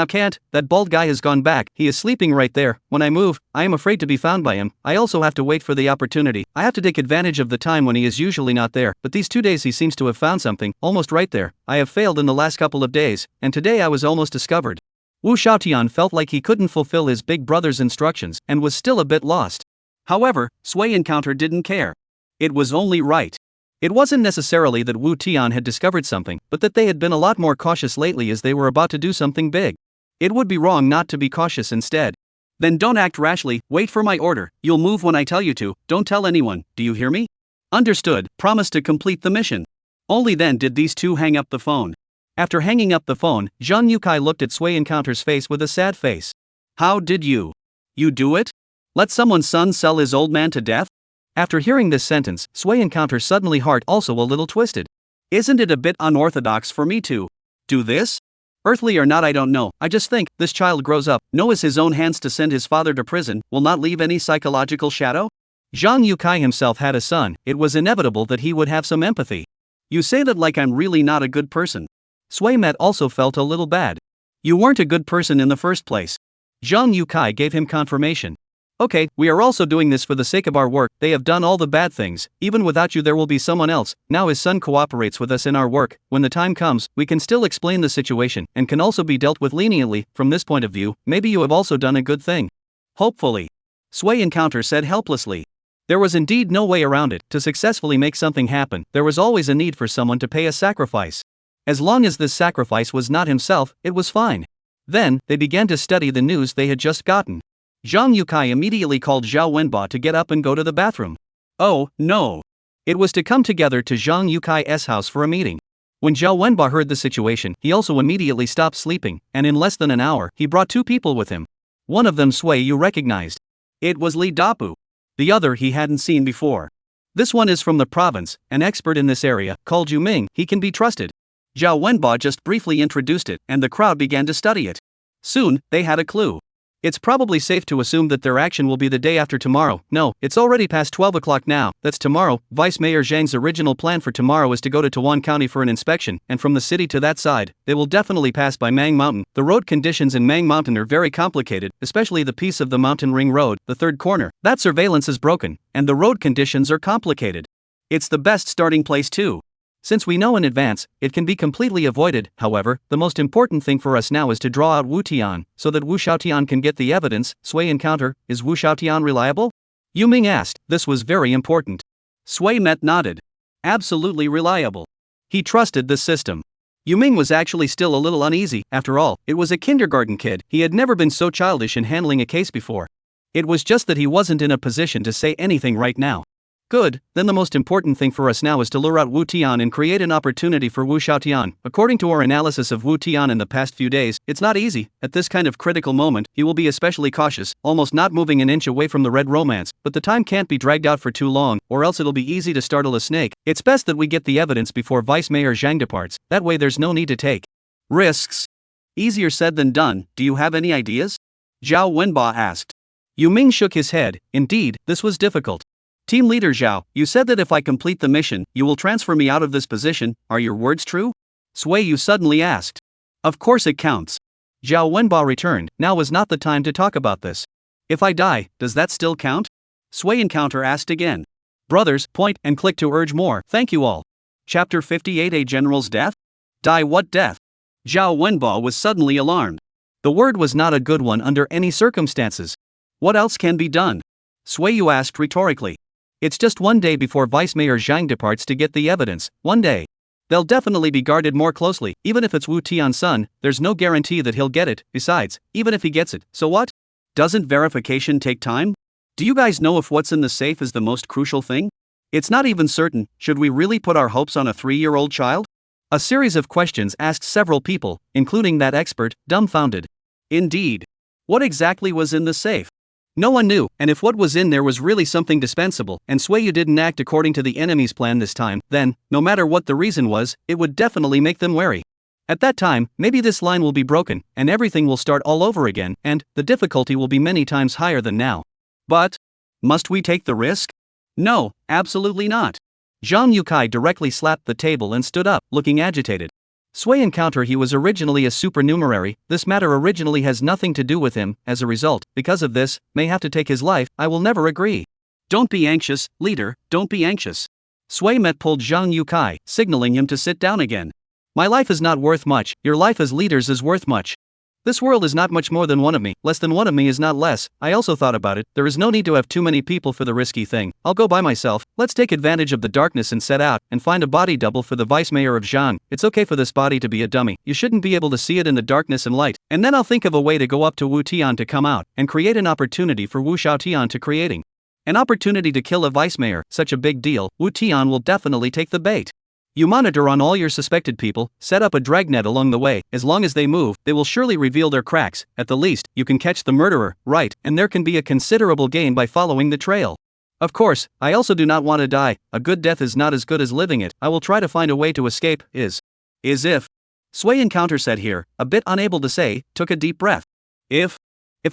can't, that bald guy has gone back, he is sleeping right there, when I move, I am afraid to be found by him, I also have to wait for the opportunity, I have to take advantage of the time when he is usually not there, but these 2 days he seems to have found something, almost right there, I have failed in the last couple of days, and today I was almost discovered. Wu Xiaotian felt like he couldn't fulfill his big brother's instructions, and was still a bit lost. However, Sway encounter didn't care. It was only right. It wasn't necessarily that Wu Tian had discovered something, but that they had been a lot more cautious lately as they were about to do something big. It would be wrong not to be cautious instead. Then don't act rashly, wait for my order, you'll move when I tell you to, don't tell anyone, do you hear me? Understood, promise to complete the mission. Only then did these two hang up the phone. After hanging up the phone, Zhang Yukai looked at Sway encounter's face with a sad face. How did you do it? Let someone's son sell his old man to death? After hearing this sentence, Sway encounter's suddenly heart also a little twisted. Isn't it a bit unorthodox for me to do this? Earthly or not I don't know, I just think, this child grows up, knows his own hands to send his father to prison, will not leave any psychological shadow? Zhang Yukai himself had a son, it was inevitable that he would have some empathy. You say that like I'm really not a good person. Sway Met also felt a little bad. You weren't a good person in the first place. Zhang Yukai gave him confirmation. Okay, we are also doing this for the sake of our work, they have done all the bad things, even without you there will be someone else, now his son cooperates with us in our work, when the time comes, we can still explain the situation, and can also be dealt with leniently, from this point of view, maybe you have also done a good thing. Hopefully. Sway encounter said helplessly. There was indeed no way around it, to successfully make something happen, there was always a need for someone to pay a sacrifice. As long as this sacrifice was not himself, it was fine. Then, they began to study the news they had just gotten. Zhang Yukai immediately called Zhao Wenba to get up and go to the bathroom. Oh, no. It was to come together to Zhang Yukai's house for a meeting. When Zhao Wenba heard the situation, he also immediately stopped sleeping, and in less than an hour, he brought 2 people with him. One of them Sway Yu recognized. It was Li Dapu. The other he hadn't seen before. This one is from the province, an expert in this area, called Yu Ming, he can be trusted. Zhao Wenba just briefly introduced it, and the crowd began to study it. Soon, they had a clue. It's probably safe to assume that their action will be the day after tomorrow. No, it's already past 12 o'clock now, that's tomorrow. Vice Mayor Zhang's original plan for tomorrow is to go to Tawan County for an inspection, and from the city to that side, they will definitely pass by Mang Mountain. The road conditions in Mang Mountain are very complicated, especially the piece of the Mountain Ring Road, the third corner. That surveillance is broken, and the road conditions are complicated. It's the best starting place too. Since we know in advance, it can be completely avoided, however, the most important thing for us now is to draw out Wu Tian, so that Wu Xiaotian can get the evidence. Sway encounter, is Wu Xiaotian reliable? Yu Ming asked, this was very important. Sway Met nodded. Absolutely reliable. He trusted the system. Yu Ming was actually still a little uneasy, after all, it was a kindergarten kid, he had never been so childish in handling a case before. It was just that he wasn't in a position to say anything right now. Good, then the most important thing for us now is to lure out Wu Tian and create an opportunity for Wu Xiaotian. According to our analysis of Wu Tian in the past few days, it's not easy. At this kind of critical moment, he will be especially cautious, almost not moving an inch away from the red romance, but the time can't be dragged out for too long, or else it'll be easy to startle a snake. It's best that we get the evidence before Vice Mayor Zhang departs, that way there's no need to take risks. Easier said than done, do you have any ideas? Zhao Wenba asked. Yu Ming shook his head, indeed, this was difficult. Team leader Zhao, you said that if I complete the mission, you will transfer me out of this position, are your words true? Sui Yu suddenly asked. Of course it counts. Zhao Wenba returned, now is not the time to talk about this. If I die, does that still count? Sui Encounter asked again. Brothers, point and click to urge more, thank you all. Chapter 58 A General's Death? Die what death? Zhao Wenba was suddenly alarmed. The word was not a good one under any circumstances. What else can be done? Sui Yu asked rhetorically. It's just one day before Vice Mayor Zhang departs to get the evidence, one day. They'll definitely be guarded more closely, even if it's Wu Tian's son, there's no guarantee that he'll get it, besides, even if he gets it, so what? Doesn't verification take time? Do you guys know if what's in the safe is the most crucial thing? It's not even certain, should we really put our hopes on a 3-year-old child? A series of questions asked several people, including that expert, dumbfounded. Indeed. What exactly was in the safe? No one knew, and if what was in there was really something dispensable, and Sui Yu didn't act according to the enemy's plan this time, then, no matter what the reason was, it would definitely make them wary. At that time, maybe this line will be broken, and everything will start all over again, and the difficulty will be many times higher than now. But, must we take the risk? No, absolutely not. Zhang Yukai directly slapped the table and stood up, looking agitated. Sui Encounter he was originally a supernumerary, this matter originally has nothing to do with him, as a result, because of this, may have to take his life, I will never agree. Don't be anxious, leader, don't be anxious. Sui Met pulled Zhang Yukai, signaling him to sit down again. My life is not worth much, your life as leaders is worth much. This world is not much more than one of me, less than one of me is not less, I also thought about it, there is no need to have too many people for the risky thing, I'll go by myself, let's take advantage of the darkness and set out, and find a body double for the vice mayor of Zhang, it's okay for this body to be a dummy, you shouldn't be able to see it in the darkness and light, and then I'll think of a way to go up to Wu Tian to come out, and create an opportunity for Wu Xiaotian to creating. An opportunity to kill a vice mayor, such a big deal, Wu Tian will definitely take the bait. You monitor on all your suspected people, set up a dragnet along the way, as long as they move, they will surely reveal their cracks, at the least, you can catch the murderer, right, and there can be a considerable gain by following the trail. Of course, I also do not want to die, a good death is not as good as living it, I will try to find a way to escape, is if. Sui Encounter said here, a bit unable to say, took a deep breath. If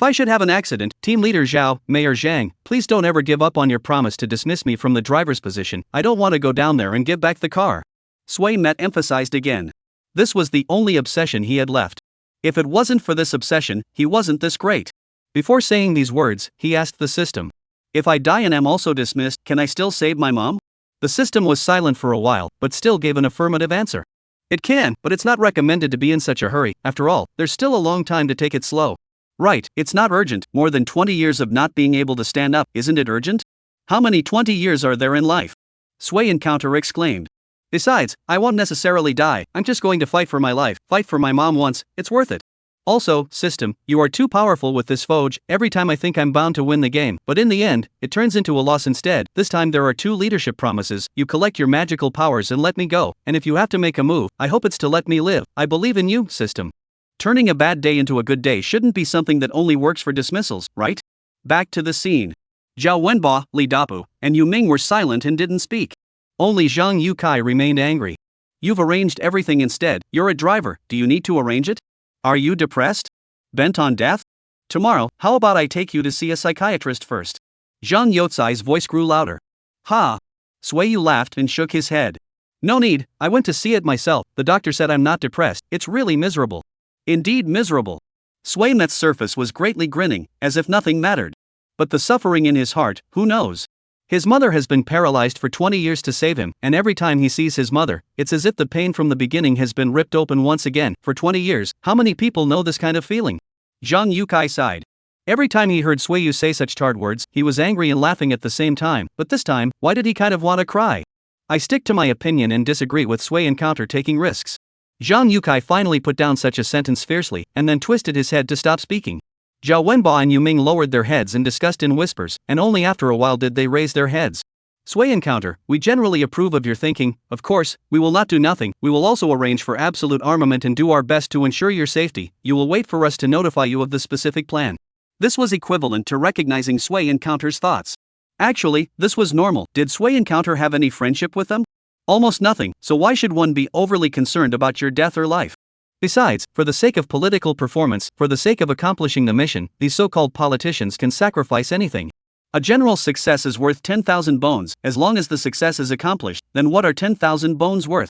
I should have an accident, Team Leader Zhao, Mayor Zhang, please don't ever give up on your promise to dismiss me from the driver's position, I don't want to go down there and give back the car. Sui Met emphasized again. This was the only obsession he had left. If it wasn't for this obsession, he wasn't this great. Before saying these words, he asked the system. If I die and am also dismissed, can I still save my mom? The system was silent for a while, but still gave an affirmative answer. It can, but it's not recommended to be in such a hurry, after all, there's still a long time to take it slow. Right, it's not urgent, more than 20 years of not being able to stand up, isn't it urgent? How many 20 years are there in life? Sui Encounter exclaimed. Besides, I won't necessarily die, I'm just going to fight for my life, fight for my mom once, it's worth it. Also, system, you are too powerful with this Foge, every time I think I'm bound to win the game, but in the end, it turns into a loss instead, this time there are 2 leadership promises, you collect your magical powers and let me go, and if you have to make a move, I hope it's to let me live, I believe in you, system. Turning a bad day into a good day shouldn't be something that only works for dismissals, right? Back to the scene. Zhao Wenba, Li Dapu, and Yu Ming were silent and didn't speak. Only Zhang Yukai remained angry. You've arranged everything instead, you're a driver, do you need to arrange it? Are you depressed? Bent on death? Tomorrow, how about I take you to see a psychiatrist first? Zhang Yotsai's voice grew louder. Ha! Sui Yu laughed and shook his head. No need, I went to see it myself, the doctor said I'm not depressed, it's really miserable. Indeed miserable. Sui Met's surface was greatly grinning, as if nothing mattered. But the suffering in his heart, who knows? His mother has been paralyzed for 20 years to save him, and every time he sees his mother, it's as if the pain from the beginning has been ripped open once again. For 20 years, how many people know this kind of feeling? Zhang Yukai sighed. Every time he heard Sui Yu say such tart words, he was angry and laughing at the same time, but this time, why did he kind of want to cry? I stick to my opinion and disagree with Sui Encounter taking risks. Zhang Yukai finally put down such a sentence fiercely, and then twisted his head to stop speaking. Zhao Wenba and Yu Ming lowered their heads and discussed in whispers, and only after a while did they raise their heads. Sui Encounter, we generally approve of your thinking, of course, we will not do nothing, we will also arrange for absolute armament and do our best to ensure your safety, you will wait for us to notify you of the specific plan. This was equivalent to recognizing Sui Encounter's thoughts. Actually, this was normal, did Sui Encounter have any friendship with them? Almost nothing, so why should one be overly concerned about your death or life? Besides, for the sake of political performance, for the sake of accomplishing the mission, these so-called politicians can sacrifice anything. A general's success is worth 10,000 bones. As long as the success is accomplished, then what are 10,000 bones worth?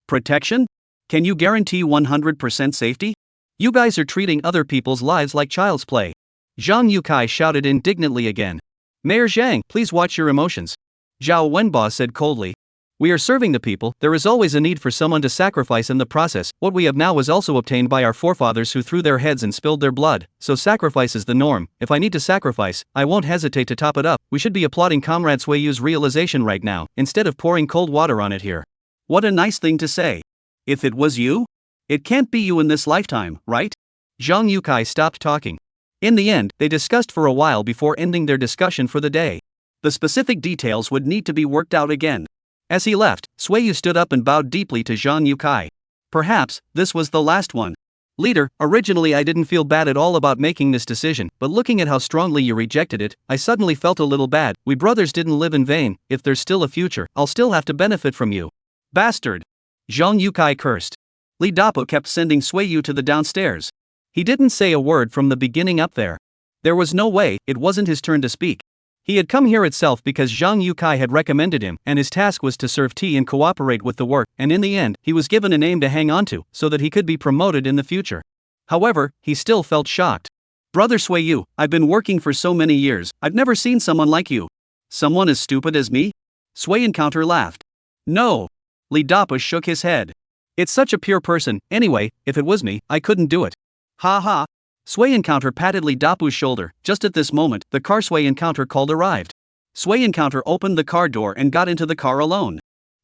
Protection? Can you guarantee 100% safety? You guys are treating other people's lives like child's play. Zhang Yukai shouted indignantly again. Mayor Zhang, please watch your emotions. Zhao Wenba said coldly. We are serving the people, there is always a need for someone to sacrifice in the process. What we have now was also obtained by our forefathers who threw their heads and spilled their blood, so sacrifice is the norm. If I need to sacrifice, I won't hesitate to top it up. We should be applauding Comrade Suiyu's realization right now, instead of pouring cold water on it here. What a nice thing to say. If it was you? It can't be you in this lifetime, right? Zhang Yukai stopped talking. In the end, they discussed for a while before ending their discussion for the day. The specific details would need to be worked out again. As he left, Suiyu stood up and bowed deeply to Zhang Yukai. Perhaps, this was the last one. Leader, originally I didn't feel bad at all about making this decision, but looking at how strongly you rejected it, I suddenly felt a little bad. We brothers didn't live in vain. If there's still a future, I'll still have to benefit from you. Bastard! Zhang Yukai cursed. Li Dapo kept sending Suiyu to the downstairs. He didn't say a word from the beginning up there. There was no way, it wasn't his turn to speak. He had come here itself because Zhang Yukai had recommended him, and his task was to serve tea and cooperate with the work, and in the end, he was given a name to hang on to, so that he could be promoted in the future. However, he still felt shocked. Brother Suiyu, I've been working for so many years, I've never seen someone like you. Someone as stupid as me? Suiyu laughed. No. Li Dapo shook his head. It's such a pure person. Anyway, if it was me, I couldn't do it. Ha ha. Suiyu patted Li Dapo's shoulder. Just at this moment, the car Suiyu called arrived. Suiyu opened the car door and got into the car alone.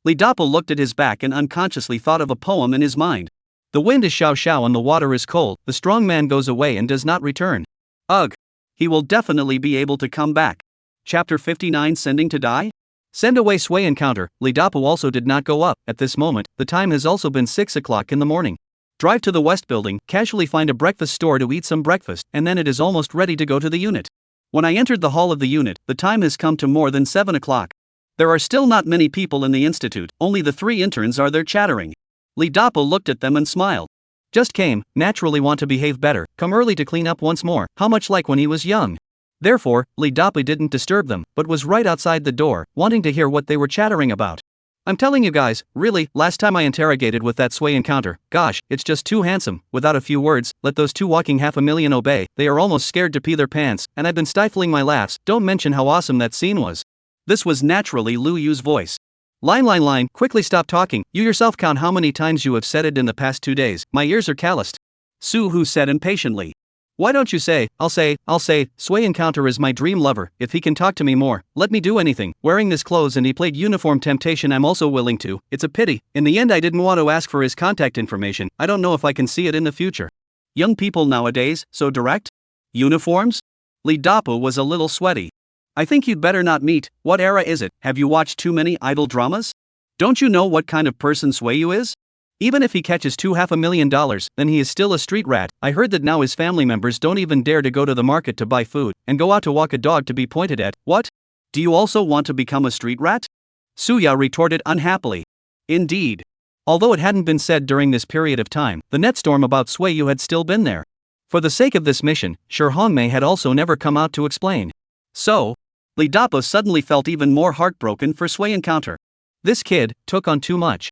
Li Dapo looked at his back and unconsciously thought of a poem in his mind. The wind is xiao xiao and the water is cold, the strong man goes away and does not return. Ugh. He will definitely be able to come back. Chapter 59 Sending to Die? Send away Suiyu. Li Dapo also did not go up. At this moment, the time has also been 6 o'clock in the morning. Drive to the West Building, casually find a breakfast store to eat some breakfast, and then it is almost ready to go to the unit. When I entered the hall of the unit, the time has come to more than 7 o'clock. There are still not many people in the institute, only the 3 interns are there chattering. Li Dapo looked at them and smiled. Just came, naturally want to behave better, come early to clean up once more, how much like when he was young. Therefore, Li Dapo didn't disturb them, but was right outside the door, wanting to hear what they were chattering about. I'm telling you guys, really, last time I interrogated with that Suiyu, gosh, it's just too handsome. Without a few words, let those 2 walking 500,000 obey, they are almost scared to pee their pants, and I've been stifling my laughs, don't mention how awesome that scene was. This was naturally Lu Yu's voice. Line, quickly stop talking, you yourself count how many times you have said it in the past 2 days, my ears are calloused. Su Hu said impatiently. Why don't you say, I'll say, Suiyu is my dream lover, if he can talk to me more, let me do anything, wearing this clothes and he played Uniform Temptation I'm also willing to, it's a pity, in the end I didn't want to ask for his contact information, I don't know if I can see it in the future. Young people nowadays, so direct? Uniforms? Li Dapo was a little sweaty. I think you'd better not meet, what era is it, have you watched too many idol dramas? Don't you know what kind of person Suiyu is? Even if he catches $500,000, then he is still a street rat. I heard that now his family members don't even dare to go to the market to buy food, and go out to walk a dog to be pointed at. What? Do you also want to become a street rat? Suya retorted unhappily. Indeed. Although it hadn't been said during this period of time, the netstorm about Suiyu had still been there. For the sake of this mission, Sure Hongmei had also never come out to explain. So, Li Dapo suddenly felt even more heartbroken for Suiyu. This kid took on too much.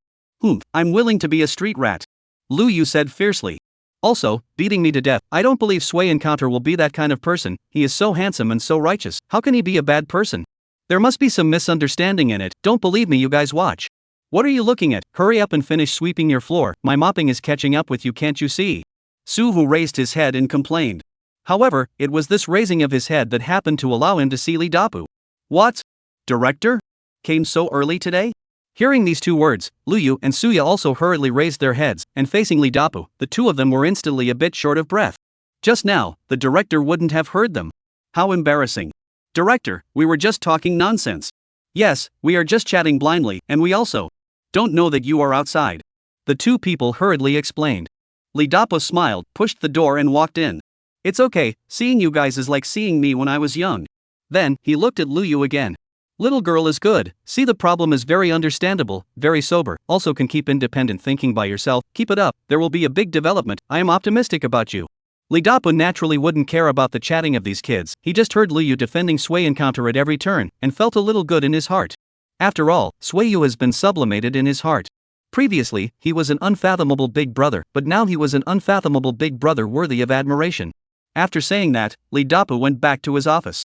I'm willing to be a street rat. Lu Yu said fiercely. Also, beating me to death, I don't believe Suiyu will be that kind of person, he is so handsome and so righteous, how can he be a bad person? There must be some misunderstanding in it, don't believe me you guys watch. What are you looking at, hurry up and finish sweeping your floor, my mopping is catching up with you can't you see? Su Hu raised his head and complained. However, it was this raising of his head that happened to allow him to see Li Dapo. What? Director? Came so early today? Hearing these 2 words, Lu Yu and Suya also hurriedly raised their heads, and facing Li Dapo, the 2 of them were instantly a bit short of breath. Just now, the director wouldn't have heard them. How embarrassing. Director, we were just talking nonsense. Yes, we are just chatting blindly, and we also don't know that you are outside. The 2 people hurriedly explained. Li Dapo smiled, pushed the door and walked in. It's okay, seeing you guys is like seeing me when I was young. Then, he looked at Lu Yu again. Little girl is good, see the problem is very understandable, very sober, also can keep independent thinking by yourself, keep it up, there will be a big development, I am optimistic about you. Lee Dapu naturally wouldn't care about the chatting of these kids, he just heard Liu defending Sui Encounter at every turn, and felt a little good in his heart. After all, Sui Yu has been sublimated in his heart. Previously, he was an unfathomable big brother, but now he was an unfathomable big brother worthy of admiration. After saying that, Lee Dapu went back to his office.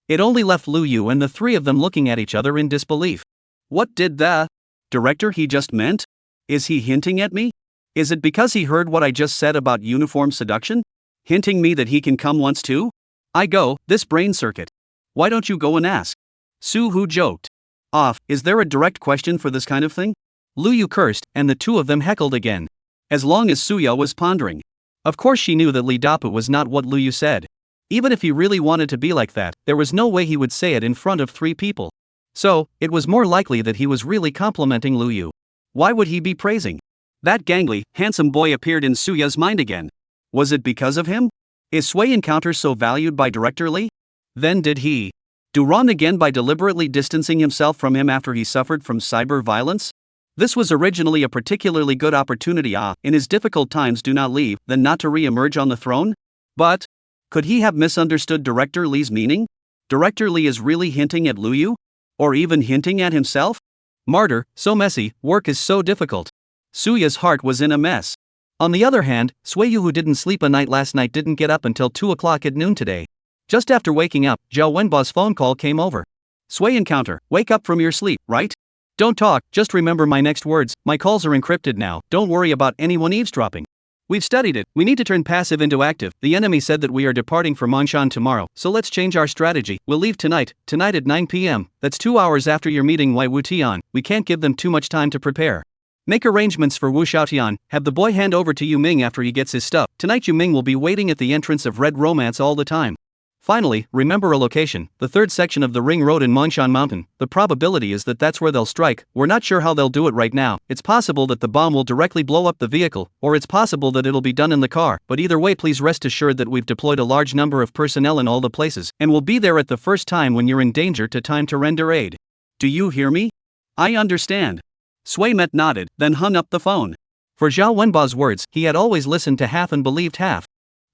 It only left Liu Yu and the three of them looking at each other in disbelief. What did the director he just meant? Is he hinting at me? Is it because he heard what I just said about uniform seduction? Hinting me that he can come once too? I go, this brain circuit. Why don't you go and ask? Su Hu joked. Off, is there a direct question for this kind of thing? Liu Yu cursed, and the two of them heckled again. As long as Suya was pondering. Of course she knew that Lee Dapu was not what Liu Yu said. Even if he really wanted to be like that, there was no way he would say it in front of three people. So, it was more likely that he was really complimenting Liu Yu. Why would he be praising? That gangly, handsome boy appeared in Suya's mind again. Was it because of him? Is Sui Encounter so valued by Director Lee? Then did he do wrong again by deliberately distancing himself from him after he suffered from cyber violence? This was originally a particularly good opportunity in his difficult times do not leave, then not to re-emerge on the throne? But could he have misunderstood Director Lee's meaning? Director Lee is really hinting at Liu Yu? Or even hinting at himself? Martyr, so messy, work is so difficult. Suya's heart was in a mess. On the other hand, Sui Yu, who didn't sleep a night last night, didn't get up until 2 o'clock at noon today. Just after waking up, Zhao Wenba's phone call came over. Sui Encounter, wake up from your sleep, right? Don't talk, just remember my next words, my calls are encrypted now, don't worry about anyone eavesdropping. We've studied it, we need to turn passive into active, the enemy said that we are departing for Mongshan tomorrow, so let's change our strategy, we'll leave tonight at 9 p.m, that's 2 hours after your meeting Wai Wutian, we can't give them too much time to prepare. Make arrangements for Wu Xiaotian, have the boy hand over to Yu Ming after he gets his stuff, tonight Yu Ming will be waiting at the entrance of Red Romance all the time. Finally, remember a location, the third section of the Ring Road in Mongshan Mountain, the probability is that that's where they'll strike, we're not sure how they'll do it right now, it's possible that the bomb will directly blow up the vehicle, or it's possible that it'll be done in the car, but either way please rest assured that we've deployed a large number of personnel in all the places, and will be there at the first time when you're in danger to render aid. Do you hear me? I understand. Sui Met nodded, then hung up the phone. For Zhao Wenba's words, he had always listened to half and believed half.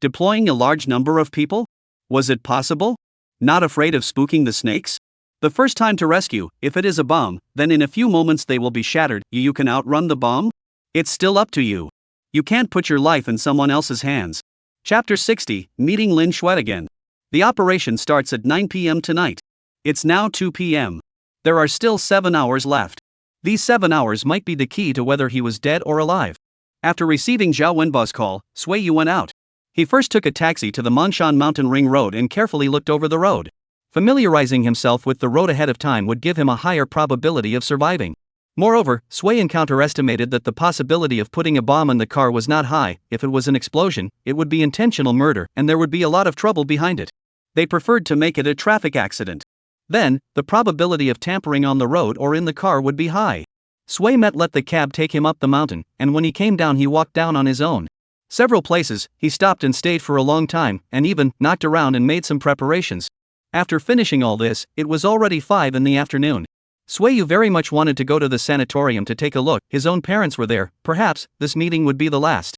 Deploying a large number of people? Was it possible? Not afraid of spooking the snakes? The first time to rescue, if it is a bomb, then in a few moments they will be shattered, you can outrun the bomb? It's still up to you. You can't put your life in someone else's hands. Chapter 60, Meeting Lin Xuet again. The operation starts at 9 p.m. tonight. It's now 2 p.m. There are still 7 hours left. These 7 hours might be the key to whether he was dead or alive. After receiving Zhao Wenba's call, Sui Yu went out. He first took a taxi to the Mongshan Mountain Ring Road and carefully looked over the road. Familiarizing himself with the road ahead of time would give him a higher probability of surviving. Moreover, Sui Encounter estimated that the possibility of putting a bomb in the car was not high. If it was an explosion, it would be intentional murder, and there would be a lot of trouble behind it. They preferred to make it a traffic accident. Then, the probability of tampering on the road or in the car would be high. Sui Met let the cab take him up the mountain, and when he came down he walked down on his own. Several places, he stopped and stayed for a long time, and even knocked around and made some preparations. After finishing all this, it was already 5 in the afternoon. Sui Yu very much wanted to go to the sanatorium to take a look, his own parents were there, perhaps, this meeting would be the last.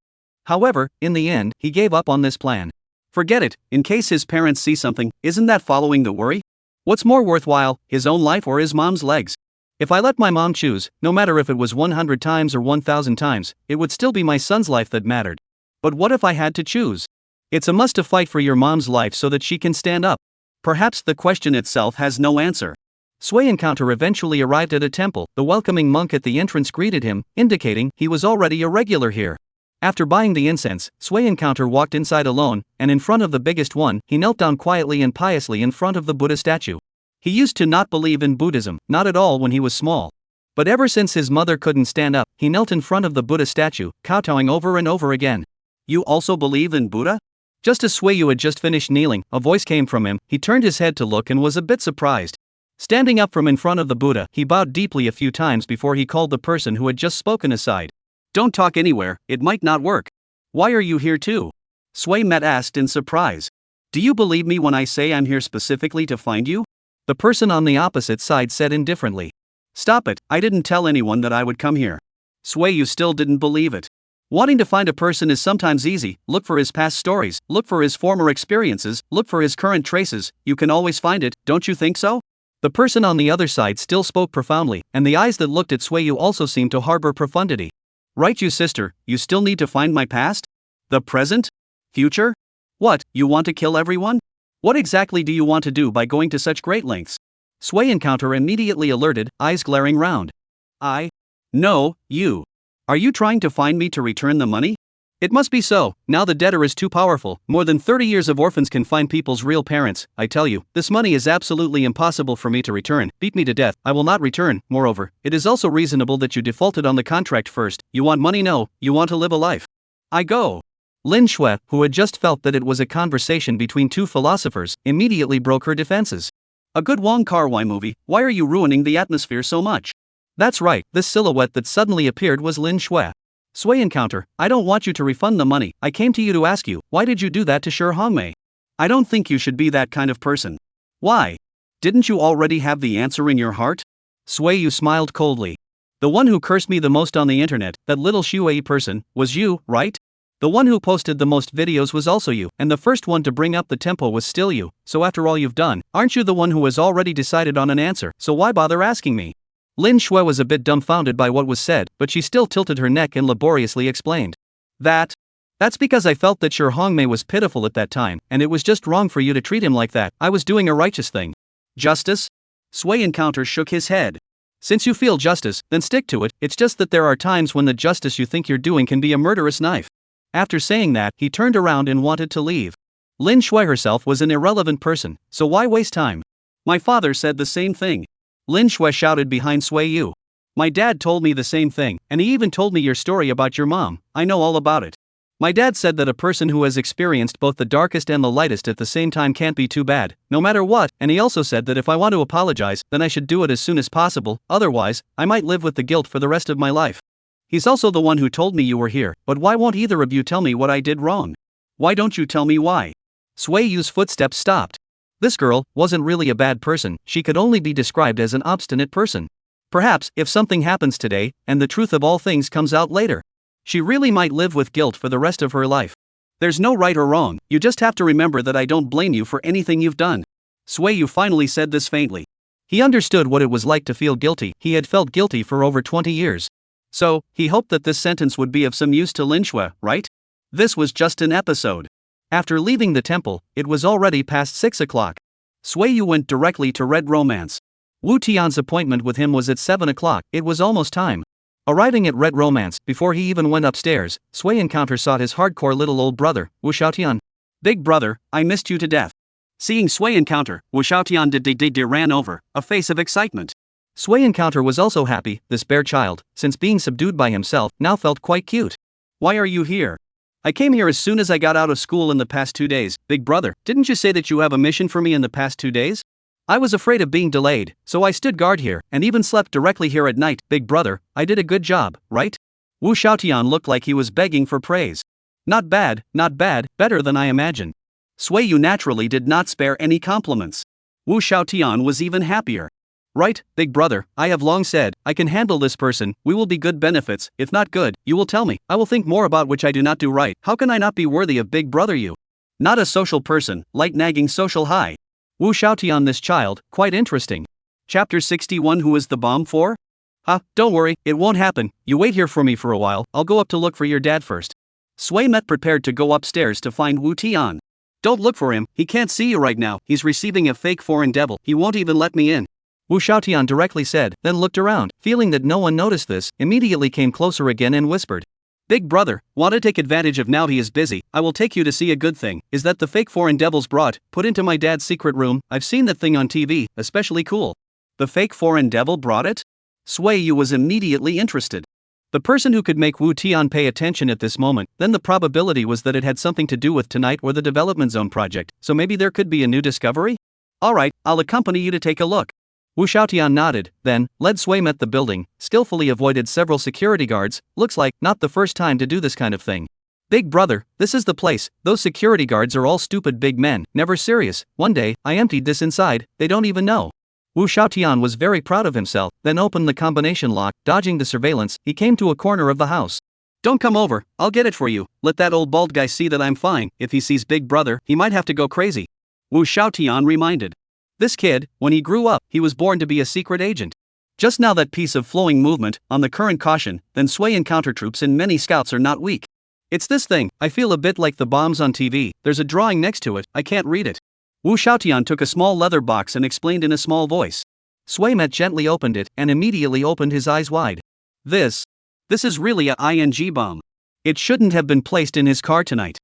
However, in the end, he gave up on this plan. Forget it, in case his parents see something, isn't that following the worry? What's more worthwhile, his own life or his mom's legs? If I let my mom choose, no matter if it was 100 times or 1,000 times, it would still be my son's life that mattered. But what if I had to choose? It's a must to fight for your mom's life so that she can stand up. Perhaps the question itself has no answer. Sui Encounter eventually arrived at a temple. The welcoming monk at the entrance greeted him, indicating he was already a regular here. After buying the incense, Sui Encounter walked inside alone, and in front of the biggest one, he knelt down quietly and piously in front of the Buddha statue. He used to not believe in Buddhism, not at all when he was small. But ever since his mother couldn't stand up, he knelt in front of the Buddha statue, kowtowing over and over again. You also believe in Buddha? Just as Sui Yu had just finished kneeling, a voice came from him. He turned his head to look and was a bit surprised. Standing up from in front of the Buddha, he bowed deeply a few times before he called the person who had just spoken aside. Don't talk anywhere, it might not work. Why are you here too? Sui Met asked in surprise. Do you believe me when I say I'm here specifically to find you? The person on the opposite side said indifferently. Stop it, I didn't tell anyone that I would come here. Swayu still didn't believe it. Wanting to find a person is sometimes easy. Look for his past stories, look for his former experiences, look for his current traces, you can always find it, don't you think so? The person on the other side still spoke profoundly, and the eyes that looked at Swayu also seemed to harbor profundity. Right, you sister, you still need to find my past? The present? Future? What, you want to kill everyone? What exactly do you want to do by going to such great lengths? Sway Encounter immediately alerted, eyes glaring round. No, you. Are you trying to find me to return the money? It must be so, now the debtor is too powerful. More than 30 years of orphans can find people's real parents. I tell you, this money is absolutely impossible for me to return. Beat me to death, I will not return. Moreover, it is also reasonable that you defaulted on the contract first. You want money? No, you want to live a life. I go. Lin Shui, who had just felt that it was a conversation between two philosophers, immediately broke her defenses. A good Wong Kar-wai movie, why are you ruining the atmosphere so much? That's right, this silhouette that suddenly appeared was Lin Shui. Sway Encounter, I don't want you to refund the money. I came to you to ask you, why did you do that to Shi Hongmei? I don't think you should be that kind of person. Why? Didn't you already have the answer in your heart? Sway Yu smiled coldly. The one who cursed me the most on the internet, that little Shui person, was you, right? The one who posted the most videos was also you, and the first one to bring up the tempo was still you, so after all you've done, aren't you the one who has already decided on an answer, so why bother asking me? Lin Shui was a bit dumbfounded by what was said, but she still tilted her neck and laboriously explained. That's because I felt that Shi Hongmei was pitiful at that time, and it was just wrong for you to treat him like that. I was doing a righteous thing. Justice? Sway Encounter shook his head. Since you feel justice, then stick to it. It's just that there are times when the justice you think you're doing can be a murderous knife. After saying that, he turned around and wanted to leave. Lin Shui herself was an irrelevant person, so why waste time? My father said the same thing. Lin Shui shouted behind Sway Yu. My dad told me the same thing, and he even told me your story about your mom. I know all about it. My dad said that a person who has experienced both the darkest and the lightest at the same time can't be too bad, no matter what, and he also said that if I want to apologize, then I should do it as soon as possible, otherwise, I might live with the guilt for the rest of my life. He's also the one who told me you were here, but why won't either of you tell me what I did wrong? Why don't you tell me why? Sway Yu's footsteps stopped. This girl wasn't really a bad person, she could only be described as an obstinate person. Perhaps, if something happens today, and the truth of all things comes out later, she really might live with guilt for the rest of her life. There's no right or wrong, you just have to remember that I don't blame you for anything you've done. Sway Yu finally said this faintly. He understood what it was like to feel guilty. He had felt guilty for over 20 years. So, he hoped that this sentence would be of some use to Lin Shui, right? This was just an episode. After leaving the temple, it was already past 6 o'clock. Sway Yu went directly to Red Romance. Wu Tian's appointment with him was at 7 o'clock, it was almost time. Arriving at Red Romance, before he even went upstairs, Sway Encounter sought his hardcore little old brother, Wu Xiaotian. Big brother, I missed you to death. Seeing Sway Encounter, Wu Xiaotian ran over, a face of excitement. Sway Encounter was also happy. This bear child, since being subdued by himself, now felt quite cute. Why are you here? I came here as soon as I got out of school in the past 2 days. Big brother, didn't you say that you have a mission for me in the past 2 days? I was afraid of being delayed, so I stood guard here, and even slept directly here at night. Big brother, I did a good job, right? Wu Xiaotian looked like he was begging for praise. Not bad, better than I imagined. Sway Yu naturally did not spare any compliments. Wu Xiaotian was even happier. Right, big brother, I have long said, I can handle this person, we will be good benefits, if not good, you will tell me, I will think more about which I do not do right. How can I not be worthy of big brother you? Not a social person, light nagging social high. Wu Xiaotian this child, quite interesting. Chapter 61 Who is the bomb for? Don't worry, it won't happen, you wait here for me for a while, I'll go up to look for your dad first. Sway Met prepared to go upstairs to find Wu Tian. Don't look for him, he can't see you right now, he's receiving a fake foreign devil, he won't even let me in. Wu Xiaotian directly said, then looked around, feeling that no one noticed this, immediately came closer again and whispered. Big brother, want to take advantage of now he is busy, I will take you to see a good thing. Is that the fake foreign devils brought, put into my dad's secret room? I've seen that thing on TV, especially cool. The fake foreign devil brought it? Sway Yu was immediately interested. The person who could make Wu Tian pay attention at this moment, then the probability was that it had something to do with tonight or the development zone project, so maybe there could be a new discovery? Alright, I'll accompany you to take a look. Wu Xiaotian nodded, then, led Sway Met the building, skillfully avoided several security guards. Looks like, not the first time to do this kind of thing. Big brother, this is the place, those security guards are all stupid big men, never serious. One day, I emptied this inside, they don't even know. Wu Xiaotian was very proud of himself, then opened the combination lock, dodging the surveillance. He came to a corner of the house. Don't come over, I'll get it for you. Let that old bald guy see that I'm fine. If he sees Big Brother, he might have to go crazy. Wu Xiaotian reminded. This kid, when he grew up, he was born to be a secret agent. Just now that piece of flowing movement, on the current caution, then sway and countertroops and many scouts are not weak. It's this thing, I feel a bit like the bombs on TV, there's a drawing next to it, I can't read it. Wu Xiaotian took a small leather box and explained in a small voice. Sway Met gently opened it and immediately opened his eyes wide. This is really a ING bomb. It shouldn't have been placed in his car tonight.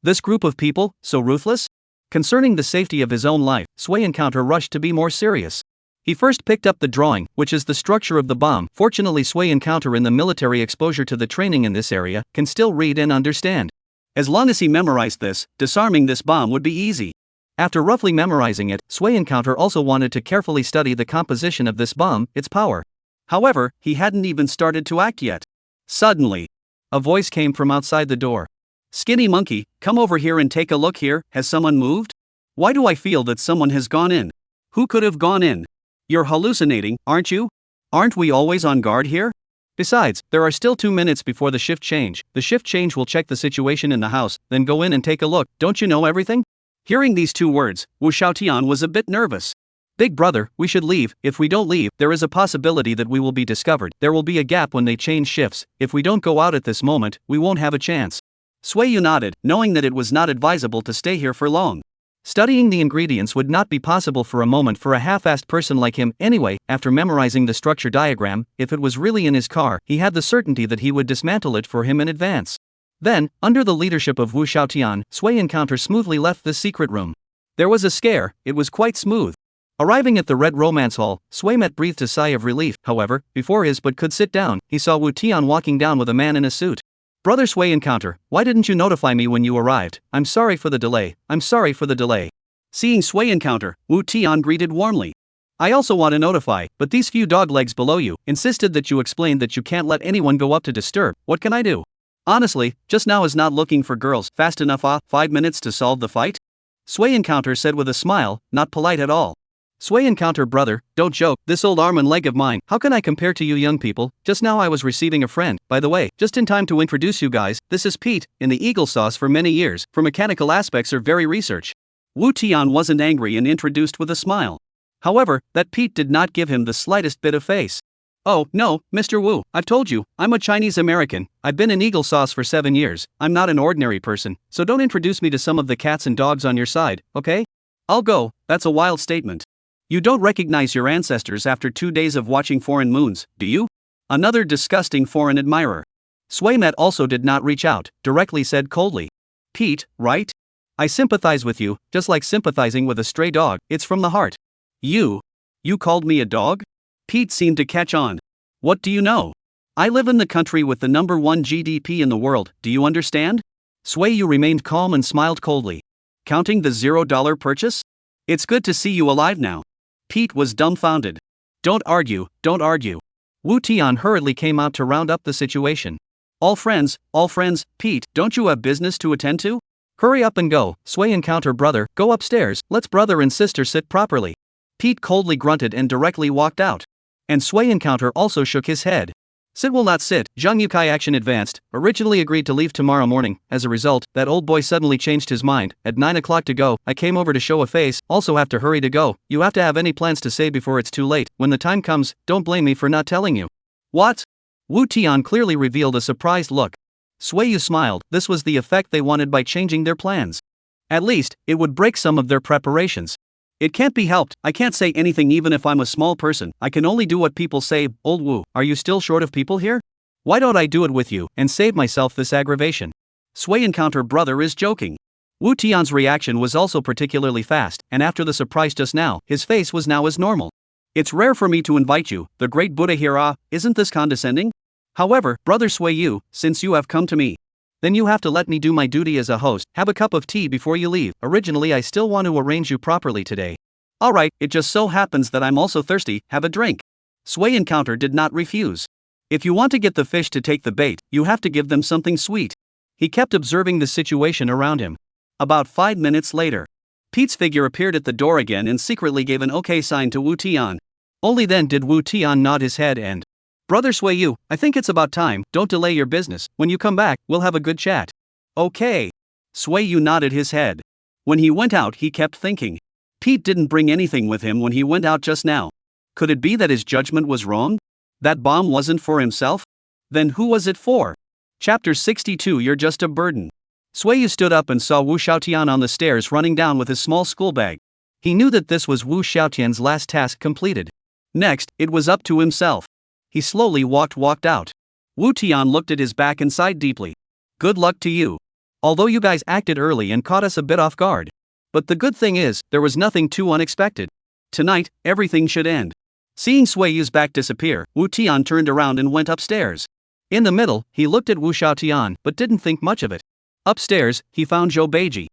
This group of people, so ruthless? Concerning the safety of his own life, Sway Encounter rushed to be more serious. He first picked up the drawing, which is the structure of the bomb. Fortunately, Sway Encounter in the military exposure to the training in this area can still read and understand. As long as he memorized this, disarming this bomb would be easy. After roughly memorizing it, Sway Encounter also wanted to carefully study the composition of this bomb, its power. However, he hadn't even started to act yet. Suddenly, a voice came from outside the door. Skinny monkey, come over here and take a look here, has someone moved? Why do I feel that someone has gone in? Who could have gone in? You're hallucinating, aren't you? Aren't we always on guard here? Besides, there are still 2 minutes before the shift change. The shift change will check the situation in the house, then go in and take a look. Don't you know everything? Hearing these 2 words, Wu Xiaotian was a bit nervous. Big brother, we should leave. If we don't leave, there is a possibility that we will be discovered. There will be a gap when they change shifts. If we don't go out at this moment, we won't have a chance. Sway Yu nodded, knowing that it was not advisable to stay here for long. Studying the ingredients would not be possible for a moment for a half-assed person like him. Anyway, after memorizing the structure diagram, if it was really in his car, he had the certainty that he would dismantle it for him in advance. Then, under the leadership of Wu Xiaotian, Sway Encounter smoothly left the secret room. There was a scare, it was quite smooth. Arriving at the Red Romance Hall, Sway Met breathed a sigh of relief. However, before his but could sit down, he saw Wu Tian walking down with a man in a suit. Brother Sway Encounter, why didn't you notify me when you arrived? I'm sorry for the delay. Seeing Sway Encounter, Wu Tian greeted warmly. I also want to notify, but these few dog legs below you insisted that you explained that you can't let anyone go up to disturb. What can I do? Honestly, just now is not looking for girls. Fast enough 5 minutes to solve the fight? Sway Encounter said with a smile, not polite at all. Sway Encounter brother, don't joke, this old arm and leg of mine, how can I compare to you young people? Just now I was receiving a friend, by the way, just in time to introduce you guys, this is Pete, in the Eagle Sauce for many years, for mechanical aspects or very research. Wu Tian wasn't angry and introduced with a smile. However, that Pete did not give him the slightest bit of face. Oh, no, Mr. Wu, I've told you, I'm a Chinese American, I've been in Eagle Sauce for 7 years, I'm not an ordinary person, so don't introduce me to some of the cats and dogs on your side, okay? I'll go, that's a wild statement. You don't recognize your ancestors after 2 days of watching foreign moons, do you? Another disgusting foreign admirer. Sway Met also did not reach out, directly said coldly. Pete, right? I sympathize with you, just like sympathizing with a stray dog, it's from the heart. You called me a dog? Pete seemed to catch on. What do you know? I live in the country with the #1 GDP in the world, do you understand? Sway Yu remained calm and smiled coldly. Counting the $0 purchase? It's good to see you alive now. Pete was dumbfounded. Don't argue. Wu Tian hurriedly came out to round up the situation. All friends, Pete, don't you have business to attend to? Hurry up and go, Sway Encounter brother, go upstairs, let's brother and sister sit properly. Pete coldly grunted and directly walked out. And Sway Encounter also shook his head. Sit will not sit. Zhang Yukai action advanced, originally agreed to leave tomorrow morning. As a result, that old boy suddenly changed his mind. At 9 o'clock to go, I came over to show a face, also have to hurry to go. You have to have any plans to say before it's too late. When the time comes, don't blame me for not telling you. What? Wu Tian clearly revealed a surprised look. Sway Yu smiled, this was the effect they wanted by changing their plans. At least, it would break some of their preparations. It can't be helped, I can't say anything even if I'm a small person, I can only do what people say. Old Wu, are you still short of people here? Why don't I do it with you, and save myself this aggravation? Sway Encounter brother is joking. Wu Tian's reaction was also particularly fast, and after the surprise just now, his face was now as normal. It's rare for me to invite you, the great Buddha here isn't this condescending? However, brother Sway Yu, since you have come to me, then you have to let me do my duty as a host. Have a cup of tea before you leave. Originally I still want to arrange you properly today. Alright, it just so happens that I'm also thirsty, have a drink. Sway Encounter did not refuse. If you want to get the fish to take the bait, you have to give them something sweet. He kept observing the situation around him. About 5 minutes later. Pete's figure appeared at the door again and secretly gave an okay sign to Wu Tian. Only then did Wu Tian nod his head and, "Brother Sui Yu, I think it's about time, don't delay your business, when you come back, we'll have a good chat." "Okay." Sui Yu nodded his head. When he went out he kept thinking. Pete didn't bring anything with him when he went out just now. Could it be that his judgment was wrong? That bomb wasn't for himself? Then who was it for? Chapter 62 You're just a burden. Sui Yu stood up and saw Wu Xiaotian on the stairs running down with his small school bag. He knew that this was Wu Xiaotian's last task completed. Next, it was up to himself. He slowly walked out. Wu Tian looked at his back and sighed deeply. "Good luck to you. Although you guys acted early and caught us a bit off guard. But the good thing is, there was nothing too unexpected. Tonight, everything should end." Seeing Sui Yu's back disappear, Wu Tian turned around and went upstairs. In the middle, he looked at Wu Xiaotian but didn't think much of it. Upstairs, he found Zhou Beiji.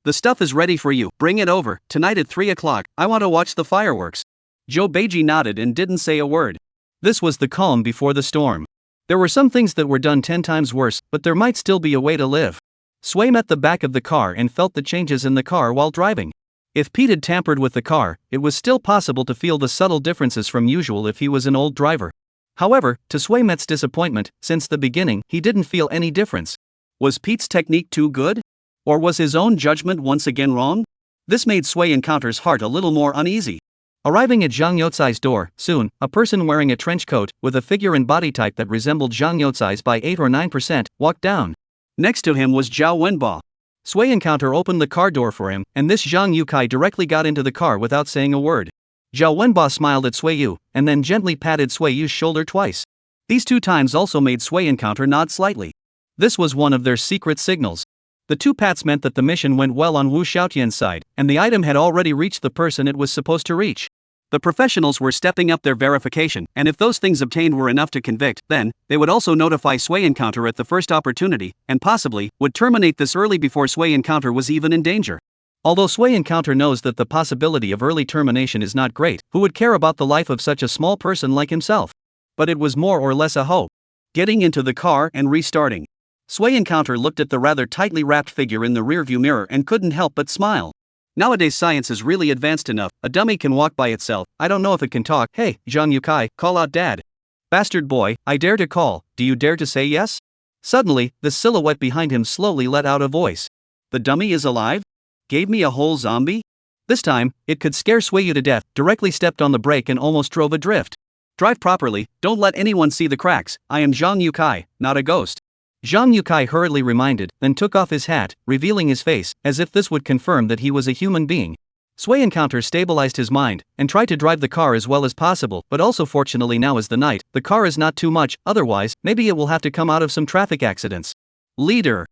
"The stuff is ready for you, bring it over, tonight at 3 o'clock, I want to watch the fireworks." Zhou Beiji nodded and didn't say a word. This was the calm before the storm. There were some things that were done 10 times worse, but there might still be a way to live. Sui met the back of the car and felt the changes in the car while driving. If Pete had tampered with the car, it was still possible to feel the subtle differences from usual if he was an old driver. However, to Sui Met's disappointment, since the beginning, he didn't feel any difference. Was Pete's technique too good? Or was his own judgment once again wrong? This made Sui Encounter's heart a little more uneasy. Arriving at Zhang Youcai's door, soon, a person wearing a trench coat, with a figure and body type that resembled Zhang Youcai's by 8 or 9%, walked down. Next to him was Zhao Wenba. Sui Encounter opened the car door for him, and this Zhang Youcai directly got into the car without saying a word. Zhao Wenba smiled at Sui Yu, and then gently patted Sui Yu's shoulder twice. These 2 times also made Sui Encounter nod slightly. This was one of their secret signals. The 2 pats meant that the mission went well on Wu Xiaotian's side, and the item had already reached the person it was supposed to reach. The professionals were stepping up their verification, and if those things obtained were enough to convict, then they would also notify Sui Encounter at the first opportunity, and possibly would terminate this early before Sui Encounter was even in danger. Although Sui Encounter knows that the possibility of early termination is not great, who would care about the life of such a small person like himself? But it was more or less a hope. Getting into the car and restarting. Sui Encounter looked at the rather tightly wrapped figure in the rearview mirror and couldn't help but smile. Nowadays science is really advanced enough, a dummy can walk by itself, I don't know if it can talk. "Hey, Zhang Youcai, call out Dad." "Bastard boy, I dare to call, do you dare to say yes?" Suddenly, the silhouette behind him slowly let out a voice. "The dummy is alive? Gave me a whole zombie?" This time, it could scare Sui Yu to death, directly stepped on the brake and almost drove adrift. "Drive properly, don't let anyone see the cracks, I am Zhang Youcai, not a ghost." Zhang Youcai hurriedly reminded, then took off his hat, revealing his face, as if this would confirm that he was a human being. Sui Encounter stabilized his mind, and tried to drive the car as well as possible, but also fortunately now is the night, the car is not too much, otherwise, maybe it will have to come out of some traffic accidents. Leader,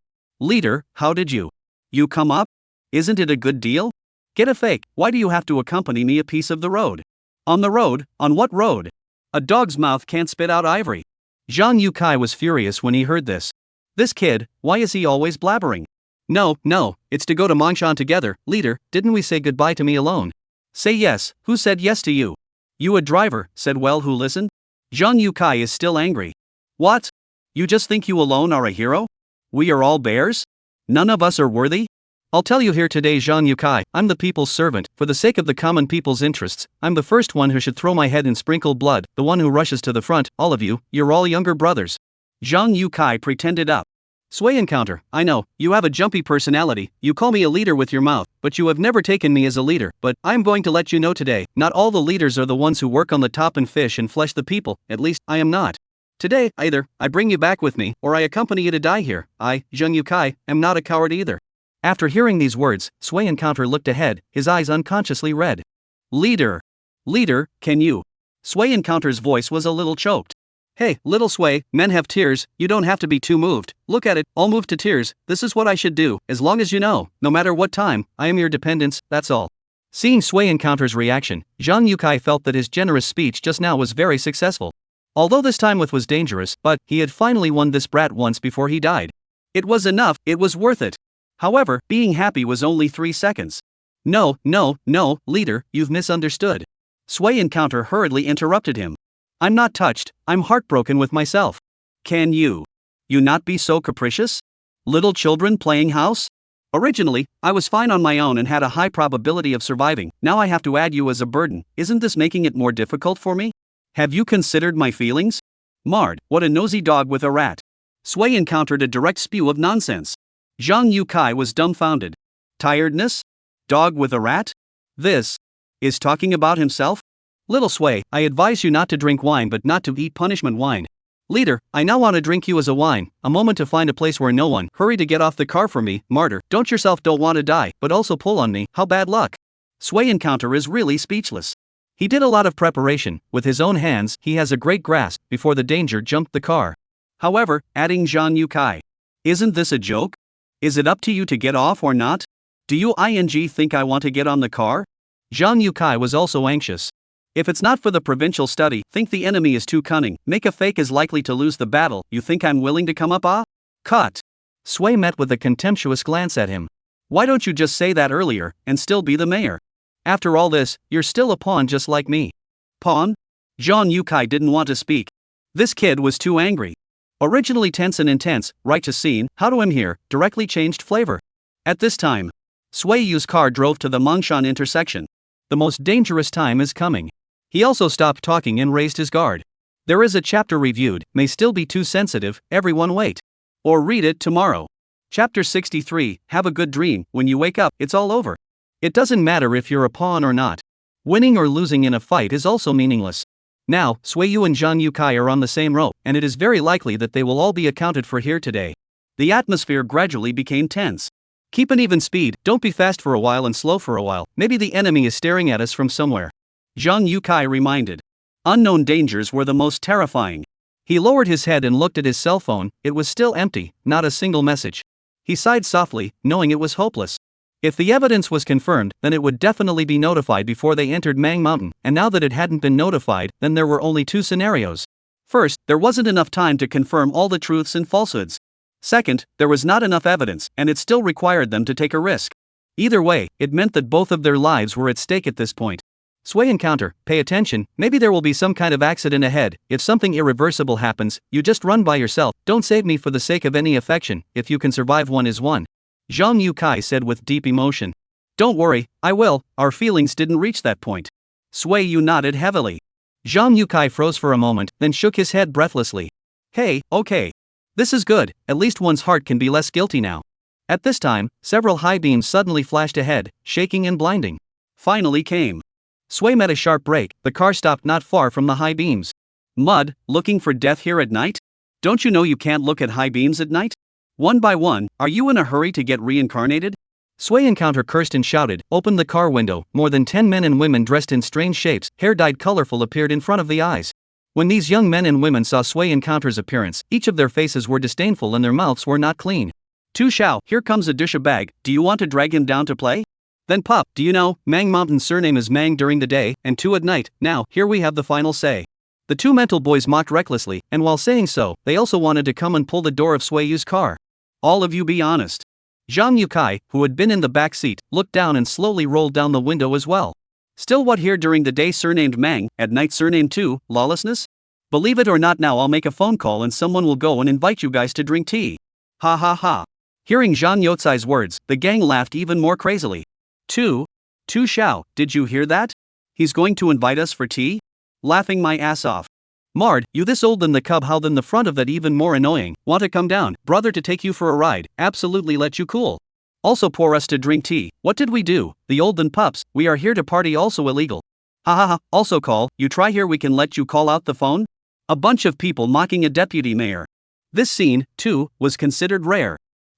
how did you come up? Isn't it a good deal? Get a fake, why do you have to accompany me a piece of the road? On the road? On what road? A dog's mouth can't spit out ivory. Zhang Youcai was furious when he heard this. This kid, why is he always blabbering? No, it's to go to Mongshan together. Leader, didn't we say goodbye to me alone? Say yes, who said yes to you? You a driver, said well who listened? Zhang Youcai is still angry. What? You just think you alone are a hero? We are all bears? None of us are worthy? I'll tell you here today Zhang Youcai, I'm the people's servant, for the sake of the common people's interests, I'm the first one who should throw my head in sprinkled blood, the one who rushes to the front, all of you, you're all younger brothers. Zhang Youcai pretended up. Sui Encounter, I know, you have a jumpy personality, you call me a leader with your mouth, but you have never taken me as a leader, but I'm going to let you know today, not all the leaders are the ones who work on the top and fish and flesh the people, at least, I am not. Today, either, I bring you back with me, or I accompany you to die here, I, Zhang Youcai, am not a coward either. After hearing these words, Sui Encounter looked ahead, his eyes unconsciously red. Leader, can you? Sui Encounter's voice was a little choked. Hey, little Sui, men have tears, you don't have to be too moved, look at it, all moved to tears, this is what I should do, as long as you know, no matter what time, I am your dependence, that's all. Seeing Sui Encounter's reaction, Zhang Youcai felt that his generous speech just now was very successful. Although this time was dangerous, but he had finally won this brat once before he died. It was enough, it was worth it. However, being happy was only 3 seconds. No, leader, you've misunderstood. Sui Encounter hurriedly interrupted him. I'm not touched, I'm heartbroken with myself. Can you not be so capricious? Little children playing house? Originally, I was fine on my own and had a high probability of surviving. Now I have to add you as a burden. Isn't this making it more difficult for me? Have you considered my feelings? Mard, what a nosy dog with a rat. Sui encountered a direct spew of nonsense. Zhang Yukai was dumbfounded. Tiredness? Dog with a rat? This is talking about himself? Little Sui, I advise you not to drink wine but not to eat punishment wine. Leader, I now want to drink you as a wine, a moment to find a place where no one, hurry to get off the car for me, martyr, don't want to die, but also pull on me, how bad luck. Sui encounter is really speechless. He did a lot of preparation, with his own hands, he has a great grasp, before the danger jumped the car. However, adding Zhang Yukai. Isn't this a joke? Is it up to you to get off or not? Do you think I want to get on the car? Zhang Yukai was also anxious. If it's not for the provincial study, think the enemy is too cunning, make a fake is likely to lose the battle, you think I'm willing to come up Cut. Sui met with a contemptuous glance at him. Why don't you just say that earlier, and still be the mayor? After all this, you're still a pawn just like me. Pawn? Zhang Yukai didn't want to speak. This kid was too angry. Originally tense and intense, righteous scene, how to him here, directly changed flavor. At this time, Sui Yu's car drove to the Mongshan intersection. The most dangerous time is coming. He also stopped talking and raised his guard. There is a chapter reviewed, may still be too sensitive, everyone wait. Or read it tomorrow. Chapter 63, have a good dream, when you wake up, it's all over. It doesn't matter if you're a pawn or not. Winning or losing in a fight is also meaningless. Now, Sui Yu and Zhang Yukai are on the same rope, and it is very likely that they will all be accounted for here today. The atmosphere gradually became tense. Keep an even speed, don't be fast for a while and slow for a while, maybe the enemy is staring at us from somewhere. Zhang Yukai reminded. Unknown dangers were the most terrifying. He lowered his head and looked at his cell phone, it was still empty, not a single message. He sighed softly, knowing it was hopeless. If the evidence was confirmed, then it would definitely be notified before they entered Mang Mountain, and now that it hadn't been notified, then there were only two scenarios. First, there wasn't enough time to confirm all the truths and falsehoods. Second, there was not enough evidence, and it still required them to take a risk. Either way, it meant that both of their lives were at stake at this point. Sui encounter, pay attention, maybe there will be some kind of accident ahead, if something irreversible happens, you just run by yourself, don't save me for the sake of any affection, if you can survive one is one. Zhang Yukai said with deep emotion. Don't worry, I will, our feelings didn't reach that point. Sui Yu nodded heavily. Zhang Yukai froze for a moment, then shook his head breathlessly. Hey, okay. This is good, at least one's heart can be less guilty now. At this time, several high beams suddenly flashed ahead, shaking and blinding. Finally came. Sui met a sharp break, the car stopped not far from the high beams. Mud, looking for death here at night? Don't you know you can't look at high beams at night? One by one, are you in a hurry to get reincarnated? Sui encounter cursed and shouted, opened the car window, more than 10 men and women dressed in strange shapes, hair dyed colorful appeared in front of the eyes. When these young men and women saw Sui encounter's appearance, each of their faces were disdainful and their mouths were not clean. Tu Xiao, here comes a dish of bag, do you want to drag him down to play? Then pup, do you know, Mang Mountain's surname is Mang during the day, and Tu at night, now, here we have the final say. The two mental boys mocked recklessly, and while saying so, they also wanted to come and pull the door of Sui Yu's car. All of you be honest. Zhang Yukai, who had been in the back seat, looked down and slowly rolled down the window as well. Still what here during the day surnamed Mang, at night surnamed Tu, lawlessness? Believe it or not now I'll make a phone call and someone will go and invite you guys to drink tea. Ha ha ha. Hearing Zhang Yotsai's words, the gang laughed even more crazily. Tu Xiao, did you hear that? He's going to invite us for tea? Laughing my ass off. Mard, you this old than the cub how than the front of that even more annoying, want to come down, brother to take you for a ride, absolutely let you cool. Also pour us to drink tea, what did we do, the old than pups, we are here to party also illegal. Ha ha ha, also call, you try here we can let you call out the phone? A bunch of people mocking a deputy mayor. This scene, too, was considered rare.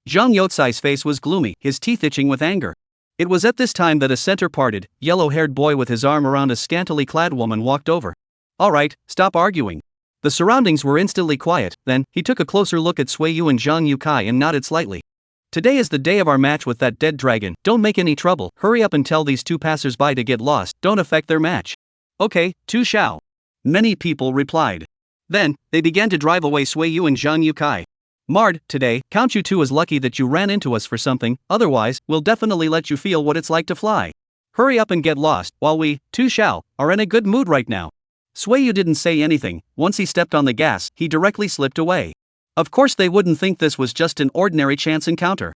Zhang Yotsai's face was gloomy, his teeth itching with anger. It was at this time that a center-parted, yellow-haired boy with his arm around a scantily clad woman walked over. Alright, stop arguing. The surroundings were instantly quiet, then, he took a closer look at Sui Yu and Zhang Yukai and nodded slightly. Today is the day of our match with that dead dragon, don't make any trouble, hurry up and tell these two passers-by to get lost, don't affect their match. Okay, Tu Xiao. Many people replied. Then, they began to drive away Sui Yu and Zhang Yukai. Mard, today, count you two as lucky that you ran into us for something, otherwise, we'll definitely let you feel what it's like to fly. Hurry up and get lost, while we, Tu Xiao, are in a good mood right now. Sui Yu didn't say anything, once he stepped on the gas, he directly slipped away. Of course they wouldn't think this was just an ordinary chance encounter.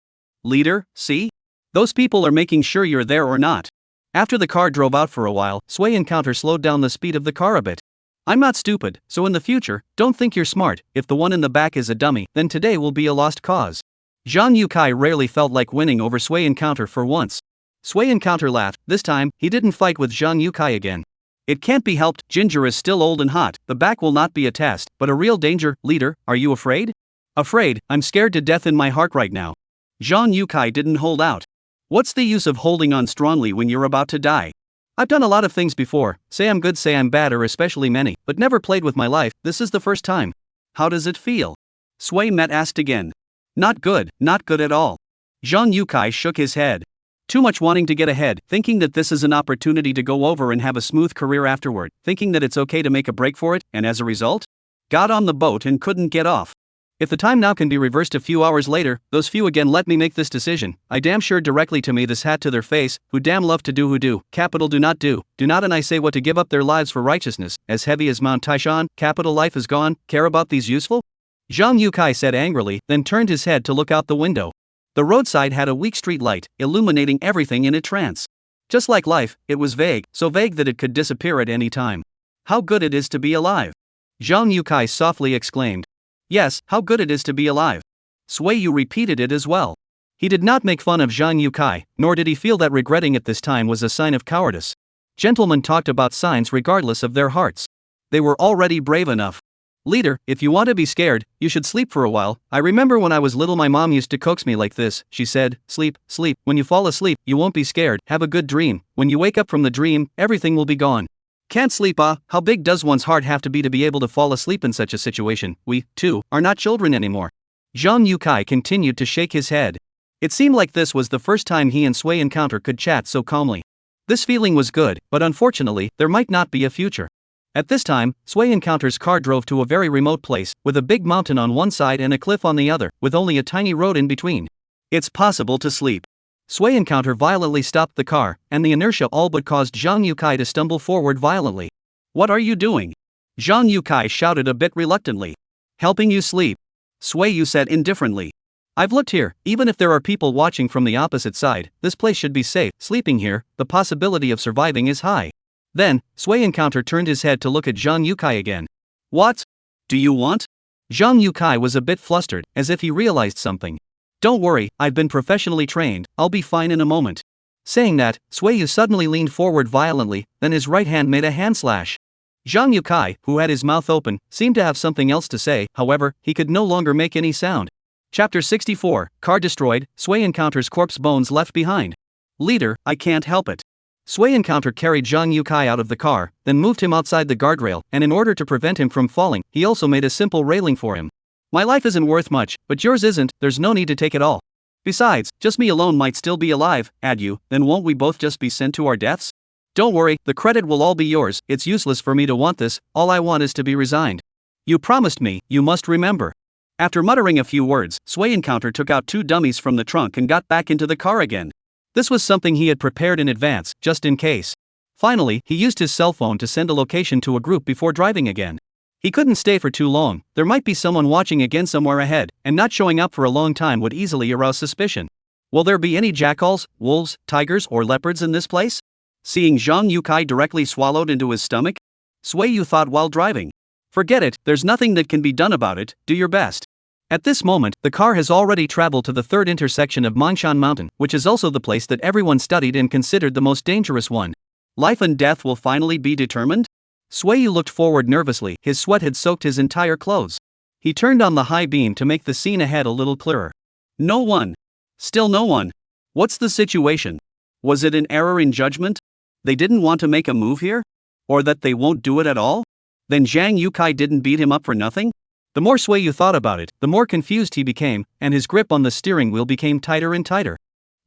Leader, see? Those people are making sure you're there or not. After the car drove out for a while, Sway Encounter slowed down the speed of the car a bit. I'm not stupid, so in the future, don't think you're smart. If the one in the back is a dummy, then today will be a lost cause. Zhang Yukai rarely felt like winning over Sway Encounter for once. Sway Encounter laughed. This time, he didn't fight with Zhang Yukai again. It can't be helped, Ginger is still old and hot. The back will not be a test, but a real danger. Leader, are you afraid? Afraid? I'm scared to death in my heart right now. Zhang Yukai didn't hold out. What's the use of holding on strongly when you're about to die? I've done a lot of things before, say I'm good, say I'm bad, or especially many, but never played with my life. This is the first time. How does it feel? Sway Met asked again. Not good at all. Zhang Yukai shook his head. Too much wanting to get ahead, thinking that this is an opportunity to go over and have a smooth career afterward, thinking that it's okay to make a break for it, and as a result, got on the boat and couldn't get off. If the time now can be reversed a few hours later, those few again let me make this decision. I damn sure directly to me this hat to their face, who damn love to do who do, capital do not, and I say what to give up their lives for righteousness, as heavy as Mount Taishan, capital life is gone, care about these useful? Zhang Yukai said angrily, then turned his head to look out the window. The roadside had a weak street light, illuminating everything in a trance. Just like life, it was vague, so vague that it could disappear at any time. How good it is to be alive! Zhang Yukai softly exclaimed. Yes, how good it is to be alive. Sway Yu repeated it as well. He did not make fun of Zhang Yukai, nor did he feel that regretting at this time was a sign of cowardice. Gentlemen talked about signs regardless of their hearts. They were already brave enough. Leader, if you want to be scared, you should sleep for a while. I remember when I was little my mom used to coax me like this. She said, sleep, sleep. When you fall asleep, you won't be scared. Have a good dream. When you wake up from the dream, everything will be gone. Can't sleep, how big does one's heart have to be able to fall asleep in such a situation? We, too, are not children anymore. Zhang Yukai continued to shake his head. It seemed like this was the first time he and Sway Encounter could chat so calmly. This feeling was good, but unfortunately, there might not be a future. At this time, Sway Encounter's car drove to a very remote place, with a big mountain on one side and a cliff on the other, with only a tiny road in between. It's possible to sleep. Sway Encounter violently stopped the car, and the inertia all but caused Zhang Yukai to stumble forward violently. What are you doing? Zhang Yukai shouted a bit reluctantly. Helping you sleep. Sway Yu said indifferently. I've looked here, even if there are people watching from the opposite side, this place should be safe. Sleeping here, the possibility of surviving is high. Then, Sway Encounter turned his head to look at Zhang Yukai again. What? Do you want? Zhang Yukai was a bit flustered, as if he realized something. Don't worry, I've been professionally trained, I'll be fine in a moment. Saying that, Sway Yu suddenly leaned forward violently, then his right hand made a hand slash. Zhang Yukai, who had his mouth open, seemed to have something else to say, however, he could no longer make any sound. Chapter 64, Car destroyed, Sway Encounter's corpse bones left behind. Leader, I can't help it. Sway Encounter carried Zhang Yukai out of the car, then moved him outside the guardrail, and in order to prevent him from falling, he also made a simple railing for him. My life isn't worth much, but yours isn't, there's no need to take it all. Besides, just me alone might still be alive, add you, then won't we both just be sent to our deaths? Don't worry, the credit will all be yours, it's useless for me to want this, all I want is to be resigned. You promised me, you must remember. After muttering a few words, Sway Encounter took out 2 dummies from the trunk and got back into the car again. This was something he had prepared in advance, just in case. Finally, he used his cell phone to send a location to a group before driving again. He couldn't stay for too long, there might be someone watching again somewhere ahead, and not showing up for a long time would easily arouse suspicion. Will there be any jackals, wolves, tigers, or leopards in this place? Seeing Zhang Yukai directly swallowed into his stomach? Sway Yu thought while driving. Forget it, there's nothing that can be done about it, do your best. At this moment, the car has already traveled to the 3rd intersection of Mongshan Mountain, which is also the place that everyone studied and considered the most dangerous one. Life and death will finally be determined? Sway Yu looked forward nervously, his sweat had soaked his entire clothes. He turned on the high beam to make the scene ahead a little clearer. No one. Still no one. What's the situation? Was it an error in judgment? They didn't want to make a move here? Or that they won't do it at all? Then Zhang Yukai didn't beat him up for nothing? The more Sway Yu thought about it, the more confused he became, and his grip on the steering wheel became tighter and tighter.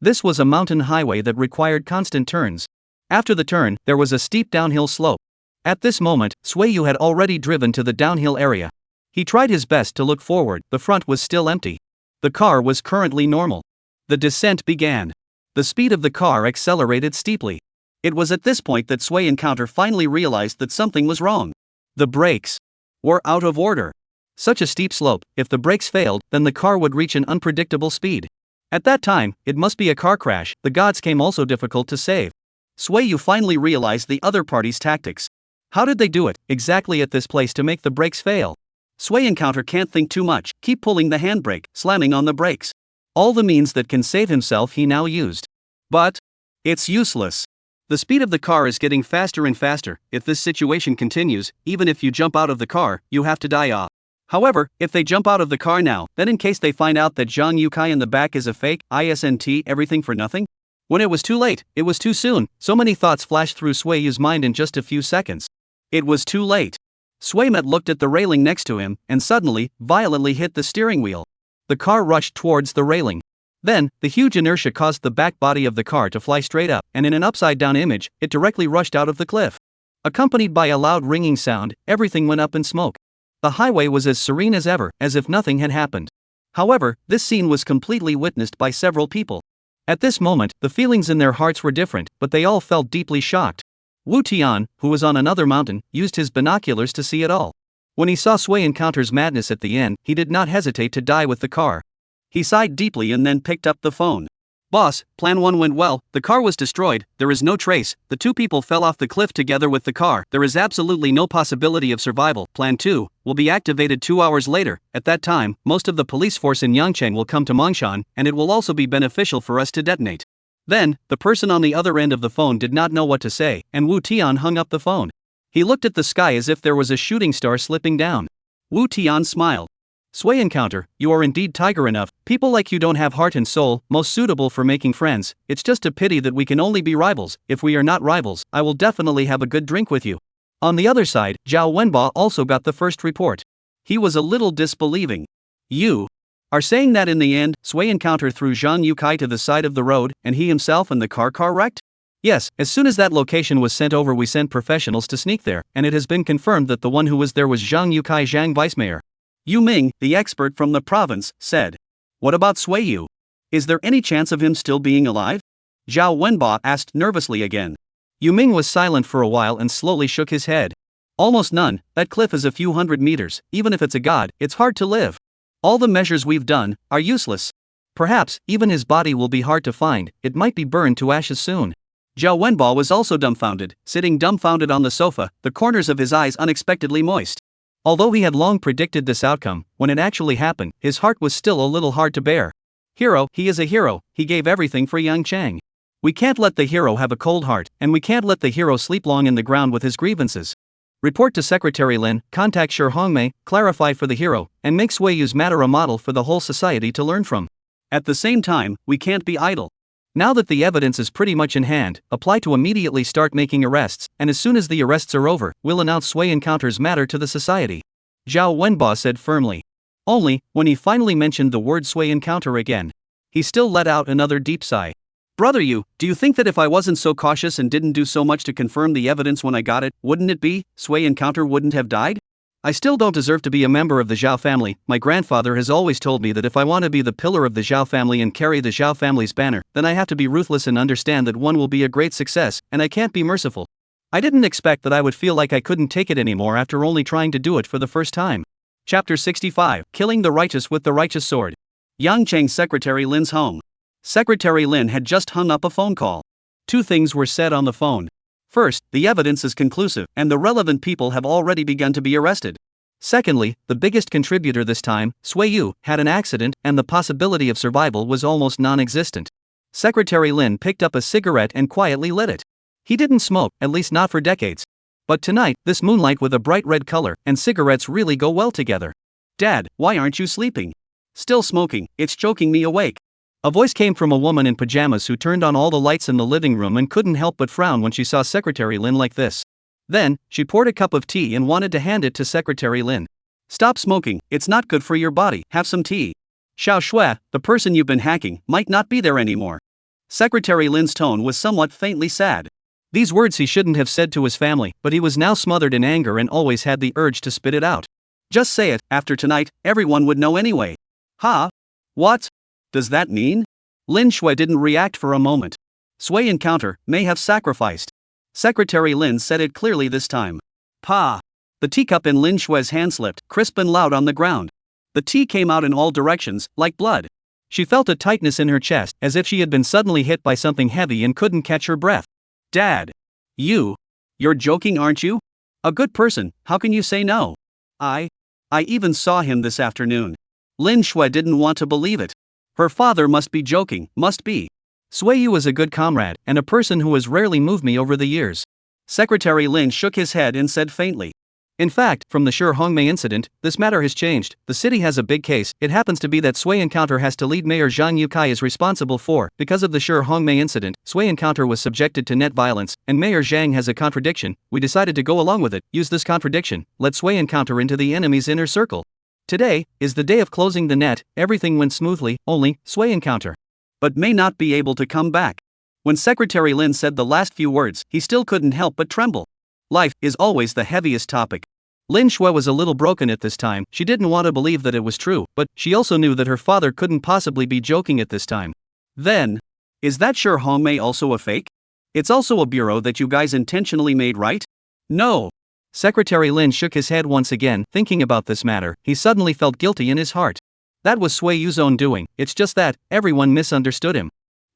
This was a mountain highway that required constant turns. After the turn, there was a steep downhill slope. At this moment, Sway Yu had already driven to the downhill area. He tried his best to look forward, the front was still empty. The car was currently normal. The descent began. The speed of the car accelerated steeply. It was at this point that Sway Encounter finally realized that something was wrong. The brakes were out of order. Such a steep slope, if the brakes failed, then the car would reach an unpredictable speed. At that time, it must be a car crash. The gods came also difficult to save. Sui Yu finally realized the other party's tactics. How did they do it, exactly at this place to make the brakes fail? Sui Encounter can't think too much, keep pulling the handbrake, slamming on the brakes. All the means that can save himself he now used. But it's useless. The speed of the car is getting faster and faster. If this situation continues, even if you jump out of the car, you have to die off. However, if they jump out of the car now, then in case they find out that Zhang Yukai in the back is a fake, isn't everything for nothing? When it was too late, it was too soon. So many thoughts flashed through Sui Yu's mind in just a few seconds. It was too late. Sui Met looked at the railing next to him, and suddenly, violently hit the steering wheel. The car rushed towards the railing. Then, the huge inertia caused the back body of the car to fly straight up, and in an upside-down image, it directly rushed out of the cliff. Accompanied by a loud ringing sound, everything went up in smoke. The highway was as serene as ever, as if nothing had happened. However, this scene was completely witnessed by several people. At this moment, the feelings in their hearts were different, but they all felt deeply shocked. Wu Tian, who was on another mountain, used his binoculars to see it all. When he saw Sui Encounter's madness at the end, he did not hesitate to die with the car. He sighed deeply and then picked up the phone. Boss, Plan 1 went well, the car was destroyed, there is no trace, the two people fell off the cliff together with the car, there is absolutely no possibility of survival. Plan 2 will be activated 2 hours later. At that time, most of the police force in Yangcheng will come to Mongshan, and it will also be beneficial for us to detonate. Then, the person on the other end of the phone did not know what to say, and Wu Tian hung up the phone. He looked at the sky as if there was a shooting star slipping down. Wu Tian smiled. Sui Encounter, you are indeed tiger enough. People like you don't have heart and soul, most suitable for making friends. It's just a pity that we can only be rivals. If we are not rivals, I will definitely have a good drink with you. On the other side, Zhao Wenba also got the first report. He was a little disbelieving. You are saying that in the end, Sui Encounter threw Zhang Yukai to the side of the road, and he himself and the car wrecked? Yes, as soon as that location was sent over we sent professionals to sneak there, and it has been confirmed that the one who was there was Zhang Yukai Zhang Vice Mayor. Yu Ming, the expert from the province, said. What about Sui Yu? Is there any chance of him still being alive? Zhao Wenba asked nervously again. Yu Ming was silent for a while and slowly shook his head. Almost none, that cliff is a few hundred meters, even if it's a god, it's hard to live. All the measures we've done are useless. Perhaps, even his body will be hard to find, it might be burned to ashes soon. Zhao Wenba was also dumbfounded, sitting dumbfounded on the sofa, the corners of his eyes unexpectedly moist. Although he had long predicted this outcome, when it actually happened, his heart was still a little hard to bear. Hero, he is a hero, he gave everything for Yang Chang. We can't let the hero have a cold heart, and we can't let the hero sleep long in the ground with his grievances. Report to Secretary Lin, contact Shi Hongmei, clarify for the hero, and make Sui Yu's matter a model for the whole society to learn from. At the same time, we can't be idle. Now that the evidence is pretty much in hand, apply to immediately start making arrests, and as soon as the arrests are over, we'll announce Sui Encounter's matter to the society. Zhao Wenba said firmly. Only, when he finally mentioned the word Sui Encounter again, he still let out another deep sigh. Brother Yu, do you think that if I wasn't so cautious and didn't do so much to confirm the evidence when I got it, wouldn't it be, Sui Encounter wouldn't have died? I still don't deserve to be a member of the Zhao family. My grandfather has always told me that if I want to be the pillar of the Zhao family and carry the Zhao family's banner, then I have to be ruthless and understand that one will be a great success, and I can't be merciful. I didn't expect that I would feel like I couldn't take it anymore after only trying to do it for the first time. Chapter 65, Killing the Righteous with the Righteous Sword. Yangcheng Secretary Lin's home. Secretary Lin had just hung up a phone call. Two things were said on the phone. First, the evidence is conclusive, and the relevant people have already begun to be arrested. Secondly, the biggest contributor this time, Sui Yu, had an accident, and the possibility of survival was almost non-existent. Secretary Lin picked up a cigarette and quietly lit it. He didn't smoke, at least not for decades. But tonight, this moonlight with a bright red color, and cigarettes really go well together. Dad, why aren't you sleeping? Still smoking, it's choking me awake. A voice came from a woman in pajamas who turned on all the lights in the living room and couldn't help but frown when she saw Secretary Lin like this. Then, she poured a cup of tea and wanted to hand it to Secretary Lin. Stop smoking, it's not good for your body, have some tea. Xiao Shui, the person you've been hacking, might not be there anymore. Secretary Lin's tone was somewhat faintly sad. These words he shouldn't have said to his family, but he was now smothered in anger and always had the urge to spit it out. Just say it, after tonight, everyone would know anyway. Ha? What does that mean? Lin Shui didn't react for a moment. Sui Encounter may have sacrificed. Secretary Lin said it clearly this time. Pa! The teacup in Lin Shui's hand slipped, crisp and loud on the ground. The tea came out in all directions, like blood. She felt a tightness in her chest, as if she had been suddenly hit by something heavy and couldn't catch her breath. Dad. You're joking, aren't you? A good person, how can you say no? I even saw him this afternoon. Lin Shui didn't want to believe it. Her father must be joking, must be. Sui is a good comrade, and a person who has rarely moved me over the years. Secretary Lin shook his head and said faintly. In fact, from the Shi Hongmei incident, this matter has changed. The city has a big case. It happens to be that Sui Encounter has to lead. Mayor Zhang Yukai is responsible for. Because of the Shi Hongmei incident, Sui Encounter was subjected to net violence, and Mayor Zhang has a contradiction. We decided to go along with it, use this contradiction, let Sui Encounter into the enemy's inner circle. Today is the day of closing the net. Everything went smoothly, only Sui Encounter. But may not be able to come back. When Secretary Lin said the last few words, he still couldn't help but tremble. Life is always the heaviest topic. Lin Shui was a little broken at this time. She didn't want to believe that it was true, but she also knew that her father couldn't possibly be joking at this time. Then, is that Shi Hongmei also a fake? It's also a bureau that you guys intentionally made, right? No. Secretary Lin shook his head once again, thinking about this matter. He suddenly felt guilty in his heart. That was Sui Yu's own doing. It's just that everyone misunderstood him.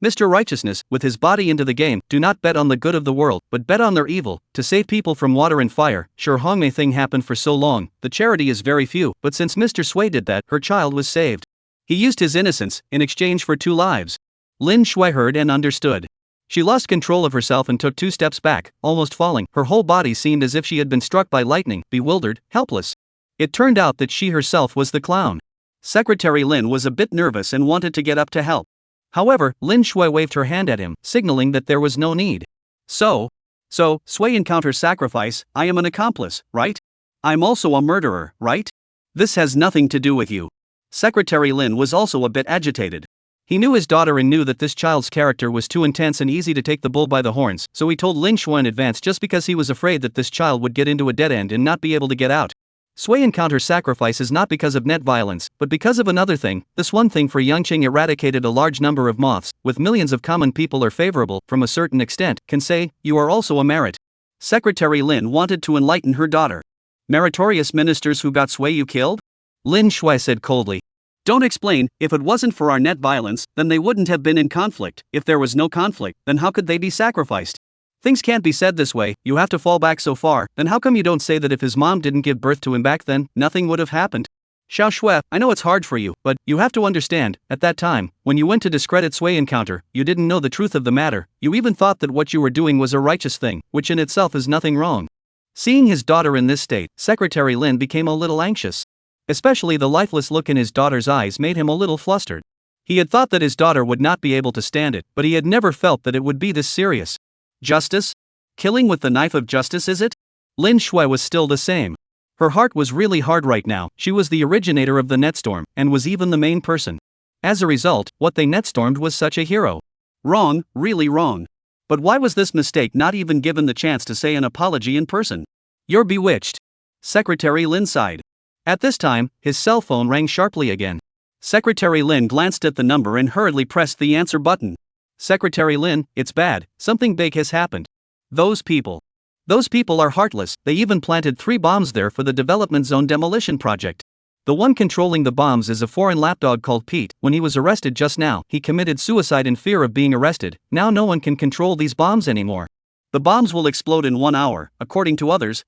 Mr. Righteousness, with his body into the game, do not bet on the good of the world, but bet on their evil, to save people from water and fire. Sure, Hongmei thing happened for so long, the charity is very few, but since Mr. Sui did that, her child was saved. He used his innocence, in exchange for 2 lives. Lin Shui heard and understood. She lost control of herself and took 2 steps back, almost falling. Her whole body seemed as if she had been struck by lightning, bewildered, helpless. It turned out that she herself was the clown. Secretary Lin was a bit nervous and wanted to get up to help. However, Lin Shui waved her hand at him, signaling that there was no need. So, Sui Encounter sacrifice, I am an accomplice, right? I'm also a murderer, right? This has nothing to do with you. Secretary Lin was also a bit agitated. He knew his daughter and knew that this child's character was too intense and easy to take the bull by the horns, so he told Lin Shui in advance just because he was afraid that this child would get into a dead end and not be able to get out. Sui Encounter sacrifice is not because of net violence, but because of another thing. This one thing for Yangqing eradicated a large number of moths, with millions of common people are favorable, from a certain extent, can say, you are also a merit. Secretary Lin wanted to enlighten her daughter. Meritorious ministers who got Sui Yu killed? Lin Shui said coldly. Don't explain. If it wasn't for our net violence, then they wouldn't have been in conflict. If there was no conflict, then how could they be sacrificed? Things can't be said this way. You have to fall back so far. Then how come you don't say that if his mom didn't give birth to him back then, nothing would have happened? Xiao Shui, I know it's hard for you, but you have to understand, at that time, when you went to discredit Sui Encounter, you didn't know the truth of the matter. You even thought that what you were doing was a righteous thing, which in itself is nothing wrong. Seeing his daughter in this state, Secretary Lin became a little anxious. Especially the lifeless look in his daughter's eyes made him a little flustered. He had thought that his daughter would not be able to stand it, but he had never felt that it would be this serious. Justice? Killing with the knife of justice, is it? Lin Shui was still the same. Her heart was really hard right now. She was the originator of the netstorm, and was even the main person. As a result, what they netstormed was such a hero. Wrong, really wrong. But why was this mistake not even given the chance to say an apology in person? You're bewitched. Secretary Lin sighed. At this time, his cell phone rang sharply again. Secretary Lin glanced at the number and hurriedly pressed the answer button. Secretary Lin, it's bad, something big has happened. Those people are heartless. They even planted 3 bombs there for the development zone demolition project. The one controlling the bombs is a foreign lapdog called Pete. When he was arrested just now, he committed suicide in fear of being arrested. Now no one can control these bombs anymore. The bombs will explode in 1 hour, according to others.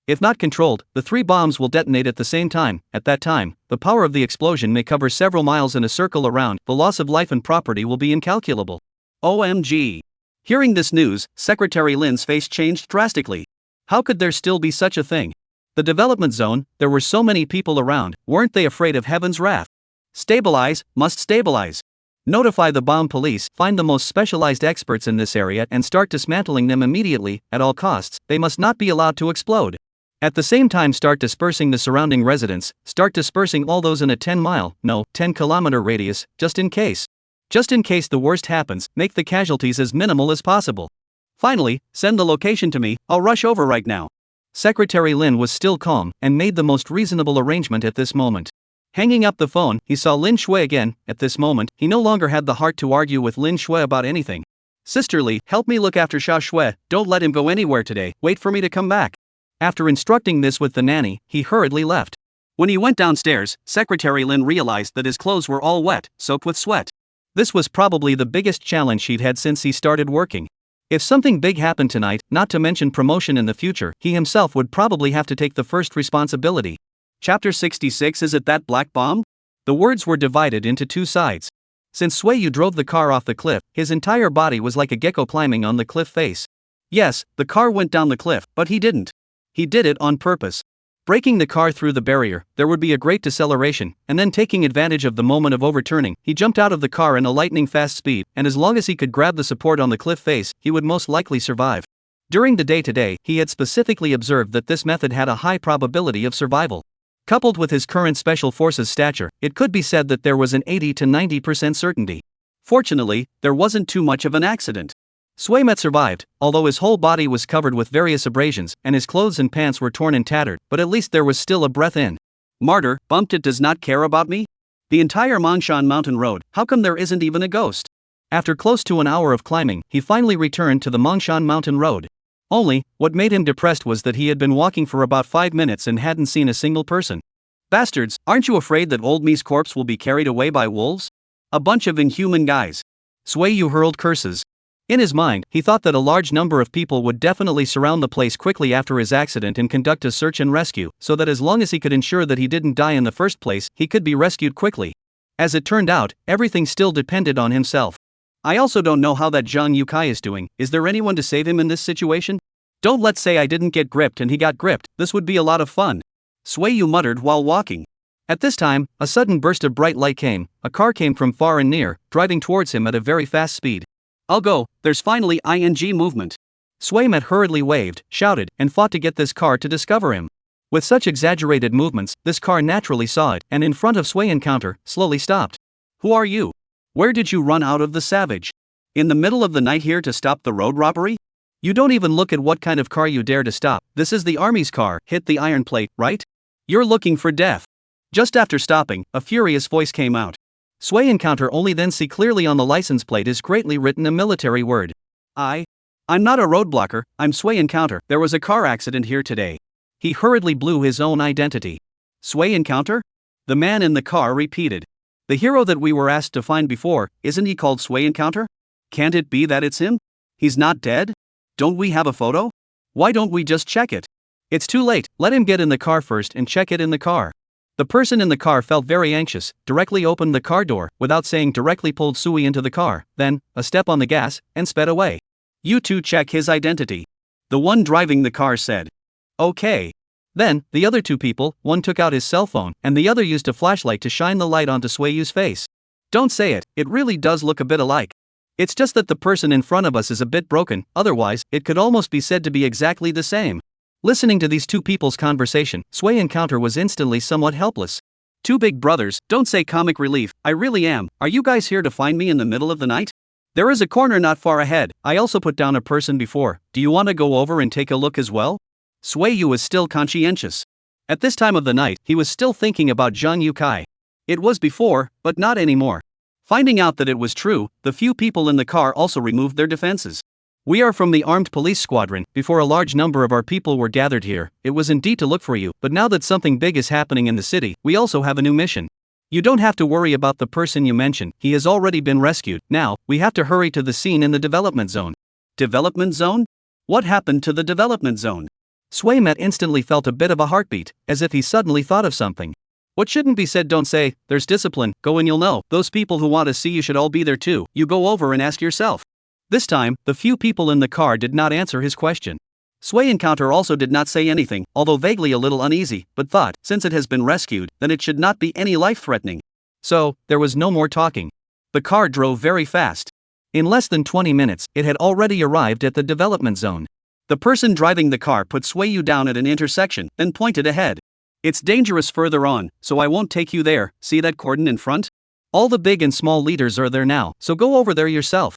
If not controlled, the 3 bombs will detonate at the same time. At that time, the power of the explosion may cover several miles in a circle around. The loss of life and property will be incalculable. OMG. Hearing this news, Secretary Lin's face changed drastically. How could there still be such a thing? The development zone, there were so many people around, weren't they afraid of heaven's wrath? Stabilize, must stabilize. Notify the bomb police, find the most specialized experts in this area and start dismantling them immediately, at all costs. They must not be allowed to explode. At the same time start dispersing the surrounding residents, start dispersing all those in a 10-kilometer radius, just in case. Just in case the worst happens, make the casualties as minimal as possible. Finally, send the location to me, I'll rush over right now. Secretary Lin was still calm, and made the most reasonable arrangement at this moment. Hanging up the phone, he saw Lin Shui again. At this moment, he no longer had the heart to argue with Lin Shui about anything. Sisterly, help me look after Xiao Shui, don't let him go anywhere today, wait for me to come back. After instructing this with the nanny, he hurriedly left. When he went downstairs, Secretary Lin realized that his clothes were all wet, soaked with sweat. This was probably the biggest challenge he'd had since he started working. If something big happened tonight, not to mention promotion in the future, he himself would probably have to take the first responsibility. Chapter 66. Is it that black bomb? The words were divided into two sides. Since Sueyu drove the car off the cliff, his entire body was like a gecko climbing on the cliff face. Yes, the car went down the cliff, but he didn't. He did it on purpose. Breaking the car through the barrier, there would be a great deceleration, and then taking advantage of the moment of overturning, he jumped out of the car in a lightning-fast speed, and as long as he could grab the support on the cliff face, he would most likely survive. During the day-to-day, he had specifically observed that this method had a high probability of survival. Coupled with his current special forces stature, it could be said that there was an 80 to 90% certainty. Fortunately, there wasn't too much of an accident. Sueyu survived, although his whole body was covered with various abrasions, and his clothes and pants were torn and tattered, but at least there was still a breath in. Martyr, bumped it does not care about me? The entire Mongshan Mountain Road, how come there isn't even a ghost? After close to an hour of climbing, he finally returned to the Mongshan Mountain Road. Only, what made him depressed was that he had been walking for about 5 minutes and hadn't seen a single person. Bastards, aren't you afraid that old me's corpse will be carried away by wolves? A bunch of inhuman guys. Sueyu hurled curses. In his mind, he thought that a large number of people would definitely surround the place quickly after his accident and conduct a search and rescue, so that as long as he could ensure that he didn't die in the first place, he could be rescued quickly. As it turned out, everything still depended on himself. I also don't know how that Zhang Yukai is doing. Is there anyone to save him in this situation? Don't let's say I didn't get gripped and he got gripped, this would be a lot of fun. Sueyu muttered while walking. At this time, a sudden burst of bright light came. A car came from far and near, driving towards him at a very fast speed. I'll go, there's finally ing movement. Sueyu hurriedly waved, shouted, and fought to get this car to discover him. With such exaggerated movements, this car naturally saw it, and in front of Sueyu counter, slowly stopped. Who are you? Where did you run out of the savage? In the middle of the night here to stop the road robbery? You don't even look at what kind of car you dare to stop. This is the army's car, hit the iron plate, right? You're looking for death. Just after stopping, a furious voice came out. Sueyu counter only then see clearly on the license plate is greatly written a military word. I'm not a roadblocker, I'm Sueyu counter. There was a car accident here today. He hurriedly blew his own identity. Sueyu counter? The man in the car repeated. The hero that we were asked to find before, isn't he called Sueyu counter? Can't it be that it's him? He's not dead? Don't we have a photo? Why don't we just check it? It's too late, let him get in the car first and check it in the car. The person in the car felt very anxious, directly opened the car door, without saying directly pulled Sueyu into the car, then, a step on the gas, and sped away. You two check his identity. The one driving the car said. Okay. Then, the other two people, one took out his cell phone, and the other used a flashlight to shine the light onto Sueyu's face. Don't say it, it really does look a bit alike. It's just that the person in front of us is a bit broken, otherwise, it could almost be said to be exactly the same. Listening to these two people's conversation, Sueyu counter was instantly somewhat helpless. Two big brothers, don't say comic relief, I really am. Are you guys here to find me in the middle of the night? There is a corner not far ahead. I also put down a person before. Do you want to go over and take a look as well? Sueyu was still conscientious. At this time of the night, he was still thinking about Zhang Yukai. It was before, but not anymore. Finding out that it was true, the few people in the car also removed their defenses. We are from the armed police squadron. Before a large number of our people were gathered here, it was indeed to look for you, but now that something big is happening in the city, we also have a new mission. You don't have to worry about the person you mentioned, he has already been rescued. Now, we have to hurry to the scene in the development zone. Development zone? What happened to the development zone? Sueyu instantly felt a bit of a heartbeat, as if he suddenly thought of something. What shouldn't be said don't say, there's discipline, go and you'll know. Those people who want to see you should all be there too. You go over and ask yourself. This time, the few people in the car did not answer his question. Sueyu counter also did not say anything, although vaguely a little uneasy, but thought, since it has been rescued, then it should not be any life-threatening. So, there was no more talking. The car drove very fast. In less than 20 minutes, it had already arrived at the development zone. The person driving the car put Sueyu down at an intersection, then pointed ahead. It's dangerous further on, so I won't take you there. See that cordon in front? All the big and small leaders are there now, so go over there yourself.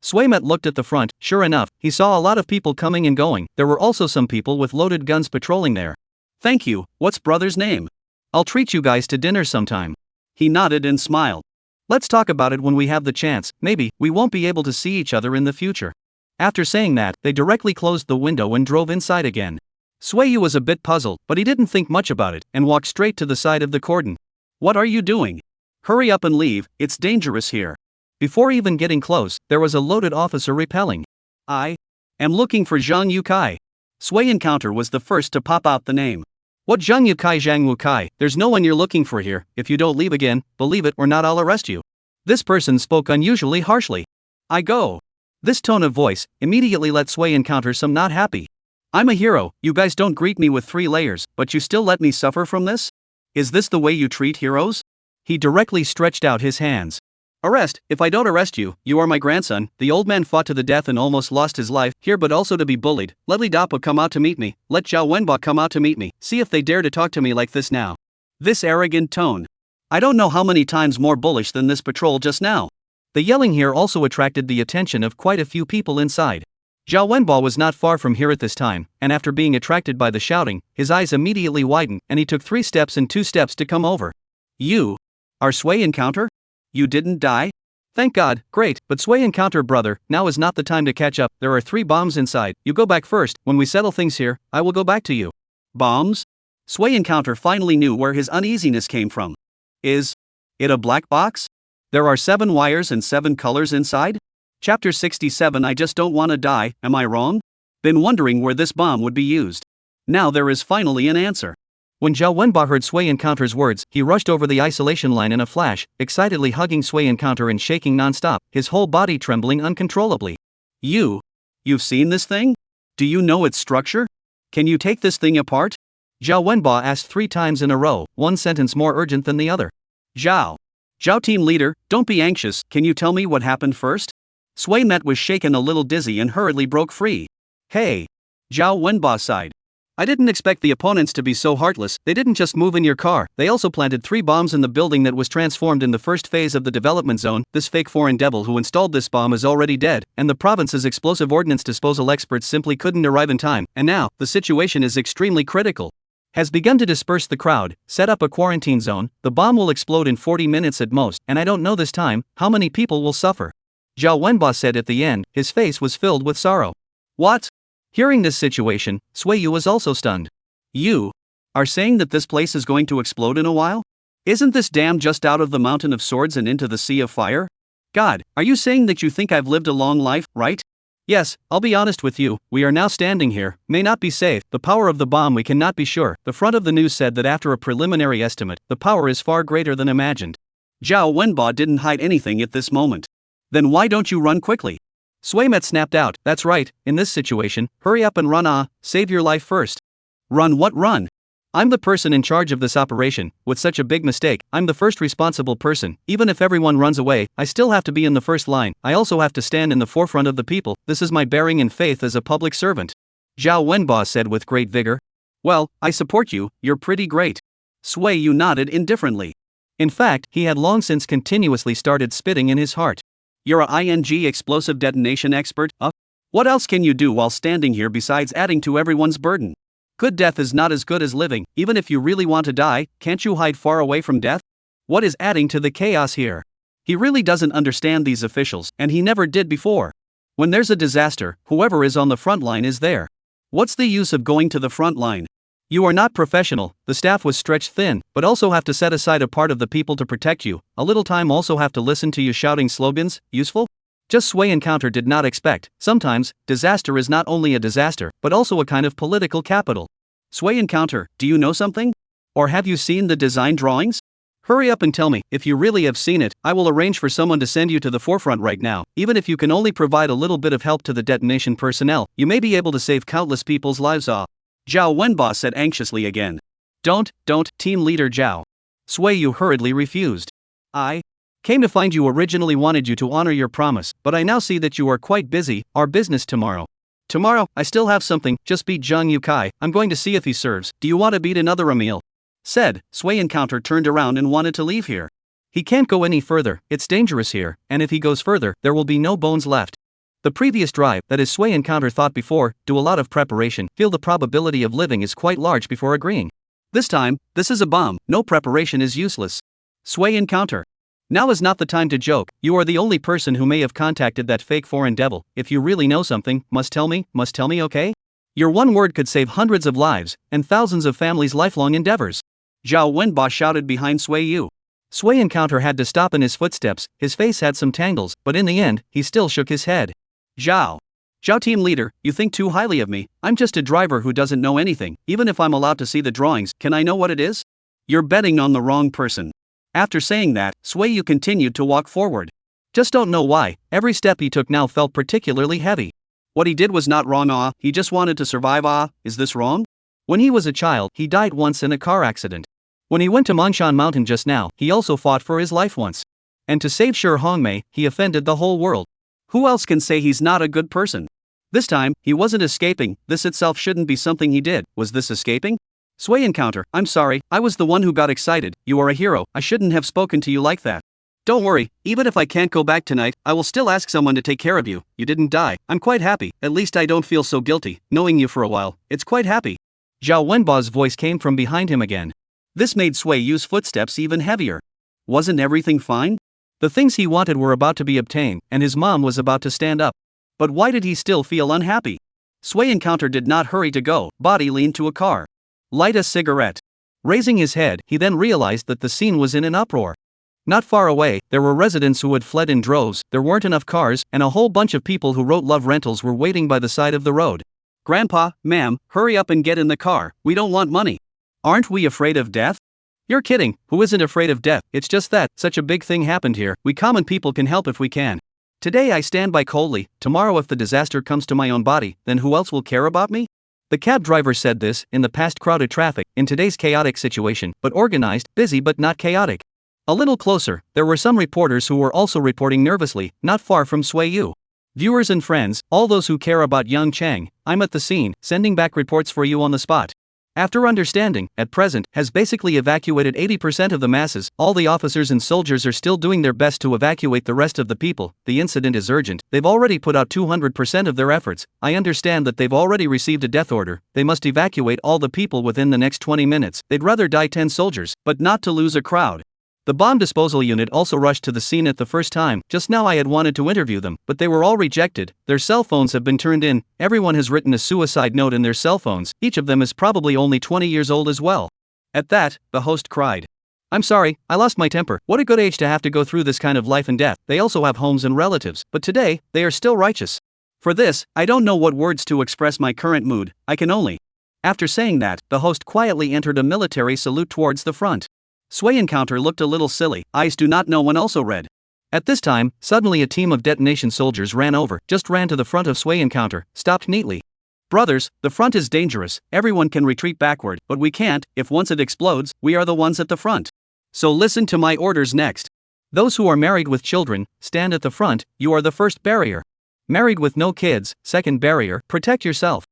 Sueyu looked at the front. Sure enough, he saw a lot of people coming and going. There were also some people with loaded guns patrolling there. Thank you, what's brother's name? I'll treat you guys to dinner sometime. He nodded and smiled. Let's talk about it when we have the chance. Maybe we won't be able to see each other in the future. After saying that, they directly closed the window and drove inside again. Swayu was a bit puzzled, but he didn't think much about it and walked straight to the side of the cordon. What are you doing? Hurry up and leave, it's dangerous here. Before even getting close, there was a loaded officer repelling. I am looking for Zhang Yukai. Sui Encounter was the first to pop out the name. What Zhang Yukai? There's no one you're looking for here. If you don't leave again, believe it or not, I'll arrest you. This person spoke unusually harshly. I go. This tone of voice immediately let Sui Encounter some not happy. I'm a hero, you guys don't greet me with 3 layers, but you still let me suffer from this? Is this the way you treat heroes? He directly stretched out his hands. Arrest, if I don't arrest you, you are my grandson. The old man fought to the death and almost lost his life here, but also to be bullied. Let Li Dapa come out to meet me, let Zhao Wenba come out to meet me, see if they dare to talk to me like this now. This arrogant tone. I don't know how many times more bullish than this patrol just now. The yelling here also attracted the attention of quite a few people inside. Zhao Wenba was not far from here at this time, and after being attracted by the shouting, his eyes immediately widened and he took 3 steps and 2 steps to come over. You are Sui Encounter? You didn't die? Thank God, great, but Sui Encounter brother, now is not the time to catch up, there are 3 bombs inside, you go back first, when we settle things here, I will go back to you. Bombs? Sui Encounter finally knew where his uneasiness came from. Is it a black box? There are 7 wires and 7 colors inside? Chapter 67 I just don't wanna die, am I wrong? Been wondering where this bomb would be used. Now there is finally an answer. When Zhao Wenba heard Sui Encounter's words, he rushed over the isolation line in a flash, excitedly hugging Sui Encounter and shaking non-stop, his whole body trembling uncontrollably. You've seen this thing? Do you know its structure? Can you take this thing apart? Zhao Wenba asked 3 times in a row, one sentence more urgent than the other. Zhao team leader, don't be anxious, can you tell me what happened first? Sui Met was shaken a little dizzy and hurriedly broke free. Hey! Zhao Wenba sighed. I didn't expect the opponents to be so heartless, they didn't just move in your car, they also planted 3 bombs in the building that was transformed in the first phase of the development zone. This fake foreign devil who installed this bomb is already dead, and the province's explosive ordnance disposal experts simply couldn't arrive in time, and now, the situation is extremely critical. Has begun to disperse the crowd, set up a quarantine zone, the bomb will explode in 40 minutes at most, and I don't know this time, how many people will suffer. Zhao Wenba said at the end, his face was filled with sorrow. What? Hearing this situation, Suiyu was also stunned. You are saying that this place is going to explode in a while? Isn't this dam just out of the mountain of swords and into the sea of fire? God, are you saying that you think I've lived a long life, right? Yes, I'll be honest with you, we are now standing here, may not be safe, the power of the bomb we cannot be sure. The front of the news said that after a preliminary estimate, the power is far greater than imagined. Zhao Wenba didn't hide anything at this moment. Then why don't you run quickly? Suimet snapped out, that's right, in this situation, hurry up and run save your life first. Run what run? I'm the person in charge of this operation, with such a big mistake, I'm the first responsible person, even if everyone runs away, I still have to be in the first line, I also have to stand in the forefront of the people, this is my bearing and faith as a public servant. Zhao Wenba said with great vigor. Well, I support you, you're pretty great. Suiyu nodded indifferently. In fact, he had long since continuously started spitting in his heart. You're a ING explosive detonation expert, What else can you do while standing here besides adding to everyone's burden? Good death is not as good as living, even if you really want to die, can't you hide far away from death? What is adding to the chaos here? He really doesn't understand these officials, and he never did before. When there's a disaster, whoever is on the front line is there. What's the use of going to the front line? You are not professional, the staff was stretched thin, but also have to set aside a part of the people to protect you, a little time also have to listen to you shouting slogans, useful? Just Sui Encounter did not expect, sometimes, disaster is not only a disaster, but also a kind of political capital. Sui Encounter, do you know something? Or have you seen the design drawings? Hurry up and tell me, if you really have seen it, I will arrange for someone to send you to the forefront right now, even if you can only provide a little bit of help to the detonation personnel, you may be able to save countless people's lives Zhao Wenba said anxiously again. Don't, team leader Zhao. Suiyu hurriedly refused. I came to find you originally wanted you to honor your promise, but I now see that you are quite busy, our business tomorrow. Tomorrow, I still have something, just beat Zhang Yukai, I'm going to see if he serves, do you want to beat another Emil? Said, Sui Encounter turned around and wanted to leave here. He can't go any further, it's dangerous here, and if he goes further, there will be no bones left. The previous drive, that is Sui Encounter thought before, do a lot of preparation, feel the probability of living is quite large before agreeing. This time, this is a bomb, no preparation is useless. Sui Encounter. Now is not the time to joke, you are the only person who may have contacted that fake foreign devil, if you really know something, must tell me, okay? Your one word could save hundreds of lives, and thousands of families' lifelong endeavors. Zhao Wenba shouted behind Sui Yu. Sui Encounter had to stop in his footsteps, his face had some tangles, but in the end, he still shook his head. Zhao team leader, you think too highly of me. I'm just a driver who doesn't know anything. Even if I'm allowed to see the drawings, can I know what it is? You're betting on the wrong person. After saying that, Sui Yu continued to walk forward. Just don't know why, every step he took now felt particularly heavy. What he did was not wrong, he just wanted to survive, is this wrong? When he was a child, he died once in a car accident. When he went to Mongshan Mountain just now, he also fought for his life once. And to save Shi Hongmei, he offended the whole world. Who else can say he's not a good person? This time, he wasn't escaping. This itself shouldn't be something he did. Was this escaping? Sui Encounter, I'm sorry, I was the one who got excited. You are a hero, I shouldn't have spoken to you like that. Don't worry, even if I can't go back tonight, I will still ask someone to take care of you. You didn't die. I'm quite happy, at least I don't feel so guilty, knowing you for a while. It's quite happy. Zhao Wenba's voice came from behind him again. This made Sui Yu's footsteps even heavier. Wasn't everything fine? The things he wanted were about to be obtained, and his mom was about to stand up. But why did he still feel unhappy? Sui Encounter did not hurry to go, body leaned to a car. Light a cigarette. Raising his head, he then realized that the scene was in an uproar. Not far away, there were residents who had fled in droves, there weren't enough cars, and a whole bunch of people who wrote love rentals were waiting by the side of the road. Grandpa, ma'am, hurry up and get in the car, we don't want money. Aren't we afraid of death? You're kidding, who isn't afraid of death? It's just that, such a big thing happened here, we common people can help if we can. Today I stand by coldly, tomorrow if the disaster comes to my own body, then who else will care about me? The cab driver said this, in the past crowded traffic, in today's chaotic situation, but organized, busy but not chaotic. A little closer, there were some reporters who were also reporting nervously, not far from Sui Yu. Viewers and friends, all those who care about young Chang, I'm at the scene, sending back reports for you on the spot. After understanding, at present, has basically evacuated 80% of the masses, all the officers and soldiers are still doing their best to evacuate the rest of the people, the incident is urgent, they've already put out 200% of their efforts, I understand that they've already received a death order, they must evacuate all the people within the next 20 minutes, they'd rather die 10 soldiers, but not to lose a crowd. The bomb disposal unit also rushed to the scene at the first time. Just now I had wanted to interview them, but they were all rejected. Their cell phones have been turned in. Everyone has written a suicide note in their cell phones. Each of them is probably only 20 years old as well. At that, the host cried. I'm sorry, I lost my temper. What a good age to have to go through this kind of life and death. They also have homes and relatives, but today, they are still righteous. For this, I don't know what words to express my current mood. I can only. After saying that, the host quietly entered a military salute towards the front. Sui Encounter looked a little silly, eyes do not know when also read. At this time, suddenly a team of detonation soldiers ran to the front of Sui Encounter, stopped neatly. Brothers, the front is dangerous, everyone can retreat backward, but we can't, if once it explodes, we are the ones at the front. So listen to my orders next. Those who are married with children, stand at the front, you are the first barrier. Married with no kids, second barrier, protect yourself.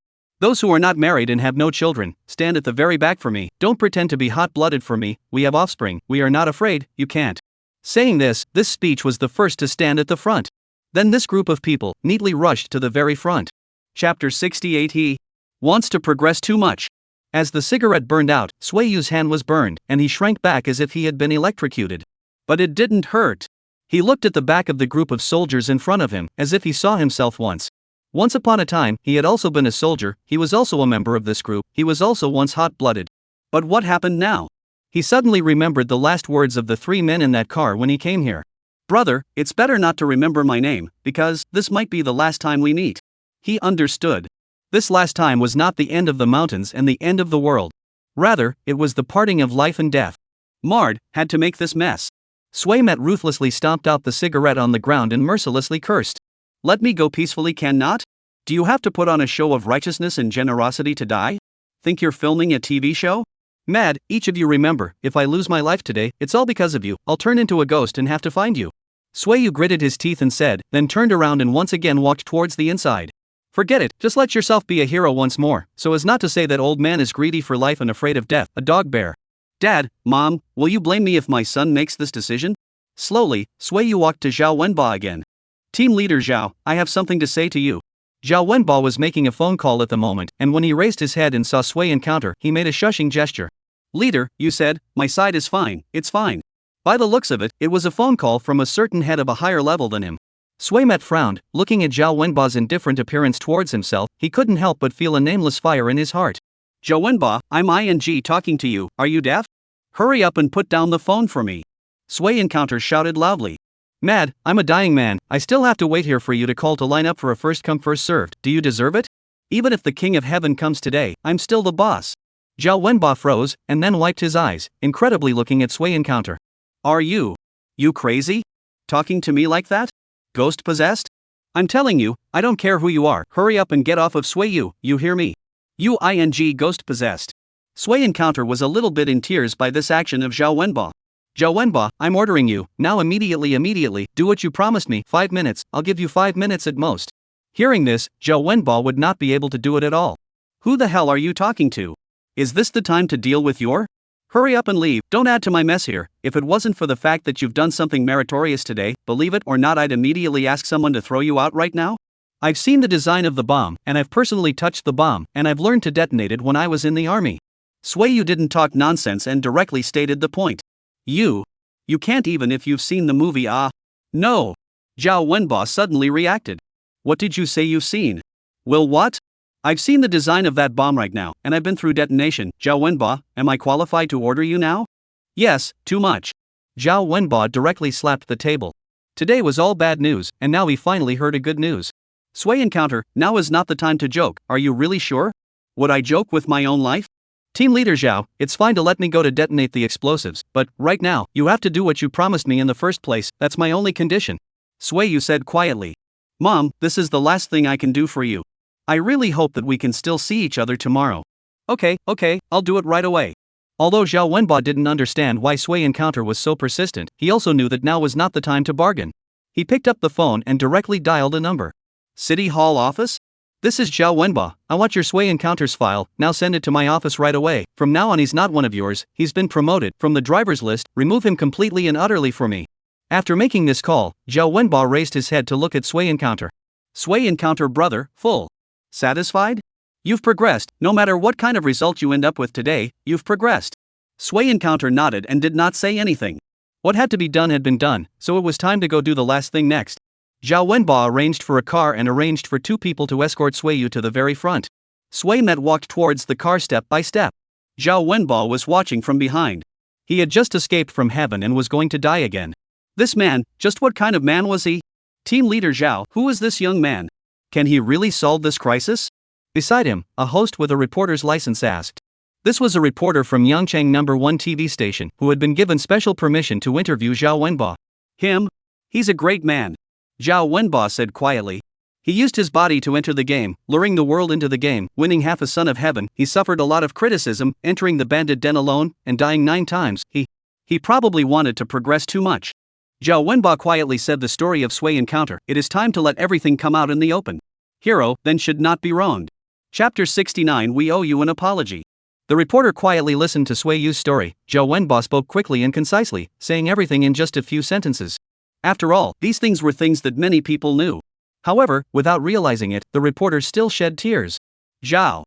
Those who are not married and have no children, stand at the very back for me, don't pretend to be hot-blooded for me, we have offspring, we are not afraid, you can't. Saying this speech was the first to stand at the front. Then this group of people neatly rushed to the very front. Chapter 68. He wants to progress too much. As the cigarette burned out, Sui Yu's hand was burned, and he shrank back as if he had been electrocuted. But it didn't hurt. He looked at the back of the group of soldiers in front of him, as if he saw himself once. Once upon a time, he had also been a soldier, he was also a member of this group, he was also once hot-blooded. But what happened now? He suddenly remembered the last words of the 3 men in that car when he came here. Brother, it's better not to remember my name, because this might be the last time we meet. He understood. This last time was not the end of the mountains and the end of the world. Rather, it was the parting of life and death. Mard had to make this mess. Sui Met ruthlessly stomped out the cigarette on the ground and mercilessly cursed. Let me go peacefully, cannot? Do you have to put on a show of righteousness and generosity to die? Think you're filming a TV show? Mad, each of you remember, if I lose my life today, it's all because of you, I'll turn into a ghost and have to find you. Sui Yu gritted his teeth and said, then turned around and once again walked towards the inside. Forget it, just let yourself be a hero once more, so as not to say that old man is greedy for life and afraid of death, a dog bear. Dad, Mom, will you blame me if my son makes this decision? Slowly, Sui Yu walked to Zhao Wenba again. Team leader Zhao, I have something to say to you. Zhao Wenba was making a phone call at the moment, and when he raised his head and saw Sui Encounter, he made a shushing gesture. Leader, you said, my side is fine, it's fine. By the looks of it, it was a phone call from a certain head of a higher level than him. Met frowned, looking at Zhao Wenba's indifferent appearance towards himself. He couldn't help but feel a nameless fire in his heart. Zhao Wenba, I'm ING talking to you, are you deaf? Hurry up and put down the phone for me. Sui Encounter shouted loudly. Mad, I'm a dying man, I still have to wait here for you to call to line up for a first come first served. Do you deserve it? Even if the King of Heaven comes today, I'm still the boss. Zhao Wenba froze, and then wiped his eyes, incredibly looking at Sui Encounter. Are you crazy? Talking to me like that? Ghost possessed? I'm telling you, I don't care who you are, hurry up and get off of Sui, you hear me? You ghost possessed. Sui Encounter was a little bit in tears by this action of Zhao Wenba. Zhao Wenba, I'm ordering you, now immediately, do what you promised me, 5 minutes, I'll give you 5 minutes at most. Hearing this, Zhao Wenba would not be able to do it at all. Who the hell are you talking to? Is this the time to deal with your? Hurry up and leave, don't add to my mess here. If it wasn't for the fact that you've done something meritorious today, believe it or not, I'd immediately ask someone to throw you out right now. I've seen the design of the bomb, and I've personally touched the bomb, and I've learned to detonate it when I was in the army. Sui didn't talk nonsense and directly stated the point. You can't even if you've seen the movie. No. Zhao Wenba suddenly reacted. What did you say you've seen? Well, what? I've seen the design of that bomb right now, and I've been through detonation. Zhao Wenba, am I qualified to order you now? Yes, too much. Zhao Wenba directly slapped the table. Today was all bad news, and now he finally heard a good news. Sui Encounter, now is not the time to joke, are you really sure? Would I joke with my own life? Team Leader Zhao, it's fine to let me go to detonate the explosives, but, right now, you have to do what you promised me in the first place, that's my only condition. Sui said quietly. Mom, this is the last thing I can do for you. I really hope that we can still see each other tomorrow. Okay, I'll do it right away. Although Zhao Wenba didn't understand why Sui Encounter was so persistent, he also knew that now was not the time to bargain. He picked up the phone and directly dialed a number. City Hall office? This is Zhao Wenba, I want your Sui Encounters file, now send it to my office right away. From now on he's not one of yours, he's been promoted from the driver's list, remove him completely and utterly for me. After making this call, Zhao Wenba raised his head to look at Sui Encounter. Sui Encounter brother, full. Satisfied? You've progressed, no matter what kind of result you end up with today, you've progressed. Sui Encounter nodded and did not say anything. What had to be done had been done, so it was time to go do the last thing next. Zhao Wenba arranged for a car and arranged for 2 people to escort Sui to the very front. Sui walked towards the car step by step. Zhao Wenba was watching from behind. He had just escaped from heaven and was going to die again. This man, just what kind of man was he? Team Leader Zhao, who is this young man? Can he really solve this crisis? Beside him, a host with a reporter's license asked. This was a reporter from Yangchang No. 1 TV station who had been given special permission to interview Zhao Wenba. Him? He's a great man. Zhao Wenba said quietly. He used his body to enter the game, luring the world into the game, winning half a son of heaven. He suffered a lot of criticism, entering the bandit den alone, and dying 9 times. He probably wanted to progress too much. Zhao Wenba quietly said the story of Sui Encounter. It is time to let everything come out in the open. Hero, then should not be wronged. Chapter 69 We owe you an apology. The reporter quietly listened to Sui Yu's story. Zhao Wenba spoke quickly and concisely, saying everything in just a few sentences. After all, these things were things that many people knew. However, without realizing it, the reporter still shed tears. Zhao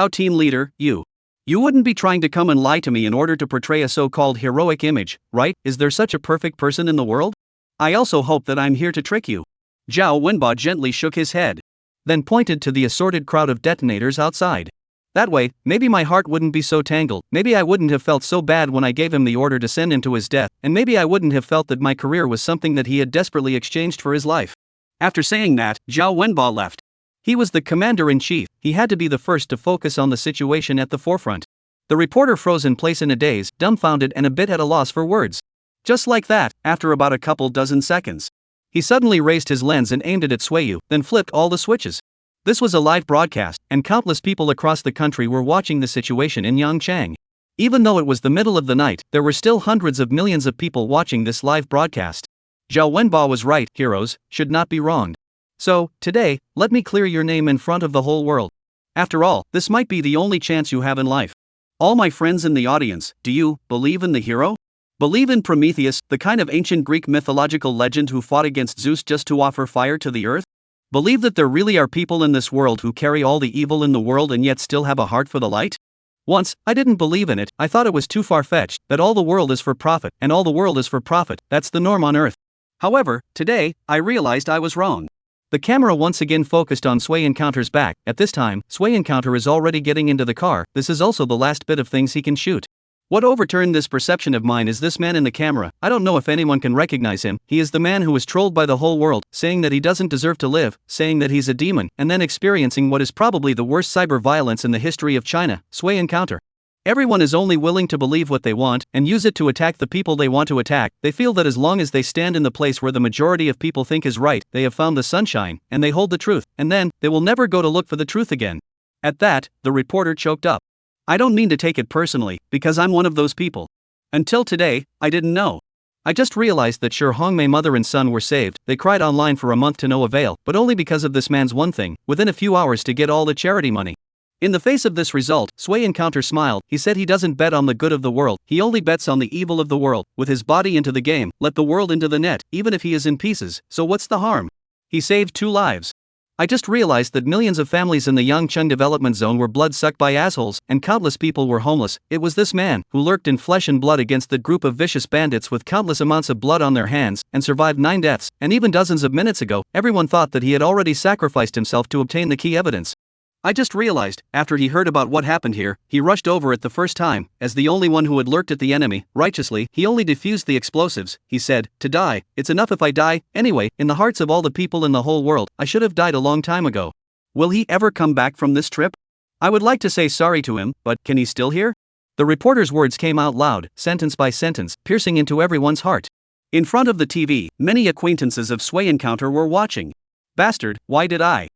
Team Leader, you wouldn't be trying to come and lie to me in order to portray a so-called heroic image, right? Is there such a perfect person in the world? I also hope that I'm here to trick you. Zhao Wenba gently shook his head. Then pointed to the assorted crowd of detonators outside. That way, maybe my heart wouldn't be so tangled, maybe I wouldn't have felt so bad when I gave him the order to send him to his death, and maybe I wouldn't have felt that my career was something that he had desperately exchanged for his life. After saying that, Zhao Wenba left. He was the commander-in-chief, he had to be the first to focus on the situation at the forefront. The reporter froze in place in a daze, dumbfounded and a bit at a loss for words. Just like that, after about a couple dozen seconds. He suddenly raised his lens and aimed it at Sui Yu, then flipped all the switches. This was a live broadcast, and countless people across the country were watching the situation in Yangchang. Even though it was the middle of the night, there were still hundreds of millions of people watching this live broadcast. Zhao Wenba was right, heroes should not be wronged. So, today, let me clear your name in front of the whole world. After all, this might be the only chance you have in life. All my friends in the audience, do you believe in the hero? Believe in Prometheus, the kind of ancient Greek mythological legend who fought against Zeus just to offer fire to the earth? Believe that there really are people in this world who carry all the evil in the world and yet still have a heart for the light? Once, I didn't believe in it, I thought it was too far-fetched, that all the world is for profit, and all the world is for profit, that's the norm on earth. However, today, I realized I was wrong. The camera once again focused on Sway Encounter's back. At this time, Sway Encounter is already getting into the car. This is also the last bit of things he can shoot. What overturned this perception of mine is this man in the camera. I don't know if anyone can recognize him. He is the man who was trolled by the whole world, saying that he doesn't deserve to live, saying that he's a demon, and then experiencing what is probably the worst cyber violence in the history of China, Sway Encounter. Everyone is only willing to believe what they want and use it to attack the people they want to attack. They feel that as long as they stand in the place where the majority of people think is right, they have found the sunshine, and they hold the truth, and then, they will never go to look for the truth again. At that, the reporter choked up. I don't mean to take it personally, because I'm one of those people. Until today, I didn't know. I just realized that Sure Hongmei mother and son were saved. They cried online for a month to no avail, but only because of this man's one thing, within a few hours to get all the charity money. In the face of this result, Sway Encounter smiled. He said he doesn't bet on the good of the world, he only bets on the evil of the world. With his body into the game, let the world into the net, even if he is in pieces, so what's the harm? He saved 2 lives. I just realized that millions of families in the Yangcheng development zone were blood-sucked by assholes, and countless people were homeless. It was this man, who lurked in flesh and blood against the group of vicious bandits with countless amounts of blood on their hands, and survived 9 deaths, and even dozens of minutes ago, everyone thought that he had already sacrificed himself to obtain the key evidence. I just realized, after he heard about what happened here, he rushed over it the first time, as the only one who had lurked at the enemy. Righteously, he only defused the explosives. He said, to die, it's enough if I die. Anyway, in the hearts of all the people in the whole world, I should have died a long time ago. Will he ever come back from this trip? I would like to say sorry to him, but can he still hear? The reporter's words came out loud, sentence by sentence, piercing into everyone's heart. In front of the TV, many acquaintances of Sway Encounter were watching. Bastard, why did I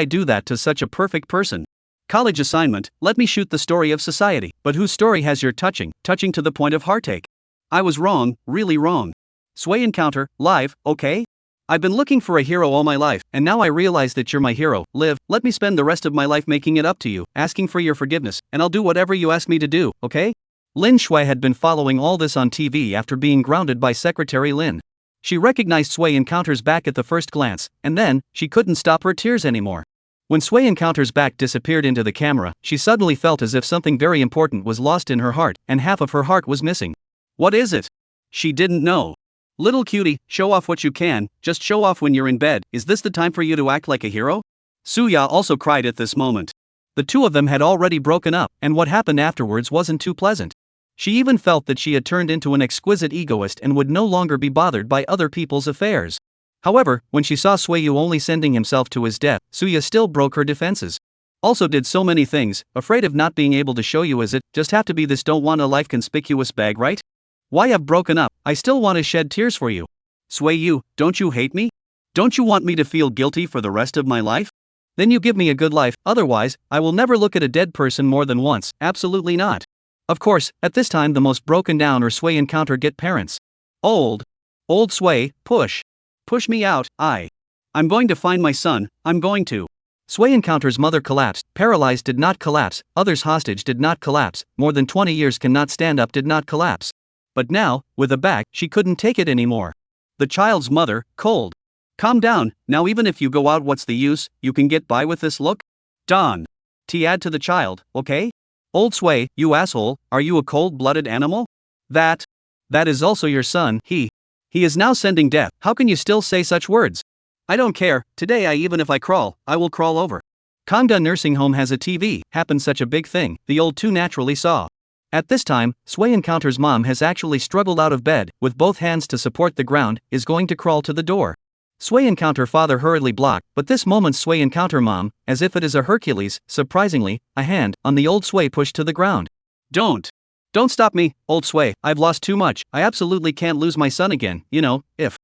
do that to such a perfect person? College assignment, let me shoot the story of society, but whose story has your touching to the point of heartache? I was wrong, really wrong. Sway Encounter, live, okay? I've been looking for a hero all my life, and now I realize that you're my hero. Live, let me spend the rest of my life making it up to you, asking for your forgiveness, and I'll do whatever you ask me to do, okay? Lin Shui had been following all this on TV after being grounded by Secretary Lin. She recognized Sway Encounter's back at the first glance, and then, she couldn't stop her tears anymore. When Sway Encounter's back disappeared into the camera, she suddenly felt as if something very important was lost in her heart, and half of her heart was missing. What is it? She didn't know. Little cutie, show off what you can, just show off when you're in bed. Is this the time for you to act like a hero? Suya also cried at this moment. The two of them had already broken up, and what happened afterwards wasn't too pleasant. She even felt that she had turned into an exquisite egoist and would no longer be bothered by other people's affairs. However, when she saw Suyu only sending himself to his death, Suya still broke her defenses. Also did so many things, afraid of not being able to show you as it, just have to be this don't want a life conspicuous bag, right? Why have broken up, I still want to shed tears for you. Suyu, don't you hate me? Don't you want me to feel guilty for the rest of my life? Then you give me a good life, otherwise, I will never look at a dead person more than once, absolutely not. Of course, at this time the most broken down or Sway Encounter get parents. Old Sway, push me out, I'm going to find my son, I'm going to. Sway Encounter's mother collapsed, paralyzed did not collapse, others hostage did not collapse, more than 20 years cannot stand up did not collapse. But now, with a back, she couldn't take it anymore. The child's mother, cold. Calm down, now even if you go out what's the use, you can get by with this look? Don. Add to the child, okay? Old Sway, you asshole, are you a cold-blooded animal? That is also your son, he is now sending death, how can you still say such words? I don't care, today even if I crawl, I will crawl over. Kangda nursing home has a TV, happened such a big thing, the old two naturally saw. At this time, Sway Encounter's mom has actually struggled out of bed, with both hands to support the ground, is going to crawl to the door. Sway Encounter father hurriedly blocked, but this moment Sway Encounter mom, as if it is a Hercules, surprisingly, a hand, on the old Sway pushed to the ground. Don't stop me, old Sway, I've lost too much, I absolutely can't lose my son again, you know, if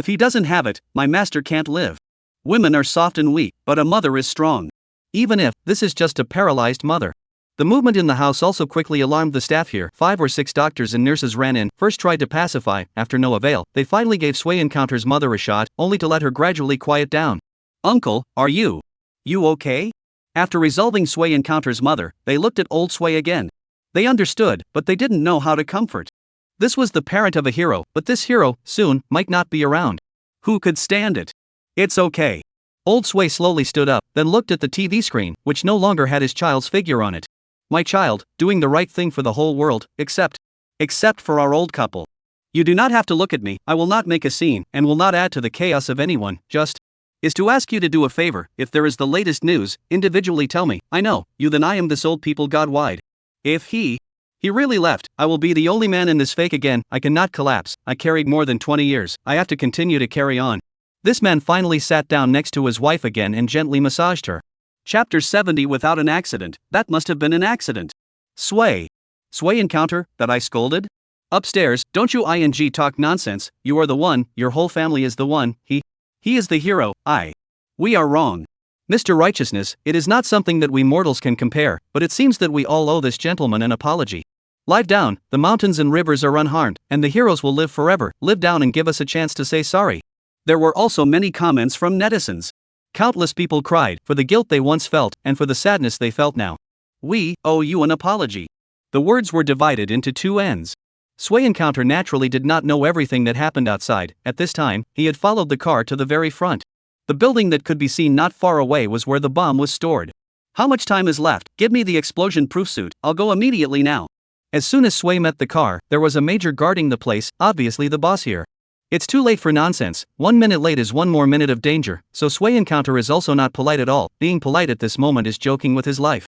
he doesn't have it, my master can't live. Women are soft and weak, but a mother is strong. Even if, this is just a paralyzed mother. The movement in the house also quickly alarmed the staff here. 5 or 6 doctors and nurses ran in, first tried to pacify, after no avail, they finally gave Sway Encounter's mother a shot, only to let her gradually quiet down. Uncle, are you okay? After resolving Sway Encounter's mother, they looked at old Sway again. They understood, but they didn't know how to comfort. This was the parent of a hero, but this hero, soon, might not be around. Who could stand it? It's okay. Old Sway slowly stood up, then looked at the TV screen, which no longer had his child's figure on it. My child, doing the right thing for the whole world, except for our old couple. You do not have to look at me, I will not make a scene, and will not add to the chaos of anyone, just is to ask you to do a favor. If there is the latest news, individually tell me. I know, you then I am this old people god wide. If he really left, I will be the only man in this fake again. I cannot collapse, I carried more than 20 years, I have to continue to carry on. This man finally sat down next to his wife again and gently massaged her. Chapter 70. Without an accident, that must have been an accident. Sway encounter, that I scolded? Upstairs, don't you talk nonsense, you are the one, your whole family is the one, he is the hero, we are wrong. Mr. Righteousness, it is not something that we mortals can compare, but it seems that we all owe this gentleman an apology. Lie down, the mountains and rivers are unharmed, and the heroes will live forever. Live down and give us a chance to say sorry. There were also many comments from netizens. Countless people cried, for the guilt they once felt, and for the sadness they felt now. We owe you an apology. The words were divided into two ends. Sway Encounter naturally did not know everything that happened outside. At this time, he had followed the car to the very front. The building that could be seen not far away was where the bomb was stored. How much time is left? Give me the explosion-proof suit, I'll go immediately now. As soon as Sway met the car, there was a major guarding the place, obviously the boss here. It's too late for nonsense, 1 minute late is one more minute of danger, so Sway Encounter is also not polite at all. Being polite at this moment is joking with his life.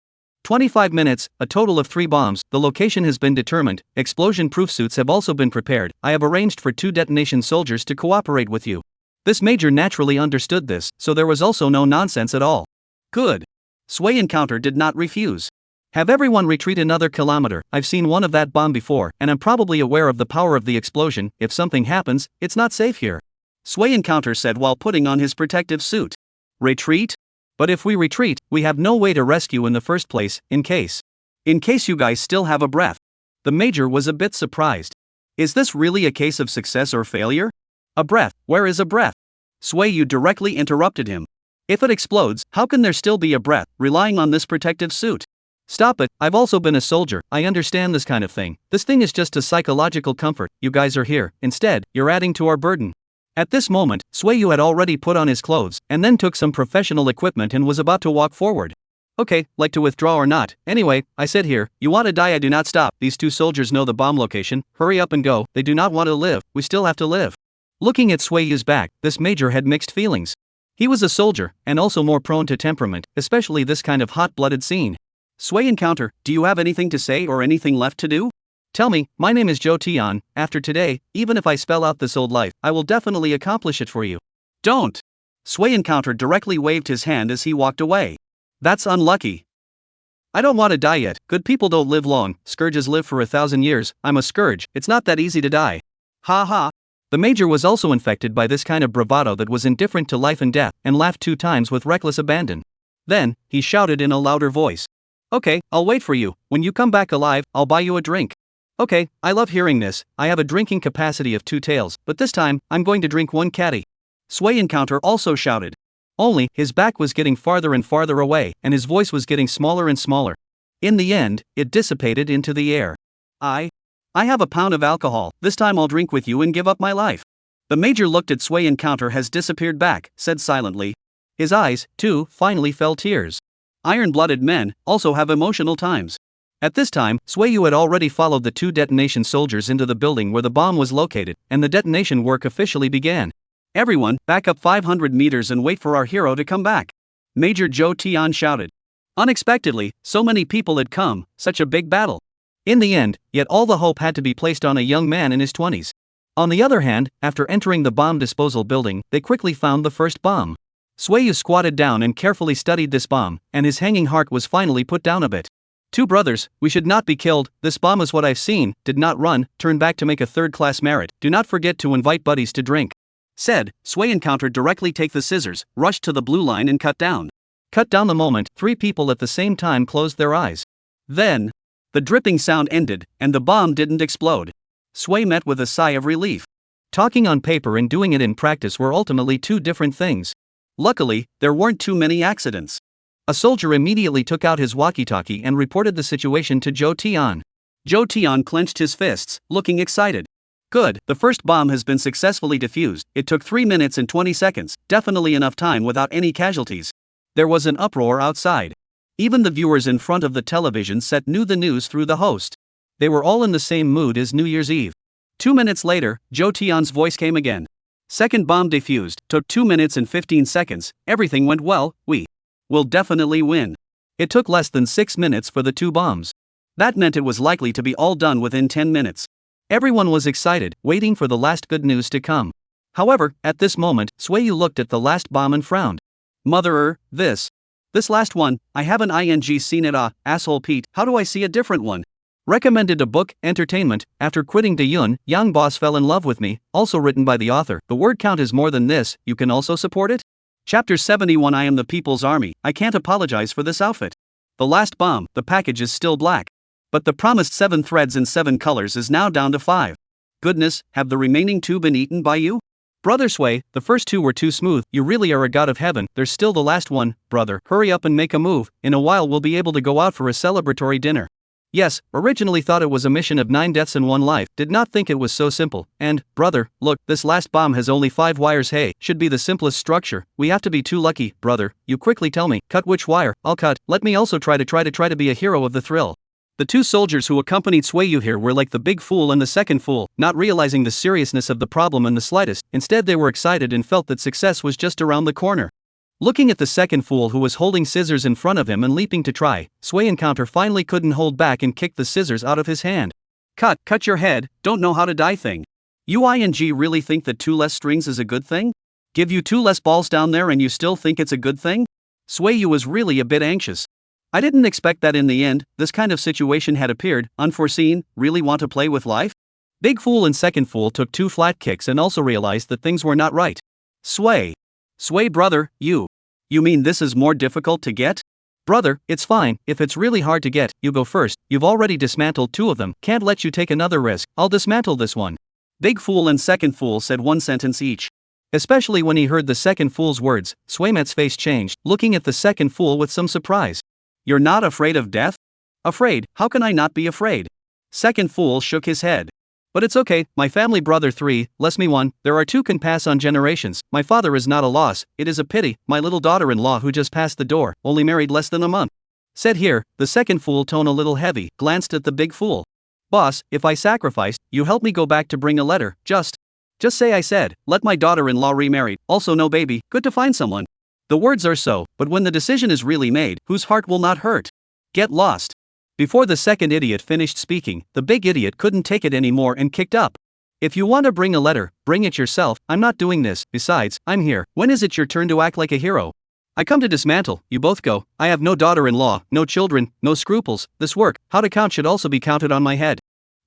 25 minutes, a total of 3 bombs, the location has been determined, explosion-proof suits have also been prepared, I have arranged for 2 detonation soldiers to cooperate with you. This major naturally understood this, so there was also no nonsense at all. Good. Sway Encounter did not refuse. Have everyone retreat another kilometer, I've seen one of that bomb before, and I'm probably aware of the power of the explosion. If something happens, it's not safe here. Sway Encounter said while putting on his protective suit. Retreat? But if we retreat, we have no way to rescue in the first place, in case you guys still have a breath. The Major was a bit surprised. Is this really a case of success or failure? A breath, where is a breath? Sway, you directly interrupted him. If it explodes, how can there still be a breath, relying on this protective suit? Stop it, I've also been a soldier, I understand this kind of thing. This thing is just a psychological comfort, you guys are here, instead, you're adding to our burden. At this moment, Swayu had already put on his clothes, and then took some professional equipment and was about to walk forward. Okay, like to withdraw or not, anyway, I said here, you want to die, I do not stop. These 2 soldiers know the bomb location, hurry up and go, they do not want to live, we still have to live. Looking at Swayu's back, this major had mixed feelings. He was a soldier, and also more prone to temperament, especially this kind of hot-blooded scene. Sway Encounter, do you have anything to say or anything left to do? Tell me, my name is Joe Tian, after today, even if I spell out this old life, I will definitely accomplish it for you. Don't! Sway Encounter directly waved his hand as he walked away. That's unlucky. I don't want to die yet, good people don't live long, scourges live for 1,000 years, I'm a scourge, it's not that easy to die. Ha ha! The Major was also infected by this kind of bravado that was indifferent to life and death, and laughed 2 times with reckless abandon. Then, he shouted in a louder voice. Okay, I'll wait for you, when you come back alive, I'll buy you a drink. Okay, I love hearing this, I have a drinking capacity of 2 tails, but this time, I'm going to drink 1 caddy. Sway Encounter also shouted. Only, his back was getting farther and farther away, and his voice was getting smaller and smaller. In the end, it dissipated into the air. I have a pound of alcohol, this time I'll drink with you and give up my life. The Major looked at Sway Encounter has disappeared back, said silently. His eyes, too, finally fell tears. Iron-blooded men also have emotional times. At this time, Swayu had already followed the 2 detonation soldiers into the building where the bomb was located, and the detonation work officially began. Everyone, back up 500 meters and wait for our hero to come back. Major Joe Tian shouted. Unexpectedly, so many people had come, such a big battle. In the end, yet all the hope had to be placed on a young man in his 20s. On the other hand, after entering the bomb disposal building, they quickly found the first bomb. Swayu squatted down and carefully studied this bomb, and his hanging heart was finally put down a bit. 2 brothers, we should not be killed, this bomb is what I've seen, did not run, turn back to make a 3rd-class merit, do not forget to invite buddies to drink. Said, Sway Encounter directly take the scissors, rushed to the blue line and cut down. Cut down the moment, 3 people at the same time closed their eyes. Then, the dripping sound ended, and the bomb didn't explode. Sway met with a sigh of relief. Talking on paper and doing it in practice were ultimately 2 different things. Luckily, there weren't too many accidents. A soldier immediately took out his walkie-talkie and reported the situation to Joe Tian. Joe Tian clenched his fists, looking excited. Good, the first bomb has been successfully defused, it took 3 minutes and 20 seconds, definitely enough time without any casualties. There was an uproar outside. Even the viewers in front of the television set knew the news through the host. They were all in the same mood as New Year's Eve. 2 minutes later, Zhou Tian's voice came again. Second bomb defused, took 2 minutes and 15 seconds, everything went well, we will definitely win. It took less than 6 minutes for the 2 bombs. That meant it was likely to be all done within 10 minutes. Everyone was excited, waiting for the last good news to come. However, at this moment, Suiyu looked at the last bomb and frowned. Mother, this last one, I haven't seen it asshole Pete, how do I see a different one? Recommended a book, Entertainment, After Quitting Deyun, Young Boss Fell in Love with Me, also written by the author. The word count is more than this, you can also support it? Chapter 71 I am the People's Army, I can't apologize for this outfit. The last bomb, the package is still black. But the promised 7 threads and 7 colors is now down to 5. Goodness, have the remaining 2 been eaten by you? Brother Sui, the first 2 were too smooth, you really are a god of heaven, there's still the last one, brother, hurry up and make a move, in a while we'll be able to go out for a celebratory dinner. Yes, originally thought it was a mission of 9 deaths and 1 life, did not think it was so simple, and, brother, look, this last bomb has only 5 wires hey, should be the simplest structure, we have to be too lucky, brother, you quickly tell me, cut which wire, I'll cut, let me also try to be a hero of the thrill. The 2 soldiers who accompanied Suiyu here were like the big fool and the second fool, not realizing the seriousness of the problem in the slightest, instead they were excited and felt that success was just around the corner. Looking at the second fool who was holding scissors in front of him and leaping to try, Sui Encounter finally couldn't hold back and kicked the scissors out of his hand. Cut your head, don't know how to die thing. You really think that 2 less strings is a good thing? Give you 2 less balls down there and you still think it's a good thing? Suiyu was really a bit anxious. I didn't expect that in the end, this kind of situation had appeared, unforeseen, really want to play with life? Big Fool and Second Fool took 2 flat kicks and also realized that things were not right. Sui brother, you mean this is more difficult to get? Brother, it's fine, if it's really hard to get, you go first, you've already dismantled 2 of them, can't let you take another risk, I'll dismantle this one. Big Fool and Second Fool said 1 sentence each. Especially when he heard the second fool's words, Suimet's face changed, looking at the second fool with some surprise. You're not afraid of death? Afraid, how can I not be afraid? Second fool shook his head. But it's okay, my family brother 3, less me 1, there are 2 can pass on generations, my father is not a loss, it is a pity, my little daughter-in-law who just passed the door, only married less than a month. Said here, the second fool tone a little heavy, glanced at the big fool. Boss, if I sacrificed, you help me go back to bring a letter, just say I said, let my daughter-in-law remarry, also no baby, good to find someone. The words are so, but when the decision is really made, whose heart will not hurt? Get lost. Before the second idiot finished speaking, the big idiot couldn't take it anymore and kicked up. If you want to bring a letter, bring it yourself, I'm not doing this, besides, I'm here, when is it your turn to act like a hero? I come to dismantle, you both go, I have no daughter-in-law, no children, no scruples, this work, how to count should also be counted on my head.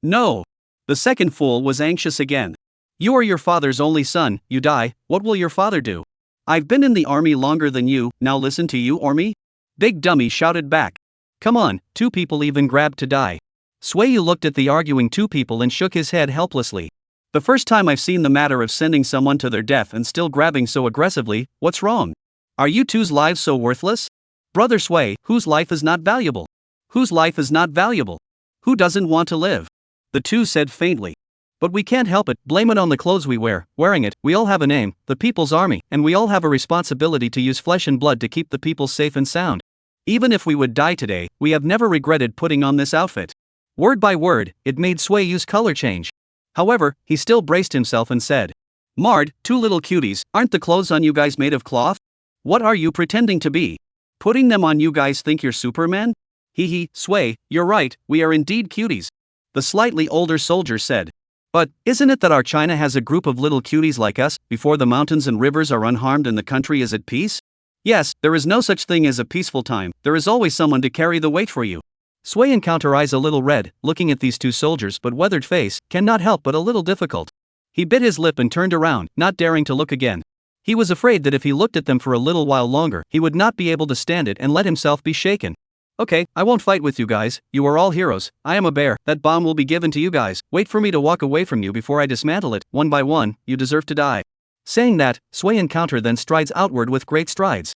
No. The second fool was anxious again. You are your father's only son, you die, what will your father do? I've been in the army longer than you, now listen to you or me? Big Dummy shouted back. Come on, 2 people even grabbed to die. Suiyu looked at the arguing 2 people and shook his head helplessly. The first time I've seen the matter of sending someone to their death and still grabbing so aggressively, what's wrong? Are you 2's lives so worthless? Brother Sui, whose life is not valuable? Whose life is not valuable? Who doesn't want to live? The 2 said faintly. But we can't help it, blame it on the clothes we wear, wearing it, we all have a name, the People's Army, and we all have a responsibility to use flesh and blood to keep the people safe and sound. Even if we would die today, we have never regretted putting on this outfit. Word by word, it made Suiyu's color change. However, he still braced himself and said, Mard, 2 little cuties, aren't the clothes on you guys made of cloth? What are you pretending to be? Putting them on you guys think you're Superman? Hee, Sui, you're right, we are indeed cuties. The slightly older soldier said. But, isn't it that our China has a group of little cuties like us, before the mountains and rivers are unharmed and the country is at peace? Yes, there is no such thing as a peaceful time, there is always someone to carry the weight for you. Sui Encounter eyes a little red, looking at these 2 soldiers but weathered face, cannot help but a little difficult. He bit his lip and turned around, not daring to look again. He was afraid that if he looked at them for a little while longer, he would not be able to stand it and let himself be shaken. Okay, I won't fight with you guys, you are all heroes, I am a bear, that bomb will be given to you guys, wait for me to walk away from you before I dismantle it, 1 by 1, you deserve to die. Saying that, Sui Encounter then strides outward with great strides.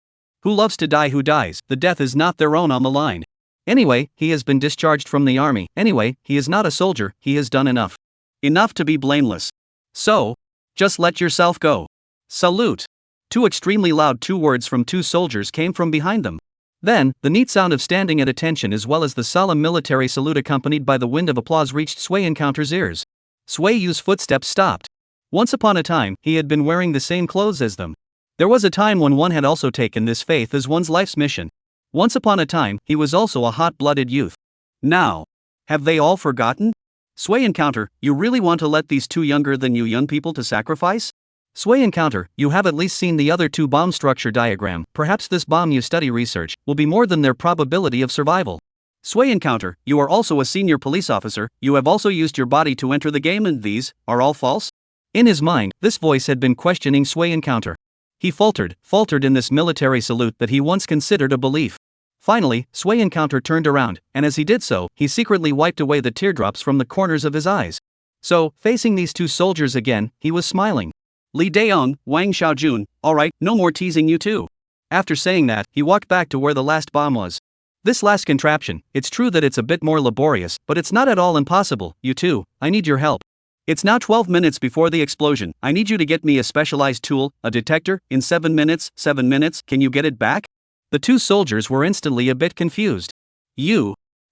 Who loves to die who dies, the death is not their own on the line. Anyway, he has been discharged from the army, anyway, he is not a soldier, he has done enough. Enough to be blameless. So, just let yourself go. Salute. 2 extremely loud 2 words from 2 soldiers came from behind them. Then, the neat sound of standing at attention as well as the solemn military salute accompanied by the wind of applause reached Sui Encounter's ears. Sui Yu's footsteps stopped. Once upon a time, he had been wearing the same clothes as them. There was a time when one had also taken this faith as one's life's mission. Once upon a time, he was also a hot-blooded youth. Now, have they all forgotten? Sui Encounter, you really want to let these two younger than you young people to sacrifice? Sui Encounter, you have at least seen the other two bomb structure diagram. Perhaps this bomb you study research will be more than their probability of survival. Sui Encounter, you are also a senior police officer. You have also used your body to enter the game, and these are all false? In his mind, this voice had been questioning Sui Encounter. He faltered in this military salute that he once considered a belief. Finally, Sui Encounter turned around, and as he did so, he secretly wiped away the teardrops from the corners of his eyes. So, facing these two soldiers again, he was smiling. Li Daong, Wang Xiaojun, alright, no more teasing you two. After saying that, he walked back to where the last bomb was. This last contraption, it's true that it's a bit more laborious, but it's not at all impossible. You two, I need your help. It's now 12 minutes before the explosion. I need you to get me a specialized tool, a detector, in 7 minutes. 7 minutes, can you get it back? The two soldiers were instantly a bit confused.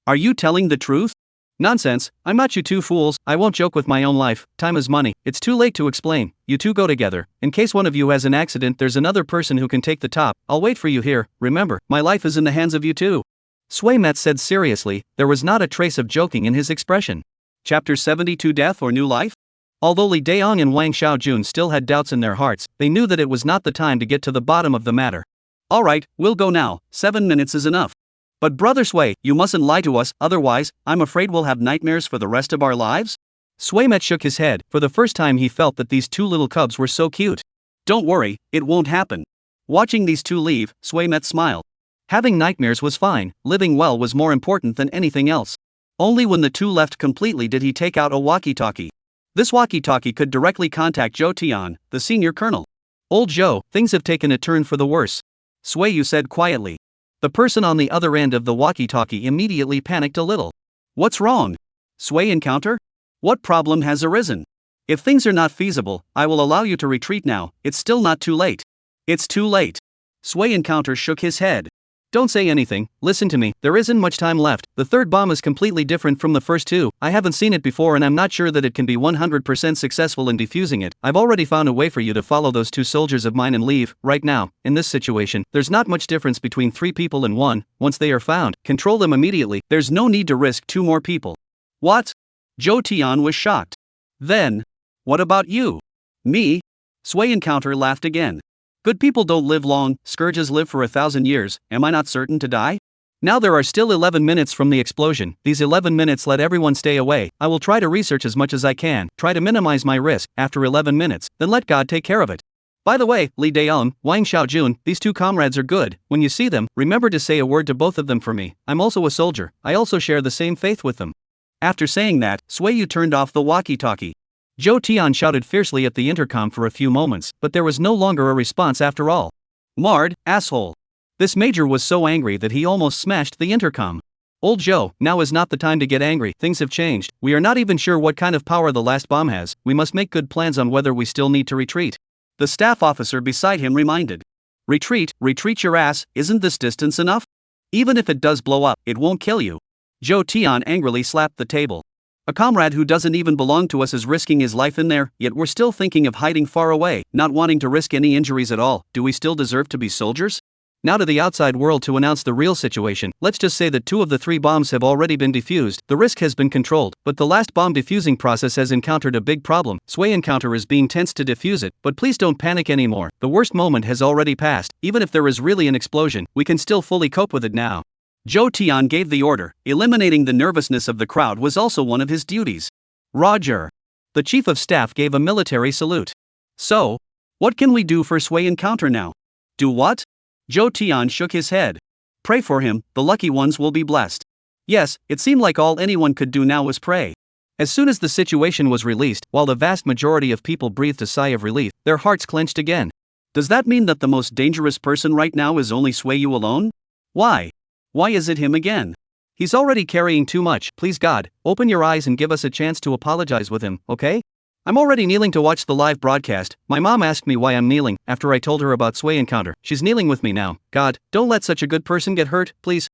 Are you telling the truth? Nonsense, I'm not you two fools. I won't joke with my own life. Time is money. It's too late to explain. You two go together. In case one of you has an accident, there's another person who can take the top. I'll wait for you here. Remember, my life is in the hands of you two. Sui Met said seriously. There was not a trace of joking in his expression. Chapter 72, Death or New Life? Although Li Daong and Wang Xiaojun still had doubts in their hearts, they knew that it was not the time to get to the bottom of the matter. Alright, we'll go now. 7 minutes is enough. But Brother Sui, you mustn't lie to us, otherwise, I'm afraid we'll have nightmares for the rest of our lives? Sui Met shook his head. For the first time he felt that these two little cubs were so cute. Don't worry, it won't happen. Watching these two leave, Sui Met smiled. Having nightmares was fine, living well was more important than anything else. Only when the two left completely did he take out a walkie-talkie. This walkie-talkie could directly contact Zhou Tian, the senior colonel. Old Zhou, things have taken a turn for the worse. Sui Yu said quietly. The person on the other end of the walkie-talkie immediately panicked a little. What's wrong? Sui Encounter? What problem has arisen? If things are not feasible, I will allow you to retreat now. It's still not too late. It's too late. Sui Encounter shook his head. Don't say anything, listen to me, there isn't much time left. The third bomb is completely different from the first two. I haven't seen it before and I'm not sure that it can be 100% successful in defusing it. I've already found a way for you to follow those two soldiers of mine and leave. Right now, in this situation, there's not much difference between 3 people and 1. Once they are found, control them immediately. There's no need to risk 2 more people. What? Zhou Tian was shocked. Then, what about you? Me? Sui Encounter laughed again. Good people don't live long, scourges live for 1,000 years, am I not certain to die? Now there are still 11 minutes from the explosion. These 11 minutes let everyone stay away. I will try to research as much as I can, try to minimize my risk. After 11 minutes, then let God take care of it. By the way, Li Daong, Wang Xiaojun, these two comrades are good. When you see them, remember to say a word to both of them for me. I'm also a soldier. I also share the same faith with them. After saying that, Sui Yu turned off the walkie-talkie. Zhou Tian shouted fiercely at the intercom for a few moments, but there was no longer a response after all. Marred, asshole. This major was so angry that he almost smashed the intercom. Old Zhou, now is not the time to get angry. Things have changed. We are not even sure what kind of power the last bomb has. We must make good plans on whether we still need to retreat. The staff officer beside him reminded. Retreat your ass, isn't this distance enough? Even if it does blow up, it won't kill you. Zhou Tian angrily slapped the table. A comrade who doesn't even belong to us is risking his life in there, yet we're still thinking of hiding far away, not wanting to risk any injuries at all. Do we still deserve to be soldiers? Now to the outside world to announce the real situation. Let's just say that 2 of the 3 bombs have already been defused. The risk has been controlled, but the last bomb defusing process has encountered a big problem. Sui Encounter is being tense to defuse it, but please don't panic anymore. The worst moment has already passed. Even if there is really an explosion, we can still fully cope with it now. Zhou Tian gave the order. Eliminating the nervousness of the crowd was also one of his duties. Roger. The chief of staff gave a military salute. So, what can we do for Sui Encounter now? Do what? Zhou Tian shook his head. Pray for him, the lucky ones will be blessed. Yes, it seemed like all anyone could do now was pray. As soon as the situation was released, while the vast majority of people breathed a sigh of relief, their hearts clenched again. Does that mean that the most dangerous person right now is only Sui Yu alone? Why? Why is it him again? He's already carrying too much. Please God, open your eyes and give us a chance to apologize with him, okay? I'm already kneeling to watch the live broadcast. My mom asked me why I'm kneeling, after I told her about Sui Encounter. She's kneeling with me now. God, don't let such a good person get hurt, please.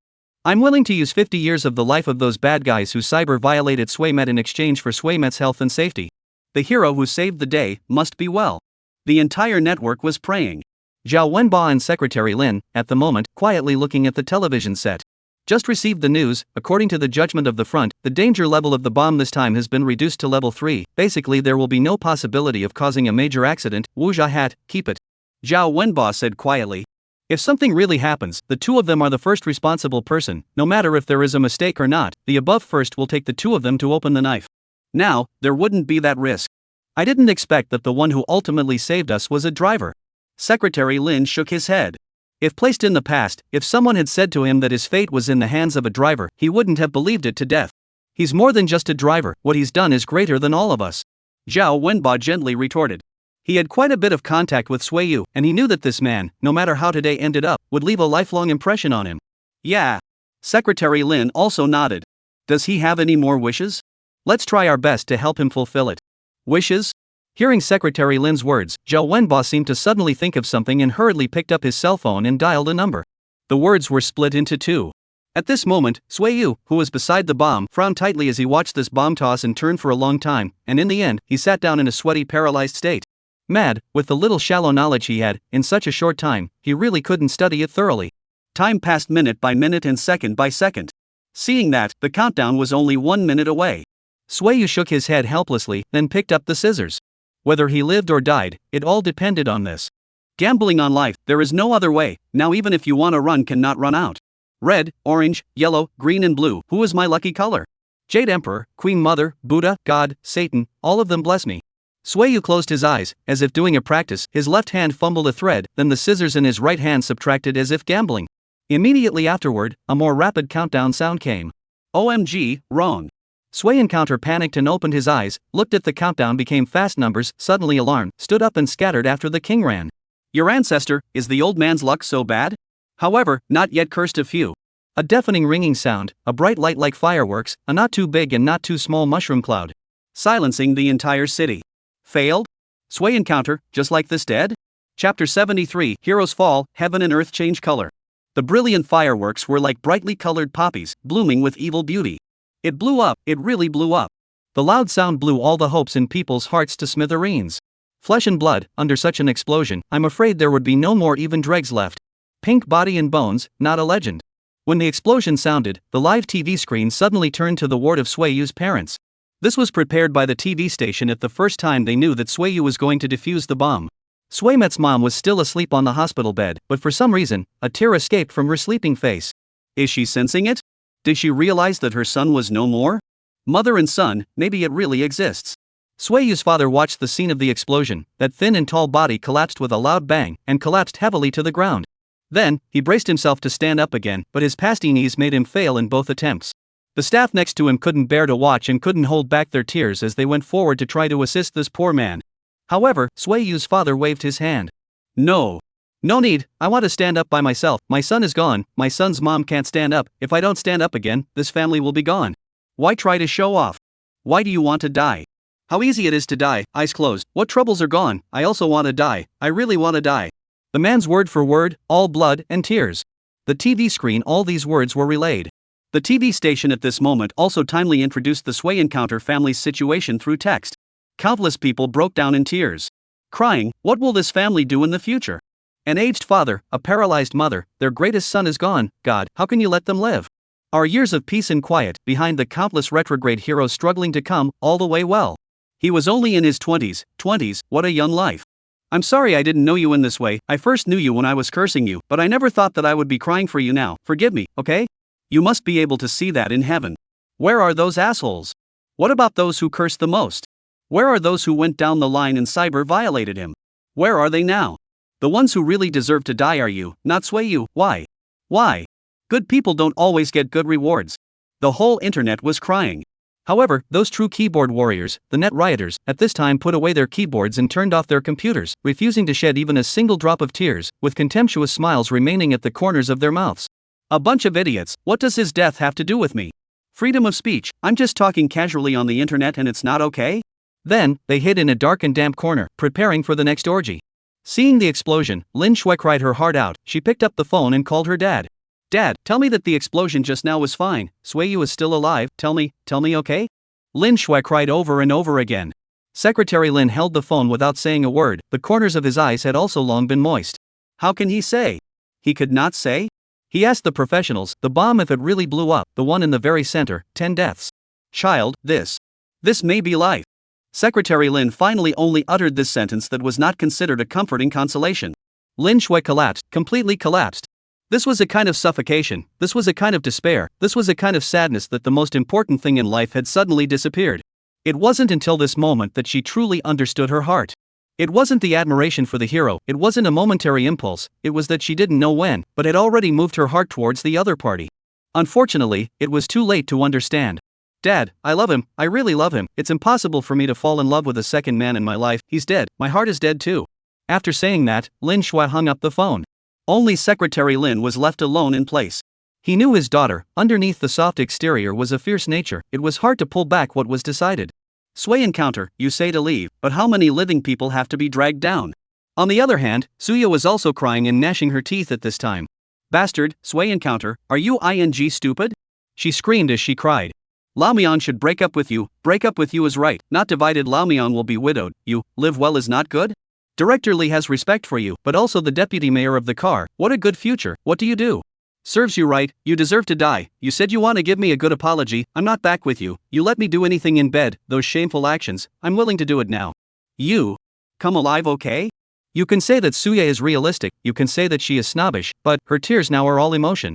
I'm willing to use 50 years of the life of those bad guys who cyber-violated Swaymet in exchange for Swaymet's health and safety. The hero who saved the day must be well. The entire network was praying. Zhao Wenba and Secretary Lin, at the moment, quietly looking at the television set. Just received the news. According to the judgment of the front, the danger level of the bomb this time has been reduced to level 3. Basically, there will be no possibility of causing a major accident. Wu Zha keep it. Zhao Wenba said quietly. If something really happens, the two of them are the first responsible person. No matter if there is a mistake or not, the above first will take the two of them to open the knife. Now, there wouldn't be that risk. I didn't expect that the one who ultimately saved us was a driver. Secretary Lin shook his head. If placed in the past, if someone had said to him that his fate was in the hands of a driver, he wouldn't have believed it to death. He's more than just a driver. What he's done is greater than all of us. Zhao Wenba gently retorted. He had quite a bit of contact with Sui Yu, and he knew that this man, no matter how today ended up, would leave a lifelong impression on him. Yeah. Secretary Lin also nodded. Does he have any more wishes? Let's try our best to help him fulfill it. Wishes? Hearing Secretary Lin's words, Zhao Wenba seemed to suddenly think of something and hurriedly picked up his cell phone and dialed a number. The words were split into two. At this moment, Sui Yu, who was beside the bomb, frowned tightly as he watched this bomb toss and turn for a long time, and in the end, he sat down in a sweaty, paralyzed state. Mad, with the little shallow knowledge he had, in such a short time, he really couldn't study it thoroughly. Time passed minute by minute and second by second. Seeing that, the countdown was only 1 minute away. Sui Yu shook his head helplessly, then picked up the scissors. Whether he lived or died, it all depended on this. Gambling on life, there is no other way. Now even if you want to run, cannot run out. Red, orange, yellow, green and blue. Who is my lucky color? Jade Emperor, Queen Mother, Buddha, God, Satan, all of them bless me. Sui Yu closed his eyes, as if doing a practice. His left hand fumbled a thread, then the scissors in his right hand subtracted as if gambling. Immediately afterward, a more rapid countdown sound came. OMG, wrong. Sui Encounter panicked and opened his eyes, looked at the countdown, became fast numbers, suddenly alarmed, stood up and scattered after the king ran. Your ancestor, is the old man's luck so bad? However, not yet cursed a few. A deafening ringing sound, a bright light like fireworks, a not too big and not too small mushroom cloud. Silencing the entire city. Failed? Sui Encounter, just like this dead? Chapter 73, Heroes Fall, Heaven and Earth Change Color. The brilliant fireworks were like brightly colored poppies, blooming with evil beauty. It blew up, it really blew up. The loud sound blew all the hopes in people's hearts to smithereens. Flesh and blood, under such an explosion, I'm afraid there would be no more even dregs left. Pink body and bones, not a legend. When the explosion sounded, the live TV screen suddenly turned to the ward of Sui Yu's parents. This was prepared by the TV station at the first time they knew that Sui Yu was going to defuse the bomb. Swaymet's mom was still asleep on the hospital bed, but for some reason, a tear escaped from her sleeping face. Is she sensing it? Did she realize that her son was no more? Mother and son, maybe it really exists. Sui Yu's father watched the scene of the explosion. That thin and tall body collapsed with a loud bang, and collapsed heavily to the ground. Then, he braced himself to stand up again, but his pasty knees made him fail in both attempts. The staff next to him couldn't bear to watch and couldn't hold back their tears as they went forward to try to assist this poor man. However, Sui Yu's father waved his hand. No. No need, I want to stand up by myself. My son is gone, my son's mom can't stand up. If I don't stand up again, this family will be gone. Why try to show off? Why do you want to die? How easy it is to die, eyes closed. What troubles are gone? I also want to die. I really want to die. The man's word for word, all blood and tears. The TV screen, all these words were relayed. The TV station at this moment also timely introduced the Sui Encounter family's situation through text. Countless people broke down in tears. Crying, what will this family do in the future? An aged father, a paralyzed mother, their greatest son is gone. God, how can you let them live? Our years of peace and quiet, behind the countless retrograde heroes struggling to come, all the way well. He was only in his 20s, what a young life. I'm sorry I didn't know you in this way. I first knew you when I was cursing you, but I never thought that I would be crying for you now. Forgive me, okay? You must be able to see that in heaven. Where are those assholes? What about those who cursed the most? Where are those who went down the line and cyber violated him? Where are they now? The ones who really deserve to die are you, not Sui Yu. Why? Why? Good people don't always get good rewards. The whole internet was crying. However, those true keyboard warriors, the net rioters, at this time put away their keyboards and turned off their computers, refusing to shed even a single drop of tears, with contemptuous smiles remaining at the corners of their mouths. A bunch of idiots, what does his death have to do with me? Freedom of speech, I'm just talking casually on the internet and it's not okay? Then, they hid in a dark and damp corner, preparing for the next orgy. Seeing the explosion, Lin Shui cried her heart out. She picked up the phone and called her dad. Dad, tell me that the explosion just now was fine. Sueyu is still alive. Tell me, okay? Lin Shui cried over and over again. Secretary Lin held the phone without saying a word. The corners of his eyes had also long been moist. How can he say? He could not say? He asked the professionals, the bomb if it really blew up, the one in the very center, 10 deaths. Child, this may be life. Secretary Lin finally only uttered this sentence that was not considered a comforting consolation. Lin Shui collapsed, completely collapsed. This was a kind of suffocation, this was a kind of despair, this was a kind of sadness that the most important thing in life had suddenly disappeared. It wasn't until this moment that she truly understood her heart. It wasn't the admiration for the hero, it wasn't a momentary impulse, it was that she didn't know when, but had already moved her heart towards the other party. Unfortunately, it was too late to understand. Dad, I love him, I really love him, it's impossible for me to fall in love with a second man in my life, he's dead, my heart is dead too. After saying that, Lin Shui hung up the phone. Only Secretary Lin was left alone in place. He knew his daughter, underneath the soft exterior was a fierce nature, it was hard to pull back what was decided. Sui encounter, you say to leave, but how many living people have to be dragged down? On the other hand, Suya was also crying and gnashing her teeth at this time. Bastard, Sui encounter, are you stupid? She screamed as she cried. Lao Mian should break up with you is right, not divided. Lao Mian will be widowed, you, live well is not good? Director Lee has respect for you, but also the deputy mayor of the car, what a good future, what do you do? Serves you right, you deserve to die, you said you want to give me a good apology, I'm not back with you, you let me do anything in bed, those shameful actions, I'm willing to do it now. You come alive, okay? You can say that Suya is realistic, you can say that she is snobbish, but her tears now are all emotion.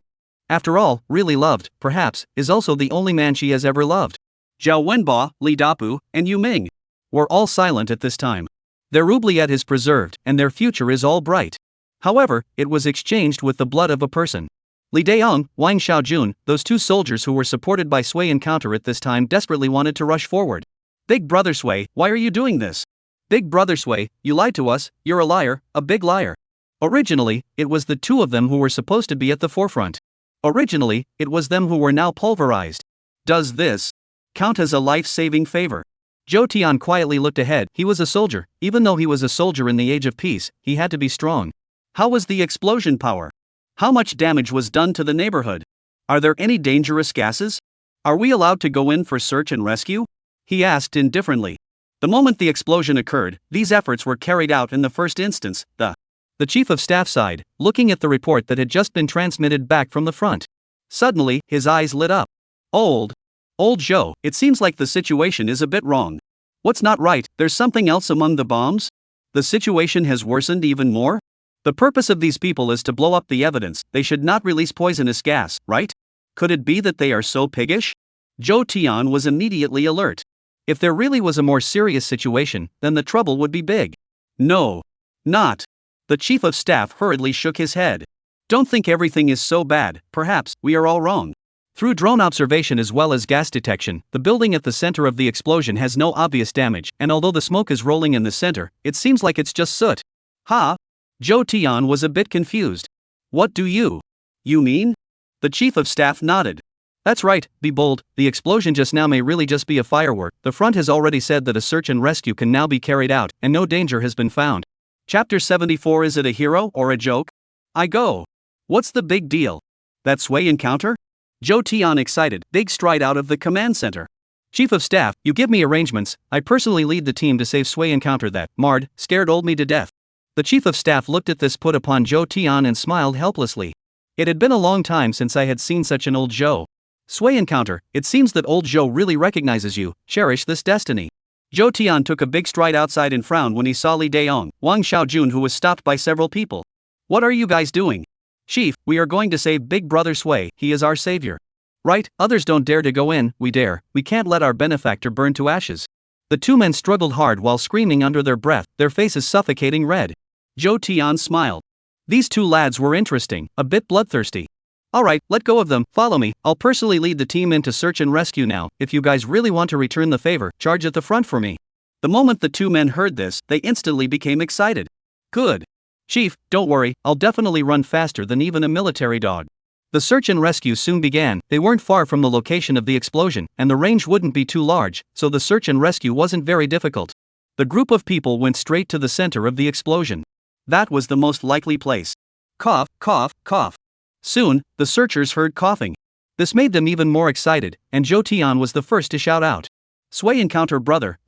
After all, really loved, perhaps, is also the only man she has ever loved. Zhao Wenbo, Li Dapu, and Yu Ming were all silent at this time. Their oubliette is preserved, and their future is all bright. However, it was exchanged with the blood of a person. Li Daong, Wang Xiaojun, those two soldiers who were supported by Sui encounter at this time desperately wanted to rush forward. Big brother Sui, why are you doing this? Big brother Sui, you lied to us, you're a liar, a big liar. Originally, it was the two of them who were supposed to be at the forefront. Originally, it was them who were now pulverized. Does this count as a life-saving favor? Zhou Tian quietly looked ahead. He was a soldier. Even though he was a soldier in the age of peace, he had to be strong. How was the explosion power? How much damage was done to the neighborhood? Are there any dangerous gases? Are we allowed to go in for search and rescue? He asked indifferently. The moment the explosion occurred, these efforts were carried out in the first instance. The chief of staff sighed, looking at the report that had just been transmitted back from the front. Suddenly, his eyes lit up. Old Zhou, it seems like the situation is a bit wrong. What's not right? There's something else among the bombs? The situation has worsened even more? The purpose of these people is to blow up the evidence, they should not release poisonous gas, right? Could it be that they are so piggish? Zhou Tian was immediately alert. If there really was a more serious situation, then the trouble would be big. No. Not. The chief of staff hurriedly shook his head. Don't think everything is so bad, perhaps, we are all wrong. Through drone observation as well as gas detection, the building at the center of the explosion has no obvious damage, and although the smoke is rolling in the center, it seems like it's just soot. Ha? Zhou Tian was a bit confused. What do you mean? The chief of staff nodded. That's right, be bold, the explosion just now may really just be a firework, the front has already said that a search and rescue can now be carried out, and no danger has been found. Chapter 74. Is it a hero or a joke? I go. What's the big deal? That Sui encounter? Zhou Tian excited, big stride out of the command center. Chief of staff, you give me arrangements, I personally lead the team to save Sui encounter that, marred, scared old me to death. The chief of staff looked at this put upon Zhou Tian and smiled helplessly. It had been a long time since I had seen such an old Zhou. Sui encounter, it seems that old Zhou really recognizes you, cherish this destiny. Zhou Tian took a big stride outside and frowned when he saw Li Daong, Wang Xiaojun, who was stopped by several people. What are you guys doing? Chief, we are going to save Big Brother Sui, he is our savior. Right, others don't dare to go in, we dare, we can't let our benefactor burn to ashes. The two men struggled hard while screaming under their breath, their faces suffocating red. Zhou Tian smiled. These two lads were interesting, a bit bloodthirsty. Alright, let go of them, follow me, I'll personally lead the team into search and rescue now, if you guys really want to return the favor, charge at the front for me. The moment the two men heard this, they instantly became excited. Good. Chief, don't worry, I'll definitely run faster than even a military dog. The search and rescue soon began. They weren't far from the location of the explosion, and the range wouldn't be too large, so the search and rescue wasn't very difficult. The group of people went straight to the center of the explosion. That was the most likely place. Cough, cough, cough. Soon, the searchers heard coughing. This made them even more excited, and Jo Tian was the first to shout out. Sway encounter brother,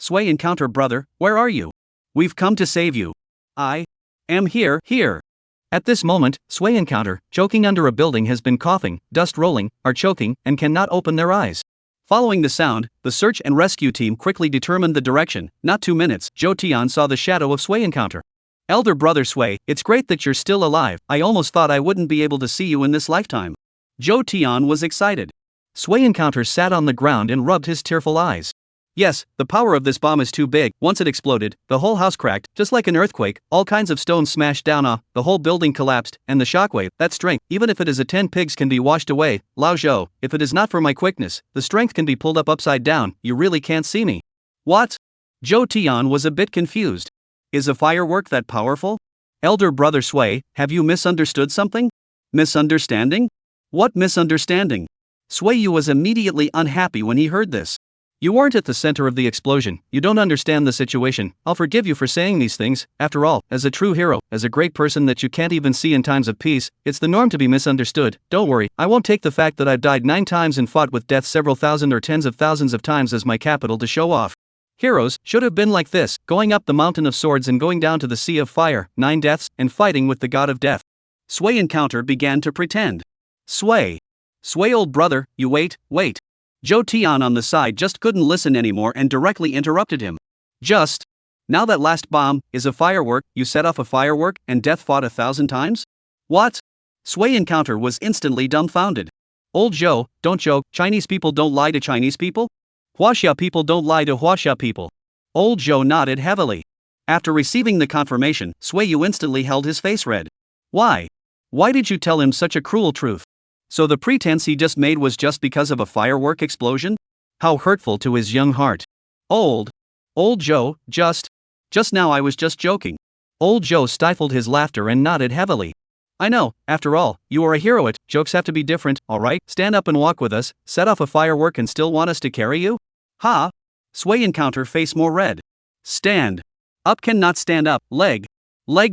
where are you? We've come to save you. I am here. At this moment, Sway encounter, choking under a building, has been coughing, dust rolling, are choking, and cannot open their eyes. Following the sound, the search and rescue team quickly determined the direction. Not 2 minutes, Jo Tian saw the shadow of Sway encounter. Elder brother Sway, it's great that you're still alive. I almost thought I wouldn't be able to see you in this lifetime. Jo Tian was excited. Sway encounter sat on the ground and rubbed his tearful eyes. Yes, the power of this bomb is too big. Once it exploded, the whole house cracked, just like an earthquake, all kinds of stones smashed down, the whole building collapsed, and the shockwave, that strength, even if it is a 10 pigs can be washed away. Lao Zhou, if it is not for my quickness, the strength can be pulled up upside down. You really can't see me. What? Jo Tian was a bit confused. Is a firework that powerful? Elder brother Sway, have you misunderstood something? Misunderstanding? What misunderstanding? Sway Yu was immediately unhappy when he heard this. You weren't at the center of the explosion, you don't understand the situation. I'll forgive you for saying these things. After all, as a true hero, as a great person that you can't even see in times of peace, it's the norm to be misunderstood. Don't worry, I won't take the fact that I've died 9 times and fought with death several thousand or tens of thousands of times as my capital to show off. Heroes should have been like this, going up the mountain of swords and going down to the sea of fire, 9 deaths, and fighting with the god of death. Sway encounter began to pretend. Sway old brother, you wait. Jo Tian on the side just couldn't listen anymore and directly interrupted him. Now that last bomb is a firework, you set off a firework and death fought 1,000 times? What? Sway encounter was instantly dumbfounded. Old Zhou, don't joke, Chinese people don't lie to Chinese people? Huaxia people don't lie to Huaxia people. Old Zhou nodded heavily. After receiving the confirmation, Sway Yu instantly held his face red. Why? Why did you tell him such a cruel truth? So the pretense he just made was just because of a firework explosion? How hurtful to his young heart. Old Zhou, just now I was just joking. Old Zhou stifled his laughter and nodded heavily. I know, after all, you are a hero. Jokes have to be different, alright? Stand up and walk with us, set off a firework and still want us to carry you? Ha! Sway encounter face more red. Stand up cannot stand up, leg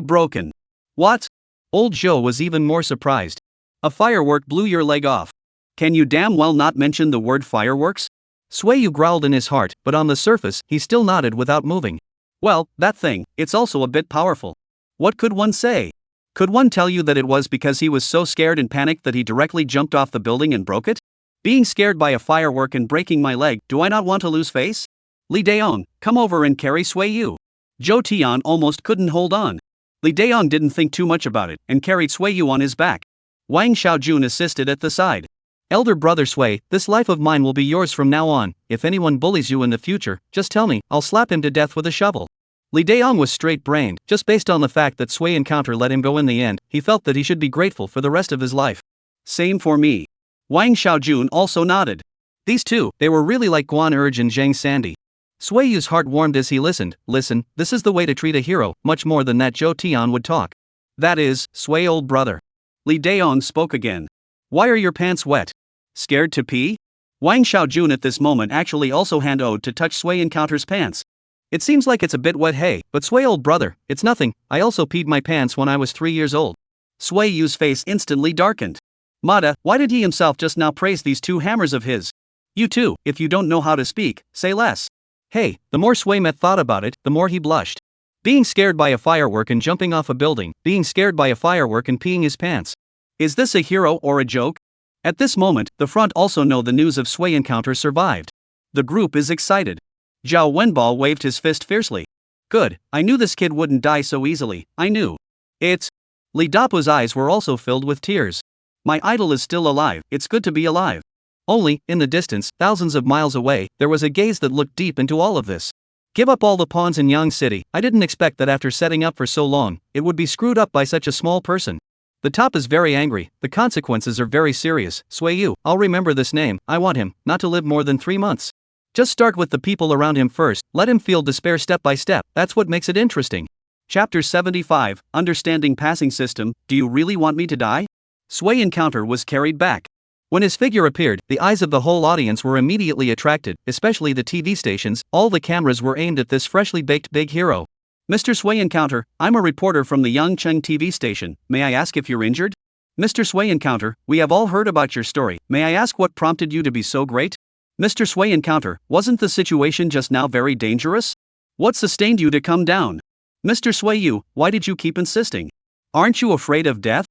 broken. What? Old Zhou was even more surprised. A firework blew your leg off. Can you damn well not mention the word fireworks? Sway Yu growled in his heart, but on the surface, he still nodded without moving. Well, that thing, it's also a bit powerful. What could one say? Could one tell you that it was because he was so scared and panicked that he directly jumped off the building and broke it? Being scared by a firework and breaking my leg, do I not want to lose face? Li Daong, come over and carry Sway Yu. Jo Tian almost couldn't hold on. Li Daong didn't think too much about it, and carried Sway Yu on his back. Wang Xiaojun assisted at the side. Elder brother Sway, this life of mine will be yours from now on. If anyone bullies you in the future, just tell me, I'll slap him to death with a shovel. Li Daong was straight-brained, just based on the fact that Sway encounter let him go in the end. He felt that he should be grateful for the rest of his life. Same for me. Wang Xiaojun also nodded. These two, they were really like Guan Urge and Zhang Sandy. Sway Yu's heart warmed as he listened. Listen, this is the way to treat a hero, much more than that Jo Tian would talk. That is, Sway old brother. Li Daong spoke again. Why are your pants wet? Scared to pee? Wang Xiaojun at this moment actually also hand-owed to touch Sway encounter's pants. It seems like it's a bit wet, hey, but Sway old brother, it's nothing, I also peed my pants when I was 3 years old. Sway Yu's face instantly darkened. Mada, why did he himself just now praise these 2 hammers of his? You too, if you don't know how to speak, say less. Hey, the more Sway Met thought about it, the more he blushed. Being scared by a firework and jumping off a building, being scared by a firework and peeing his pants. Is this a hero or a joke? At this moment, the front also know the news of Sway encounter survived. The group is excited. Zhao Wenbao waved his fist fiercely. Good, I knew this kid wouldn't die so easily, I knew. Li Dapu's eyes were also filled with tears. My idol is still alive, it's good to be alive. Only, in the distance, thousands of miles away, there was a gaze that looked deep into all of this. Give up all the pawns in Yang City. I didn't expect that after setting up for so long, it would be screwed up by such a small person. The top is very angry, the consequences are very serious. Sway Yu, I'll remember this name, I want him, not to live more than 3 months. Just start with the people around him first, let him feel despair step by step, that's what makes it interesting. Chapter 75, Understanding Passing System, Do You Really Want Me to Die? Sway encounter was carried back. When his figure appeared, the eyes of the whole audience were immediately attracted, especially the TV stations. All the cameras were aimed at this freshly baked big hero. Mr. Sway encounter, I'm a reporter from the Yangcheng TV station, may I ask if you're injured? Mr. Sway Encounter, we have all heard about your story. May I ask what prompted you to be so great? Mr. Sway Encounter, wasn't the situation just now very dangerous? What sustained you to come down? Mr. Sway, why did you keep insisting? Aren't you afraid of death?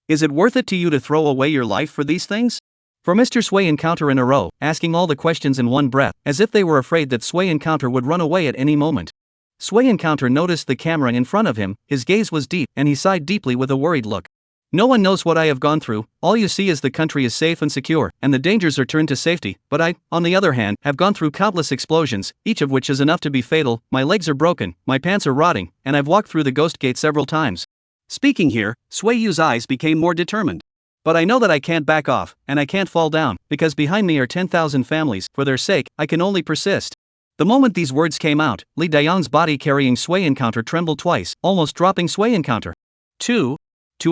Is it worth it to you to throw away your life for these things? For Mr. Sway Encounter in a row, asking all the questions in one breath, as if they were afraid that Sway Encounter would run away at any moment. Sway Encounter noticed the camera in front of him, his gaze was deep, and he sighed deeply with a worried look. No one knows what I have gone through, all you see is the country is safe and secure, and the dangers are turned to safety, but I, on the other hand, have gone through countless explosions, each of which is enough to be fatal, my legs are broken, my pants are rotting, and I've walked through the ghost gate several times. Speaking here, Sway Yu's eyes became more determined. But I know that I can't back off, and I can't fall down, because behind me are 10,000 families, for their sake, I can only persist. The moment these words came out, Li Dayang's body carrying Sway Encounter trembled twice, almost dropping Sway Encounter. Too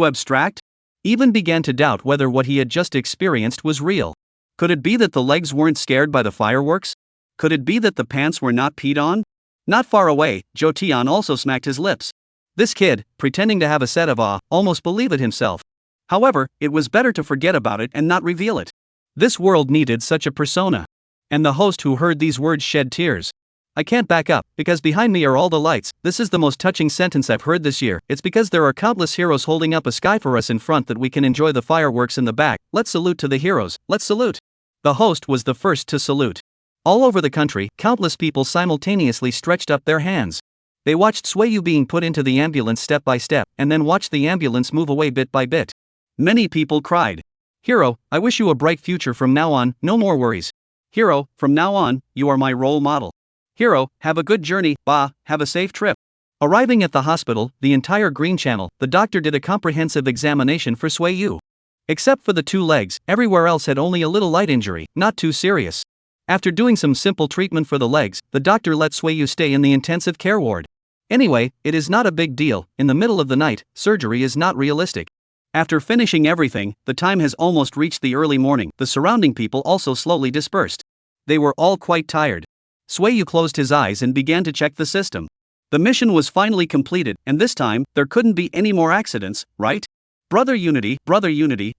abstract? Even began to doubt whether what he had just experienced was real. Could it be that the legs weren't scared by the fireworks? Could it be that the pants were not peed on? Not far away, Zhou Tian also smacked his lips. This kid, pretending to have a set of awe, almost believed it himself. However, it was better to forget about it and not reveal it. This world needed such a persona. And the host who heard these words shed tears. I can't back up, because behind me are all the lights. This is the most touching sentence I've heard this year. It's because there are countless heroes holding up a sky for us in front that we can enjoy the fireworks in the back. Let's salute to the heroes, let's salute. The host was the first to salute. All over the country, countless people simultaneously stretched up their hands. They watched Sway Yu being put into the ambulance step by step, and then watched the ambulance move away bit by bit. Many people cried. Hero, I wish you a bright future from now on, no more worries. Hero, from now on, you are my role model. Hero, have a good journey, have a safe trip. Arriving at the hospital, the entire Green Channel, the doctor did a comprehensive examination for Sway Yu. Except for the 2 legs, everywhere else had only a little light injury, not too serious. After doing some simple treatment for the legs, the doctor let Sway Yu stay in the intensive care ward. Anyway, it is not a big deal, in the middle of the night, surgery is not realistic. After finishing everything, the time has almost reached the early morning, the surrounding people also slowly dispersed. They were all quite tired. Sway Yu closed his eyes and began to check the system. The mission was finally completed, and this time, there couldn't be any more accidents, right? Brother Unity,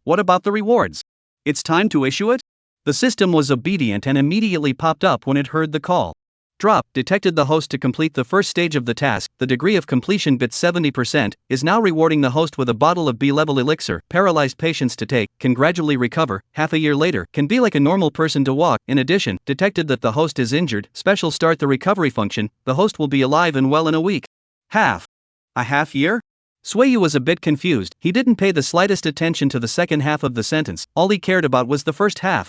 what about the rewards? It's time to issue it? The system was obedient and immediately popped up when it heard the call. Drop, detected the host to complete the first stage of the task, the degree of completion bit 70%, is now rewarding the host with a bottle of B-level elixir, paralyzed patients to take, can gradually recover, half a year later, can be like a normal person to walk. In addition, detected that the host is injured, special start the recovery function, the host will be alive and well in a week. A half year? Sway Yu was a bit confused, he didn't pay the slightest attention to the second half of the sentence, all he cared about was the first half.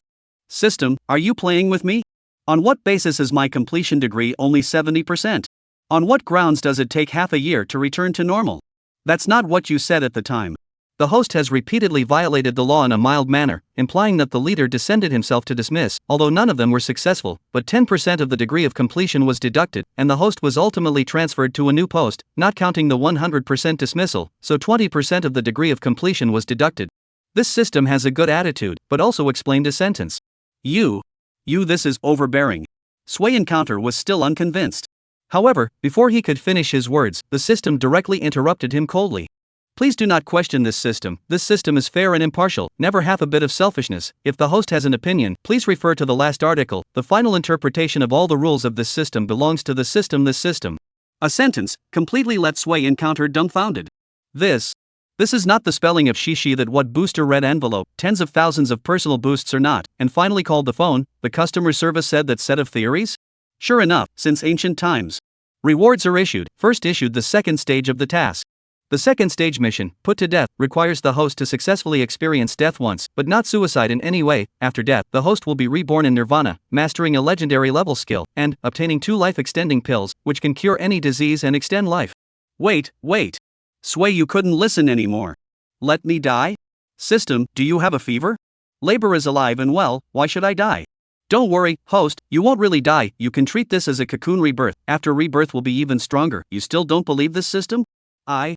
System, are you playing with me? On what basis is my completion degree only 70%? On what grounds does it take half a year to return to normal? That's not what you said at the time. The host has repeatedly violated the law in a mild manner, implying that the leader descended himself to dismiss, although none of them were successful, but 10% of the degree of completion was deducted, and the host was ultimately transferred to a new post, not counting the 100% dismissal, so 20% of the degree of completion was deducted. This system has a good attitude, but also explained a sentence. This is overbearing. Sway Encounter was still unconvinced. However, before he could finish his words, the system directly interrupted him coldly. Please do not question this system is fair and impartial, never half a bit of selfishness. If the host has an opinion, please refer to the last article. The final interpretation of all the rules of this system belongs to the system. This system. A sentence, completely let Sway Encounter dumbfounded. This is not the spelling of shishi that what booster red envelope, tens of thousands of personal boosts are not, and finally called the phone, the customer service said that set of theories? Sure enough, since ancient times. Rewards are issued, first issued the second stage of the task. The second stage mission, put to death, requires the host to successfully experience death once, but not suicide in any way. After death, the host will be reborn in nirvana, mastering a legendary level skill, and obtaining 2 life-extending pills, which can cure any disease and extend life. Wait. Sway Yu couldn't listen anymore. Let me die? System, do you have a fever? Labor is alive and well, why should I die? Don't worry, host, you won't really die, you can treat this as a cocoon rebirth, after rebirth will be even stronger. You still don't believe this system? I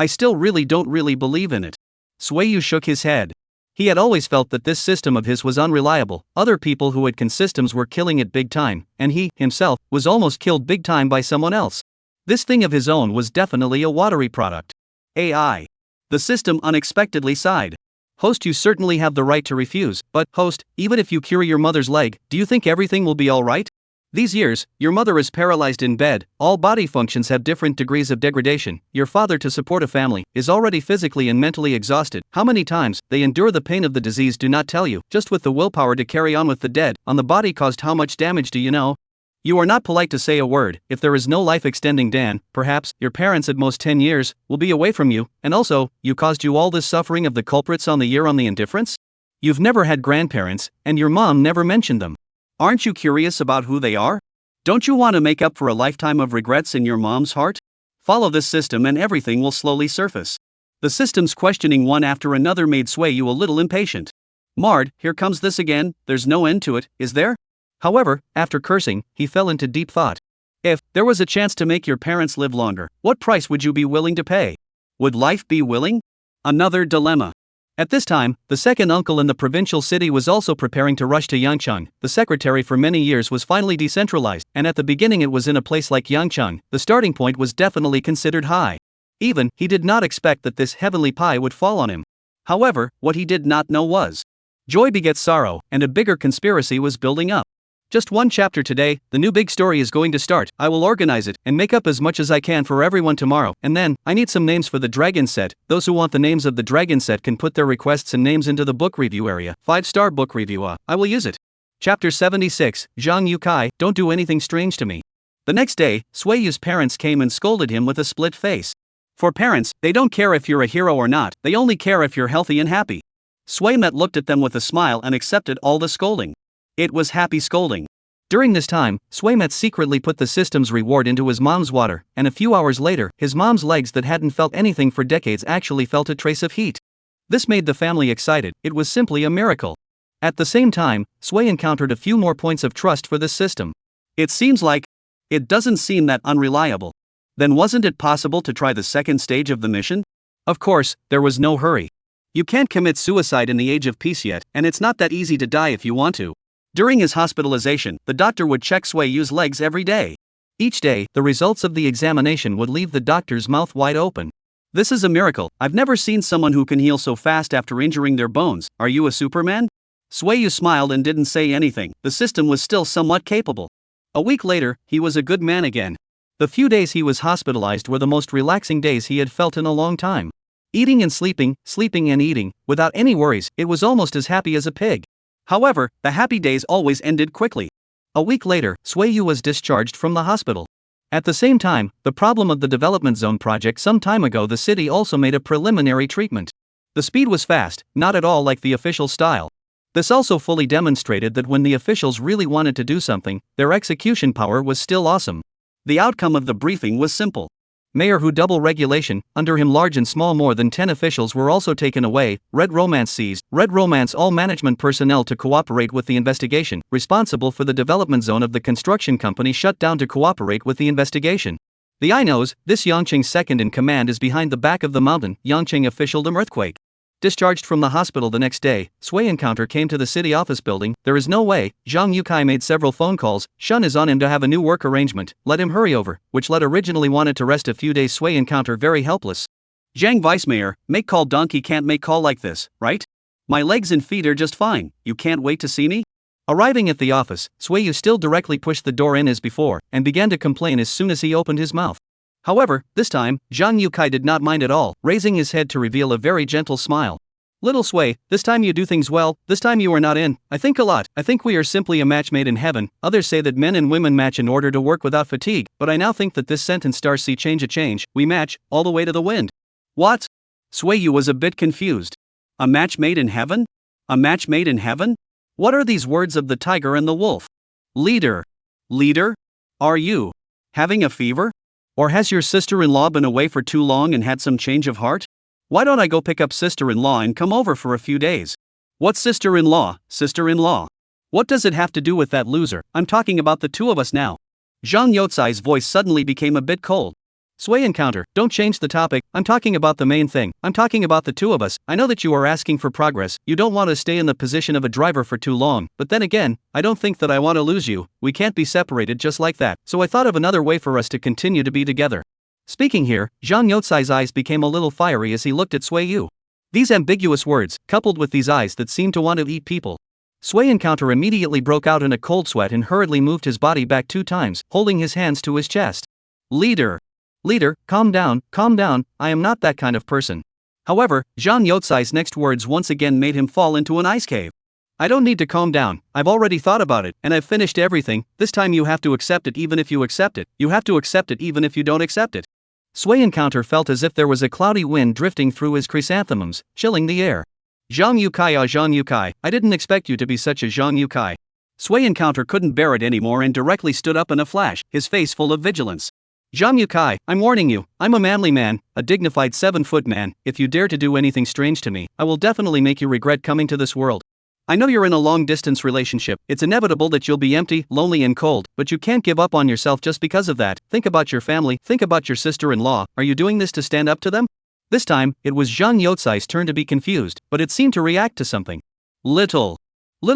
still don't really believe in it. Sway Yu shook his head. He had always felt that this system of his was unreliable, other people who had systems were killing it big time, and he, himself, was almost killed big time by someone else. This thing of his own was definitely a watery product. AI. The system unexpectedly sighed. Host, you certainly have the right to refuse, but, host, even if you cure your mother's leg, do you think everything will be alright? These years, your mother is paralyzed in bed, all body functions have different degrees of degradation, your father, to support a family, is already physically and mentally exhausted. How many times they endure the pain of the disease do not tell you, just with the willpower to carry on with the dead, on the body caused how much damage do you know? You are not polite to say a word. If there is no life extending Dan, perhaps, your parents at most 10 years, will be away from you, and also, you caused you all this suffering of the culprits on the year on the indifference? You've never had grandparents, and your mom never mentioned them. Aren't you curious about who they are? Don't you want to make up for a lifetime of regrets in your mom's heart? Follow this system and everything will slowly surface. The system's questioning one after another made Sui Yu a little impatient. Marred, here comes this again, there's no end to it, is there? However, after cursing, he fell into deep thought. If there was a chance to make your parents live longer, what price would you be willing to pay? Would life be willing? Another dilemma. At this time, the second uncle in the provincial city was also preparing to rush to Yangcheng. The secretary for many years was finally decentralized, and at the beginning it was in a place like Yangcheng. The starting point was definitely considered high. Even, he did not expect that this heavenly pie would fall on him. However, what he did not know was, joy begets sorrow, and a bigger conspiracy was building up. Just one chapter today, the new big story is going to start. I will organize it, and make up as much as I can for everyone tomorrow, and then, I need some names for the dragon set. Those who want the names of the dragon set can put their requests and names into the book review area. 5-star book review, I will use it. Chapter 76, Zhang Yukai, don't do anything strange to me. The next day, Sui Yu's parents came and scolded him with a split face. For parents, they don't care if you're a hero or not, they only care if you're healthy and happy. Sui Met looked at them with a smile and accepted all the scolding. It was happy scolding. During this time, Swaymet secretly put the system's reward into his mom's water, and a few hours later, his mom's legs that hadn't felt anything for decades actually felt a trace of heat. This made the family excited, it was simply a miracle. At the same time, Sway encountered a few more points of trust for this system. It doesn't seem that unreliable. Then wasn't it possible to try the second stage of the mission? Of course, there was no hurry. You can't commit suicide in the age of peace yet, and it's not that easy to die if you want to. During his hospitalization, the doctor would check Sui Yu's legs every day. Each day, the results of the examination would leave the doctor's mouth wide open. This is a miracle, I've never seen someone who can heal so fast after injuring their bones. Are you a Superman? Sui Yu smiled and didn't say anything, the system was still somewhat capable. A week later, he was a good man again. The few days he was hospitalized were the most relaxing days he had felt in a long time. Eating and sleeping, sleeping and eating, without any worries, it was almost as happy as a pig. However, the happy days always ended quickly. A week later, Sui Yu was discharged from the hospital. At the same time, the problem of the development zone project some time ago, the city also made a preliminary treatment. The speed was fast, not at all like the official style. This also fully demonstrated that when the officials really wanted to do something, their execution power was still awesome. The outcome of the briefing was simple. Mayor Hu double regulation, under him large and small more than 10 officials were also taken away, Red Romance seized, Red Romance all management personnel to cooperate with the investigation, responsible for the development zone of the construction company shut down to cooperate with the investigation. The eye knows, this Yangcheng second in command is behind the back of the mountain, Yangcheng officialdom earthquake. Discharged from the hospital the next day, Sui Encounter came to the city office building. There is no way. Zhang Yukai made several phone calls. Shun is on him to have a new work arrangement. Let him hurry over, which Let originally wanted to rest a few days. Sui Encounter very helpless. Zhang Vice Mayor, make call donkey can't make call like this, right? My legs and feet are just fine, you can't wait to see me? Arriving at the office, Sui Yu still directly pushed the door in as before, and began to complain as soon as he opened his mouth. However, this time, Zhang Yukai did not mind at all, raising his head to reveal a very gentle smile. Little Sui, this time you do things well, this time you are not in. I think a lot. I think we are simply a match made in heaven. Others say that men and women match in order to work without fatigue, but I now think that this sentence stars see change a change. We match, all the way to the wind. What? Sui Yu was a bit confused. A match made in heaven? A match made in heaven? What are these words of the tiger and the wolf? Leader. Leader? Are you having a fever? Or has your sister-in-law been away for too long and had some change of heart? Why don't I go pick up sister-in-law and come over for a few days? What sister-in-law, sister-in-law? What does it have to do with that loser? I'm talking about the two of us now. Zhang Youcai's voice suddenly became a bit cold. Sui Encounter, don't change the topic, I'm talking about the main thing, I'm talking about the two of us. I know that you are asking for progress, you don't want to stay in the position of a driver for too long, but then again, I don't think that I want to lose you, we can't be separated just like that, so I thought of another way for us to continue to be together. Speaking here, Zhang Youcai's eyes became a little fiery as he looked at Sui Yu. These ambiguous words, coupled with these eyes that seemed to want to eat people. Sway Encounter immediately broke out in a cold sweat and hurriedly moved his body back 2 times, holding his hands to his chest. Leader! Leader, calm down, I am not that kind of person. However, Zhang Yotsai's next words once again made him fall into an ice cave. I don't need to calm down, I've already thought about it, and I've finished everything. This time you have to accept it even if you accept it. You have to accept it even if you don't accept it. Sway Encounter felt as if there was a cloudy wind drifting through his chrysanthemums, chilling the air. Zhang Yukai, I didn't expect you to be such a Zhang Yukai. Sway Encounter couldn't bear it anymore and directly stood up in a flash, his face full of vigilance. Zhang Yukai, I'm warning you, I'm a manly man, a dignified 7-foot man. If you dare to do anything strange to me, I will definitely make you regret coming to this world. I know you're in a long-distance relationship, it's inevitable that you'll be empty, lonely and cold, but you can't give up on yourself just because of that. Think about your family, think about your sister-in-law. Are you doing this to stand up to them? This time, it was Zhang Yotsai's turn to be confused, but it seemed to react to something. Little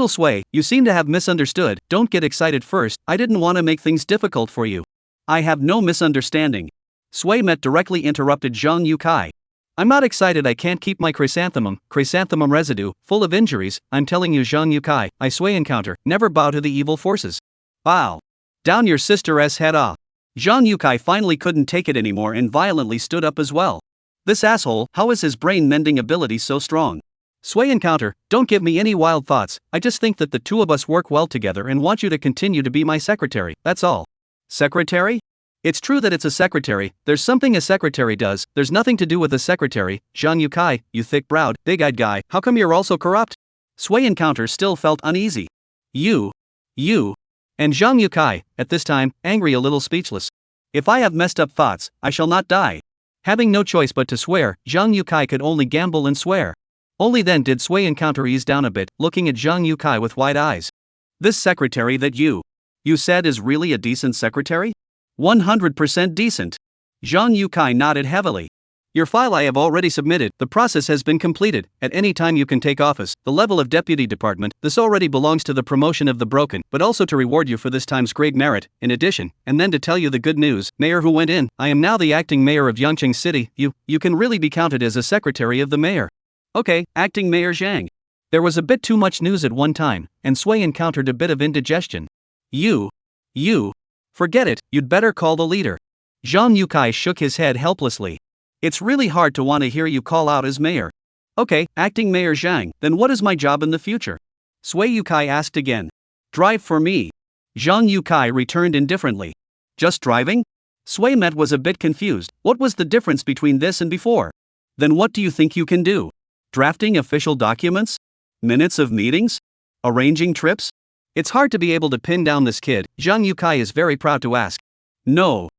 Sway, you seem to have misunderstood. Don't get excited first, I didn't want to make things difficult for you. I have no misunderstanding. Sway Met directly interrupted Zhang Yukai. I'm not excited, I can't keep my chrysanthemum residue, full of injuries. I'm telling you Zhang Yukai, I Sway Encounter, never bow to the evil forces. Bow down your sister's head off. Zhang Yukai finally couldn't take it anymore and violently stood up as well. This asshole, how is his brain mending ability so strong? Sway Encounter, don't give me any wild thoughts, I just think that the two of us work well together and want you to continue to be my secretary, that's all. Secretary? It's true that it's a secretary, there's something a secretary does, there's nothing to do with a secretary. Zhang Yukai, you thick-browed, big-eyed guy, how come you're also corrupt? Sway Encounter still felt uneasy. You. And Zhang Yukai, at this time, angry, a little speechless. If I have messed up thoughts, I shall not die. Having no choice but to swear, Zhang Yukai could only gamble and swear. Only then did Sway Encounter ease down a bit, looking at Zhang Yukai with wide eyes. This secretary that you said is really a decent secretary? 100% decent. Zhang Yukai nodded heavily. Your file I have already submitted, the process has been completed, at any time you can take office, the level of deputy department, this already belongs to the promotion of the broken, but also to reward you for this time's great merit, in addition, and then to tell you the good news, Mayor who went in, I am now the acting mayor of Yangqing City, you can really be counted as a secretary of the mayor. Okay, acting Mayor Zhang. There was a bit too much news at one time, and Sway encountered a bit of indigestion. You. Forget it, you'd better call the leader. Zhang Yukai shook his head helplessly. It's really hard to want to hear you call out as mayor. Okay, acting Mayor Zhang, then what is my job in the future? Sway Yukai asked again. Drive for me. Zhang Yukai returned indifferently. Just driving? Sway Met was a bit confused. What was the difference between this and before? Then what do you think you can do? Drafting official documents? Minutes of meetings? Arranging trips? It's hard to be able to pin down this kid. Zhang Yukai is very proud to ask. No,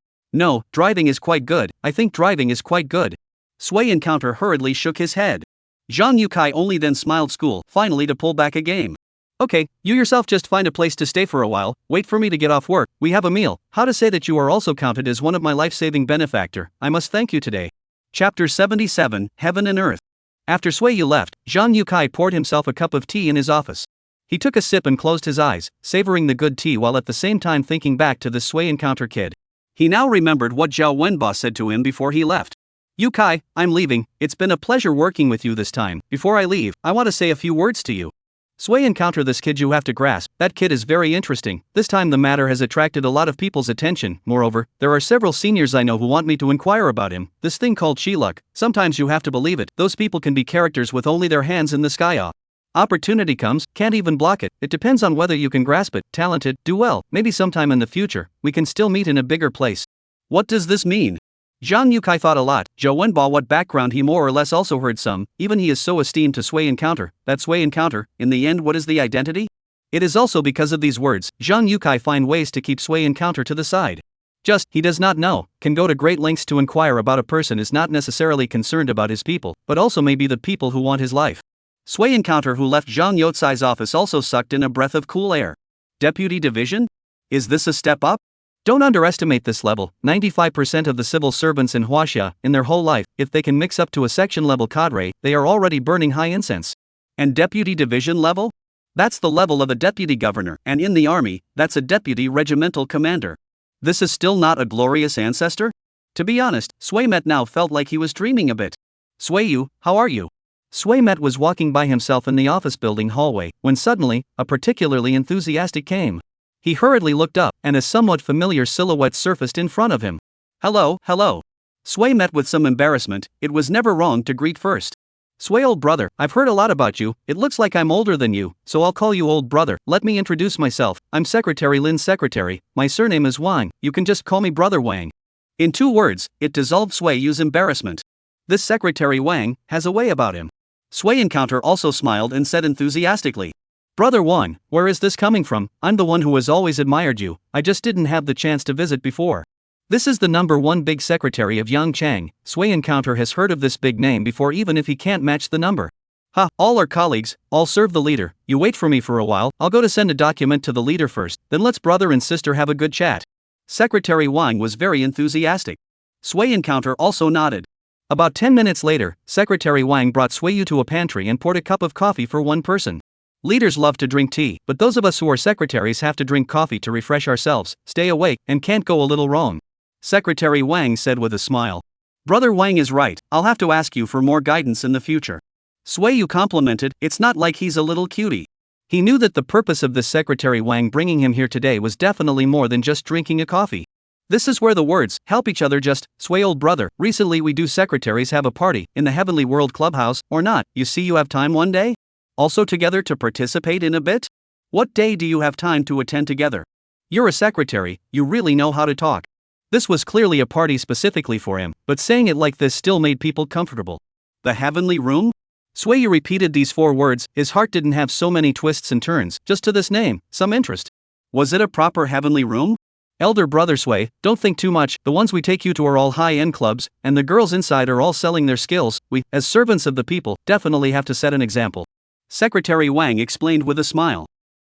driving is quite good, I think driving is quite good. Sway Encounter hurriedly shook his head. Zhang Yukai only then smiled school, finally to pull back a game. Okay, you yourself just find a place to stay for a while, wait for me to get off work, we have a meal. How to say that you are also counted as one of my life-saving benefactor, I must thank you today. Chapter 77, Heaven and Earth. After Sway Yu left, Zhang Yukai poured himself a cup of tea in his office. He took a sip and closed his eyes, savoring the good tea while at the same time thinking back to the Sway Encounter kid. He now remembered what Zhao Wenba said to him before he left. Yukai, I'm leaving, it's been a pleasure working with you this time. Before I leave, I want to say a few words to you. Sway Encounter, this kid you have to grasp, that kid is very interesting. This time the matter has attracted a lot of people's attention. Moreover, there are several seniors I know who want me to inquire about him. This thing called Chi-Luck, sometimes you have to believe it. Those people can be characters with only their hands in the sky. Opportunity comes, can't even block it. It depends on whether you can grasp it. Talented, do well, maybe sometime in the future, we can still meet in a bigger place. What does this mean? Zhang Yukai thought a lot. Zhao Wenba, what background he more or less also heard some, even he is so esteemed to Sway Encounter. That Sway Encounter, in the end what is the identity? It is also because of these words, Zhang Yukai find ways to keep Sway Encounter to the side. Just, he does not know, can go to great lengths to inquire about a person is not necessarily concerned about his people, but also may be the people who want his life. Sway Encounter who left Zhang Yotsai's office also sucked in a breath of cool air. Deputy Division? Is this a step up? Don't underestimate this level. 95% of the civil servants in Huaxia, in their whole life, if they can mix up to a section-level cadre, they are already burning high incense. And Deputy Division level? That's the level of a deputy governor, and in the army, that's a deputy regimental commander. This is still not a glorious ancestor? To be honest, Sway Met now felt like he was dreaming a bit. Sway Yu, how are you? Sui Met was walking by himself in the office building hallway when suddenly, a particularly enthusiastic came. He hurriedly looked up, and a somewhat familiar silhouette surfaced in front of him. Hello, hello. Sui met with some embarrassment. It was never wrong to greet first. Sui, old brother, I've heard a lot about you. It looks like I'm older than you, so I'll call you old brother. Let me introduce myself. I'm Secretary Lin's secretary. My surname is Wang. You can just call me Brother Wang. In 2 words, it dissolved Sui Yu's embarrassment. This Secretary Wang has a way about him. Sui Encounter also smiled and said enthusiastically, Brother Wang, where is this coming from? I'm the one who has always admired you. I just didn't have the chance to visit before. This is the #1 big secretary of Yang Chang. Sui Encounter has heard of this big name before, even if he can't match the number. Ha, all are colleagues, all serve the leader. You wait for me for a while, I'll go to send a document to the leader first, then let's brother and sister have a good chat. Secretary Wang was very enthusiastic. Sui Encounter also nodded. About 10 minutes later, Secretary Wang brought Sui Yu to a pantry and poured a cup of coffee for one person. Leaders love to drink tea, but those of us who are secretaries have to drink coffee to refresh ourselves, stay awake, and can't go a little wrong. Secretary Wang said with a smile. Brother Wang is right, I'll have to ask you for more guidance in the future. Sui Yu complimented, it's not like he's a little cutie. He knew that the purpose of this Secretary Wang bringing him here today was definitely more than just drinking a coffee. This is where the words, help each other just, Sui old brother, recently we do secretaries have a party, in the Heavenly World Clubhouse, or not, you see you have time one day? Also together to participate in a bit? What day do you have time to attend together? You're a secretary, you really know how to talk. This was clearly a party specifically for him, but saying it like this still made people comfortable. The Heavenly Room? Sui Yu repeated these 4 words, his heart didn't have so many twists and turns, just to this name, some interest. Was it a proper Heavenly Room? Elder brother Sui, don't think too much, the ones we take you to are all high-end clubs, and the girls inside are all selling their skills. We, as servants of the people, definitely have to set an example. Secretary Wang explained with a smile.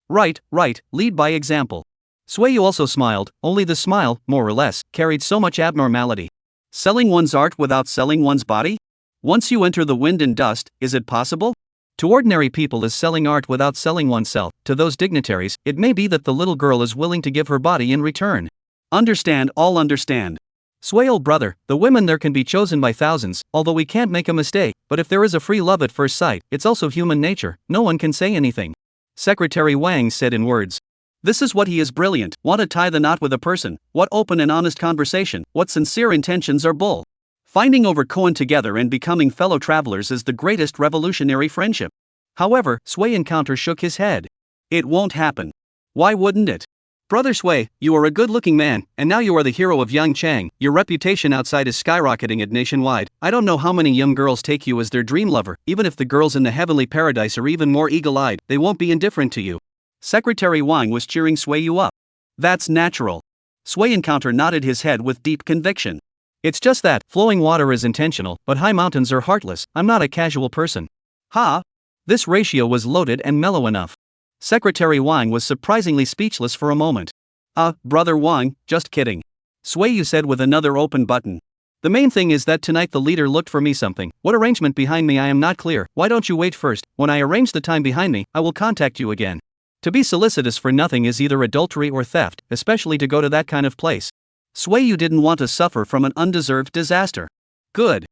Right, lead by example. Sui Yu also smiled, only the smile, more or less, carried so much abnormality. Selling one's art without selling one's body? Once you enter the wind and dust, is it possible? To ordinary people is selling art without selling oneself. To those dignitaries, it may be that the little girl is willing to give her body in return. Understand, all understand. Sui old brother, the women there can be chosen by thousands, although we can't make a mistake, but if there is a free love at first sight, it's also human nature, no one can say anything. Secretary Wang said in words. This is what he is brilliant, want to tie the knot with a person, what open and honest conversation, what sincere intentions are bull. Finding over koan together and becoming fellow travelers is the greatest revolutionary friendship. However, Sui Encounter shook his head. It won't happen. Why wouldn't it? Brother Sui, you are a good-looking man, and now you are the hero of Yang Chang. Your reputation outside is skyrocketing it nationwide. I don't know how many young girls take you as their dream lover. Even if the girls in the heavenly paradise are even more eagle-eyed, they won't be indifferent to you. Secretary Wang was cheering Sui Yu up. That's natural. Sui Encounter nodded his head with deep conviction. It's just that, flowing water is intentional, but high mountains are heartless. I'm not a casual person. Ha! This ratio was loaded and mellow enough. Secretary Wang was surprisingly speechless for a moment. Brother Wang, just kidding. Sui Yu said with another open button. The main thing is that tonight the leader looked for me something. What arrangement behind me I am not clear. Why don't you wait first? When I arrange the time behind me, I will contact you again. To be solicitous for nothing is either adultery or theft, especially to go to that kind of place. Sui Yu didn't want to suffer from an undeserved disaster. Good.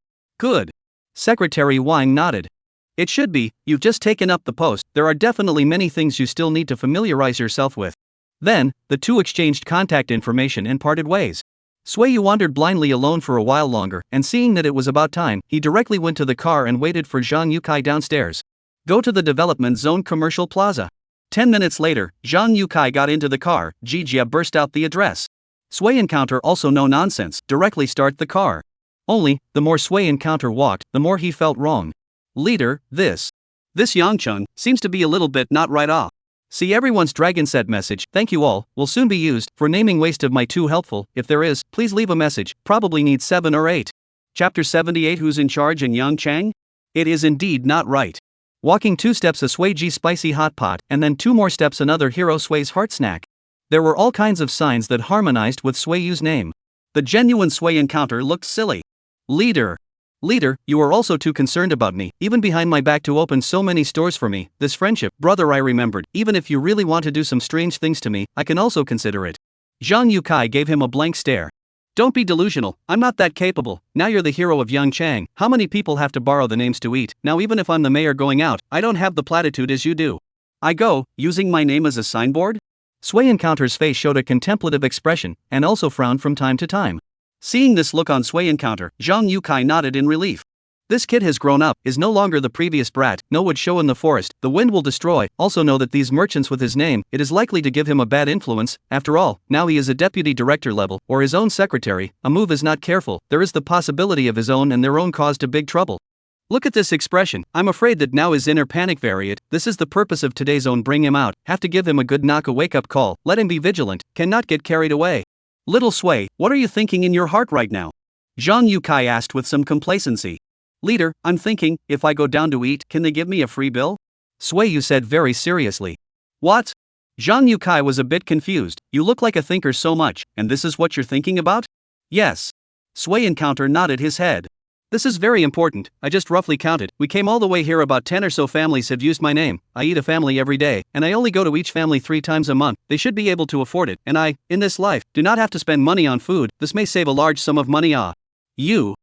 Secretary Wang nodded. It should be, you've just taken up the post, there are definitely many things you still need to familiarize yourself with. Then, the two exchanged contact information and parted ways. Sui Yu wandered blindly alone for a while longer, and seeing that it was about time, he directly went to the car and waited for Zhang Yukai downstairs. Go to the development zone commercial plaza. 10 minutes later, Zhang Yukai got into the car. Jijia burst out the address. Sui Encounter also no nonsense, directly start the car. Only, the more Sui Encounter walked, the more he felt wrong. Leader, this Yangchun seems to be a little bit not right off. See everyone's dragon set message, thank you all, will soon be used, for naming waste of my too helpful, if there is, please leave a message, probably need 7 or 8. Chapter 78 Who's in charge in Yangchang? It is indeed not right. Walking 2 steps a Sui Ji spicy hot pot, and then 2 more steps another hero Sui's heart snack. There were all kinds of signs that harmonized with Sui Yu's name. The genuine Sui Encounter looked silly. Leader, you are also too concerned about me, even behind my back to open so many stores for me. This friendship, brother, I remembered, even if you really want to do some strange things to me, I can also consider it. Zhang Yukai gave him a blank stare. Don't be delusional, I'm not that capable. Now you're the hero of Yang Chang. How many people have to borrow the names to eat? Now even if I'm the mayor going out, I don't have the platitude as you do. I go, using my name as a signboard? Sui Encounter's face showed a contemplative expression, and also frowned from time to time. Seeing this look on Sui Encounter, Zhang Yukai nodded in relief. This kid has grown up, is no longer the previous brat. No would show in the forest, the wind will destroy. Also know that these merchants with his name, it is likely to give him a bad influence. After all, now he is a deputy director level, or his own secretary. A move is not careful, there is the possibility of his own and their own cause to big trouble. Look at this expression. I'm afraid that now his inner panic variant. This is the purpose of today's own bring him out. Have to give him a good knock, a wake up call. Let him be vigilant, cannot get carried away. Little Sui, what are you thinking in your heart right now? Zhang Yukai asked with some complacency. Leader, I'm thinking, if I go down to eat, can they give me a free bill? Sui said very seriously. What? Zhang Yukai was a bit confused. You look like a thinker so much, and this is what you're thinking about? Yes. Sui Encounter nodded his head. This is very important. I just roughly counted. We came all the way here, about 10 or so families have used my name. I eat a family every day, and I only go to each family 3 times a month. They should be able to afford it, and I, in this life, do not have to spend money on food. This may save a large sum of money. You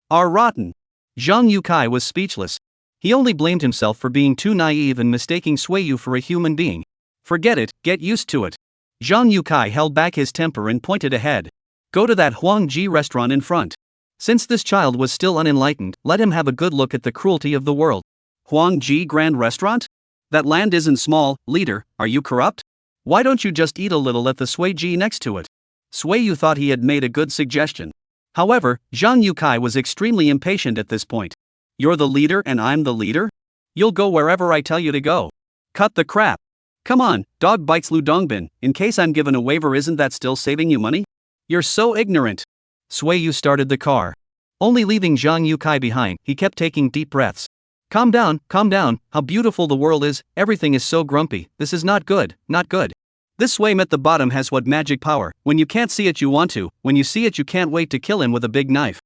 are rotten. Zhang Yukai was speechless. He only blamed himself for being too naive and mistaking Suiyu for a human being. Forget it, get used to it. Zhang Yukai held back his temper and pointed ahead. Go to that Huangji restaurant in front. Since this child was still unenlightened, let him have a good look at the cruelty of the world. Huangji Grand Restaurant? That land isn't small. Leader, are you corrupt? Why don't you just eat a little at the Suiji next to it? Suiyu thought he had made a good suggestion. However, Zhang Yukai was extremely impatient at this point. You're the leader and I'm the leader? You'll go wherever I tell you to go. Cut the crap. Come on, dog bites Lu Dongbin. In case I'm given a waiver, isn't that still saving you money? You're so ignorant. Suiyu started the car. Only leaving Zhang Yukai behind, he kept taking deep breaths. Calm down, how beautiful the world is, everything is so grumpy, this is not good, not good. This Sui at the bottom has what magic power, when you can't see it you want to, when you see it you can't wait to kill him with a big knife.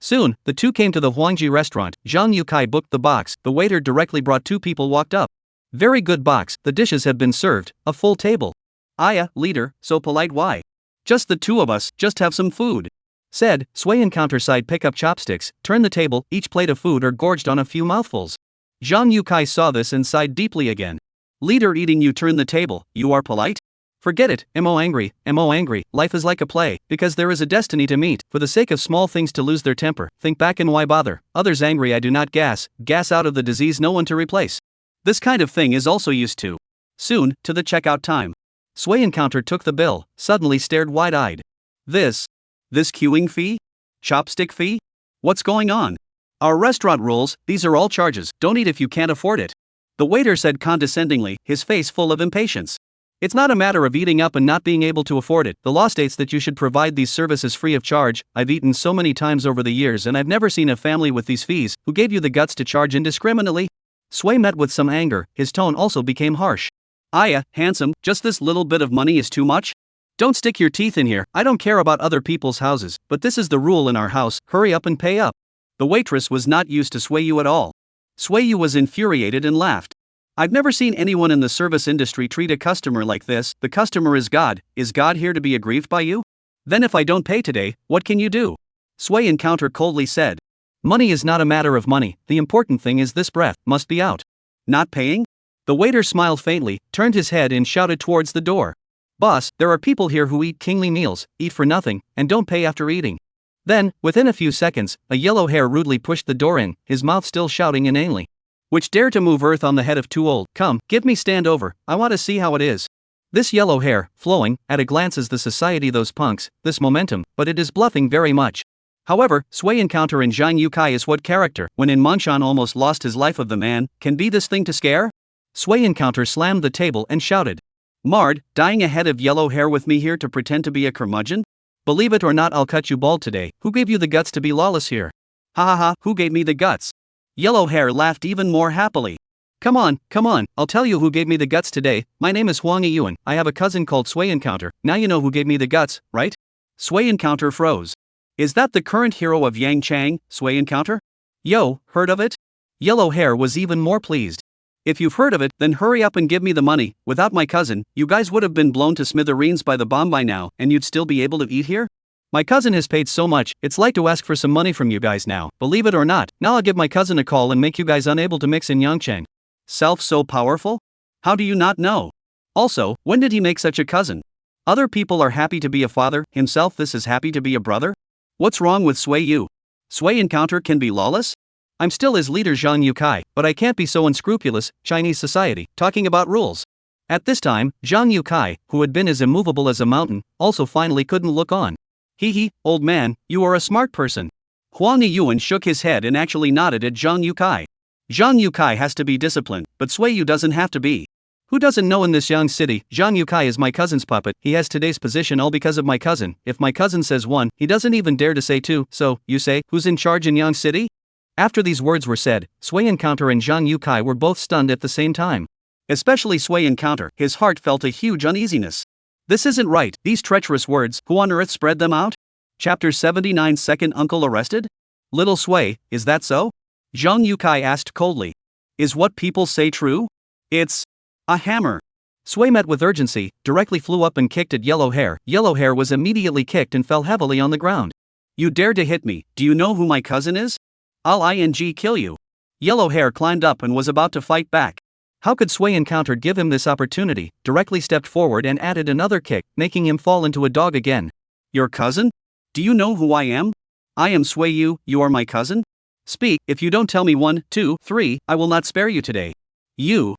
Soon, the two came to the Huangji restaurant. Zhang Yukai booked the box, the waiter directly brought 2 people walked up. Very good box, the dishes have been served, a full table. Aya, leader, so polite, why? Just the 2 of us, just have some food. Said, Sui Encounter side pick up chopsticks, turn the table, each plate of food are gorged on a few mouthfuls. Zhang Yukai saw this and sighed deeply again. Leader eating, you turn the table, you are polite? Forget it, mo angry, life is like a play, because there is a destiny to meet, for the sake of small things to lose their temper, think back and why bother, others angry I do not gas out of the disease no one to replace. This kind of thing is also used to. Soon, to the checkout time. Sui Encounter took the bill, suddenly stared wide-eyed. This queuing fee? Chopstick fee? What's going on? Our restaurant rules, these are all charges, don't eat if you can't afford it. The waiter said condescendingly, his face full of impatience. It's not a matter of eating up and not being able to afford it, the law states that you should provide these services free of charge. I've eaten so many times over the years and I've never seen a family with these fees. Who gave you the guts to charge indiscriminately? Sui met with some anger, his tone also became harsh. Aya, handsome, just this little bit of money is too much? Don't stick your teeth in here, I don't care about other people's houses, but this is the rule in our house, hurry up and pay up. The waitress was not used to Suiyu at all. Suiyu was infuriated and laughed. I've never seen anyone in the service industry treat a customer like this. The customer is God here to be aggrieved by you? Then if I don't pay today, what can you do? Sui Encounter coldly said. Money is not a matter of money, the important thing is this breath must be out. Not paying? The waiter smiled faintly, turned his head and shouted towards the door. Boss, there are people here who eat kingly meals, eat for nothing, and don't pay after eating. Then, within a few seconds, a yellow hair rudely pushed the door in, his mouth still shouting inanely. Which dare to move earth on the head of 2 old? Come, give me stand over, I want to see how it is. This yellow hair, flowing, at a glance is the society those punks, this momentum, but it is bluffing very much. However, Sui Encounter in Zhang Yukai is what character, when in Mongshan almost lost his life of the man, can be this thing to scare? Sui Encounter slammed the table and shouted. Marred, dying a head of yellow hair with me here to pretend to be a curmudgeon? Believe it or not, I'll cut you bald today. Who gave you the guts to be lawless here? Ha ha ha, who gave me the guts? Yellow hair laughed even more happily. Come on, I'll tell you who gave me the guts today. My name is Huang Yiyuan. I have a cousin called Sui Encounter. Now you know who gave me the guts, right? Sui Encounter froze. Is that the current hero of Yang Chang, Sui Encounter? Yo, heard of it? Yellow hair was even more pleased. If you've heard of it, then hurry up and give me the money. Without my cousin, you guys would have been blown to smithereens by the bomb by now, and you'd still be able to eat here? My cousin has paid so much, it's like to ask for some money from you guys now. Believe it or not, now I'll give my cousin a call and make you guys unable to mix in Yangcheng. Self so powerful? How do you not know? Also, when did he make such a cousin? Other people are happy to be a father, himself this is happy to be a brother? What's wrong with Sui Yu? Sui encounter can be lawless? I'm still his leader Zhang Yukai, but I can't be so unscrupulous, Chinese society, talking about rules. At this time, Zhang Yukai, who had been as immovable as a mountain, also finally couldn't look on. Hee, old man, you are a smart person. Huang Yuan shook his head and actually nodded at Zhang Yukai. Zhang Yukai has to be disciplined, but Sui Yu doesn't have to be. Who doesn't know in this young city, Zhang Yukai is my cousin's puppet, he has today's position all because of my cousin. If my cousin says 1, he doesn't even dare to say 2, so, you say, who's in charge in Yang City? After these words were said, Sui Encounter and Zhang Yukai were both stunned at the same time. Especially Sui Encounter, his heart felt a huge uneasiness. This isn't right, these treacherous words, who on earth spread them out? Chapter 79 Second Uncle Arrested? Little Sui, is that so? Zhang Yukai asked coldly. Is what people say true? It's a hammer. Sui met with urgency, directly flew up and kicked at Yellow Hair. Yellow Hair was immediately kicked and fell heavily on the ground. You dare to hit me, do you know who my cousin is? I'll kill you. Yellow Hair climbed up and was about to fight back. How could Sui Encounter give him this opportunity? Directly stepped forward and added another kick, making him fall into a dog again. Your cousin? Do you know who I am? I am Sui Yu, you are my cousin? Speak, if you don't tell me 1, 2, 3, I will not spare you today. You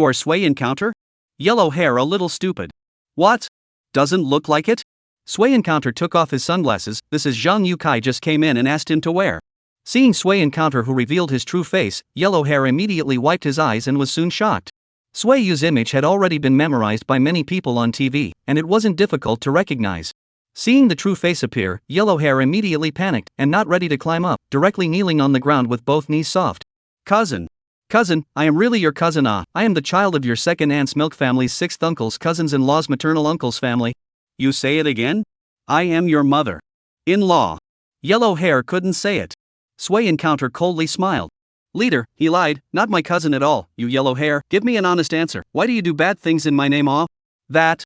are Sui Encounter? Yellow Hair a little stupid. What? Doesn't look like it? Sui Encounter took off his sunglasses, this is Zhang Yukai just came in and asked him to wear. Seeing Sui Encounter who revealed his true face, Yellow Hair immediately wiped his eyes and was soon shocked. Sui Yu's image had already been memorized by many people on TV, and it wasn't difficult to recognize. Seeing the true face appear, Yellow Hair immediately panicked and not ready to climb up, directly kneeling on the ground with both knees soft. Cousin, I am really your cousin. I am the child of your second aunt's milk family's 6th uncle's cousins-in-law's maternal uncle's family. You say it again? I am your mother-in-law. Yellow Hair couldn't say it. Sui Encounter coldly smiled. Leader, he lied, not my cousin at all, you Yellow Hair, give me an honest answer, why do you do bad things in my name? That.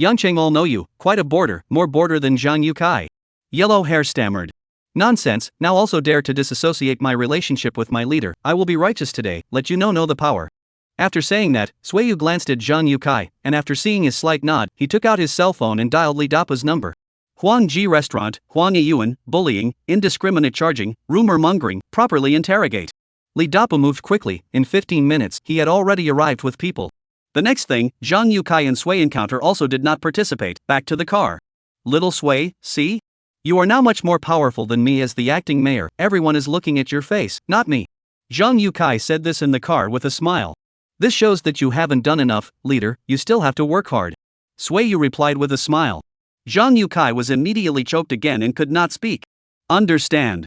Yangcheng all know you, quite a border, more border than Zhang Yukai. Yellow Hair stammered. Nonsense, now also dare to disassociate my relationship with my leader, I will be righteous today, let you know the power. After saying that, Sui Yu glanced at Zhang Yukai, and after seeing his slight nod, he took out his cell phone and dialed Li Dapa's number. Huangji Restaurant, Huang Yuan, bullying, indiscriminate charging, rumor mongering, properly interrogate. Li Dapa moved quickly, in 15 minutes, he had already arrived with people. The next thing, Zhang Yukai and Sui Encounter also did not participate, back to the car. Little Sui, see? You are now much more powerful than me as the acting mayor, everyone is looking at your face, not me. Zhang Yukai said this in the car with a smile. This shows that you haven't done enough, leader, you still have to work hard. Sui Yu replied with a smile. Zhang Yukai was immediately choked again and could not speak. Understand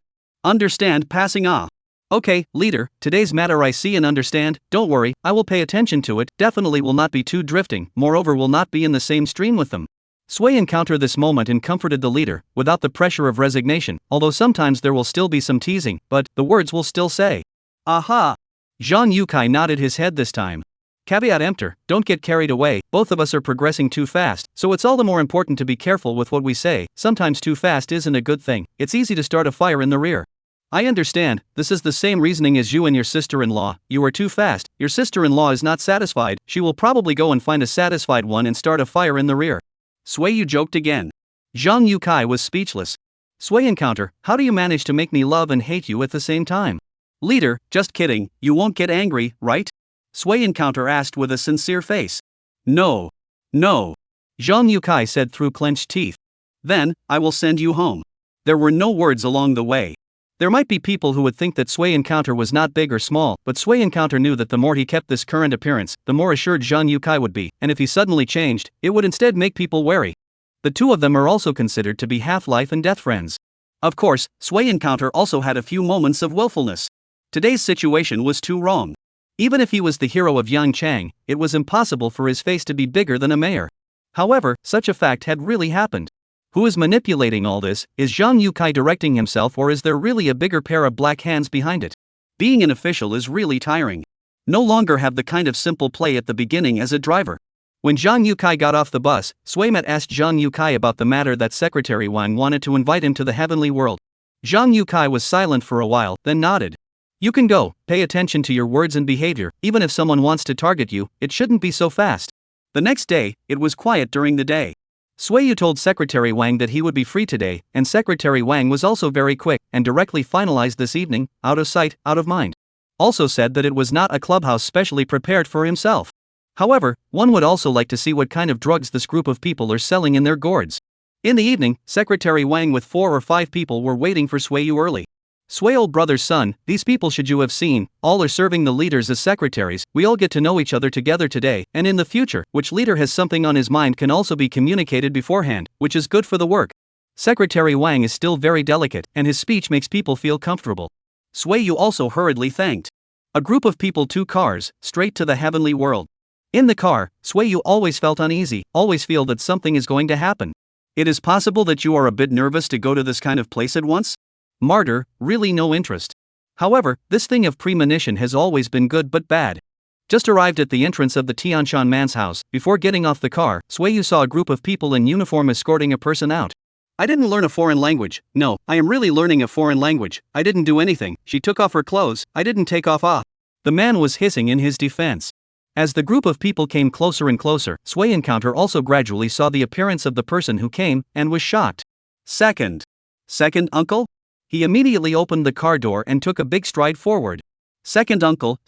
passing Okay, leader, today's matter I see and understand, don't worry, I will pay attention to it, definitely will not be too drifting, moreover will not be in the same stream with them. Sui encountered this moment and comforted the leader, without the pressure of resignation, although sometimes there will still be some teasing, but the words will still say. Aha! Zhang Yukai nodded his head this time. Caveat emptor, don't get carried away, both of us are progressing too fast, so it's all the more important to be careful with what we say, sometimes too fast isn't a good thing, it's easy to start a fire in the rear. I understand, this is the same reasoning as you and your sister-in-law, you are too fast, your sister-in-law is not satisfied, she will probably go and find a satisfied one and start a fire in the rear. Sui Yu joked again. Zhang Yukai was speechless. Sui encounter, how do you manage to make me love and hate you at the same time? Leader, just kidding, you won't get angry, right? Sui encounter asked with a sincere face. No. Zhang Yukai said through clenched teeth. Then, I will send you home. There were no words along the way. There might be people who would think that Sui encounter was not big or small, but Sui encounter knew that the more he kept this current appearance, the more assured Zhang Yukai would be, and if he suddenly changed, it would instead make people wary. The two of them are also considered to be half-life and death friends. Of course, Sui encounter also had a few moments of willfulness. Today's situation was too wrong. Even if he was the hero of Yangcheng, it was impossible for his face to be bigger than a mayor. However, such a fact had really happened. Who is manipulating all this? Is Zhang Yukai directing himself, or is there really a bigger pair of black hands behind it? Being an official is really tiring. No longer have the kind of simple play at the beginning as a driver. When Zhang Yukai got off the bus, Suimet asked Zhang Yukai about the matter that Secretary Wang wanted to invite him to the heavenly world. Zhang Yukai was silent for a while, then nodded. You can go, pay attention to your words and behavior, even if someone wants to target you, it shouldn't be so fast. The next day, it was quiet during the day. Suiyu told Secretary Wang that he would be free today, and Secretary Wang was also very quick, and directly finalized this evening, out of sight, out of mind. Also said that it was not a clubhouse specially prepared for himself. However, one would also like to see what kind of drugs this group of people are selling in their gourds. In the evening, Secretary Wang with 4 or 5 people were waiting for Suiyu early. Sway old brother's son, these people should you have seen, all are serving the leaders as secretaries, we all get to know each other together today, and in the future, which leader has something on his mind can also be communicated beforehand, which is good for the work. Secretary Wang is still very delicate, and his speech makes people feel comfortable. Suiyu also hurriedly thanked. A group of people 2 cars, straight to the heavenly world. In the car, Suiyu always felt uneasy, always feel that something is going to happen. It is possible that you are a bit nervous to go to this kind of place at once? Martyr, really no interest. However, this thing of premonition has always been good but bad. Just arrived at the entrance of the Tianshan man's house, before getting off the car, Suiyu saw a group of people in uniform escorting a person out. I didn't learn a foreign language, no, I am really learning a foreign language, I didn't do anything, she took off her clothes, I didn't take off The man was hissing in his defense. As the group of people came closer and closer, Sui Encounter also gradually saw the appearance of the person who came, and was shocked. Second uncle? He immediately opened the car door and took a big stride forward. Second uncle,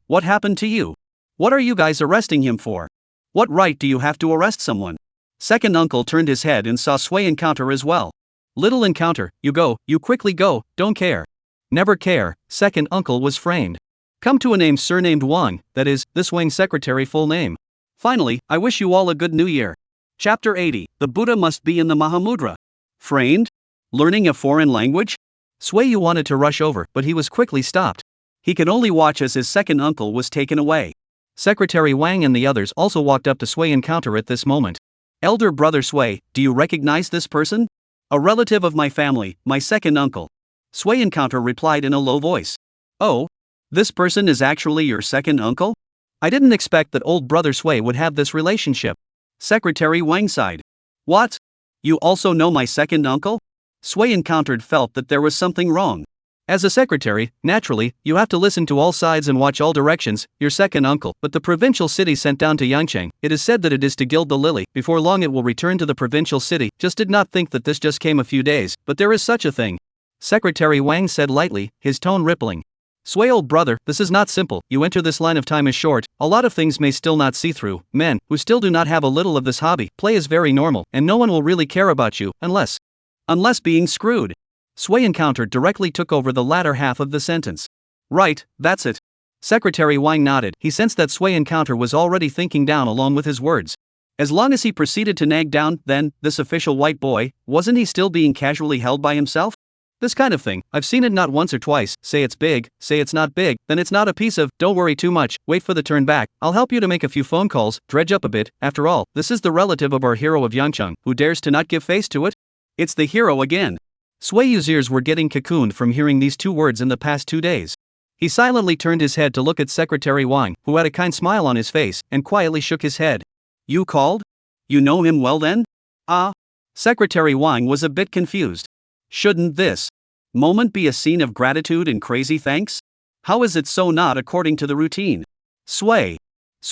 what happened to you? What are you guys arresting him for? What right do you have to arrest someone? Second uncle turned his head and saw Sui Encounter as well. Little Encounter, you quickly go, don't care. Never care, second uncle was framed. Come to a name surnamed Wang, that is, this Wang secretary full name. Finally, I wish you all a good new year. Chapter 80, the Buddha must be in the Mahamudra. Framed? Learning a foreign language? Suiyu wanted to rush over, but he was quickly stopped. He could only watch as his second uncle was taken away. Secretary Wang and the others also walked up to Sui Encounter at this moment. Elder brother Sui, do you recognize this person? A relative of my family, my second uncle. Sui Encounter replied in a low voice. Oh? This person is actually your second uncle? I didn't expect that old brother Sui would have this relationship. Secretary Wang sighed. What? You also know my second uncle? Sui Encountered felt that there was something wrong. As a secretary, naturally, you have to listen to all sides and watch all directions, your second uncle, but the provincial city sent down to Yangcheng, it is said that it is to gild the lily, before long it will return to the provincial city, just did not think that this just came a few days, but there is such a thing. Secretary Wang said lightly, his tone rippling. Sui old brother, this is not simple, you enter this line of time is short, a lot of things may still not see through, men, who still do not have a little of this hobby, play is very normal, and no one will really care about you, unless being screwed. Sui Encounter directly took over the latter half of the sentence. Right, that's it. Secretary Wang nodded, he sensed that Sui Encounter was already thinking down along with his words. As long as he proceeded to nag down, then, this official white boy, wasn't he still being casually held by himself? This kind of thing, I've seen it not once or twice, say it's big, say it's not big, then it's not a piece of, don't worry too much, wait for the turn back, I'll help you to make a few phone calls, dredge up a bit, after all, this is the relative of our hero of Yangcheng, who dares to not give face to it? It's the hero again. Suiyu's ears were getting cocooned from hearing these 2 words in the past 2 days. He silently turned his head to look at Secretary Wang, who had a kind smile on his face, and quietly shook his head. You called? You know him well then? Secretary Wang was a bit confused. Shouldn't this moment be a scene of gratitude and crazy thanks? How is it so not according to the routine? Sui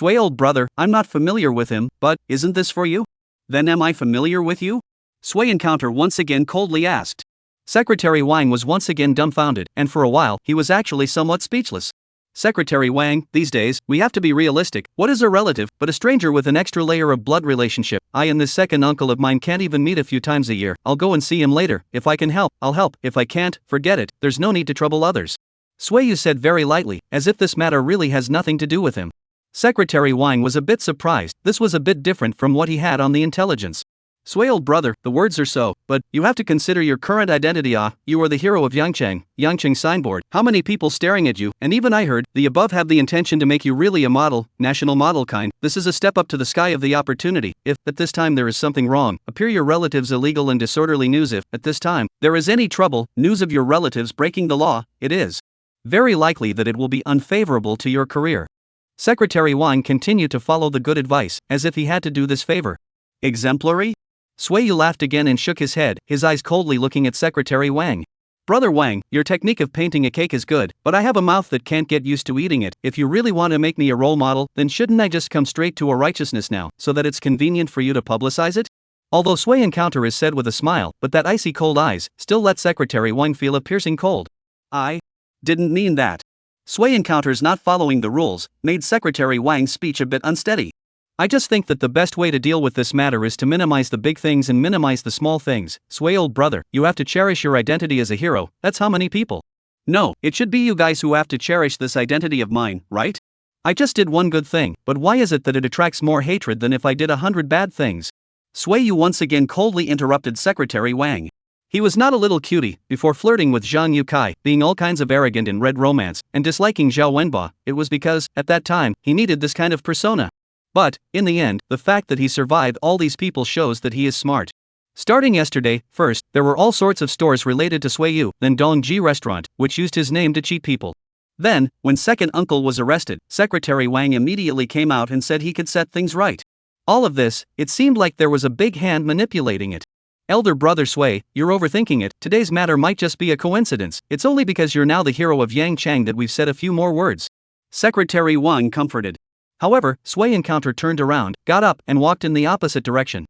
old brother, I'm not familiar with him, but, isn't this for you? Then am I familiar with you? Sui Encounter once again coldly asked. Secretary Wang was once again dumbfounded, and for a while, he was actually somewhat speechless. Secretary Wang, these days, we have to be realistic, what is a relative, but a stranger with an extra layer of blood relationship? I and this second uncle of mine can't even meet a few times a year, I'll go and see him later, if I can help, I'll help, if I can't, forget it, there's no need to trouble others. Suiyu said very lightly, as if this matter really has nothing to do with him. Secretary Wang was a bit surprised, this was a bit different from what he had on the intelligence. Sui old brother, the words are so, but, you have to consider your current identity you are the hero of Yangcheng signboard, how many people staring at you, and even I heard, the above have the intention to make you really a model, national model kind, this is a step up to the sky of the opportunity, if, at this time there is something wrong, appear your relatives illegal and disorderly news if, at this time, there is any trouble, news of your relatives breaking the law, it is very likely that it will be unfavorable to your career. Secretary Wang continued to follow the good advice, as if he had to do this favor. Exemplary? Sui laughed again and shook his head, his eyes coldly looking at Secretary Wang. Brother Wang, your technique of painting a cake is good, but I have a mouth that can't get used to eating it. If you really want to make me a role model, then shouldn't I just come straight to a righteousness now, so that it's convenient for you to publicize it? Although Sui encounter is said with a smile, but that icy cold eyes still let Secretary Wang feel a piercing cold. I didn't mean that. Sui encounters not following the rules made Secretary Wang's speech a bit unsteady. I just think that the best way to deal with this matter is to minimize the big things and minimize the small things. Sui, old brother, you have to cherish your identity as a hero. That's how many people. No, it should be you guys who have to cherish this identity of mine, right? I just did one good thing, but why is it that it attracts more hatred than if I did 100 bad things? Sui Yu once again coldly interrupted Secretary Wang. He was not a little cutie. Before flirting with Zhang Yukai, being all kinds of arrogant in Red Romance, and disliking Zhao Wenba, it was because, at that time, he needed this kind of persona. But, in the end, the fact that he survived all these people shows that he is smart. Starting yesterday, first, there were all sorts of stores related to Sui Yu, then Dongji Restaurant, which used his name to cheat people. Then, when second uncle was arrested, Secretary Wang immediately came out and said he could set things right. All of this, it seemed like there was a big hand manipulating it. Elder brother Sui, you're overthinking it. Today's matter might just be a coincidence. It's only because you're now the hero of Yang Chang that we've said a few more words. Secretary Wang comforted. However, Sui encounter turned around, got up, and walked in the opposite direction.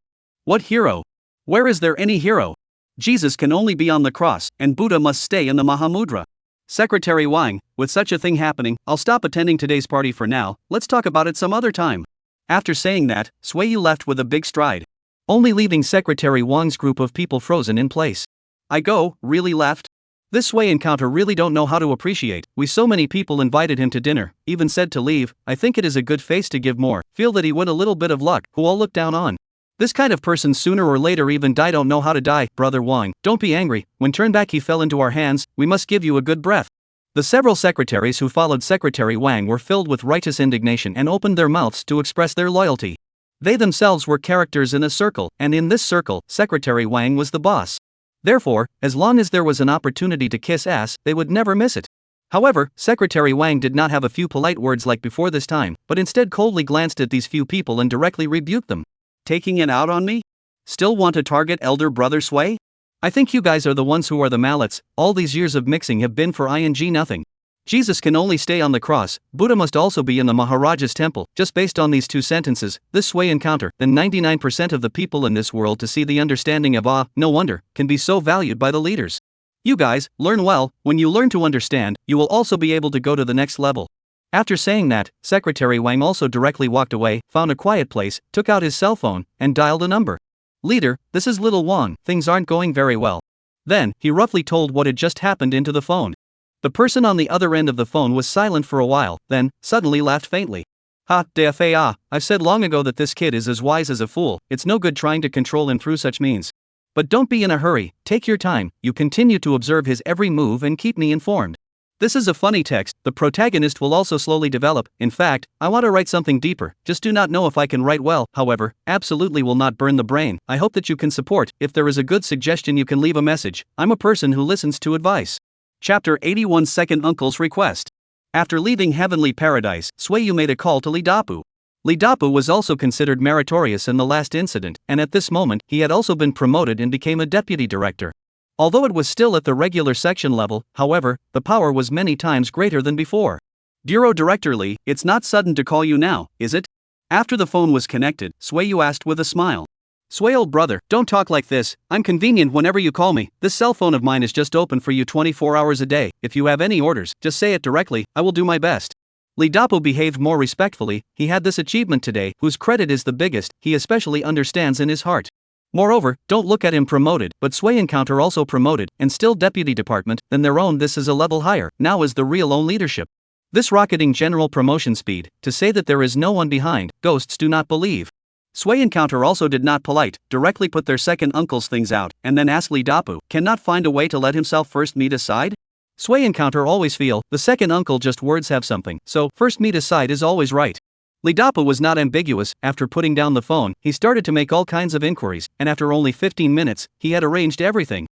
What hero? Where is there any hero? Jesus can only be on the cross, and Buddha must stay in the Mahamudra. Secretary Wang, with such a thing happening, I'll stop attending today's party for now. Let's talk about it some other time. After saying that, Sui Yu left with a big stride, only leaving Secretary Wang's group of people frozen in place. I go, really left? This Sui encounter really don't know how to appreciate. We so many people invited him to dinner, even said to leave. I think it is a good face to give more. Feel that he won a little bit of luck, who all look down on. This kind of person sooner or later even die. Don't know how to die. Brother Wang, don't be angry. When turned back he fell into our hands, we must give you a good breath. The several secretaries who followed Secretary Wang were filled with righteous indignation and opened their mouths to express their loyalty. They themselves were characters in a circle, and in this circle, Secretary Wang was the boss. Therefore, as long as there was an opportunity to kiss ass, they would never miss it. However, Secretary Wang did not have a few polite words like before this time, but instead coldly glanced at these few people and directly rebuked them. Taking it out on me? Still want to target elder brother Sui? I think you guys are the ones who are the mallets. All these years of mixing have been for ing nothing. Jesus can only stay on the cross, Buddha must also be in the Maharaja's temple. Just based on these two sentences, this Sui encounter, then 99% of the people in this world to see the understanding of no wonder, can be so valued by the leaders. You guys, learn well. When you learn to understand, you will also be able to go to the next level. After saying that, Secretary Wang also directly walked away, found a quiet place, took out his cell phone, and dialed a number. Leader, this is Little Wang, things aren't going very well. Then, he roughly told what had just happened into the phone. The person on the other end of the phone was silent for a while, then, suddenly laughed faintly. I've said long ago that this kid is as wise as a fool. It's no good trying to control him through such means. But don't be in a hurry, take your time, you continue to observe his every move and keep me informed. This is a funny text, the protagonist will also slowly develop. In fact, I want to write something deeper, just do not know if I can write well. However, absolutely will not burn the brain. I hope that you can support. If there is a good suggestion you can leave a message. I'm a person who listens to advice. Chapter 81 Second Uncle's Request. After leaving Heavenly Paradise, Sui Yu made a call to Li Dapu. Li Dapu was also considered meritorious in the last incident, and at this moment, he had also been promoted and became a deputy director. Although it was still at the regular section level, however, the power was many times greater than before. Bureau Director Li, it's not sudden to call you now, is it? After the phone was connected, Sui Yu asked with a smile. Sui, old brother, don't talk like this. I'm convenient whenever you call me. This cell phone of mine is just open for you 24 hours a day. If you have any orders, just say it directly, I will do my best. Li Dapu behaved more respectfully. He had this achievement today, whose credit is the biggest, he especially understands in his heart. Moreover, don't look at him promoted, but Sui encounter also promoted, and still deputy department, than their own. This is a level higher, now is the real own leadership. This rocketing general promotion speed, to say that there is no one behind, ghosts do not believe. Sui encounter also did not polite, directly put their second uncle's things out, and then asked Li Dapu, cannot find a way to let himself first meet aside? Sui encounter always feel, the second uncle just words have something, so, first meet aside is always right. Li Dapu was not ambiguous. After putting down the phone, he started to make all kinds of inquiries, and after only 15 minutes, he had arranged everything.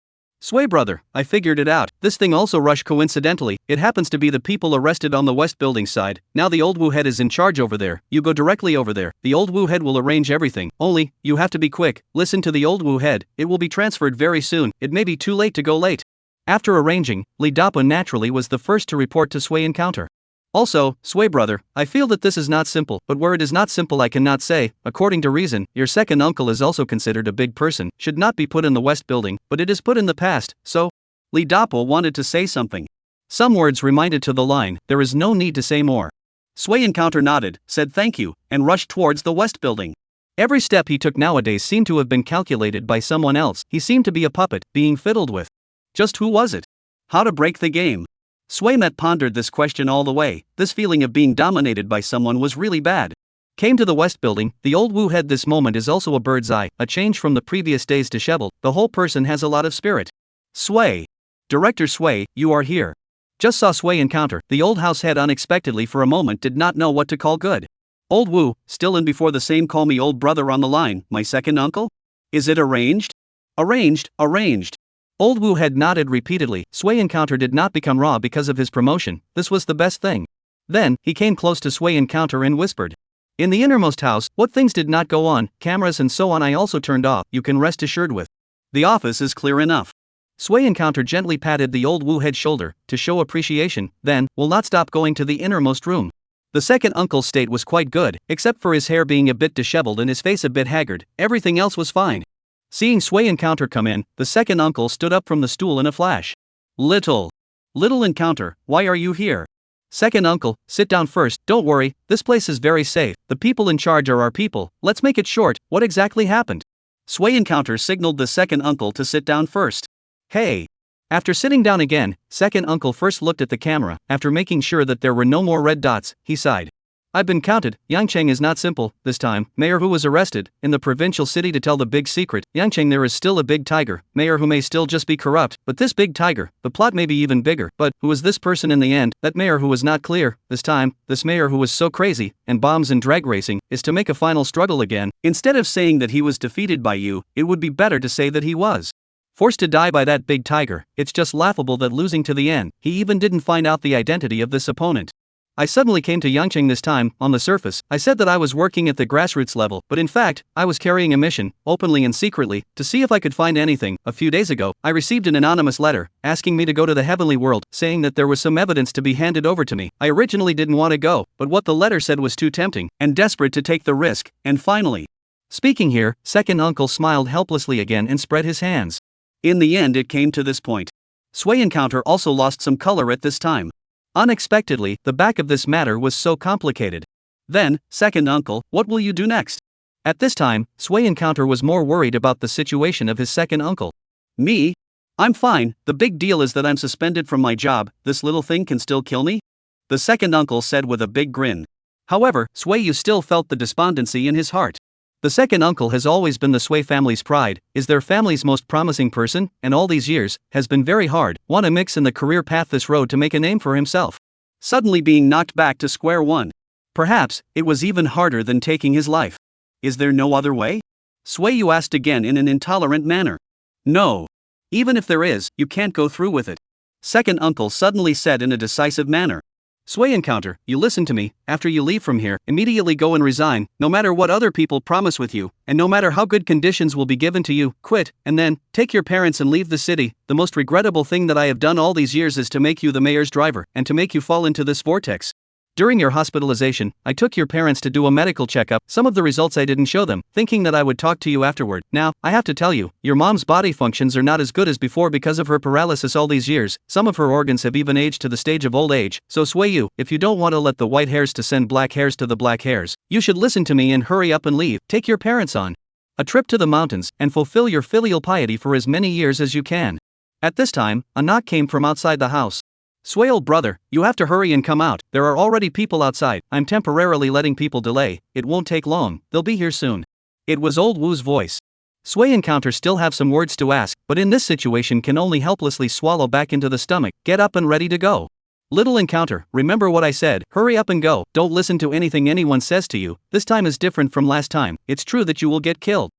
Sway brother, I figured it out. This thing also rushed coincidentally. It happens to be the people arrested on the West Building side. Now the old Wu head is in charge over there. You go directly over there. The old Wu head will arrange everything. Only, you have to be quick. Listen to the old Wu head. It will be transferred very soon. It may be too late to go late. After arranging, Li Dapa naturally was the first to report to Sway encounter. Also, Sway brother, I feel that this is not simple, but where it is not simple I cannot say. According to reason, your second uncle is also considered a big person, should not be put in the West Building, but it is put in the past, so? Li Dapa wanted to say something. Some words reminded to the line, there is no need to say more. Sway encounter nodded, said thank you, and rushed towards the West Building. Every step he took nowadays seemed to have been calculated by someone else. He seemed to be a puppet, being fiddled with. Just who was it? How to break the game? Sway pondered this question all the way. This feeling of being dominated by someone was really bad. Came to the West Building, the old Wu head this moment is also a bird's eye, a change from the previous days disheveled. The whole person has a lot of spirit. Sway. Director Sway, you are here. Just saw Sway encounter. The old house head unexpectedly for a moment did not know what to call good. Old Wu, still in before the same call me old brother on the line, my second uncle? Is it arranged? Arranged. Old Wu had nodded repeatedly. Sway encounter did not become raw because of his promotion. This was the best thing. Then, he came close to Sway encounter and whispered. In the innermost house, what things did not go on, cameras and so on I also turned off, you can rest assured with. The office is clear enough. Sway encounter gently patted the old Wu head's shoulder, to show appreciation, then, will not stop going to the innermost room. The second uncle's state was quite good, except for his hair being a bit disheveled and his face a bit haggard, everything else was fine. Seeing Sway encounter come in, the second uncle stood up from the stool in a flash. Little encounter, why are you here? Second uncle, sit down first, don't worry, this place is very safe, the people in charge are our people, let's make it short, what exactly happened? Sway encounter signaled the second uncle to sit down first. Hey! After sitting down again, second uncle first looked at the camera, after making sure that there were no more red dots, he sighed. I've been counted. Yangcheng is not simple, this time. Mayor who was arrested, in the provincial city to tell the big secret. Yangcheng there is still a big tiger, mayor who may still just be corrupt, but this big tiger, the plot may be even bigger, but, who is this person in the end, that mayor who was not clear, this time, this mayor who was so crazy, and bombs and drag racing, is to make a final struggle again. Instead of saying that he was defeated by you, it would be better to say that he was forced to die by that big tiger. It's just laughable that losing to the end, he even didn't find out the identity of this opponent. I suddenly came to Yangcheng this time. On the surface, I said that I was working at the grassroots level, but in fact, I was carrying a mission, openly and secretly, to see if I could find anything. A few days ago, I received an anonymous letter, asking me to go to the heavenly world, saying that there was some evidence to be handed over to me. I originally didn't want to go, but what the letter said was too tempting, and desperate to take the risk, and finally. Speaking here, second uncle smiled helplessly again and spread his hands. In the end it came to this point. Sway encounter also lost some color at this time. Unexpectedly, the back of this matter was so complicated. Then, second uncle, what will you do next? At this time, Sway encounter was more worried about the situation of his second uncle. Me? I'm fine, the big deal is that I'm suspended from my job, this little thing can still kill me? The second uncle said with a big grin. However, Sway you still felt the despondency in his heart. The second uncle has always been the Sway family's pride, is their family's most promising person, and all these years, has been very hard, want to mix in the career path this road to make a name for himself. Suddenly being knocked back to square one. Perhaps, it was even harder than taking his life. Is there no other way? Sway you asked again in an intolerant manner. No. Even if there is, you can't go through with it. Second uncle suddenly said in a decisive manner. Sway encounter, you listen to me, after you leave from here, immediately go and resign, no matter what other people promise with you, and no matter how good conditions will be given to you, quit, and then, take your parents and leave the city. The most regrettable thing that I have done all these years is to make you the mayor's driver, and to make you fall into this vortex. During your hospitalization, I took your parents to do a medical checkup. Some of the results I didn't show them, thinking that I would talk to you afterward. Now, I have to tell you, your mom's body functions are not as good as before because of her paralysis all these years. Some of her organs have even aged to the stage of old age. So Sway you, if you don't want to let the white hairs to send black hairs to the black hairs, you should listen to me and hurry up and leave. Take your parents on a trip to the mountains and fulfill your filial piety for as many years as you can. At this time, a knock came from outside the house. Sway old brother, you have to hurry and come out. There are already people outside. I'm temporarily letting people delay. It won't take long. They'll be here soon. It was old Wu's voice. Sway encounter still have some words to ask, but in this situation can only helplessly swallow back into the stomach. Get up and ready to go. Little encounter, remember what I said. Hurry up and go. Don't listen to anything anyone says to you. This time is different from last time. It's true that you will get killed.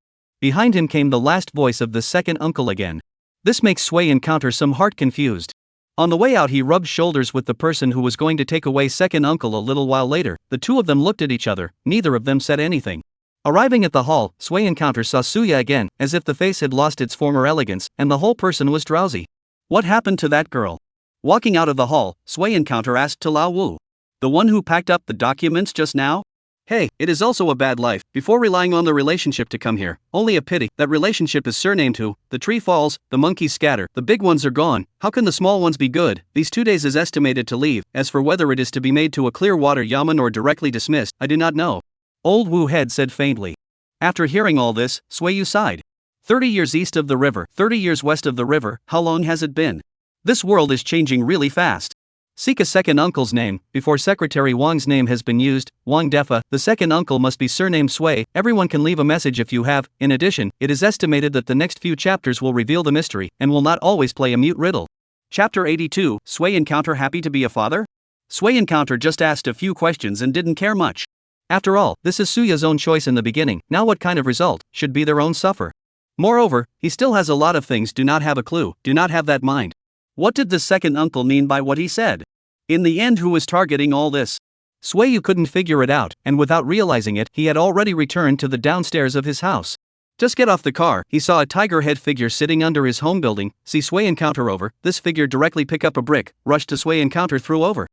Behind him came the last voice of the second uncle again. This makes Sway encounter some heart confused. On the way out, he rubbed shoulders with the person who was going to take away second uncle a little while later. The two of them looked at each other, neither of them said anything. Arriving at the hall, Sway encounter saw Suya again, as if the face had lost its former elegance, and the whole person was drowsy. What happened to that girl? Walking out of the hall, Sway encounter asked to Lao Wu. The one who packed up the documents just now? Hey, it is also a bad life, before relying on the relationship to come here. Only a pity, that relationship is surnamed who, the tree falls, the monkeys scatter, the big ones are gone, how can the small ones be good? These 2 days is estimated to leave, as for whether it is to be made to a clear water yamen or directly dismissed, I do not know. Old Wu Head said faintly. After hearing all this, Sway Yu sighed. 30 years east of the river, 30 years west of the river, how long has it been? This world is changing really fast. Seek a second uncle's name, before Secretary Wang's name has been used, Wang Defa, the second uncle must be surnamed Sway, everyone can leave a message if you have. In addition, it is estimated that the next few chapters will reveal the mystery, and will not always play a mute riddle. Chapter 82, Sway encounter happy to be a father? Sway encounter just asked a few questions and didn't care much. After all, this is Suya's own choice in the beginning, now what kind of result, should be their own suffer. Moreover, he still has a lot of things, do not have a clue, do not have that mind. What did the second uncle mean by what he said? In the end, who was targeting all this? Sway Yu couldn't figure it out, and without realizing it, he had already returned to the downstairs of his house. Just get off the car, he saw a tiger head figure sitting under his home building, see Sway encounter over, this figure directly pick up a brick, rush to Sway encounter threw over.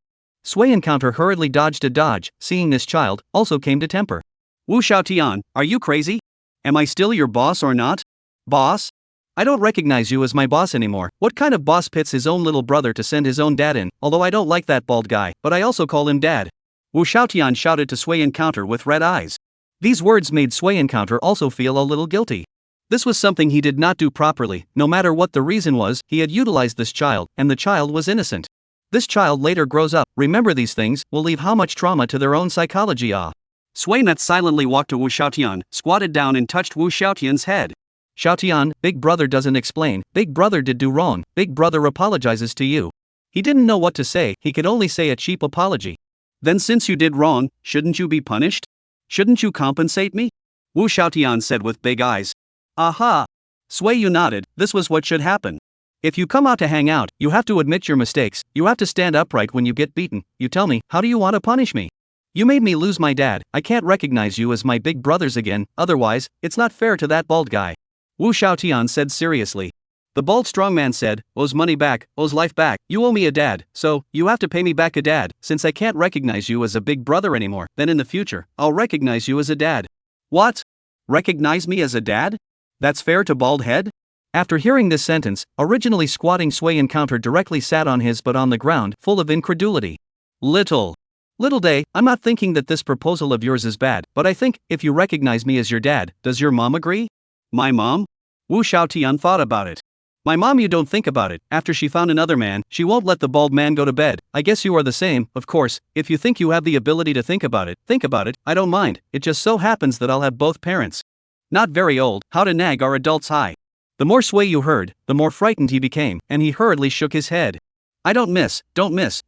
Sway encounter hurriedly dodged a dodge, seeing this child, also came to temper. Wu Xiaotian, are you crazy? Am I still your boss or not? Boss? I don't recognize you as my boss anymore. What kind of boss pits his own little brother to send his own dad in? Although I don't like that bald guy, but I also call him dad. Wu Xiaotian shouted to Sway encounter with red eyes. These words made Sway encounter also feel a little guilty. This was something he did not do properly, no matter what the reason was, he had utilized this child, and the child was innocent. This child later grows up, remember these things, will leave how much trauma to their own psychology. Sway Net silently walked to Wu Xiaotian, squatted down and touched Wu Xiaotian's head. Xiaotian, Big Brother doesn't explain, Big Brother did do wrong, Big Brother apologizes to you. He didn't know what to say, he could only say a cheap apology. Then since you did wrong, shouldn't you be punished? Shouldn't you compensate me? Wu Xiaotian said with big eyes. Aha! Sway Yu nodded, this was what should happen. If you come out to hang out, you have to admit your mistakes, you have to stand upright when you get beaten. You tell me, how do you want to punish me? You made me lose my dad, I can't recognize you as my big brothers again, otherwise, it's not fair to that bald guy. Wu Xiaotian said seriously. The bald strongman said, owes money back, owes life back, you owe me a dad, so, you have to pay me back a dad, since I can't recognize you as a big brother anymore, then in the future, I'll recognize you as a dad. What? Recognize me as a dad? That's fair to bald head? After hearing this sentence, originally squatting Sway encounter directly sat on his butt on the ground, full of incredulity. Little Day, I'm not thinking that this proposal of yours is bad, but I think, if you recognize me as your dad, does your mom agree? My mom? Wu Xiaotian thought about it. My mom, you don't think about it, after she found another man, she won't let the bald man go to bed. I guess you are the same, of course, if you think you have the ability to think about it, I don't mind, it just so happens that I'll have both parents. Not very old, how to nag our adults high. The more Sway Yu heard, the more frightened he became, and he hurriedly shook his head. I don't miss,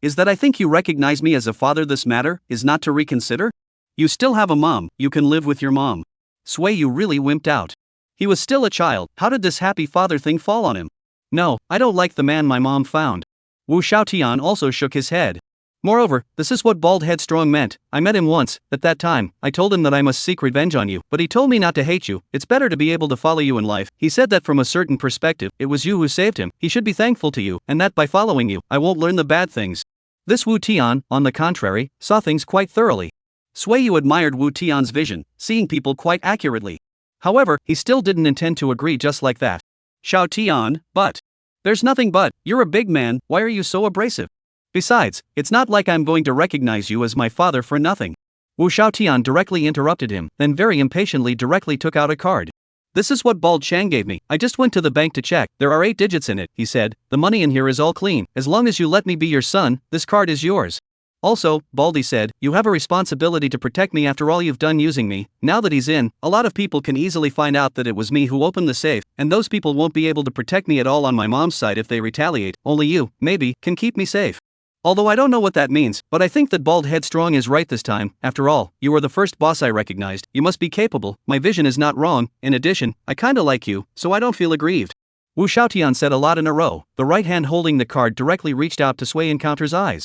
is that I think you recognize me as a father. This matter is not to reconsider? You still have a mom, you can live with your mom. Sway Yu really wimped out. He was still a child, how did this happy father thing fall on him? No, I don't like the man my mom found. Wu Xiaotian also shook his head. Moreover, this is what Bald Head Strong meant. I met him once, at that time, I told him that I must seek revenge on you, but he told me not to hate you, it's better to be able to follow you in life. He said that from a certain perspective, it was you who saved him, he should be thankful to you, and that by following you, I won't learn the bad things. This Wu Tian, on the contrary, saw things quite thoroughly. Sway Yu admired Wu Tian's vision, seeing people quite accurately. However, he still didn't intend to agree just like that. Xiao Tian, but. There's nothing but, you're a big man, why are you so abrasive? Besides, it's not like I'm going to recognize you as my father for nothing. Wu Xiaotian directly interrupted him, then very impatiently directly took out a card. This is what Bald Chang gave me, I just went to the bank to check, there are 8 digits in it, he said, the money in here is all clean, as long as you let me be your son, this card is yours. Also, Baldy said, you have a responsibility to protect me after all you've done using me. Now that he's in, a lot of people can easily find out that it was me who opened the safe, and those people won't be able to protect me at all on my mom's side if they retaliate, only you, maybe, can keep me safe. Although I don't know what that means, but I think that Bald Headstrong is right this time. After all, you are the first boss I recognized, you must be capable, my vision is not wrong, in addition, I kinda like you, so I don't feel aggrieved. Wu Xiaotian said a lot in a row, the right hand holding the card directly reached out to Sui Encounter's eyes.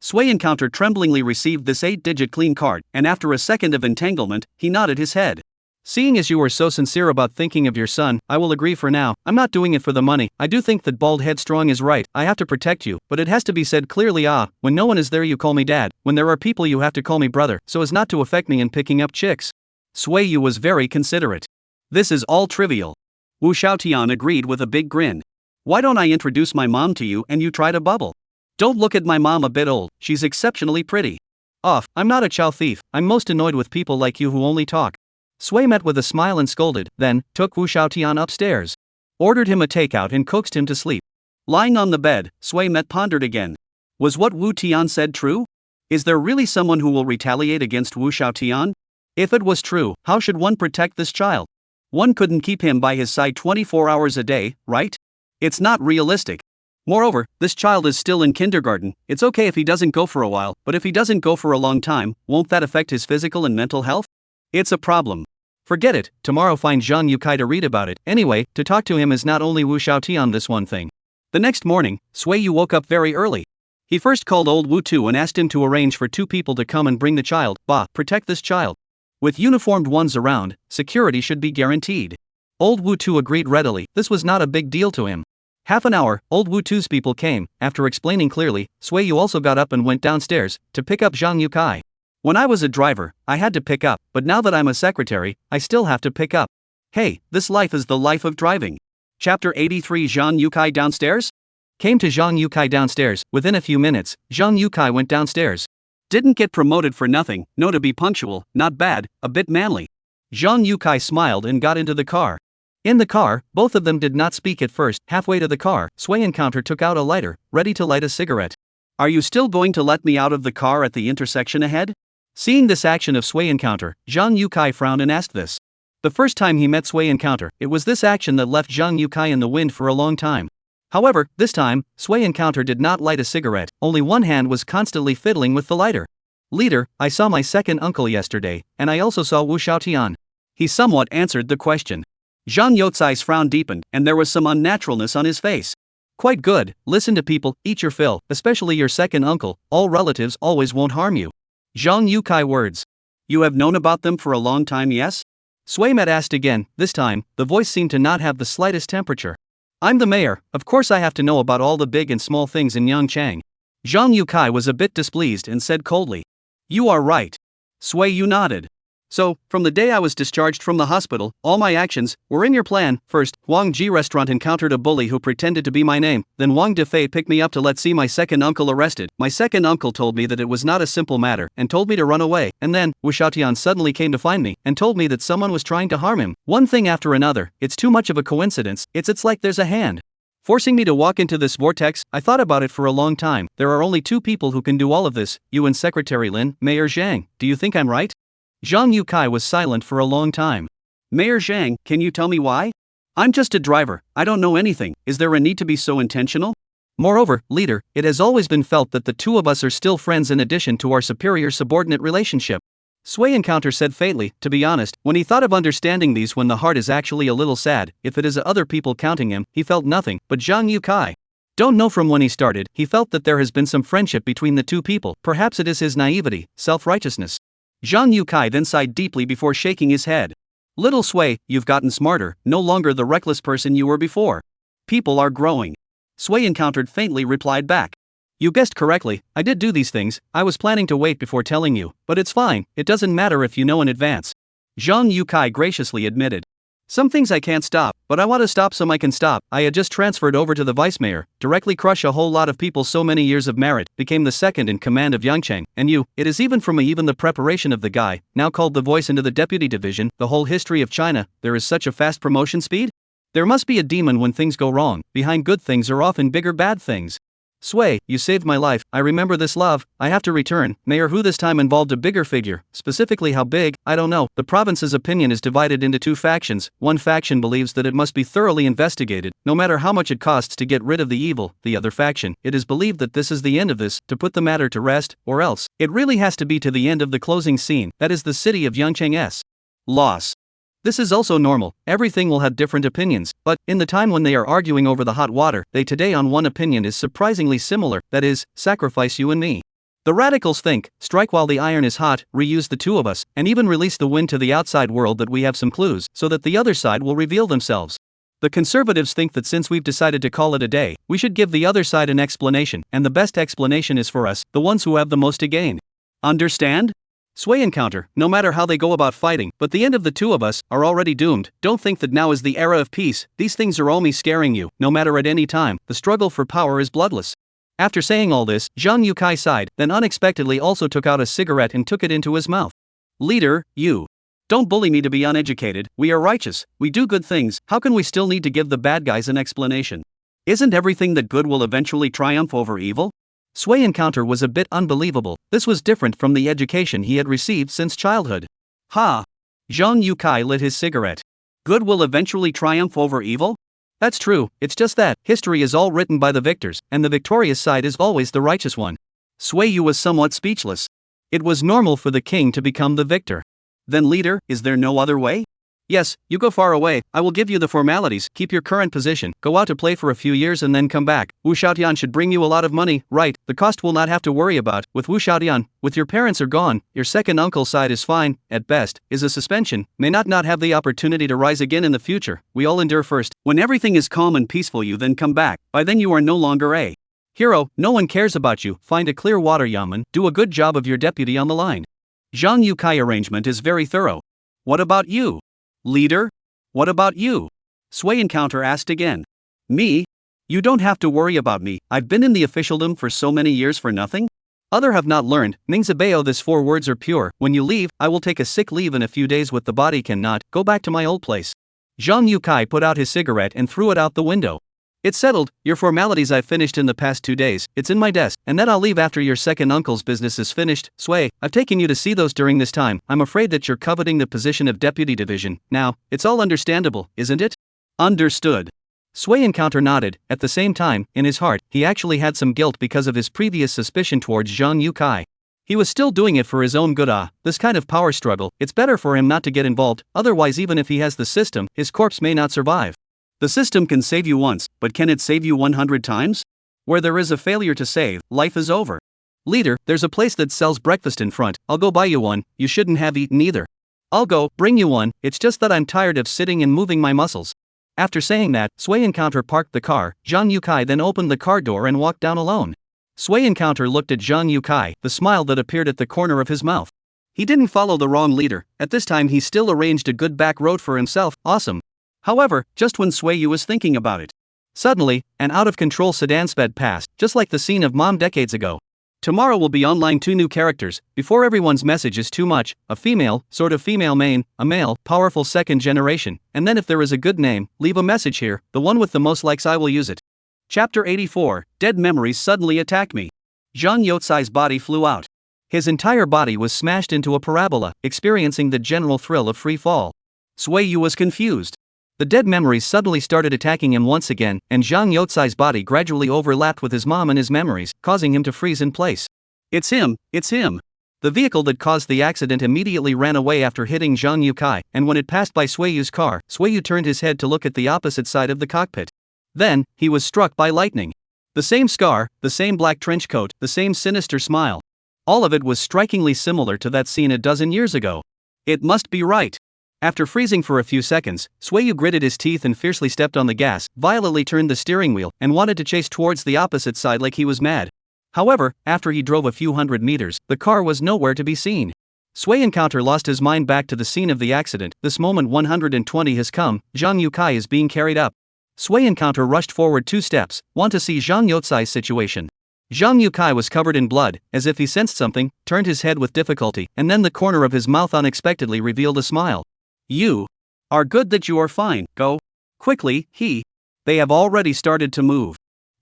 Sui Encounter tremblingly received this 8-digit clean card, and after a second of entanglement, he nodded his head. Seeing as you were so sincere about thinking of your son, I will agree for now. I'm not doing it for the money. I do think that Bald Headstrong is right. I have to protect you, but it has to be said clearly. When no one is there you call me dad. When there are people you have to call me brother, so as not to affect me in picking up chicks. Sui Yu was very considerate. This is all trivial. Wu Xiaotian agreed with a big grin. Why don't I introduce my mom to you and you try to bubble? Don't look at my mom a bit old, she's exceptionally pretty. I'm not a chow thief, I'm most annoyed with people like you who only talk. Sui met with a smile and scolded, then took Wu Xiaotian upstairs. Ordered him a takeout and coaxed him to sleep. Lying on the bed, Sui met pondered again. Was what Wu Tian said true? Is there really someone who will retaliate against Wu Xiaotian? If it was true, how should one protect this child? One couldn't keep him by his side 24 hours a day, right? It's not realistic. Moreover, this child is still in kindergarten. It's okay if he doesn't go for a while, but if he doesn't go for a long time, won't that affect his physical and mental health? It's a problem. Forget it, tomorrow find Zhang Yukai to read about it. Anyway, to talk to him is not only Wu Xiaotian this one thing. The next morning, Sui Yu woke up very early. He first called old Wu Tu and asked him to arrange for 2 people to come and bring the child, protect this child. With uniformed ones around, security should be guaranteed. Old Wu Tu agreed readily, this was not a big deal to him. Half an hour, old Wu Tu's people came. After explaining clearly, Sui Yu also got up and went downstairs to pick up Zhang Yukai. When I was a driver, I had to pick up, but now that I'm a secretary, I still have to pick up. Hey, this life is the life of driving. Chapter 83. Zhang Yukai downstairs? Came to Zhang Yukai downstairs. Within a few minutes, Zhang Yukai went downstairs. Didn't get promoted for nothing, no, to be punctual, not bad, a bit manly. Zhang Yukai smiled and got into the car. In the car, both of them did not speak at first. Halfway to the car, Sui Encounter took out a lighter, ready to light a cigarette. Are you still going to let me out of the car at the intersection ahead? Seeing this action of Sui Encounter, Zhang Yukai frowned and asked this. The first time he met Sui Encounter, it was this action that left Zhang Yukai in the wind for a long time. However, this time, Sui Encounter did not light a cigarette, only one hand was constantly fiddling with the lighter. Leader, I saw my second uncle yesterday, and I also saw Wu Xiaotian. He somewhat answered the question. Zhang Youcai's frown deepened, and there was some unnaturalness on his face. Quite good, listen to people, eat your fill, especially your second uncle, all relatives always won't harm you. Zhang Yukai words. You have known about them for a long time, yes? Sui Met asked again. This time, the voice seemed to not have the slightest temperature. I'm the mayor, of course I have to know about all the big and small things in Yangchang. Zhang Yukai was a bit displeased and said coldly. You are right. Sui Yu nodded. So, from the day I was discharged from the hospital, all my actions were in your plan. First, Wang Ji restaurant encountered a bully who pretended to be my name. Then Wang Defei picked me up to let see my second uncle arrested. My second uncle told me that it was not a simple matter and told me to run away. And then, Wu Xiaotian suddenly came to find me and told me that someone was trying to harm him. One thing after another, it's too much of a coincidence. It's like there's a hand forcing me to walk into this vortex. I thought about it for a long time. There are only 2 people who can do all of this, you and Secretary Lin, Mayor Zhang. Do you think I'm right? Zhang Yukai was silent for a long time. Mayor Zhang, can you tell me why? I'm just a driver, I don't know anything. Is there a need to be so intentional? Moreover, leader, it has always been felt that the 2 of us are still friends in addition to our superior-subordinate relationship. Sui Encounter said faintly, to be honest, when he thought of understanding these when the heart is actually a little sad, if it is other people counting him, he felt nothing, but Zhang Yukai. Don't know from when he started, he felt that there has been some friendship between the 2 people, perhaps it is his naivety, self-righteousness. Zhang Yukai then sighed deeply before shaking his head. Little Sui, you've gotten smarter, no longer the reckless person you were before. People are growing. Sui Encountered faintly replied back. You guessed correctly, I did do these things, I was planning to wait before telling you, but it's fine, it doesn't matter if you know in advance. Zhang Yukai graciously admitted. Some things I can't stop, but I want to stop some I can stop. I had just transferred over to the vice mayor, directly crush a whole lot of people, so many years of merit, became the second in command of Yangcheng, and you, it is even from me, even the preparation of the guy, now called the voice into the deputy division, the whole history of China, there is such a fast promotion speed? There must be a demon when things go wrong, behind good things are often bigger bad things. Sui, you saved my life, I remember this love, I have to return. Mayor Hu this time involved a bigger figure, specifically how big, I don't know. The province's opinion is divided into 2 factions, one faction believes that it must be thoroughly investigated, no matter how much it costs to get rid of the evil, the other faction, it is believed that this is the end of this, to put the matter to rest, or else, it really has to be to the end of the closing scene, that is the city of Yangcheng's loss. This is also normal, everything will have different opinions, but, in the time when they are arguing over the hot water, they today on one opinion is surprisingly similar, that is, sacrifice you and me. The radicals think, strike while the iron is hot, reuse the two of us, and even release the wind to the outside world that we have some clues, so that the other side will reveal themselves. The conservatives think that since we've decided to call it a day, we should give the other side an explanation, and the best explanation is for us, the ones who have the most to gain. Understand? Sway encounter, no matter how they go about fighting, but the end of the two of us are already doomed. Don't think that now is the era of peace, these things are only scaring you, no matter at any time, the struggle for power is bloodless. After saying all this, Zhang Yukai sighed, then unexpectedly also took out a cigarette and took it into his mouth. Leader, you. Don't bully me to be uneducated, we are righteous, we do good things, how can we still need to give the bad guys an explanation? Isn't everything that good will eventually triumph over evil? Sway encounter was a bit unbelievable, this was different from the education he had received since childhood. Ha! Zhang Yukai lit his cigarette. Good will eventually triumph over evil? That's true, it's just that, history is all written by the victors, and the victorious side is always the righteous one. Sway Yu was somewhat speechless. It was normal for the king to become the victor. Then leader, is there no other way? Yes, you go far away, I will give you the formalities, keep your current position, go out to play for a few years and then come back. Wu Shaotian should bring you a lot of money, right, the cost will not have to worry about. With Wu Shaotian, with your parents are gone, your second uncle's side is fine, at best, is a suspension, may not have the opportunity to rise again in the future, we all endure first. When everything is calm and peaceful you then come back, by then you are no longer a hero, no one cares about you, find a clear water yamen, do a good job of your deputy on the line. Zhang Yukai arrangement is very thorough. What about you? Leader? What about you? Sway encounter asked again. Me? You don't have to worry about me, I've been in the officialdom for so many years for nothing? Other have not learned, Ningzabeo this 4 words are pure, when you leave, I will take a sick leave in a few days with the body cannot, go back to my old place. Zhang Yukai put out his cigarette and threw it out the window. It's settled, your formalities I've finished in the past 2 days, it's in my desk, and then I'll leave after your second uncle's business is finished. Sway, I've taken you to see those during this time, I'm afraid that you're coveting the position of deputy division, now, it's all understandable, isn't it? Understood. Sway encounter nodded, at the same time, in his heart, he actually had some guilt because of his previous suspicion towards Zhang Yukai. He was still doing it for his own good. This kind of power struggle, it's better for him not to get involved, otherwise even if he has the system, his corpse may not survive. The system can save you once, but can it save you 100 times? Where there is a failure to save, life is over. Leader, there's a place that sells breakfast in front, I'll go buy you one, you shouldn't have eaten either. I'll go, bring you one, it's just that I'm tired of sitting and moving my muscles. After saying that, Sway encounter parked the car, Zhang Yukai then opened the car door and walked down alone. Sway encounter looked at Zhang Yukai, the smile that appeared at the corner of his mouth. He didn't follow the wrong leader, at this time he still arranged a good back road for himself, awesome. However, just when Sway Yu was thinking about it, suddenly, an out-of-control sedan sped past, just like the scene of Mom decades ago. Tomorrow will be online 2 new characters, before everyone's message is too much, a female, sort of female main, a male, powerful second generation, and then if there is a good name, leave a message here, the one with the most likes I will use it. Chapter 84, Dead Memories suddenly attacked me. Zhang Youcai's body flew out. His entire body was smashed into a parabola, experiencing the general thrill of free fall. Sway Yu was confused. The dead memories suddenly started attacking him once again, and Zhang Youcai's body gradually overlapped with his mom and his memories, causing him to freeze in place. It's him, it's him. The vehicle that caused the accident immediately ran away after hitting Zhang Yukai, and when it passed by Sway Yu's car, Sway Yu turned his head to look at the opposite side of the cockpit. Then, he was struck by lightning. The same scar, the same black trench coat, the same sinister smile. All of it was strikingly similar to that seen a dozen years ago. It must be right. After freezing for a few seconds, Sway Yu gritted his teeth and fiercely stepped on the gas, violently turned the steering wheel, and wanted to chase towards the opposite side like he was mad. However, after he drove a few hundred meters, the car was nowhere to be seen. Sway encounter lost his mind back to the scene of the accident. This moment 120 has come, Zhang Yukai is being carried up. Sway encounter rushed forward 2 steps, want to see Zhang Youcai's situation. Zhang Yukai was covered in blood, as if he sensed something, turned his head with difficulty, and then the corner of his mouth unexpectedly revealed a smile. You are good that you are fine, go. Quickly, they have already started to move.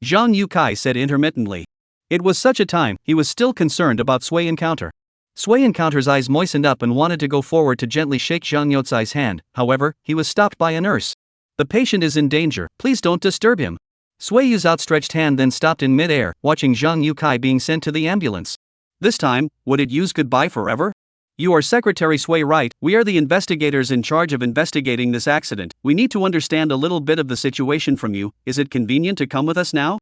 Zhang Yukai said intermittently. It was such a time, he was still concerned about Sway encounter. Sway encounter's eyes moistened up and wanted to go forward to gently shake Zhang Youcai's hand, however, he was stopped by a nurse. The patient is in danger, please don't disturb him. Sway Yu's outstretched hand then stopped in mid-air, watching Zhang Yukai being sent to the ambulance. This time, would it use goodbye forever? You are Secretary Sui, right? We are the investigators in charge of investigating this accident. We need to understand a little bit of the situation from you. Is it convenient to come with us now?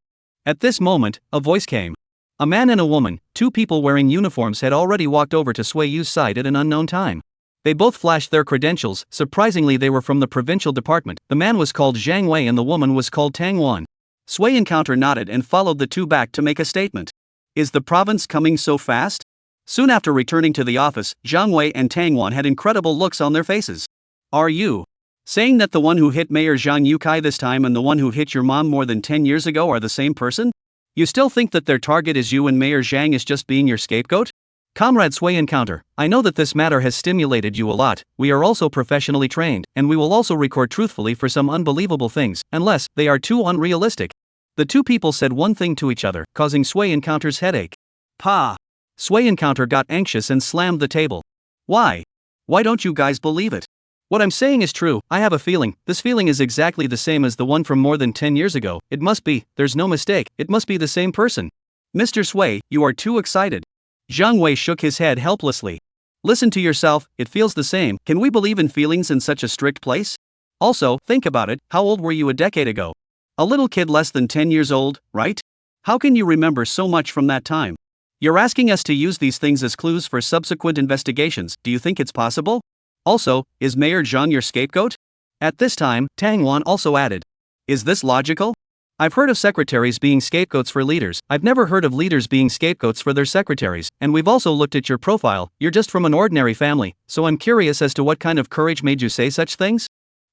At this moment, a voice came. A man and a woman, two people wearing uniforms, had already walked over to Sui Yu's side at an unknown time. They both flashed their credentials. Surprisingly, they were from the provincial department. The man was called Zhang Wei and the woman was called Tang Wan. Sui Encounter nodded and followed the two back to make a statement. Is the province coming so fast? Soon after returning to the office, Zhang Wei and Tang Wan had incredible looks on their faces. Are you saying that the one who hit Mayor Zhang Yukai this time and the one who hit your mom more than 10 years ago are the same person? You still think that their target is you and Mayor Zhang is just being your scapegoat? Comrade Sui Encounter, I know that this matter has stimulated you a lot. We are also professionally trained, and we will also record truthfully for some unbelievable things, unless they are too unrealistic. The two people said one thing to each other, causing Sui Encounter's headache. Pa! Sui Encounter got anxious and slammed the table. Why? Why don't you guys believe it? What I'm saying is true. I have a feeling. This feeling is exactly the same as the one from more than 10 years ago. It must be. There's no mistake. It must be the same person. Mr. Sui, you are too excited. Zhang Wei shook his head helplessly. Listen to yourself, it feels the same. Can we believe in feelings in such a strict place? Also, think about it, how old were you a decade ago? A little kid less than 10 years old, right? How can you remember so much from that time? You're asking us to use these things as clues for subsequent investigations. Do you think it's possible? Also, is Mayor Zhang your scapegoat? At this time, Tang Wan also added. Is this logical? I've heard of secretaries being scapegoats for leaders. I've never heard of leaders being scapegoats for their secretaries, and we've also looked at your profile. You're just from an ordinary family, so I'm curious as to what kind of courage made you say such things?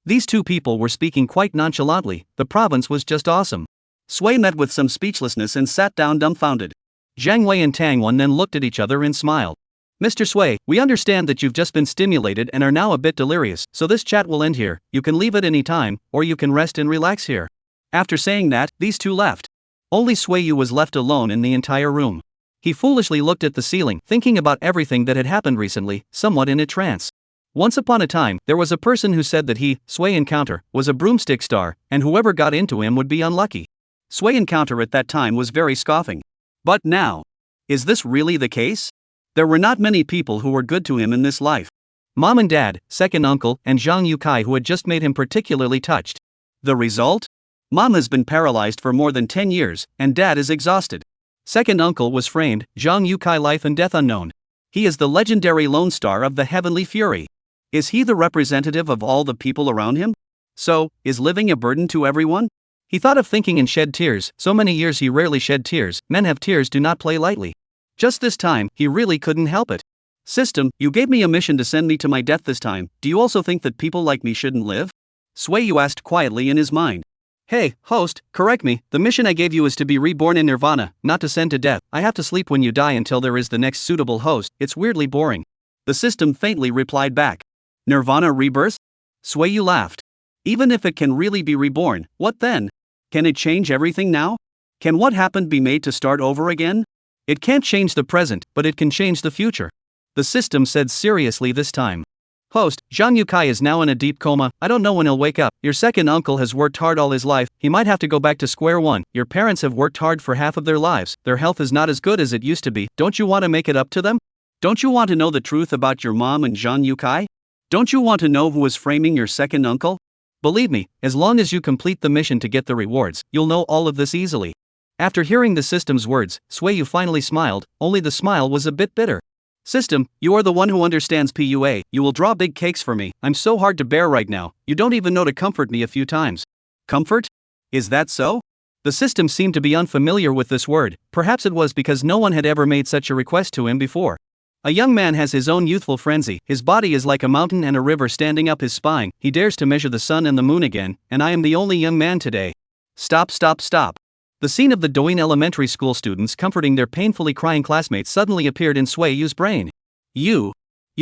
These two people were speaking quite nonchalantly. The province was just awesome. Sui met with some speechlessness and sat down dumbfounded. Zhang Wei and Tang Wan then looked at each other and smiled. Mr. Sui, we understand that you've just been stimulated and are now a bit delirious, so this chat will end here. You can leave at any time, or you can rest and relax here. After saying that, these two left. Only Sui Yu was left alone in the entire room. He foolishly looked at the ceiling, thinking about everything that had happened recently, somewhat in a trance. Once upon a time, there was a person who said that he, Sui Encounter, was a broomstick star, and whoever got into him would be unlucky. Sui Encounter at that time was very scoffing. But now, is this really the case? There were not many people who were good to him in this life. Mom and Dad, second uncle, and Zhang Yukai, who had just made him particularly touched. The result? Mom has been paralyzed for more than 10 years, and Dad is exhausted. Second uncle was framed, Zhang Yukai, life and death unknown. He is the legendary Lone Star of the Heavenly Fury. Is he the representative of all the people around him? So, is living a burden to everyone? He thought of thinking and shed tears. So many years he rarely shed tears. Men have tears, do not play lightly. Just this time, he really couldn't help it. System, you gave me a mission to send me to my death this time. Do you also think that people like me shouldn't live? Sui Yu asked quietly in his mind. Hey, host, correct me. The mission I gave you is to be reborn in Nirvana, not to send to death. I have to sleep when you die until there is the next suitable host. It's weirdly boring. The system faintly replied back. Nirvana rebirth? Sui Yu laughed. Even if it can really be reborn, what then? Can it change everything now? Can what happened be made to start over again? It can't change the present, but it can change the future. The system said seriously this time. Host, Zhang Yukai is now in a deep coma. I don't know when he'll wake up. Your second uncle has worked hard all his life. He might have to go back to square one. Your parents have worked hard for half of their lives. Their health is not as good as it used to be. Don't you want to make it up to them? Don't you want to know the truth about your mom and Zhang Yukai? Don't you want to know who is framing your second uncle? Believe me, as long as you complete the mission to get the rewards, you'll know all of this easily. After hearing the system's words, Sui Yu finally smiled, only the smile was a bit bitter. System, you are the one who understands PUA. You will draw big cakes for me. I'm so hard to bear right now. You don't even know to comfort me a few times. Comfort? Is that so? The system seemed to be unfamiliar with this word. Perhaps it was because no one had ever made such a request to him before. A young man has his own youthful frenzy. His body is like a mountain and a river standing up his spine. He dares to measure the sun and the moon again, and I am the only young man today. Stop, stop, stop. The scene of the Douyin elementary school students comforting their painfully crying classmates suddenly appeared in Sui Yu's brain. You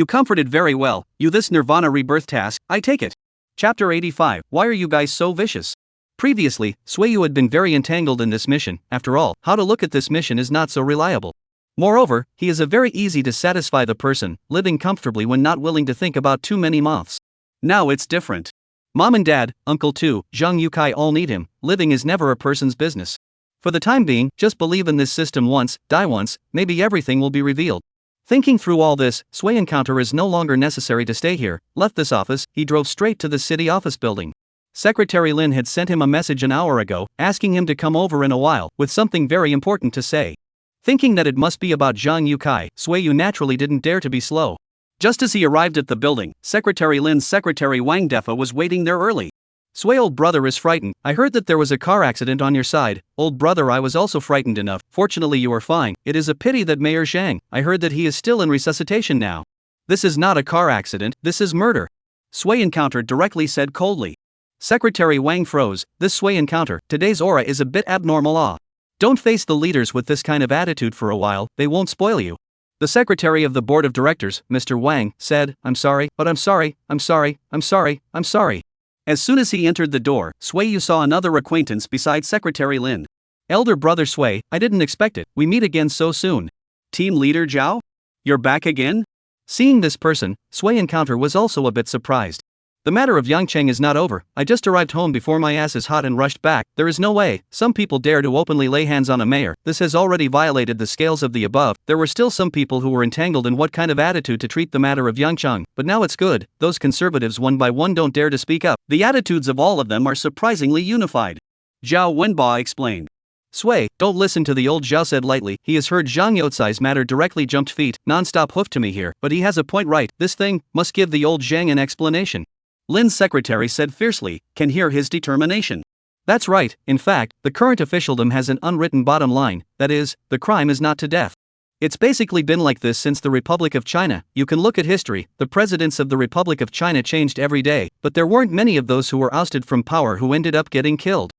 comforted very well. You this Nirvana rebirth task, I take it. Chapter 85, Why are you guys so vicious? Previously, Sui Yu had been very entangled in this mission. After all, how to look at this mission is not so reliable. Moreover, he is a very easy to satisfy the person, living comfortably when not willing to think about too many moths. Now it's different. Mom and Dad, Uncle 2, Zhang Yukai all need him. Living is never a person's business. For the time being, just believe in this system once, die once, maybe everything will be revealed. Thinking through all this, Sway encounter is no longer necessary to stay here. Left this office, he drove straight to the city office building. Secretary Lin had sent him a message an hour ago, asking him to come over in a while, with something very important to say. Thinking that it must be about Zhang Yukai, Sway Yu naturally didn't dare to be slow. Just as he arrived at the building, Secretary Lin's secretary Wang Defa was waiting there early. Sway, old brother is frightened. I heard that there was a car accident on your side. Old brother, I was also frightened enough. Fortunately you are fine. It is a pity that Mayor Zhang, I heard that he is still in resuscitation now. This is not a car accident, this is murder. Sway encounter directly said coldly. Secretary Wang froze. This Sway encounter, today's aura is a bit abnormal. Don't face the leaders with this kind of attitude for a while, they won't spoil you. The secretary of the board of directors, Mr. Wang, said, I'm sorry, but I'm sorry. As soon as he entered the door, Sway Yu saw another acquaintance besides Secretary Lin. Elder brother Sway, I didn't expect it, we meet again so soon. Team leader Zhao? You're back again? Seeing this person, Sway encounter was also a bit surprised. The matter of Yangcheng is not over. I just arrived home before my ass is hot and rushed back. There is no way. Some people dare to openly lay hands on a mayor. This has already violated the scales of the above. There were still some people who were entangled in what kind of attitude to treat the matter of Yangcheng, but now it's good. Those conservatives one by one don't dare to speak up. The attitudes of all of them are surprisingly unified. Zhao Wenba explained. Sway, don't listen to the old Zhao, said lightly. He has heard Zhang Youcai's matter directly jumped feet, non-stop hoof to me here, but he has a point right. This thing must give the old Zhang an explanation. Lin's secretary said fiercely, can hear his determination. That's right, in fact, the current officialdom has an unwritten bottom line, that is, the crime is not to death. It's basically been like this since the Republic of China. You can look at history, the presidents of the Republic of China changed every day, but there weren't many of those who were ousted from power who ended up getting killed.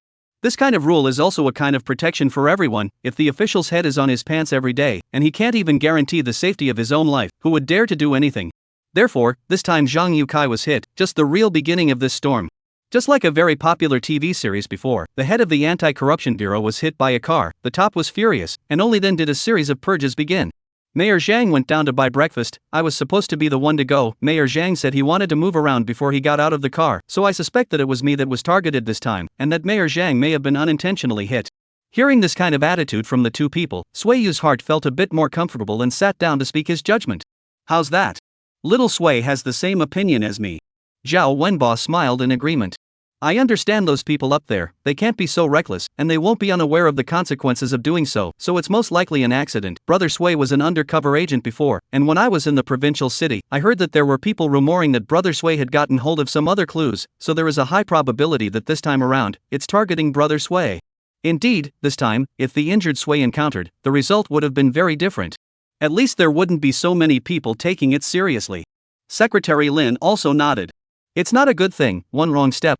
This kind of rule is also a kind of protection for everyone. If the official's head is on his pants every day, and he can't even guarantee the safety of his own life, who would dare to do anything? Therefore, this time Zhang Yukai was hit, just the real beginning of this storm. Just like a very popular TV series before, the head of the Anti-Corruption Bureau was hit by a car, the top was furious, and only then did a series of purges begin. Mayor Zhang went down to buy breakfast. I was supposed to be the one to go. Mayor Zhang said he wanted to move around before he got out of the car, so I suspect that it was me that was targeted this time, and that Mayor Zhang may have been unintentionally hit. Hearing this kind of attitude from the two people, Sway Yu's heart felt a bit more comfortable and sat down to speak his judgment. How's that? Little Sway has the same opinion as me. Zhao Wenba smiled in agreement. I understand those people up there, they can't be so reckless, and they won't be unaware of the consequences of doing so it's most likely an accident. Brother Sway was an undercover agent before, and when I was in the provincial city, I heard that there were people rumoring that Brother Sway had gotten hold of some other clues, so there is a high probability that this time around, it's targeting Brother Sway. Indeed, this time, if the injured Sway encountered, the result would have been very different. At least there wouldn't be so many people taking it seriously. Secretary Lin also nodded. It's not a good thing, one wrong step,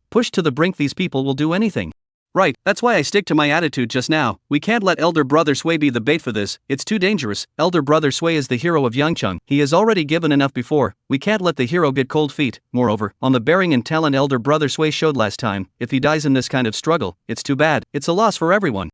pushed to the brink, these people will do anything. Right, that's why I stick to my attitude just now. We can't let Elder Brother Sway be the bait for this, it's too dangerous. Elder Brother Sway is the hero of Yangcheng, he has already given enough before, we can't let the hero get cold feet. Moreover, on the bearing and talent Elder Brother Sway showed last time, if he dies in this kind of struggle, it's too bad, it's a loss for everyone.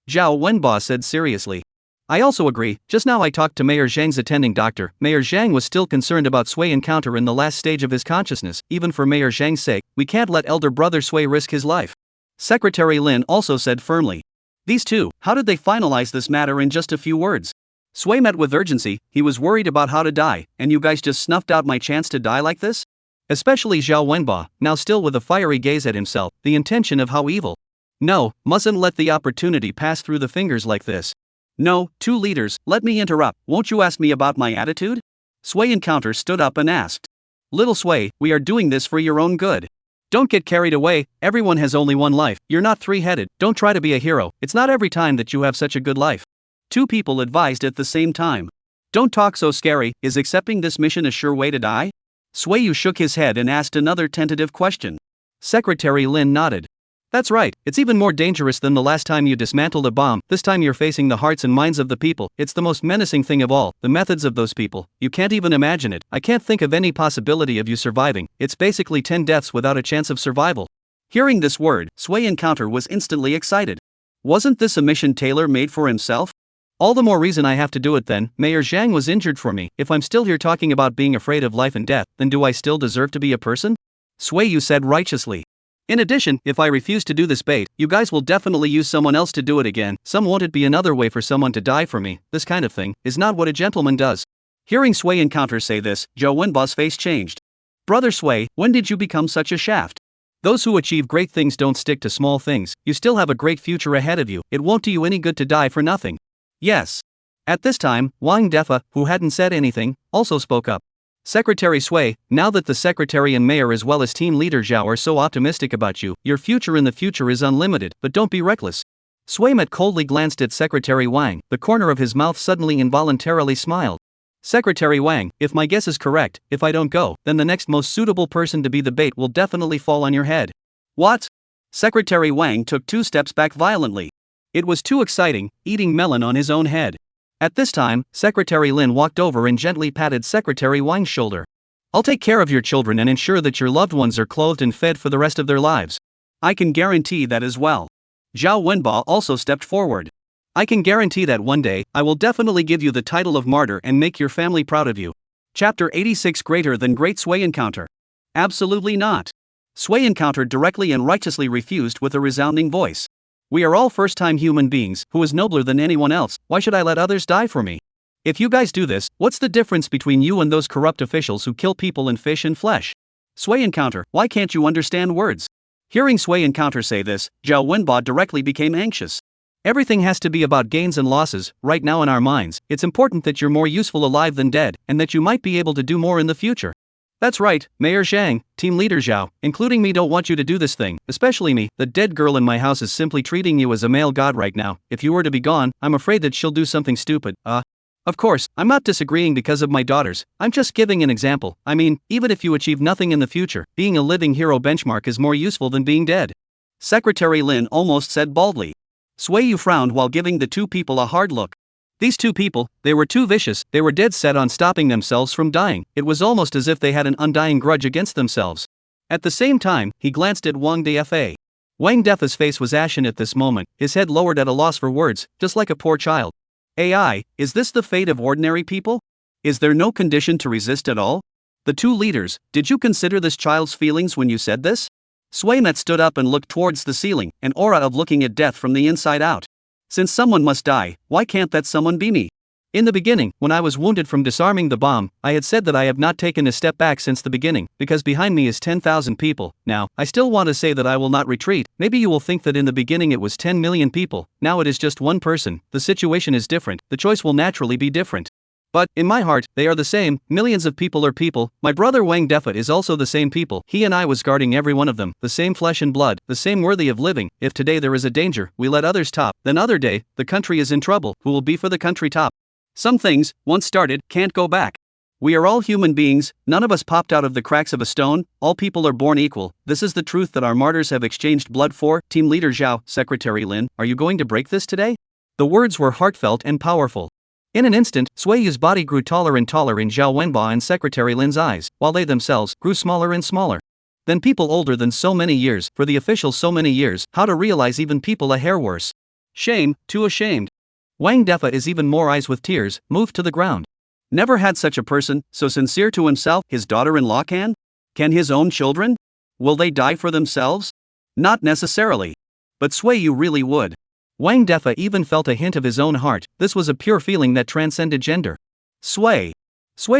Zhao Wenba said seriously. I also agree. Just now I talked to Mayor Zhang's attending doctor. Mayor Zhang was still concerned about Sway encounter in the last stage of his consciousness. Even for Mayor Zhang's sake, we can't let Elder Brother Sway risk his life. Secretary Lin also said firmly. These two, how did they finalize this matter in just a few words? Sway met with urgency, he was worried about how to die, and you guys just snuffed out my chance to die like this? Especially Zhao Wenba, now still with a fiery gaze at himself, the intention of how evil. No, mustn't let the opportunity pass through the fingers like this. No, two leaders, let me interrupt, won't you ask me about my attitude? Sway encounter stood up and asked. Little Sway, we are doing this for your own good. Don't get carried away, everyone has only one life, you're not three-headed, don't try to be a hero, it's not every time that you have such a good life. Two people advised at the same time. Don't talk so scary, is accepting this mission a sure way to die? Sway Yu shook his head and asked another tentative question. Secretary Lin nodded. That's right, it's even more dangerous than the last time you dismantled a bomb. This time you're facing the hearts and minds of the people. It's the most menacing thing of all, the methods of those people. You can't even imagine it. I can't think of any possibility of you surviving. It's basically 10 deaths without a chance of survival. Hearing this word, Sway encounter was instantly excited. Wasn't this a mission tailor-made for himself? All the more reason I have to do it then. Mayor Zhang was injured for me. If I'm still here talking about being afraid of life and death, then do I still deserve to be a person? Sway Yu said righteously. In addition, if I refuse to do this bait, you guys will definitely use someone else to do it again. Won't it be another way for someone to die for me? This kind of thing is not what a gentleman does. Hearing Sui Encounter say this, Zhao Wenba's face changed. Brother Sui, when did you become such a shaft? Those who achieve great things don't stick to small things. You still have a great future ahead of you. It won't do you any good to die for nothing. Yes. At this time, Wang Defa, who hadn't said anything, also spoke up. Secretary Sui, now that the secretary and mayor as well as team leader Zhao are so optimistic about you, your future in the future is unlimited, but don't be reckless. Sui Met coldly glanced at Secretary Wang, the corner of his mouth suddenly involuntarily smiled. Secretary Wang, if my guess is correct, if I don't go, then the next most suitable person to be the bait will definitely fall on your head. What? Secretary Wang took 2 steps back violently. It was too exciting, eating melon on his own head. At this time, Secretary Lin walked over and gently patted Secretary Wang's shoulder. I'll take care of your children and ensure that your loved ones are clothed and fed for the rest of their lives. I can guarantee that as well. Zhao Wenba also stepped forward. I can guarantee that one day, I will definitely give you the title of martyr and make your family proud of you. Chapter 86 Greater than Great Sui Encounter. Absolutely not. Sui Encounter directly and righteously refused with a resounding voice. We are all first-time human beings, who is nobler than anyone else, why should I let others die for me? If you guys do this, what's the difference between you and those corrupt officials who kill people and fish and flesh? Sui Encounter, why can't you understand words? Hearing Sui Encounter say this, Zhao Wenba directly became anxious. Everything has to be about gains and losses. Right now in our minds, it's important that you're more useful alive than dead, and that you might be able to do more in the future. That's right, Mayor Zhang, Team Leader Zhao, including me don't want you to do this thing, especially me. The dead girl in my house is simply treating you as a male god right now. If you were to be gone, I'm afraid that she'll do something stupid. Of course, I'm not disagreeing because of my daughters, I'm just giving an example. I mean, even if you achieve nothing in the future, being a living hero benchmark is more useful than being dead. Secretary Lin almost said baldly. Sui Yu frowned while giving the 2 people a hard look. These 2 people, they were too vicious, they were dead set on stopping themselves from dying. It was almost as if they had an undying grudge against themselves. At the same time, he glanced at Wang Defa. Wang Defa's face was ashen at this moment, his head lowered at a loss for words, just like a poor child. AI, is this the fate of ordinary people? Is there no condition to resist at all? The 2 leaders, did you consider this child's feelings when you said this? Sui Met stood up and looked towards the ceiling, an aura of looking at death from the inside out. Since someone must die, why can't that someone be me? In the beginning, when I was wounded from disarming the bomb, I had said that I have not taken a step back since the beginning, because behind me is 10,000 people. Now, I still want to say that I will not retreat. Maybe you will think that in the beginning it was 10 million people, now it is just 1 person. The situation is different, the choice will naturally be different. But, in my heart, they are the same. Millions of people are people. My brother Wang Defa is also the same people. He and I was guarding every one of them, the same flesh and blood, the same worthy of living. If today there is a danger, we let others top, then other day, the country is in trouble, who will be for the country top? Some things, once started, can't go back. We are all human beings, none of us popped out of the cracks of a stone, all people are born equal. This is the truth that our martyrs have exchanged blood for. Team Leader Zhao, Secretary Lin, are you going to break this today? The words were heartfelt and powerful. In an instant, Sui Yu's body grew taller and taller in Zhao Wenba and Secretary Lin's eyes, while they themselves grew smaller and smaller. Then people older than so many years, for the officials so many years, how to realize even people a hair worse. Shame, too ashamed. Wang Defa is even more eyes with tears, moved to the ground. Never had such a person, so sincere to himself. His daughter-in-law can? Can his own children? Will they die for themselves? Not necessarily. But Sui Yu really would. Wang Defa even felt a hint of his own heart. This was a pure feeling that transcended gender. Sui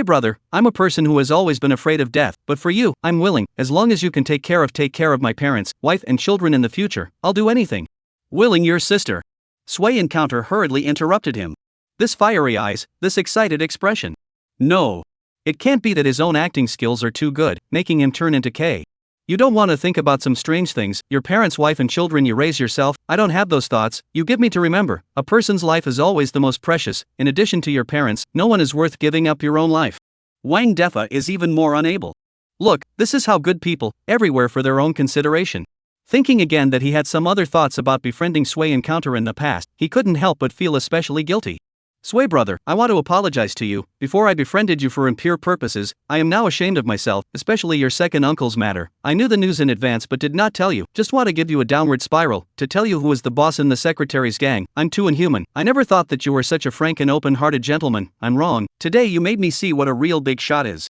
brother, I'm a person who has always been afraid of death, but for you, I'm willing, as long as you can take care of my parents, wife and children in the future, I'll do anything. Willing your sister. Sui Encounter hurriedly interrupted him. This fiery eyes, this excited expression. No. It can't be that his own acting skills are too good, making him turn into K. You don't want to think about some strange things, your parents, wife and children you raise yourself. I don't have those thoughts. You give me to remember, a person's life is always the most precious. In addition to your parents, no one is worth giving up your own life. Wang Defa is even more unable. Look, this is how good people, everywhere for their own consideration. Thinking again that he had some other thoughts about befriending Sui Encounter in the past, he couldn't help but feel especially guilty. Sui brother, I want to apologize to you. Before I befriended you for impure purposes, I am now ashamed of myself, especially your second uncle's matter. I knew the news in advance but did not tell you. Just want to give you a downward spiral, to tell you who is the boss in the secretary's gang. I'm too inhuman. I never thought that you were such a frank and open-hearted gentleman. I'm wrong. Today you made me see what a real big shot is.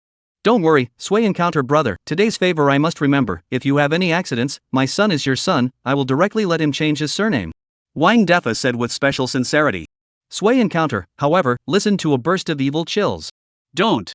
Don't worry, Sui encounter brother, today's favor I must remember, if you have any accidents, my son is your son, I will directly let him change his surname. Wang Defa said with special sincerity. Sui encounter, however, listened to a burst of evil chills. Don't,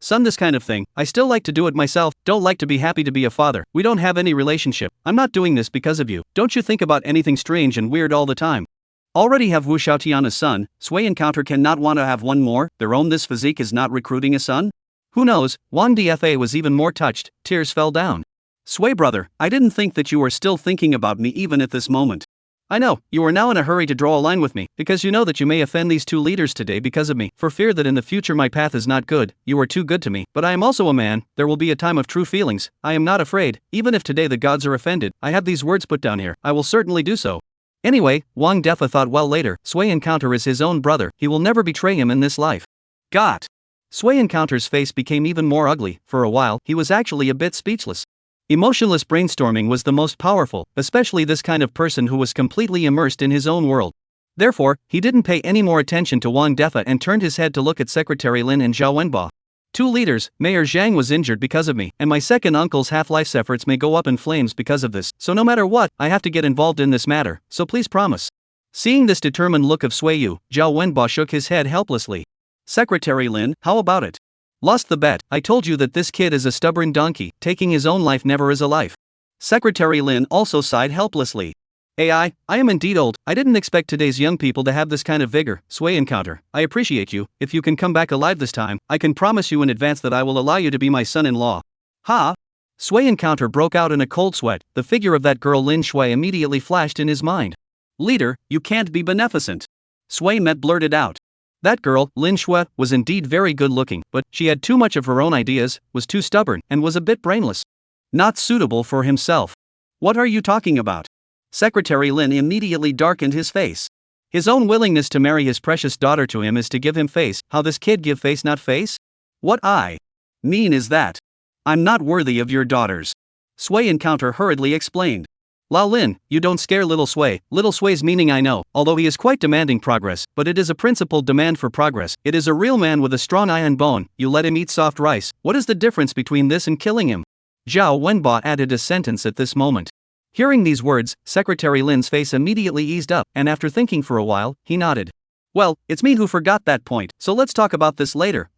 son, this kind of thing, I still like to do it myself, don't like to be happy to be a father, we don't have any relationship, I'm not doing this because of you, don't you think about anything strange and weird all the time. Already have Wu Xiaotiana's son, Sui encounter cannot want to have one more, their own this physique is not recruiting a son? Who knows, Wang Dfa was even more touched, tears fell down. Sui brother, I didn't think that you were still thinking about me even at this moment. I know, you are now in a hurry to draw a line with me, because you know that you may offend these two leaders today because of me, for fear that in the future my path is not good, you are too good to me, but I am also a man, there will be a time of true feelings, I am not afraid, even if today the gods are offended, I have these words put down here, I will certainly do so. Anyway, Wang Defa thought well later, Sui encounter is his own brother, he will never betray him in this life. Got. Sui encounter's face became even more ugly, for a while, he was actually a bit speechless. Emotionless brainstorming was the most powerful, especially this kind of person who was completely immersed in his own world. Therefore, he didn't pay any more attention to Wang Defa and turned his head to look at Secretary Lin and Zhao Wenba. Two leaders, Mayor Zhang was injured because of me, and my second uncle's half-life's efforts may go up in flames because of this, so no matter what, I have to get involved in this matter, so please promise. Seeing this determined look of Sui Yu, Zhao Wenba shook his head helplessly. Secretary Lin, how about it? Lost the bet, I told you that this kid is a stubborn donkey, taking his own life never is a life. Secretary Lin also sighed helplessly. I am indeed old, I didn't expect today's young people to have this kind of vigor, Sui encounter, I appreciate you, if you can come back alive this time, I can promise you in advance that I will allow you to be my son-in-law. Ha! Sui encounter broke out in a cold sweat, the figure of that girl Lin Shui immediately flashed in his mind. Leader, you can't be beneficent. Sui Met blurted out. That girl, Lin Shui, was indeed very good looking, but she had too much of her own ideas, was too stubborn, and was a bit brainless. Not suitable for himself. What are you talking about? Secretary Lin immediately darkened his face. His own willingness to marry his precious daughter to him is to give him face, how this kid give face not face? What I mean is that I'm not worthy of your daughters. Sui encounter hurriedly explained. Lao Lin, you don't scare little Sui's meaning I know, although he is quite demanding progress, but it is a principled demand for progress, it is a real man with a strong iron bone, you let him eat soft rice, what is the difference between this and killing him? Zhao Wenba added a sentence at this moment. Hearing these words, Secretary Lin's face immediately eased up, and after thinking for a while, he nodded. Well, it's me who forgot that point, so let's talk about this later.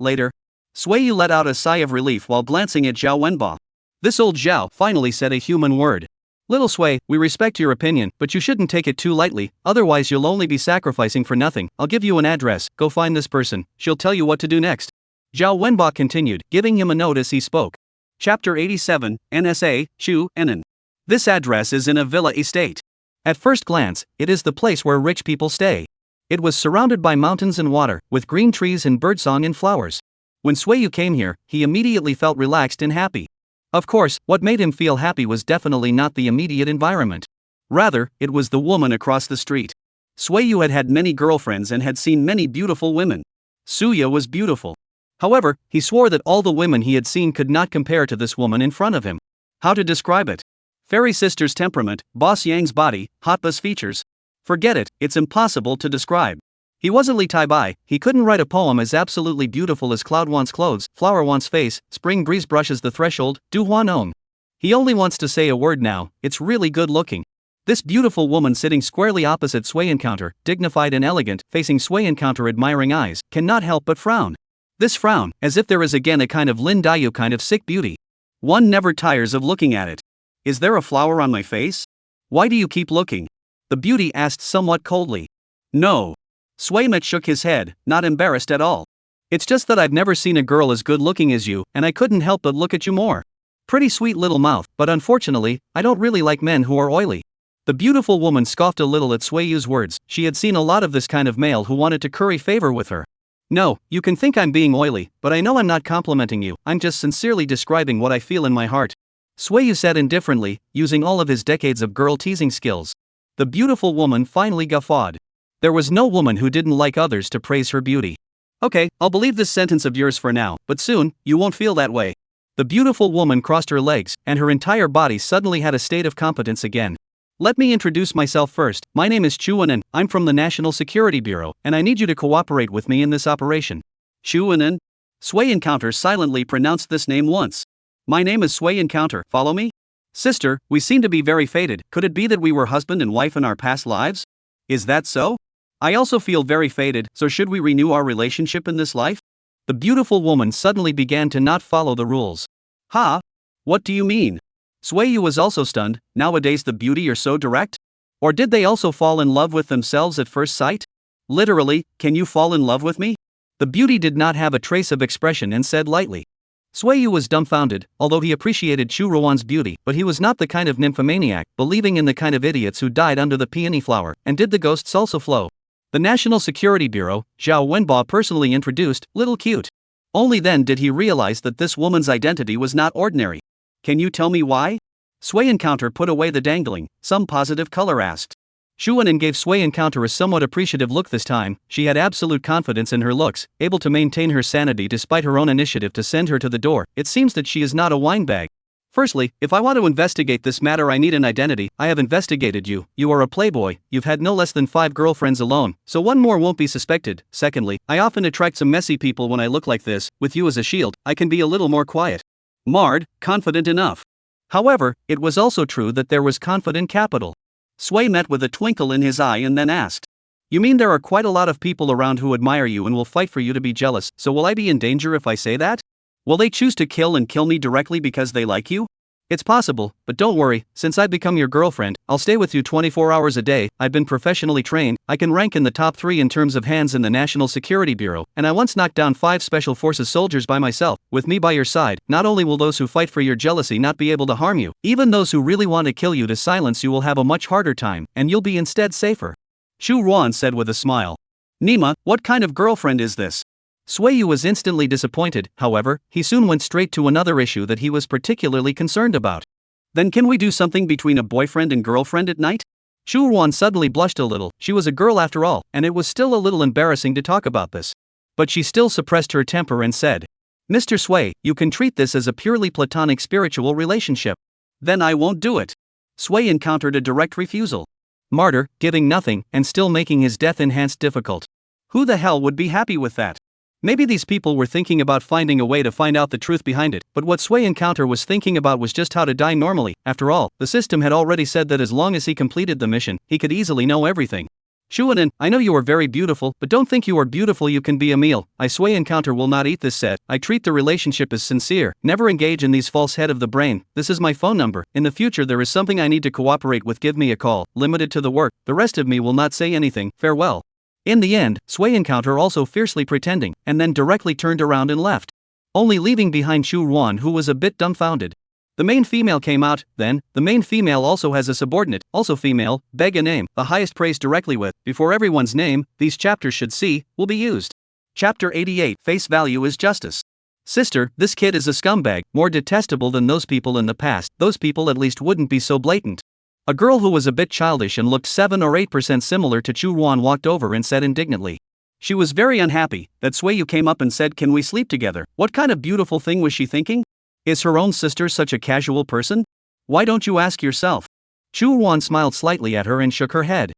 Sui Yu let out a sigh of relief while glancing at Zhao Wenba. This old Zhao finally said a human word. Little Sui, we respect your opinion, but you shouldn't take it too lightly, otherwise you'll only be sacrificing for nothing, I'll give you an address, go find this person, she'll tell you what to do next. Zhao Wenba continued, giving him a note as he spoke. Chapter 87, NSA, Shu, Enan. This address is in a villa estate. At first glance, it is the place where rich people stay. It was surrounded by mountains and water, with green trees and birdsong and flowers. When Sui Yu came here, he immediately felt relaxed and happy. Of course, what made him feel happy was definitely not the immediate environment. Rather, it was the woman across the street. Sui Yu had had many girlfriends and had seen many beautiful women. Suya was beautiful. However, he swore that all the women he had seen could not compare to this woman in front of him. How to describe it? Fairy sister's temperament, Boss Yang's body, hot bus features. Forget it, it's impossible to describe. He wasn't Li Tai Bai, he couldn't write a poem as absolutely beautiful as cloud wants clothes, flower wants face, spring breeze brushes the threshold, Du Huan Ong. He only wants to say a word now, it's really good looking. This beautiful woman sitting squarely opposite Sui Encounter, dignified and elegant, facing Sui Encounter admiring eyes, cannot help but frown. This frown, as if there is again a kind of Lin Dayu kind of sick beauty. One never tires of looking at it. Is there a flower on my face? Why do you keep looking? The beauty asked somewhat coldly. No. Sui Met shook his head, not embarrassed at all. It's just that I've never seen a girl as good looking as you, and I couldn't help but look at you more. Pretty sweet little mouth, but unfortunately, I don't really like men who are oily. The beautiful woman scoffed a little at Sui Yu's words, she had seen a lot of this kind of male who wanted to curry favor with her. No, you can think I'm being oily, but I know I'm not complimenting you, I'm just sincerely describing what I feel in my heart. Sui Yu said indifferently, using all of his decades of girl-teasing skills. The beautiful woman finally guffawed. There was no woman who didn't like others to praise her beauty. Okay, I'll believe this sentence of yours for now, but soon, you won't feel that way. The beautiful woman crossed her legs, and her entire body suddenly had a state of competence again. Let me introduce myself first, my name is Chu Anan, I'm from the National Security Bureau, and I need you to cooperate with me in this operation. Chu Anan? Sway Encounter silently pronounced this name once. My name is Sway Encounter, follow me? Sister, we seem to be very fated. Could it be that we were husband and wife in our past lives? Is that so? I also feel very fated, so should we renew our relationship in this life? The beautiful woman suddenly began to not follow the rules. Ha? What do you mean? Swayu was also stunned. Nowadays the beauty are so direct? Or did they also fall in love with themselves at first sight? Literally, can you fall in love with me? The beauty did not have a trace of expression and said lightly. Swayu was dumbfounded, although he appreciated Chu Ruan's beauty, but he was not the kind of nymphomaniac, believing in the kind of idiots who died under the peony flower, and did the ghosts also flow? The National Security Bureau, Zhao Wenbo personally introduced, Little Cute. Only then did he realize that this woman's identity was not ordinary. Can you tell me why? Sway Encounter put away the dangling, some positive color asked. Shuanan gave Sway Encounter a somewhat appreciative look this time. She had absolute confidence in her looks, able to maintain her sanity despite her own initiative to send her to the door. It seems that she is not a wine bag. Firstly, if I want to investigate this matter I need an identity. I have investigated you. You are a playboy, you've had no less than 5 girlfriends alone, so one more won't be suspected. Secondly, I often attract some messy people when I look like this. With you as a shield, I can be a little more quiet. Marred, confident enough. However, it was also true that there was confident capital. Sway met with a twinkle in his eye and then asked. You mean there are quite a lot of people around who admire you and will fight for you to be jealous, so will I be in danger if I say that? Will they choose to kill me directly because they like you? It's possible, but don't worry, since I've become your girlfriend, I'll stay with you 24 hours a day. I've been professionally trained, I can rank in the top 3 in terms of hands in the National Security Bureau, and I once knocked down 5 Special Forces soldiers by myself. With me by your side, not only will those who fight for your jealousy not be able to harm you, even those who really want to kill you to silence you will have a much harder time, and you'll be instead safer. Shu Ruan said with a smile. Nima, what kind of girlfriend is this? Swayu was instantly disappointed. However, he soon went straight to another issue that he was particularly concerned about. Then can we do something between a boyfriend and girlfriend at night? Shu Ruan suddenly blushed a little. She was a girl after all, and it was still a little embarrassing to talk about this. But she still suppressed her temper and said, Mr. Sway, you can treat this as a purely platonic spiritual relationship. Then I won't do it. Sway encountered a direct refusal. Martyr, giving nothing, and still making his death enhanced difficult. Who the hell would be happy with that? Maybe these people were thinking about finding a way to find out the truth behind it, but what Sway Encounter was thinking about was just how to die normally. After all, the system had already said that as long as he completed the mission, he could easily know everything. Shuanan, I know you are very beautiful, but don't think you are beautiful you can be a meal. I Sway Encounter will not eat this set. I treat the relationship as sincere, never engage in these false head of the brain. This is my phone number. In the future there is something I need to cooperate with, give me a call, limited to the work. The rest of me will not say anything, farewell. In the end, Sway Encounter also fiercely pretending, and then directly turned around and left. Only leaving behind Shu Ruan, who was a bit dumbfounded. The main female came out. Then, the main female also has a subordinate, also female, beg a name, the highest praise directly with, before everyone's name, these chapters should see, will be used. Chapter 88, Face Value is Justice. Sister, this kid is a scumbag, more detestable than those people in the past. Those people at least wouldn't be so blatant. A girl who was a bit childish and looked 7 or 8% similar to Chu Ruan walked over and said indignantly. She was very unhappy that Swayu came up and said, can we sleep together? What kind of beautiful thing was she thinking? Is her own sister such a casual person? Why don't you ask yourself? Chu Ruan smiled slightly at her and shook her head.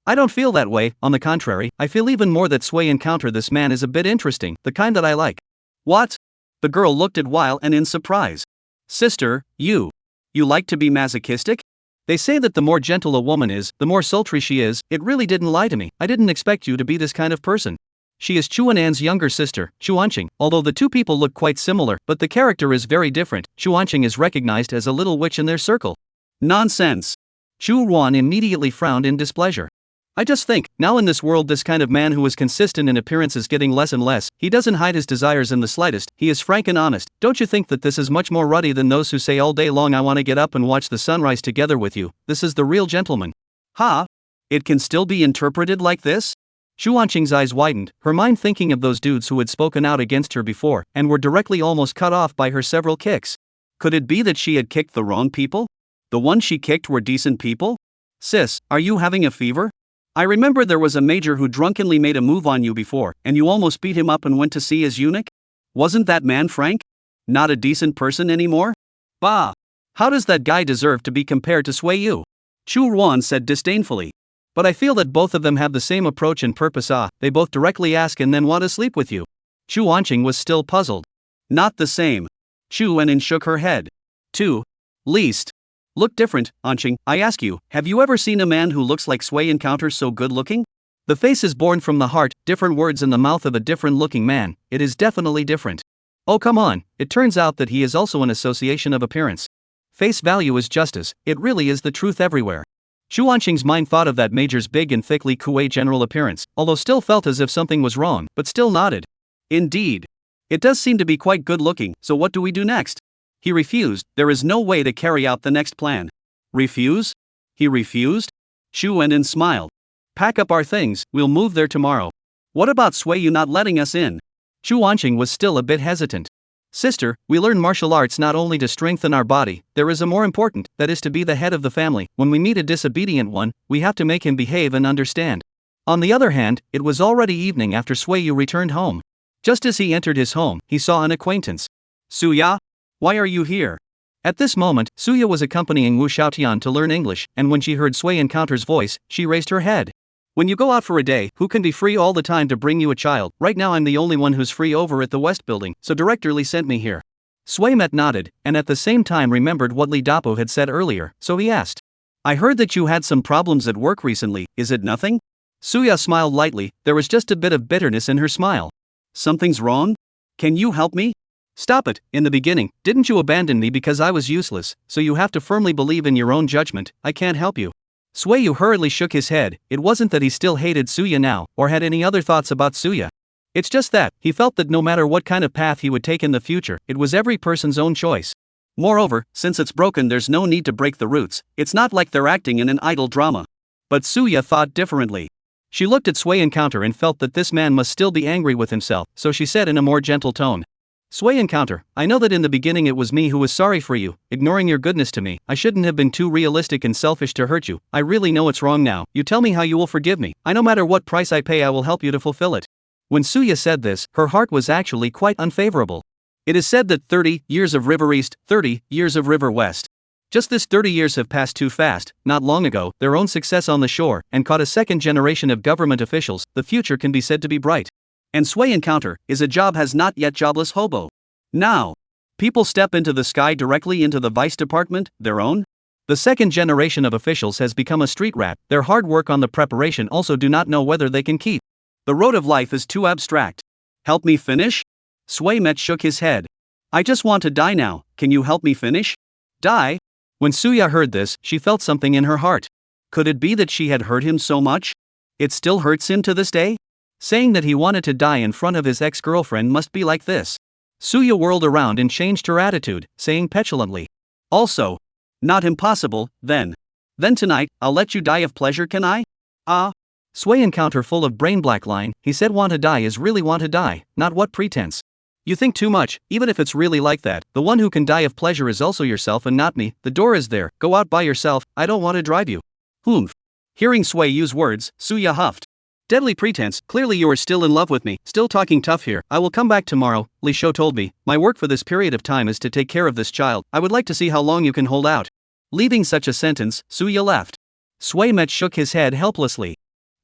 I don't feel that way, on the contrary, I feel even more that Sway Encounter this man is a bit interesting, the kind that I like. What? The girl looked at Weil and in surprise. Sister, you like to be masochistic? They say that the more gentle a woman is, the more sultry she is. It really didn't lie to me. I didn't expect you to be this kind of person. She is Chuanan's younger sister, Chuanqing, although the two people look quite similar, but the character is very different. Chuanqing is recognized as a little witch in their circle. Nonsense. Chu Ruan immediately frowned in displeasure. I just think, now in this world this kind of man who is consistent in appearance is getting less and less. He doesn't hide his desires in the slightest, he is frank and honest. Don't you think that this is much more ruddy than those who say all day long I want to get up and watch the sunrise together with you? This is the real gentleman. Ha? It can still be interpreted like this? Chuanqing's eyes widened, her mind thinking of those dudes who had spoken out against her before, and were directly almost cut off by her several kicks. Could it be that she had kicked the wrong people? The ones she kicked were decent people? Sis, are you having a fever? I remember there was a major who drunkenly made a move on you before, and you almost beat him up and went to see his eunuch? Wasn't that man Frank? Not a decent person anymore? Bah! How does that guy deserve to be compared to Sway Yu? Chu Ruan said disdainfully. But I feel that both of them have the same approach and purpose. They both directly ask and then want to sleep with you. Chu Wanqing was still puzzled. Not the same. Chu Wenin shook her head. To least look different, Anqing. I ask you, have you ever seen a man who looks like Sui Encounter so good looking? The face is born from the heart, different words in the mouth of a different looking man, it is definitely different. Oh come on, it turns out that he is also an association of appearance. Face value is justice, it really is the truth everywhere. Chu Wanqing's mind thought of that major's big and thickly Kuei general appearance, although still felt as if something was wrong, but still nodded. Indeed. It does seem to be quite good looking, so what do we do next? He refused, there is no way to carry out the next plan. Refuse? He refused? Chu Wenin smiled. Pack up our things, we'll move there tomorrow. What about Sui Yu not letting us in? Chu Wanqing was still a bit hesitant. Sister, we learn martial arts not only to strengthen our body, there is a more important, that is to be the head of the family. When we meet a disobedient one, we have to make him behave and understand. On the other hand, it was already evening after Sui Yu returned home. Just as he entered his home, he saw an acquaintance. Suya? Why are you here? At this moment, Suya was accompanying Wu Xiaotian to learn English, and when she heard Sui Encounter's voice, she raised her head. When you go out for a day, who can be free all the time to bring you a child? Right now I'm the only one who's free over at the West Building, so Director Li sent me here. Sui Met nodded, and at the same time remembered what Li Dapo had said earlier, so he asked. I heard that you had some problems at work recently, is it nothing? Suya smiled lightly, there was just a bit of bitterness in her smile. Something's wrong? Can you help me? Stop it, in the beginning, didn't you abandon me because I was useless, so you have to firmly believe in your own judgment, I can't help you. Sui Yu hurriedly shook his head, it wasn't that he still hated Suya now, or had any other thoughts about Suya. It's just that, he felt that no matter what kind of path he would take in the future, it was every person's own choice. Moreover, since it's broken there's no need to break the roots, it's not like they're acting in an idle drama. But Suya thought differently. She looked at Sui Encounter and felt that this man must still be angry with himself, so she said in a more gentle tone. Sui Encounter, I know that in the beginning it was me who was sorry for you, ignoring your goodness to me. I shouldn't have been too realistic and selfish to hurt you. I really know it's wrong now. You tell me how you will forgive me. I no matter what price I pay I will help you to fulfill it. When Suya said this, her heart was actually quite unfavorable. It is said that 30 years of River East, 30 years of River West. Just this 30 years have passed too fast. Not long ago, their own success on the shore, and caught a second generation of government officials, the future can be said to be bright. And Sui Encounter, is a job has not yet jobless hobo. Now, people step into the sky directly into the vice department, their own? The second generation of officials has become a street rat, their hard work on the preparation also do not know whether they can keep. The road of life is too abstract. Help me finish? Sui Met shook his head. I just want to die now, can you help me finish? Die? When Suya heard this, she felt something in her heart. Could it be that she had hurt him so much? It still hurts him to this day? Saying that he wanted to die in front of his ex-girlfriend must be like this. Suya whirled around and changed her attitude, saying petulantly. Also, not impossible, then. Then tonight, I'll let you die of pleasure, can I? Ah. Sui Encounter full of brain black line, he said want to die is really want to die, not what pretense. You think too much, even if it's really like that, the one who can die of pleasure is also yourself and not me, the door is there, go out by yourself, I don't want to drive you. Humph. Hearing Sui use words, Suya huffed. Deadly pretense, clearly you are still in love with me, still talking tough here, I will come back tomorrow, Li Shou told me, my work for this period of time is to take care of this child, I would like to see how long you can hold out. Leaving such a sentence, Suya left. Sui Met shook his head helplessly.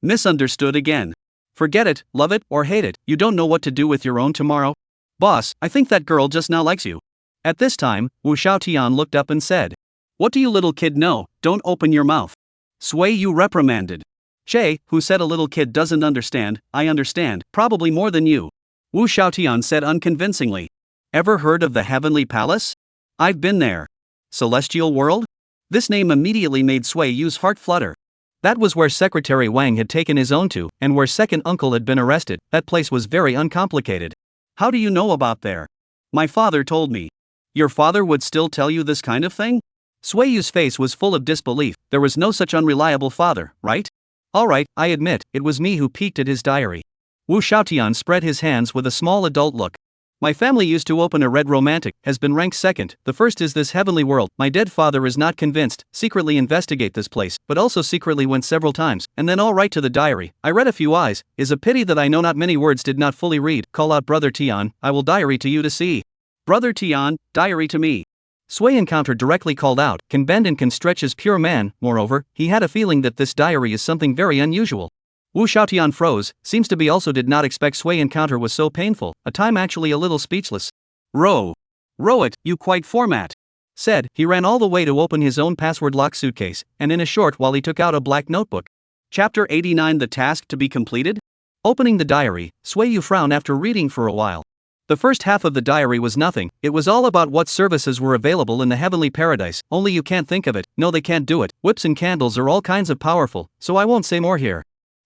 Misunderstood again. Forget it, love it, or hate it, you don't know what to do with your own tomorrow? Boss, I think that girl just now likes you. At this time, Wu Xiaotian looked up and said. What do you little kid know, don't open your mouth. Sui Yu reprimanded. Che, who said a little kid doesn't understand, I understand, probably more than you. Wu Xiaotian said unconvincingly. Ever heard of the Heavenly Palace? I've been there. Celestial World? This name immediately made Sui Yu's heart flutter. That was where Secretary Wang had taken his own to, and where second uncle had been arrested, that place was very uncomplicated. How do you know about there? My father told me. Your father would still tell you this kind of thing? Sui Yu's face was full of disbelief, there was no such unreliable father, right? Alright, I admit, it was me who peeked at his diary. Wu Xiaotian spread his hands with a small adult look. My family used to open a red romantic, has been ranked second, the first is this heavenly world, my dead father is not convinced, secretly investigate this place, but also secretly went several times, and then all right to the diary, I read a few eyes, is a pity that I know not many words did not fully read, call out Brother Tian, I will diary to you to see. Brother Tian, diary to me. Sui Encounter directly called out, can bend and can stretch as pure man, moreover, he had a feeling that this diary is something very unusual. Wu Xiaotian froze, seems to be also did not expect Sui encounter was so painful, a time actually a little speechless. Row it, you quite format. Said, he ran all the way to open his own password lock suitcase, and in a short while he took out a black notebook. Chapter 89 The task to be completed? Opening the diary, Sui Yu frowned after reading for a while. The first half of the diary was nothing, it was all about what services were available in the heavenly paradise, only you can't think of it, no they can't do it, whips and candles are all kinds of powerful, so I won't say more here.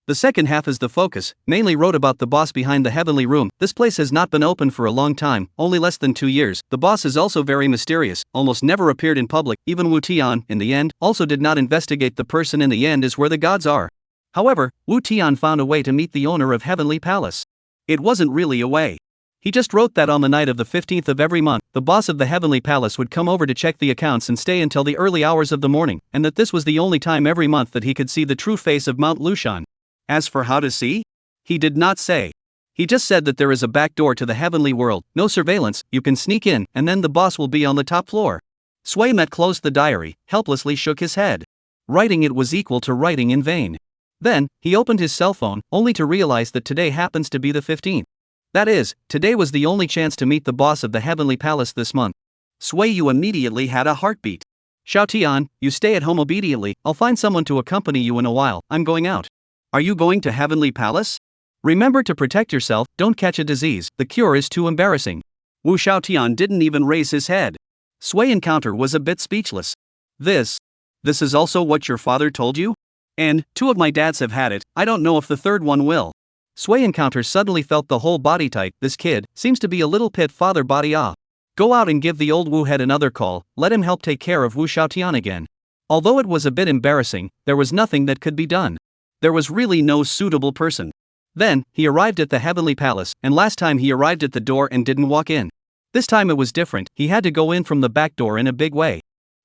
The second half is the focus, mainly wrote about the boss behind the heavenly room. This place has not been open for a long time, only less than 2 years. The boss is also very mysterious, almost never appeared in public. Even Wu Tian, in the end, also did not investigate the person in the end is where the gods are. However, Wu Tian found a way to meet the owner of Heavenly Palace. It wasn't really a way. He just wrote that on the night of the 15th of every month, the boss of the Heavenly Palace would come over to check the accounts and stay until the early hours of the morning, and that this was the only time every month that he could see the true face of Mount Lushan. As for how to see? He did not say. He just said that there is a back door to the heavenly world, no surveillance, you can sneak in, and then the boss will be on the top floor. Sui Met closed the diary, helplessly shook his head. Writing it was equal to writing in vain. Then, he opened his cell phone, only to realize that today happens to be the 15th. That is, today was the only chance to meet the boss of the Heavenly Palace this month. Sui Yu immediately had a heartbeat. Xiaotian, you stay at home obediently, I'll find someone to accompany you in a while, I'm going out. Are you going to Heavenly Palace? Remember to protect yourself, don't catch a disease, the cure is too embarrassing. Wu Xiaotian didn't even raise his head. Sui encounter was a bit speechless. This is also what your father told you? And, 2 of my dads have had it, I don't know if the third one will. Sui encounter suddenly felt the whole body tight, this kid, seems to be a little pit father body ah. Go out and give the old Wu head another call, let him help take care of Wu Xiaotian again. Although it was a bit embarrassing, there was nothing that could be done. There was really no suitable person. Then, he arrived at the Heavenly Palace, and last time he arrived at the door and didn't walk in. This time it was different, he had to go in from the back door in a big way.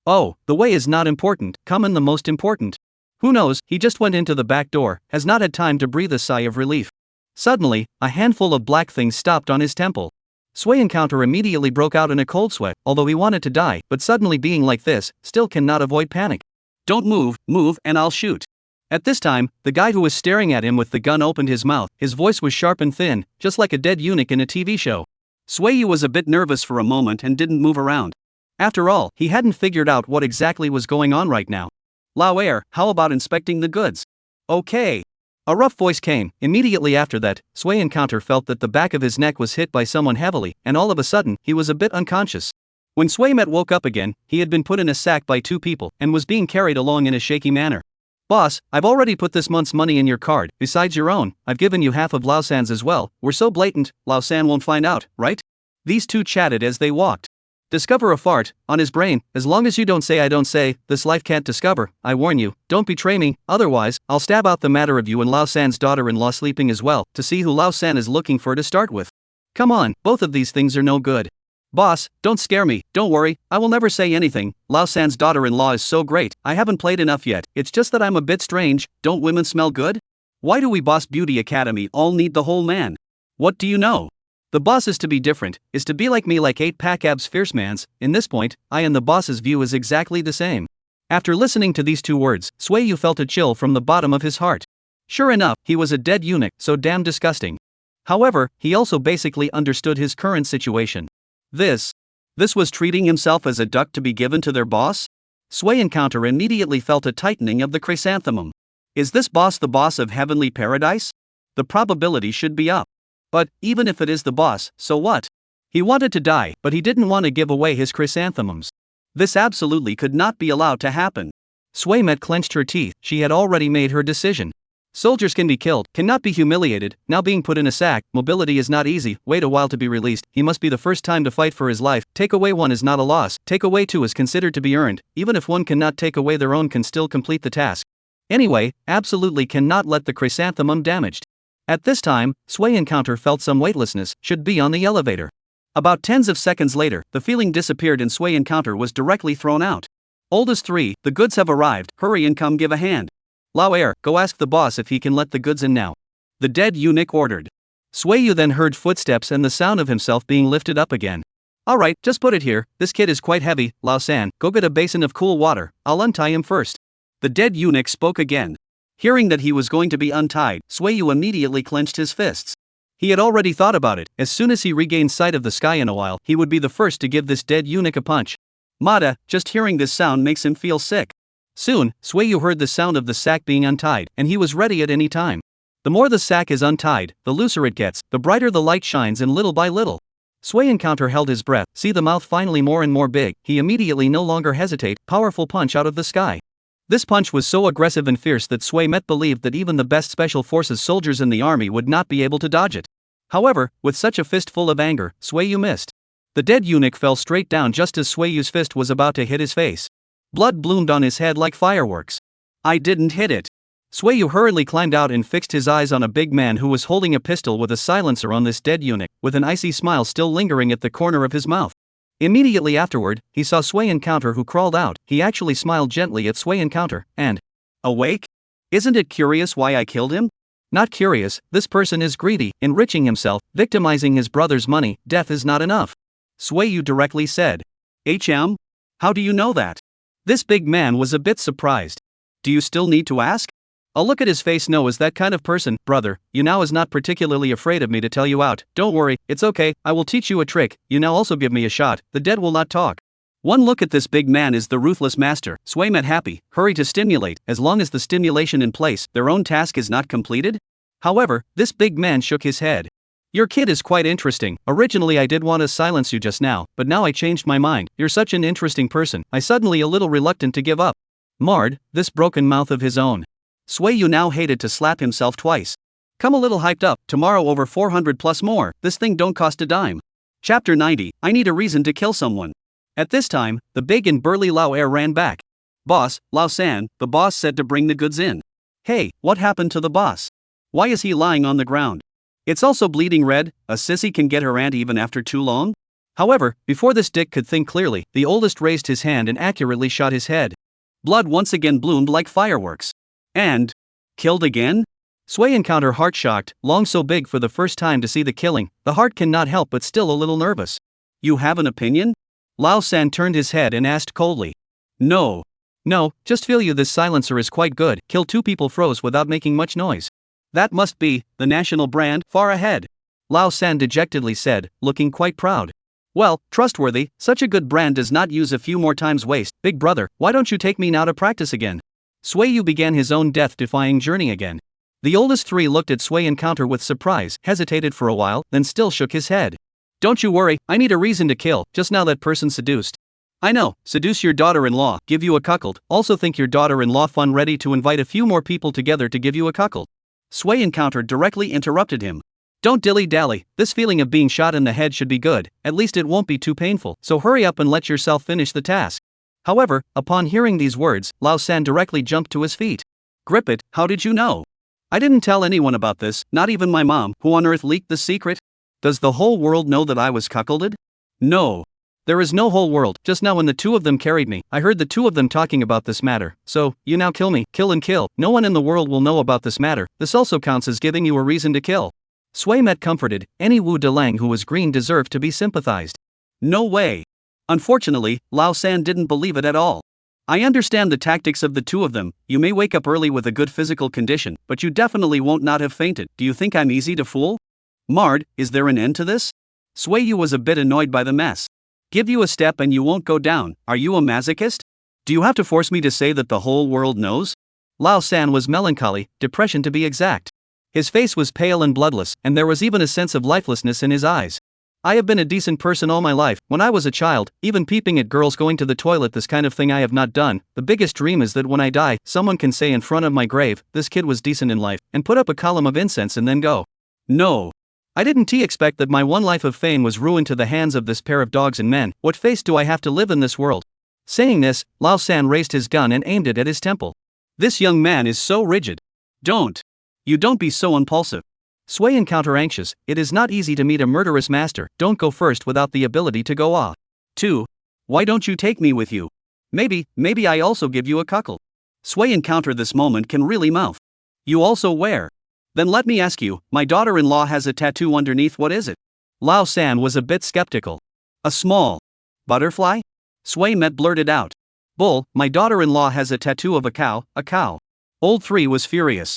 Oh, the way is not important, come in the most important. Who knows, he just went into the back door, has not had time to breathe a sigh of relief. Suddenly, a handful of black things stopped on his temple. Sui encounter immediately broke out in a cold sweat, although he wanted to die, but suddenly being like this, still cannot avoid panic. Don't move, and I'll shoot. At this time, the guy who was staring at him with the gun opened his mouth, his voice was sharp and thin, just like a dead eunuch in a TV show. Sui Yu was a bit nervous for a moment and didn't move around. After all, he hadn't figured out what exactly was going on right now. Lao Air, how about inspecting the goods? Okay. A rough voice came. Immediately after that, Sui encounter felt that the back of his neck was hit by someone heavily, and all of a sudden, he was a bit unconscious. When Sui Met woke up again, he had been put in a sack by 2 people, and was being carried along in a shaky manner. Boss, I've already put this month's money in your card, besides your own, I've given you half of Lao San's as well, we're so blatant, Lao San won't find out, right? These 2 chatted as they walked. Discover a fart, on his brain, as long as you don't say I don't say, this life can't discover, I warn you, don't betray me, otherwise, I'll stab out the matter of you and Lao San's daughter-in-law sleeping as well, to see who Lao San is looking for to start with. Come on, both of these things are no good. Boss, don't scare me, don't worry, I will never say anything, Lao San's daughter-in-law is so great, I haven't played enough yet, it's just that I'm a bit strange, don't women smell good? Why do we Boss Beauty Academy all need the whole man? What do you know? The boss is to be different, is to be like me like 8-pack abs fierce mans, in this point, I and the boss's view is exactly the same. After listening to these 2 words, Sui Yu felt a chill from the bottom of his heart. Sure enough, he was a dead eunuch, so damn disgusting. However, he also basically understood his current situation. This was treating himself as a duck to be given to their boss? Sui encounter immediately felt a tightening of the chrysanthemum. Is this boss the boss of Heavenly Paradise? The probability should be up. But, even if it is the boss, so what? He wanted to die, but he didn't want to give away his chrysanthemums. This absolutely could not be allowed to happen. Sui Met clenched her teeth, she had already made her decision. Soldiers can be killed, cannot be humiliated, now being put in a sack, mobility is not easy, wait a while to be released, he must be the first time to fight for his life, take away 1 is not a loss, take away 2 is considered to be earned, even if 1 cannot take away their own can still complete the task. Anyway, absolutely cannot let the chrysanthemum damaged. At this time, Sui encounter felt some weightlessness, should be on the elevator. About tens of seconds later, the feeling disappeared and Sui encounter was directly thrown out. Oldest 3, the goods have arrived, hurry and come give a hand. Lao Air, go ask the boss if he can let the goods in now. The dead eunuch ordered. Sui Yu then heard footsteps and the sound of himself being lifted up again. Alright, just put it here, this kid is quite heavy, Lao San, go get a basin of cool water, I'll untie him first. The dead eunuch spoke again. Hearing that he was going to be untied, Sueyu immediately clenched his fists. He had already thought about it. As soon as he regained sight of the sky in a while, he would be the first to give this dead eunuch a punch. Mada, just hearing this sound makes him feel sick. Soon, Sueyu heard the sound of the sack being untied, and he was ready at any time. The more the sack is untied, the looser it gets, the brighter the light shines, and little by little. Sway Encounter held his breath, see the mouth finally more and more big, he immediately no longer hesitate, powerful punch out of the sky. This punch was so aggressive and fierce that Sway Met believed that even the best special forces soldiers in the army would not be able to dodge it. However, with such a fist full of anger, Swayu missed. The dead eunuch fell straight down just as Swayu's fist was about to hit his face. Blood bloomed on his head like fireworks. I didn't hit it. Swayu hurriedly climbed out and fixed his eyes on a big man who was holding a pistol with a silencer on this dead eunuch, with an icy smile still lingering at the corner of his mouth. Immediately afterward, he saw Sway Encounter who crawled out. He actually smiled gently at Sway Encounter, and, awake? Isn't it curious why I killed him? Not curious, this person is greedy, enriching himself, victimizing his brother's money, death is not enough. Swayu directly said. How do you know that? This big man was a bit surprised. Do you still need to ask? A look at his face. No, is that kind of person, brother. You now is not particularly afraid of me to tell you out. Don't worry, it's okay, I will teach you a trick. You now also give me a shot. The dead will not talk. One look at this big man is the ruthless master. Sway Met happy, hurry to stimulate. As long as the stimulation in place, their own task is not completed? However, this big man shook his head. Your kid is quite interesting. Originally I did want to silence you just now, but now I changed my mind. You're such an interesting person. I suddenly a little reluctant to give up. Marred, this broken mouth of his own. Swayu now hated to slap himself twice. Come a little hyped up, tomorrow over 400 plus more, this thing don't cost a dime. Chapter 90, I need a reason to kill someone. At this time, the big and burly Lao Air ran back. Boss, Lao San, the boss said to bring the goods in. Hey, what happened to the boss? Why is he lying on the ground? It's also bleeding red. A sissy can get her aunt even after too long? However, before this dick could think clearly, the oldest raised his hand and accurately shot his head. Blood once again bloomed like fireworks. And killed again? Sway Encounter heart shocked, long so big for the first time to see the killing, the heart cannot help but still a little nervous. You have an opinion? Lao San turned his head and asked coldly. No, just feel you, this silencer is quite good. Kill two people froze without making much noise. That must be the national brand, far ahead. Lao San dejectedly said, looking quite proud. Well, trustworthy, such a good brand does not use a few more times waste. Big brother, why don't you take me now to practice again? Swayu began his own death-defying journey again. The oldest three looked at Sway Encounter with surprise, hesitated for a while, then still shook his head. Don't you worry, I need a reason to kill, just now that person seduced. I know, seduce your daughter-in-law, give you a cuckold, also think your daughter-in-law fun, ready to invite a few more people together to give you a cuckold. Sway Encounter directly interrupted him. Don't dilly-dally, this feeling of being shot in the head should be good, at least it won't be too painful, so hurry up and let yourself finish the task. However, upon hearing these words, Lao San directly jumped to his feet. Grip it, how did you know? I didn't tell anyone about this, not even my mom. Who on earth leaked the secret? Does the whole world know that I was cuckolded? No. There is no whole world. Just now when the two of them carried me, I heard the two of them talking about this matter. So, you now kill me, kill and kill. No one in the world will know about this matter. This also counts as giving you a reason to kill. Sway Met comforted, any Wu Delang who was green deserved to be sympathized. No way. Unfortunately, Lao San didn't believe it at all. I understand the tactics of the two of them. You may wake up early with a good physical condition, but you definitely won't not have fainted. Do you think I'm easy to fool? Marred, is there an end to this? Swayu was a bit annoyed by the mess. Give you a step and you won't go down. Are you a masochist? Do you have to force me to say that the whole world knows? Lao San was melancholy, depression to be exact. His face was pale and bloodless, and there was even a sense of lifelessness in his eyes. I have been a decent person all my life. When I was a child, even peeping at girls going to the toilet, this kind of thing I have not done. The biggest dream is that when I die, someone can say in front of my grave, this kid was decent in life, and put up a column of incense and then go. No. I didn't expect that my one life of fame was ruined to the hands of this pair of dogs and men. What face do I have to live in this world? Saying this, Lao San raised his gun and aimed it at his temple. This young man is so rigid. You don't be so impulsive. Sway Encounter anxious, it is not easy to meet a murderous master. Don't go first without the ability to go 2. Why don't you take me with you? Maybe I also give you a cuckold. Sway Encounter this moment can really mouth. You also wear. Then let me ask you, my daughter-in-law has a tattoo underneath, what is it? Lao San was a bit skeptical. A small butterfly? Sway Met blurted out. Bull, my daughter-in-law has a tattoo of a cow. Old 3 was furious.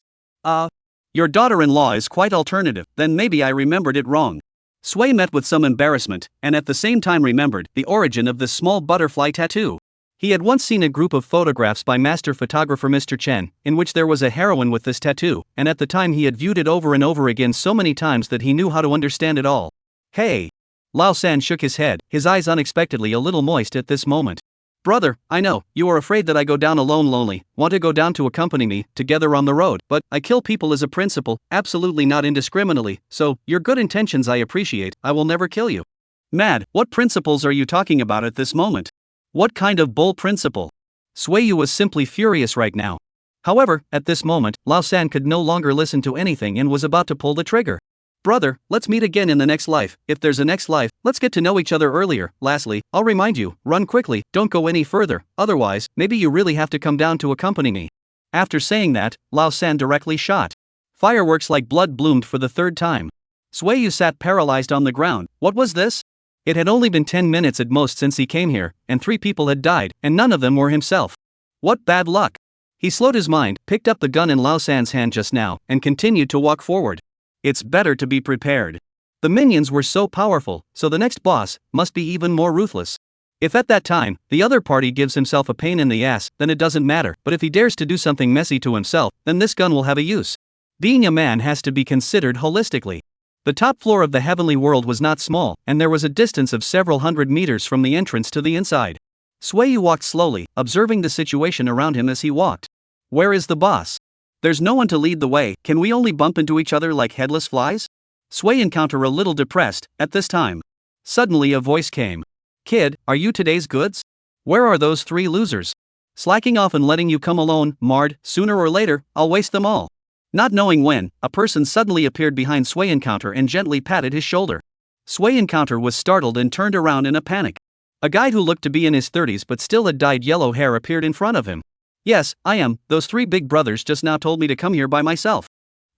Your daughter-in-law is quite alternative, then maybe I remembered it wrong. Sui met with some embarrassment, and at the same time remembered the origin of this small butterfly tattoo. He had once seen a group of photographs by master photographer Mr. Chen, in which there was a heroine with this tattoo, and at the time he had viewed it over and over again so many times that he knew how to understand it all. Hey! Lao San shook his head, his eyes unexpectedly a little moist at this moment. Brother, I know, you are afraid that I go down alone lonely, want to go down to accompany me, together on the road, but I kill people as a principle, absolutely not indiscriminately, so, your good intentions I appreciate, I will never kill you. Mad, what principles are you talking about at this moment? What kind of bull principle? Suiyu was simply furious right now. However, at this moment, Lao San could no longer listen to anything and was about to pull the trigger. Brother, let's meet again in the next life. If there's a next life, let's get to know each other earlier. Lastly, I'll remind you, run quickly, don't go any further, otherwise, maybe you really have to come down to accompany me. After saying that, Lao San directly shot. Fireworks like blood bloomed for the third time. Suiyu sat paralyzed on the ground. What was this? It had only been 10 minutes at most since he came here, and 3 people had died, and none of them were himself. What bad luck! He slowed his mind, picked up the gun in Lao San's hand just now, and continued to walk forward. It's better to be prepared. The minions were so powerful, so the next boss must be even more ruthless. If at that time, the other party gives himself a pain in the ass, then it doesn't matter, but if he dares to do something messy to himself, then this gun will have a use. Being a man has to be considered holistically. The top floor of the heavenly world was not small, and there was a distance of several hundred meters from the entrance to the inside. Suiyu walked slowly, observing the situation around him as he walked. Where is the boss? There's no one to lead the way, can we only bump into each other like headless flies? Sui encountered a little depressed, at this time. Suddenly a voice came. Kid, are you today's goods? Where are those 3 losers? Slacking off and letting you come alone, Mard, sooner or later, I'll waste them all. Not knowing when, a person suddenly appeared behind Sui Encounter and gently patted his shoulder. Sui Encounter was startled and turned around in a panic. A guy who looked to be in his 30s but still had dyed yellow hair appeared in front of him. Yes, I am, those 3 big brothers just now told me to come here by myself.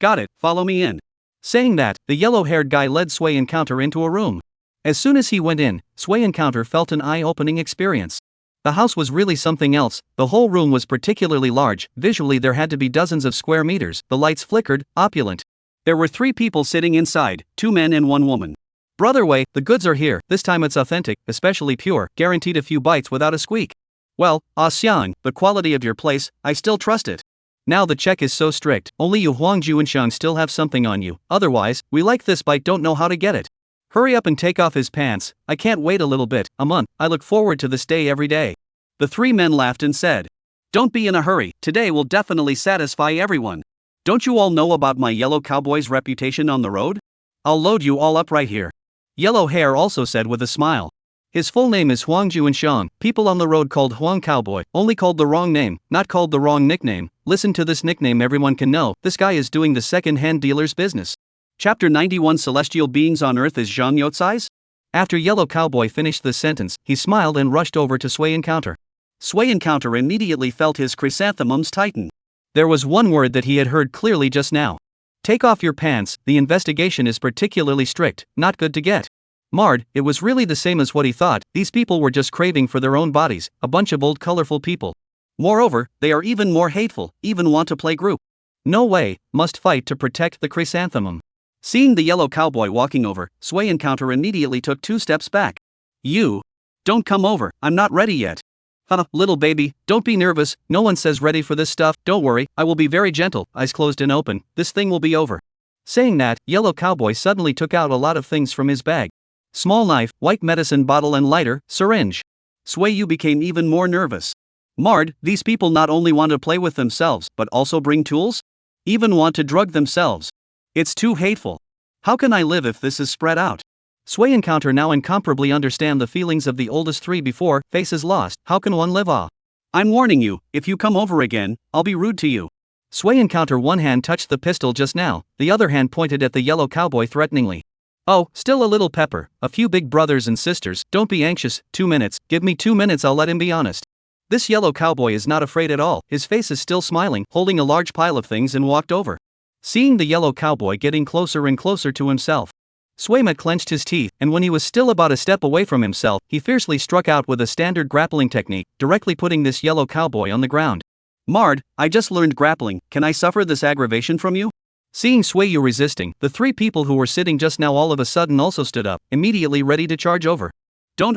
Got it, follow me in. Saying that, the yellow-haired guy led Sui Encounter into a room. As soon as he went in, Sui Encounter felt an eye-opening experience. The house was really something else, the whole room was particularly large, visually there had to be dozens of square meters, the lights flickered, opulent. There were 3 people sitting inside, 2 men and 1 woman. Brother Wei, the goods are here, this time it's authentic, especially pure, guaranteed a few bites without a squeak. Well, Xiang, the quality of your place, I still trust it. Now the check is so strict, only you Huangju and Xiang still have something on you, otherwise, we like this bite don't know how to get it. Hurry up and take off his pants, I can't wait a little bit, a month, I look forward to this day every day. The 3 men laughed and said. Don't be in a hurry, today will definitely satisfy everyone. Don't you all know about my yellow cowboy's reputation on the road? I'll load you all up right here. Yellow Hair also said with a smile. His full name is Huangju and Xiang, people on the road called Huang Cowboy, only called the wrong name, not called the wrong nickname. Listen to this nickname everyone can know, this guy is doing the second-hand dealer's business. Chapter 91 Celestial Beings on Earth is Zhang Yotsai's? After Yellow Cowboy finished the sentence, he smiled and rushed over to Sui Encounter. Sui Encounter immediately felt his chrysanthemums tighten. There was one word that he had heard clearly just now. Take off your pants, the investigation is particularly strict, not good to get. Mard, it was really the same as what he thought, these people were just craving for their own bodies, a bunch of old colorful people. Moreover, they are even more hateful, even want to play group. No way, must fight to protect the chrysanthemum. Seeing the yellow cowboy walking over, Sui Encounter immediately took 2 steps back. You? Don't come over, I'm not ready yet. Little baby, don't be nervous, no one says ready for this stuff, don't worry, I will be very gentle, eyes closed and open, this thing will be over. Saying that, Yellow Cowboy suddenly took out a lot of things from his bag. Small knife, white medicine bottle and lighter, syringe. Suiyu became even more nervous. Mard, these people not only want to play with themselves, but also bring tools? Even want to drug themselves. It's too hateful. How can I live if this is spread out? Sui Encounter now incomparably understand the feelings of the oldest 3 before, faces lost, how can one live I'm warning you, if you come over again, I'll be rude to you. Sui Encounter one hand touched the pistol just now, the other hand pointed at the yellow cowboy threateningly. Oh, still a little pepper, a few big brothers and sisters, don't be anxious, 2 minutes, give me 2 minutes I'll let him be honest. This yellow cowboy is not afraid at all, his face is still smiling, holding a large pile of things and walked over. Seeing the yellow cowboy getting closer and closer to himself, Suimat clenched his teeth, and when he was still about a step away from himself, he fiercely struck out with a standard grappling technique, directly putting this yellow cowboy on the ground. Mard, I just learned grappling, can I suffer this aggravation from you? Seeing Sueyu resisting, the three people who were sitting just now all of a sudden also stood up, immediately ready to charge over. Don't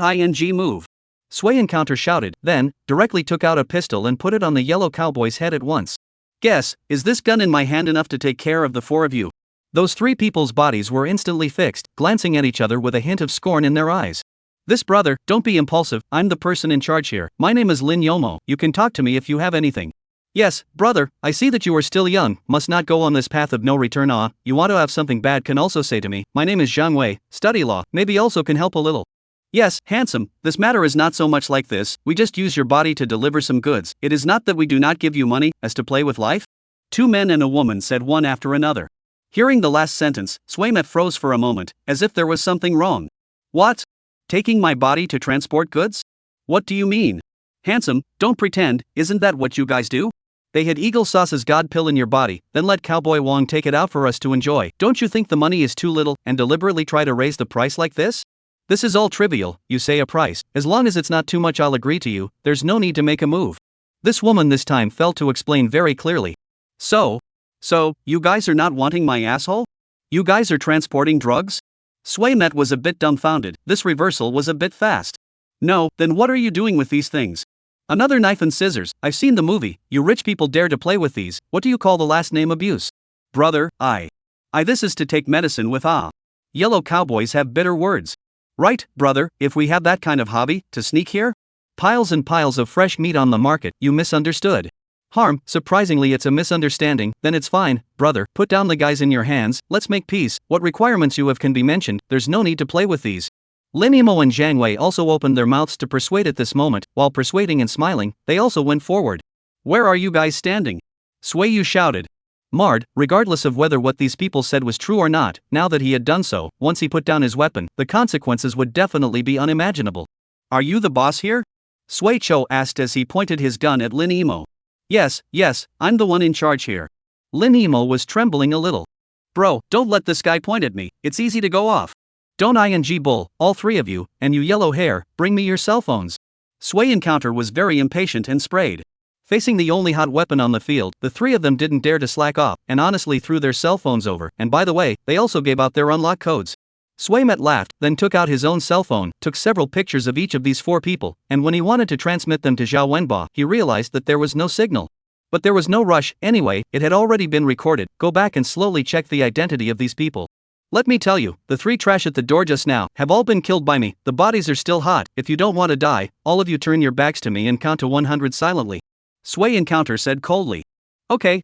move. Sway Encounter shouted, then, directly took out a pistol and put it on the yellow cowboy's head at once. Guess, is this gun in my hand enough to take care of the four of you? Those three people's bodies were instantly fixed, glancing at each other with a hint of scorn in their eyes. This brother, don't be impulsive, I'm the person in charge here, my name is Lin Yomo, you can talk to me if you have anything. Yes, brother, I see that you are still young, must not go on this path of no return. You want to have something bad can also say to me, my name is Zhang Wei, study law, maybe also can help a little. Yes, handsome, this matter is not so much like this, we just use your body to deliver some goods, it is not that we do not give you money, as to play with life? Two men and a woman said one after another. Hearing the last sentence, Swaymet froze for a moment, as if there was something wrong. What? Taking my body to transport goods? What do you mean? Handsome, don't pretend, isn't that what you guys do? They had Eagle Sauce's God pill in your body, then let Cowboy Wong take it out for us to enjoy. Don't you think the money is too little, and deliberately try to raise the price like this? This is all trivial, you say a price, as long as it's not too much I'll agree to you, there's no need to make a move. This woman this time felt to explain very clearly. So, you guys are not wanting my asshole? You guys are transporting drugs? Swaymet was a bit dumbfounded, this reversal was a bit fast. No, then what are you doing with these things? Another knife and scissors, I've seen the movie, you rich people dare to play with these, what do you call the last name abuse? Brother, this is to take medicine with Yellow cowboys have bitter words. Right, brother, if we have that kind of hobby, to sneak here? Piles and piles of fresh meat on the market, you misunderstood. Harm, surprisingly it's a misunderstanding, then it's fine, brother, put down the guys in your hands, let's make peace, what requirements you have can be mentioned, there's no need to play with these. Lin Imo and Zhang Wei also opened their mouths to persuade at this moment, while persuading and smiling, they also went forward. Where are you guys standing? Sueyu shouted. Mard, regardless of whether what these people said was true or not, now that he had done so, once he put down his weapon, the consequences would definitely be unimaginable. Are you the boss here? Sui Cho asked as he pointed his gun at Lin Imo. Yes, I'm the one in charge here. Lin Imo was trembling a little. Bro, don't let this guy point at me, it's easy to go off. Don't bull, all three of you, and you yellow hair, bring me your cell phones. Sway Encounter was very impatient and sprayed. Facing the only hot weapon on the field, the three of them didn't dare to slack off, and honestly threw their cell phones over, and by the way, they also gave out their unlock codes. Swaymet laughed, then took out his own cell phone, took several pictures of each of these four people, and when he wanted to transmit them to Zhao Wenba, he realized that there was no signal. But there was no rush, anyway, it had already been recorded, go back and slowly check the identity of these people. Let me tell you, the three trash at the door just now have all been killed by me, the bodies are still hot, if you don't want to die, all of you turn your backs to me and count to 100 silently. Sway Encounter said coldly. Okay,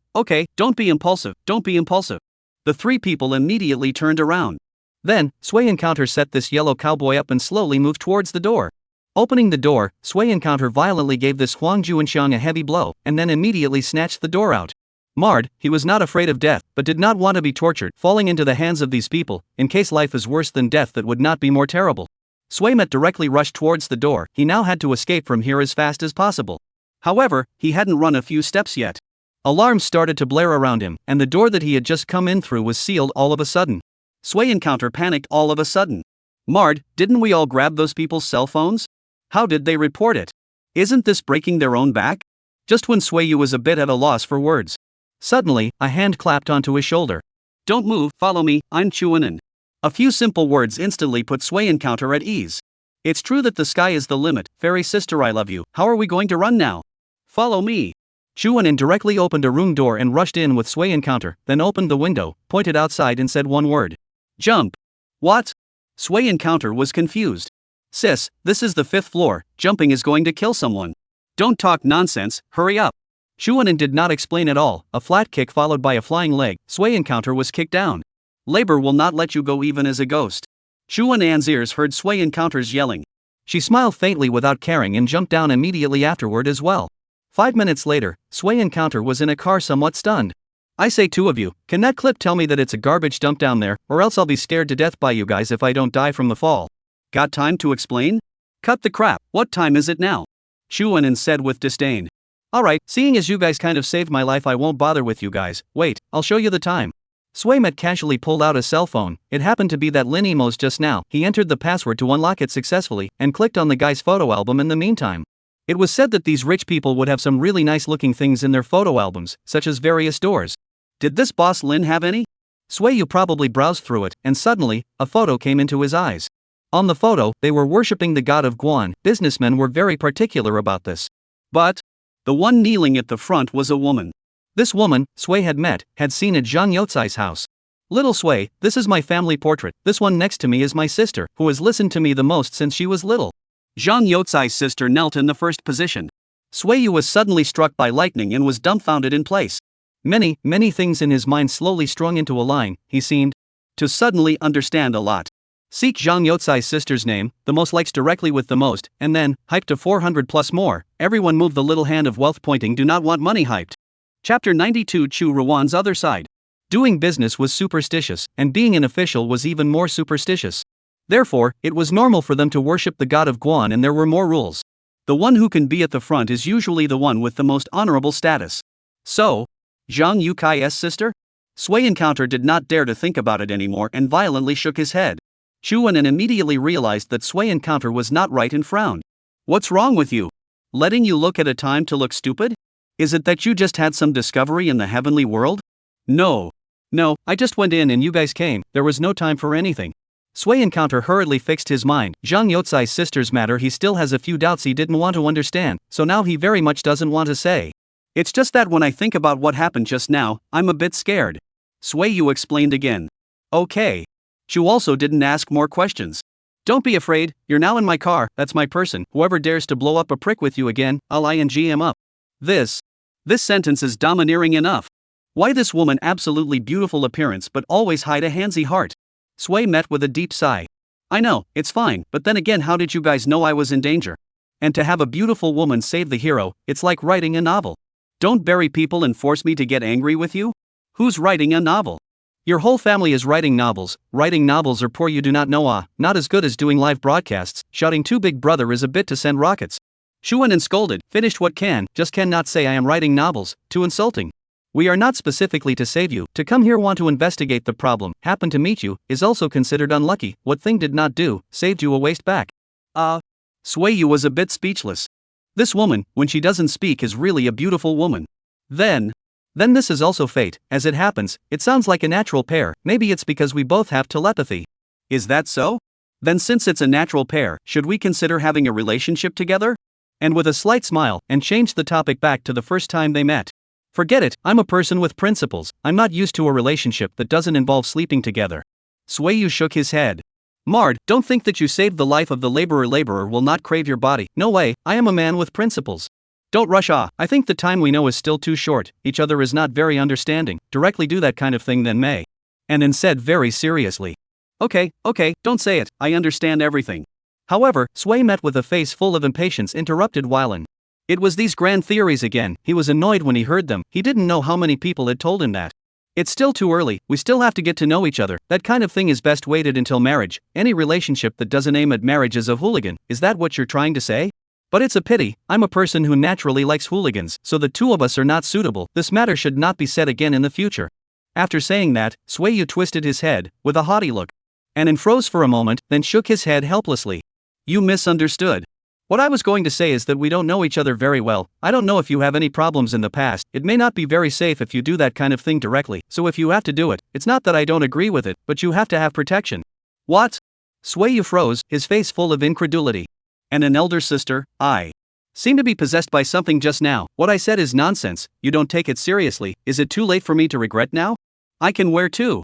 don't be impulsive. The three people immediately turned around. Then, Sway Encounter set this yellow cowboy up and slowly moved towards the door. Opening the door, Sway Encounter violently gave this Huang Juanxiang a heavy blow, and then immediately snatched the door out. Mard, he was not afraid of death, but did not want to be tortured, falling into the hands of these people, in case life is worse than death that would not be more terrible. Swaymet directly rushed towards the door, he now had to escape from here as fast as possible. However, he hadn't run a few steps yet. Alarms started to blare around him, and the door that he had just come in through was sealed all of a sudden. Sway Encounter panicked all of a sudden. Mard, didn't we all grab those people's cell phones? How did they report it? Isn't this breaking their own back? Just when Swayu was a bit at a loss for words. Suddenly, a hand clapped onto his shoulder. Don't move, follow me, I'm Chuanin. A few simple words instantly put Sway Encounter at ease. It's true that the sky is the limit, fairy sister I love you, how are we going to run now? Follow me. Chuanin directly opened a room door and rushed in with Sway Encounter, then opened the window, pointed outside and said one word. Jump. What? Sway Encounter was confused. Sis, this is the 5th floor, jumping is going to kill someone. Don't talk nonsense, hurry up. Chuanin did not explain at all, a flat kick followed by a flying leg, Sway Encounter was kicked down. Labor will not let you go even as a ghost. Chuanan's ears heard Sway Encounter's yelling. She smiled faintly without caring and jumped down immediately afterward as well. 5 minutes later, Sway Encounter was in a car somewhat stunned. I say two of you, can that clip tell me that it's a garbage dump down there, or else I'll be scared to death by you guys if I don't die from the fall. Got time to explain? Cut the crap, what time is it now? Chuanin said with disdain. Alright, seeing as you guys kind of saved my life I won't bother with you guys, wait, I'll show you the time. Swaymet casually pulled out a cell phone, it happened to be that Lin Emo's just now, he entered the password to unlock it successfully, and clicked on the guy's photo album in the meantime. It was said that these rich people would have some really nice looking things in their photo albums, such as various doors. Did this boss Lin have any? Sueyu probably browsed through it, and suddenly, a photo came into his eyes. On the photo, they were worshipping the god of Guan. Businessmen were very particular about this. But the one kneeling at the front was a woman. This woman, Sui had met, had seen at Zhang Youcai's house. Little Sui, this is my family portrait. This one next to me is my sister, who has listened to me the most since she was little. Zhang Youcai's sister knelt in the first position. Sueyu was suddenly struck by lightning and was dumbfounded in place. Many things in his mind slowly strung into a line. He seemed to suddenly understand a lot. Seek Zhang Youcai's sister's name, the most likes directly with the most, and then, hype to 400 plus more. Everyone move the little hand of wealth pointing, do not want money hyped. Chapter 92 Chu Ruan's other side. Doing business was superstitious, and being an official was even more superstitious. Therefore, it was normal for them to worship the god of Guan, and there were more rules. The one who can be at the front is usually the one with the most honorable status. So, Zhang Youcai's sister? Sui Encounter did not dare to think about it anymore and violently shook his head. Chu Wen immediately realized that Sui Encounter was not right and frowned. What's wrong with you? Letting you look at a time to look stupid? Is it that you just had some discovery in the heavenly world? No, I just went in and you guys came, there was no time for anything. Sui Encounter hurriedly fixed his mind. Zhang Youcai's sister's matter, he still has a few doubts he didn't want to understand, so now he very much doesn't want to say. It's just that when I think about what happened just now, I'm a bit scared. Sueyu explained again. Okay. Chu also didn't ask more questions. Don't be afraid, you're now in my car, that's my person. Whoever dares to blow up a prick with you again, I'll ing him up. This sentence is domineering enough. Why this woman absolutely beautiful appearance but always hide a handsy heart? Sui met with a deep sigh. I know, it's fine, but then again how did you guys know I was in danger? And to have a beautiful woman save the hero, it's like writing a novel. Don't bury people and force me to get angry with you? Who's writing a novel? Your whole family is writing novels. Writing novels are poor, you do not know, not as good as doing live broadcasts. Shouting to Big Brother is a bit to send rockets. Shuan and scolded, finished what can, just cannot say I am writing novels, too insulting. We are not specifically to save you, to come here want to investigate the problem, happen to meet you, is also considered unlucky. What thing did not do, saved you a waste back. Sueyu was a bit speechless. This woman, when she doesn't speak, is really a beautiful woman. Then this is also fate. As it happens, it sounds like a natural pair. Maybe it's because we both have telepathy. Is that so? Then since it's a natural pair, should we consider having a relationship together? And with a slight smile, and changed the topic back to the first time they met. Forget it, I'm a person with principles. I'm not used to a relationship that doesn't involve sleeping together. Sueyu shook his head. Mard, don't think that you saved the life of the laborer. Laborer will not crave your body. No way, I am a man with principles. Don't rush. I think the time we know is still too short. Each other is not very understanding. Directly do that kind of thing then may. And then said very seriously. Okay, don't say it, I understand everything. However, Sui met with a face full of impatience interrupted Wylan. It was these grand theories again. He was annoyed when he heard them. He didn't know how many people had told him that. It's still too early, we still have to get to know each other. That kind of thing is best waited until marriage. Any relationship that doesn't aim at marriage is a hooligan. Is that what you're trying to say? But it's a pity, I'm a person who naturally likes hooligans, so the two of us are not suitable. This matter should not be said again in the future. After saying that, Sueyu twisted his head, with a haughty look. And froze for a moment, then shook his head helplessly. You misunderstood. What I was going to say is that we don't know each other very well. I don't know if you have any problems in the past. It may not be very safe if you do that kind of thing directly, so if you have to do it, it's not that I don't agree with it, but you have to have protection. What? Sueyu froze, his face full of incredulity. And an elder sister, I seem to be possessed by something just now. What I said is nonsense, you don't take it seriously. Is it too late for me to regret now? I can wear too.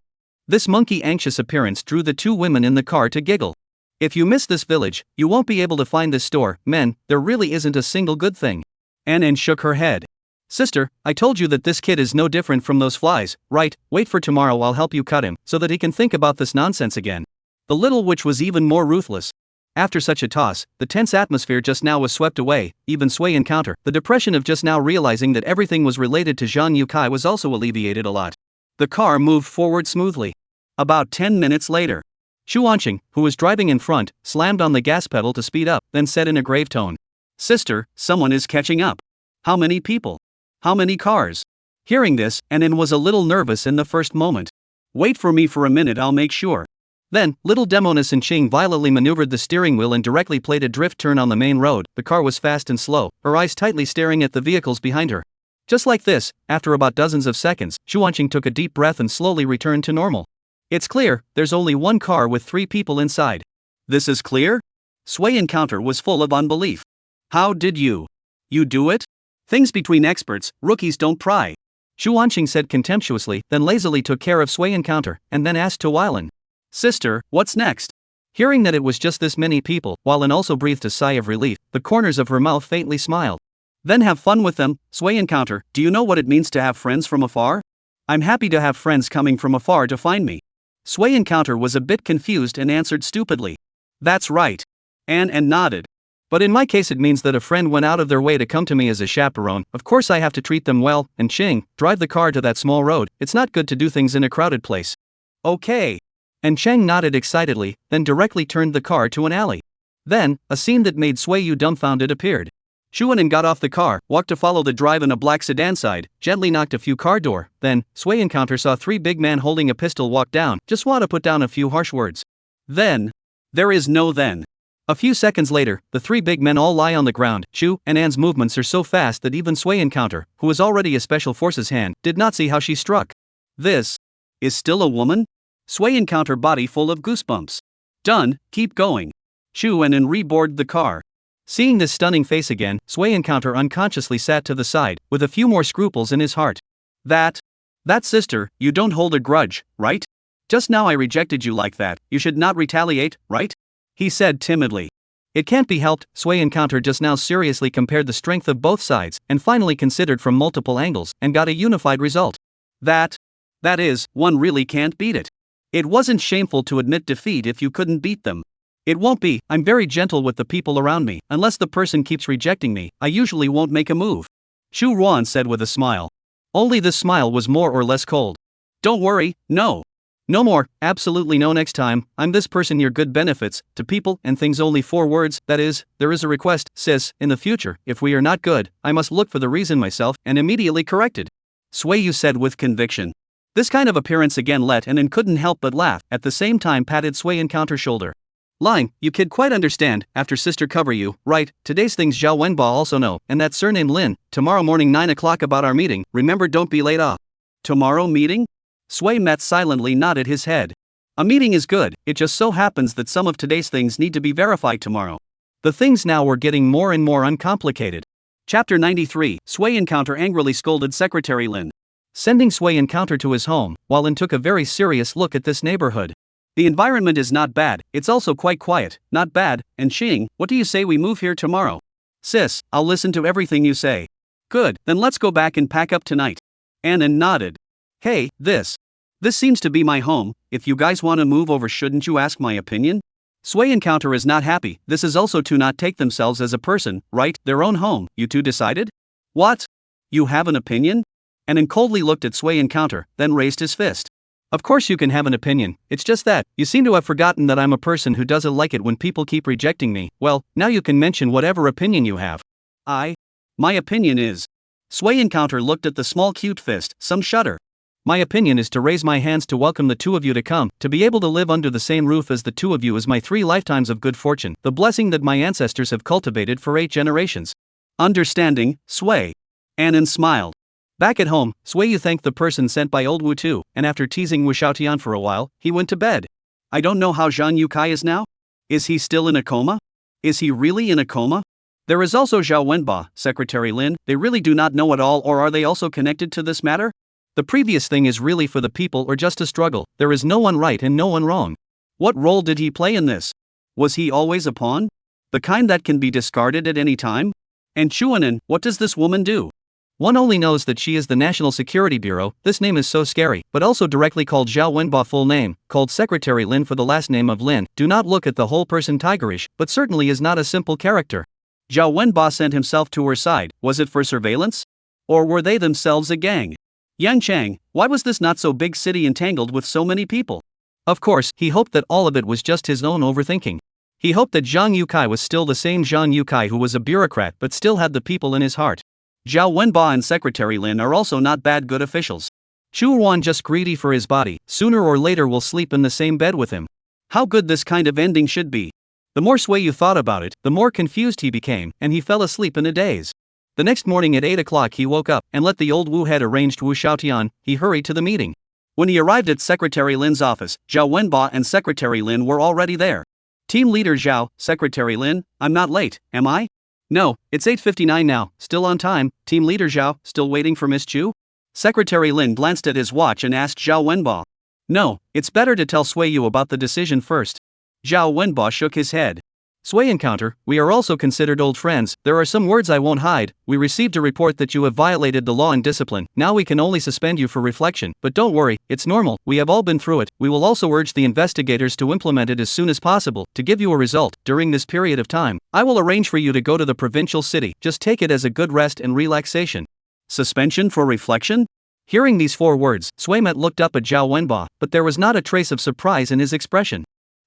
This monkey anxious appearance drew the two women in the car to giggle. If you miss this village, you won't be able to find this store. Men, there really isn't a single good thing. Ann shook her head. Sister, I told you that this kid is no different from those flies, right? Wait for tomorrow, I'll help you cut him, so that he can think about this nonsense again. The little witch was even more ruthless. After such a toss, the tense atmosphere just now was swept away. Even Sui Encounter, the depression of just now realizing that everything was related to Zhang Youcai was also alleviated a lot. The car moved forward smoothly. About 10 minutes later, Xu Anqing, who was driving in front, slammed on the gas pedal to speed up, then said in a grave tone, Sister, someone is catching up. How many people? How many cars? Hearing this, Ann was a little nervous in the first moment. Wait for me for a minute, I'll make sure. Then, little Demonis and Ching violently maneuvered the steering wheel and directly played a drift turn on the main road. The car was fast and slow, her eyes tightly staring at the vehicles behind her. Just like this, after about dozens of seconds, Xuanqing took a deep breath and slowly returned to normal. It's clear, there's only one car with 3 people inside. This is clear? Sui Encounter was full of unbelief. How did you do it? Things between experts, rookies don't pry. Xuanqing said contemptuously, then lazily took care of Sui Encounter, and then asked to Weilan. Sister, what's next? Hearing that it was just this many people, Weilan also breathed a sigh of relief, the corners of her mouth faintly smiled. Then have fun with them, Sui Encounter. Do you know what it means to have friends from afar? I'm happy to have friends coming from afar to find me. Sui Encounter was a bit confused and answered stupidly. That's right. And nodded. But in my case it means that a friend went out of their way to come to me as a chaperone. Of course I have to treat them well, and Ching, drive the car to that small road. It's not good to do things in a crowded place. Okay. And Chang nodded excitedly, then directly turned the car to an alley. Then, a scene that made Sui Yu dumbfounded appeared. Xuanan got off the car, walked to follow the drive in a black sedan side, gently knocked a few car door. Then, Sui Encounter saw 3 big men holding a pistol walk down, just want to put down a few harsh words. Then. There is no then. A few seconds later, the 3 big men all lie on the ground. Chu and An's movements are so fast that even Sui Encounter, who was already a special forces hand, did not see how she struck. This is still a woman? Sui Encounter body full of goosebumps. Done, keep going. Chu and An reboarded the car. Seeing this stunning face again, Sui Encounter unconsciously sat to the side, with a few more scruples in his heart. That sister, you don't hold a grudge, right? Just now I rejected you like that, you should not retaliate, right? He said timidly. It can't be helped, Sui Encounter just now seriously compared the strength of both sides, and finally considered from multiple angles, and got a unified result. That is, one really can't beat it. It wasn't shameful to admit defeat if you couldn't beat them. It won't be. I'm very gentle with the people around me. Unless the person keeps rejecting me, I usually won't make a move. Xu Ruan said with a smile. Only this smile was more or less cold. Don't worry, no. No more, absolutely no next time. I'm this person your good benefits, to people and things only 4 words, that is, there is a request, sis, in the future, if we are not good, I must look for the reason myself and immediately corrected. Sui Yu said with conviction. This kind of appearance again let An couldn't help but laugh, at the same time patted Sui Encounter's shoulder. Lying, you kid quite understand, after sister cover you, right, today's things Zhao Wenba also know, and that surname Lin, tomorrow morning 9 o'clock about our meeting, remember don't be late off. Tomorrow meeting? Sui Met silently nodded his head. A meeting is good, it just so happens that some of today's things need to be verified tomorrow. The things now were getting more and more uncomplicated. Chapter 93, Sui Encounter angrily scolded Secretary Lin. Sending Sui Encounter to his home, while Lin took a very serious look at this neighborhood. The environment is not bad, it's also quite quiet, not bad, and Xing, what do you say we move here tomorrow? Sis, I'll listen to everything you say. Good, then let's go back and pack up tonight. Annan nodded. Hey, this seems to be my home, if you guys want to move over shouldn't you ask my opinion? Sui Encounter is not happy, this is also to not take themselves as a person, right, their own home, you two decided? What? You have an opinion? Annan coldly looked at Sui Encounter, then raised his fist. Of course you can have an opinion, it's just that, you seem to have forgotten that I'm a person who doesn't like it when people keep rejecting me. Well, now you can mention whatever opinion you have. My opinion is. Sui Encounter looked at the small cute fist, some shudder. My opinion is to raise my hands to welcome the 2 of you to come, to be able to live under the same roof as the 2 of you is my 3 lifetimes of good fortune, the blessing that my ancestors have cultivated for 8 generations. Understanding, Sui. Annan smiled. Back at home, Sui Yu thanked the person sent by old Wu Tu, and after teasing Wu Xiaotian for a while, he went to bed. I don't know how Zhang Yukai is now? Is he still in a coma? Is he really in a coma? There is also Zhao Wenba, Secretary Lin, they really do not know at all, or are they also connected to this matter? The previous thing is really for the people or just a struggle, there is no one right and no one wrong. What role did he play in this? Was he always a pawn? The kind that can be discarded at any time? And Chuanan, what does this woman do? One only knows that she is the National Security Bureau, this name is so scary, but also directly called Zhao Wenba full name, called Secretary Lin for the last name of Lin, do not look at the whole person tigerish, but certainly is not a simple character. Zhao Wenba sent himself to her side, was it for surveillance? Or were they themselves a gang? Yang Chang, why was this not so big city entangled with so many people? Of course, he hoped that all of it was just his own overthinking. He hoped that Zhang Yukai was still the same Zhang Yukai who was a bureaucrat but still had the people in his heart. Zhao Wenba and Secretary Lin are also not bad good officials. Chu Ruan just greedy for his body, sooner or later will sleep in the same bed with him. How good this kind of ending should be. The more Sui Yu thought about it, the more confused he became, and he fell asleep in a daze. The next morning at 8 o'clock he woke up, and let the old Wu head arranged Wu Xiaotian, he hurried to the meeting. When he arrived at Secretary Lin's office, Zhao Wenba and Secretary Lin were already there. Team leader Zhao, Secretary Lin, I'm not late, am I? No, it's 8:59 now, still on time. Team leader Zhao, still waiting for Miss Chu? Secretary Lin glanced at his watch and asked Zhao Wenba. No, it's better to tell Sui Yu about the decision first. Zhao Wenba shook his head. Sui encounter, we are also considered old friends. There are some words I won't hide. We received a report that you have violated the law and discipline. Now we can only suspend you for reflection, but don't worry, it's normal. We have all been through it. We will also urge the investigators to implement it as soon as possible to give you a result during this period of time. I will arrange for you to go to the provincial city. Just take it as a good rest and relaxation. Suspension for reflection? Hearing these 4 words, Sui Met looked up at Zhao Wenba, but there was not a trace of surprise in his expression.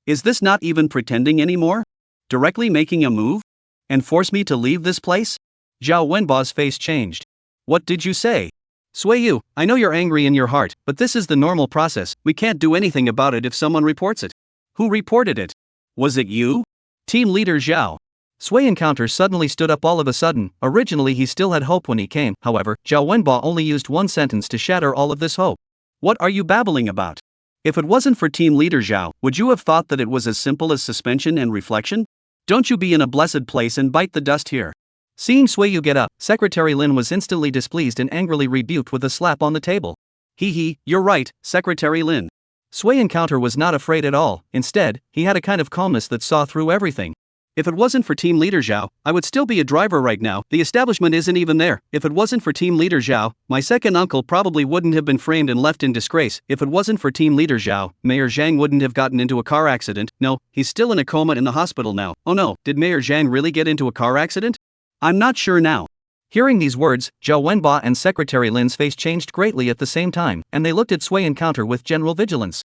Is this not even pretending anymore? Directly making a move? And force me to leave this place? Zhao Wenba's face changed. What did you say? Sui Yu, I know you're angry in your heart, but this is the normal process. We can't do anything about it if someone reports it. Who reported it? Was it you? Team leader Zhao. Sui encounter suddenly stood up all of a sudden. Originally he still had hope when he came, however, Zhao Wenba only used one sentence to shatter all of this hope. What are you babbling about? If it wasn't for team leader Zhao, would you have thought that it was as simple as suspension and reflection? Don't you be in a blessed place and bite the dust here. Seeing Sui Yu get up, Secretary Lin was instantly displeased and angrily rebuked with a slap on the table. You're right, Secretary Lin. Sui encounter was not afraid at all. Instead, he had a kind of calmness that saw through everything. If it wasn't for team leader Zhao, I would still be a driver right now. The establishment isn't even there. If it wasn't for team leader Zhao, my second uncle probably wouldn't have been framed and left in disgrace. If it wasn't for team leader Zhao, Mayor Zhang wouldn't have gotten into a car accident. No, he's still in a coma in the hospital now. Oh no, did Mayor Zhang really get into a car accident? I'm not sure now. Hearing these words, Zhao Wenba and Secretary Lin's face changed greatly at the same time, and they looked at Sui encounter with general vigilance.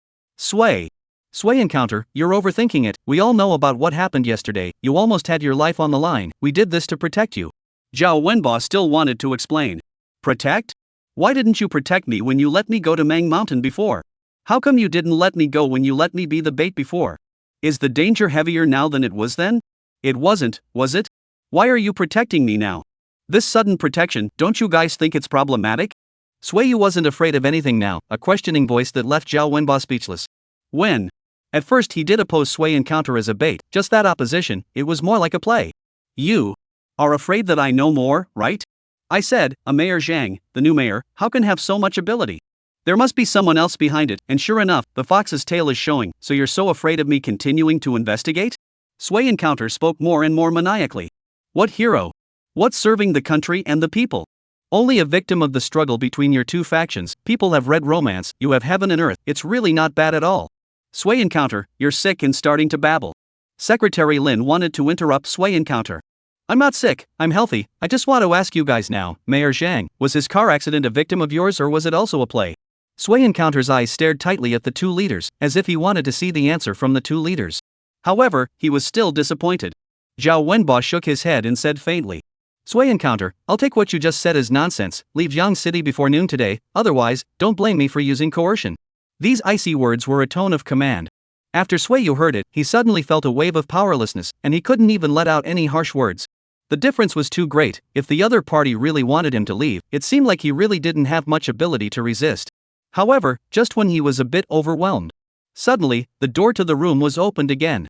Sui encounter, you're overthinking it. We all know about what happened yesterday. You almost had your life on the line. We did this to protect you. Zhao Wenba still wanted to explain. Protect? Why didn't you protect me when you let me go to Mang Mountain before? How come you didn't let me go when you let me be the bait before? Is the danger heavier now than it was then? It wasn't, was it? Why are you protecting me now? This sudden protection, don't you guys think it's problematic? Sui Yu wasn't afraid of anything now, a questioning voice that left Zhao Wenba speechless. When? At first he did oppose Sui encounter as a bait, just that opposition, it was more like a play. You are afraid that I know more, right? I said, a Mayor Zhang, the new mayor, how can have so much ability? There must be someone else behind it, and sure enough, the fox's tail is showing, so you're so afraid of me continuing to investigate? Sui encounter spoke more and more maniacally. What hero? What's serving the country and the people? Only a victim of the struggle between your two factions. People have read romance, you have heaven and earth, it's really not bad at all. Sui encounter, you're sick and starting to babble. Secretary Lin wanted to interrupt Sui encounter. I'm not sick, I'm healthy. I just want to ask you guys now, Mayor Zhang, was his car accident a victim of yours or was it also a play? Sui encounter's eyes stared tightly at the two leaders, as if he wanted to see the answer from the two leaders. However, he was still disappointed. Zhao Wenba shook his head and said faintly. Sui encounter, I'll take what you just said as nonsense. Leave Yang City before noon today, otherwise, don't blame me for using coercion. These icy words were a tone of command. After Sui Yu heard it, he suddenly felt a wave of powerlessness, and he couldn't even let out any harsh words. The difference was too great. If the other party really wanted him to leave, it seemed like he really didn't have much ability to resist. However, just when he was a bit overwhelmed, suddenly, the door to the room was opened again.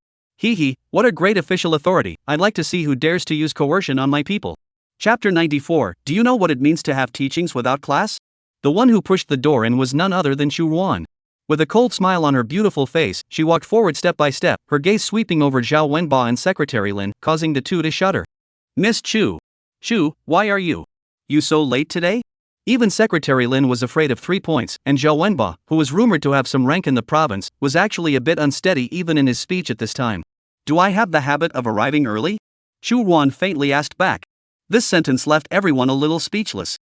What a great official authority. I'd like to see who dares to use coercion on my people. Chapter 94, do you know what it means to have teachings without class? The one who pushed the door in was none other than Chu Ruan. With a cold smile on her beautiful face, she walked forward step by step, her gaze sweeping over Zhao Wenba and Secretary Lin, causing the two to shudder. Miss Chu. Chu, why are you so late today? Even Secretary Lin was afraid of 3 points, and Zhao Wenba, who was rumored to have some rank in the province, was actually a bit unsteady even in his speech at this time. Do I have the habit of arriving early? Chu Ruan faintly asked back. This sentence left everyone a little speechless.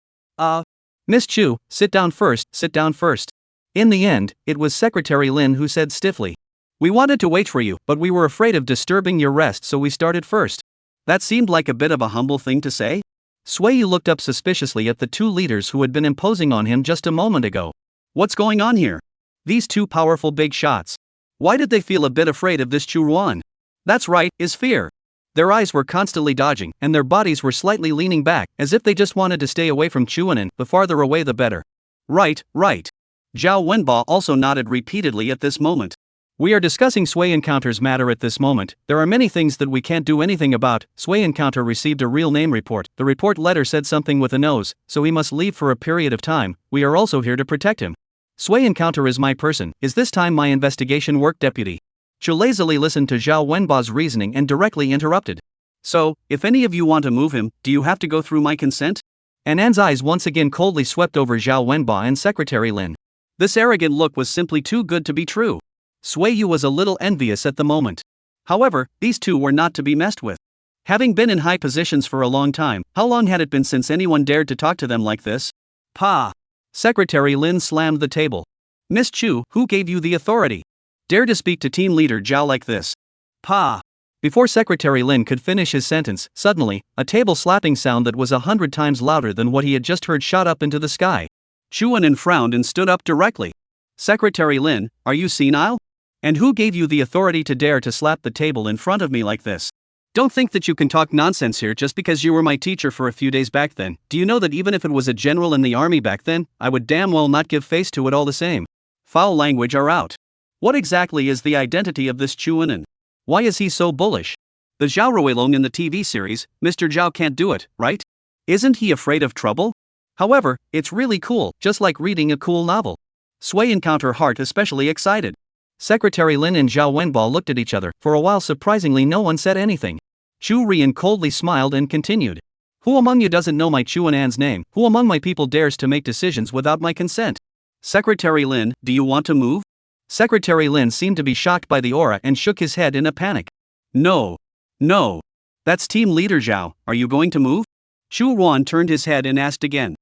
Miss Chu, sit down first, sit down first. In the end, it was Secretary Lin who said stiffly. We wanted to wait for you, but we were afraid of disturbing your rest, so we started first. That seemed like a bit of a humble thing to say. Sui Yu looked up suspiciously at the two leaders who had been imposing on him just a moment ago. What's going on here? These two powerful big shots. Why did they feel a bit afraid of this Chu Ruan? That's right, is fear. Their eyes were constantly dodging, and their bodies were slightly leaning back, as if they just wanted to stay away from Chuanan, the farther away the better. Right, right. Zhao Wenba also nodded repeatedly at this moment. We are discussing Sui Encounter's matter at this moment. There are many things that we can't do anything about. Sui Encounter received a real name report. The report letter said something with a nose, so he must leave for a period of time. We are also here to protect him. Sui Encounter is my person. Is this time my investigation work, deputy? Chu lazily listened to Zhao Wenba's reasoning and directly interrupted. So, if any of you want to move him, do you have to go through my consent? An's eyes once again coldly swept over Zhao Wenba and Secretary Lin. This arrogant look was simply too good to be true. Sui Yu was a little envious at the moment. However, these two were not to be messed with. Having been in high positions for a long time, how long had it been since anyone dared to talk to them like this? Pa! Secretary Lin slammed the table. Miss Chu, who gave you the authority? Dare to speak to team leader Zhao like this? Pa! Before Secretary Lin could finish his sentence, suddenly, a table slapping sound that was 100 times louder than what he had just heard shot up into the sky. Chuanan frowned and stood up directly. Secretary Lin, are you senile? And who gave you the authority to dare to slap the table in front of me like this? Don't think that you can talk nonsense here just because you were my teacher for a few days back then. Do you know that even if it was a general in the army back then, I would damn well not give face to it all the same? Foul language are out. What exactly is the identity of this Chuanan? Why is he so bullish? The Zhao Ruilong in the TV series, Mr. Zhao can't do it, right? Isn't he afraid of trouble? However, it's really cool, just like reading a cool novel. Sui Encounter heart especially excited. Secretary Lin and Zhao Wenba looked at each other. For a while surprisingly no one said anything. Chu Rian coldly smiled and continued. Who among you doesn't know my Chuanan's name? Who among my people dares to make decisions without my consent? Secretary Lin, do you want to move? Secretary Lin seemed to be shocked by the aura and shook his head in a panic. No. No. That's Team Leader Zhao, are you going to move? Chu Ruan turned his head and asked again.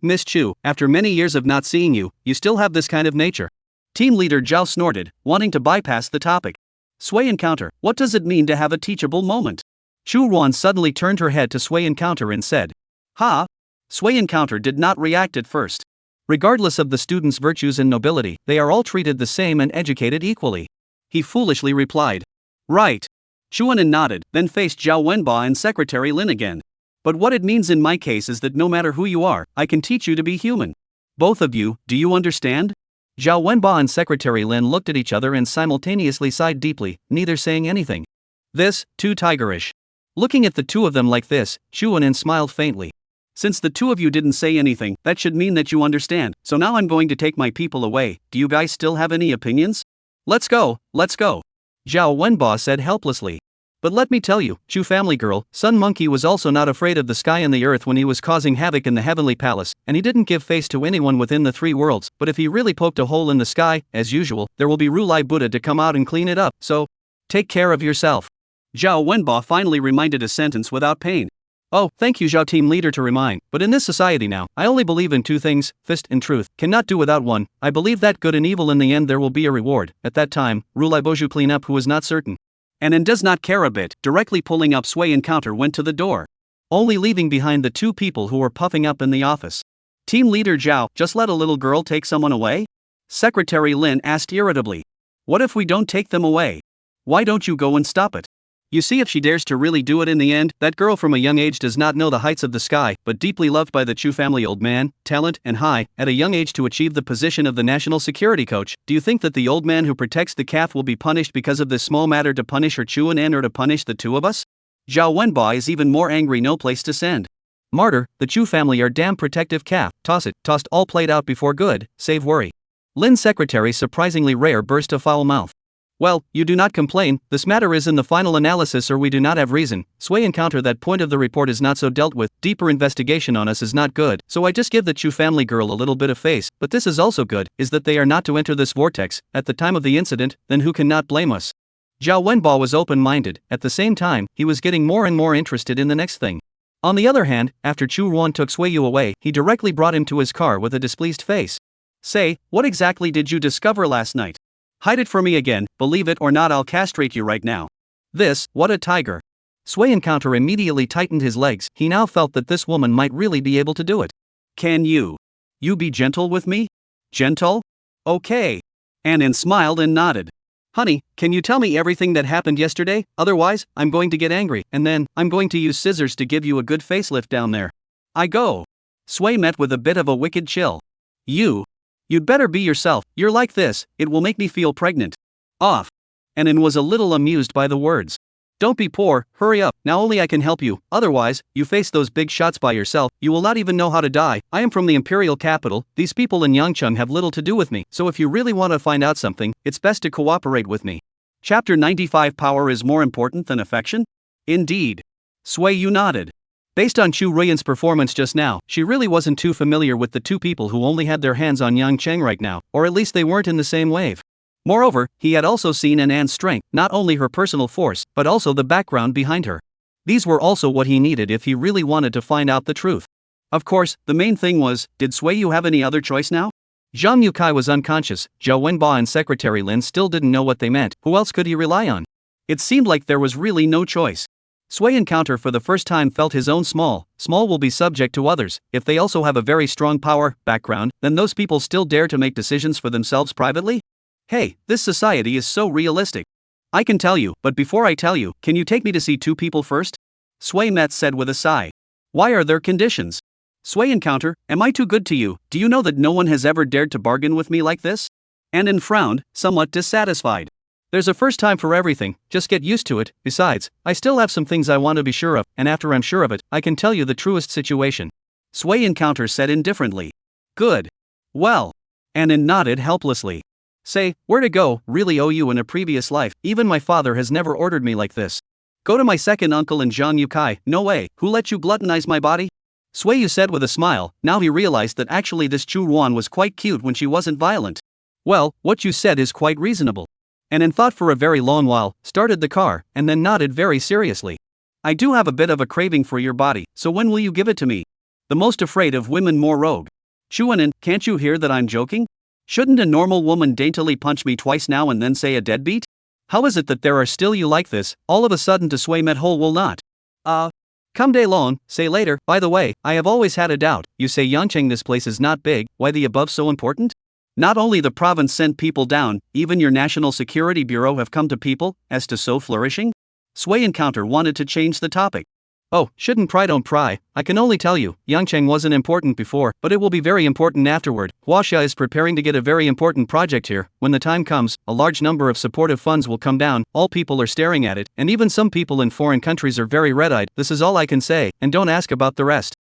Miss Chu, after many years of not seeing you, you still have this kind of nature. Team Leader Zhao snorted, wanting to bypass the topic. Sui Encounter, what does it mean to have a teachable moment? Chu Ruan suddenly turned her head to Sui Encounter and said. Sui Encounter did not react at first. Regardless of the students' virtues and nobility, they are all treated the same and educated equally. He foolishly replied. Right. Chuanan nodded, then faced Zhao Wenba and Secretary Lin again. But what it means in my case is that no matter who you are, I can teach you to be human. Both of you, do you understand? Zhao Wenba and Secretary Lin looked at each other and simultaneously sighed deeply, neither saying anything. This, too tigerish. Looking at the two of them like this, Chuanan smiled faintly. Since the two of you didn't say anything, that should mean that you understand, so now I'm going to take my people away. Do you guys still have any opinions? Let's go, let's go. Zhao Wenba said helplessly. But let me tell you, Chu family girl, Sun Monkey was also not afraid of the sky and the earth when he was causing havoc in the heavenly palace, and he didn't give face to anyone within the three worlds, but if he really poked a hole in the sky, as usual, there will be Rulai Buddha to come out and clean it up, so, take care of yourself. Zhao Wenba finally reminded a sentence without pain. Oh, thank you Zhao team leader to remind, but in this society now, I only believe in two things, fist and truth, cannot do without one. I believe that good and evil in the end there will be a reward. At that time, Rulai Boju clean up who was not certain. And does not care a bit, directly pulling up Sui Encounter went to the door. Only leaving behind the two people who were puffing up in the office. Team leader Zhao, just let a little girl take someone away? Secretary Lin asked irritably. What if we don't take them away? Why don't you go and stop it? You see, if she dares to really do it in the end, that girl from a young age does not know the heights of the sky, but deeply loved by the Chu family old man, talent and high, at a young age to achieve the position of the national security coach. Do you think that the old man who protects the calf will be punished because of this small matter to punish her Chuanan or to punish the two of us? Zhao Wenba is even more angry, no place to send. Martyr, the Chu family are damn protective calf, toss it, tossed all played out before good, save worry. Lin's secretary surprisingly rare burst a foul mouth. Well, you do not complain, this matter is in the final analysis or we do not have reason. Sui Encounter that point of the report is not so dealt with, deeper investigation on us is not good, so I just give the Chu family girl a little bit of face, but this is also good, is that they are not to enter this vortex, at the time of the incident, then who can not blame us? Zhao Wenba was open-minded, at the same time, he was getting more and more interested in the next thing. On the other hand, after Chu Ruan took Sui Yu away, he directly brought him to his car with a displeased face. Say, what exactly did you discover last night? Hide it for me again, believe it or not I'll castrate you right now. This, what a tiger. Sui Encounter immediately tightened his legs, he now felt that this woman might really be able to do it. Can you be gentle with me? Gentle? Okay. Anin smiled and nodded. Honey, can you tell me everything that happened yesterday? Otherwise, I'm going to get angry, and then, I'm going to use scissors to give you a good facelift down there. I go. Sway met with a bit of a wicked chill. You'd better be yourself, you're like this, it will make me feel pregnant. Off. Anin was a little amused by the words. Don't be poor, hurry up, now only I can help you, otherwise, you face those big shots by yourself, you will not even know how to die. I am from the imperial capital, these people in Yangcheng have little to do with me, so if you really want to find out something, it's best to cooperate with me. Chapter 95 Power is more important than affection? Indeed. Sway Yu nodded. Based on Chu Ruyan's performance just now, she really wasn't too familiar with the two people who only had their hands on Yangcheng right now, or at least they weren't in the same wave. Moreover, he had also seen Anan's strength, not only her personal force, but also the background behind her. These were also what he needed if he really wanted to find out the truth. Of course, the main thing was, did Sway Yu have any other choice now? Zhang Yukai was unconscious, Zhou Wenba and Secretary Lin still didn't know what they meant, who else could he rely on? It seemed like there was really no choice. Sway Encounter for the first time felt his own small will be subject to others. If they also have a very strong power background, then those people still dare to make decisions for themselves privately? Hey, this society is so realistic. I can tell you, but before I tell you, can you take me to see two people first? Sway Met said with a sigh. Why are there conditions? Sway Encounter, am I too good to you? Do you know that no one has ever dared to bargain with me like this? Anin frowned, somewhat dissatisfied. There's a first time for everything, just get used to it. Besides, I still have some things I want to be sure of, and after I'm sure of it, I can tell you the truest situation. Sway Encounter said indifferently. Good. Well. Anin nodded helplessly. Say, where to go, really owe you in a previous life, even my father has never ordered me like this. Go to my second uncle and Zhang Yukai, no way, who let you gluttonize my body? Sway Yu said with a smile, now he realized that actually this Chu Ruan was quite cute when she wasn't violent. Well, what you said is quite reasonable. Anin thought for a very long while, started the car, and then nodded very seriously. I do have a bit of a craving for your body, so when will you give it to me? The most afraid of women more rogue. Chuanin, can't you hear that I'm joking? Shouldn't a normal woman daintily punch me twice now and then say a deadbeat? How is it that there are still you like this, all of a sudden to Sway Met Hole will not? Come day long, say later, by the way, I have always had a doubt, you say Yangcheng this place is not big, why the above so important? Not only the province sent people down, even your National Security Bureau have come to people, as to so flourishing? Sway Encounter wanted to change the topic. Oh, shouldn't pry don't pry, I can only tell you, Yangcheng wasn't important before, but it will be very important afterward. Huaxia is preparing to get a very important project here. When the time comes, a large number of supportive funds will come down, all people are staring at it, and even some people in foreign countries are very red-eyed. This is all I can say, and don't ask about the rest.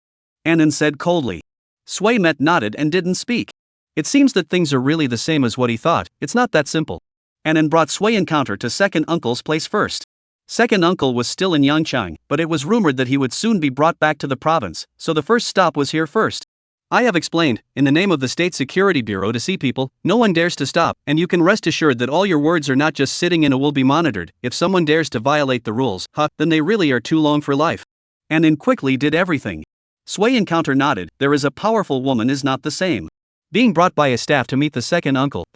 Anin said coldly. Sway Met nodded and didn't speak. It seems that things are really the same as what he thought, it's not that simple. Anin brought Sway Encounter to second uncle's place first. Second uncle was still in Yangcheng, but it was rumored that he would soon be brought back to the province, so the first stop was here first. I have explained, in the name of the State Security Bureau to see people, no one dares to stop, and you can rest assured that all your words are not just sitting in a will be monitored. If someone dares to violate the rules, then they really are too long for life. Anin quickly did everything. Sway Encounter nodded, there is a powerful woman is not the same. Being brought by a staff to meet the second uncle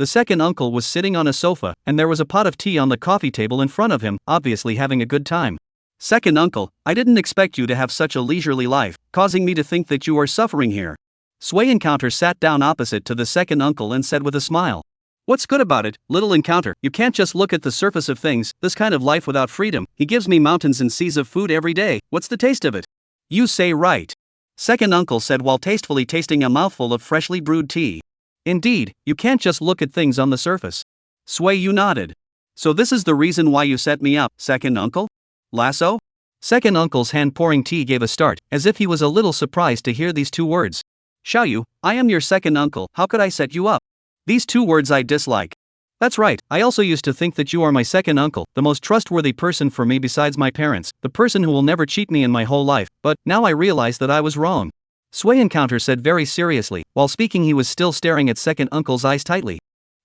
was sitting on a sofa, and there was a pot of tea on the coffee table in front of him, obviously having a good time. Second uncle, I didn't expect you to have such a leisurely life, causing me to think that you are suffering here. Sway Encounter sat down opposite to the second uncle and said with a smile. What's good about it, little Encounter? You can't just look at the surface of things, this kind of life without freedom. He gives me mountains and seas of food every day, what's the taste of it? You say right. Second uncle said while tastefully tasting a mouthful of freshly brewed tea. Indeed, you can't just look at things on the surface. Sway Yu nodded. So this is the reason why you set me up, second uncle? Lasso? Second uncle's hand pouring tea gave a start, as if he was a little surprised to hear these two words. Xiaoyu, I am your second uncle, how could I set you up? These two words I dislike. That's right, I also used to think that you are my second uncle, the most trustworthy person for me besides my parents, the person who will never cheat me in my whole life, but now I realize that I was wrong. Sway Encounter said very seriously, while speaking he was still staring at second uncle's eyes tightly.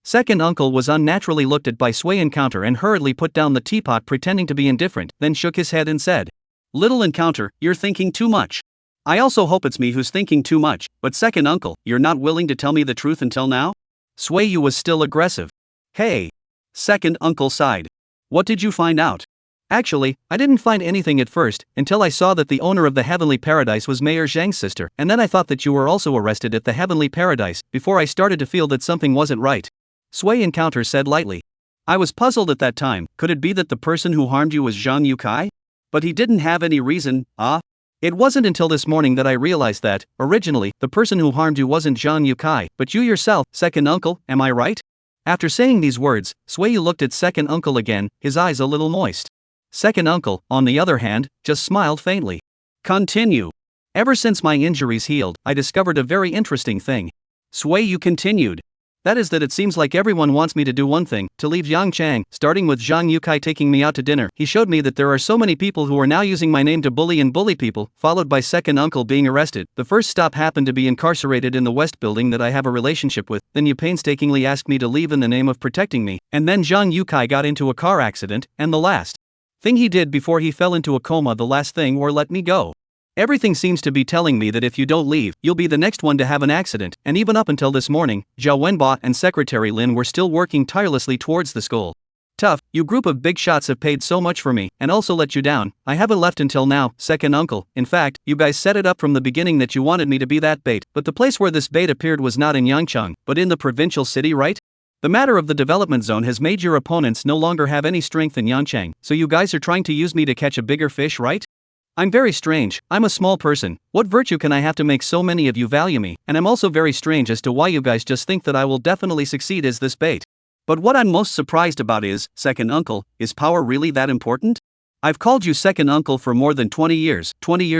Second uncle was unnaturally looked at by Sway Encounter and hurriedly put down the teapot pretending to be indifferent, then shook his head and said, Little Encounter, you're thinking too much. I also hope it's me who's thinking too much, but second uncle, you're not willing to tell me the truth until now? Sway Yu was still aggressive. Hey. Second uncle sighed. What did you find out? Actually, I didn't find anything at first, until I saw that the owner of the Heavenly Paradise was Mayor Zhang's sister, and then I thought that you were also arrested at the Heavenly Paradise, before I started to feel that something wasn't right. Sui Encounter said lightly. I was puzzled at that time. Could it be that the person who harmed you was Zhang Yukai? But he didn't have any reason. It wasn't until this morning that I realized that, originally, the person who harmed you wasn't Zhang Yukai, but you yourself, second uncle, am I right? After saying these words, Sui looked at second uncle again, his eyes a little moist. Second uncle, on the other hand, just smiled faintly. Continue. Ever since my injuries healed, I discovered a very interesting thing. Sui continued. That is that it seems like everyone wants me to do one thing, to leave Yangchang, starting with Zhang Yukai taking me out to dinner. He showed me that there are so many people who are now using my name to bully and bully people, followed by second uncle being arrested. The first stop happened to be incarcerated in the West building that I have a relationship with, then you painstakingly asked me to leave in the name of protecting me, and then Zhang Yukai got into a car accident, and the last thing he did before he fell into a coma, the last thing or let me go. Everything seems to be telling me that if you don't leave, you'll be the next one to have an accident, and even up until this morning, Zhao Wenba and Secretary Lin were still working tirelessly towards this goal. Tough, you group of big shots have paid so much for me, and also let you down. I haven't left until now, second uncle. In fact, you guys set it up from the beginning that you wanted me to be that bait, but the place where this bait appeared was not in Yangchang, but in the provincial city, right? The matter of the development zone has made your opponents no longer have any strength in Yangchang, so you guys are trying to use me to catch a bigger fish, right? I'm very strange. I'm a small person. What virtue can I have to make so many of you value me? And I'm also very strange as to why you guys just think that I will definitely succeed as this bait. But what I'm most surprised about is, second uncle, is power really that important? I've called you second uncle for more than 20 years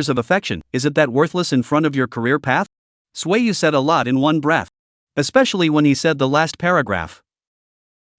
of affection. Is it that worthless in front of your career path? Sui said a lot in one breath. Especially when he said the last paragraph.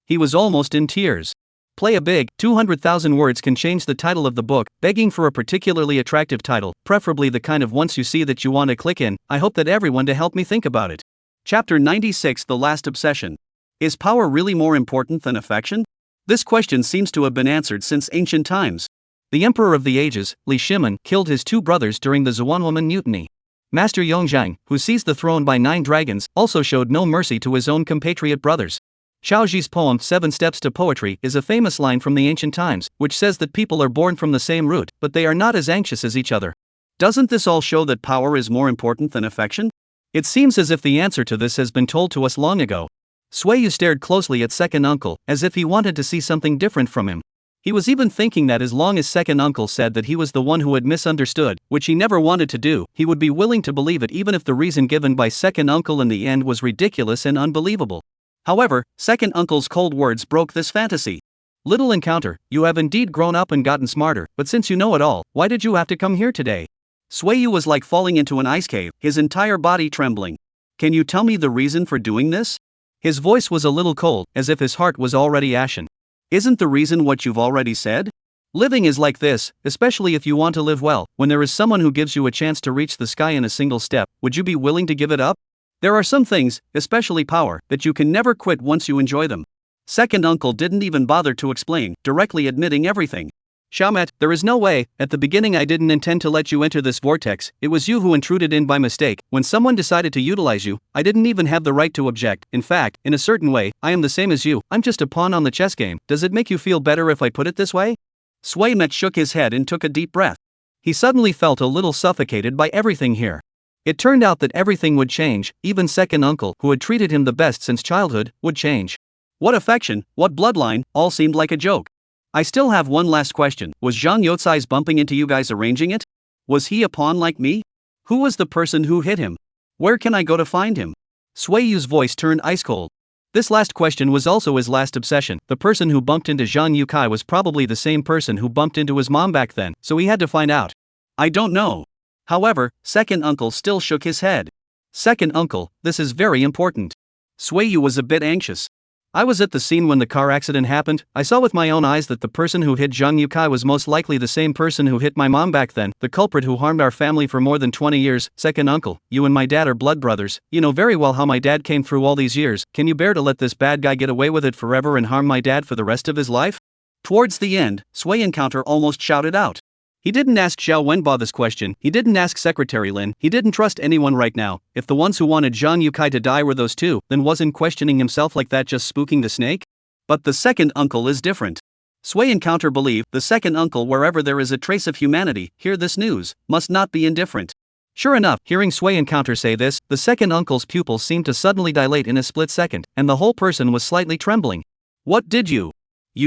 He was almost in tears. Play a big, 200,000 words can change the title of the book, begging for a particularly attractive title, preferably the kind of once you see that you want to click in. I hope that everyone to help me think about it. Chapter 96, The Last Obsession. Is power really more important than affection? This question seems to have been answered since ancient times. The Emperor of the Ages, Li Shimen, killed his two brothers during the Zhuanwoman mutiny. Master Yongzhang, who seized the throne by 9 dragons, also showed no mercy to his own compatriot brothers. Xiaoji's poem 7 Steps to Poetry is a famous line from the ancient times, which says that people are born from the same root, but they are not as anxious as each other. Doesn't this all show that power is more important than affection? It seems as if the answer to this has been told to us long ago. Sui stared closely at second uncle, as if he wanted to see something different from him. He was even thinking that as long as second uncle said that he was the one who had misunderstood, which he never wanted to do, he would be willing to believe it even if the reason given by second uncle in the end was ridiculous and unbelievable. However, second uncle's cold words broke this fantasy. Little Encounter, you have indeed grown up and gotten smarter, but since you know it all, why did you have to come here today? Sui was like falling into an ice cave, his entire body trembling. Can you tell me the reason for doing this? His voice was a little cold, as if his heart was already ashen. Isn't the reason what you've already said? Living is like this, especially if you want to live well. When there is someone who gives you a chance to reach the sky in a single step, would you be willing to give it up? There are some things, especially power, that you can never quit once you enjoy them. Second uncle didn't even bother to explain, directly admitting everything. Xiaomet, there is no way. At the beginning I didn't intend to let you enter this vortex, it was you who intruded in by mistake. When someone decided to utilize you, I didn't even have the right to object. In fact, in a certain way, I am the same as you. I'm just a pawn on the chess game. Does it make you feel better if I put it this way? Sui shook his head and took a deep breath. He suddenly felt a little suffocated by everything here. It turned out that everything would change, even second uncle, who had treated him the best since childhood, would change. What affection, what bloodline, all seemed like a joke. I still have one last question. Was Zhang Yotsai's bumping into you guys arranging it? Was he a pawn like me? Who was the person who hit him? Where can I go to find him? Suiyu's voice turned ice cold. This last question was also his last obsession. The person who bumped into Zhang Yukai was probably the same person who bumped into his mom back then, so he had to find out. I don't know. However, second uncle still shook his head. Second uncle, this is very important. Suiyu was a bit anxious. I was at the scene when the car accident happened. I saw with my own eyes that the person who hit Zhang Yukai was most likely the same person who hit my mom back then, the culprit who harmed our family for more than 20 years. Second uncle, you and my dad are blood brothers. You know very well how my dad came through all these years. Can you bear to let this bad guy get away with it forever and harm my dad for the rest of his life? Towards the end, Sui Encounter almost shouted out. He didn't ask Xiao Wenba this question, he didn't ask Secretary Lin, he didn't trust anyone right now. If the ones who wanted Zhang Yukai to die were those two, then wasn't questioning himself like that just spooking the snake? But the second uncle is different. Sui Encounter believe the second uncle, wherever there is a trace of humanity, hear this news, must not be indifferent. Sure enough, hearing Sui Encounter say this, the second uncle's pupils seemed to suddenly dilate in a split second, and the whole person was slightly trembling. What did you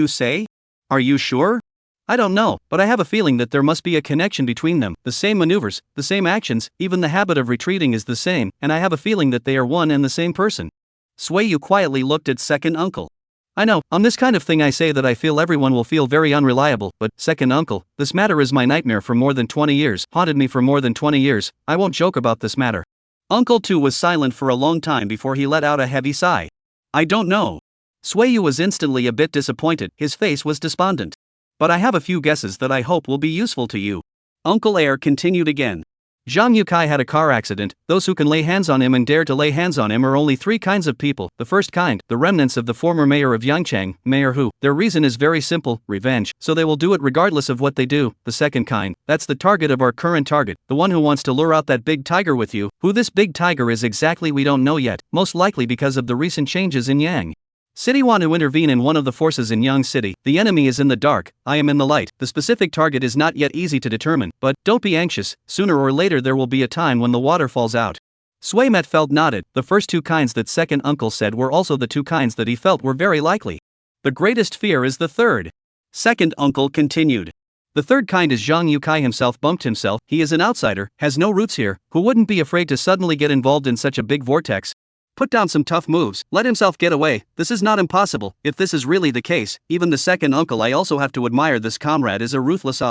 say? Are you sure? I don't know, but I have a feeling that there must be a connection between them, the same maneuvers, the same actions, even the habit of retreating is the same, and I have a feeling that they are one and the same person. Sui quietly looked at second uncle. I know, on this kind of thing I say that I feel everyone will feel very unreliable, but, second uncle, this matter is my nightmare for more than 20 years, haunted me for more than 20 years, I won't joke about this matter. Uncle 2 was silent for a long time before he let out a heavy sigh. I don't know. Sui was instantly a bit disappointed, his face was despondent. But I have a few guesses that I hope will be useful to you. Uncle Air continued again. Zhang Yukai had a car accident. Those who can lay hands on him and dare to lay hands on him are only three kinds of people. The first kind, the remnants of the former mayor of Yangchang, Mayor Hu. Their reason is very simple, revenge, so they will do it regardless of what they do. The second kind, that's the target of our current target, the one who wants to lure out that big tiger with you. Who this big tiger is exactly we don't know yet, most likely because of the recent changes in Yang City want to intervene in one of the forces in Yang City. The enemy is in the dark, I am in the light. The specific target is not yet easy to determine, but don't be anxious, sooner or later there will be a time when the water falls out. Sui Metfeld nodded. The first two kinds that second uncle said were also the two kinds that he felt were very likely. The greatest fear is the third. Second uncle continued. The third kind is Zhang Yukai himself bumped himself, he is an outsider, has no roots here, who wouldn't be afraid to suddenly get involved in such a big vortex. Put down some tough moves, let himself get away, this is not impossible. If this is really the case, even the second uncle I also have to admire this comrade is a ruthless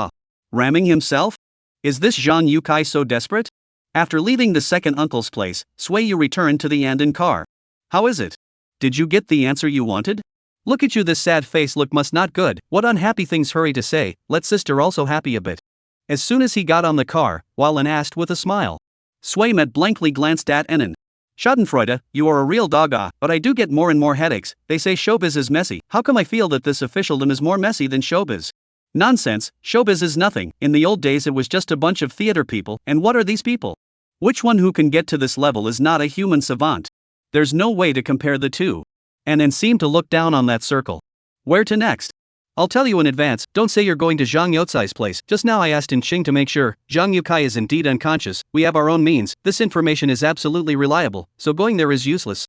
ramming himself? Is this Zhang Yukai so desperate? After leaving the second uncle's place, Sui returned to the Andon car. How is it? Did you get the answer you wanted? Look at you, this sad face look must not good, what unhappy things hurry to say, let sister also happy a bit. As soon as he got on the car, Wallen asked with a smile. Sui Met blankly glanced at Enon. Schadenfreude, you are a real dog but I do get more and more headaches. They say showbiz is messy. How come I feel that this officialdom is more messy than showbiz? Nonsense, showbiz is nothing. In the old days it was just a bunch of theater people, and what are these people? Which one who can get to this level is not a human savant? There's no way to compare the two. And then seemed to look down on that circle. Where to next? I'll tell you in advance, don't say you're going to Zhang Youcai's place. Just now I asked in Qing to make sure. Zhang Yukai is indeed unconscious, we have our own means, this information is absolutely reliable, so going there is useless.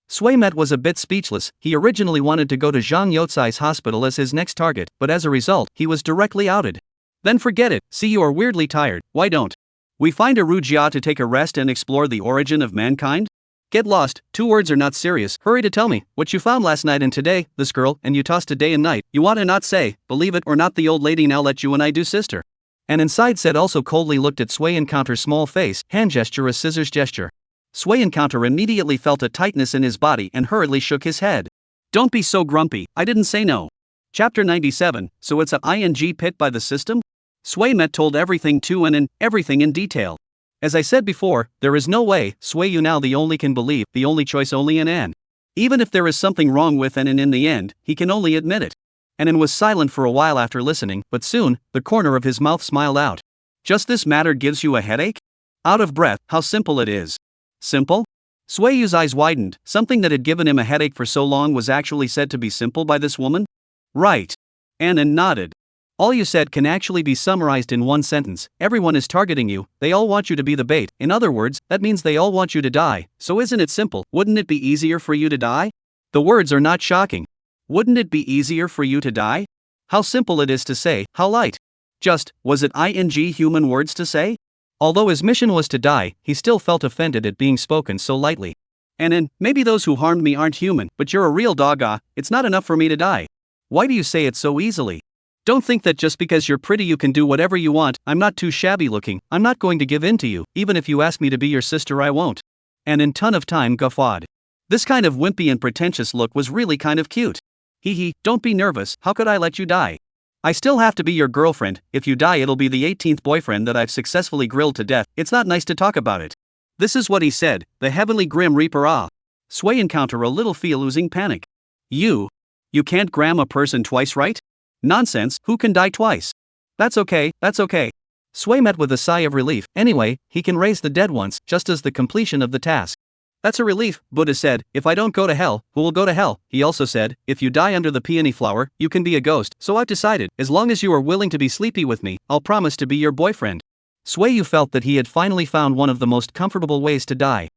Sui Met was a bit speechless. He originally wanted to go to Zhang Youcai's hospital as his next target, but as a result, he was directly outed. Then forget it, see you are weirdly tired, why don't we find a Rujia to take a rest and explore the origin of mankind? Get lost, 2 words are not serious, hurry to tell me, what you found last night and today, this girl, and you tossed a day and night, you want to not say, believe it or not the old lady now let you and I do sister. And inside said also coldly looked at Sui Encounter's small face, hand gesture a scissors gesture. Sui Encounter immediately felt a tightness in his body and hurriedly shook his head. Don't be so grumpy, I didn't say no. Chapter 97, so it's a ing pit by the system? Sui Met told everything to and everything in detail. As I said before, there is no way, Sui you now the only can believe, the only choice only An. Even if there is something wrong with An in the end, he can only admit it. Anan was silent for a while after listening, but soon, the corner of his mouth smiled out. Just this matter gives you a headache? Out of breath, how simple it is. Simple? Suiyu's eyes widened, something that had given him a headache for so long was actually said to be simple by this woman? Right. Anan nodded. All you said can actually be summarized in one sentence, everyone is targeting you, they all want you to be the bait, in other words, that means they all want you to die, so isn't it simple, wouldn't it be easier for you to die? The words are not shocking. Wouldn't it be easier for you to die? How simple it is to say, how light. Just, was it ing human words to say? Although his mission was to die, he still felt offended at being spoken so lightly. Anan, maybe those who harmed me aren't human, but you're a real dog it's not enough for me to die. Why do you say it so easily? Don't think that just because you're pretty you can do whatever you want, I'm not too shabby looking, I'm not going to give in to you, even if you ask me to be your sister I won't. Anan ton of time guffawed. This kind of wimpy and pretentious look was really kind of cute. Hee, don't be nervous, how could I let you die? I still have to be your girlfriend, if you die it'll be the 18th boyfriend that I've successfully grilled to death, it's not nice to talk about it. This is what he said, the heavenly grim reaper Sui encounter a little feel oozing panic. You can't gram a person twice right? Nonsense, who can die twice? That's okay. Sui met with a sigh of relief, anyway, he can raise the dead once, just as the completion of the task. That's a relief, Buddha said, if I don't go to hell, who will go to hell? He also said, if you die under the peony flower, you can be a ghost, so I've decided, as long as you are willing to be sleepy with me, I'll promise to be your boyfriend. Yu felt that he had finally found one of the most comfortable ways to die.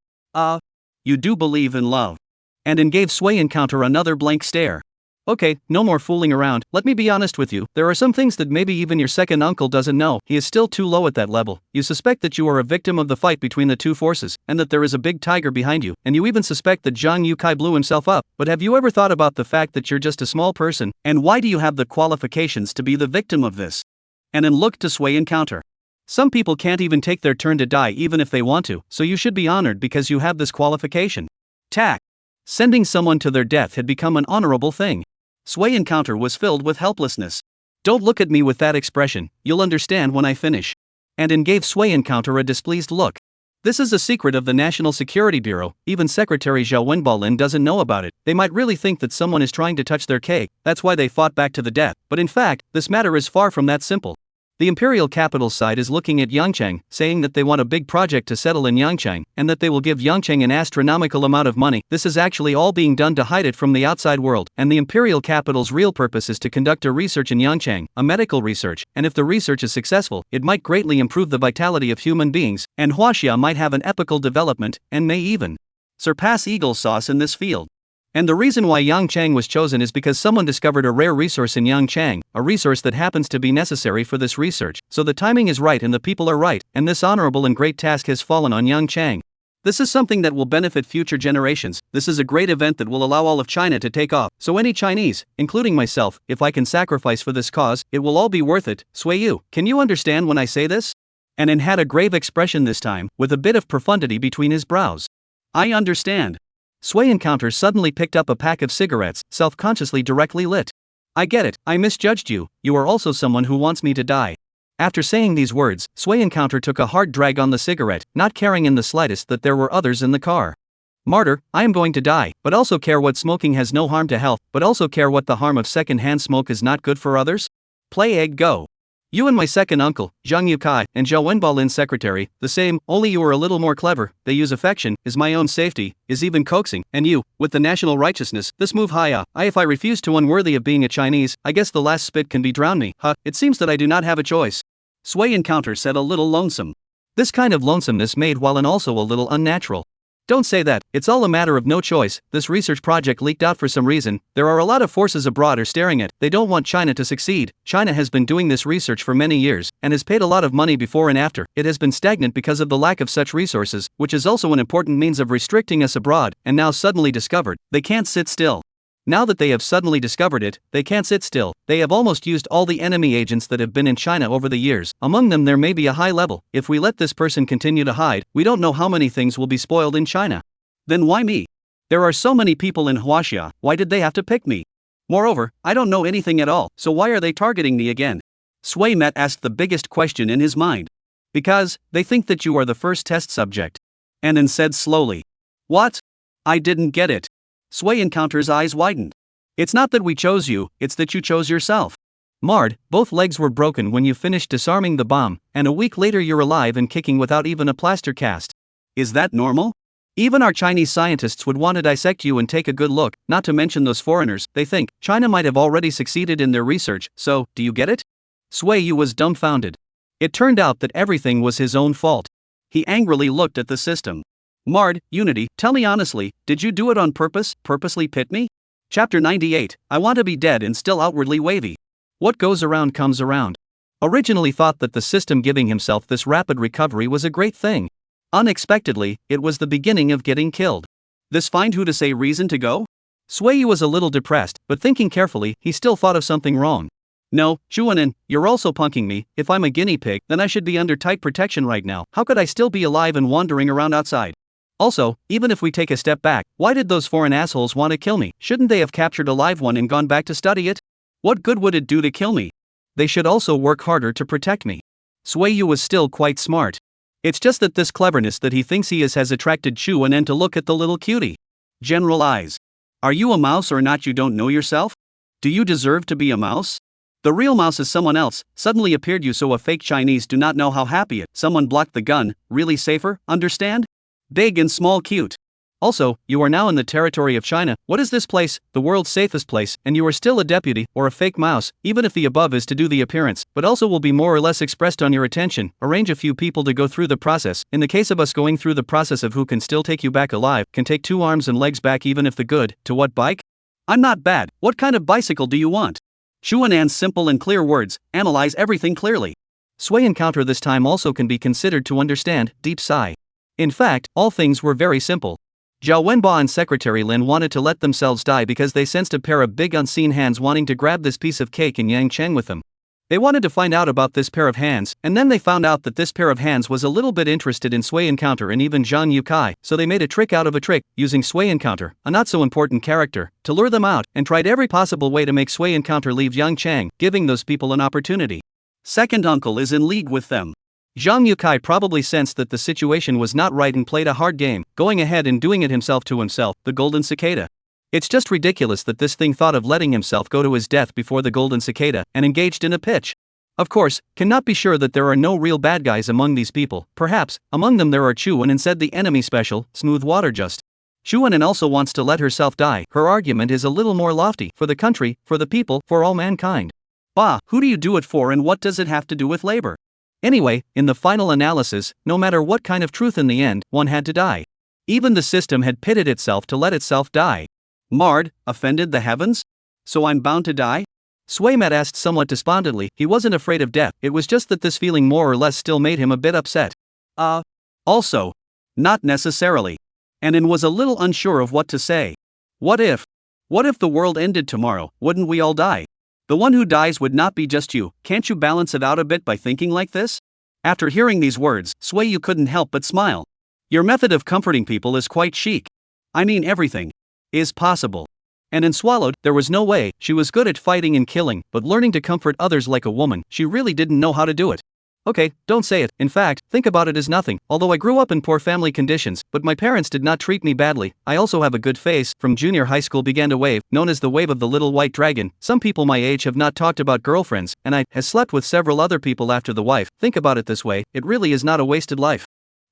You do believe in love. And gave Sui Encounter another blank stare. Okay, no more fooling around, let me be honest with you, there are some things that maybe even your second uncle doesn't know, he is still too low at that level, you suspect that you are a victim of the fight between the two forces, and that there is a big tiger behind you, and you even suspect that Zhang Yukai blew himself up, but have you ever thought about the fact that you're just a small person, and why do you have the qualifications to be the victim of this? And then looked to Sui Encounter. Some people can't even take their turn to die even if they want to, so you should be honored because you have this qualification. Tact. Sending someone to their death had become an honorable thing. Sui Encounter was filled with helplessness. Don't look at me with that expression, you'll understand when I finish. And gave Sui Encounter a displeased look. This is a secret of the National Security Bureau, even Secretary Zhao Wenbalin doesn't know about it, they might really think that someone is trying to touch their cake, that's why they fought back to the death, but in fact, this matter is far from that simple. The imperial capital side is looking at Yangcheng, saying that they want a big project to settle in Yangcheng, and that they will give Yangcheng an astronomical amount of money. This is actually all being done to hide it from the outside world, and the imperial capital's real purpose is to conduct a research in Yangcheng, a medical research, and if the research is successful, it might greatly improve the vitality of human beings, and Huaxia might have an epical development, and may even surpass Eagle Sauce in this field. And the reason why Yangcheng was chosen is because someone discovered a rare resource in Yangcheng, a resource that happens to be necessary for this research, so the timing is right and the people are right, and this honorable and great task has fallen on Yangcheng. This is something that will benefit future generations, this is a great event that will allow all of China to take off, so any Chinese, including myself, if I can sacrifice for this cause, it will all be worth it. Sui, can you understand when I say this? And had a grave expression this time, with a bit of profundity between his brows. I understand. Sui Encounter suddenly picked up a pack of cigarettes, self-consciously directly lit. I get it, I misjudged you, you are also someone who wants me to die. After saying these words, Sui Encounter took a hard drag on the cigarette, not caring in the slightest that there were others in the car. Martyr, I am going to die, but also care what smoking has no harm to health, but also care what the harm of second-hand smoke is not good for others? Play egg go. You and my second uncle, Zhang Yukai, and Zhao Wenbalin's secretary, the same, only you are a little more clever, they use affection, is my own safety, is even coaxing, and you, with the national righteousness, this move if I refuse to unworthy of being a Chinese, I guess the last spit can be drown me, it seems that I do not have a choice. Sui Encounter said a little lonesome. This kind of lonesomeness made Wallen also a little unnatural. Don't say that, it's all a matter of no choice, this research project leaked out for some reason, there are a lot of forces abroad are staring at, they don't want China to succeed, China has been doing this research for many years, and has paid a lot of money before and after, it has been stagnant because of the lack of such resources, which is also an important means of restricting us abroad, and now suddenly discovered, they can't sit still. Now that they have suddenly discovered it, they can't sit still, they have almost used all the enemy agents that have been in China over the years, among them there may be a high level, if we let this person continue to hide, we don't know how many things will be spoiled in China. Then why me? There are so many people in Huaxia, why did they have to pick me? Moreover, I don't know anything at all, so why are they targeting me again? Sui Met asked the biggest question in his mind. Because, they think that you are the first test subject. And then said slowly. What? I didn't get it. Sui Encounter's eyes widened. It's not that we chose you, it's that you chose yourself. Marred, both legs were broken when you finished disarming the bomb, and a week later you're alive and kicking without even a plaster cast. Is that normal? Even our Chinese scientists would want to dissect you and take a good look, not to mention those foreigners, they think, China might have already succeeded in their research, so, do you get it? Sui was dumbfounded. It turned out that everything was his own fault. He angrily looked at the system. Marred, Unity, tell me honestly, did you do it on purpose, purposely pit me? Chapter 98, I want to be dead and still outwardly wavy. What goes around comes around. Originally thought that the system giving himself this rapid recovery was a great thing. Unexpectedly, it was the beginning of getting killed. This find who to say reason to go? Sui was a little depressed, but thinking carefully, he still thought of something wrong. No, Juanan, you're also punking me, if I'm a guinea pig, then I should be under tight protection right now, how could I still be alive and wandering around outside? Also, even if we take a step back, why did those foreign assholes want to kill me? Shouldn't they have captured a live one and gone back to study it? What good would it do to kill me? They should also work harder to protect me. Sui was still quite smart. It's just that this cleverness that he thinks he is has attracted Chu and to look at the little cutie. General eyes. Are you a mouse or not? You don't know yourself? Do you deserve to be a mouse? The real mouse is someone else, suddenly appeared you so a fake Chinese do not know how happy it, someone blocked the gun, really safer, understand? Big and small cute. Also, you are now in the territory of China. What is this place? The world's safest place, and you are still a deputy, or a fake mouse, even if the above is to do the appearance, but also will be more or less expressed on your attention. Arrange a few people to go through the process. In the case of us going through the process of who can still take you back alive, can take 2 arms and legs back even if the good, to what bike? I'm not bad. What kind of bicycle do you want? Chuanan's simple and clear words, analyze everything clearly. Sui encounter this time also can be considered to understand, deep sigh. In fact, all things were very simple. Zhao Wenba and Secretary Lin wanted to let themselves die because they sensed a pair of big unseen hands wanting to grab this piece of cake and Yang Cheng with them. They wanted to find out about this pair of hands, and then they found out that this pair of hands was a little bit interested in Sui Encounter and even Zhang Yukai, so they made a trick out of a trick, using Sui Encounter, a not so important character, to lure them out, and tried every possible way to make Sui Encounter leave Yang Cheng, giving those people an opportunity. Second uncle is in league with them. Zhang Yukai probably sensed that the situation was not right and played a hard game, going ahead and doing it himself to himself, the golden cicada. It's just ridiculous that this thing thought of letting himself go to his death before the golden cicada, and engaged in a pitch. Of course, cannot be sure that there are no real bad guys among these people. Perhaps, among them there are Chuan and said the enemy special, smooth water just. Chuan also wants to let herself die. Her argument is a little more lofty, for the country, for the people, for all mankind. Bah, who do you do it for and what does it have to do with labor? Anyway, in the final analysis, no matter what kind of truth in the end, one had to die. Even the system had pitted itself to let itself die. Marred, offended the heavens? So I'm bound to die? Swaymat asked somewhat despondently. He wasn't afraid of death, it was just that this feeling more or less still made him a bit upset. Also. Not necessarily. Anin was a little unsure of what to say. What if? What if the world ended tomorrow, wouldn't we all die? The one who dies would not be just you. Can't you balance it out a bit by thinking like this? After hearing these words, Swayu couldn't help but smile. Your method of comforting people is quite chic. I mean everything is possible. Anin swallowed. There was no way. She was good at fighting and killing, but learning to comfort others like a woman, she really didn't know how to do it. Okay, don't say it. In fact, think about it as nothing. Although I grew up in poor family conditions, but my parents did not treat me badly. I also have a good face. From junior high school began to wave, known as the wave of the little white dragon. Some people my age have not talked about girlfriends, and I has slept with several other people after the wife. Think about it this way, it really is not a wasted life.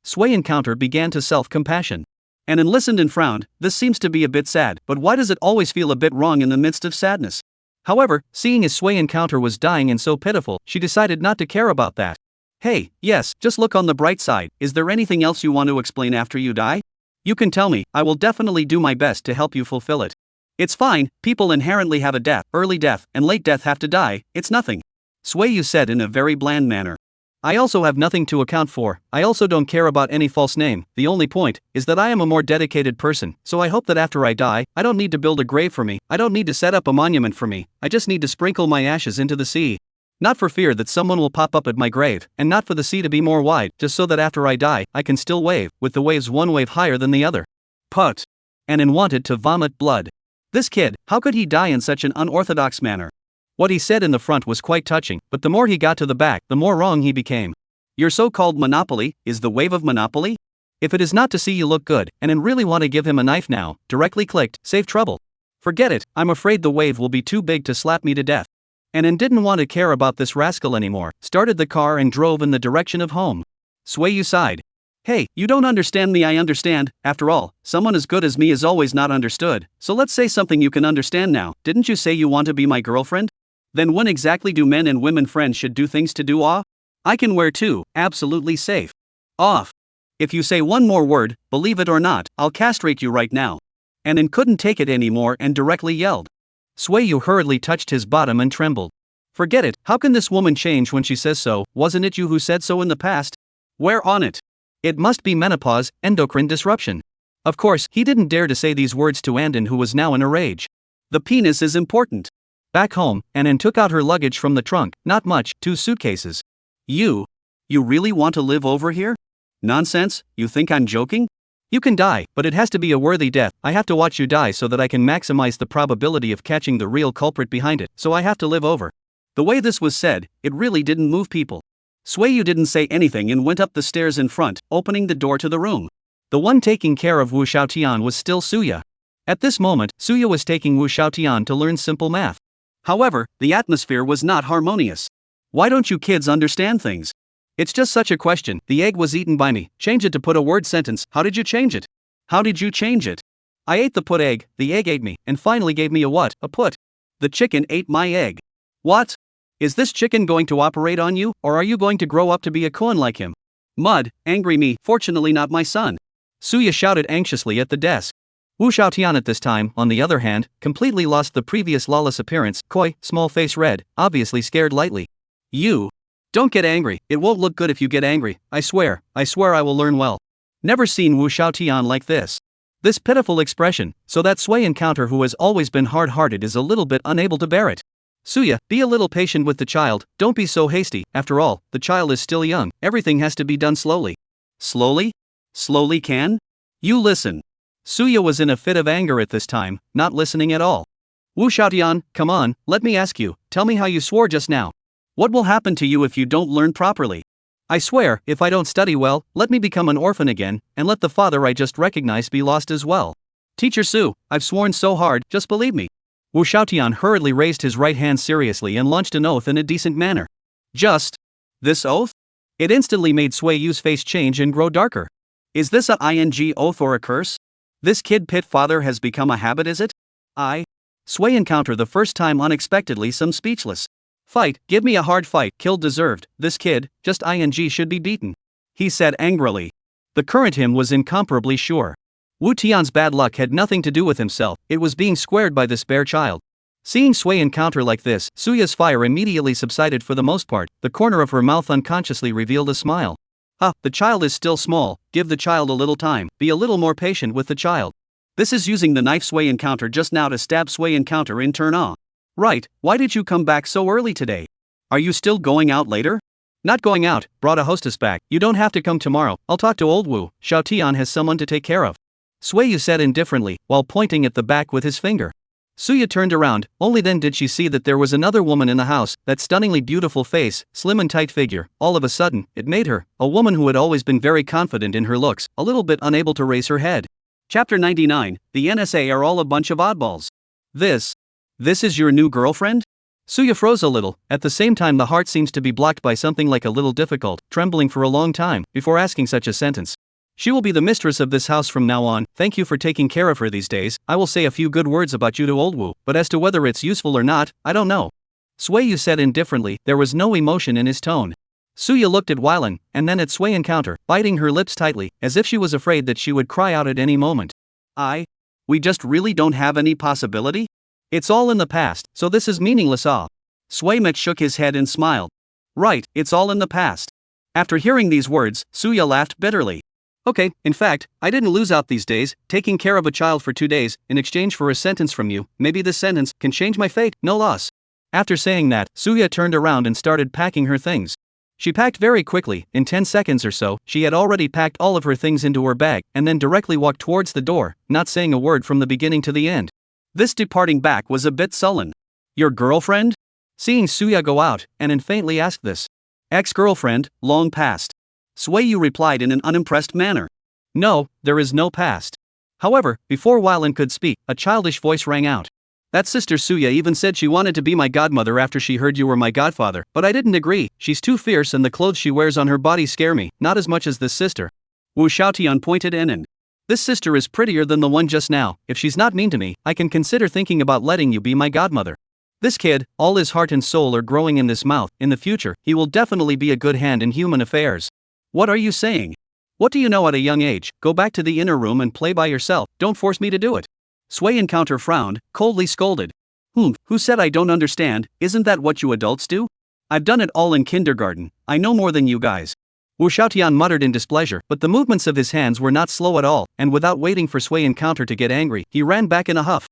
Sway Encounter began to self-compassion. Anin listened and frowned. This seems to be a bit sad, but why does it always feel a bit wrong in the midst of sadness? However, seeing as Sway Encounter was dying and so pitiful, she decided not to care about that. Hey, yes, just look on the bright side. Is there anything else you want to explain after you die? You can tell me, I will definitely do my best to help you fulfill it. It's fine, people inherently have a death, early death, and late death have to die, it's nothing. Swayu said in a very bland manner. I also have nothing to account for, I also don't care about any false name, the only point is that I am a more dedicated person, so I hope that after I die, I don't need to build a grave for me, I don't need to set up a monument for me, I just need to sprinkle my ashes into the sea. Not for fear that someone will pop up at my grave, and not for the sea to be more wide, just so that after I die, I can still wave, with the waves one wave higher than the other. Put. Anin wanted to vomit blood. This kid, how could he die in such an unorthodox manner? What he said in the front was quite touching, but the more he got to the back, the more wrong he became. Your so-called monopoly, is the wave of monopoly? If it is not to see you look good, and really want to give him a knife now, directly clicked, save trouble. Forget it, I'm afraid the wave will be too big to slap me to death. Anin didn't want to care about this rascal anymore, started the car and drove in the direction of home. Swayu sighed. Hey, you don't understand me, I understand. After all, someone as good as me is always not understood, so let's say something you can understand now. Didn't you say you want to be my girlfriend? Then when exactly do men and women friends should do things to do off? I can wear too, absolutely safe. Off. If you say one more word, believe it or not, I'll castrate you right now. Anin couldn't take it anymore and directly yelled. Swayu hurriedly touched his bottom and trembled. Forget it, how can this woman change when she says so? Wasn't it you who said so in the past? Where on it? It must be menopause, endocrine disruption. Of course, he didn't dare to say these words to Andin, who was now in a rage. The penis is important. Back home, Anin took out her luggage from the trunk, not much, 2 suitcases. You really want to live over here? Nonsense, you think I'm joking? You can die, but it has to be a worthy death. I have to watch you die so that I can maximize the probability of catching the real culprit behind it, so I have to live over. The way this was said, it really didn't move people. Swayu didn't say anything and went up the stairs in front, opening the door to the room. The one taking care of Wu Xiaotian was still Suya. At this moment, Suya was taking Wu Xiaotian to learn simple math. However, the atmosphere was not harmonious. Why don't you kids understand things? It's just such a question. The egg was eaten by me. Change it to put a word sentence. How did you change it? How did you change it? I ate the put egg, the egg ate me, and finally gave me a what? A put. The chicken ate my egg. What? Is this chicken going to operate on you, or are you going to grow up to be a koan like him? Mud, angry me, fortunately not my son. Suya shouted anxiously at the desk. Wu Xiaotian at this time, on the other hand, completely lost the previous lawless appearance, coy, small face red, obviously scared lightly. You. Don't get angry, it won't look good if you get angry, I swear I will learn well. Never seen Wu Xiaotian like this. This pitiful expression, so that Sui encounter who has always been hard-hearted is a little bit unable to bear it. Suya, be a little patient with the child, don't be so hasty, after all, the child is still young, everything has to be done slowly. Slowly? Slowly can? You listen. Suya was in a fit of anger at this time, not listening at all. Wu Xiaotian, come on, let me ask you, tell me how you swore just now. What will happen to you if you don't learn properly? I swear, if I don't study well, let me become an orphan again, and let the father I just recognized be lost as well. Teacher Su, I've sworn so hard, just believe me. Wu Xiaotian hurriedly raised his right hand seriously and launched an oath in a decent manner. Just this oath? It instantly made Sui Yu's face change and grow darker. Is this a ing oath or a curse? This kid pit father has become a habit, is it? Sui encounter the first time unexpectedly some speechless. Fight, give me a hard fight, killed deserved, this kid, just ing should be beaten. He said angrily. The current him was incomparably sure. Wu Tian's bad luck had nothing to do with himself, it was being squared by this bare child. Seeing Sui encounter like this, Suya's fire immediately subsided for the most part, the corner of her mouth unconsciously revealed a smile. The child is still small, give the child a little time, be a little more patient with the child. This is using the knife Sui encounter just now to stab Sui encounter in turn. Right, why did you come back so early today? Are you still going out later? Not going out, brought a hostess back, you don't have to come tomorrow, I'll talk to old Wu, Xiaotian has someone to take care of. Sui Yu said indifferently, while pointing at the back with his finger. Suya turned around, only then did she see that there was another woman in the house, that stunningly beautiful face, slim and tight figure, all of a sudden, it made her, a woman who had always been very confident in her looks, a little bit unable to raise her head. Chapter 99, the NSA are all a bunch of oddballs. This is your new girlfriend? Suya froze a little, at the same time the heart seems to be blocked by something like a little difficult, trembling for a long time, before asking such a sentence. She will be the mistress of this house from now on, thank you for taking care of her these days, I will say a few good words about you to old Wu, but as to whether it's useful or not, I don't know. Sui Yu said indifferently, there was no emotion in his tone. Suya looked at Weilan, and then at Sui encounter, biting her lips tightly, as if she was afraid that she would cry out at any moment. We just really don't have any possibility? It's all in the past, so this is meaningless. Sui Mek shook his head and smiled. Right, it's all in the past. After hearing these words, Suya laughed bitterly. Okay, in fact, I didn't lose out these days, taking care of a child for 2 days, in exchange for a sentence from you, maybe this sentence can change my fate, no loss. After saying that, Suya turned around and started packing her things. She packed very quickly, in 10 seconds or so, she had already packed all of her things into her bag, and then directly walked towards the door, not saying a word from the beginning to the end. This departing back was a bit sullen. Your girlfriend? Seeing Suya go out, Anan faintly asked this. Ex-girlfriend, long past. Sui Yu replied in an unimpressed manner. No, there is no past. However, before Weilan could speak, a childish voice rang out. That sister Suya even said she wanted to be my godmother after she heard you were my godfather, but I didn't agree, she's too fierce and the clothes she wears on her body scare me, not as much as this sister. Wu Xiaotian pointed in. This sister is prettier than the one just now, if she's not mean to me, I can consider thinking about letting you be my godmother. This kid, all his heart and soul are growing in this mouth, in the future, he will definitely be a good hand in human affairs. What are you saying? What do you know at a young age? Go back to the inner room and play by yourself, don't force me to do it. Sui encounter frowned, coldly scolded. Who said I don't understand, isn't that what you adults do? I've done it all in kindergarten, I know more than you guys. Wu Xiaotian muttered in displeasure, but the movements of his hands were not slow at all, and without waiting for Sui encounter to get angry, he ran back in a huff.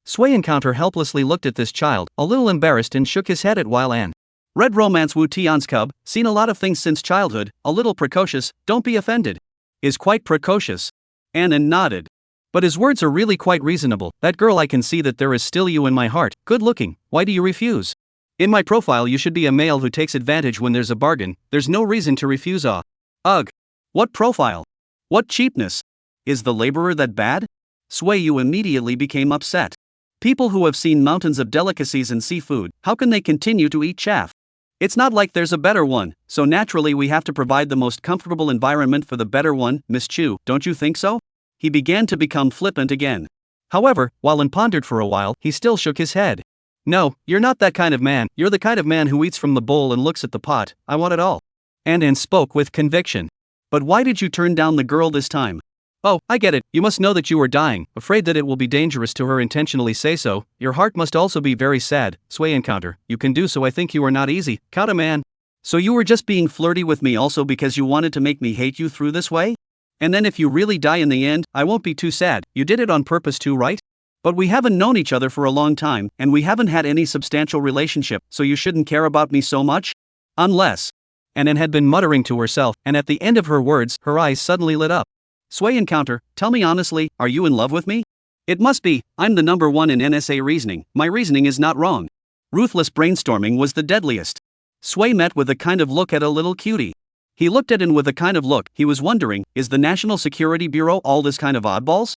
Sui encounter helplessly looked at this child, a little embarrassed and shook his head at Weilan. Read romance Wu Tian's cub, seen a lot of things since childhood, a little precocious, don't be offended. Is quite precocious. Anan nodded. But his words are really quite reasonable, that girl I can see that there is still you in my heart, good looking, why do you refuse? In my profile you should be a male who takes advantage when there's a bargain, there's no reason to refuse. Ugh. What profile? What cheapness? Is the laborer that bad? Sui Yu immediately became upset. People who have seen mountains of delicacies and seafood, how can they continue to eat chaff? It's not like there's a better one, so naturally we have to provide the most comfortable environment for the better one, Miss Chu, don't you think so? he began to become flippant again. However, Wallen pondered for a while, he still shook his head. No, you're not that kind of man, you're the kind of man who eats from the bowl and looks at the pot. I want it all. An spoke with conviction. But why did you turn down the girl this time? Oh, I get it, you must know that you are dying, afraid that it will be dangerous to her intentionally say so. Your heart must also be very sad. Sway encounter, you can do so. I think you are not easy, Kata man. So you were just being flirty with me also because you wanted to make me hate you through this way? And then if you really die in the end, I won't be too sad. You did it on purpose too, right? But we haven't known each other for a long time, and we haven't had any substantial relationship, so you shouldn't care about me so much? Unless. Anne had been muttering to herself, and at the end of her words, her eyes suddenly lit up. Sway encounter, tell me honestly, are you in love with me? It must be, I'm the number one in NSA reasoning, my reasoning is not wrong. Ruthless brainstorming was the deadliest. Sway met with a kind of look at a little cutie. He looked at Anne with a kind of look, he was wondering, is the National Security Bureau all this kind of oddballs?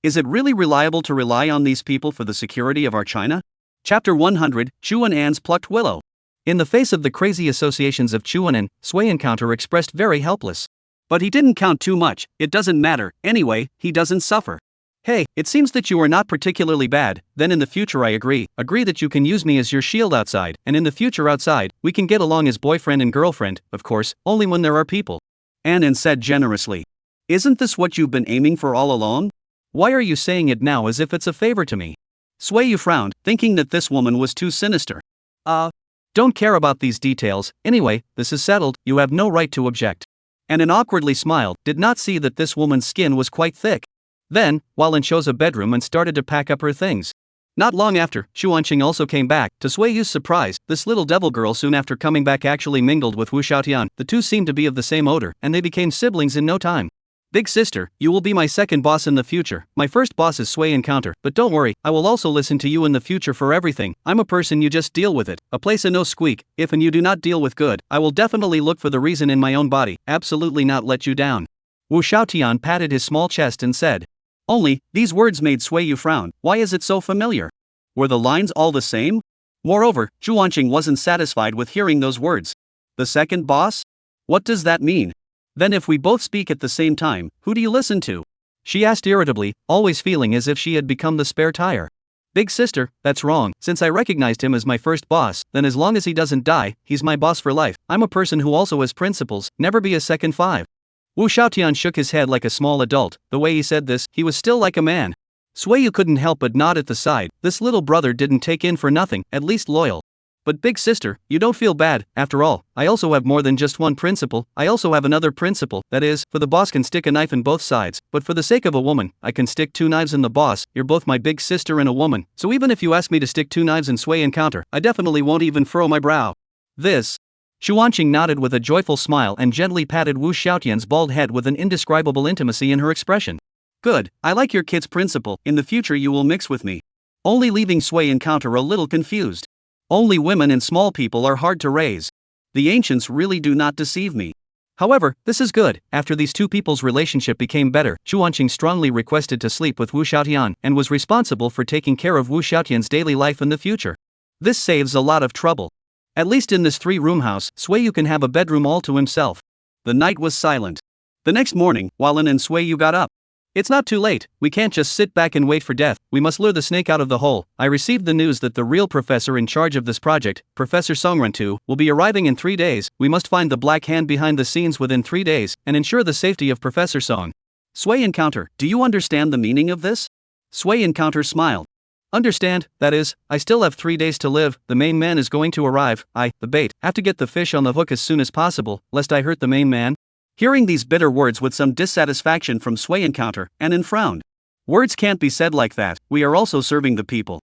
Is it really reliable to rely on these people for the security of our China? Chapter 100, Chu and Anne's Plucked Willow. In the face of the crazy associations of Chu and Anne, Sway encounter expressed very helpless. But he didn't count too much, it doesn't matter, anyway, he doesn't suffer. Hey, it seems that you are not particularly bad, then in the future I agree that you can use me as your shield outside, and in the future outside, we can get along as boyfriend and girlfriend, of course, only when there are people. Anne said generously. Isn't this what you've been aiming for all along? Why are you saying it now as if it's a favor to me? Sway you frowned, thinking that this woman was too sinister. Don't care about these details, anyway, this is settled, you have no right to object. Anne awkwardly smiled, did not see that this woman's skin was quite thick. Then, Wallen chose a bedroom and started to pack up her things. Not long after, Xuanqing also came back. To Sui Yu's surprise, this little devil girl soon after coming back actually mingled with Wu Xiaotian. The two seemed to be of the same odor, and they became siblings in no time. Big sister, you will be my second boss in the future. My first boss is Sui Encounter, but don't worry, I will also listen to you in the future for everything. I'm a person, you just deal with it. A place and no squeak. If and you do not deal with good, I will definitely look for the reason in my own body, absolutely not let you down. Wu Xiaotian patted his small chest and said. Only, these words made Sui Yu frown. Why is it so familiar? Were the lines all the same? Moreover, Xuanqing wasn't satisfied with hearing those words. The second boss? What does that mean? Then if we both speak at the same time, who do you listen to? She asked irritably, always feeling as if she had become the spare tire. Big sister, that's wrong. Since I recognized him as my first boss, then as long as he doesn't die, he's my boss for life. I'm a person who also has principles, never be a second five. Wu Xiaotian shook his head like a small adult. The way he said this, he was still like a man. Sui Yu couldn't help but nod at the side. This little brother didn't take in for nothing, at least loyal. But big sister, you don't feel bad, after all, I also have more than just one principle, I also have another principle, that is, for the boss can stick a knife in both sides, but for the sake of a woman, I can stick two knives in the boss. You're both my big sister and a woman, so even if you ask me to stick two knives in Sui Encounter, I definitely won't even furrow my brow. This. Xuanqing nodded with a joyful smile and gently patted Wu Xiaotian's bald head with an indescribable intimacy in her expression. Good, I like your kid's principle, in the future you will mix with me. Only leaving Sui Encounter a little confused. Only women and small people are hard to raise. The ancients really do not deceive me. However, this is good. After these two people's relationship became better, Xuanqing strongly requested to sleep with Wu Xiaotian and was responsible for taking care of Wu Xiaotian's daily life in the future. This saves a lot of trouble. At least in this three-room house, Sui Yu can have a bedroom all to himself. The night was silent. The next morning, Wallen and Sui Yu got up. It's not too late, we can't just sit back and wait for death, we must lure the snake out of the hole. I received the news that the real professor in charge of this project, Professor Songrentu, will be arriving in 3 days. We must find the black hand behind the scenes within 3 days, and ensure the safety of Professor Song. Sui Encounter, do you understand the meaning of this? Sui Encounter smiled. Understand, that is, I still have 3 days to live, the main man is going to arrive, the bait, have to get the fish on the hook as soon as possible, lest I hurt the main man. Hearing these bitter words with some dissatisfaction from Sui Encounter, Anne frowned. Words can't be said like that, we are also serving the people.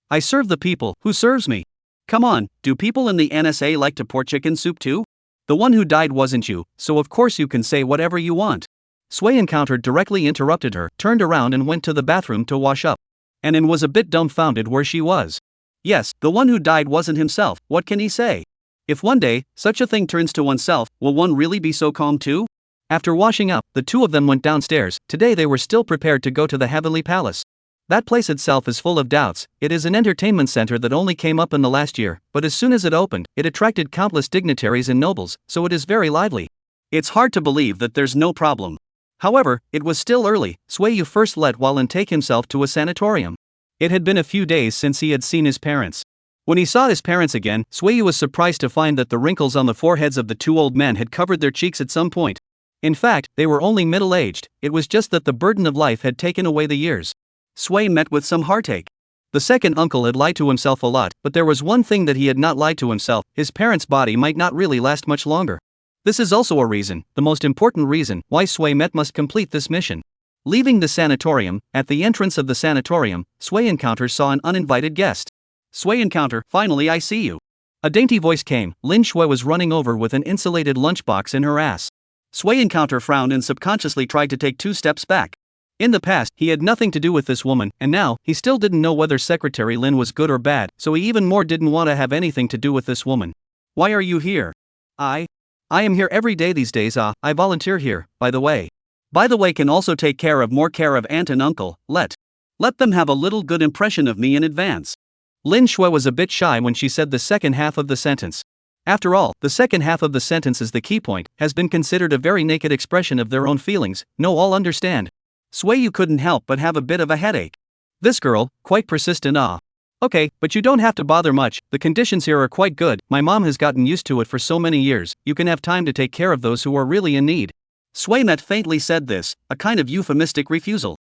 I serve the people, who serves me? Come on, do people in the NSA like to pour chicken soup too? The one who died wasn't you, so of course you can say whatever you want. Sui Encounter directly interrupted her, turned around and went to the bathroom to wash up. Anne was a bit dumbfounded where she was. Yes, the one who died wasn't himself, what can he say? If one day, such a thing turns to oneself, will one really be so calm too? After washing up, the two of them went downstairs. Today they were still prepared to go to the Heavenly Palace. That place itself is full of doubts. It is an entertainment center that only came up in the last year, but as soon as it opened, it attracted countless dignitaries and nobles, so it is very lively. It's hard to believe that there's no problem. However, it was still early. Swayu first let Walin take himself to a sanatorium. It had been a few days since he had seen his parents. When he saw his parents again, Swayu was surprised to find that the wrinkles on the foreheads of the two old men had covered their cheeks at some point. In fact, they were only middle-aged, it was just that the burden of life had taken away the years. Sway met with some heartache. The second uncle had lied to himself a lot, but there was one thing that he had not lied to himself: his parents' body might not really last much longer. This is also a reason, the most important reason, why Sway Met must complete this mission. Leaving the sanatorium, at the entrance of the sanatorium, Sway Encounter saw an uninvited guest. Sway Encounter, finally I see you. A dainty voice came. Lin Shui was running over with an insulated lunchbox in her ass. Sway Encounter frowned and subconsciously tried to take 2 steps back. In the past, he had nothing to do with this woman, and now, he still didn't know whether Secretary Lin was good or bad, so he even more didn't want to have anything to do with this woman. Why are you here? I am here every day these days. I volunteer here, by the way. By the way, can also take more care of aunt and uncle. Let them have a little good impression of me in advance. Lin Shui was a bit shy when she said the second half of the sentence. After all, the second half of the sentence is the key point, has been considered a very naked expression of their own feelings. No, all understand. Swayu couldn't help but have a bit of a headache. This girl, quite persistent. Okay, but you don't have to bother much, the conditions here are quite good, my mom has gotten used to it for so many years, you can have time to take care of those who are really in need. Swaymet faintly said this, a kind of euphemistic refusal.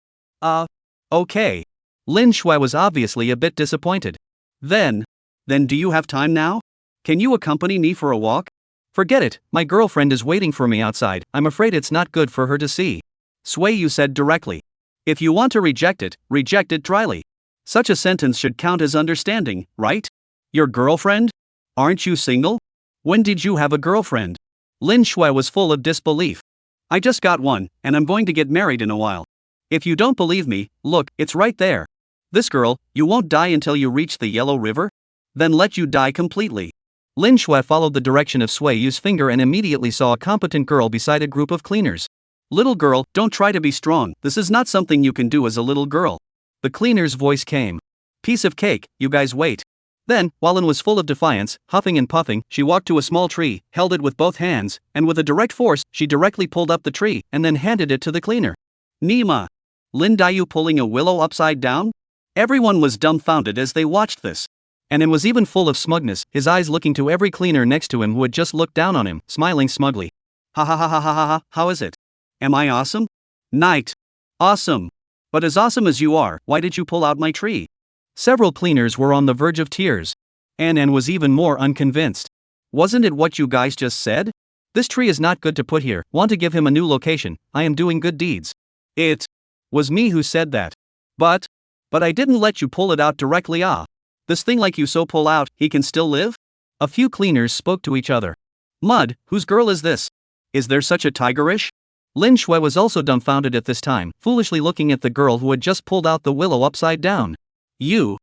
Okay. Lin Shui was obviously a bit disappointed. Then do you have time now? Can you accompany me for a walk? Forget it, my girlfriend is waiting for me outside, I'm afraid it's not good for her to see. Swayu said directly. If you want to reject it dryly. Such a sentence should count as understanding, right? Your girlfriend? Aren't you single? When did you have a girlfriend? Lin Shui was full of disbelief. I just got one, and I'm going to get married in a while. If you don't believe me, look, it's right there. This girl, you won't die until you reach the Yellow River? Then let you die completely. Lin Shui followed the direction of Swayu's finger and immediately saw a competent girl beside a group of cleaners. Little girl, don't try to be strong, this is not something you can do as a little girl. The cleaner's voice came. Piece of cake, you guys wait. Then, Walin was full of defiance, huffing and puffing, she walked to a small tree, held it with both hands, and with a direct force, she directly pulled up the tree, and then handed it to the cleaner. Nima! Lin Dayu pulling a willow upside down? Everyone was dumbfounded as they watched this. And it was even full of smugness, his eyes looking to every cleaner next to him who had just looked down on him, smiling smugly. Ha ha ha ha ha ha ha, how is it? Am I awesome? Knight. Awesome. But as awesome as you are, why did you pull out my tree? Several cleaners were on the verge of tears. Ann was even more unconvinced. Wasn't it what you guys just said? This tree is not good to put here, want to give him a new location, I am doing good deeds. It was me who said that. But I didn't let you pull it out directly. This thing like you so pull out, he can still live? A few cleaners spoke to each other. Mud, whose girl is this? Is there such a tigerish? Lin Shui was also dumbfounded at this time, foolishly looking at the girl who had just pulled out the willow upside down. You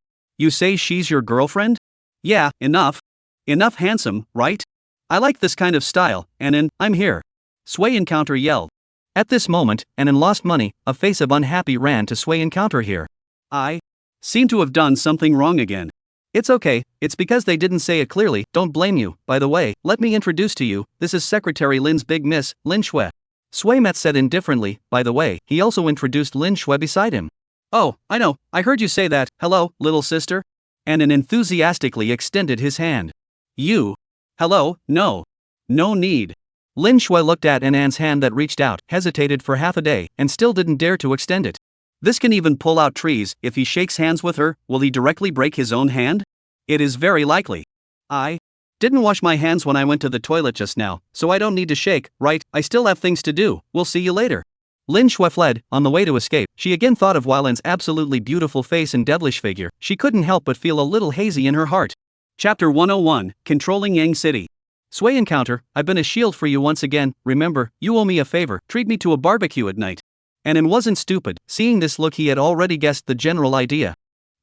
say she's your girlfriend? Yeah, enough handsome, right? I like this kind of style, Annan, I'm here. Sway Encounter yelled. At this moment, Annan lost money, a face of unhappy ran to Sway Encounter here. I seem to have done something wrong again. It's okay, it's because they didn't say it clearly, don't blame you, by the way, let me introduce to you, this is Secretary Lin's big miss, Lin Shui. Swaymet said indifferently, by the way, he also introduced Lin Shui beside him. Oh, I know, I heard you say that, hello, little sister? Annan enthusiastically extended his hand. You? Hello, no need. Lin Shui looked at Ann's hand that reached out, hesitated for half a day, and still didn't dare to extend it. This can even pull out trees, if he shakes hands with her, will he directly break his own hand? It is very likely. I didn't wash my hands when I went to the toilet just now, so I don't need to shake, right? I still have things to do, we'll see you later. Lin Shui fled. On the way to escape, she again thought of Walin's absolutely beautiful face and devilish figure, she couldn't help but feel a little hazy in her heart. Chapter 101, Controlling Yang City. Sway Encounter, I've been a shield for you once again, remember, you owe me a favor, treat me to a barbecue at night. Annan wasn't stupid, seeing this look he had already guessed the general idea.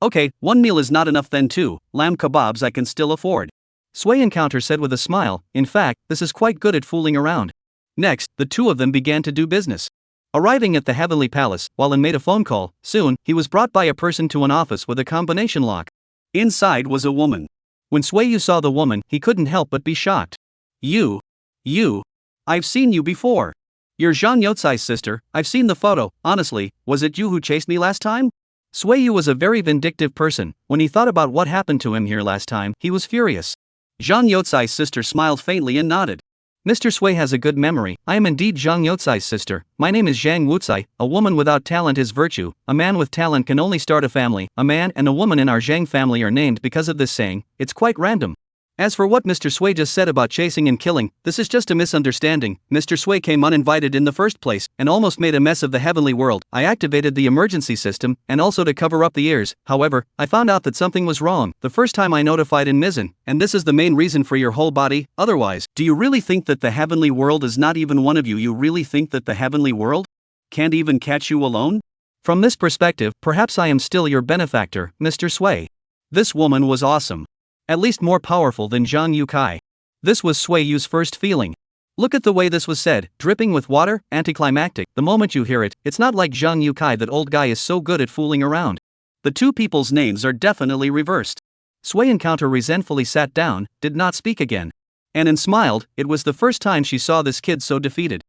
Okay, one meal is not enough then too, lamb kebabs I can still afford. Sway Encounter said with a smile, in fact, this is quite good at fooling around. Next, the two of them began to do business. Arriving at the Heavenly Palace, Walin made a phone call, soon, he was brought by a person to an office with a combination lock. Inside was a woman. When Swayu saw the woman, he couldn't help but be shocked. You, I've seen you before. You're Zhang Yotsai's sister, I've seen the photo. Honestly, was it you who chased me last time? Sui was a very vindictive person. When he thought about what happened to him here last time, he was furious. Zhang Yotsai's sister smiled faintly and nodded. Mr. Sui has a good memory. I am indeed Zhang Yotsai's sister. My name is Zhang Wucai. A woman without talent is virtue. A man with talent can only start a family. A man and a woman in our Zhang family are named because of this saying. It's quite random. As for what Mr. Sui just said about chasing and killing, this is just a misunderstanding. Mr. Sui came uninvited in the first place, and almost made a mess of the heavenly world. I activated the emergency system, and also to cover up the ears. However, I found out that something was wrong the first time I notified in Mizzen, and this is the main reason for your whole body. Otherwise, do you really think that the heavenly world is not even one of you? You really think that the heavenly world can't even catch you alone? From this perspective, perhaps I am still your benefactor, Mr. Sui. This woman was awesome. At least more powerful than Zhang Yukai. This was Sui Yu's first feeling. Look at the way this was said, dripping with water, anticlimactic. The moment you hear it, it's not like Zhang Yukai. That old guy is so good at fooling around. The two people's names are definitely reversed. Sui Encounter resentfully sat down, did not speak again. And smiled. It was the first time she saw this kid so defeated.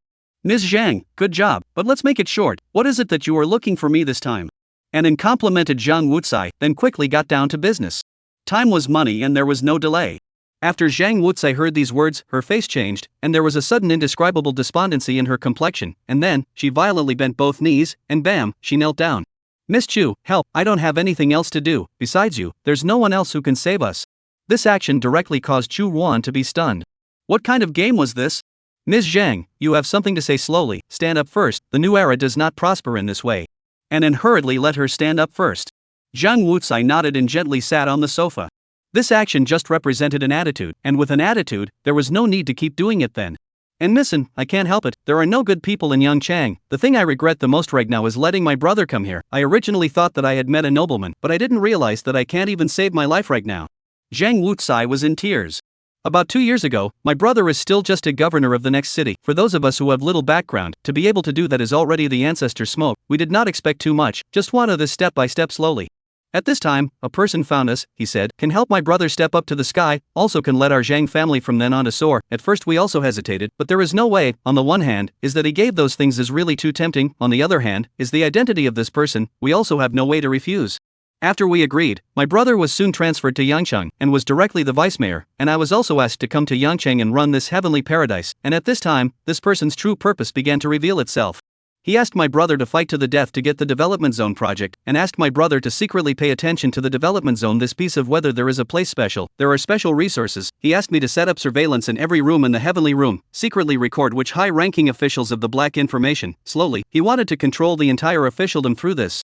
Ms. Zhang, good job, but let's make it short. What is it that you are looking for me this time? And complimented Zhang Wucai, then quickly got down to business. Time was money and there was no delay. After Zhang Wucai heard these words, her face changed, and there was a sudden indescribable despondency in her complexion, and then, she violently bent both knees, and bam, she knelt down. Miss Chu, help, I don't have anything else to do. Besides you, there's no one else who can save us. This action directly caused Chu Ruan to be stunned. What kind of game was this? Ms. Zhang, you have something to say. Slowly, stand up first. The new era does not prosper in this way. And hurriedly let her stand up first. Zhang Wucai nodded and gently sat on the sofa. This action just represented an attitude, and with an attitude, there was no need to keep doing it then. And listen, I can't help it, there are no good people in Yangchang. The thing I regret the most right now is letting my brother come here. I originally thought that I had met a nobleman, but I didn't realize that I can't even save my life right now. Zhang Wucai was in tears. About 2 years ago, my brother is still just a governor of the next city. For those of us who have little background, to be able to do that is already the ancestor smoke. We did not expect too much, just wanted this step by step slowly. At this time, a person found us, he said, can help my brother step up to the sky, also can let our Zhang family from then on to soar. At first we also hesitated, but there is no way. On the one hand, is that he gave those things is really too tempting. On the other hand, is the identity of this person, we also have no way to refuse. After we agreed, my brother was soon transferred to Yangcheng, and was directly the vice mayor, and I was also asked to come to Yangcheng and run this heavenly paradise, and at this time, this person's true purpose began to reveal itself. He asked my brother to fight to the death to get the development zone project, and asked my brother to secretly pay attention to the development zone, this piece of weather. There is a place special, there are special resources. He asked me to set up surveillance in every room in the heavenly room, secretly record which high-ranking officials of the black information. Slowly, he wanted to control the entire officialdom through this.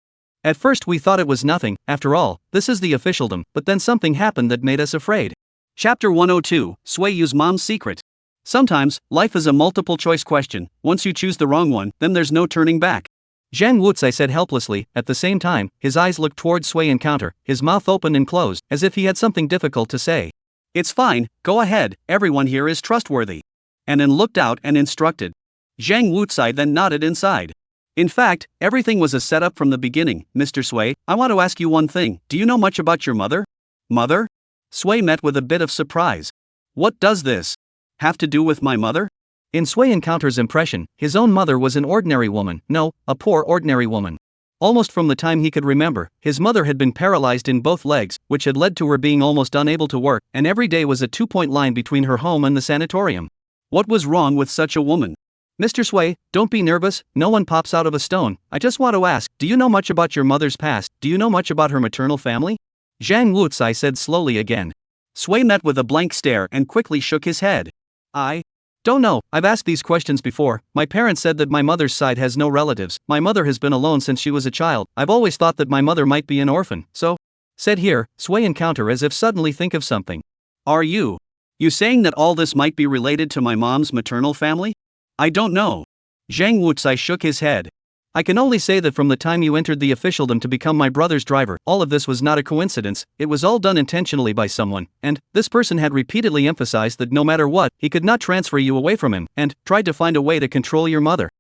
At first we thought it was nothing, after all, this is the officialdom, but then something happened that made us afraid. Chapter 102, Sui Yu's Mom's Secret. Sometimes, life is a multiple-choice question. Once you choose the wrong one, then there's no turning back. Zhang Wucai said helplessly. At the same time, his eyes looked toward Sui Encounter, his mouth opened and closed, as if he had something difficult to say. It's fine, go ahead, everyone here is trustworthy. And looked out and instructed. Zhang Wucai then nodded inside. In fact, everything was a setup from the beginning. Mr. Sui, I want to ask you one thing. Do you know much about your mother? Mother? Sui met with a bit of surprise. What does this have to do with my mother? In Sui Encounter's impression, his own mother was an ordinary woman. No, a poor ordinary woman. Almost from the time he could remember, his mother had been paralyzed in both legs, which had led to her being almost unable to work, and every day was a 2-point line between her home and the sanatorium. What was wrong with such a woman? Mr. Sui, don't be nervous, no one pops out of a stone. I just want to ask, do you know much about your mother's past? Do you know much about her maternal family? Zhang Wucai said slowly again. Sui met with a blank stare and quickly shook his head. I don't know, I've asked these questions before. My parents said that my mother's side has no relatives. My mother has been alone since she was a child. I've always thought that my mother might be an orphan, so, said here, Sui Encounter as if suddenly think of something. Are you saying that all this might be related to my mom's maternal family? I don't know. Zhang Wucai shook his head. I can only say that from the time you entered the officialdom to become my brother's driver, all of this was not a coincidence, it was all done intentionally by someone, and this person had repeatedly emphasized that no matter what, he could not transfer you away from him, and tried to find a way to control your mother.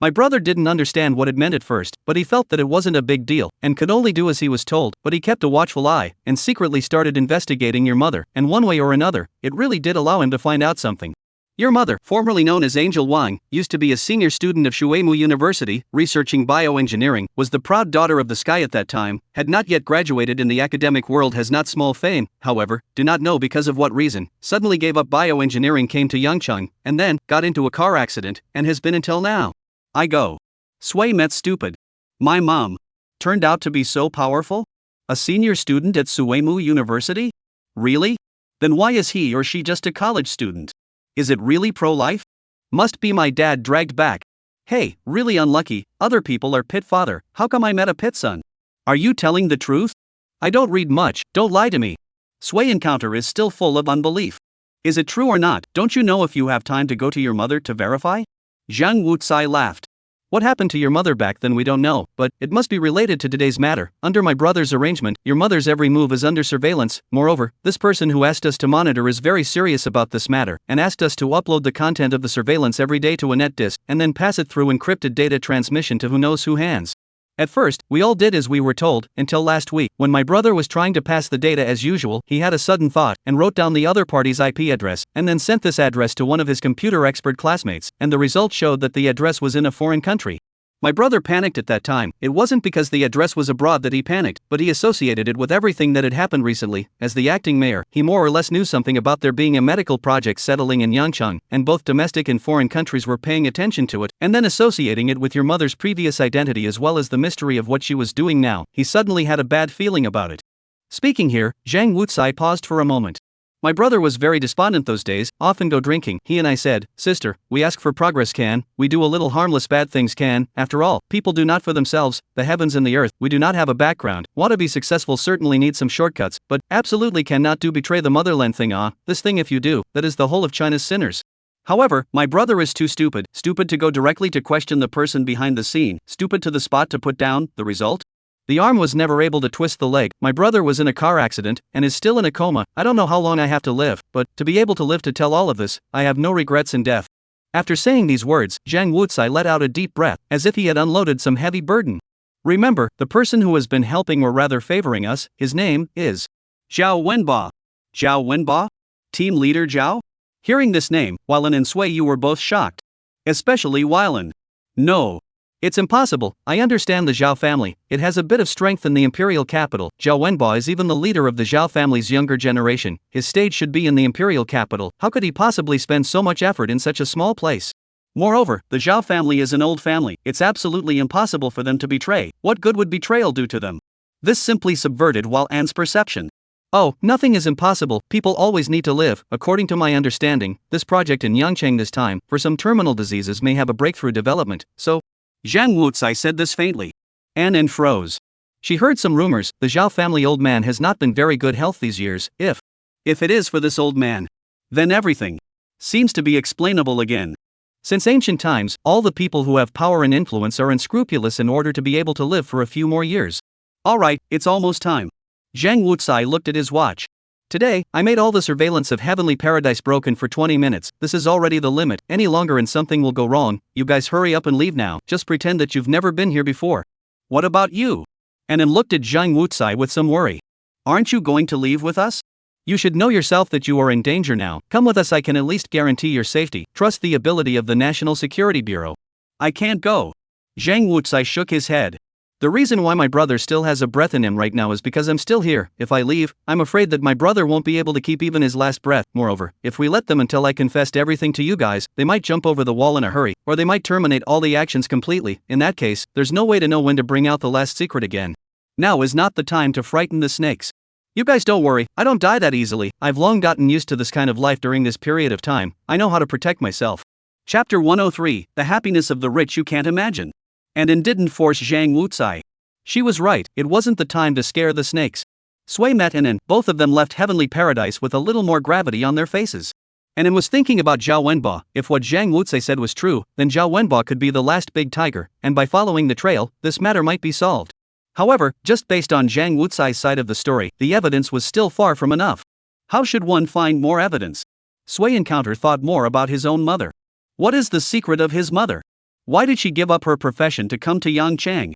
My brother didn't understand what it meant at first, but he felt that it wasn't a big deal, and could only do as he was told, but he kept a watchful eye, and secretly started investigating your mother, and one way or another, it really did allow him to find out something. Your mother, formerly known as Angel Wang, used to be a senior student of Shuemu University, researching bioengineering, was the proud daughter of the sky at that time, had not yet graduated in the academic world, has not small fame, however, do not know because of what reason, suddenly gave up bioengineering, came to Yangcheng, and then, got into a car accident, and has been until now. I go. Sui met stupid. My mom. Turned out to be so powerful? A senior student at Suemu University? Really? Then why is he or she just a college student? Is it really pro-life? Must be my dad dragged back. Hey, really unlucky, other people are pit father, how come I met a pit son? Are you telling the truth? I don't read much, don't lie to me. Sui encounter is still full of unbelief. Is it true or not? Don't you know if you have time to go to your mother to verify? Zhang Wucai laughed. What happened to your mother back then we don't know, but it must be related to today's matter. Under my brother's arrangement, your mother's every move is under surveillance. Moreover, this person who asked us to monitor is very serious about this matter, and asked us to upload the content of the surveillance every day to a net disk, and then pass it through encrypted data transmission to who knows who hands. At first, we all did as we were told, until last week, when my brother was trying to pass the data as usual, he had a sudden thought, and wrote down the other party's IP address, and then sent this address to one of his computer expert classmates, and the result showed that the address was in a foreign country. My brother panicked at that time. It wasn't because the address was abroad that he panicked, but he associated it with everything that had happened recently. As the acting mayor, he more or less knew something about there being a medical project settling in Yangcheng, and both domestic and foreign countries were paying attention to it, and then associating it with your mother's previous identity as well as the mystery of what she was doing now. He suddenly had a bad feeling about it. Speaking here, Zhang Wucai paused for a moment. My brother was very despondent those days, often go drinking. He and I said, sister, we ask for progress, can we do a little harmless bad things, can after all, people do not for themselves, the heavens and the earth, we do not have a background, want to be successful certainly need some shortcuts, but absolutely cannot do betray the motherland thing, this thing if you do, that is the whole of China's sinners. However, my brother is too stupid to go directly to question the person behind the scene, stupid to the spot to put down, the result? The arm was never able to twist the leg, my brother was in a car accident, and is still in a coma. I don't know how long I have to live, but, to be able to live to tell all of this, I have no regrets in death. After saying these words, Zhang Wucai let out a deep breath, as if he had unloaded some heavy burden. Remember, the person who has been helping or rather favoring us, his name is Zhao Wenba. Zhao Wenba? Team leader Zhao? Hearing this name, Weilan and Sui, you were both shocked. Especially Weilan. No. It's impossible. I understand the Zhao family, it has a bit of strength in the imperial capital. Zhao Wenba is even the leader of the Zhao family's younger generation, his stage should be in the imperial capital, how could he possibly spend so much effort in such a small place? Moreover, the Zhao family is an old family, it's absolutely impossible for them to betray. What good would betrayal do to them? This simply subverted Weilan's perception. Oh, nothing is impossible, people always need to live. According to my understanding, this project in Yangcheng this time, for some terminal diseases may have a breakthrough development, so Zhang Wucai said this faintly. Anne froze. She heard some rumors, the Zhao family old man has not been very good health these years. If it is for this old man, then everything seems to be explainable again. Since ancient times, all the people who have power and influence are unscrupulous in order to be able to live for a few more years. Alright, it's almost time. Zhang Wucai looked at his watch. Today, I made all the surveillance of Heavenly Paradise broken for 20 minutes, this is already the limit, any longer and something will go wrong, you guys hurry up and leave now, just pretend that you've never been here before. What about you? Anan looked at Zhang Wucai with some worry. Aren't you going to leave with us? You should know yourself that you are in danger now, come with us, I can at least guarantee your safety, trust the ability of the National Security Bureau. I can't go. Zhang Wucai shook his head. The reason why my brother still has a breath in him right now is because I'm still here. If I leave, I'm afraid that my brother won't be able to keep even his last breath. Moreover, if we let them until I confessed everything to you guys, they might jump over the wall in a hurry, or they might terminate all the actions completely. In that case, there's no way to know when to bring out the last secret again. Now is not the time to frighten the snakes. You guys don't worry, I don't die that easily. I've long gotten used to this kind of life during this period of time. I know how to protect myself. Chapter 103, The Happiness of the Rich You Can't Imagine. Anan didn't force Zhang Wucai. She was right, it wasn't the time to scare the snakes. Sui met Anan, both of them left Heavenly Paradise with a little more gravity on their faces. Anan was thinking about Zhao Wenba. If what Zhang Wucai said was true, then Zhao Wenba could be the last big tiger, and by following the trail, this matter might be solved. However, just based on Zhang Wucai's side of the story, the evidence was still far from enough. How should one find more evidence? Sui Encounter thought more about his own mother. What is the secret of his mother? Why did she give up her profession to come to Yangcheng?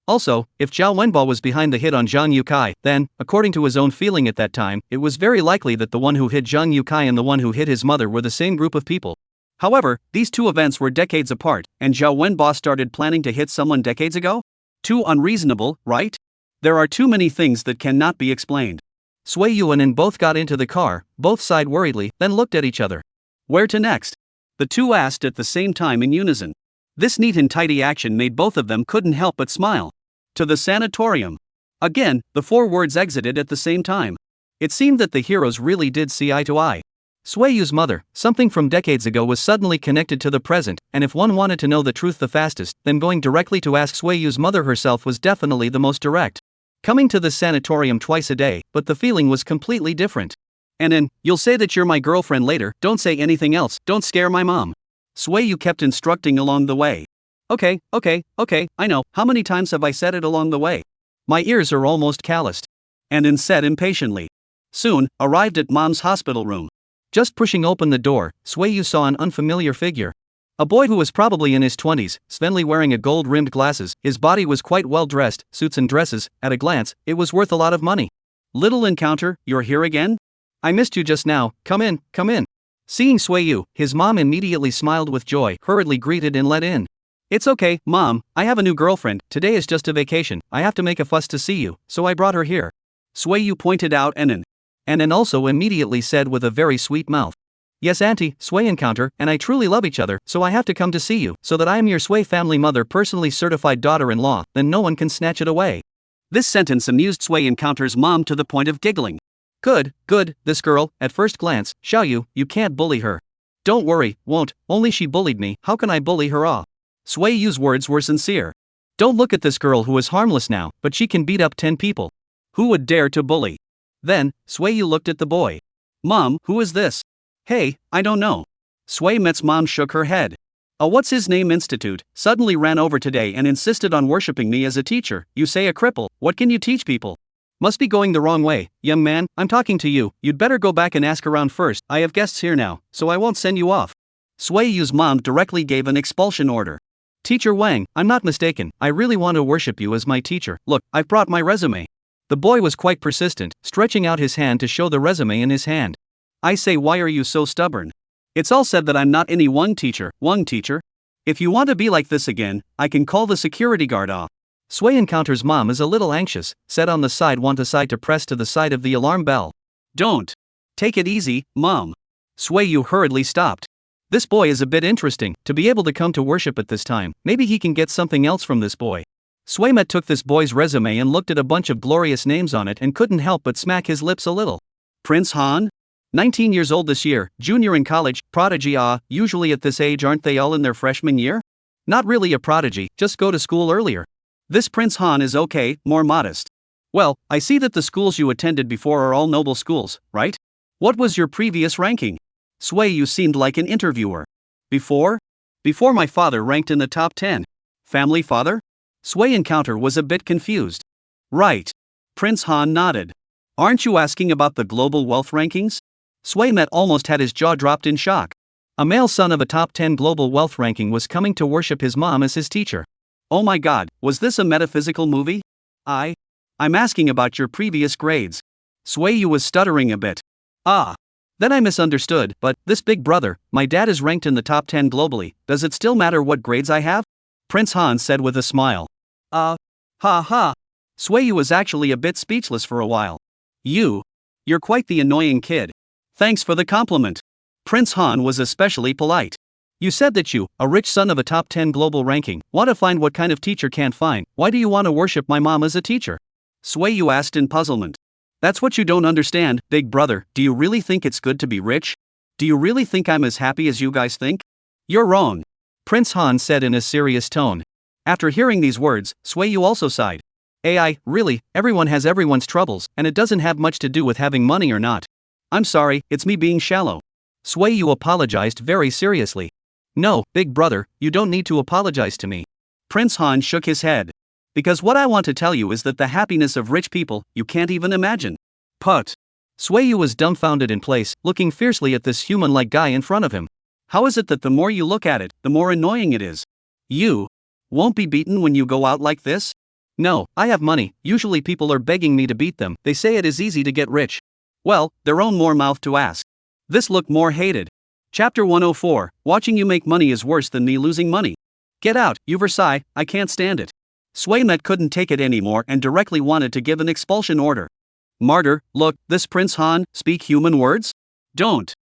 Also, if Zhao Wenba was behind the hit on Zhang Yukai, then, according to his own feeling at that time, it was very likely that the one who hit Zhang Yukai and the one who hit his mother were the same group of people. However, these two events were decades apart, and Zhao Wenbo started planning to hit someone decades ago? Too unreasonable, right? There are too many things that cannot be explained. Sui Yu and In both got into the car, both sighed worriedly, then looked at each other. Where to next? The two asked at the same time in unison. This neat and tidy action made both of them couldn't help but smile. To the sanatorium. Again, the four words exited at the same time. It seemed that the heroes really did see eye to eye. Sui Yu's mother, something from decades ago, was suddenly connected to the present, and if one wanted to know the truth the fastest, then going directly to ask Sui Yu's mother herself was definitely the most direct. Coming to the sanatorium twice a day, but the feeling was completely different. And then, you'll say that you're my girlfriend later, don't say anything else, don't scare my mom. Sui Yu kept instructing along the way. Okay, I know, how many times have I said it along the way? My ears are almost calloused. And then said impatiently. Soon, arrived at mom's hospital room. Just pushing open the door, Sui Yu saw an unfamiliar figure. A boy who was probably in his 20s, svenly wearing a gold-rimmed glasses, his body was quite well dressed, suits and dresses, at a glance, it was worth a lot of money. Little encounter, you're here again? I missed you just now, come in. Seeing Sui Yu, his mom immediately smiled with joy, hurriedly greeted and let in. It's okay, Mom, I have a new girlfriend, today is just a vacation, I have to make a fuss to see you, so I brought her here. Sui Yu pointed out and then also immediately said with a very sweet mouth. Yes auntie, Sui encounter, and I truly love each other, so I have to come to see you, so that I am your Sui family mother personally certified daughter-in-law, then no one can snatch it away. This sentence amused Sui encounter's mom to the point of giggling. Good, this girl, at first glance, Xiao you can't bully her. Don't worry, won't, only she bullied me, how can I bully her ah? Sui Yu's words were sincere. Don't look at this girl who is harmless now, but she can beat up 10 people. Who would dare to bully? Then, Sui Yu looked at the boy. Mom, who is this? Hey, I don't know. Sui Met's mom shook her head. A what's his name institute suddenly ran over today and insisted on worshipping me as a teacher. You say a cripple, what can you teach people? Must be going the wrong way, young man, I'm talking to you, you'd better go back and ask around first, I have guests here now, so I won't send you off. Sui Yu's mom directly gave an expulsion order. Teacher Wang, I'm not mistaken, I really want to worship you as my teacher, look, I've brought my resume. The boy was quite persistent, stretching out his hand to show the resume in his hand. I say, why are you so stubborn? It's all said that I'm not any Wang teacher. If you want to be like this again, I can call the security guard off. Sui encounter's mom is a little anxious, said on the side want aside to press to the side of the alarm bell. Don't. Take it easy, Mom. Sui Yu hurriedly stopped. This boy is a bit interesting, to be able to come to worship at this time, maybe he can get something else from this boy. Sui Met took this boy's resume and looked at a bunch of glorious names on it and couldn't help but smack his lips a little. Prince Han? 19 years old this year, junior in college, prodigy usually at this age aren't they all in their freshman year? Not really a prodigy, just go to school earlier. This Prince Han is okay, more modest. Well, I see that the schools you attended before are all noble schools, right? What was your previous ranking? Sui Yu seemed like an interviewer. Before? Before my father ranked in the top 10. Family father? Sui encounter was a bit confused. Right. Prince Han nodded. Aren't you asking about the global wealth rankings? Sui Met almost had his jaw dropped in shock. A male son of a top 10 global wealth ranking was coming to worship his mom as his teacher. Oh my god, was this a metaphysical movie? I'm asking about your previous grades. Sui Yu was stuttering a bit. Then I misunderstood, but, this big brother, my dad is ranked in the top 10 globally, does it still matter what grades I have? Prince Han said with a smile. Ha. Sui Yu was actually a bit speechless for a while. You're quite the annoying kid. Thanks for the compliment. Prince Han was especially polite. You said that you, a rich son of a top 10 global ranking, want to find what kind of teacher can't find, why do you want to worship my mom as a teacher? Sui Yu asked in puzzlement. That's what you don't understand, big brother, do you really think it's good to be rich? Do you really think I'm as happy as you guys think? You're wrong. Prince Han said in a serious tone. After hearing these words, Sui Yu also sighed. Really, everyone has everyone's troubles, and it doesn't have much to do with having money or not. I'm sorry, it's me being shallow. Sui Yu apologized very seriously. No, big brother, you don't need to apologize to me. Prince Han shook his head. Because what I want to tell you is that the happiness of rich people, you can't even imagine. Put. Sui Yu was dumbfounded in place, looking fiercely at this human-like guy in front of him. How is it that the more you look at it, the more annoying it is? You won't be beaten when you go out like this? No, I have money, usually people are begging me to beat them, they say it is easy to get rich. Well, their own more mouth to ask. This looked more hated. Chapter 104, Watching you make money is worse than me losing money. Get out, you Versailles, I can't stand it. Swaymet couldn't take it anymore and directly wanted to give an expulsion order. Martyr, look, this Prince Han, speak human words? Don't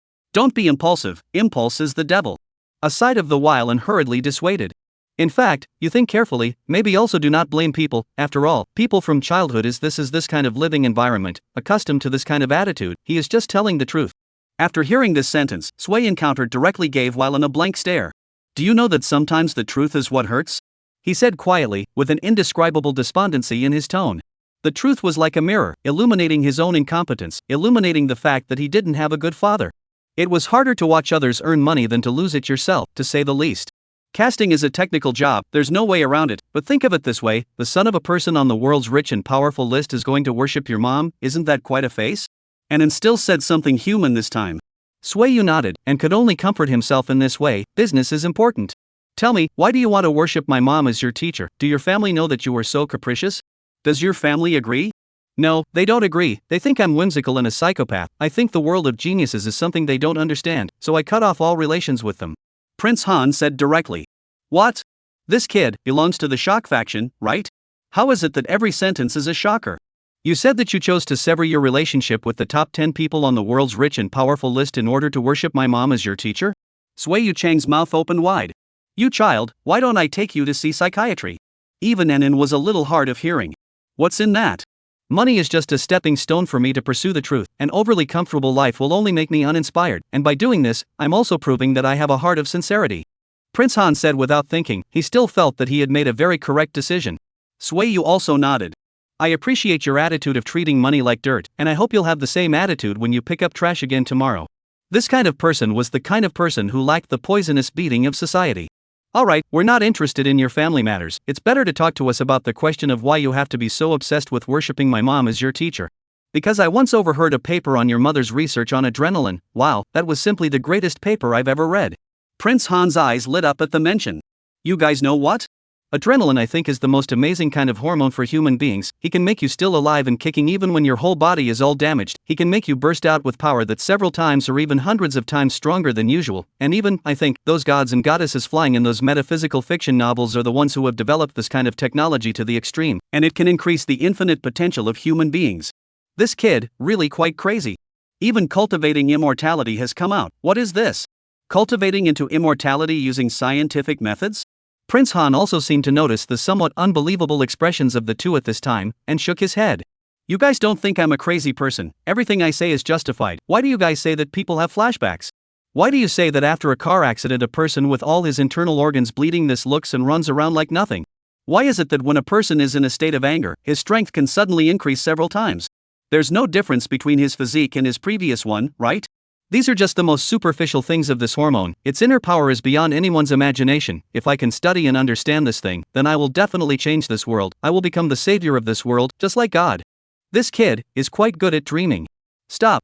be impulsive, impulse is the devil. A sighed of the while and hurriedly dissuaded. In fact, you think carefully, maybe also do not blame people, after all, people from childhood is this kind of living environment, accustomed to this kind of attitude, he is just telling the truth. After hearing this sentence, Sway encountered directly gave while in a blank stare. Do you know that sometimes the truth is what hurts? He said quietly, with an indescribable despondency in his tone. The truth was like a mirror, illuminating his own incompetence, illuminating the fact that he didn't have a good father. It was harder to watch others earn money than to lose it yourself, to say the least. Casting is a technical job, there's no way around it, but think of it this way, the son of a person on the world's rich and powerful list is going to worship your mom, isn't that quite a face? And still said something human this time. Sway nodded, and could only comfort himself in this way, business is important. Tell me, why do you want to worship my mom as your teacher? Do your family know that you are so capricious? Does your family agree? No, they don't agree, they think I'm whimsical and a psychopath, I think the world of geniuses is something they don't understand, so I cut off all relations with them. Prince Han said directly. What? This kid belongs to the shock faction, right? How is it that every sentence is a shocker? You said that you chose to sever your relationship with the top 10 people on the world's rich and powerful list in order to worship my mom as your teacher? Sway Yu Chang's mouth opened wide. You child, why don't I take you to see psychiatry? Even Anin was a little hard of hearing. What's in that? Money is just a stepping stone for me to pursue the truth. An overly comfortable life will only make me uninspired, and by doing this, I'm also proving that I have a heart of sincerity. Prince Han said without thinking, he still felt that he had made a very correct decision. Sway Yu also nodded. I appreciate your attitude of treating money like dirt, and I hope you'll have the same attitude when you pick up trash again tomorrow. This kind of person was the kind of person who lacked the poisonous beating of society. Alright, we're not interested in your family matters, it's better to talk to us about the question of why you have to be so obsessed with worshipping my mom as your teacher. Because I once overheard a paper on your mother's research on adrenaline, wow, that was simply the greatest paper I've ever read. Prince Han's eyes lit up at the mention. You guys know what? Adrenaline I think is the most amazing kind of hormone for human beings, he can make you still alive and kicking even when your whole body is all damaged, he can make you burst out with power that's several times or even hundreds of times stronger than usual, and even, I think, those gods and goddesses flying in those metaphysical fiction novels are the ones who have developed this kind of technology to the extreme, and it can increase the infinite potential of human beings. This kid, really quite crazy. Even cultivating immortality has come out, what is this? Cultivating into immortality using scientific methods? Prince Han also seemed to notice the somewhat unbelievable expressions of the two at this time, and shook his head. You guys don't think I'm a crazy person, everything I say is justified, why do you guys say that people have flashbacks? Why do you say that after a car accident a person with all his internal organs bleeding this looks and runs around like nothing? Why is it that when a person is in a state of anger, his strength can suddenly increase several times? There's no difference between his physique and his previous one, right? These are just the most superficial things of this hormone, its inner power is beyond anyone's imagination. If I can study and understand this thing, then I will definitely change this world, I will become the savior of this world, just like God. This kid is quite good at dreaming. Stop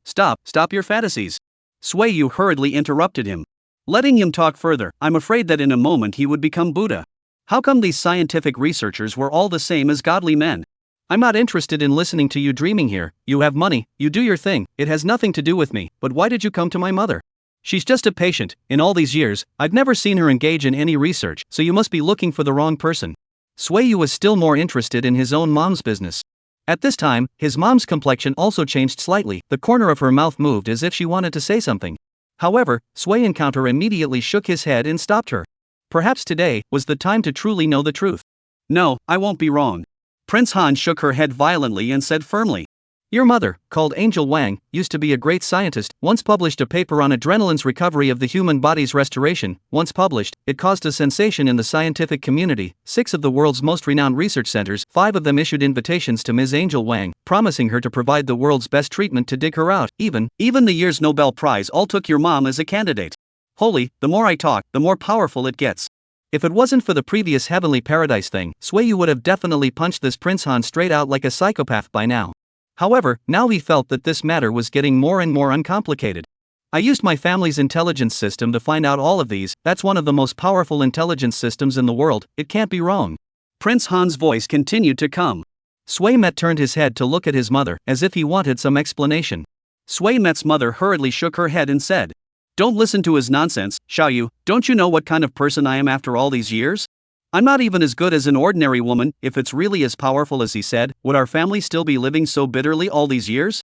your fantasies. Sway Yu hurriedly interrupted him. Letting him talk further, I'm afraid that in a moment he would become Buddha. How come these scientific researchers were all the same as godly men? I'm not interested in listening to you dreaming here, you have money, you do your thing, it has nothing to do with me, but why did you come to my mother? She's just a patient, in all these years, I've never seen her engage in any research, so you must be looking for the wrong person. Sway Yu was still more interested in his own mom's business. At this time, his mom's complexion also changed slightly, the corner of her mouth moved as if she wanted to say something. However, Sway Encounter immediately shook his head and stopped her. Perhaps today was the time to truly know the truth. No, I won't be wrong. Prince Han shook her head violently and said firmly. Your mother, called Angel Wang, used to be a great scientist, once published a paper on adrenaline's recovery of the human body's restoration. Once published, it caused a sensation in the scientific community. 6 of the world's most renowned research centers, 5 of them issued invitations to Ms. Angel Wang, promising her to provide the world's best treatment to dig her out. Even the year's Nobel Prize all took your mom as a candidate. Holy, the more I talk, the more powerful it gets. If it wasn't for the previous Heavenly Paradise thing, Sway Yu would have definitely punched this Prince Han straight out like a psychopath by now. However, now he felt that this matter was getting more and more uncomplicated. I used my family's intelligence system to find out all of these, that's one of the most powerful intelligence systems in the world, it can't be wrong. Prince Han's voice continued to come. Sway Met turned his head to look at his mother, as if he wanted some explanation. Sway Met's mother hurriedly shook her head and said, Don't listen to his nonsense, Xiaoyu. Don't you know what kind of person I am after all these years? I'm not even as good as an ordinary woman. If it's really as powerful as he said, would our family still be living so bitterly all these years?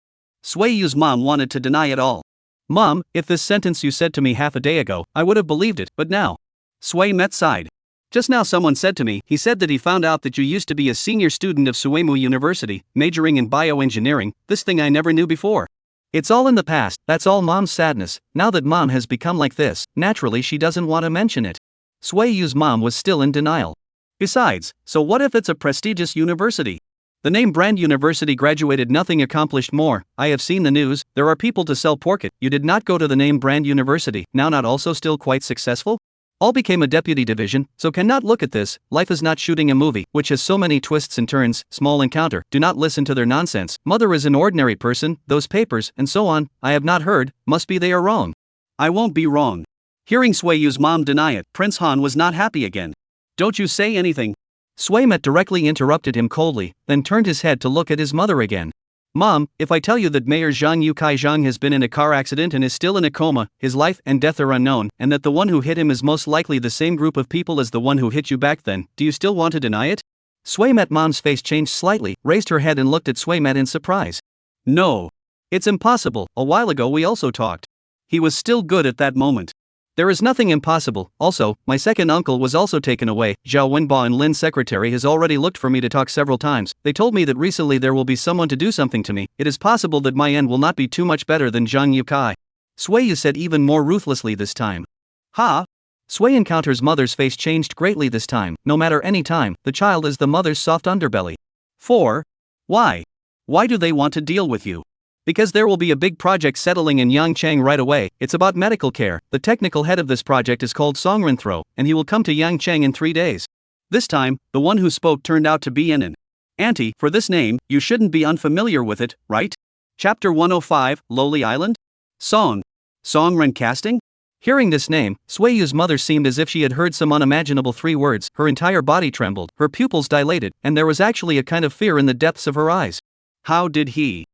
Suiyu's mom wanted to deny it all. Mom, if this sentence you said to me half a day ago, I would have believed it, but now. Sui Met sighed. Just now someone said to me, he said that he found out that you used to be a senior student of Suemu University, majoring in bioengineering. This thing I never knew before. It's all in the past, that's all Mom's sadness. Now that Mom has become like this, naturally she doesn't want to mention it. Suiyu's mom was still in denial. Besides, so what if it's a prestigious university? The name brand university graduated nothing accomplished more. I have seen the news, there are people to sell pork. You did not go to the name brand university, now not also still quite successful? All became a deputy division, so cannot look at this. Life is not shooting a movie, which has so many twists and turns. Small encounter, do not listen to their nonsense. Mother is an ordinary person, those papers, and so on, I have not heard, must be they are wrong. I won't be wrong. Hearing Suiyu's mom deny it, Prince Han was not happy again. Don't you say anything. Suimet directly interrupted him coldly, then turned his head to look at his mother again. Mom, if I tell you that Mayor Zhang Yukai Zhang has been in a car accident and is still in a coma, his life and death are unknown, and that the one who hit him is most likely the same group of people as the one who hit you back then, do you still want to deny it? Suimet mom's face changed slightly, raised her head and looked at Suimet in surprise. No. It's impossible, a while ago we also talked. He was still good at that moment. There is nothing impossible. Also, my second uncle was also taken away. Zhao Wenba and Lin's secretary has already looked for me to talk several times. They told me that recently there will be someone to do something to me. It is possible that my end will not be too much better than Zhang Yukai. Suiyu said even more ruthlessly this time. Ha! Sui Encounter's mother's face changed greatly this time. No matter any time, the child is the mother's soft underbelly. 4. Why? Why do they want to deal with you? Because there will be a big project settling in Yangchang right away. It's about medical care. The technical head of this project is called Songrenthro, and he will come to Yangchang in 3 days. This time, the one who spoke turned out to be an auntie. For this name, you shouldn't be unfamiliar with it, right? Chapter 105, Lowly Island? Songren casting? Hearing this name, Suiyu's mother seemed as if she had heard some unimaginable 3 words. Her entire body trembled, her pupils dilated, and there was actually a kind of fear in the depths of her eyes. How did he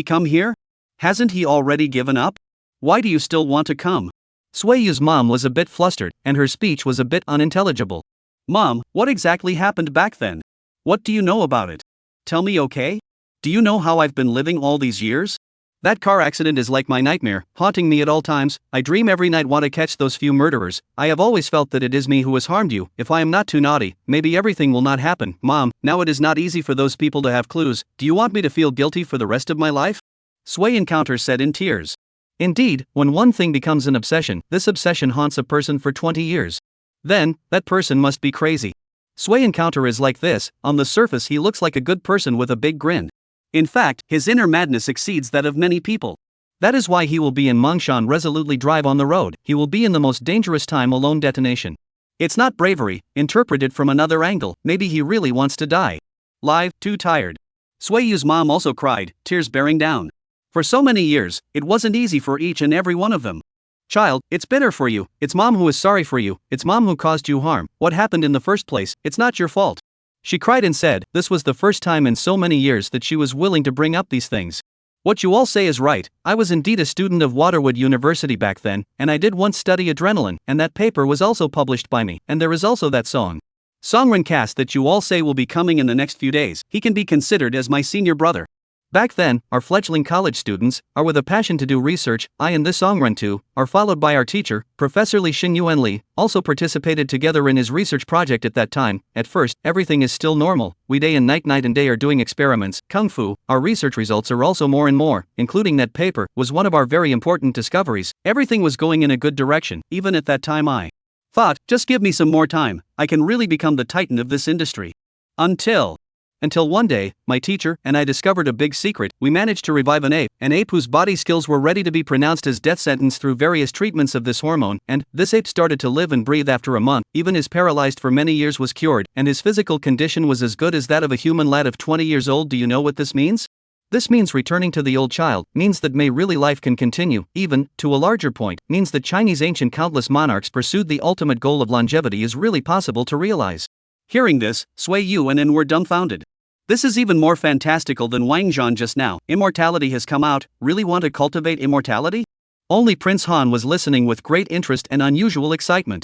come here? Hasn't he already given up? Why do you still want to come? Suiyu's mom was a bit flustered, and her speech was a bit unintelligible. Mom, what exactly happened back then? What do you know about it? Tell me, okay? Do you know how I've been living all these years? That car accident is like my nightmare, haunting me at all times. I dream every night want to catch those few murderers. I have always felt that it is me who has harmed you. If I am not too naughty, maybe everything will not happen. Mom, now it is not easy for those people to have clues. Do you want me to feel guilty for the rest of my life? Sui Encounter said in tears. Indeed, when one thing becomes an obsession, this obsession haunts a person for 20 years. Then, that person must be crazy. Sui Encounter is like this. On the surface he looks like a good person with a big grin. In fact, his inner madness exceeds that of many people. That is why he will be in Mongshan resolutely drive on the road. He will be in the most dangerous time alone detonation. It's not bravery, interpret it from another angle, maybe he really wants to die. Live, too tired. Suiyu's mom also cried, tears bearing down. For so many years, it wasn't easy for each and every one of them. Child, it's bitter for you, it's mom who is sorry for you, it's mom who caused you harm. What happened in the first place, it's not your fault. She cried and said, this was the first time in so many years that she was willing to bring up these things. What you all say is right, I was indeed a student of Waterwood University back then, and I did once study adrenaline, and that paper was also published by me, and there is also that Songren cast that you all say will be coming in the next few days. He can be considered as my senior brother. Back then, our fledgling college students are with a passion to do research. I and this Songren too are followed by our teacher, Professor Li Xingyuan Li, also participated together in his research project at that time. At first, everything is still normal. We day and night are doing experiments, kung fu. Our research results are also more and more, including that paper, was one of our very important discoveries. Everything was going in a good direction. Even at that time I thought, just give me some more time, I can really become the titan of this industry. Until one day, my teacher and I discovered a big secret. We managed to revive an ape whose body skills were ready to be pronounced as death sentence through various treatments of this hormone, and this ape started to live and breathe after a month. Even his paralyzed for many years was cured, and his physical condition was as good as that of a human lad of 20 years old. Do you know what this means? This means returning to the old child, means that really life can continue, even, to a larger point, means that Chinese ancient countless monarchs pursued the ultimate goal of longevity is really possible to realize. Hearing this, Sui Yu and N were dumbfounded. This is even more fantastical than Wang Zhan just now. Immortality has come out, really want to cultivate immortality? Only Prince Han was listening with great interest and unusual excitement.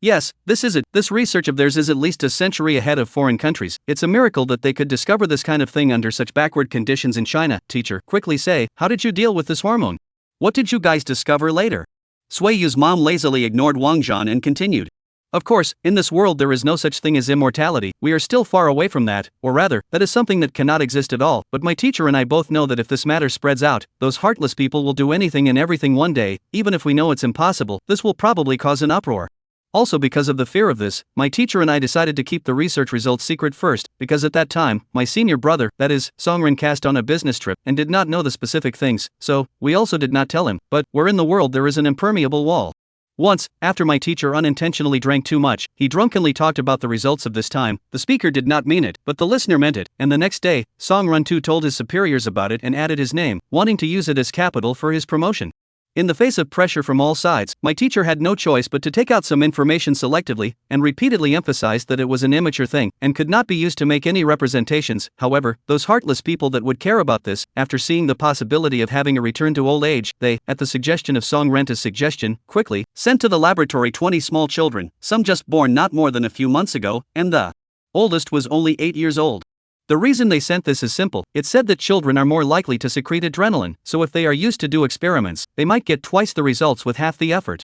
Yes, this is it. This research of theirs is at least a century ahead of foreign countries. It's a miracle that they could discover this kind of thing under such backward conditions in China. Teacher, quickly say, how did you deal with this hormone? What did you guys discover later? Sui Yu's mom lazily ignored Wang Zhan and continued. Of course, in this world there is no such thing as immortality, we are still far away from that, or rather, that is something that cannot exist at all, but my teacher and I both know that if this matter spreads out, those heartless people will do anything and everything one day, even if we know it's impossible, this will probably cause an uproar. Also because of the fear of this, my teacher and I decided to keep the research results secret first, because at that time, my senior brother, that is, Songren cast on a business trip and did not know the specific things, so, we also did not tell him, but, where in the world there is an impermeable wall. Once, after my teacher unintentionally drank too much, he drunkenly talked about the results of this time. The speaker did not mean it, but the listener meant it, and the next day, Song Run-tu told his superiors about it and added his name, wanting to use it as capital for his promotion. In the face of pressure from all sides, my teacher had no choice but to take out some information selectively, and repeatedly emphasized that it was an immature thing, and could not be used to make any representations. However, those heartless people that would care about this, after seeing the possibility of having a return to old age, they, at the suggestion of Song Renta's suggestion, quickly sent to the laboratory 20 small children, some just born not more than a few months ago, and the oldest was only 8 years old. The reason they sent this is simple. It said that children are more likely to secrete adrenaline, so if they are used to do experiments, they might get twice the results with half the effort.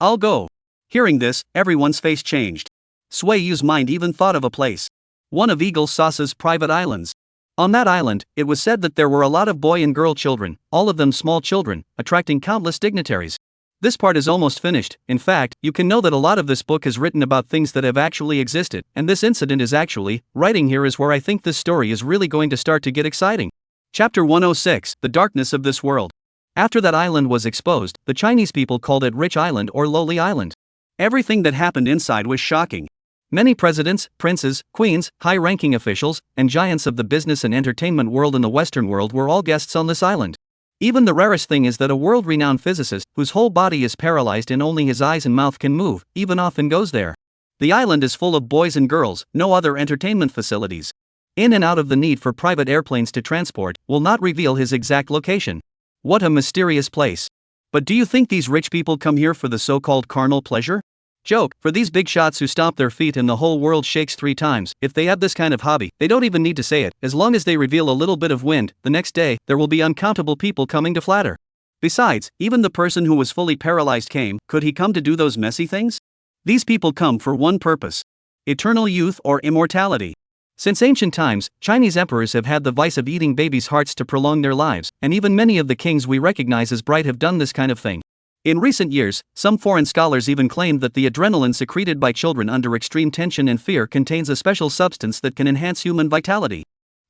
I'll go. Hearing this, everyone's face changed. Sui Yu's mind even thought of a place. One of Eagle Sauce's private islands. On that island, it was said that there were a lot of boy and girl children, all of them small children, attracting countless dignitaries. This part is almost finished. In fact, you can know that a lot of this book is written about things that have actually existed, and this incident is actually, writing here is where I think this story is really going to start to get exciting. Chapter 106, The Darkness of This World. After that island was exposed, the Chinese people called it Rich Island or Lowly Island. Everything that happened inside was shocking. Many presidents, princes, queens, high-ranking officials, and giants of the business and entertainment world in the Western world were all guests on this island. Even the rarest thing is that a world-renowned physicist, whose whole body is paralyzed and only his eyes and mouth can move, even often goes there. The island is full of boys and girls, no other entertainment facilities. In and out of the need for private airplanes to transport, will not reveal his exact location. What a mysterious place. But do you think these rich people come here for the so-called carnal pleasure? Joke, for these big shots who stomp their feet and the whole world shakes 3 times, if they have this kind of hobby, they don't even need to say it, as long as they reveal a little bit of wind, the next day, there will be uncountable people coming to flatter. Besides, even the person who was fully paralyzed came, could he come to do those messy things? These people come for one purpose. Eternal youth or immortality. Since ancient times, Chinese emperors have had the vice of eating babies' hearts to prolong their lives, and even many of the kings we recognize as bright have done this kind of thing. In recent years, some foreign scholars even claimed that the adrenaline secreted by children under extreme tension and fear contains a special substance that can enhance human vitality.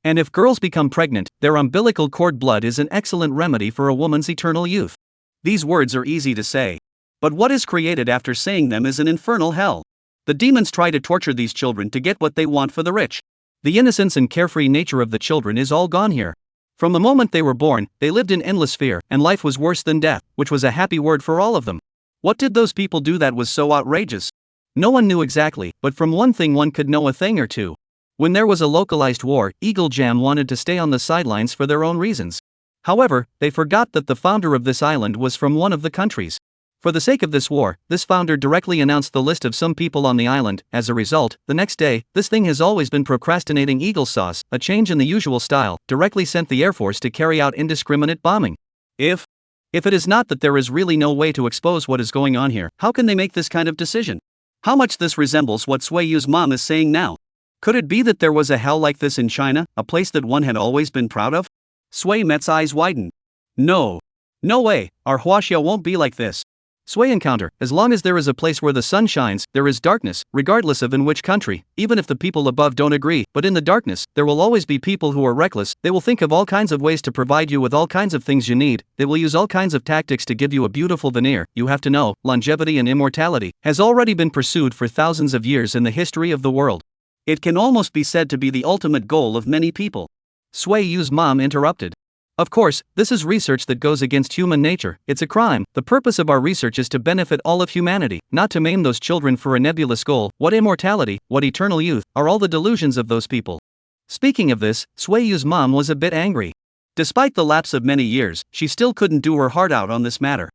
And if girls become pregnant, their umbilical cord blood is an excellent remedy for a woman's eternal youth. These words are easy to say. But what is created after saying them is an infernal hell. The demons try to torture these children to get what they want for the rich. The innocence and carefree nature of the children is all gone here. From the moment they were born, they lived in endless fear, and life was worse than death, which was a happy word for all of them. What did those people do that was so outrageous? No one knew exactly, but from one thing one could know a thing or two. When there was a localized war, Eagle Jam wanted to stay on the sidelines for their own reasons. However, they forgot that the founder of this island was from one of the countries. For the sake of this war, this founder directly announced the list of some people on the island. As a result, the next day, this thing has always been procrastinating Eagle Sauce, a change in the usual style, directly sent the Air Force to carry out indiscriminate bombing. If it is not that there is really no way to expose what is going on here, how can they make this kind of decision? How much this resembles what Sui Yu's mom is saying now. Could it be that there was a hell like this in China, a place that one had always been proud of? Sui Met's eyes widened. No. No way, our Huaxia won't be like this. Sui encounter, as long as there is a place where the sun shines, there is darkness, regardless of in which country, even if the people above don't agree, but in the darkness, there will always be people who are reckless. They will think of all kinds of ways to provide you with all kinds of things you need. They will use all kinds of tactics to give you a beautiful veneer. You have to know, longevity and immortality has already been pursued for thousands of years in the history of the world. It can almost be said to be the ultimate goal of many people. Sui Yu's mom interrupted. Of course, this is research that goes against human nature. It's a crime. The purpose of our research is to benefit all of humanity, not to maim those children for a nebulous goal. What immortality, what eternal youth, are all the delusions of those people. Speaking of this, Sui Yu's mom was a bit angry. Despite the lapse of many years, she still couldn't do her heart out on this matter.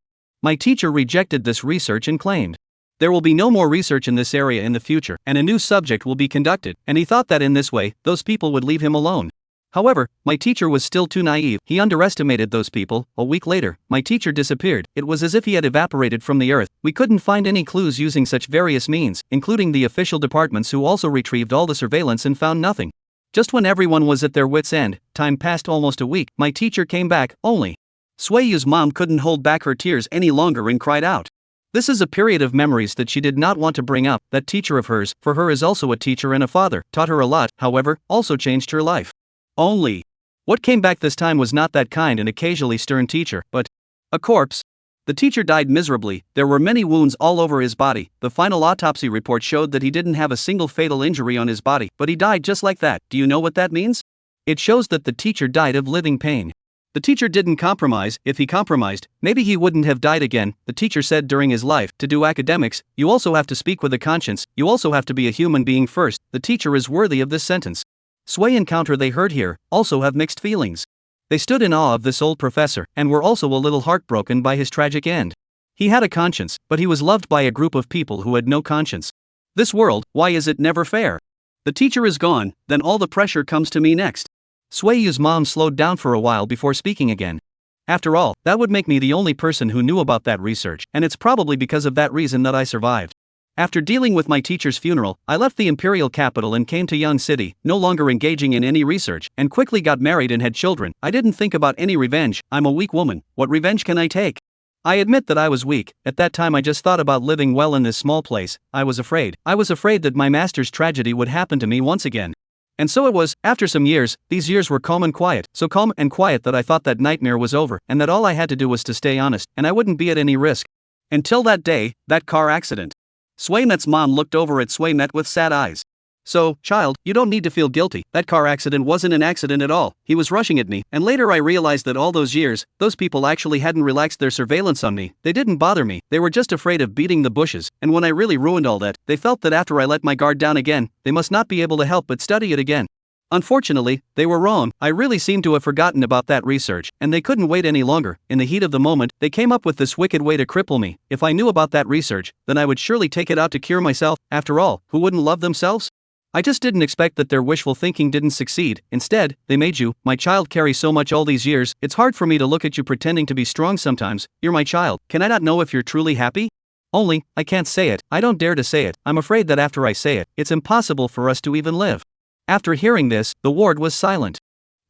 My teacher rejected this research and claimed, there will be no more research in this area in the future, and a new subject will be conducted, and he thought that in this way, those people would leave him alone. However, my teacher was still too naive, he underestimated those people. A week later, my teacher disappeared. It was as if he had evaporated from the earth. We couldn't find any clues using such various means, including the official departments who also retrieved all the surveillance and found nothing. Just when everyone was at their wits' end, time passed almost a week, my teacher came back, only. Sueyu's mom couldn't hold back her tears any longer and cried out. This is a period of memories that she did not want to bring up. That teacher of hers, for her is also a teacher and a father, taught her a lot, however, also changed her life. Only. What came back this time was not that kind and occasionally stern teacher, but a corpse. The teacher died miserably. There were many wounds all over his body. The final autopsy report showed that he didn't have a single fatal injury on his body, but he died just like that. Do you know what that means? It shows that the teacher died of living pain. The teacher didn't compromise. If he compromised, maybe he wouldn't have died again. The teacher said during his life, to do academics, you also have to speak with a conscience, you also have to be a human being first. The teacher is worthy of this sentence. Sway encounter they heard here also have mixed feelings. They stood in awe of this old professor, and were also a little heartbroken by his tragic end. He had a conscience, but he was loved by a group of people who had no conscience. This world, why is it never fair? The teacher is gone, then all the pressure comes to me next. Sueyu's mom slowed down for a while before speaking again. After all, that would make me the only person who knew about that research, and it's probably because of that reason that I survived. After dealing with my teacher's funeral, I left the imperial capital and came to Young City, no longer engaging in any research, and quickly got married and had children. I didn't think about any revenge. I'm a weak woman. What revenge can I take? I admit that I was weak. At that time I just thought about living well in this small place. I was afraid. I was afraid that my master's tragedy would happen to me once again. And so it was. After some years, these years were calm and quiet, so calm and quiet that I thought that nightmare was over, and that all I had to do was to stay honest, and I wouldn't be at any risk. Until that day, that car accident. Swaymet's mom looked over at Swaymet with sad eyes. So, child, you don't need to feel guilty. That car accident wasn't an accident at all. He was rushing at me, and later I realized that all those years, those people actually hadn't relaxed their surveillance on me. They didn't bother me. They were just afraid of beating the bushes, and when I really ruined all that, they felt that after I let my guard down again, they must not be able to help but study it again. Unfortunately, they were wrong. I really seem to have forgotten about that research, and they couldn't wait any longer. In the heat of the moment, they came up with this wicked way to cripple me. If I knew about that research, then I would surely take it out to cure myself. After all, who wouldn't love themselves? I just didn't expect that their wishful thinking didn't succeed. Instead, they made you, my child, carry so much all these years. It's hard for me to look at you pretending to be strong sometimes. You're my child. Can I not know if you're truly happy? Only, I can't say it. I don't dare to say it. I'm afraid that after I say it, it's impossible for us to even live. After hearing this, the ward was silent.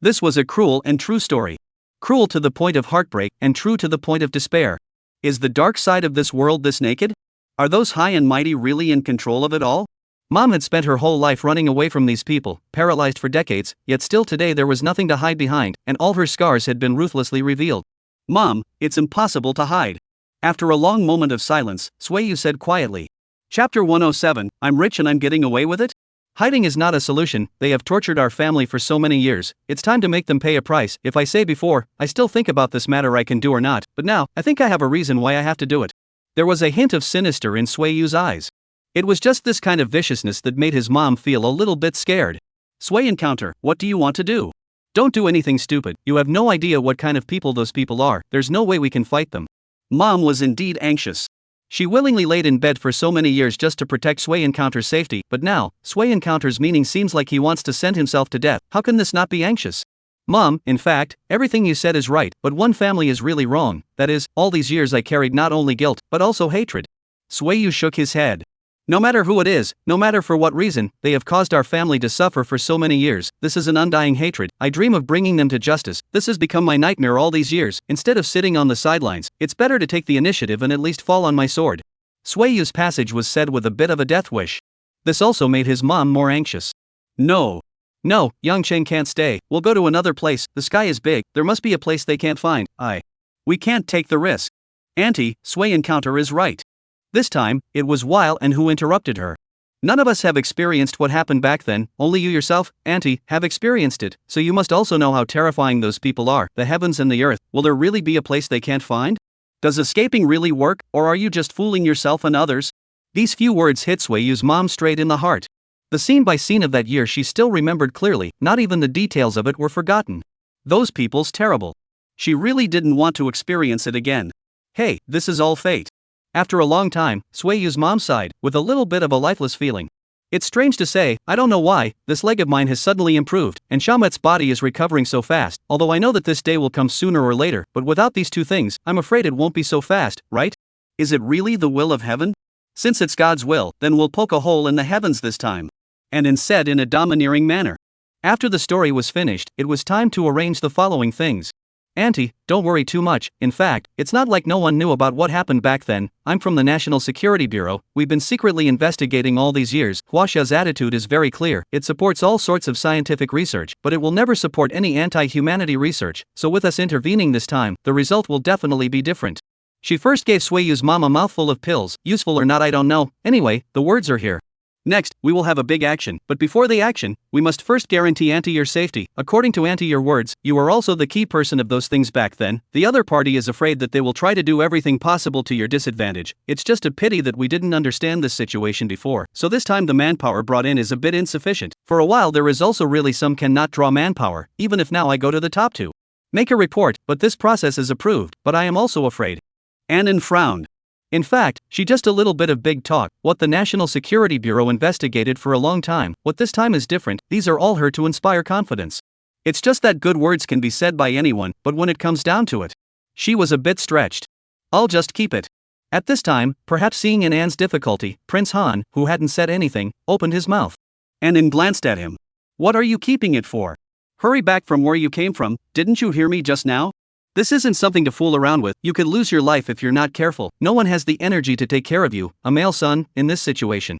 This was a cruel and true story. Cruel to the point of heartbreak, and true to the point of despair. Is the dark side of this world this naked? Are those high and mighty really in control of it all? Mom had spent her whole life running away from these people, paralyzed for decades, yet still today there was nothing to hide behind, and all her scars had been ruthlessly revealed. Mom, it's impossible to hide. After a long moment of silence, Sueyu said quietly. Chapter 107, I'm rich and I'm getting away with it? Hiding is not a solution. They have tortured our family for so many years. It's time to make them pay a price. If I say before, I still think about this matter I can do or not, but now, I think I have a reason why I have to do it. There was a hint of sinister in Sueyu's eyes. It was just this kind of viciousness that made his mom feel a little bit scared. Sway encounter, what do you want to do? Don't do anything stupid. You have no idea what kind of people those people are. There's no way we can fight them. Mom was indeed anxious. She willingly laid in bed for so many years just to protect Sway Encounter's safety, but now, Sway Encounter's meaning seems like he wants to send himself to death. How can this not be anxious? Mom, in fact, everything you said is right, but one family is really wrong. That is, all these years I carried not only guilt, but also hatred. Swayu shook his head. No matter who it is, no matter for what reason, they have caused our family to suffer for so many years. This is an undying hatred. I dream of bringing them to justice. This has become my nightmare all these years. Instead of sitting on the sidelines, it's better to take the initiative and at least fall on my sword. Swayu's passage was said with a bit of a death wish. This also made his mom more anxious. No, Yangcheng can't stay. We'll go to another place. The sky is big. There must be a place they can't find. We can't take the risk. Auntie, Sway Encounter is right. This time, it was Weil and who interrupted her. None of us have experienced what happened back then, only you yourself, Auntie, have experienced it, so you must also know how terrifying those people are, the heavens and the earth. Will there really be a place they can't find? Does escaping really work, or are you just fooling yourself and others? These few words hit Swayu's mom straight in the heart. The scene by scene of that year she still remembered clearly, not even the details of it were forgotten. Those people's terrible. She really didn't want to experience it again. Hey, this is all fate. After a long time, Sueyu's mom sighed, with a little bit of a lifeless feeling. It's strange to say, I don't know why, this leg of mine has suddenly improved, and Shamet's body is recovering so fast, although I know that this day will come sooner or later, but without these two things, I'm afraid it won't be so fast, right? Is it really the will of heaven? Since it's God's will, then we'll poke a hole in the heavens this time. And said in a domineering manner. After the story was finished, it was time to arrange the following things. Auntie, don't worry too much. In fact, it's not like no one knew about what happened back then. I'm from the National Security Bureau. We've been secretly investigating all these years. Huaxia's attitude is very clear. It supports all sorts of scientific research, but it will never support any anti-humanity research. So with us intervening this time, the result will definitely be different. She first gave Sueyu's mom a mouthful of pills. Useful or not, I don't know. Anyway, the words are here. Next, we will have a big action, but before the action, we must first guarantee Auntie your safety. According to Auntie your words, you are also the key person of those things back then. The other party is afraid that they will try to do everything possible to your disadvantage. It's just a pity that we didn't understand this situation before, so this time the manpower brought in is a bit insufficient. For a while there is also really some cannot draw manpower, even if now I go to the top two. Make a report, but this process is approved, but I am also afraid. Annan frowned. In fact, she just a little bit of big talk, what the National Security Bureau investigated for a long time, what this time is different, these are all her to inspire confidence. It's just that good words can be said by anyone, but when it comes down to it, she was a bit stretched. I'll just keep it. At this time, perhaps seeing in Anne's difficulty, Prince Han, who hadn't said anything, opened his mouth. Annan glanced at him. What are you keeping it for? Hurry back from where you came from, didn't you hear me just now? This isn't something to fool around with. You could lose your life if you're not careful. No one has the energy to take care of you, a male son, in this situation.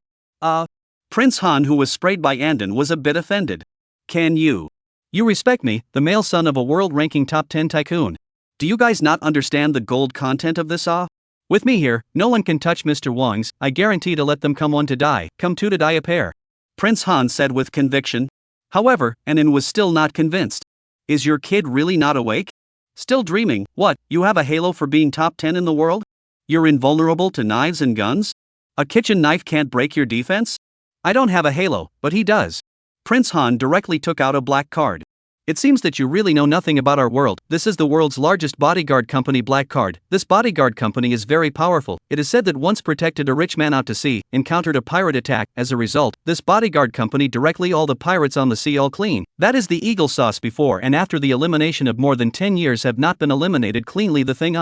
Prince Han, who was sprayed by Andan, was a bit offended. Can you? You respect me, the male son of a world-ranking top 10 tycoon. Do you guys not understand the gold content of this? With me here, no one can touch Mr. Wang's. I guarantee to let them come one to die, come two to die a pair. Prince Han said with conviction. However, Annan was still not convinced. Is your kid really not awake? Still dreaming? What, you have a halo for being top 10 in the world? You're invulnerable to knives and guns? A kitchen knife can't break your defense? I don't have a halo, but he does. Prince Han directly took out a black card. It seems that you really know nothing about our world. This is the world's largest bodyguard company. Black card. This bodyguard company is very powerful. It is said that once protected a rich man out to sea, encountered a pirate attack. As a result, this bodyguard company directly all the pirates on the sea all clean. That is the eagle sauce. Before and after the elimination of more than 10 years have not been eliminated cleanly. The thing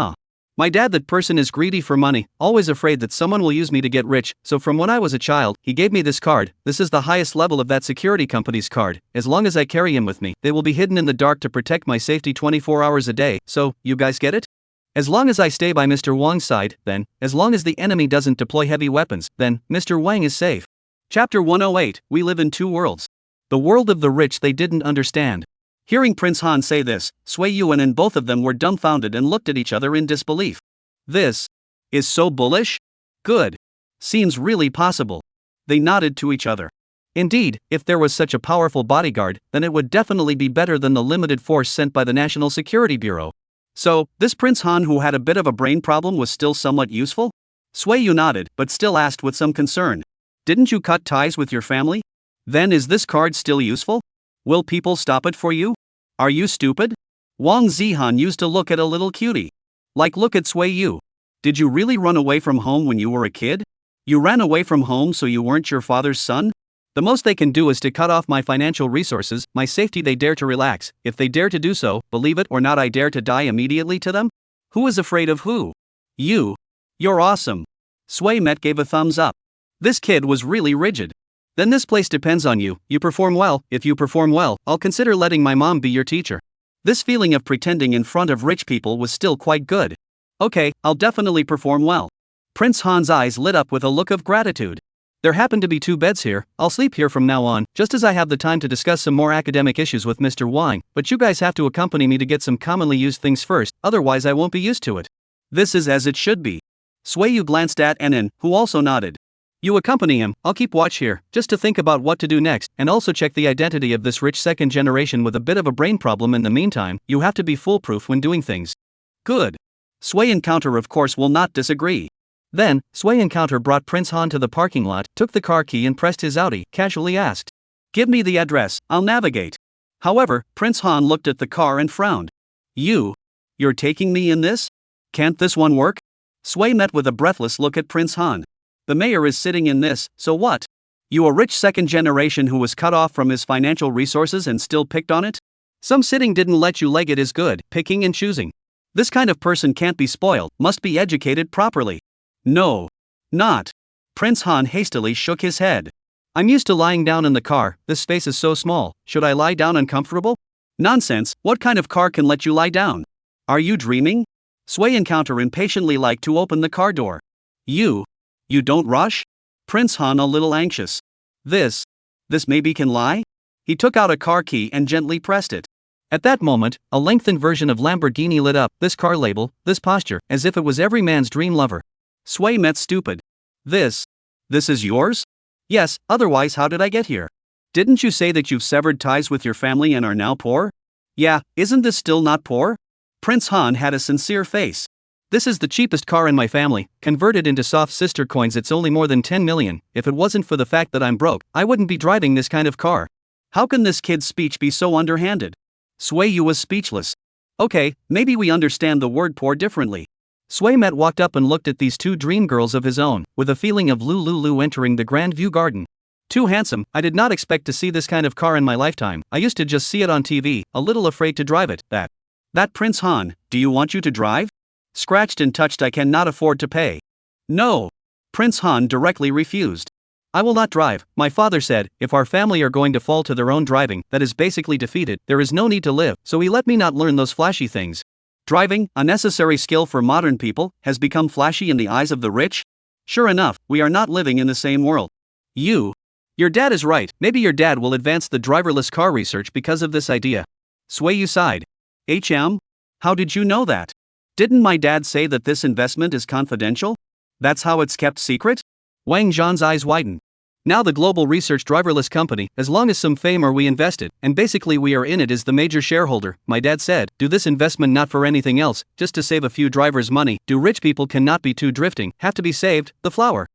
My dad, that person is greedy for money, always afraid that someone will use me to get rich, so from when I was a child, he gave me this card. This is the highest level of that security company's card. As long as I carry him with me, they will be hidden in the dark to protect my safety 24 hours a day, so, you guys get it? As long as I stay by Mr. Wang's side, then, as long as the enemy doesn't deploy heavy weapons, then, Mr. Wang is safe. Chapter 108, We live in two worlds. The world of the rich they didn't understand. Hearing Prince Han say this, Sueyu and both of them were dumbfounded and looked at each other in disbelief. This is so bullish? Good. Seems really possible. They nodded to each other. Indeed, if there was such a powerful bodyguard, then it would definitely be better than the limited force sent by the National Security Bureau. So, this Prince Han who had a bit of a brain problem was still somewhat useful? Sueyu nodded, but still asked with some concern. Didn't you cut ties with your family? Then is this card still useful? Will people stop it for you? Are you stupid? Wang Zihan used to look at a little cutie. Like, look at Sueyu. Did you really run away from home when you were a kid? You ran away from home so you weren't your father's son? The most they can do is to cut off my financial resources, my safety. They dare to relax. If they dare to do so, believe it or not, I dare to die immediately to them? Who is afraid of who? You. You're awesome. Sui Met gave a thumbs up. This kid was really rigid. Then this place depends on you. You perform well. If you perform well, I'll consider letting my mom be your teacher. This feeling of pretending in front of rich people was still quite good. Okay, I'll definitely perform well. Prince Han's eyes lit up with a look of gratitude. There happen to be 2 beds here. I'll sleep here from now on, just as I have the time to discuss some more academic issues with Mr. Wang, but you guys have to accompany me to get some commonly used things first, otherwise I won't be used to it. This is as it should be. Sueyu glanced at Annan, who also nodded. You accompany him. I'll keep watch here, just to think about what to do next, and also check the identity of this rich second generation with a bit of a brain problem. In the meantime, you have to be foolproof when doing things. Good. Sui Encounter of course will not disagree. Then, Sui Encounter brought Prince Han to the parking lot, took the car key and pressed his Audi, casually asked. Give me the address, I'll navigate. However, Prince Han looked at the car and frowned. You're taking me in this? Can't this one work? Sui met with a breathless look at Prince Han. The mayor is sitting in this, so what? You a rich second generation who was cut off from his financial resources and still picked on it? Some sitting didn't let you leg it is good, picking and choosing. This kind of person can't be spoiled, must be educated properly. No. Not. Prince Han hastily shook his head. I'm used to lying down in the car, this space is so small, should I lie down uncomfortable? Nonsense, what kind of car can let you lie down? Are you dreaming? Sui encounter impatiently like to open the car door. You don't rush? Prince Han a little anxious. This maybe can lie? He took out a car key and gently pressed it. At that moment, a lengthened version of Lamborghini lit up, this car label, this posture, as if it was every man's dream lover. Sui met stupid. This is yours? Yes, otherwise how did I get here? Didn't you say that you've severed ties with your family and are now poor? Yeah, isn't this still not poor? Prince Han had a sincere face. This is the cheapest car in my family, converted into soft sister coins it's only more than 10 million, if it wasn't for the fact that I'm broke, I wouldn't be driving this kind of car. How can this kid's speech be so underhanded? Sui Yu was speechless. Okay, maybe we understand the word poor differently. Sui Met walked up and looked at these two dream girls of his own, with a feeling of Lulu entering the Grand View Garden. Too handsome, I did not expect to see this kind of car in my lifetime, I used to just see it on TV, a little afraid to drive it, That Prince Han, do you want you to drive? Scratched and touched I cannot afford to pay. No. Prince Han directly refused. I will not drive, my father said, if our family are going to fall to their own driving, that is basically defeated, there is no need to live, so he let me not learn those flashy things. Driving, a necessary skill for modern people, has become flashy in the eyes of the rich? Sure enough, we are not living in the same world. Your dad is right, maybe your dad will advance the driverless car research because of this idea. Sui Yu sighed. How did you know that? Didn't my dad say that this investment is confidential? That's how it's kept secret? Wang Zhan's eyes widened. Now the global research driverless company, as long as some fame or we invested, and basically we are in it as the major shareholder, my dad said, do this investment not for anything else, just to save a few drivers money, do rich people cannot be too drifting, have to be saved, the flower.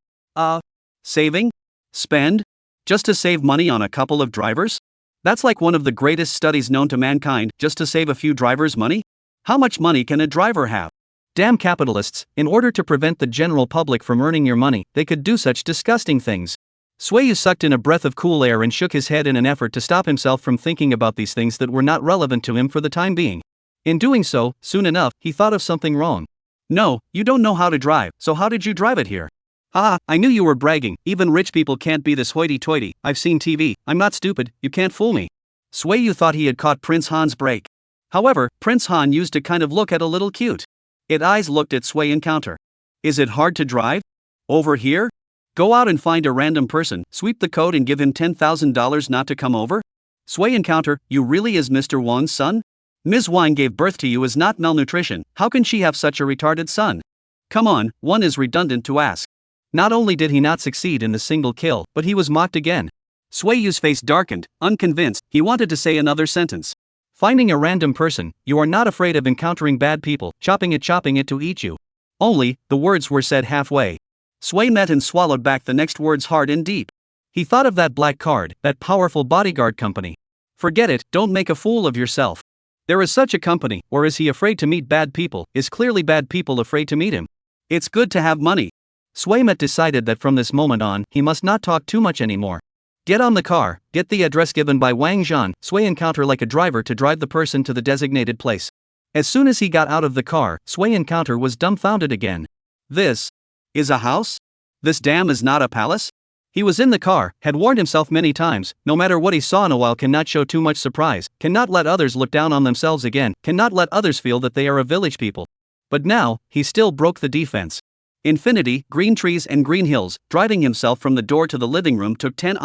Saving? Spend? Just to save money on a couple of drivers? That's like one of the greatest studies known to mankind, just to save a few drivers money? How much money can a driver have? Damn capitalists, in order to prevent the general public from earning your money, they could do such disgusting things. Sui Yu sucked in a breath of cool air and shook his head in an effort to stop himself from thinking about these things that were not relevant to him for the time being. In doing so, soon enough, he thought of something wrong. No, you don't know how to drive, so how did you drive it here? I knew you were bragging, even rich people can't be this hoity-toity, I've seen TV, I'm not stupid, you can't fool me. Sui Yu thought he had caught Prince Han's break. However, Prince Han used to kind of look at a little cute. Its eyes looked at Sui Encounter. Is it hard to drive? Over here? Go out and find a random person, sweep the code and give him $10,000 not to come over? Sui Encounter, you really is Mr. Wang's son? Ms. Wang gave birth to you is not malnutrition, how can she have such a retarded son? Come on, one is redundant to ask. Not only did he not succeed in the single kill, but he was mocked again. Sui Yu's face darkened, unconvinced, he wanted to say another sentence. Finding a random person, you are not afraid of encountering bad people, chopping it to eat you. Only, the words were said halfway. Sui met and swallowed back the next words hard and deep. He thought of that black card, that powerful bodyguard company. Forget it, don't make a fool of yourself. There is such a company, or is he afraid to meet bad people, is clearly bad people afraid to meet him. It's good to have money. Sui Met decided that from this moment on, he must not talk too much anymore. Get on the car, get the address given by Wang Zhan, Sui Encounter like a driver to drive the person to the designated place. As soon as he got out of the car, Sui Encounter was dumbfounded again. This is a house? This damn is not a palace? He was in the car, had warned himself many times, no matter what he saw in a while cannot show too much surprise, cannot let others look down on themselves again, cannot let others feel that they are a village people. But now, he still broke the defense. Infinity, green trees and green hills, driving himself from the door to the living room took 10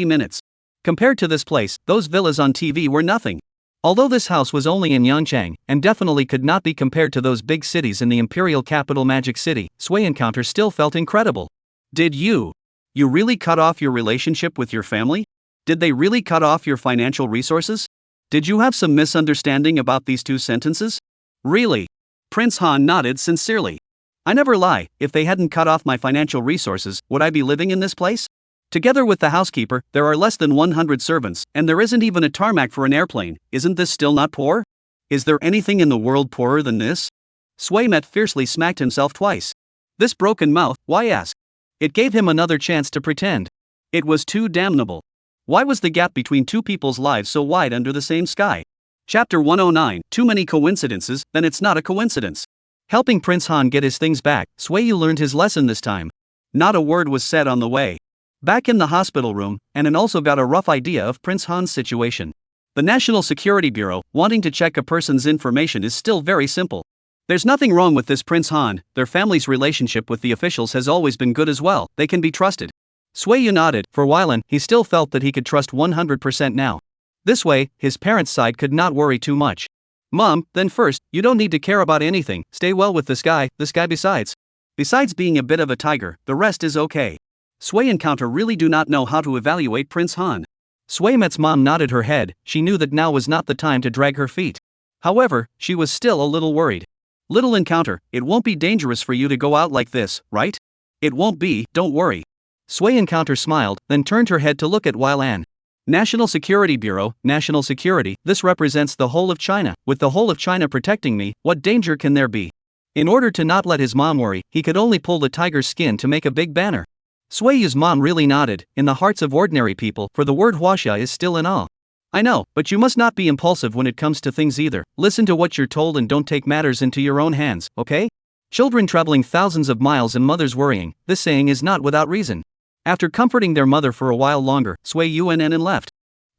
minutes. Compared to this place, those villas on TV were nothing. Although this house was only in Yangchang, and definitely could not be compared to those big cities in the imperial capital Magic City, Sui Encounter still felt incredible. Did you really cut off your relationship with your family? Did they really cut off your financial resources? Did you have some misunderstanding about these two sentences? Really? Prince Han nodded sincerely. I never lie, if they hadn't cut off my financial resources, would I be living in this place? Together with the housekeeper, there are less than 100 servants, and there isn't even a tarmac for an airplane. Isn't this still not poor? Is there anything in the world poorer than this? Sui Met fiercely smacked himself twice. This broken mouth, why ask? It gave him another chance to pretend. It was too damnable. Why was the gap between two people's lives so wide under the same sky? Chapter 109, Too many coincidences, then it's not a coincidence. Helping Prince Han get his things back, Sui learned his lesson this time. Not a word was said on the way. Back in the hospital room, Anan also got a rough idea of Prince Han's situation. The National Security Bureau, wanting to check a person's information is still very simple. There's nothing wrong with this Prince Han, their family's relationship with the officials has always been good as well, they can be trusted. Sui nodded, for while he still felt that he could trust 100% now. This way, his parents' side could not worry too much. Mom, then first, you don't need to care about anything, stay well with this guy besides. Besides being a bit of a tiger, the rest is okay. Sui and Counter really do not know how to evaluate Prince Han. Sui-met's mom nodded her head, she knew that now was not the time to drag her feet. However, she was still a little worried. Little Encounter, it won't be dangerous for you to go out like this, right? It won't be, don't worry. Sui Encounter smiled, then turned her head to look at Weilan. National Security Bureau, National Security, this represents the whole of China. With the whole of China protecting me, what danger can there be? In order to not let his mom worry, he could only pull the tiger's skin to make a big banner. Suiyu's mom really nodded, in the hearts of ordinary people, for the word huaxia is still in awe. I know, but you must not be impulsive when it comes to things either. Listen to what you're told and don't take matters into your own hands, okay? Children traveling thousands of miles and mothers worrying, this saying is not without reason. After comforting their mother for a while longer, Suiyu and Anan left.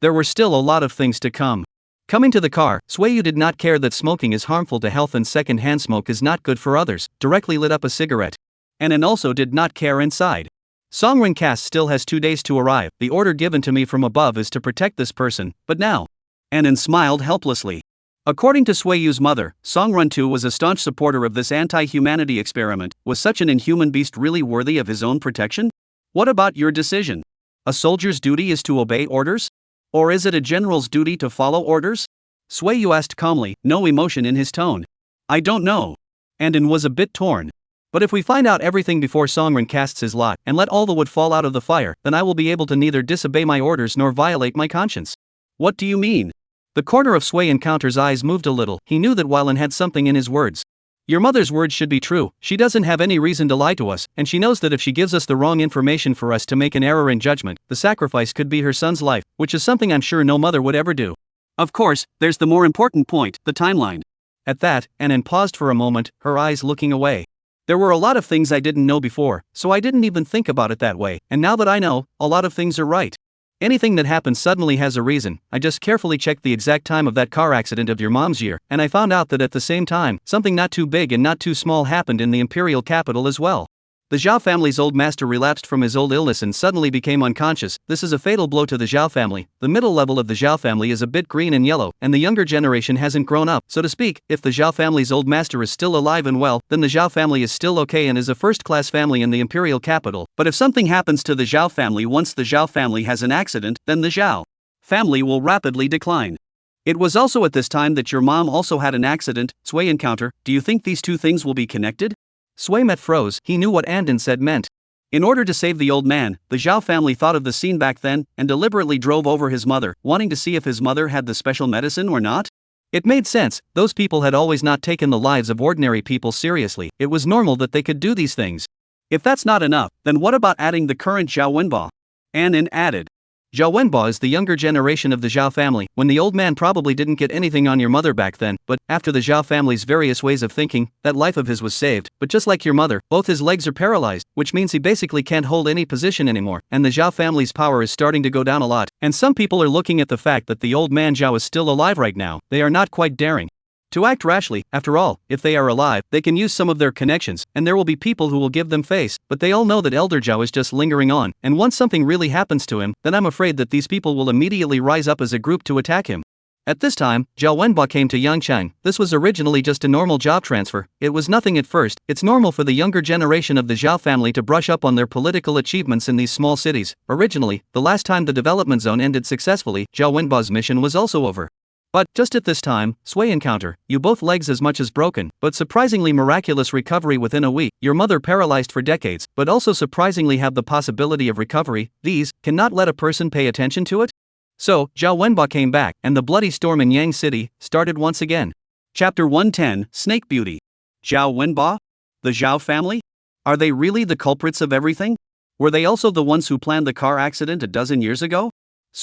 There were still a lot of things to come. Coming to the car, Suiyu did not care that smoking is harmful to health and second-hand smoke is not good for others, directly lit up a cigarette. Anan also did not care inside. Songren cast still has 2 days to arrive, the order given to me from above is to protect this person, but now. Anan smiled helplessly. According to Suiyu's mother, Songren too was a staunch supporter of this anti-humanity experiment. Was such an inhuman beast really worthy of his own protection? What about your decision? A soldier's duty is to obey orders? Or is it a general's duty to follow orders? Suiyu asked calmly, no emotion in his tone. I don't know. Anan was a bit torn. But if we find out everything before Songren casts his lot and let all the wood fall out of the fire, then I will be able to neither disobey my orders nor violate my conscience. What do you mean? The corner of Sui Encounter's eyes moved a little, he knew that Weilan had something in his words. Your mother's words should be true, she doesn't have any reason to lie to us, and she knows that if she gives us the wrong information for us to make an error in judgment, the sacrifice could be her son's life, which is something I'm sure no mother would ever do. Of course, there's the more important point, the timeline. At that, Anan paused for a moment, her eyes looking away. There were a lot of things I didn't know before, so I didn't even think about it that way, and now that I know, a lot of things are right. Anything that happens suddenly has a reason. I just carefully checked the exact time of that car accident of your mom's year, and I found out that at the same time, something not too big and not too small happened in the imperial capital as well. The Zhao family's old master relapsed from his old illness and suddenly became unconscious. This is a fatal blow to the Zhao family. The middle level of the Zhao family is a bit green and yellow, and the younger generation hasn't grown up, so to speak. If the Zhao family's old master is still alive and well, then the Zhao family is still okay and is a first-class family in the imperial capital. But if something happens to the Zhao family once the Zhao family has an accident, then the Zhao family will rapidly decline. It was also at this time that your mom also had an accident. Sui Encounter, do you think these two things will be connected? Sui-met froze, he knew what Anan said meant. In order to save the old man, the Zhao family thought of the scene back then, and deliberately drove over his mother, wanting to see if his mother had the special medicine or not. It made sense, those people had always not taken the lives of ordinary people seriously, it was normal that they could do these things. If that's not enough, then what about adding the current Zhao Wenba? Anan added. Zhao Wenba is the younger generation of the Zhao family, when the old man probably didn't get anything on your mother back then, but, after the Zhao family's various ways of thinking, that life of his was saved, but just like your mother, both his legs are paralyzed, which means he basically can't hold any position anymore, and the Zhao family's power is starting to go down a lot, and some people are looking at the fact that the old man Zhao is still alive right now, they are not quite daring to act rashly. After all, if they are alive, they can use some of their connections, and there will be people who will give them face, but they all know that Elder Zhao is just lingering on, and once something really happens to him, then I'm afraid that these people will immediately rise up as a group to attack him. At this time, Zhao Wenba came to Yangchang. This was originally just a normal job transfer. It was nothing at first. It's normal for the younger generation of the Zhao family to brush up on their political achievements in these small cities. Originally, the last time the development zone ended successfully, Zhao Wenba's mission was also over. But, just at this time, Sui Encounter, you both legs as much as broken, but surprisingly miraculous recovery within a week, your mother paralyzed for decades, but also surprisingly have the possibility of recovery, these, cannot let a person pay attention to it? So, Zhao Wenba came back, and the bloody storm in Yang City started once again. Chapter 110, Snake Beauty. Zhao Wenba? The Zhao family? Are they really the culprits of everything? Were they also the ones who planned the car accident a dozen years ago?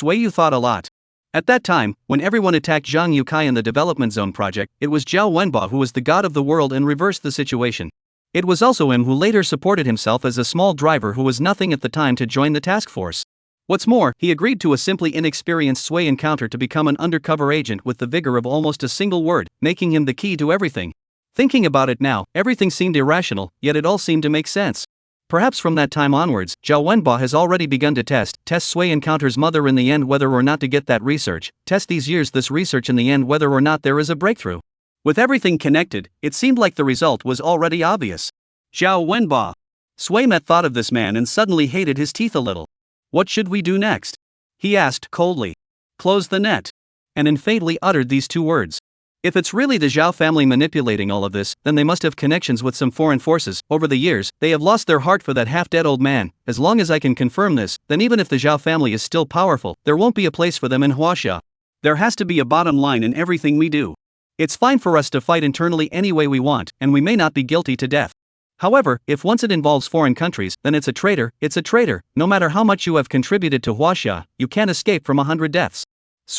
Yu thought a lot. At that time, when everyone attacked Zhang Yukai in the Development Zone project, it was Zhao Wenba who was the god of the world and reversed the situation. It was also him who later supported himself as a small driver who was nothing at the time to join the task force. What's more, he agreed to a simply inexperienced Sui encounter to become an undercover agent with the vigor of almost a single word, making him the key to everything. Thinking about it now, everything seemed irrational, yet it all seemed to make sense. Perhaps from that time onwards, Zhao Wenba has already begun to test Sui encounter's mother in the end whether or not to get that research, test these years this research in the end whether or not there is a breakthrough. With everything connected, it seemed like the result was already obvious. Zhao Wenba. Sui met thought of this man and suddenly hated his teeth a little. What should we do next? He asked coldly. Close the net. And infamously uttered these two words. If it's really the Zhao family manipulating all of this, then they must have connections with some foreign forces. Over the years, they have lost their heart for that half-dead old man. As long as I can confirm this, then even if the Zhao family is still powerful, there won't be a place for them in Huaxia. There has to be a bottom line in everything we do. It's fine for us to fight internally any way we want, and we may not be guilty to death. However, if once it involves foreign countries, then it's a traitor. No matter how much you have contributed to Huaxia, you can't escape from 100 deaths.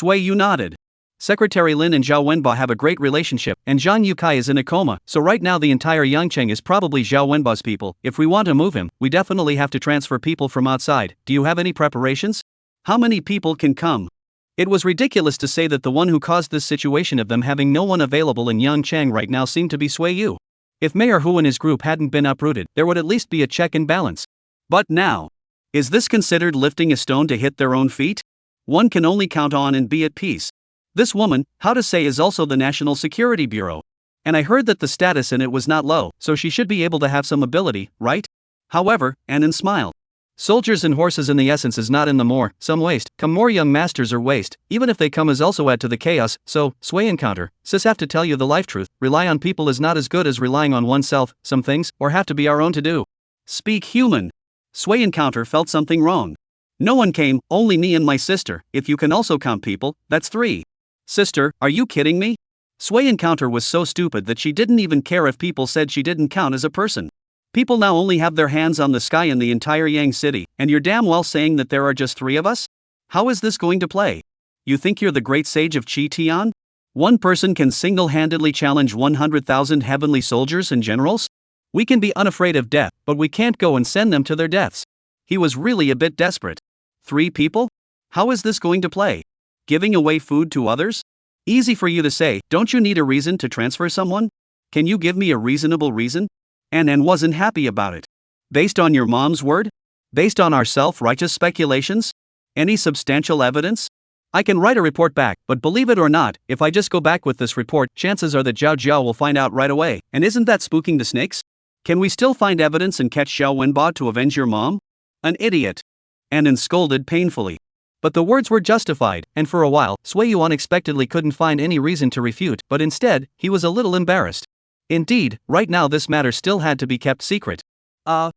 Yu nodded. Secretary Lin and Zhao Wenba have a great relationship, and Zhang Yukai is in a coma, so right now the entire Yangcheng is probably Zhao Wenba's people. If we want to move him, we definitely have to transfer people from outside. Do you have any preparations? How many people can come? It was ridiculous to say that the one who caused this situation of them having no one available in Yangcheng right now seemed to be Yu. If Mayor Hu and his group hadn't been uprooted, there would at least be a check and balance. But now, is this considered lifting a stone to hit their own feet? One can only count on and be at peace. This woman, how to say, is also the National Security Bureau. And I heard that the status in it was not low, so she should be able to have some ability, right? However, Annan smiled. Soldiers and horses in the essence is not in the more, some waste, come more young masters or waste, even if they come as also add to the chaos, so, Sui encounter, sis have to tell you the life truth, rely on people is not as good as relying on oneself, some things, or have to be our own to do. Speak human. Sui encounter felt something wrong. No one came, only me and my sister, if you can also count people, that's 3. Sister, are you kidding me? Sui encounter was so stupid that she didn't even care if people said she didn't count as a person. People now only have their hands on the sky in the entire Yang city, and you're damn well saying that there are just 3 of us? How is this going to play? You think you're the great sage of Qi Tian? One person can single-handedly challenge 100,000 heavenly soldiers and generals? We can be unafraid of death, but we can't go and send them to their deaths. He was really a bit desperate. 3 people? How is this going to play? Giving away food to others? Easy for you to say, don't you need a reason to transfer someone? Can you give me a reasonable reason? Annan wasn't happy about it. Based on your mom's word? Based on our self-righteous speculations? Any substantial evidence? I can write a report back, but believe it or not, if I just go back with this report, chances are that Zhao Jiao will find out right away, and isn't that spooking the snakes? Can we still find evidence and catch Zhao Wenba to avenge your mom? An idiot. Annan scolded painfully. But the words were justified, and for a while, Yu unexpectedly couldn't find any reason to refute, but instead, he was a little embarrassed. Indeed, right now this matter still had to be kept secret. I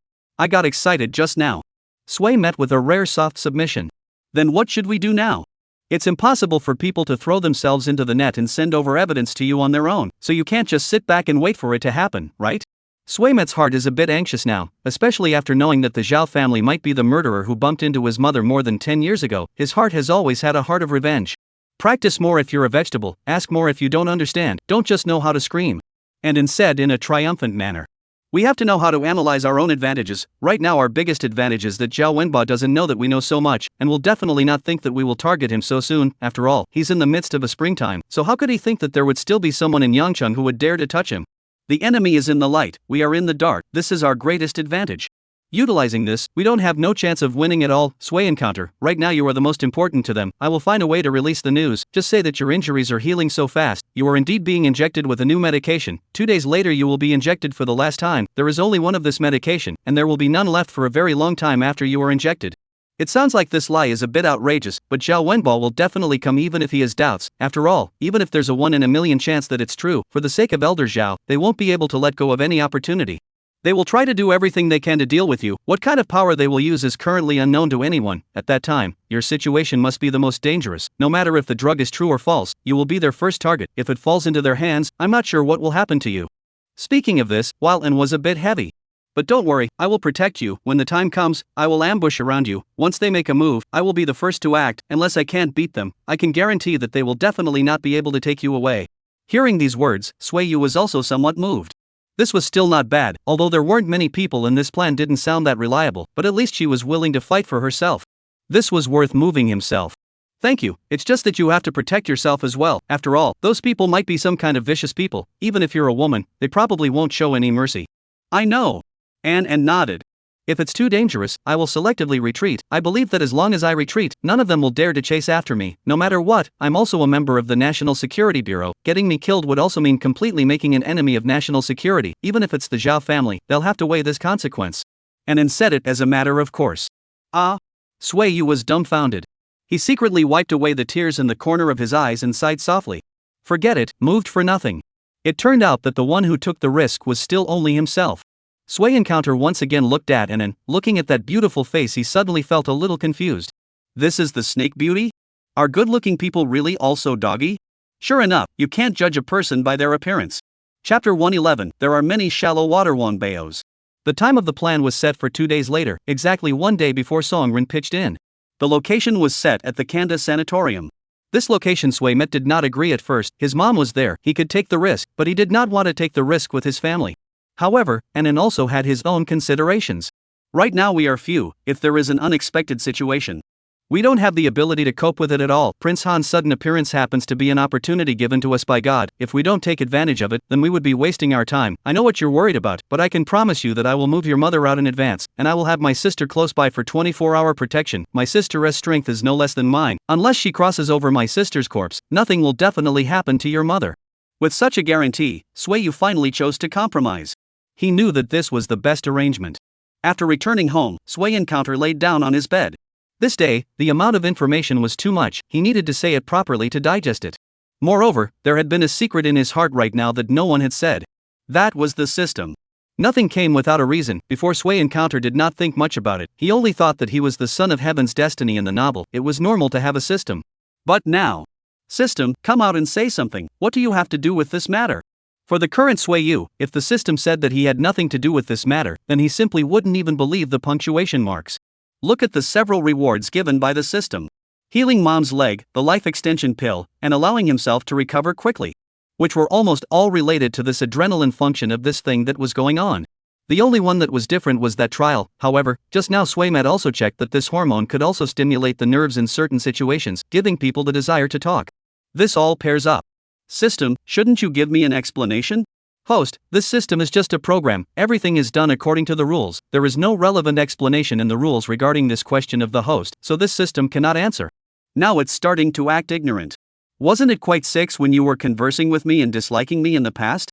got excited just now. Sui met with a rare soft submission. Then what should we do now? It's impossible for people to throw themselves into the net and send over evidence to you on their own, so you can't just sit back and wait for it to happen, right? Suimet's heart is a bit anxious now, especially after knowing that the Zhao family might be the murderer who bumped into his mother more than 10 years ago. His heart has always had a heart of revenge. Practice more if you're a vegetable, ask more if you don't understand, don't just know how to scream. And said in a triumphant manner. We have to know how to analyze our own advantages. Right now our biggest advantage is that Zhao Wenba doesn't know that we know so much, and will definitely not think that we will target him so soon. After all, he's in the midst of a springtime, so how could he think that there would still be someone in Yangcheng who would dare to touch him? The enemy is in the light, we are in the dark, this is our greatest advantage. Utilizing this, we don't have no chance of winning at all. Sui encounter, right now you are the most important to them. I will find a way to release the news, just say that your injuries are healing so fast, you are indeed being injected with a new medication, 2 days later you will be injected for the last time, there is only one of this medication, and there will be none left for a very long time after you are injected. It sounds like this lie is a bit outrageous, but Zhao Wenba will definitely come even if he has doubts. After all, even if there's a 1 in a million chance that it's true, for the sake of Elder Zhao, they won't be able to let go of any opportunity. They will try to do everything they can to deal with you. What kind of power they will use is currently unknown to anyone. At that time, your situation must be the most dangerous. No matter if the drug is true or false, you will be their first target. If it falls into their hands, I'm not sure what will happen to you. Speaking of this, while An was a bit heavy. But don't worry, I will protect you. When the time comes, I will ambush around you. Once they make a move, I will be the first to act. Unless I can't beat them, I can guarantee that they will definitely not be able to take you away." Hearing these words, Sui-yu was also somewhat moved. This was still not bad, although there weren't many people and this plan didn't sound that reliable, but at least she was willing to fight for herself. This was worth moving himself. "Thank you, it's just that you have to protect yourself as well. After all, those people might be some kind of vicious people. Even if you're a woman, they probably won't show any mercy." "I know." Anne nodded. "If it's too dangerous, I will selectively retreat. I believe that as long as I retreat, none of them will dare to chase after me. No matter what, I'm also a member of the National Security Bureau. Getting me killed would also mean completely making an enemy of national security. Even if it's the Zhao family, they'll have to weigh this consequence." Anne said it as a matter of course. "Ah?" Sui-yu was dumbfounded. He secretly wiped away the tears in the corner of his eyes and sighed softly. Forget it, moved for nothing. It turned out that the one who took the risk was still only himself. Sui Encounter once again looked at Anne and, looking at that beautiful face, he suddenly felt a little confused. This is the snake beauty? Are good-looking people really also doggy? Sure enough, you can't judge a person by their appearance. Chapter 111, There are many shallow water wonbeos. The time of the plan was set for 2 days later, exactly 1 day before Songrin pitched in. The location was set at the Kanda Sanatorium. This location Sui Met did not agree at first. His mom was there, he could take the risk, but he did not want to take the risk with his family. However, Anan also had his own considerations. Right now we are few, if there is an unexpected situation. We don't have the ability to cope with it at all. Prince Han's sudden appearance happens to be an opportunity given to us by God. If we don't take advantage of it, then we would be wasting our time. I know what you're worried about, but I can promise you that I will move your mother out in advance, and I will have my sister close by for 24-hour protection. My sister's strength is no less than mine. Unless she crosses over my sister's corpse, nothing will definitely happen to your mother. With such a guarantee, Sui-yu finally chose to compromise. He knew that this was the best arrangement. After returning home, Sui Encounter laid down on his bed. This day, the amount of information was too much, he needed to say it properly to digest it. Moreover, there had been a secret in his heart right now that no one had said. That was the system. Nothing came without a reason. Before Sui Encounter did not think much about it, he only thought that he was the son of heaven's destiny in the novel. It was normal to have a system. But now. System, come out and say something. What do you have to do with this matter? For the current Sui-yu, if the system said that he had nothing to do with this matter, then he simply wouldn't even believe the punctuation marks. Look at the several rewards given by the system. Healing mom's leg, the life extension pill, and allowing himself to recover quickly. Which were almost all related to this adrenaline function of this thing that was going on. The only one that was different was that trial. However, just now Sui-met also checked that this hormone could also stimulate the nerves in certain situations, giving people the desire to talk. This all pairs up. System, shouldn't you give me an explanation? Host, this system is just a program, everything is done according to the rules, there is no relevant explanation in the rules regarding this question of the host, so this system cannot answer. Now it's starting to act ignorant. Wasn't it quite six when you were conversing with me and disliking me in the past?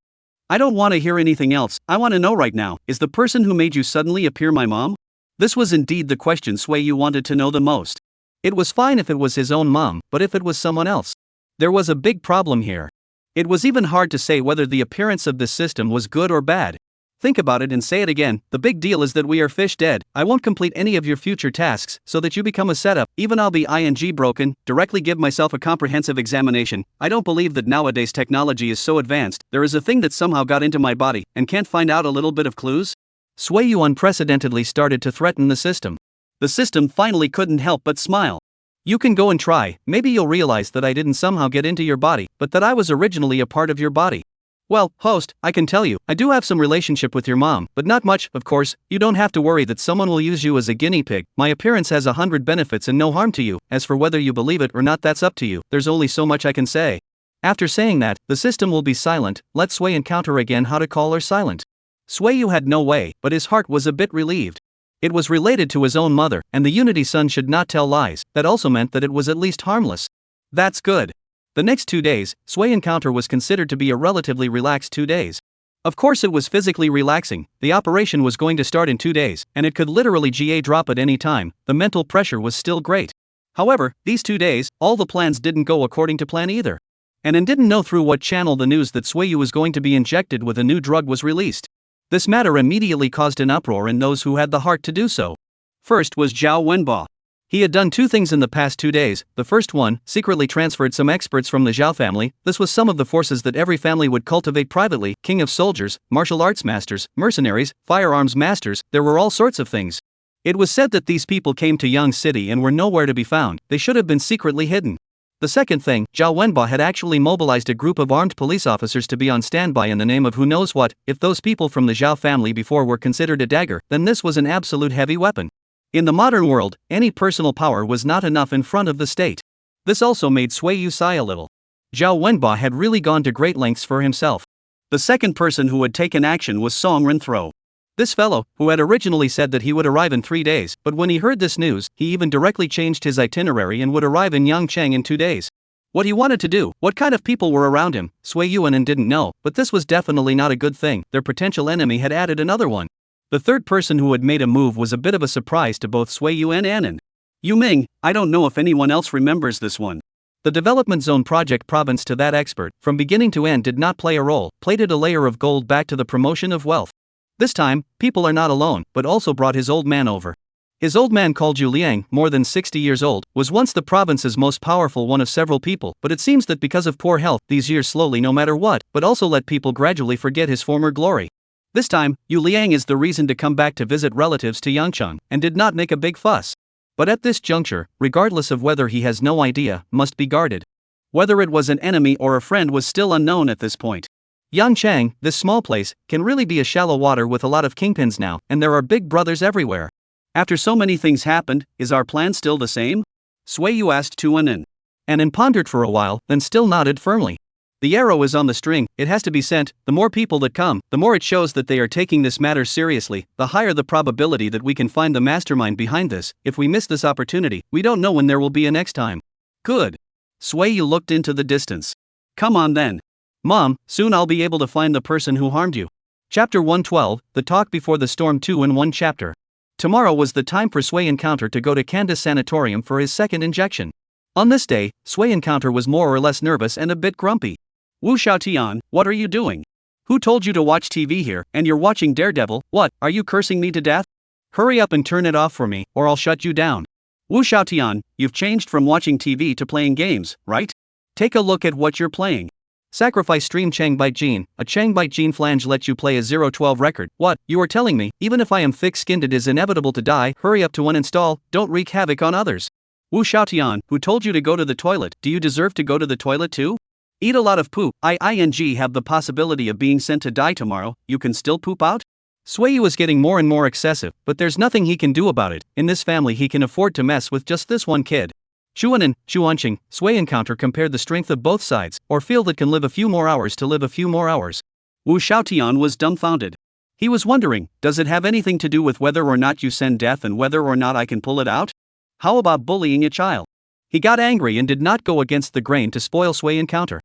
I don't want to hear anything else, I want to know right now, is the person who made you suddenly appear my mom? This was indeed the question Sui-yu wanted to know the most. It was fine if it was his own mom, but if it was someone else? There was a big problem here. It was even hard to say whether the appearance of this system was good or bad. Think about it and say it again, the big deal is that we are fish dead. I won't complete any of your future tasks so that you become a setup, even I'll be ing broken, directly give myself a comprehensive examination. I don't believe that nowadays technology is so advanced, there is a thing that somehow got into my body, and can't find out a little bit of clues? Sui-yu unprecedentedly started to threaten the system. The system finally couldn't help but smile. You can go and try, maybe you'll realize that I didn't somehow get into your body, but that I was originally a part of your body. Well, host, I can tell you, I do have some relationship with your mom, but not much, of course. You don't have to worry that someone will use you as a guinea pig. My appearance has 100 benefits and no harm to you. As for whether you believe it or not, that's up to you. There's only so much I can say. After saying that, the system will be silent. Let Sui Encounter again how to call her silent. Sui-yu had no way, but his heart was a bit relieved. It was related to his own mother, and the Unity Son should not tell lies. That also meant that it was at least harmless. That's good. The next 2 days, Sui Encounter was considered to be a relatively relaxed 2 days. Of course it was physically relaxing, the operation was going to start in 2 days, and it could literally drop at any time, the mental pressure was still great. However, these 2 days, all the plans didn't go according to plan either. And didn't know through what channel the news that Sui-yu was going to be injected with a new drug was released. This matter immediately caused an uproar in those who had the heart to do so. First was Zhao Wenba. He had done two things in the past 2 days. The first one, secretly transferred some experts from the Zhao family. This was some of the forces that every family would cultivate privately: king of soldiers, martial arts masters, mercenaries, firearms masters, there were all sorts of things. It was said that these people came to Yang City and were nowhere to be found. They should have been secretly hidden. The second thing, Zhao Wenba had actually mobilized a group of armed police officers to be on standby in the name of who knows what. If those people from the Zhao family before were considered a dagger, then this was an absolute heavy weapon. In the modern world, any personal power was not enough in front of the state. This also made Sui Yu sigh a little. Zhao Wenba had really gone to great lengths for himself. The second person who had taken action was Song Renthro. This fellow, who had originally said that he would arrive in 3 days, but when he heard this news, he even directly changed his itinerary and would arrive in Yangcheng in 2 days. What he wanted to do, what kind of people were around him, Sui Yuanan didn't know, but this was definitely not a good thing. Their potential enemy had added another one. The third person who had made a move was a bit of a surprise to both Sui Yu and Annan. Yu Ming, I don't know if anyone else remembers this one. The development zone project province to that expert, from beginning to end did not play a role, plated a layer of gold back to the promotion of wealth. This time, people are not alone, but also brought his old man over. His old man called Zhu Liang, more than 60 years old, was once the province's most powerful one of several people, but it seems that because of poor health, these years slowly no matter what, but also let people gradually forget his former glory. This time, Yu Liang is the reason to come back to visit relatives to Yangcheng, and did not make a big fuss. But at this juncture, regardless of whether he has no idea, must be guarded. Whether it was an enemy or a friend was still unknown at this point. Yangcheng, this small place, can really be a shallow water with a lot of kingpins now, and there are big brothers everywhere. After so many things happened, is our plan still the same? Sui Yu asked Tuanin. Annan pondered for a while, then still nodded firmly. The arrow is on the string, it has to be sent. The more people that come, the more it shows that they are taking this matter seriously, the higher the probability that we can find the mastermind behind this. If we miss this opportunity, we don't know when there will be a next time. Good. Sui Yu looked into the distance. Come on then. Mom, soon I'll be able to find the person who harmed you. Chapter 112, The Talk Before the Storm 2 in 1 chapter. Tomorrow was the time for Sui Encounter to go to Candace Sanatorium for his second injection. On this day, Sui Encounter was more or less nervous and a bit grumpy. Wu Xiaotian, what are you doing? Who told you to watch TV here, and you're watching Daredevil? What, are you cursing me to death? Hurry up and turn it off for me, or I'll shut you down. Wu Xiaotian, you've changed from watching TV to playing games, right? Take a look at what you're playing. Sacrifice stream Changbite Gene. A Changbite Gene flange lets you play a 012 record. What, you are telling me, even if I am thick-skinned it is inevitable to die? Hurry up to uninstall, don't wreak havoc on others. Wu Xiaotian, who told you to go to the toilet? Do you deserve to go to the toilet too? Eat a lot of poop. ING have the possibility of being sent to die tomorrow, you can still poop out? Sui Yu is getting more and more excessive, but there's nothing he can do about it. In this family he can afford to mess with just this one kid. Chuanan, Chuanqing, Sui Encounter compared the strength of both sides, or feel that can live a few more hours to live a few more hours. Wu Xiaotian was dumbfounded. He was wondering, does it have anything to do with whether or not you send death and whether or not I can pull it out? How about bullying a child? He got angry and did not go against the grain to spoil Sui Encounter.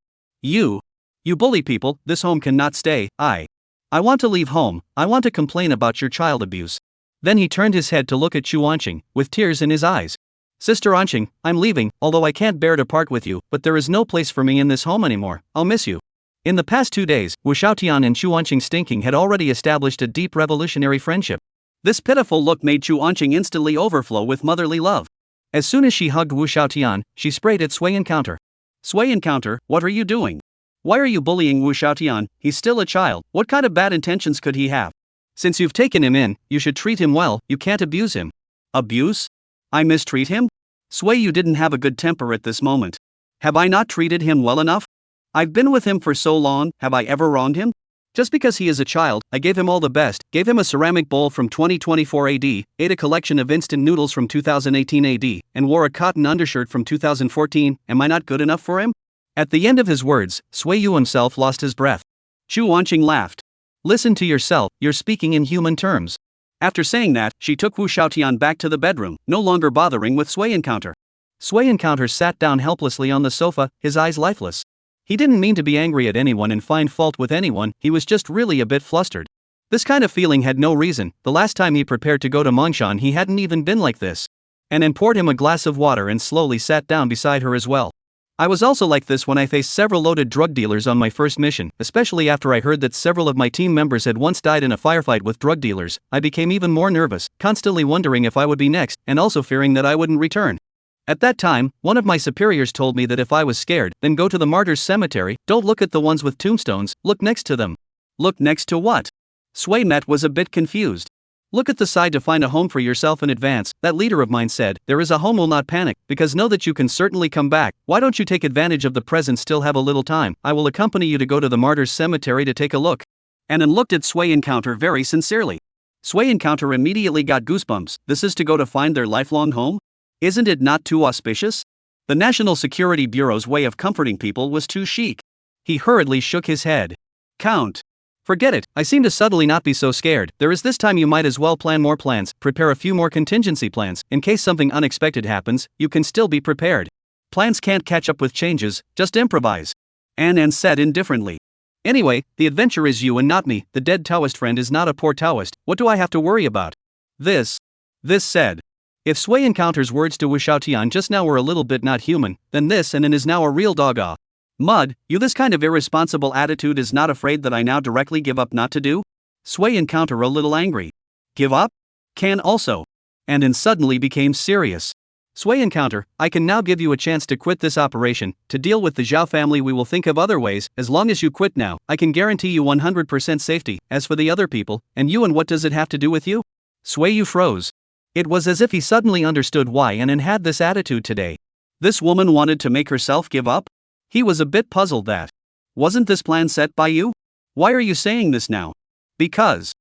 You bully people, this home cannot stay. I want to leave home, I want to complain about your child abuse. Then he turned his head to look at Chu Anqing, with tears in his eyes. Sister Anqing, I'm leaving, although I can't bear to part with you, but there is no place for me in this home anymore, I'll miss you. In the past 2 days, Wu Xiaotian and Chu Anqing Stinking had already established a deep revolutionary friendship. This pitiful look made Chu Anqing instantly overflow with motherly love. As soon as she hugged Wu Xiaotian, she sprayed at Sui Encounter. Sui Encounter, what are you doing? Why are you bullying Wu Xiaotian? He's still a child, what kind of bad intentions could he have? Since you've taken him in, you should treat him well, you can't abuse him. Abuse? I mistreat him? Sui Yu didn't have a good temper at this moment. Have I not treated him well enough? I've been with him for so long, have I ever wronged him? Just because he is a child, I gave him all the best, gave him a ceramic bowl from 2024 AD, ate a collection of instant noodles from 2018 AD, and wore a cotton undershirt from 2014, am I not good enough for him? At the end of his words, Sui Yu himself lost his breath. Chu Anqing laughed. Listen to yourself, you're speaking in human terms. After saying that, she took Wu Xiaotian back to the bedroom, no longer bothering with Sui Encounter. Sui Encounter sat down helplessly on the sofa, his eyes lifeless. He didn't mean to be angry at anyone and find fault with anyone, he was just really a bit flustered. This kind of feeling had no reason, the last time he prepared to go to Mongshan he hadn't even been like this. Annan poured him a glass of water and slowly sat down beside her as well. I was also like this when I faced several loaded drug dealers on my first mission, especially after I heard that several of my team members had once died in a firefight with drug dealers. I became even more nervous, constantly wondering if I would be next, and also fearing that I wouldn't return. At that time, one of my superiors told me that if I was scared, then go to the martyrs' cemetery. Don't look at the ones with tombstones, look next to them. Look next to what? Swaymet was a bit confused. Look at the side to find a home for yourself in advance, that leader of mine said. There is a home, will not panic, because know that you can certainly come back. Why don't you take advantage of the present, still have a little time. I will accompany you to go to the martyrs' cemetery to take a look. Anan looked at Sway Encounter very sincerely. Sway Encounter immediately got goosebumps. This is to go to find their lifelong home? Isn't it not too auspicious? The National Security Bureau's way of comforting people was too chic. He hurriedly shook his head. Count. Forget it, I seem to subtly not be so scared. There is this time you might as well plan more plans, prepare a few more contingency plans. In case something unexpected happens, you can still be prepared. Plans can't catch up with changes, just improvise. Anan said indifferently. Anyway, the adventure is you and not me. The dead Taoist friend is not a poor Taoist. What do I have to worry about? This said. If Sway Encounter's words to Wu Shaotian just now were a little bit not human, then this Anan is now a real dog-off. Mud, you this kind of irresponsible attitude is not afraid that I now directly give up not to do? Sway Encounter a little angry. Give up? Can also. Anan suddenly became serious. Sway Encounter, I can now give you a chance to quit this operation. To deal with the Zhao family we will think of other ways. As long as you quit now, I can guarantee you 100% safety. As for the other people, and you, and what does it have to do with you? Sway Yu froze. It was as if he suddenly understood why Anan had this attitude today. This woman wanted to make herself give up? He was a bit puzzled that. Wasn't this plan set by you? Why are you saying this now? Because.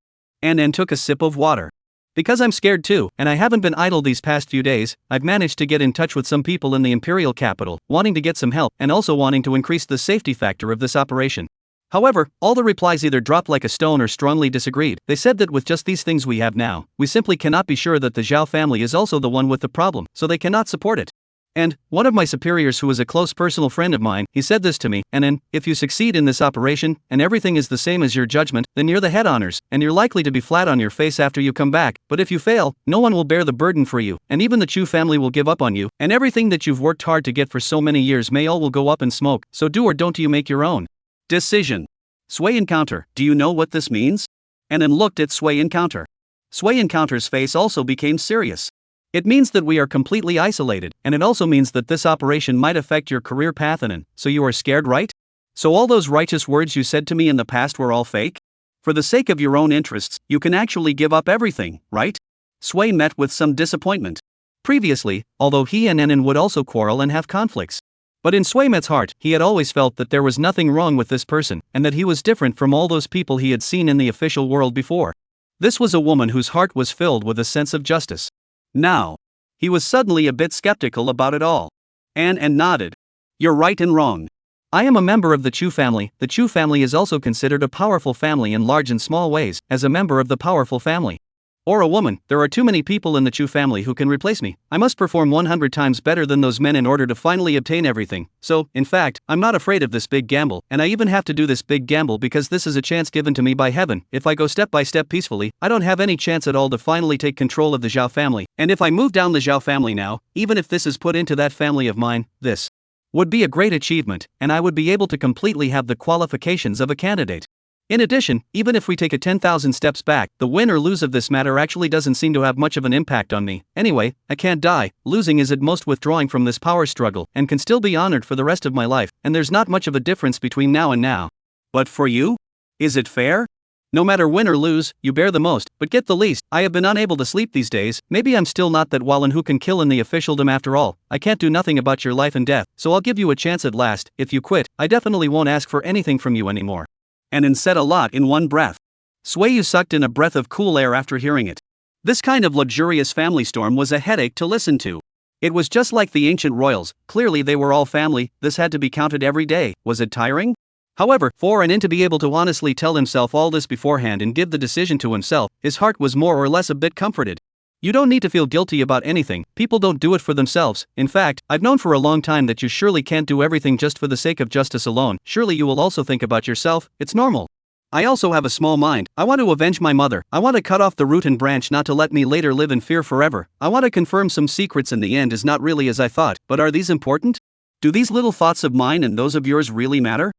Anan took a sip of water. Because I'm scared too, and I haven't been idle these past few days. I've managed to get in touch with some people in the imperial capital, wanting to get some help, and also wanting to increase the safety factor of this operation. However, all the replies either dropped like a stone or strongly disagreed. They said that with just these things we have now, we simply cannot be sure that the Zhao family is also the one with the problem, so they cannot support it. And, one of my superiors who is a close personal friend of mine, he said this to me, Anan, if you succeed in this operation, and everything is the same as your judgment, then you're the head honors, and you're likely to be flat on your face after you come back. But if you fail, no one will bear the burden for you, and even the Chu family will give up on you, and everything that you've worked hard to get for so many years may all will go up in smoke. So do or don't you make your own decision. Sway Encounter, do you know what this means? Anan looked at Sway Encounter. Sway Encounter's face also became serious. It means that we are completely isolated, and it also means that this operation might affect your career path, Anan. So you are scared, right? So all those righteous words you said to me in the past were all fake? For the sake of your own interests, you can actually give up everything, right? Sway met with some disappointment. Previously, although he and Anan would also quarrel and have conflicts. But in Swaymet's heart, he had always felt that there was nothing wrong with this person, and that he was different from all those people he had seen in the official world before. This was a woman whose heart was filled with a sense of justice. Now, he was suddenly a bit skeptical about it all. Anan nodded. You're right and wrong. I am a member of the Chu family. The Chu family is also considered a powerful family in large and small ways. As a member of the powerful family, or a woman, there are too many people in the Chu family who can replace me. I must perform 100 times better than those men in order to finally obtain everything. So, in fact, I'm not afraid of this big gamble, and I even have to do this big gamble because this is a chance given to me by heaven. If I go step by step peacefully, I don't have any chance at all to finally take control of the Zhao family. And if I move down the Zhao family now, even if this is put into that family of mine, this would be a great achievement, and I would be able to completely have the qualifications of a candidate. In addition, even if we take a 10,000 steps back, the win or lose of this matter actually doesn't seem to have much of an impact on me. Anyway, I can't die. Losing is at most withdrawing from this power struggle, and can still be honored for the rest of my life, and there's not much of a difference between now and now. But for you? Is it fair? No matter win or lose, you bear the most, but get the least. I have been unable to sleep these days. Maybe I'm still not that Wallen who can kill in the officialdom after all. I can't do nothing about your life and death, so I'll give you a chance at last. If you quit, I definitely won't ask for anything from you anymore. Anan said a lot in one breath. Swayu sucked in a breath of cool air after hearing it. This kind of luxurious family storm was a headache to listen to. It was just like the ancient royals. Clearly they were all family. This had to be counted every day. Was it tiring? However, for Anan to be able to honestly tell himself all this beforehand and give the decision to himself, his heart was more or less a bit comforted. You don't need to feel guilty about anything. People don't do it for themselves. In fact, I've known for a long time that you surely can't do everything just for the sake of justice alone. Surely you will also think about yourself. It's normal. I also have a small mind. I want to avenge my mother. I want to cut off the root and branch not to let me later live in fear forever. I want to confirm some secrets in the end is not really as I thought. But are these important? Do these little thoughts of mine and those of yours really matter?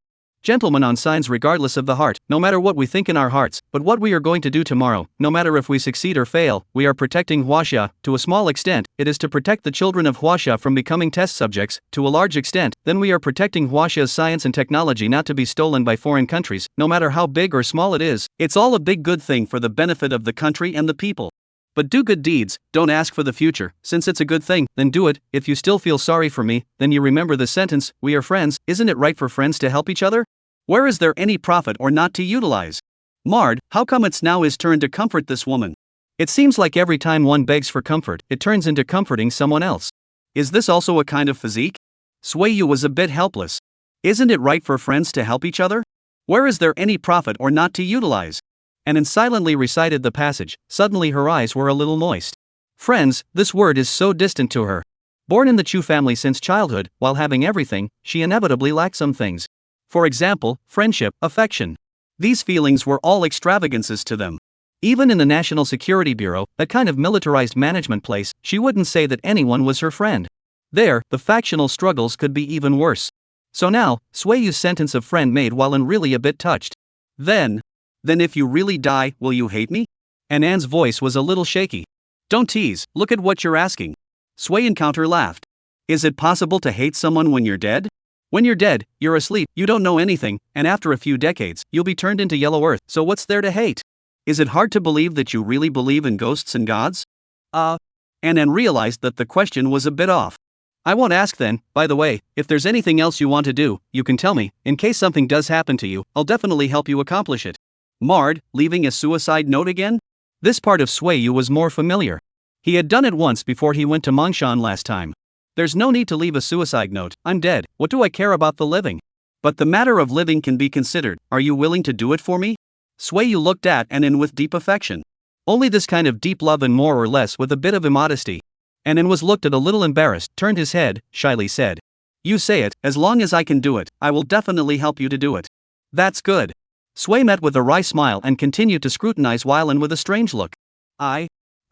Gentlemen on signs regardless of the heart, no matter what we think in our hearts, but what we are going to do tomorrow, no matter if we succeed or fail, we are protecting Huaxia. To a small extent, it is to protect the children of Huaxia from becoming test subjects. To a large extent, then we are protecting Huaxia's science and technology not to be stolen by foreign countries, no matter how big or small it is. It's all a big good thing for the benefit of the country and the people. But do good deeds, don't ask for the future. Since it's a good thing, then do it. If you still feel sorry for me, then you remember the sentence, we are friends. Isn't it right for friends to help each other? Where is there any profit or not to utilize? Mard, how come it's now his turn to comfort this woman? It seems like every time one begs for comfort, it turns into comforting someone else. Is this also a kind of physique? Suiyu was a bit helpless. Isn't it right for friends to help each other? Where is there any profit or not to utilize? And silently recited the passage. Suddenly her eyes were a little moist. Friends, this word is so distant to her. Born in the Chu family since childhood, while having everything, she inevitably lacked some things. For example, friendship, affection. These feelings were all extravagances to them. Even in the National Security Bureau, that kind of militarized management place, she wouldn't say that anyone was her friend. There, the factional struggles could be even worse. So now, Suiyu's sentence of friend made Wallen really a bit touched. Then if you really die, will you hate me? And Anne's voice was a little shaky. Don't tease, look at what you're asking. Sui Encounter laughed. Is it possible to hate someone when you're dead? When you're dead, you're asleep, you don't know anything, and after a few decades, you'll be turned into yellow earth, so what's there to hate? Is it hard to believe that you really believe in ghosts and gods? Anne realized that the question was a bit off. I won't ask then. By the way, if there's anything else you want to do, you can tell me. In case something does happen to you, I'll definitely help you accomplish it. Mard, leaving a suicide note again? This part of Suiyu was more familiar. He had done it once before he went to Mongshan last time. There's no need to leave a suicide note. I'm dead. What do I care about the living? But the matter of living can be considered. Are you willing to do it for me? Suiyu looked at Anne with deep affection. Only this kind of deep love and more or less with a bit of immodesty. Anne was looked at a little embarrassed, turned his head, shyly said. You say it, as long as I can do it, I will definitely help you to do it. That's good. Sui met with a wry smile and continued to scrutinize Wylan with a strange look. I've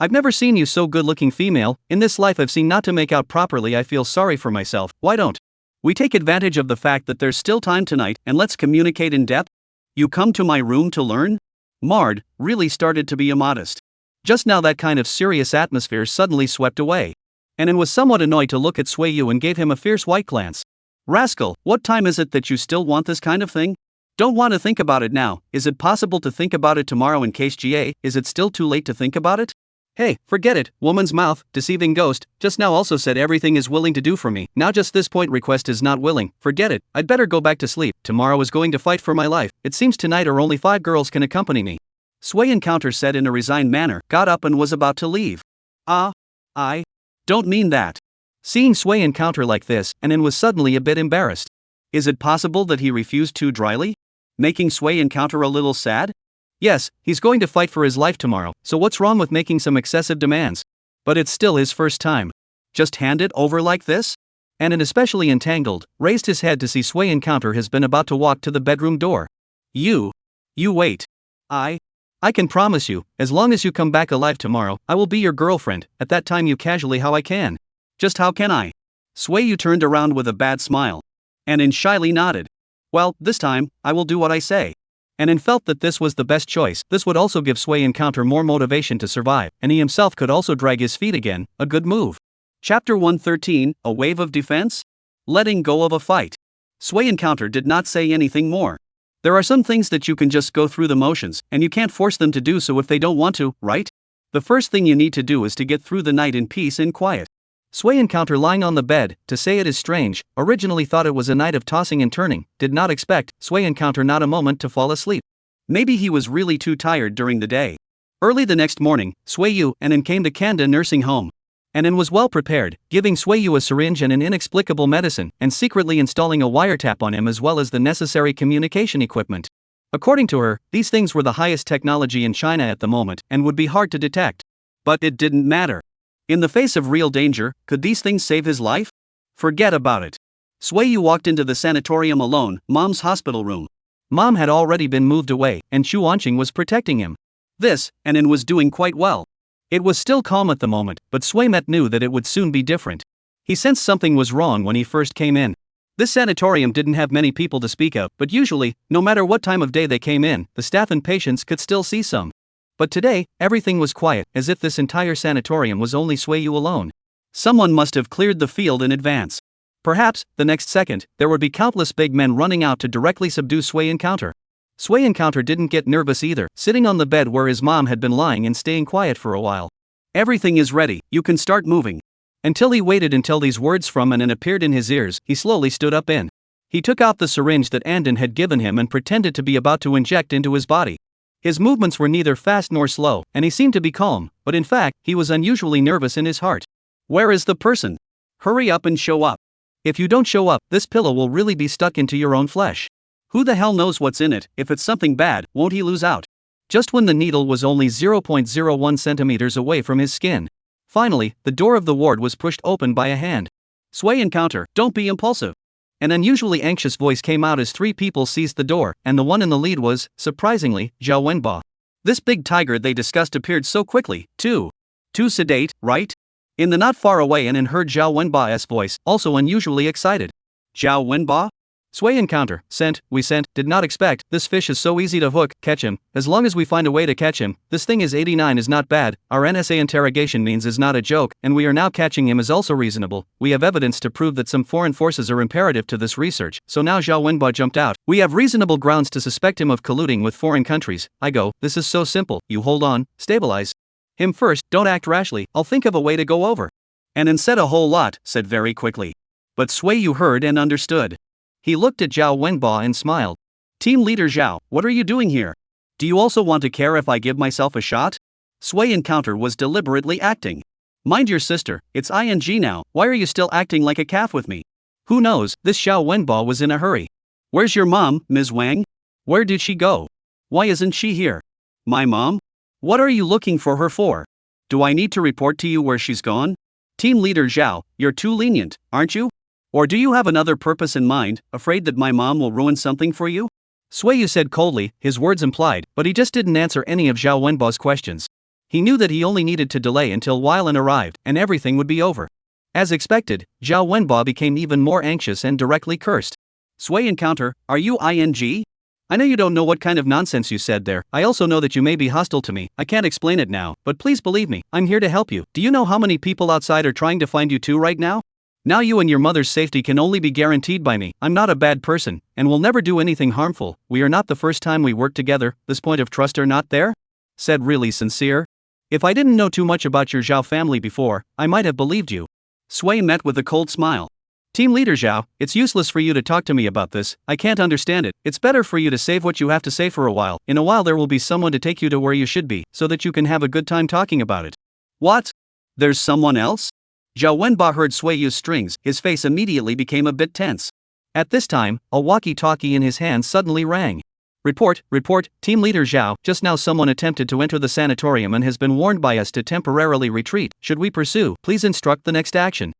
never seen you so good-looking female. In this life I've seen not to make out properly. I feel sorry for myself. Why don't we take advantage of the fact that there's still time tonight and let's communicate in depth? You come to my room to learn? Mard really started to be immodest. Just now that kind of serious atmosphere suddenly swept away. Anne was somewhat annoyed to look at Suiyu and gave him a fierce white glance. Rascal, what time is it that you still want this kind of thing? Don't want to think about it now. Is it possible to think about it tomorrow in case GA? Is it still too late to think about it? Hey, forget it. Woman's mouth, deceiving ghost, just now also said everything is willing to do for me. Now just this point request is not willing. Forget it. I'd better go back to sleep. Tomorrow is going to fight for my life. It seems tonight or only 5 girls can accompany me. Sui Encounter said in a resigned manner, got up and was about to leave. I don't mean that. Seeing Sui Encounter like this, Anne was suddenly a bit embarrassed. Is it possible that he refused too dryly? Making Sui Encounter a little sad? Yes, he's going to fight for his life tomorrow, so what's wrong with making some excessive demands? But it's still his first time. Just hand it over like this? Anne, especially entangled, raised his head to see Sui Encounter has been about to walk to the bedroom door. You wait. I can promise you, as long as you come back alive tomorrow, I will be your girlfriend. At that time you casually how I can. Just how can I? Suiyu turned around with a bad smile. Anne shyly nodded. Well, this time, I will do what I say. Anne felt that this was the best choice. This would also give Sui Encounter more motivation to survive, and he himself could also drag his feet again, a good move. Chapter 113, A Wave of Defense? Letting go of a fight. Sui Encounter did not say anything more. There are some things that you can just go through the motions, and you can't force them to do so if they don't want to, right? The first thing you need to do is to get through the night in peace and quiet. Sui Encounter lying on the bed, to say it is strange, originally thought it was a night of tossing and turning, did not expect Sui Encounter not a moment to fall asleep. Maybe he was really too tired during the day. Early the next morning, Suiyu and Anne came to Kanda nursing home. Anne was well prepared, giving Suiyu a syringe and an inexplicable medicine, and secretly installing a wiretap on him as well as the necessary communication equipment. According to her, these things were the highest technology in China at the moment and would be hard to detect. But it didn't matter. In the face of real danger, could these things save his life? Forget about it. Suiyu walked into the sanatorium alone, Mom's hospital room. Mom had already been moved away, and Chu Wanqing was protecting him. This, Anne was doing quite well. It was still calm at the moment, but Sui Met knew that it would soon be different. He sensed something was wrong when he first came in. This sanatorium didn't have many people to speak of, but usually, no matter what time of day they came in, the staff and patients could still see some. But today, everything was quiet, as if this entire sanatorium was only Swayu alone. Someone must have cleared the field in advance. Perhaps, the next second, there would be countless big men running out to directly subdue Sway Encounter. Sway Encounter didn't get nervous either, sitting on the bed where his mom had been lying and staying quiet for a while. Everything is ready, you can start moving. Until he waited until these words from Anand appeared in his ears, he slowly stood up in. He took out the syringe that Anand had given him and pretended to be about to inject into his body. His movements were neither fast nor slow, and he seemed to be calm, but in fact, he was unusually nervous in his heart. Where is the person? Hurry up and show up. If you don't show up, this pillow will really be stuck into your own flesh. Who the hell knows what's in it? If it's something bad, won't he lose out? Just when the needle was only 0.01 centimeters away from his skin. Finally, the door of the ward was pushed open by a hand. Sway Encounter, don't be impulsive. An unusually anxious voice came out as three people seized the door, and the one in the lead was, surprisingly, Zhao Wenba. This big tiger they discussed appeared so quickly, too. Too sedate, right? In the not far away and heard Zhao Wenba's voice, also unusually excited. Zhao Wenba? Sway Encounter, we sent, did not expect, this fish is so easy to hook, catch him, as long as we find a way to catch him, this thing is 89 is not bad, our NSA interrogation means is not a joke, and we are now catching him is also reasonable, we have evidence to prove that some foreign forces are imperative to this research, so now Zhao Wenba jumped out, we have reasonable grounds to suspect him of colluding with foreign countries, I go, this is so simple, you hold on, stabilize him first, don't act rashly, I'll think of a way to go over. Anand said a whole lot, said very quickly. But Sway you heard and understood. He looked at Zhao Wenba and smiled. Team leader Zhao, what are you doing here? Do you also want to care if I give myself a shot? Sway Encounter was deliberately acting. Mind your sister, it's ING now, why are you still acting like a calf with me? Who knows, this Zhao Wenba was in a hurry. Where's your mom, Ms. Wang? Where did she go? Why isn't she here? My mom? What are you looking for her for? Do I need to report to you where she's gone? Team leader Zhao, you're too lenient, aren't you? Or do you have another purpose in mind, afraid that my mom will ruin something for you? Swayu said coldly, his words implied, but he just didn't answer any of Zhao Wenba's questions. He knew that he only needed to delay until Wylan arrived, and everything would be over. As expected, Zhao Wenba became even more anxious and directly cursed. Sway Encounter, are you ING? I know you don't know what kind of nonsense you said there, I also know that you may be hostile to me, I can't explain it now, but please believe me, I'm here to help you. Do you know how many people outside are trying to find you too right now? Now you and your mother's safety can only be guaranteed by me, I'm not a bad person, and will never do anything harmful, we are not the first time we work together, this point of trust are not there? Said really sincere. If I didn't know too much about your Zhao family before, I might have believed you. Sway met with a cold smile. Team leader Zhao, it's useless for you to talk to me about this, I can't understand it, it's better for you to save what you have to say for a while, in a while there will be someone to take you to where you should be, so that you can have a good time talking about it. What? There's someone else? Zhao Wenba heard Swayu's strings, his face immediately became a bit tense. At this time, a walkie-talkie in his hand suddenly rang. Report, Team Leader Zhao, just now someone attempted to enter the sanatorium and has been warned by us to temporarily retreat, should we pursue, please instruct the next action.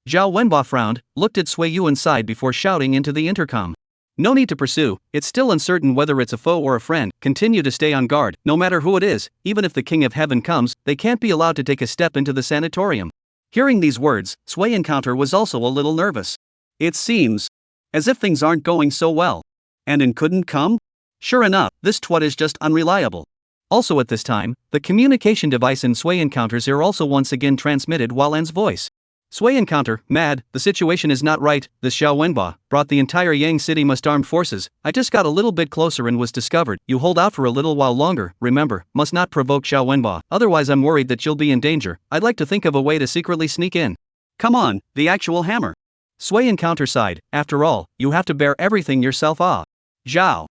Zhao Wenba frowned, looked at Swayu and sighed before shouting into the intercom. No need to pursue, it's still uncertain whether it's a foe or a friend, continue to stay on guard, no matter who it is, even if the King of Heaven comes, they can't be allowed to take a step into the sanatorium. Hearing these words, Sway Encounter was also a little nervous. It seems as if things aren't going so well. Anand couldn't come? Sure enough, this twat is just unreliable. Also at this time, the communication device in Sway Encounter's ear also once again transmitted Walan's voice. Sway Encounter, mad, the situation is not right, this Zhao Wenba brought the entire Yang City must armed forces, I just got a little bit closer and was discovered, you hold out for a little while longer, remember, must not provoke Zhao Wenba, otherwise I'm worried that you'll be in danger, I'd like to think of a way to secretly sneak in. Come on, the actual hammer. Sway Encounter sighed, after all, you have to bear everything yourself Zhao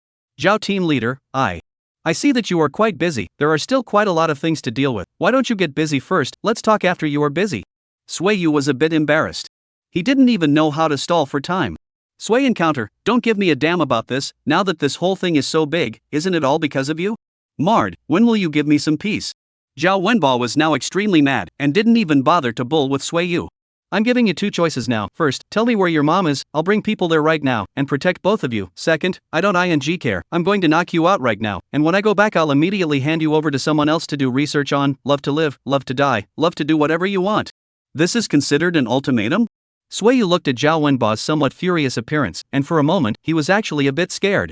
team leader, I see that you are quite busy, there are still quite a lot of things to deal with, why don't you get busy first, let's talk after you are busy. Swayu was a bit embarrassed. He didn't even know how to stall for time. Sway Encounter, don't give me a damn about this, now that this whole thing is so big, isn't it all because of you? Mard, when will you give me some peace? Zhao Wenba was now extremely mad, and didn't even bother to bull with Swayu. I'm giving you two choices now, first, tell me where your mom is, I'll bring people there right now, and protect both of you, second, I don't ing care, I'm going to knock you out right now, and when I go back I'll immediately hand you over to someone else to do research on, love to live, love to die, love to do whatever you want. This is considered an ultimatum? Suiyu looked at Zhao Wenba's somewhat furious appearance, and for a moment, he was actually a bit scared.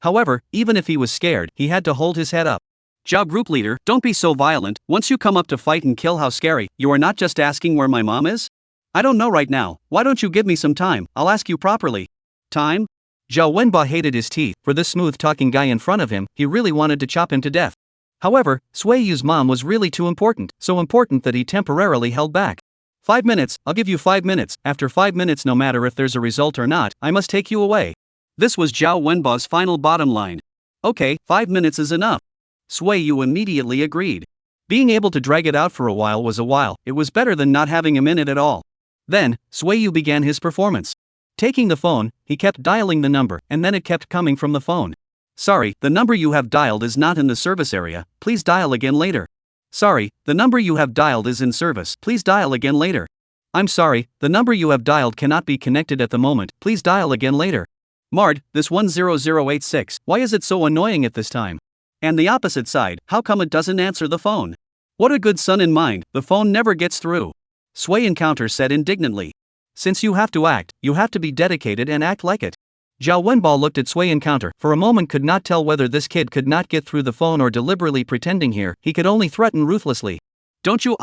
However, even if he was scared, he had to hold his head up. Zhao group leader, don't be so violent. Once you come up to fight and kill, how scary. You are not just asking where my mom is? I don't know right now. Why don't you give me some time? I'll ask you properly. Time? Zhao Wenba hated his teeth. For this smooth-talking guy in front of him, he really wanted to chop him to death. However, Suiyu's mom was really too important, so important that he temporarily held back. 5 minutes, I'll give you 5 minutes. After 5 minutes, no matter if there's a result or not, I must take you away. This was Zhao Wenba's final bottom line. Okay, 5 minutes is enough. Suiyu immediately agreed. Being able to drag it out for a while was a while. It was better than not having a minute at all. Then, Suiyu began his performance. Taking the phone, he kept dialing the number, and then it kept coming from the phone. Sorry, the number you have dialed is not in the service area, please dial again later. Sorry, the number you have dialed is in service, please dial again later. I'm sorry, the number you have dialed cannot be connected at the moment, please dial again later. Mard, this 10086, why is it so annoying at this time? And the opposite side, how come it doesn't answer the phone? What a good son in mind, the phone never gets through. Sui Encounter said indignantly. Since you have to act, you have to be dedicated and act like it. Zhao Wenba looked at Sui Encounter, for a moment could not tell whether this kid could not get through the phone or deliberately pretending here, he could only threaten ruthlessly. Don't you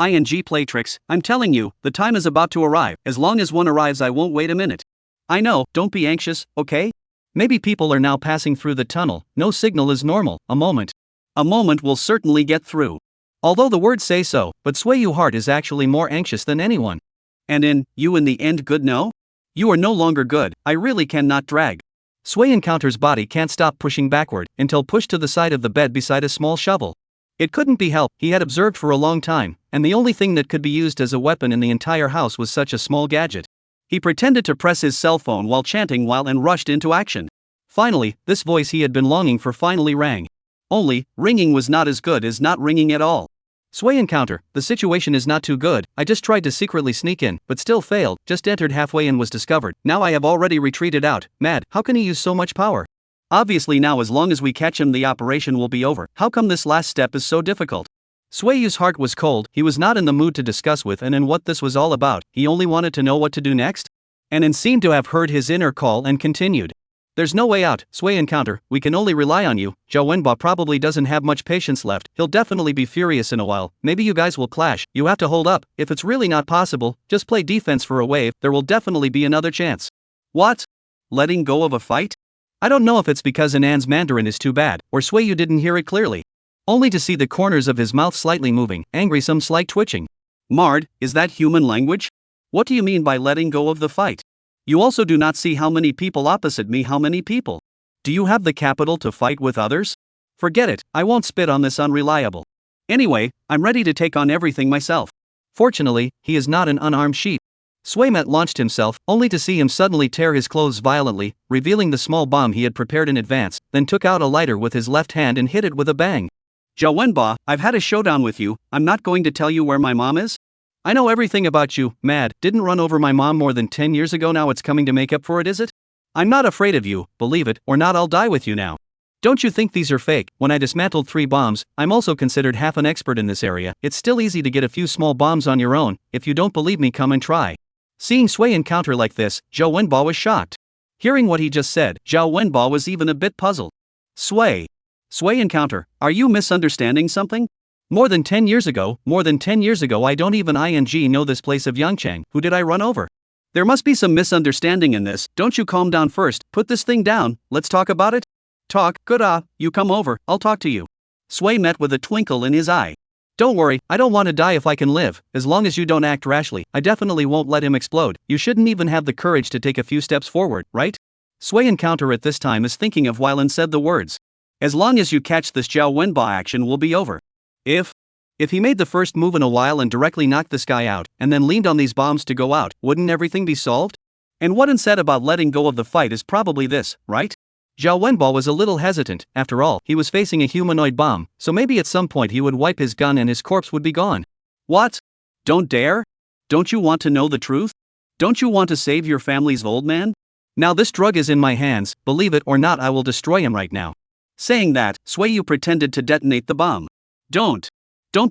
play tricks, I'm telling you, the time is about to arrive, as long as one arrives I won't wait a minute. I know, don't be anxious, okay? Maybe people are now passing through the tunnel, no signal is normal, a moment. A moment will certainly get through. Although the words say so, but Suiyu Heart is actually more anxious than anyone. And you in the end good no? You are no longer good, I really cannot drag. Sui Encounter's body can't stop pushing backward, until pushed to the side of the bed beside a small shovel. It couldn't be helped, he had observed for a long time, and the only thing that could be used as a weapon in the entire house was such a small gadget. He pretended to press his cell phone while chanting and rushed into action. Finally, this voice he had been longing for finally rang. Only, ringing was not as good as not ringing at all. Sui Encounter, the situation is not too good, I just tried to secretly sneak in, but still failed, just entered halfway and was discovered, now I have already retreated out, mad, how can he use so much power? Obviously now as long as we catch him the operation will be over, how come this last step is so difficult? Suiyu's heart was cold, he was not in the mood to discuss with and what this was all about, he only wanted to know what to do next? And seemed to have heard his inner call and continued. There's no way out, Sui Encounter, we can only rely on you, Zhao Wenba probably doesn't have much patience left, he'll definitely be furious in a while, maybe you guys will clash, you have to hold up, if it's really not possible, just play defense for a wave, there will definitely be another chance. What? Letting go of a fight? I don't know if it's because Anan's Mandarin is too bad, or Suiyu didn't hear it clearly. Only to see the corners of his mouth slightly moving, angry some slight twitching. Mard, is that human language? What do you mean by letting go of the fight? You also do not see how many people opposite me, how many people? Do you have the capital to fight with others? Forget it, I won't spit on this unreliable. Anyway, I'm ready to take on everything myself. Fortunately, he is not an unarmed sheep. Suimet launched himself, only to see him suddenly tear his clothes violently, revealing the small bomb he had prepared in advance, then took out a lighter with his left hand and hit it with a bang. Zhao Wenba, I've had a showdown with you, I'm not going to tell you where my mom is? I know everything about you, mad, didn't run over my mom more than 10 years ago, now it's coming to make up for it, is it? I'm not afraid of you, believe it, or not I'll die with you now. Don't you think these are fake? When I dismantled 3 bombs, I'm also considered half an expert in this area, it's still easy to get a few small bombs on your own, if you don't believe me come and try. Seeing Sui Encounter like this, Zhao Wenba was shocked. Hearing what he just said, Zhao Wenba was even a bit puzzled. Sui Encounter, are you misunderstanding something? More than 10 years ago, I don't even know this place of Yangchang, who did I run over? There must be some misunderstanding in this, don't you calm down first, put this thing down, let's talk about it? Talk, good you come over, I'll talk to you. Sui met with a twinkle in his eye. Don't worry, I don't want to die if I can live, as long as you don't act rashly, I definitely won't let him explode, you shouldn't even have the courage to take a few steps forward, right? Sui Encounter at this time is thinking of while and said the words. As long as you catch this Zhao Wenba action will be over. If he made the first move in a while and directly knocked this guy out, and then leaned on these bombs to go out, wouldn't everything be solved? And what said about letting go of the fight is probably this, right? Zhao Wenba was a little hesitant, after all, he was facing a humanoid bomb, so maybe at some point he would wipe his gun and his corpse would be gone. What? Don't dare? Don't you want to know the truth? Don't you want to save your family's old man? Now this drug is in my hands, believe it or not I will destroy him right now. Saying that, Suiyu pretended to detonate the bomb. Don't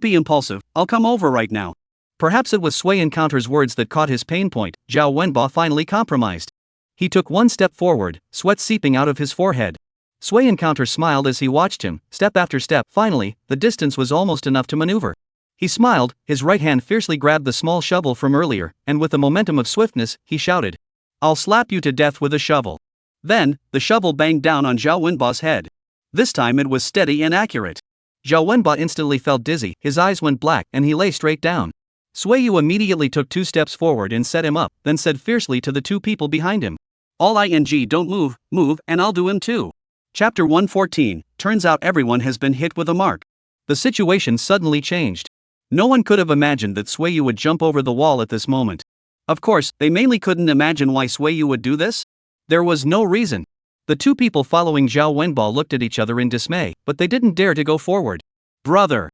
be impulsive, I'll come over right now. Perhaps it was Sui Encounter's words that caught his pain point. Zhao Wenbo finally compromised. He took one step forward, sweat seeping out of his forehead. Sui Encounter smiled as he watched him, step after step. Finally, the distance was almost enough to maneuver. He smiled, his right hand fiercely grabbed the small shovel from earlier, and with the momentum of swiftness, he shouted, "I'll slap you to death with a shovel." Then, the shovel banged down on Zhao Wenbo's head. This time it was steady and accurate. Zhao Wenbo instantly felt dizzy, his eyes went black, and he lay straight down. Sui Yu immediately took 2 steps forward and set him up, then said fiercely to the 2 people behind him, "All ing don't move, and I'll do him too." Chapter 114, turns out everyone has been hit with a mark. The situation suddenly changed. No one could have imagined that Sui Yu would jump over the wall at this moment. Of course, they mainly couldn't imagine why Sui Yu would do this. There was no reason. The 2 people following Zhao Wenbo looked at each other in dismay, but they didn't dare to go forward. Brother,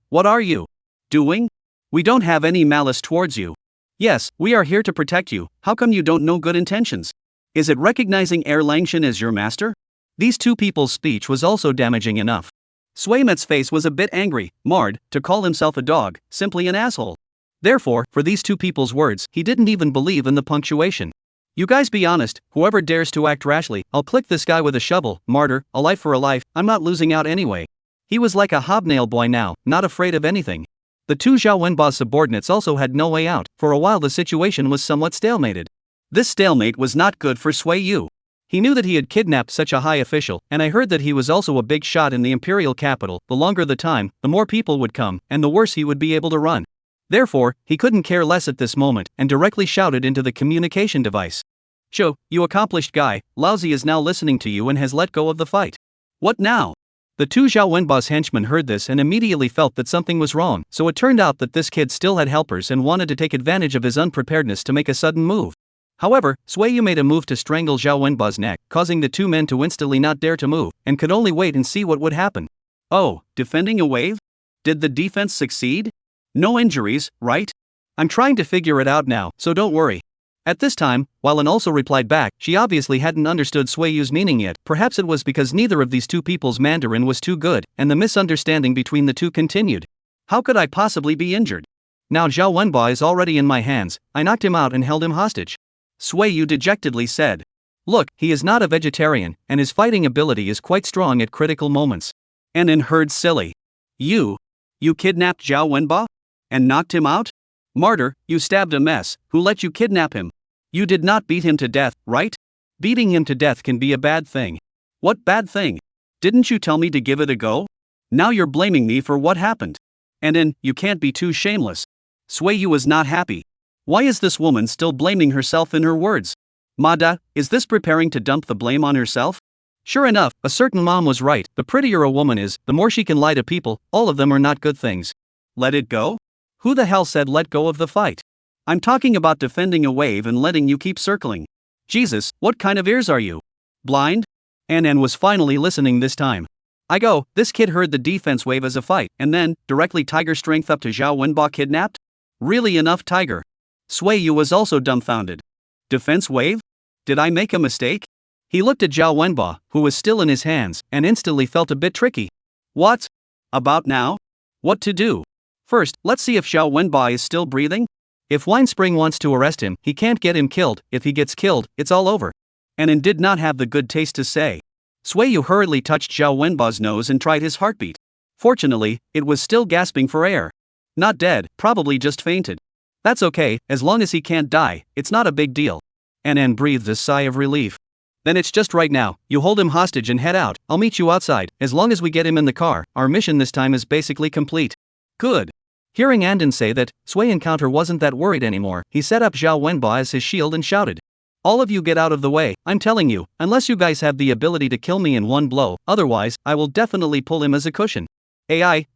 what are you doing? We don't have any malice towards you. Yes, we are here to protect you. How come you don't know good intentions? Is it recognizing Langshan as your master? These 2 people's speech was also damaging enough. Sui Met's face was a bit angry, marred, to call himself a dog, simply an asshole. Therefore, for these 2 people's words, he didn't even believe in the punctuation. You guys be honest, whoever dares to act rashly, I'll click this guy with a shovel. Martyr, a life for a life, I'm not losing out anyway. He was like a hobnail boy now, not afraid of anything. The 2 Zhao Wenbo's subordinates also had no way out. For a while the situation was somewhat stalemated. This stalemate was not good for Sui Yu. He knew that he had kidnapped such a high official, and I heard that he was also a big shot in the imperial capital. The longer the time, the more people would come, and the worse he would be able to run. Therefore, he couldn't care less at this moment, and directly shouted into the communication device. "Cho, you accomplished guy, Laozi is now listening to you and has let go of the fight. What now?" The 2 Zhao Wenbo's henchmen heard this and immediately felt that something was wrong, so it turned out that this kid still had helpers and wanted to take advantage of his unpreparedness to make a sudden move. However, Sui Yu made a move to strangle Zhao Wenbo's neck, causing the 2 men to instantly not dare to move, and could only wait and see what would happen. Oh, defending a wave? Did the defense succeed? No injuries, right? I'm trying to figure it out now, so don't worry. At this time, while An also replied back, she obviously hadn't understood Sui Yu's meaning yet. Perhaps it was because neither of these 2 people's Mandarin was too good, and the misunderstanding between the 2 continued. How could I possibly be injured? Now Zhao Wenbo is already in my hands. I knocked him out and held him hostage. Sui Yu dejectedly said. Look, he is not a vegetarian, and his fighting ability is quite strong at critical moments. And in heard silly. You kidnapped Zhao Wenbo? And knocked him out? Martyr, you stabbed a mess. Who let you kidnap him? You did not beat him to death, right? Beating him to death can be a bad thing. What bad thing? Didn't you tell me to give it a go? Now you're blaming me for what happened. And you can't be too shameless. Sui Yu was not happy. Why is this woman still blaming herself in her words? Mada, is this preparing to dump the blame on herself? Sure enough, a certain mom was right. The prettier a woman is, the more she can lie to people. All of them are not good things. Let it go? Who the hell said let go of the fight? I'm talking about defending a wave and letting you keep circling. Jesus, what kind of ears are you? Blind? An was finally listening this time. This kid heard the defense wave as a fight, and then, directly tiger strength up to Zhao Wenbo kidnapped? Really enough tiger. Sui Yu was also dumbfounded. Defense wave? Did I make a mistake? He looked at Zhao Wenbo, who was still in his hands, and instantly felt a bit tricky. What? About now? What to do? First, let's see if Zhao Wenbo is still breathing. If Winespring wants to arrest him, he can't get him killed. If he gets killed, it's all over. An did not have the good taste to say. Sui Yu hurriedly touched Zhao Wenbo's nose and tried his heartbeat. Fortunately, it was still gasping for air. Not dead, probably just fainted. That's okay, as long as he can't die, it's not a big deal. An breathed a sigh of relief. Then it's just right now, you hold him hostage and head out. I'll meet you outside. As long as we get him in the car, our mission this time is basically complete. Good. Hearing Andon say that, Sui Encounter wasn't that worried anymore. He set up Zhao Wenbo as his shield and shouted. All of you get out of the way, I'm telling you, unless you guys have the ability to kill me in one blow, otherwise, I will definitely pull him as a cushion.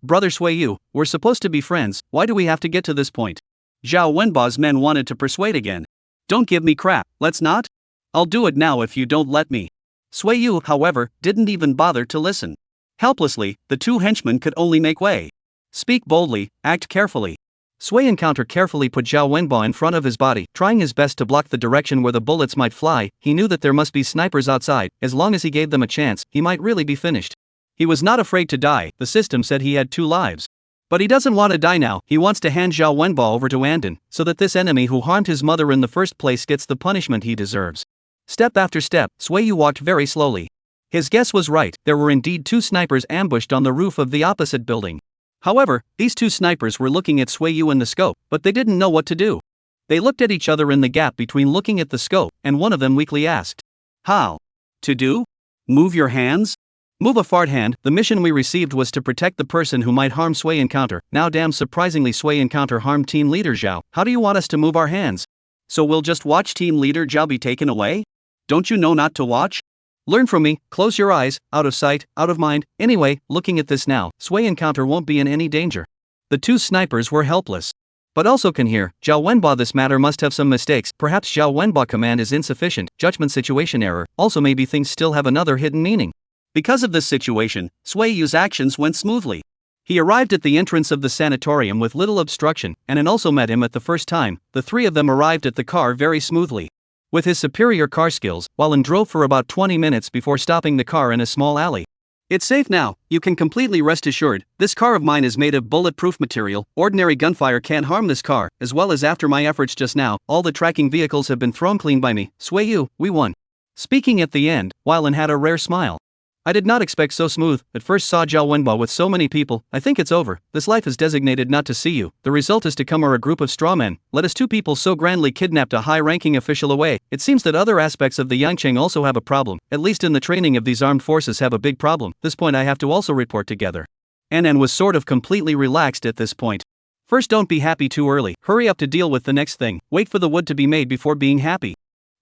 Brother Sui Yu, we're supposed to be friends, why do we have to get to this point? Zhao Wenbo's men wanted to persuade again. Don't give me crap, let's not? I'll do it now if you don't let me. Sui Yu, however, didn't even bother to listen. Helplessly, the 2 henchmen could only make way. Speak boldly, act carefully. Sui Encounter carefully put Zhao Wenbo in front of his body, trying his best to block the direction where the bullets might fly. He knew that there must be snipers outside. As long as he gave them a chance, he might really be finished. He was not afraid to die. The system said he had 2 lives. But he doesn't want to die now. He wants to hand Zhao Wenba over to Andon, so that this enemy who harmed his mother in the first place gets the punishment he deserves. Step after step, Suiyu walked very slowly. His guess was right, there were indeed 2 snipers ambushed on the roof of the opposite building. However, these 2 snipers were looking at Suiyu in the scope, but they didn't know what to do. They looked at each other in the gap between looking at the scope, and one of them weakly asked, "How? To do? Move your hands?" Move a fart hand. The mission we received was to protect the person who might harm Sui Encounter. Now damn surprisingly Sui Encounter harmed team leader Zhao. How do you want us to move our hands? So we'll just watch team leader Zhao be taken away? Don't you know not to watch? Learn from me, close your eyes, out of sight, out of mind. Anyway, looking at this now, Sui Encounter won't be in any danger. The 2 snipers were helpless. But also can hear, Zhao Wenba, this matter must have some mistakes. Perhaps Zhao Wenba command is insufficient, judgment situation error. Also maybe things still have another hidden meaning. Because of this situation, Suiyu's actions went smoothly. He arrived at the entrance of the sanatorium with little obstruction, and An also met him at the first time. The 3 of them arrived at the car very smoothly. With his superior car skills, An drove for about 20 minutes before stopping the car in a small alley. It's safe now, you can completely rest assured. This car of mine is made of bulletproof material. Ordinary gunfire can't harm this car, as well as after my efforts just now, all the tracking vehicles have been thrown clean by me. Suiyu, we won. Speaking at the end, An had a rare smile. I did not expect so smooth. At first saw Zhao Wenba with so many people. I think it's over. This life is designated not to see you. The result is to come are a group of strawmen. Let us 2 people so grandly kidnapped a high-ranking official away. It seems that other aspects of the Yangcheng also have a problem. At least in the training of these armed forces have a big problem. This point I have to also report together. An was sort of completely relaxed at this point. First, don't be happy too early. Hurry up to deal with the next thing. Wait for the wood to be made before being happy.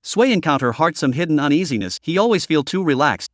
Sui Encounter heart some hidden uneasiness. He always feel too relaxed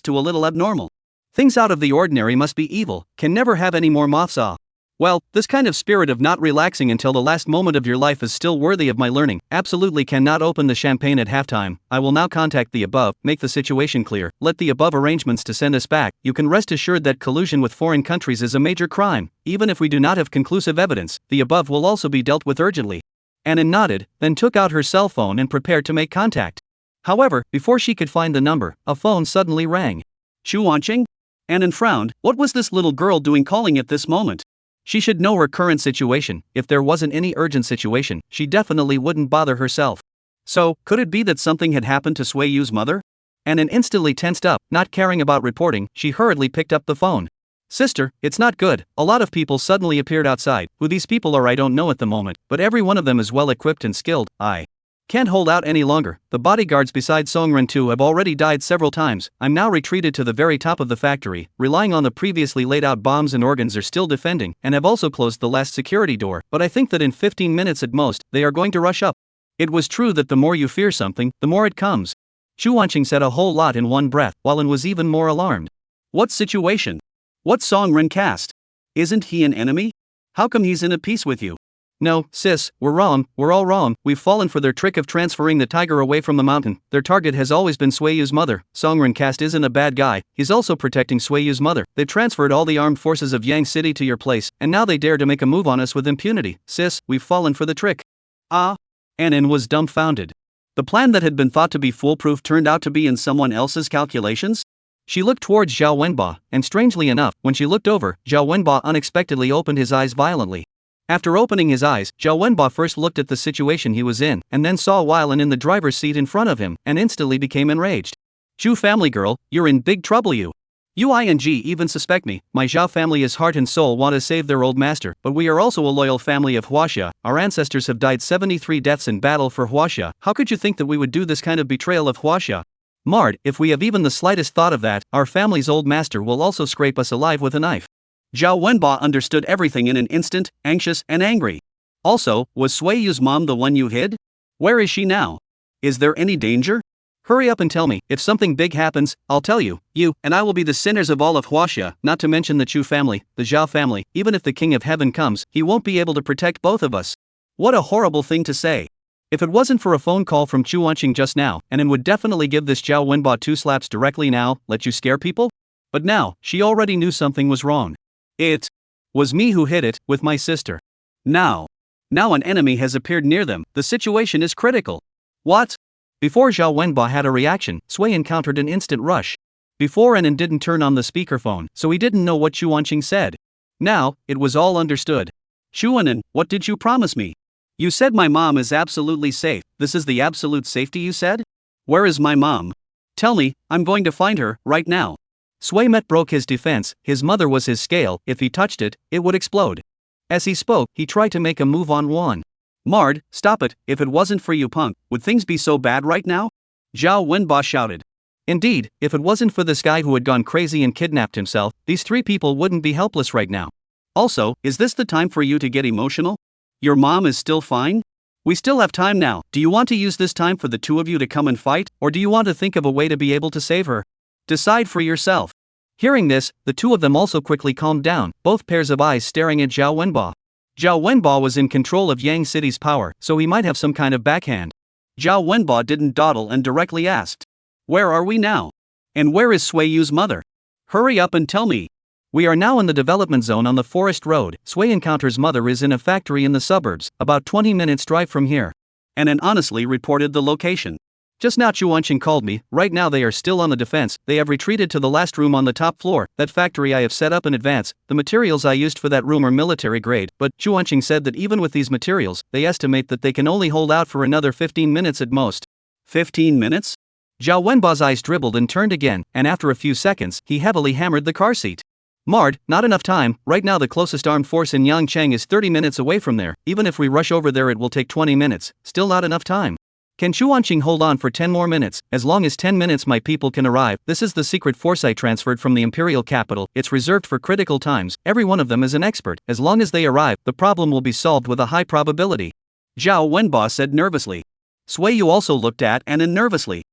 to a little abnormal. Things out of the ordinary must be evil, can never have any more moths. Well, this kind of spirit of not relaxing until the last moment of your life is still worthy of my learning. Absolutely cannot open the champagne at halftime. I will now contact the above, make the situation clear, let the above arrangements to send us back. You can rest assured that collusion with foreign countries is a major crime. Even if we do not have conclusive evidence, the above will also be dealt with urgently. Annan nodded, then took out her cell phone and prepared to make contact. However, before she could find the number, a phone suddenly rang. Chu Wanqing? Annan frowned. What was this little girl doing calling at this moment? She should know her current situation. If there wasn't any urgent situation, she definitely wouldn't bother herself. So, could it be that something had happened to Suiyu's mother? Annan instantly tensed up, not caring about reporting. She hurriedly picked up the phone. Sister, it's not good. A lot of people suddenly appeared outside. Who these people are I don't know at the moment, but every one of them is well equipped and skilled. I can't hold out any longer. The bodyguards besides Songren 2 have already died several times. I'm now retreated to the very top of the factory, relying on the previously laid out bombs, and organs are still defending, and have also closed the last security door. But I think that in 15 minutes at most, they are going to rush up. It was true that the more you fear something, the more it comes. Chu Wanqing said a whole lot in one breath, while An was even more alarmed. What situation? What Songren cast? Isn't he an enemy? How come he's in a peace with you? No, sis, we're wrong, we're all wrong. We've fallen for their trick of transferring the tiger away from the mountain. Their target has always been Suiyu's mother. Songren cast isn't a bad guy, he's also protecting Suiyu's mother. They transferred all the armed forces of Yang City to your place, and now they dare to make a move on us with impunity. Sis, we've fallen for the trick. Ah? Annan was dumbfounded. The plan that had been thought to be foolproof turned out to be in someone else's calculations? She looked towards Zhao Wenba, and strangely enough, when she looked over, Zhao Wenba unexpectedly opened his eyes violently. After opening his eyes, Zhao Wenba first looked at the situation he was in, and then saw Weilan in the driver's seat in front of him, and instantly became enraged. Zhu family girl, you're in big trouble you. Ing even suspect me. My Zhao family is heart and soul want to save their old master, but we are also a loyal family of Huaxia. Our ancestors have died 73 deaths in battle for Huaxia. How could you think that we would do this kind of betrayal of Huaxia? Mard, if we have even the slightest thought of that, our family's old master will also scrape us alive with a knife. Zhao Wenba understood everything in an instant, anxious and angry. Also, was Suiyu's mom the one you hid? Where is she now? Is there any danger? Hurry up and tell me. If something big happens, I'll tell you. You and I will be the sinners of all of Huaxia, not to mention the Chu family, the Zhao family. Even if the King of Heaven comes, he won't be able to protect both of us. What a horrible thing to say. If it wasn't for a phone call from Chu Wanqing just now, Annan would definitely give this Zhao Wenba 2 slaps directly now. Let you scare people? But now, she already knew something was wrong. It was me who hid it, with my sister. Now an enemy has appeared near them. The situation is critical. What? Before Zhao Wenba had a reaction, Sui encountered an instant rush. Before Annan didn't turn on the speakerphone, so he didn't know what Chu Wanqing said. Now, it was all understood. Shuanan, what did you promise me? You said my mom is absolutely safe. This is the absolute safety you said? Where is my mom? Tell me, I'm going to find her, right now. Swaymet broke his defense. His mother was his scale. If he touched it, it would explode. As he spoke, he tried to make a move on Juan. Mard, stop it. If it wasn't for you, punk, would things be so bad right now? Zhao Wenba shouted. Indeed, if it wasn't for this guy who had gone crazy and kidnapped himself, these three people wouldn't be helpless right now. Also, is this the time for you to get emotional? Your mom is still fine? We still have time now. Do you want to use this time for the two of you to come and fight, or do you want to think of a way to be able to save her? Decide for yourself. Hearing this, the two of them also quickly calmed down, both pairs of eyes staring at Zhao Wenba. Zhao Wenba was in control of Yang City's power, so he might have some kind of backhand. Zhao Wenba didn't dawdle and directly asked, "Where are we now? And where is Sui Yu's mother? Hurry up and tell me." We are now in the development zone on the Forest Road. Sui Encounter's mother is in a factory in the suburbs, about 20 minutes drive from here. And honestly reported the location. Just now Chuanqing called me. Right now they are still on the defense. They have retreated to the last room on the top floor. That factory I have set up in advance. The materials I used for that room are military grade, but Chuanqing said that even with these materials, they estimate that they can only hold out for another 15 minutes at most. 15 minutes? Zhao Wenba's eyes dribbled and turned again, and after a few seconds, he heavily hammered the car seat. Mard, not enough time. Right now the closest armed force in Yangcheng is 30 minutes away from there. Even if we rush over there it will take 20 minutes. Still not enough time. Can Chuanqing hold on for 10 more minutes? As long as 10 minutes my people can arrive. This is the secret force I transferred from the imperial capital. It's reserved for critical times. Every one of them is an expert. As long as they arrive, the problem will be solved with a high probability. Zhao Wenba said nervously. Sui Yu also looked at Anan nervously.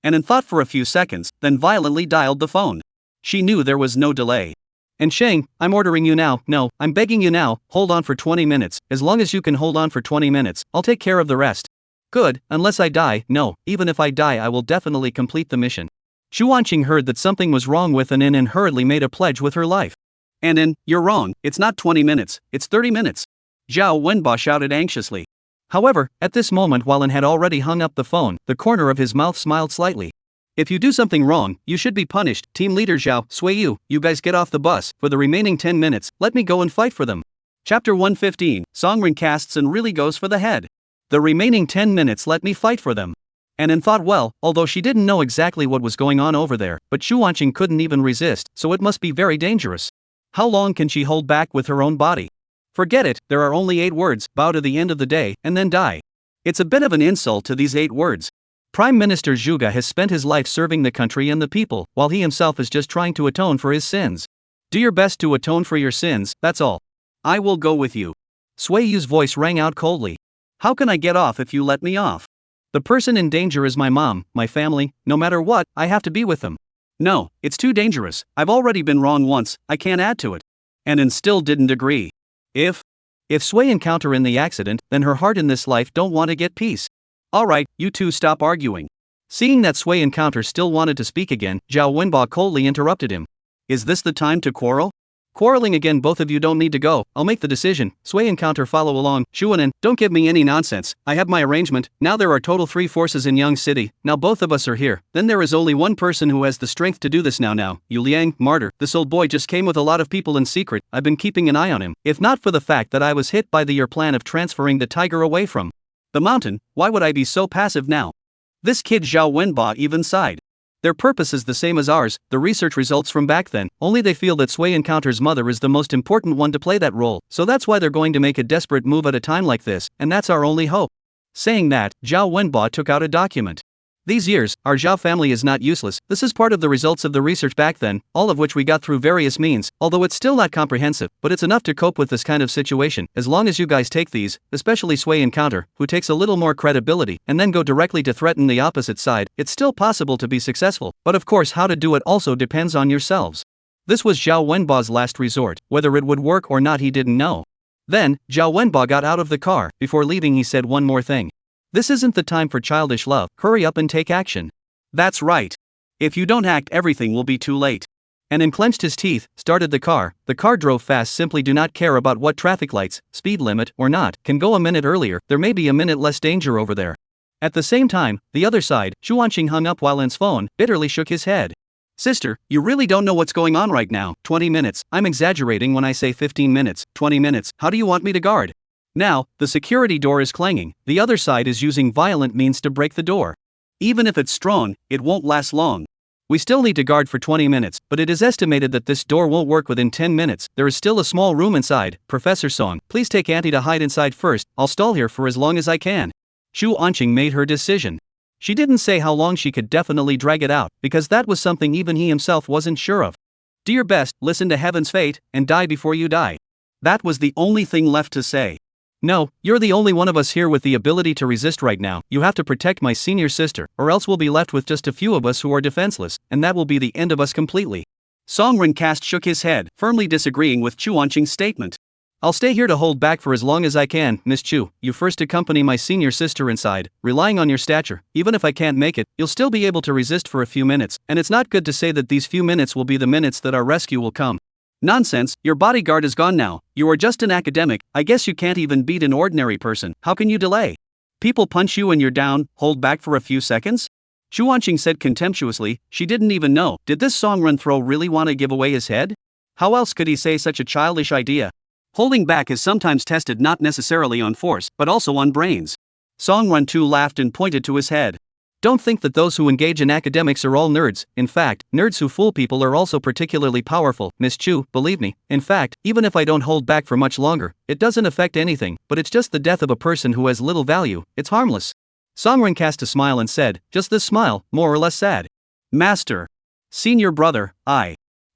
Anan thought for a few seconds, then violently dialed the phone. She knew there was no delay. And Sheng, I'm ordering you now. No, I'm begging you now. Hold on for 20 minutes. As long as you can hold on for 20 minutes, I'll take care of the rest. Good, unless I die. No, even if I die I will definitely complete the mission. Chuanqing heard that something was wrong with Anan and hurriedly made a pledge with her life. Anan, you're wrong. It's not 20 minutes, it's 30 minutes. Zhao Wenba shouted anxiously. However, at this moment while An had already hung up the phone, the corner of his mouth smiled slightly. If you do something wrong, you should be punished. Team leader Zhao, Sui Yu, you guys get off the bus. For the remaining 10 minutes, let me go and fight for them. Chapter 115, Songren casts and really goes for the head. The remaining 10 minutes let me fight for them. Anan thought well, although she didn't know exactly what was going on over there, but Chuanqing couldn't even resist, so it must be very dangerous. How long can she hold back with her own body? Forget it, there are only 8 words, bow to the end of the day, and then die. It's a bit of an insult to these 8 words. Prime Minister Zhuge has spent his life serving the country and the people, while he himself is just trying to atone for his sins. Do your best to atone for your sins, that's all. I will go with you. Sui Yu's voice rang out coldly. How can I get off if you let me off? The person in danger is my mom, my family. No matter what, I have to be with them. No, it's too dangerous. I've already been wrong once, I can't add to it. Anan still didn't agree. If Sui encounter in the accident, then her heart in this life don't want to get peace. Alright, you two stop arguing. Seeing that Sui Encounter still wanted to speak again, Zhao Wenba coldly interrupted him. Is this the time to quarrel? Quarreling again, both of you don't need to go, I'll make the decision. Sui Encounter follow along. Shuanan, don't give me any nonsense, I have my arrangement. Now there are total 3 forces in Yang City, now both of us are here. Then there is only one person who has the strength to do this now. Yu Liang, martyr, this old boy just came with a lot of people in secret, I've been keeping an eye on him. If not for the fact that I was hit by your plan of transferring the tiger away from the mountain, why would I be so passive now? This kid Zhao Wenba even sighed. Their purpose is the same as ours, the research results from back then, only they feel that Sui Encounter's mother is the most important one to play that role, so that's why they're going to make a desperate move at a time like this, and that's our only hope. Saying that, Zhao Wenba took out a document. These years, our Zhao family is not useless. This is part of the results of the research back then, all of which we got through various means, although it's still not comprehensive, but it's enough to cope with this kind of situation. As long as you guys take these, especially Sui Encounter, who takes a little more credibility, and then go directly to threaten the opposite side, it's still possible to be successful, but of course how to do it also depends on yourselves. This was Zhao Wenba's last resort, whether it would work or not he didn't know. Then, Zhao Wenba got out of the car. Before leaving he said one more thing. This isn't the time for childish love, hurry up and take action. That's right. If you don't act everything will be too late. Anan clenched his teeth, started the car drove fast. Simply do not care about what traffic lights, speed limit or not, can go a minute earlier, there may be a minute less danger over there. At the same time, the other side, Chuanqing hung up while An's phone, bitterly shook his head. Sister, you really don't know what's going on right now. 20 minutes. I'm exaggerating when I say 15 minutes. 20 minutes. How do you want me to guard? Now, the security door is clanging. The other side is using violent means to break the door. Even if it's strong, it won't last long. We still need to guard for 20 minutes, but it is estimated that this door won't work within 10 minutes. There is still a small room inside. Professor Song, please take Auntie to hide inside first. I'll stall here for as long as I can. Chu Anqing made her decision. She didn't say how long she could definitely drag it out, because that was something even he himself wasn't sure of. Do your best, listen to heaven's fate, and die before you die. That was the only thing left to say. No, you're the only one of us here with the ability to resist right now. You have to protect my senior sister, or else we'll be left with just a few of us who are defenseless, and that will be the end of us completely. Song Rincast shook his head, firmly disagreeing with Chu Anqing's statement. I'll stay here to hold back for as long as I can, Miss Chu. You first accompany my senior sister inside, relying on your stature. Even if I can't make it, you'll still be able to resist for a few minutes, and it's not good to say that these few minutes will be the minutes that our rescue will come. Nonsense, your bodyguard is gone now. You are just an academic. I guess you can't even beat an ordinary person. How can you delay? People punch you and you're down, hold back for a few seconds? Chu Anqing said contemptuously. She didn't even know. Did this Song Throw really want to give away his head? How else could he say such a childish idea? Holding back is sometimes tested not necessarily on force, but also on brains. Song Tu laughed and pointed to his head. Don't think that those who engage in academics are all nerds. In fact, nerds who fool people are also particularly powerful, Miss Chu, believe me. In fact, even if I don't hold back for much longer, it doesn't affect anything, but it's just the death of a person who has little value. It's harmless. Songren cast a smile and said, just this smile, more or less sad. Master. Senior brother,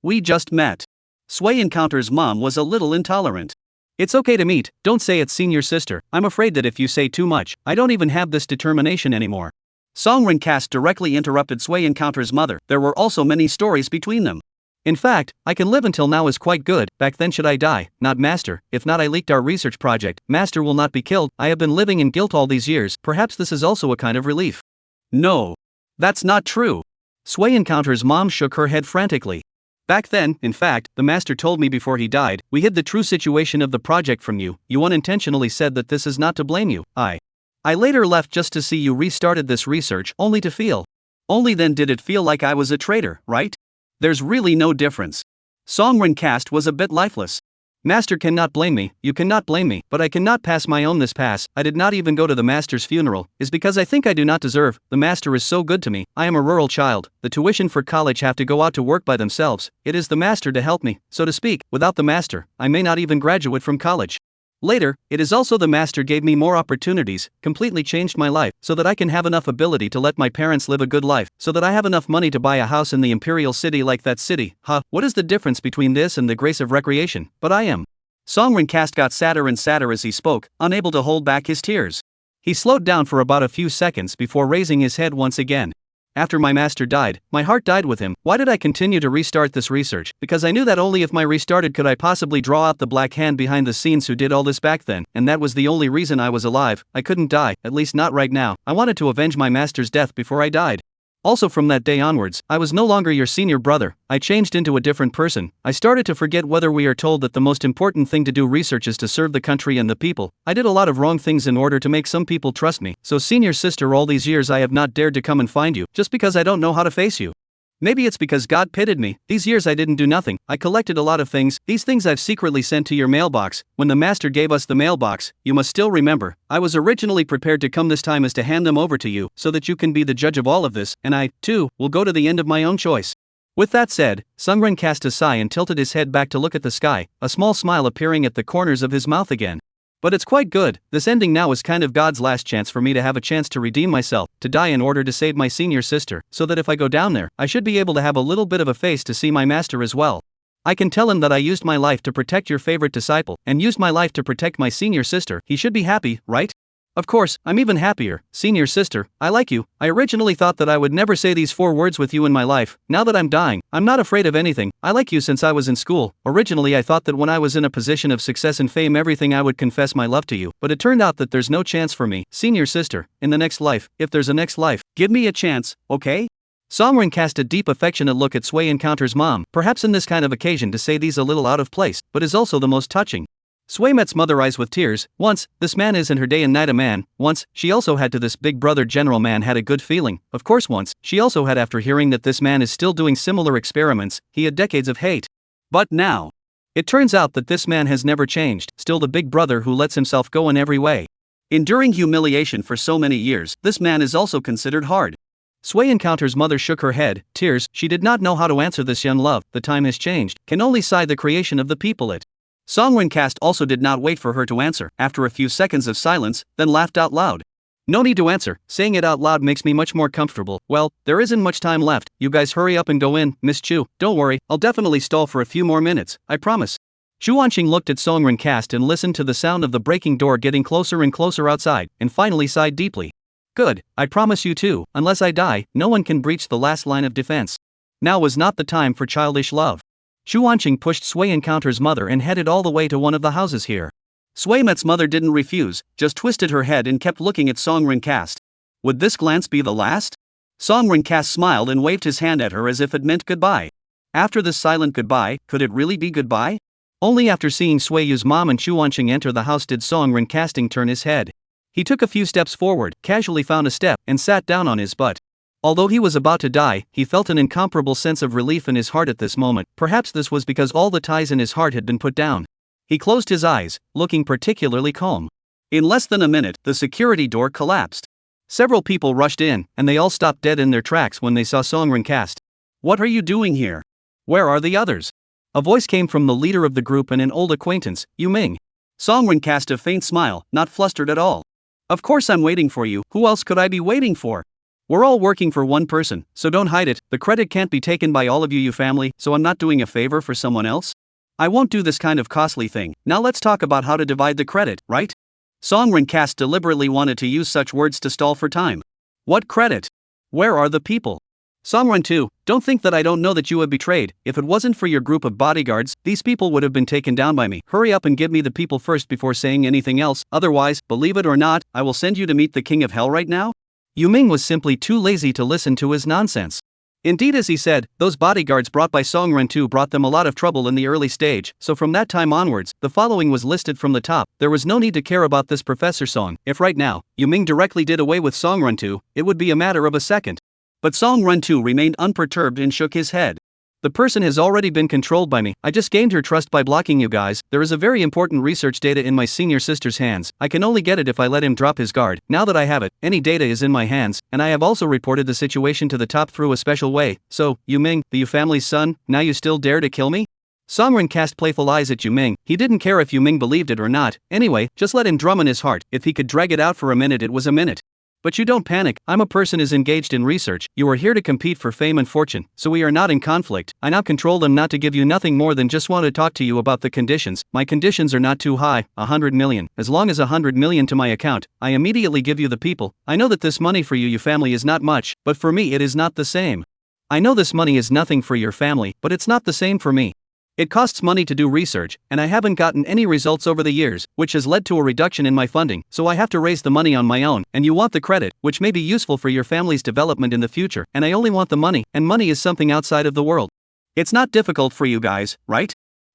we just met. Sui Encounter's mom was a little intolerant. It's okay to meet, don't say it's senior sister. I'm afraid that if you say too much, I don't even have this determination anymore. Songren cast directly interrupted Sui Encounter's mother. There were also many stories between them. In fact, I can live until now is quite good. Back then should I die, not master. If not, I leaked our research project. Master will not be killed. I have been living in guilt all these years. Perhaps this is also a kind of relief. No. That's not true. Sui Encounter's mom shook her head frantically. Back then, in fact, the master told me before he died, we hid the true situation of the project from you. You unintentionally said that this is not to blame you. I later left just to see you restarted this research, only to feel. Only then did it feel like I was a traitor, right? There's really no difference. Songren cast was a bit lifeless. Master cannot blame me, you cannot blame me, but I cannot pass my own this pass. I did not even go to the master's funeral, is because I think I do not deserve. The master is so good to me. I am a rural child. The tuition for college have to go out to work by themselves. It is the master to help me, so to speak. Without the master, I may not even graduate from college. Later, it is also the master gave me more opportunities, completely changed my life, so that I can have enough ability to let my parents live a good life, so that I have enough money to buy a house in the imperial city like that city. What is the difference between this and the grace of recreation? But I am. Songren cast got sadder and sadder as he spoke, unable to hold back his tears. He slowed down for about a few seconds before raising his head once again. After my master died, my heart died with him. Why did I continue to restart this research? Because I knew that only if I restarted could I possibly draw out the black hand behind the scenes who did all this back then, and that was the only reason I was alive. I couldn't die, at least not right now. I wanted to avenge my master's death before I died. Also from that day onwards, I was no longer your senior brother. I changed into a different person. I started to forget whether we are told that the most important thing to do research is to serve the country and the people. I did a lot of wrong things in order to make some people trust me. So senior sister, all these years I have not dared to come and find you, just because I don't know how to face you. Maybe it's because God pitied me. These years I didn't do nothing. I collected a lot of things. These things I've secretly sent to your mailbox. When the master gave us the mailbox, you must still remember, I was originally prepared to come this time as to hand them over to you, so that you can be the judge of all of this, and I, too, will go to the end of my own choice. With that said, Sungren cast a sigh and tilted his head back to look at the sky, a small smile appearing at the corners of his mouth again. But it's quite good. This ending now is kind of God's last chance for me to have a chance to redeem myself, to die in order to save my senior sister, so that if I go down there, I should be able to have a little bit of a face to see my master as well. I can tell him that I used my life to protect your favorite disciple, and used my life to protect my senior sister. He should be happy, right? Of course, I'm even happier. Senior sister, I like you. I originally thought that I would never say these 4 words with you in my life. Now that I'm dying, I'm not afraid of anything. I like you since I was in school. Originally I thought that when I was in a position of success and fame everything I would confess my love to you. But it turned out that there's no chance for me. Senior sister, in the next life, if there's a next life, give me a chance, okay? Songren cast a deep affectionate look at Sui Encounter's mom, perhaps in this kind of occasion to say these a little out of place, but is also the most touching. Sui met's mother eyes with tears. Once, this man isn't her day and night a man. Once, she also had to this big brother general man had a good feeling. Of course once, she also had after hearing that this man is still doing similar experiments, he had decades of hate. But now, it turns out that this man has never changed, still the big brother who lets himself go in every way. Enduring humiliation for so many years, this man is also considered hard. Sui Encounter's mother shook her head, tears, she did not know how to answer this young love, the time has changed, can only sigh the creation of the people it. Songrin cast also did not wait for her to answer, after a few seconds of silence, then laughed out loud. No need to answer, saying it out loud makes me much more comfortable. Well, there isn't much time left, you guys hurry up and go in, Miss Chu, don't worry, I'll definitely stall for a few more minutes, I promise. Chu Wanqing looked at Songrin cast and listened to the sound of the breaking door getting closer and closer outside, and finally sighed deeply. Good, I promise you too, unless I die, no one can breach the last line of defense. Now was not the time for childish love. Chu Wanqing pushed Sui Encounter's mother and headed all the way to one of the houses here. Sui Met's mother didn't refuse, just twisted her head and kept looking at Songrin cast. Would this glance be the last? Songrin cast smiled and waved his hand at her as if it meant goodbye. After this silent goodbye, could it really be goodbye? Only after seeing Sui Yu's mom and Chu Wanqing enter the house did Songrin casting turn his head. He took a few steps forward, casually found a step, and sat down on his butt. Although he was about to die, he felt an incomparable sense of relief in his heart at this moment. Perhaps this was because all the ties in his heart had been put down. He closed his eyes, looking particularly calm. In less than a minute, the security door collapsed. Several people rushed in, and they all stopped dead in their tracks when they saw Songrin cast. What are you doing here? Where are the others? A voice came from the leader of the group and an old acquaintance, Yu Ming. Songrin cast a faint smile, not flustered at all. Of course I'm waiting for you, who else could I be waiting for? We're all working for one person, so don't hide it, the credit can't be taken by all of you family, so I'm not doing a favor for someone else? I won't do this kind of costly thing, now let's talk about how to divide the credit, right? Songrin cast deliberately wanted to use such words to stall for time. What credit? Where are the people? Songrin too, don't think that I don't know that you have betrayed, if it wasn't for your group of bodyguards, these people would have been taken down by me. Hurry up and give me the people first before saying anything else, otherwise, believe it or not, I will send you to meet the king of hell right now? Yu Ming was simply too lazy to listen to his nonsense. Indeed, as he said, those bodyguards brought by Songrin too brought them a lot of trouble in the early stage, so from that time onwards, the following was listed from the top. There was no need to care about this Professor Song. If right now, Yu Ming directly did away with Songrin too, it would be a matter of a second. But Songrin too remained unperturbed and shook his head. The person has already been controlled by me, I just gained her trust by blocking you guys. There is a very important research data in my senior sister's hands, I can only get it if I let him drop his guard. Now that I have it, any data is in my hands, and I have also reported the situation to the top through a special way. So, Yu Ming, the Yu family's son, now you still dare to kill me? Songrin cast playful eyes at Yu Ming, he didn't care if Yu Ming believed it or not, anyway, just let him drum in his heart, if he could drag it out for a minute it was a minute. But you don't panic, I'm a person is engaged in research, you are here to compete for fame and fortune, so we are not in conflict. I now control them not to give you nothing more than just want to talk to you about the conditions. My conditions are not too high, 100 million, as long as 100 million to my account, I immediately give you the people. I know that this money for you family is not much, but for me it is not the same. I know this money is nothing for your family, but it's not the same for me. It costs money to do research, and I haven't gotten any results over the years, which has led to a reduction in my funding, so I have to raise the money on my own, and you want the credit, which may be useful for your family's development in the future, and I only want the money, and money is something outside of the world. It's not difficult for you guys, right?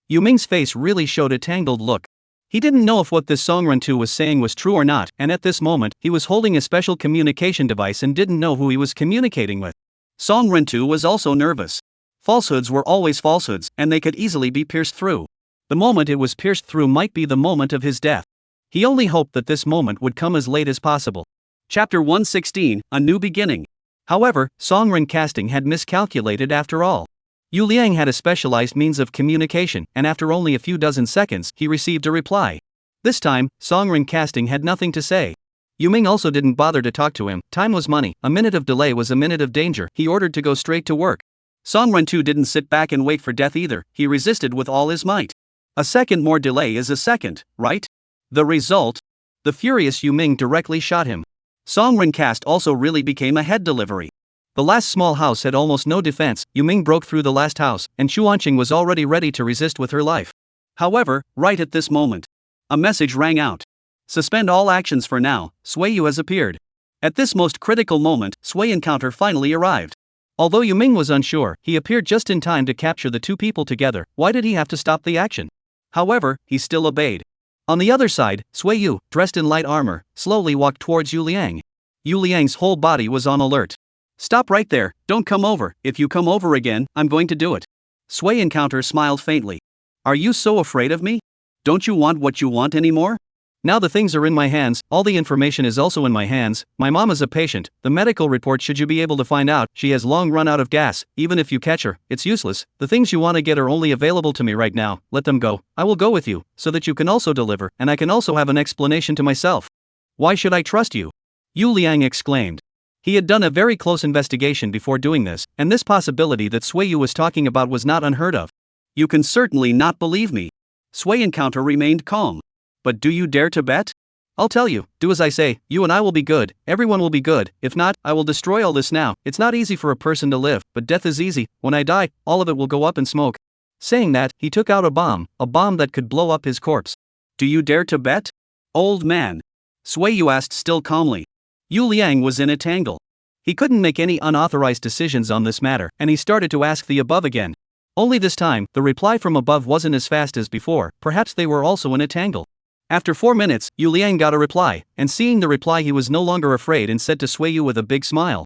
Yu Ming's face really showed a tangled look. He didn't know if what this Songrin Tu was saying was true or not, and at this moment, he was holding a special communication device and didn't know who he was communicating with. Songrin Tu was also nervous. Falsehoods were always falsehoods, and they could easily be pierced through. The moment it was pierced through might be the moment of his death. He only hoped that this moment would come as late as possible. Chapter 116, A New Beginning. However, Songrin casting had miscalculated after all. Yu Liang had a specialized means of communication, and after only a few dozen seconds, he received a reply. This time, Songrin casting had nothing to say. Yu Ming also didn't bother to talk to him, time was money, a minute of delay was a minute of danger, he ordered to go straight to work. Songrin Tu didn't sit back and wait for death either, he resisted with all his might. A second more delay is a second, right? The result? The furious Yu Ming directly shot him. Songrin cast also really became a head delivery. The last small house had almost no defense, Yu Ming broke through the last house, and Chu Wanqing was already ready to resist with her life. However, right at this moment, a message rang out. Suspend all actions for now, Sui Yu has appeared. At this most critical moment, Sui Encounter finally arrived. Although Yu Ming was unsure, he appeared just in time to capture the two people together. Why did he have to stop the action? However, he still obeyed. On the other side, Sui Yu, dressed in light armor, slowly walked towards Yu Liang. Yu Liang's whole body was on alert. Stop right there, don't come over, if you come over again, I'm going to do it. Sui Encounter smiled faintly. Are you so afraid of me? Don't you want what you want anymore? Now the things are in my hands, all the information is also in my hands. My mom is a patient, the medical report should you be able to find out, she has long run out of gas, even if you catch her, it's useless, the things you want to get are only available to me right now, let them go, I will go with you, so that you can also deliver, and I can also have an explanation to myself. Why should I trust you? Yu Liang exclaimed. He had done a very close investigation before doing this, and this possibility that Sui Yu was talking about was not unheard of. You can certainly not believe me. Sui Encounter remained calm. But do you dare to bet? I'll tell you, do as I say, you and I will be good, everyone will be good, if not, I will destroy all this now, it's not easy for a person to live, but death is easy, when I die, all of it will go up in smoke. Saying that, he took out a bomb that could blow up his corpse. Do you dare to bet? Old man. Sui Yu asked still calmly. Yu Liang was in a tangle. He couldn't make any unauthorized decisions on this matter, and he started to ask the above again. Only this time, the reply from above wasn't as fast as before, perhaps they were also in a tangle. After 4 minutes, Yu Liang got a reply, and seeing the reply he was no longer afraid and said to Sui Yu with a big smile.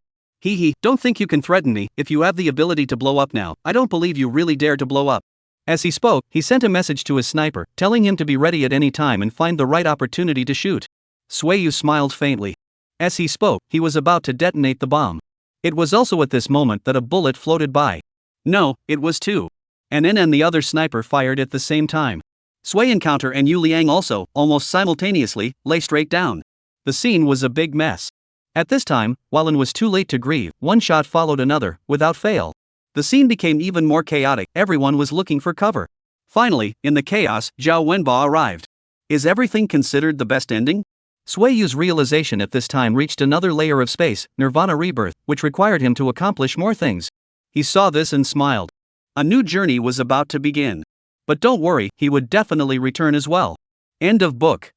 Don't think you can threaten me, if you have the ability to blow up now, I don't believe you really dare to blow up. As he spoke, he sent a message to his sniper, telling him to be ready at any time and find the right opportunity to shoot. Sui Yu smiled faintly. As he spoke, he was about to detonate the bomb. It was also at this moment that a bullet floated by. No, it was two. An and the other sniper fired at the same time. Sui Encounter and Yu Liang also, almost simultaneously, lay straight down. The scene was a big mess. At this time, while it was too late to grieve, one shot followed another, without fail. The scene became even more chaotic, everyone was looking for cover. Finally, in the chaos, Zhao Wenba arrived. Is everything considered the best ending? Sui Yu's realization at this time reached another layer of space, Nirvana Rebirth, which required him to accomplish more things. He saw this and smiled. A new journey was about to begin. But don't worry, he would definitely return as well. End of book.